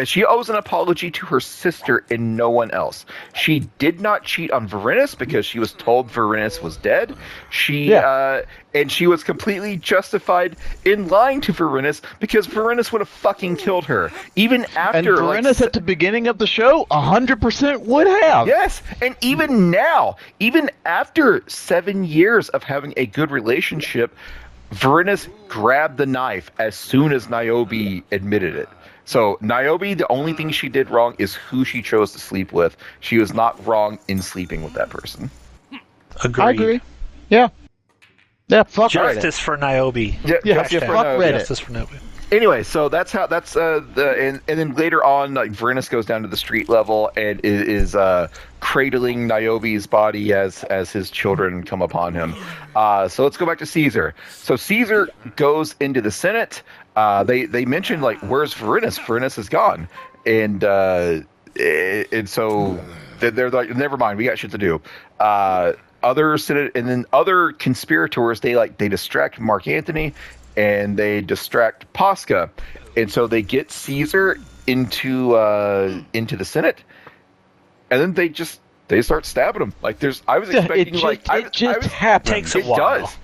She owes an apology to her sister and no one else. She did not cheat on Varinus because she was told Varinus was dead. And she was completely justified in lying to Varinus because Varinus would have fucking killed her. Even after... And Varinus at the beginning of the show, 100% would have. Yes, and even now, even after 7 years of having a good relationship, Varinus grabbed the knife as soon as Niobe admitted it. So Niobe, the only thing she did wrong is who she chose to sleep with. She was not wrong in sleeping with that person. Agreed. I agree. Yeah. Yeah, fuck Justice Reddit. for Niobe. Yeah, fuck Reddit. Justice for Niobe. Anyway, so that's and then later on, like Varinus goes down to the street level and is cradling Niobe's body as his children come upon him. So let's go back to Caesar. So Caesar goes into the Senate. They mentioned like, where's Varinus? Varinus is gone, and so they're like, never mind, we got shit to do. Other Senate and then other conspirators, they distract Mark Antony and they distract Posca, and so they get Caesar into the Senate, and then they start stabbing him. Like I was expecting it just happens. Takes a It while. does.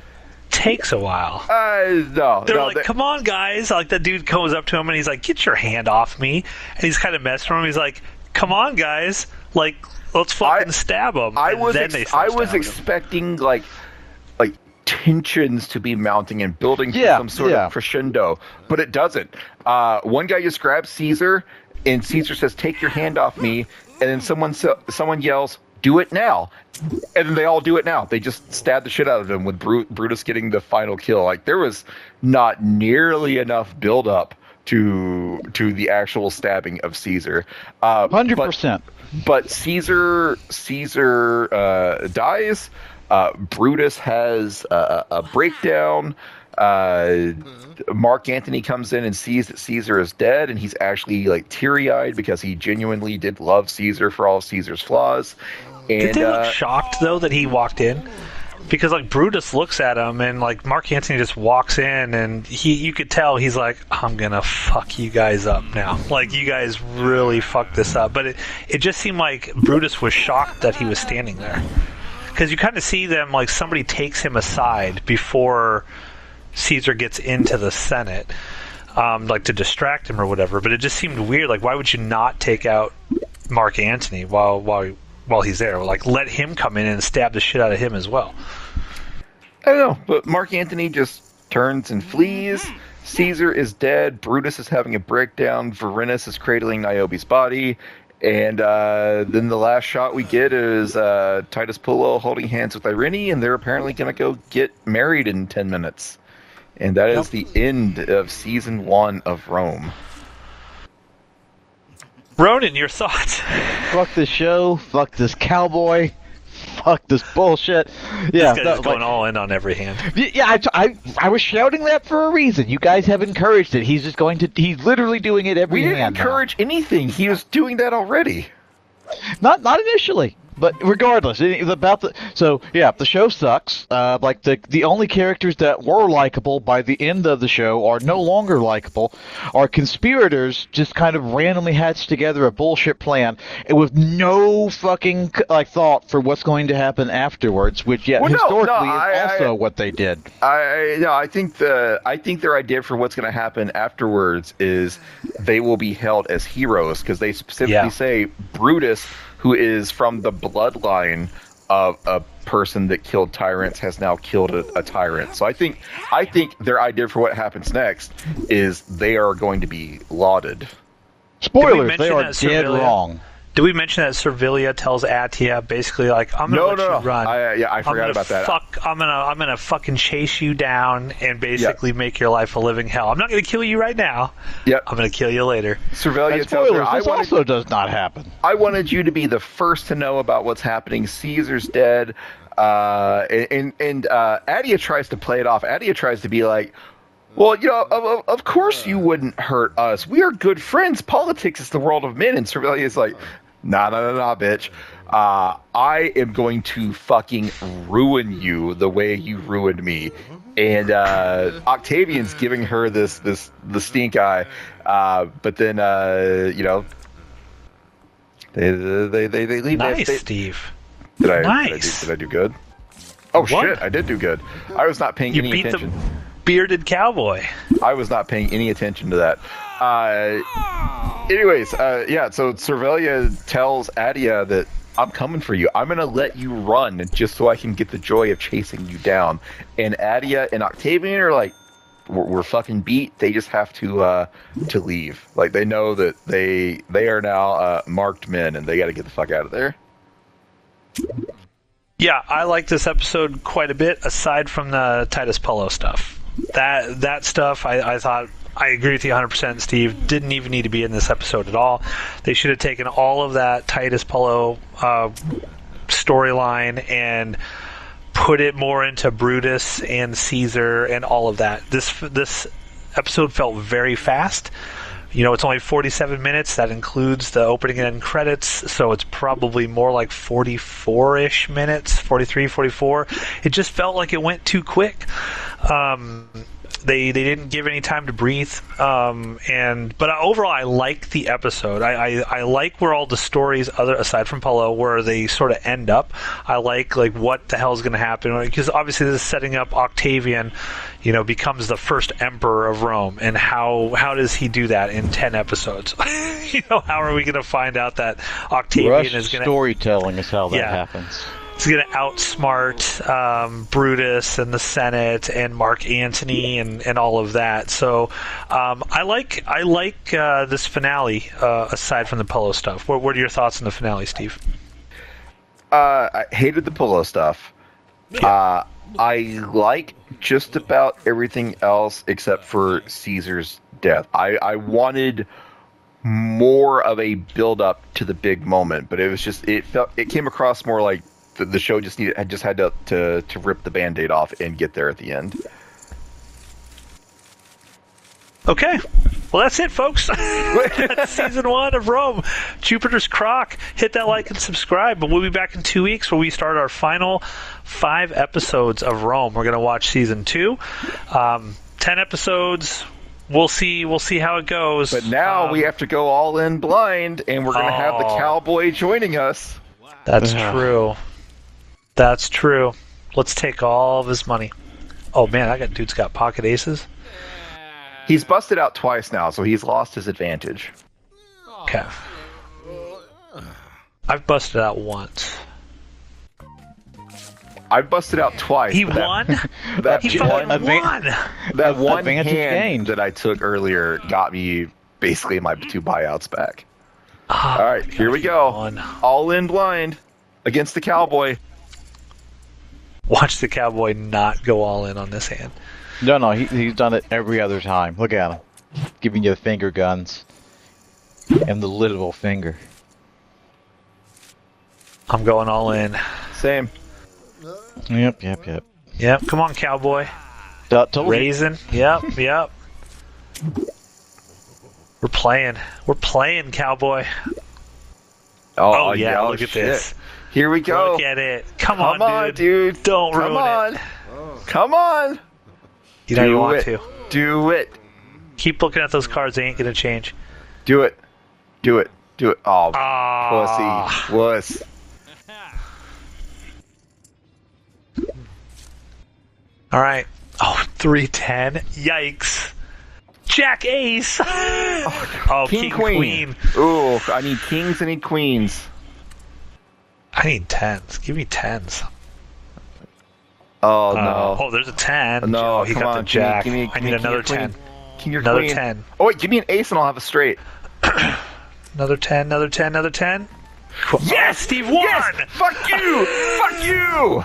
Takes a while. No. They're like, come on, guys. Like, the dude comes up to him and he's like, get your hand off me. And he's kind of messing with him. He's like, come on, guys. Like, let's fucking stab him. I was expecting expecting like tensions to be mounting and building to some sort of crescendo, but it doesn't. One guy just grabs Caesar, and Caesar says, take your hand off me. And then someone yells, do it now. And then they all do it now. They just stab the shit out of him with Brutus getting the final kill. Like, there was not nearly enough build up to the actual stabbing of Caesar. 100%. But Caesar dies. Brutus has a breakdown. Mark Antony comes in and sees that Caesar is dead, and he's actually like teary-eyed because he genuinely did love Caesar for all of Caesar's flaws. And, did they look shocked though that he walked in? Because like Brutus looks at him and like Mark Antony just walks in and you could tell he's like, I'm gonna fuck you guys up now. Like, you guys really fucked this up. But it just seemed like Brutus was shocked that he was standing there. Because you kind of see them, like, somebody takes him aside before Caesar gets into the Senate, like to distract him or whatever. But it just seemed weird. Like, why would you not take out Mark Antony while he's there? Like, let him come in and stab the shit out of him as well. I don't know, but Mark Antony just turns and flees. Caesar is dead. Brutus is having a breakdown. Varinus is cradling Niobe's body. And then the last shot we get is Titus Pullo holding hands with Irene, and they're apparently going to go get married in 10 minutes. And that is the end of Season 1 of Rome. Ronan, your thoughts? Fuck this show. Fuck this cowboy. Fuck this bullshit. Yeah, this guy's going all in on every hand. Yeah, I was shouting that for a reason. You guys have encouraged it. He's literally doing it every hand. We didn't encourage anything. He was doing that already. Not initially. But regardless, the show sucks. Like the only characters that were likable by the end of the show are no longer likable. Our conspirators just kind of randomly hatched together a bullshit plan with no fucking thought for what's going to happen afterwards, which historically is also what they did. I think their idea for what's going to happen afterwards is they will be held as heroes because they specifically say Brutus, who is from the bloodline of a person that killed tyrants, has now killed a tyrant. So I think their idea for what happens next is they are going to be lauded. Spoilers, they are dead wrong. Did we mention that Servilia tells Attia basically like, I'm gonna let you run. I forgot about that. I'm gonna fucking chase you down and basically make your life a living hell. I'm not gonna kill you right now. Yep. I'm gonna kill you later. Servilia tells her, this also does not happen. I wanted you to be the first to know about what's happening. Caesar's dead. And Attia tries to play it off. Attia tries to be like, well, of course you wouldn't hurt us. We are good friends. Politics is the world of men. And Servilia is like, Nah, bitch. I am going to fucking ruin you the way you ruined me. And Octavian's giving her the stink eye, but then they leave. Nice, Steve. Nice. Did I do good? Oh What? shit! I did do good. I was not paying You any beat attention. the bearded cowboy. I was not paying any attention to that. Anyways, yeah. So Cervelia tells Adia that I'm coming for you. I'm gonna let you run just so I can get the joy of chasing you down. And Adia and Octavian are like, we're fucking beat. They just have to leave. Like they know that they are now marked men and they got to get the fuck out of there. Yeah, I like this episode quite a bit, aside from the Titus Pullo stuff. That stuff, I thought, I agree with you 100%, Steve, didn't even need to be in this episode at all. They should have taken all of that Titus Pullo storyline and put it more into Brutus and Caesar and all of that. This episode felt very fast. You know, it's only 47 minutes. That includes the opening and end credits, so it's probably more like 44-ish minutes, 43, 44. It just felt like it went too quick. They didn't give any time to breathe. But overall, I like the episode. I like where all the stories, aside from Polo, where they sort of end up. I like what the hell is going to happen, because obviously this is setting up Octavian, becomes the first emperor of Rome, and how does he do that in 10 episodes? How are we going to find out that Octavian is going to storytelling is how that happens. He's going to outsmart Brutus and the Senate and Mark Antony and all of that. So I like this finale, aside from the Polo stuff. What are your thoughts on the finale, Steve? I hated the Polo stuff. I like just about everything else except for Caesar's death. I wanted more of a build-up to the big moment, but it came across more like the show just had to rip the Band-Aid off and get there at the end. Okay. Well, that's it, folks. That's season 1 of Rome. Jupiter's Croc. Hit that like and subscribe. But we'll be back in 2 weeks where we start our final 5 episodes of Rome. We're going to watch season 2. 10 episodes. We'll see how it goes. But now we have to go all in blind, and we're going to have the cowboy joining us. That's true. That's true. Let's take all of his money. Oh, man, dude's got pocket aces. He's busted out twice now, so he's lost his advantage. Okay. I've busted out once. I've busted out twice. He won? He fucking won! That one advantage hand gained that I took earlier got me basically my 2 buyouts back. All right, here we go. All in blind against the cowboy. Watch the cowboy not go all in on this hand. No, he's done it every other time. Look at him. Giving you the finger guns. And the little finger. I'm going all in. Same. Yep. Yep, come on, cowboy. Raisin. Yep. We're playing, cowboy. Oh yeah, look at this. Here we go. Look at it. Come on, dude. Don't ruin it. Come on. You know you want to. Do it. Keep looking at those cards. They ain't going to change. Do it. Oh, pussy. Wuss. All right. Oh, 310. Yikes. Jack Ace. Oh, King Queen. Ooh, I need kings. I need queens. I need 10s. Give me 10s. Oh, no. Oh, there's a 10. No, he got the jack. I need another 10. Another queen. 10. Oh, wait, give me an ace and I'll have a straight. Another 10, another 10, another 10. Yes, Steve won! Yes! Fuck you! Fuck you!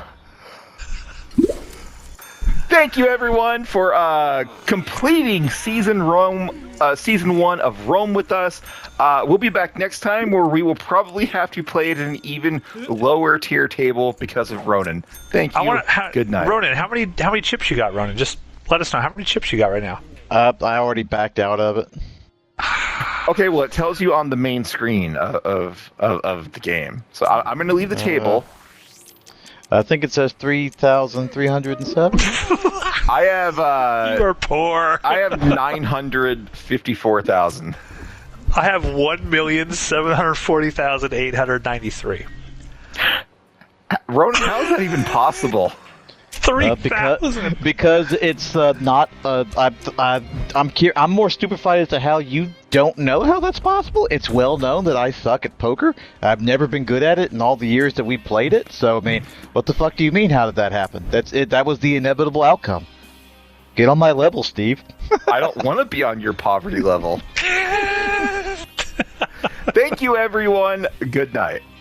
Thank you, everyone, for completing season 1 of Rome with us. We'll be back next time, where we will probably have to play at an even lower tier table because of Ronan. Thank you. Good night, Ronan. How many chips you got, Ronan? Just let us know how many chips you got right now. I already backed out of it. Okay, well, it tells you on the main screen of the game. So I'm going to leave the table. I think it says 3,307. I have You are poor. I have 954,000. I have 1,740,893. Ronan, how is that even possible? 3,000. Because it's not. I'm more stupefied as to how you don't know how that's possible. It's well known that I suck at poker. I've never been good at it in all the years that we played it. So I mean, what the fuck do you mean? How did that happen? That's it. That was the inevitable outcome. Get on my level, Steve. I don't want to be on your poverty level. Thank you, everyone. Good night.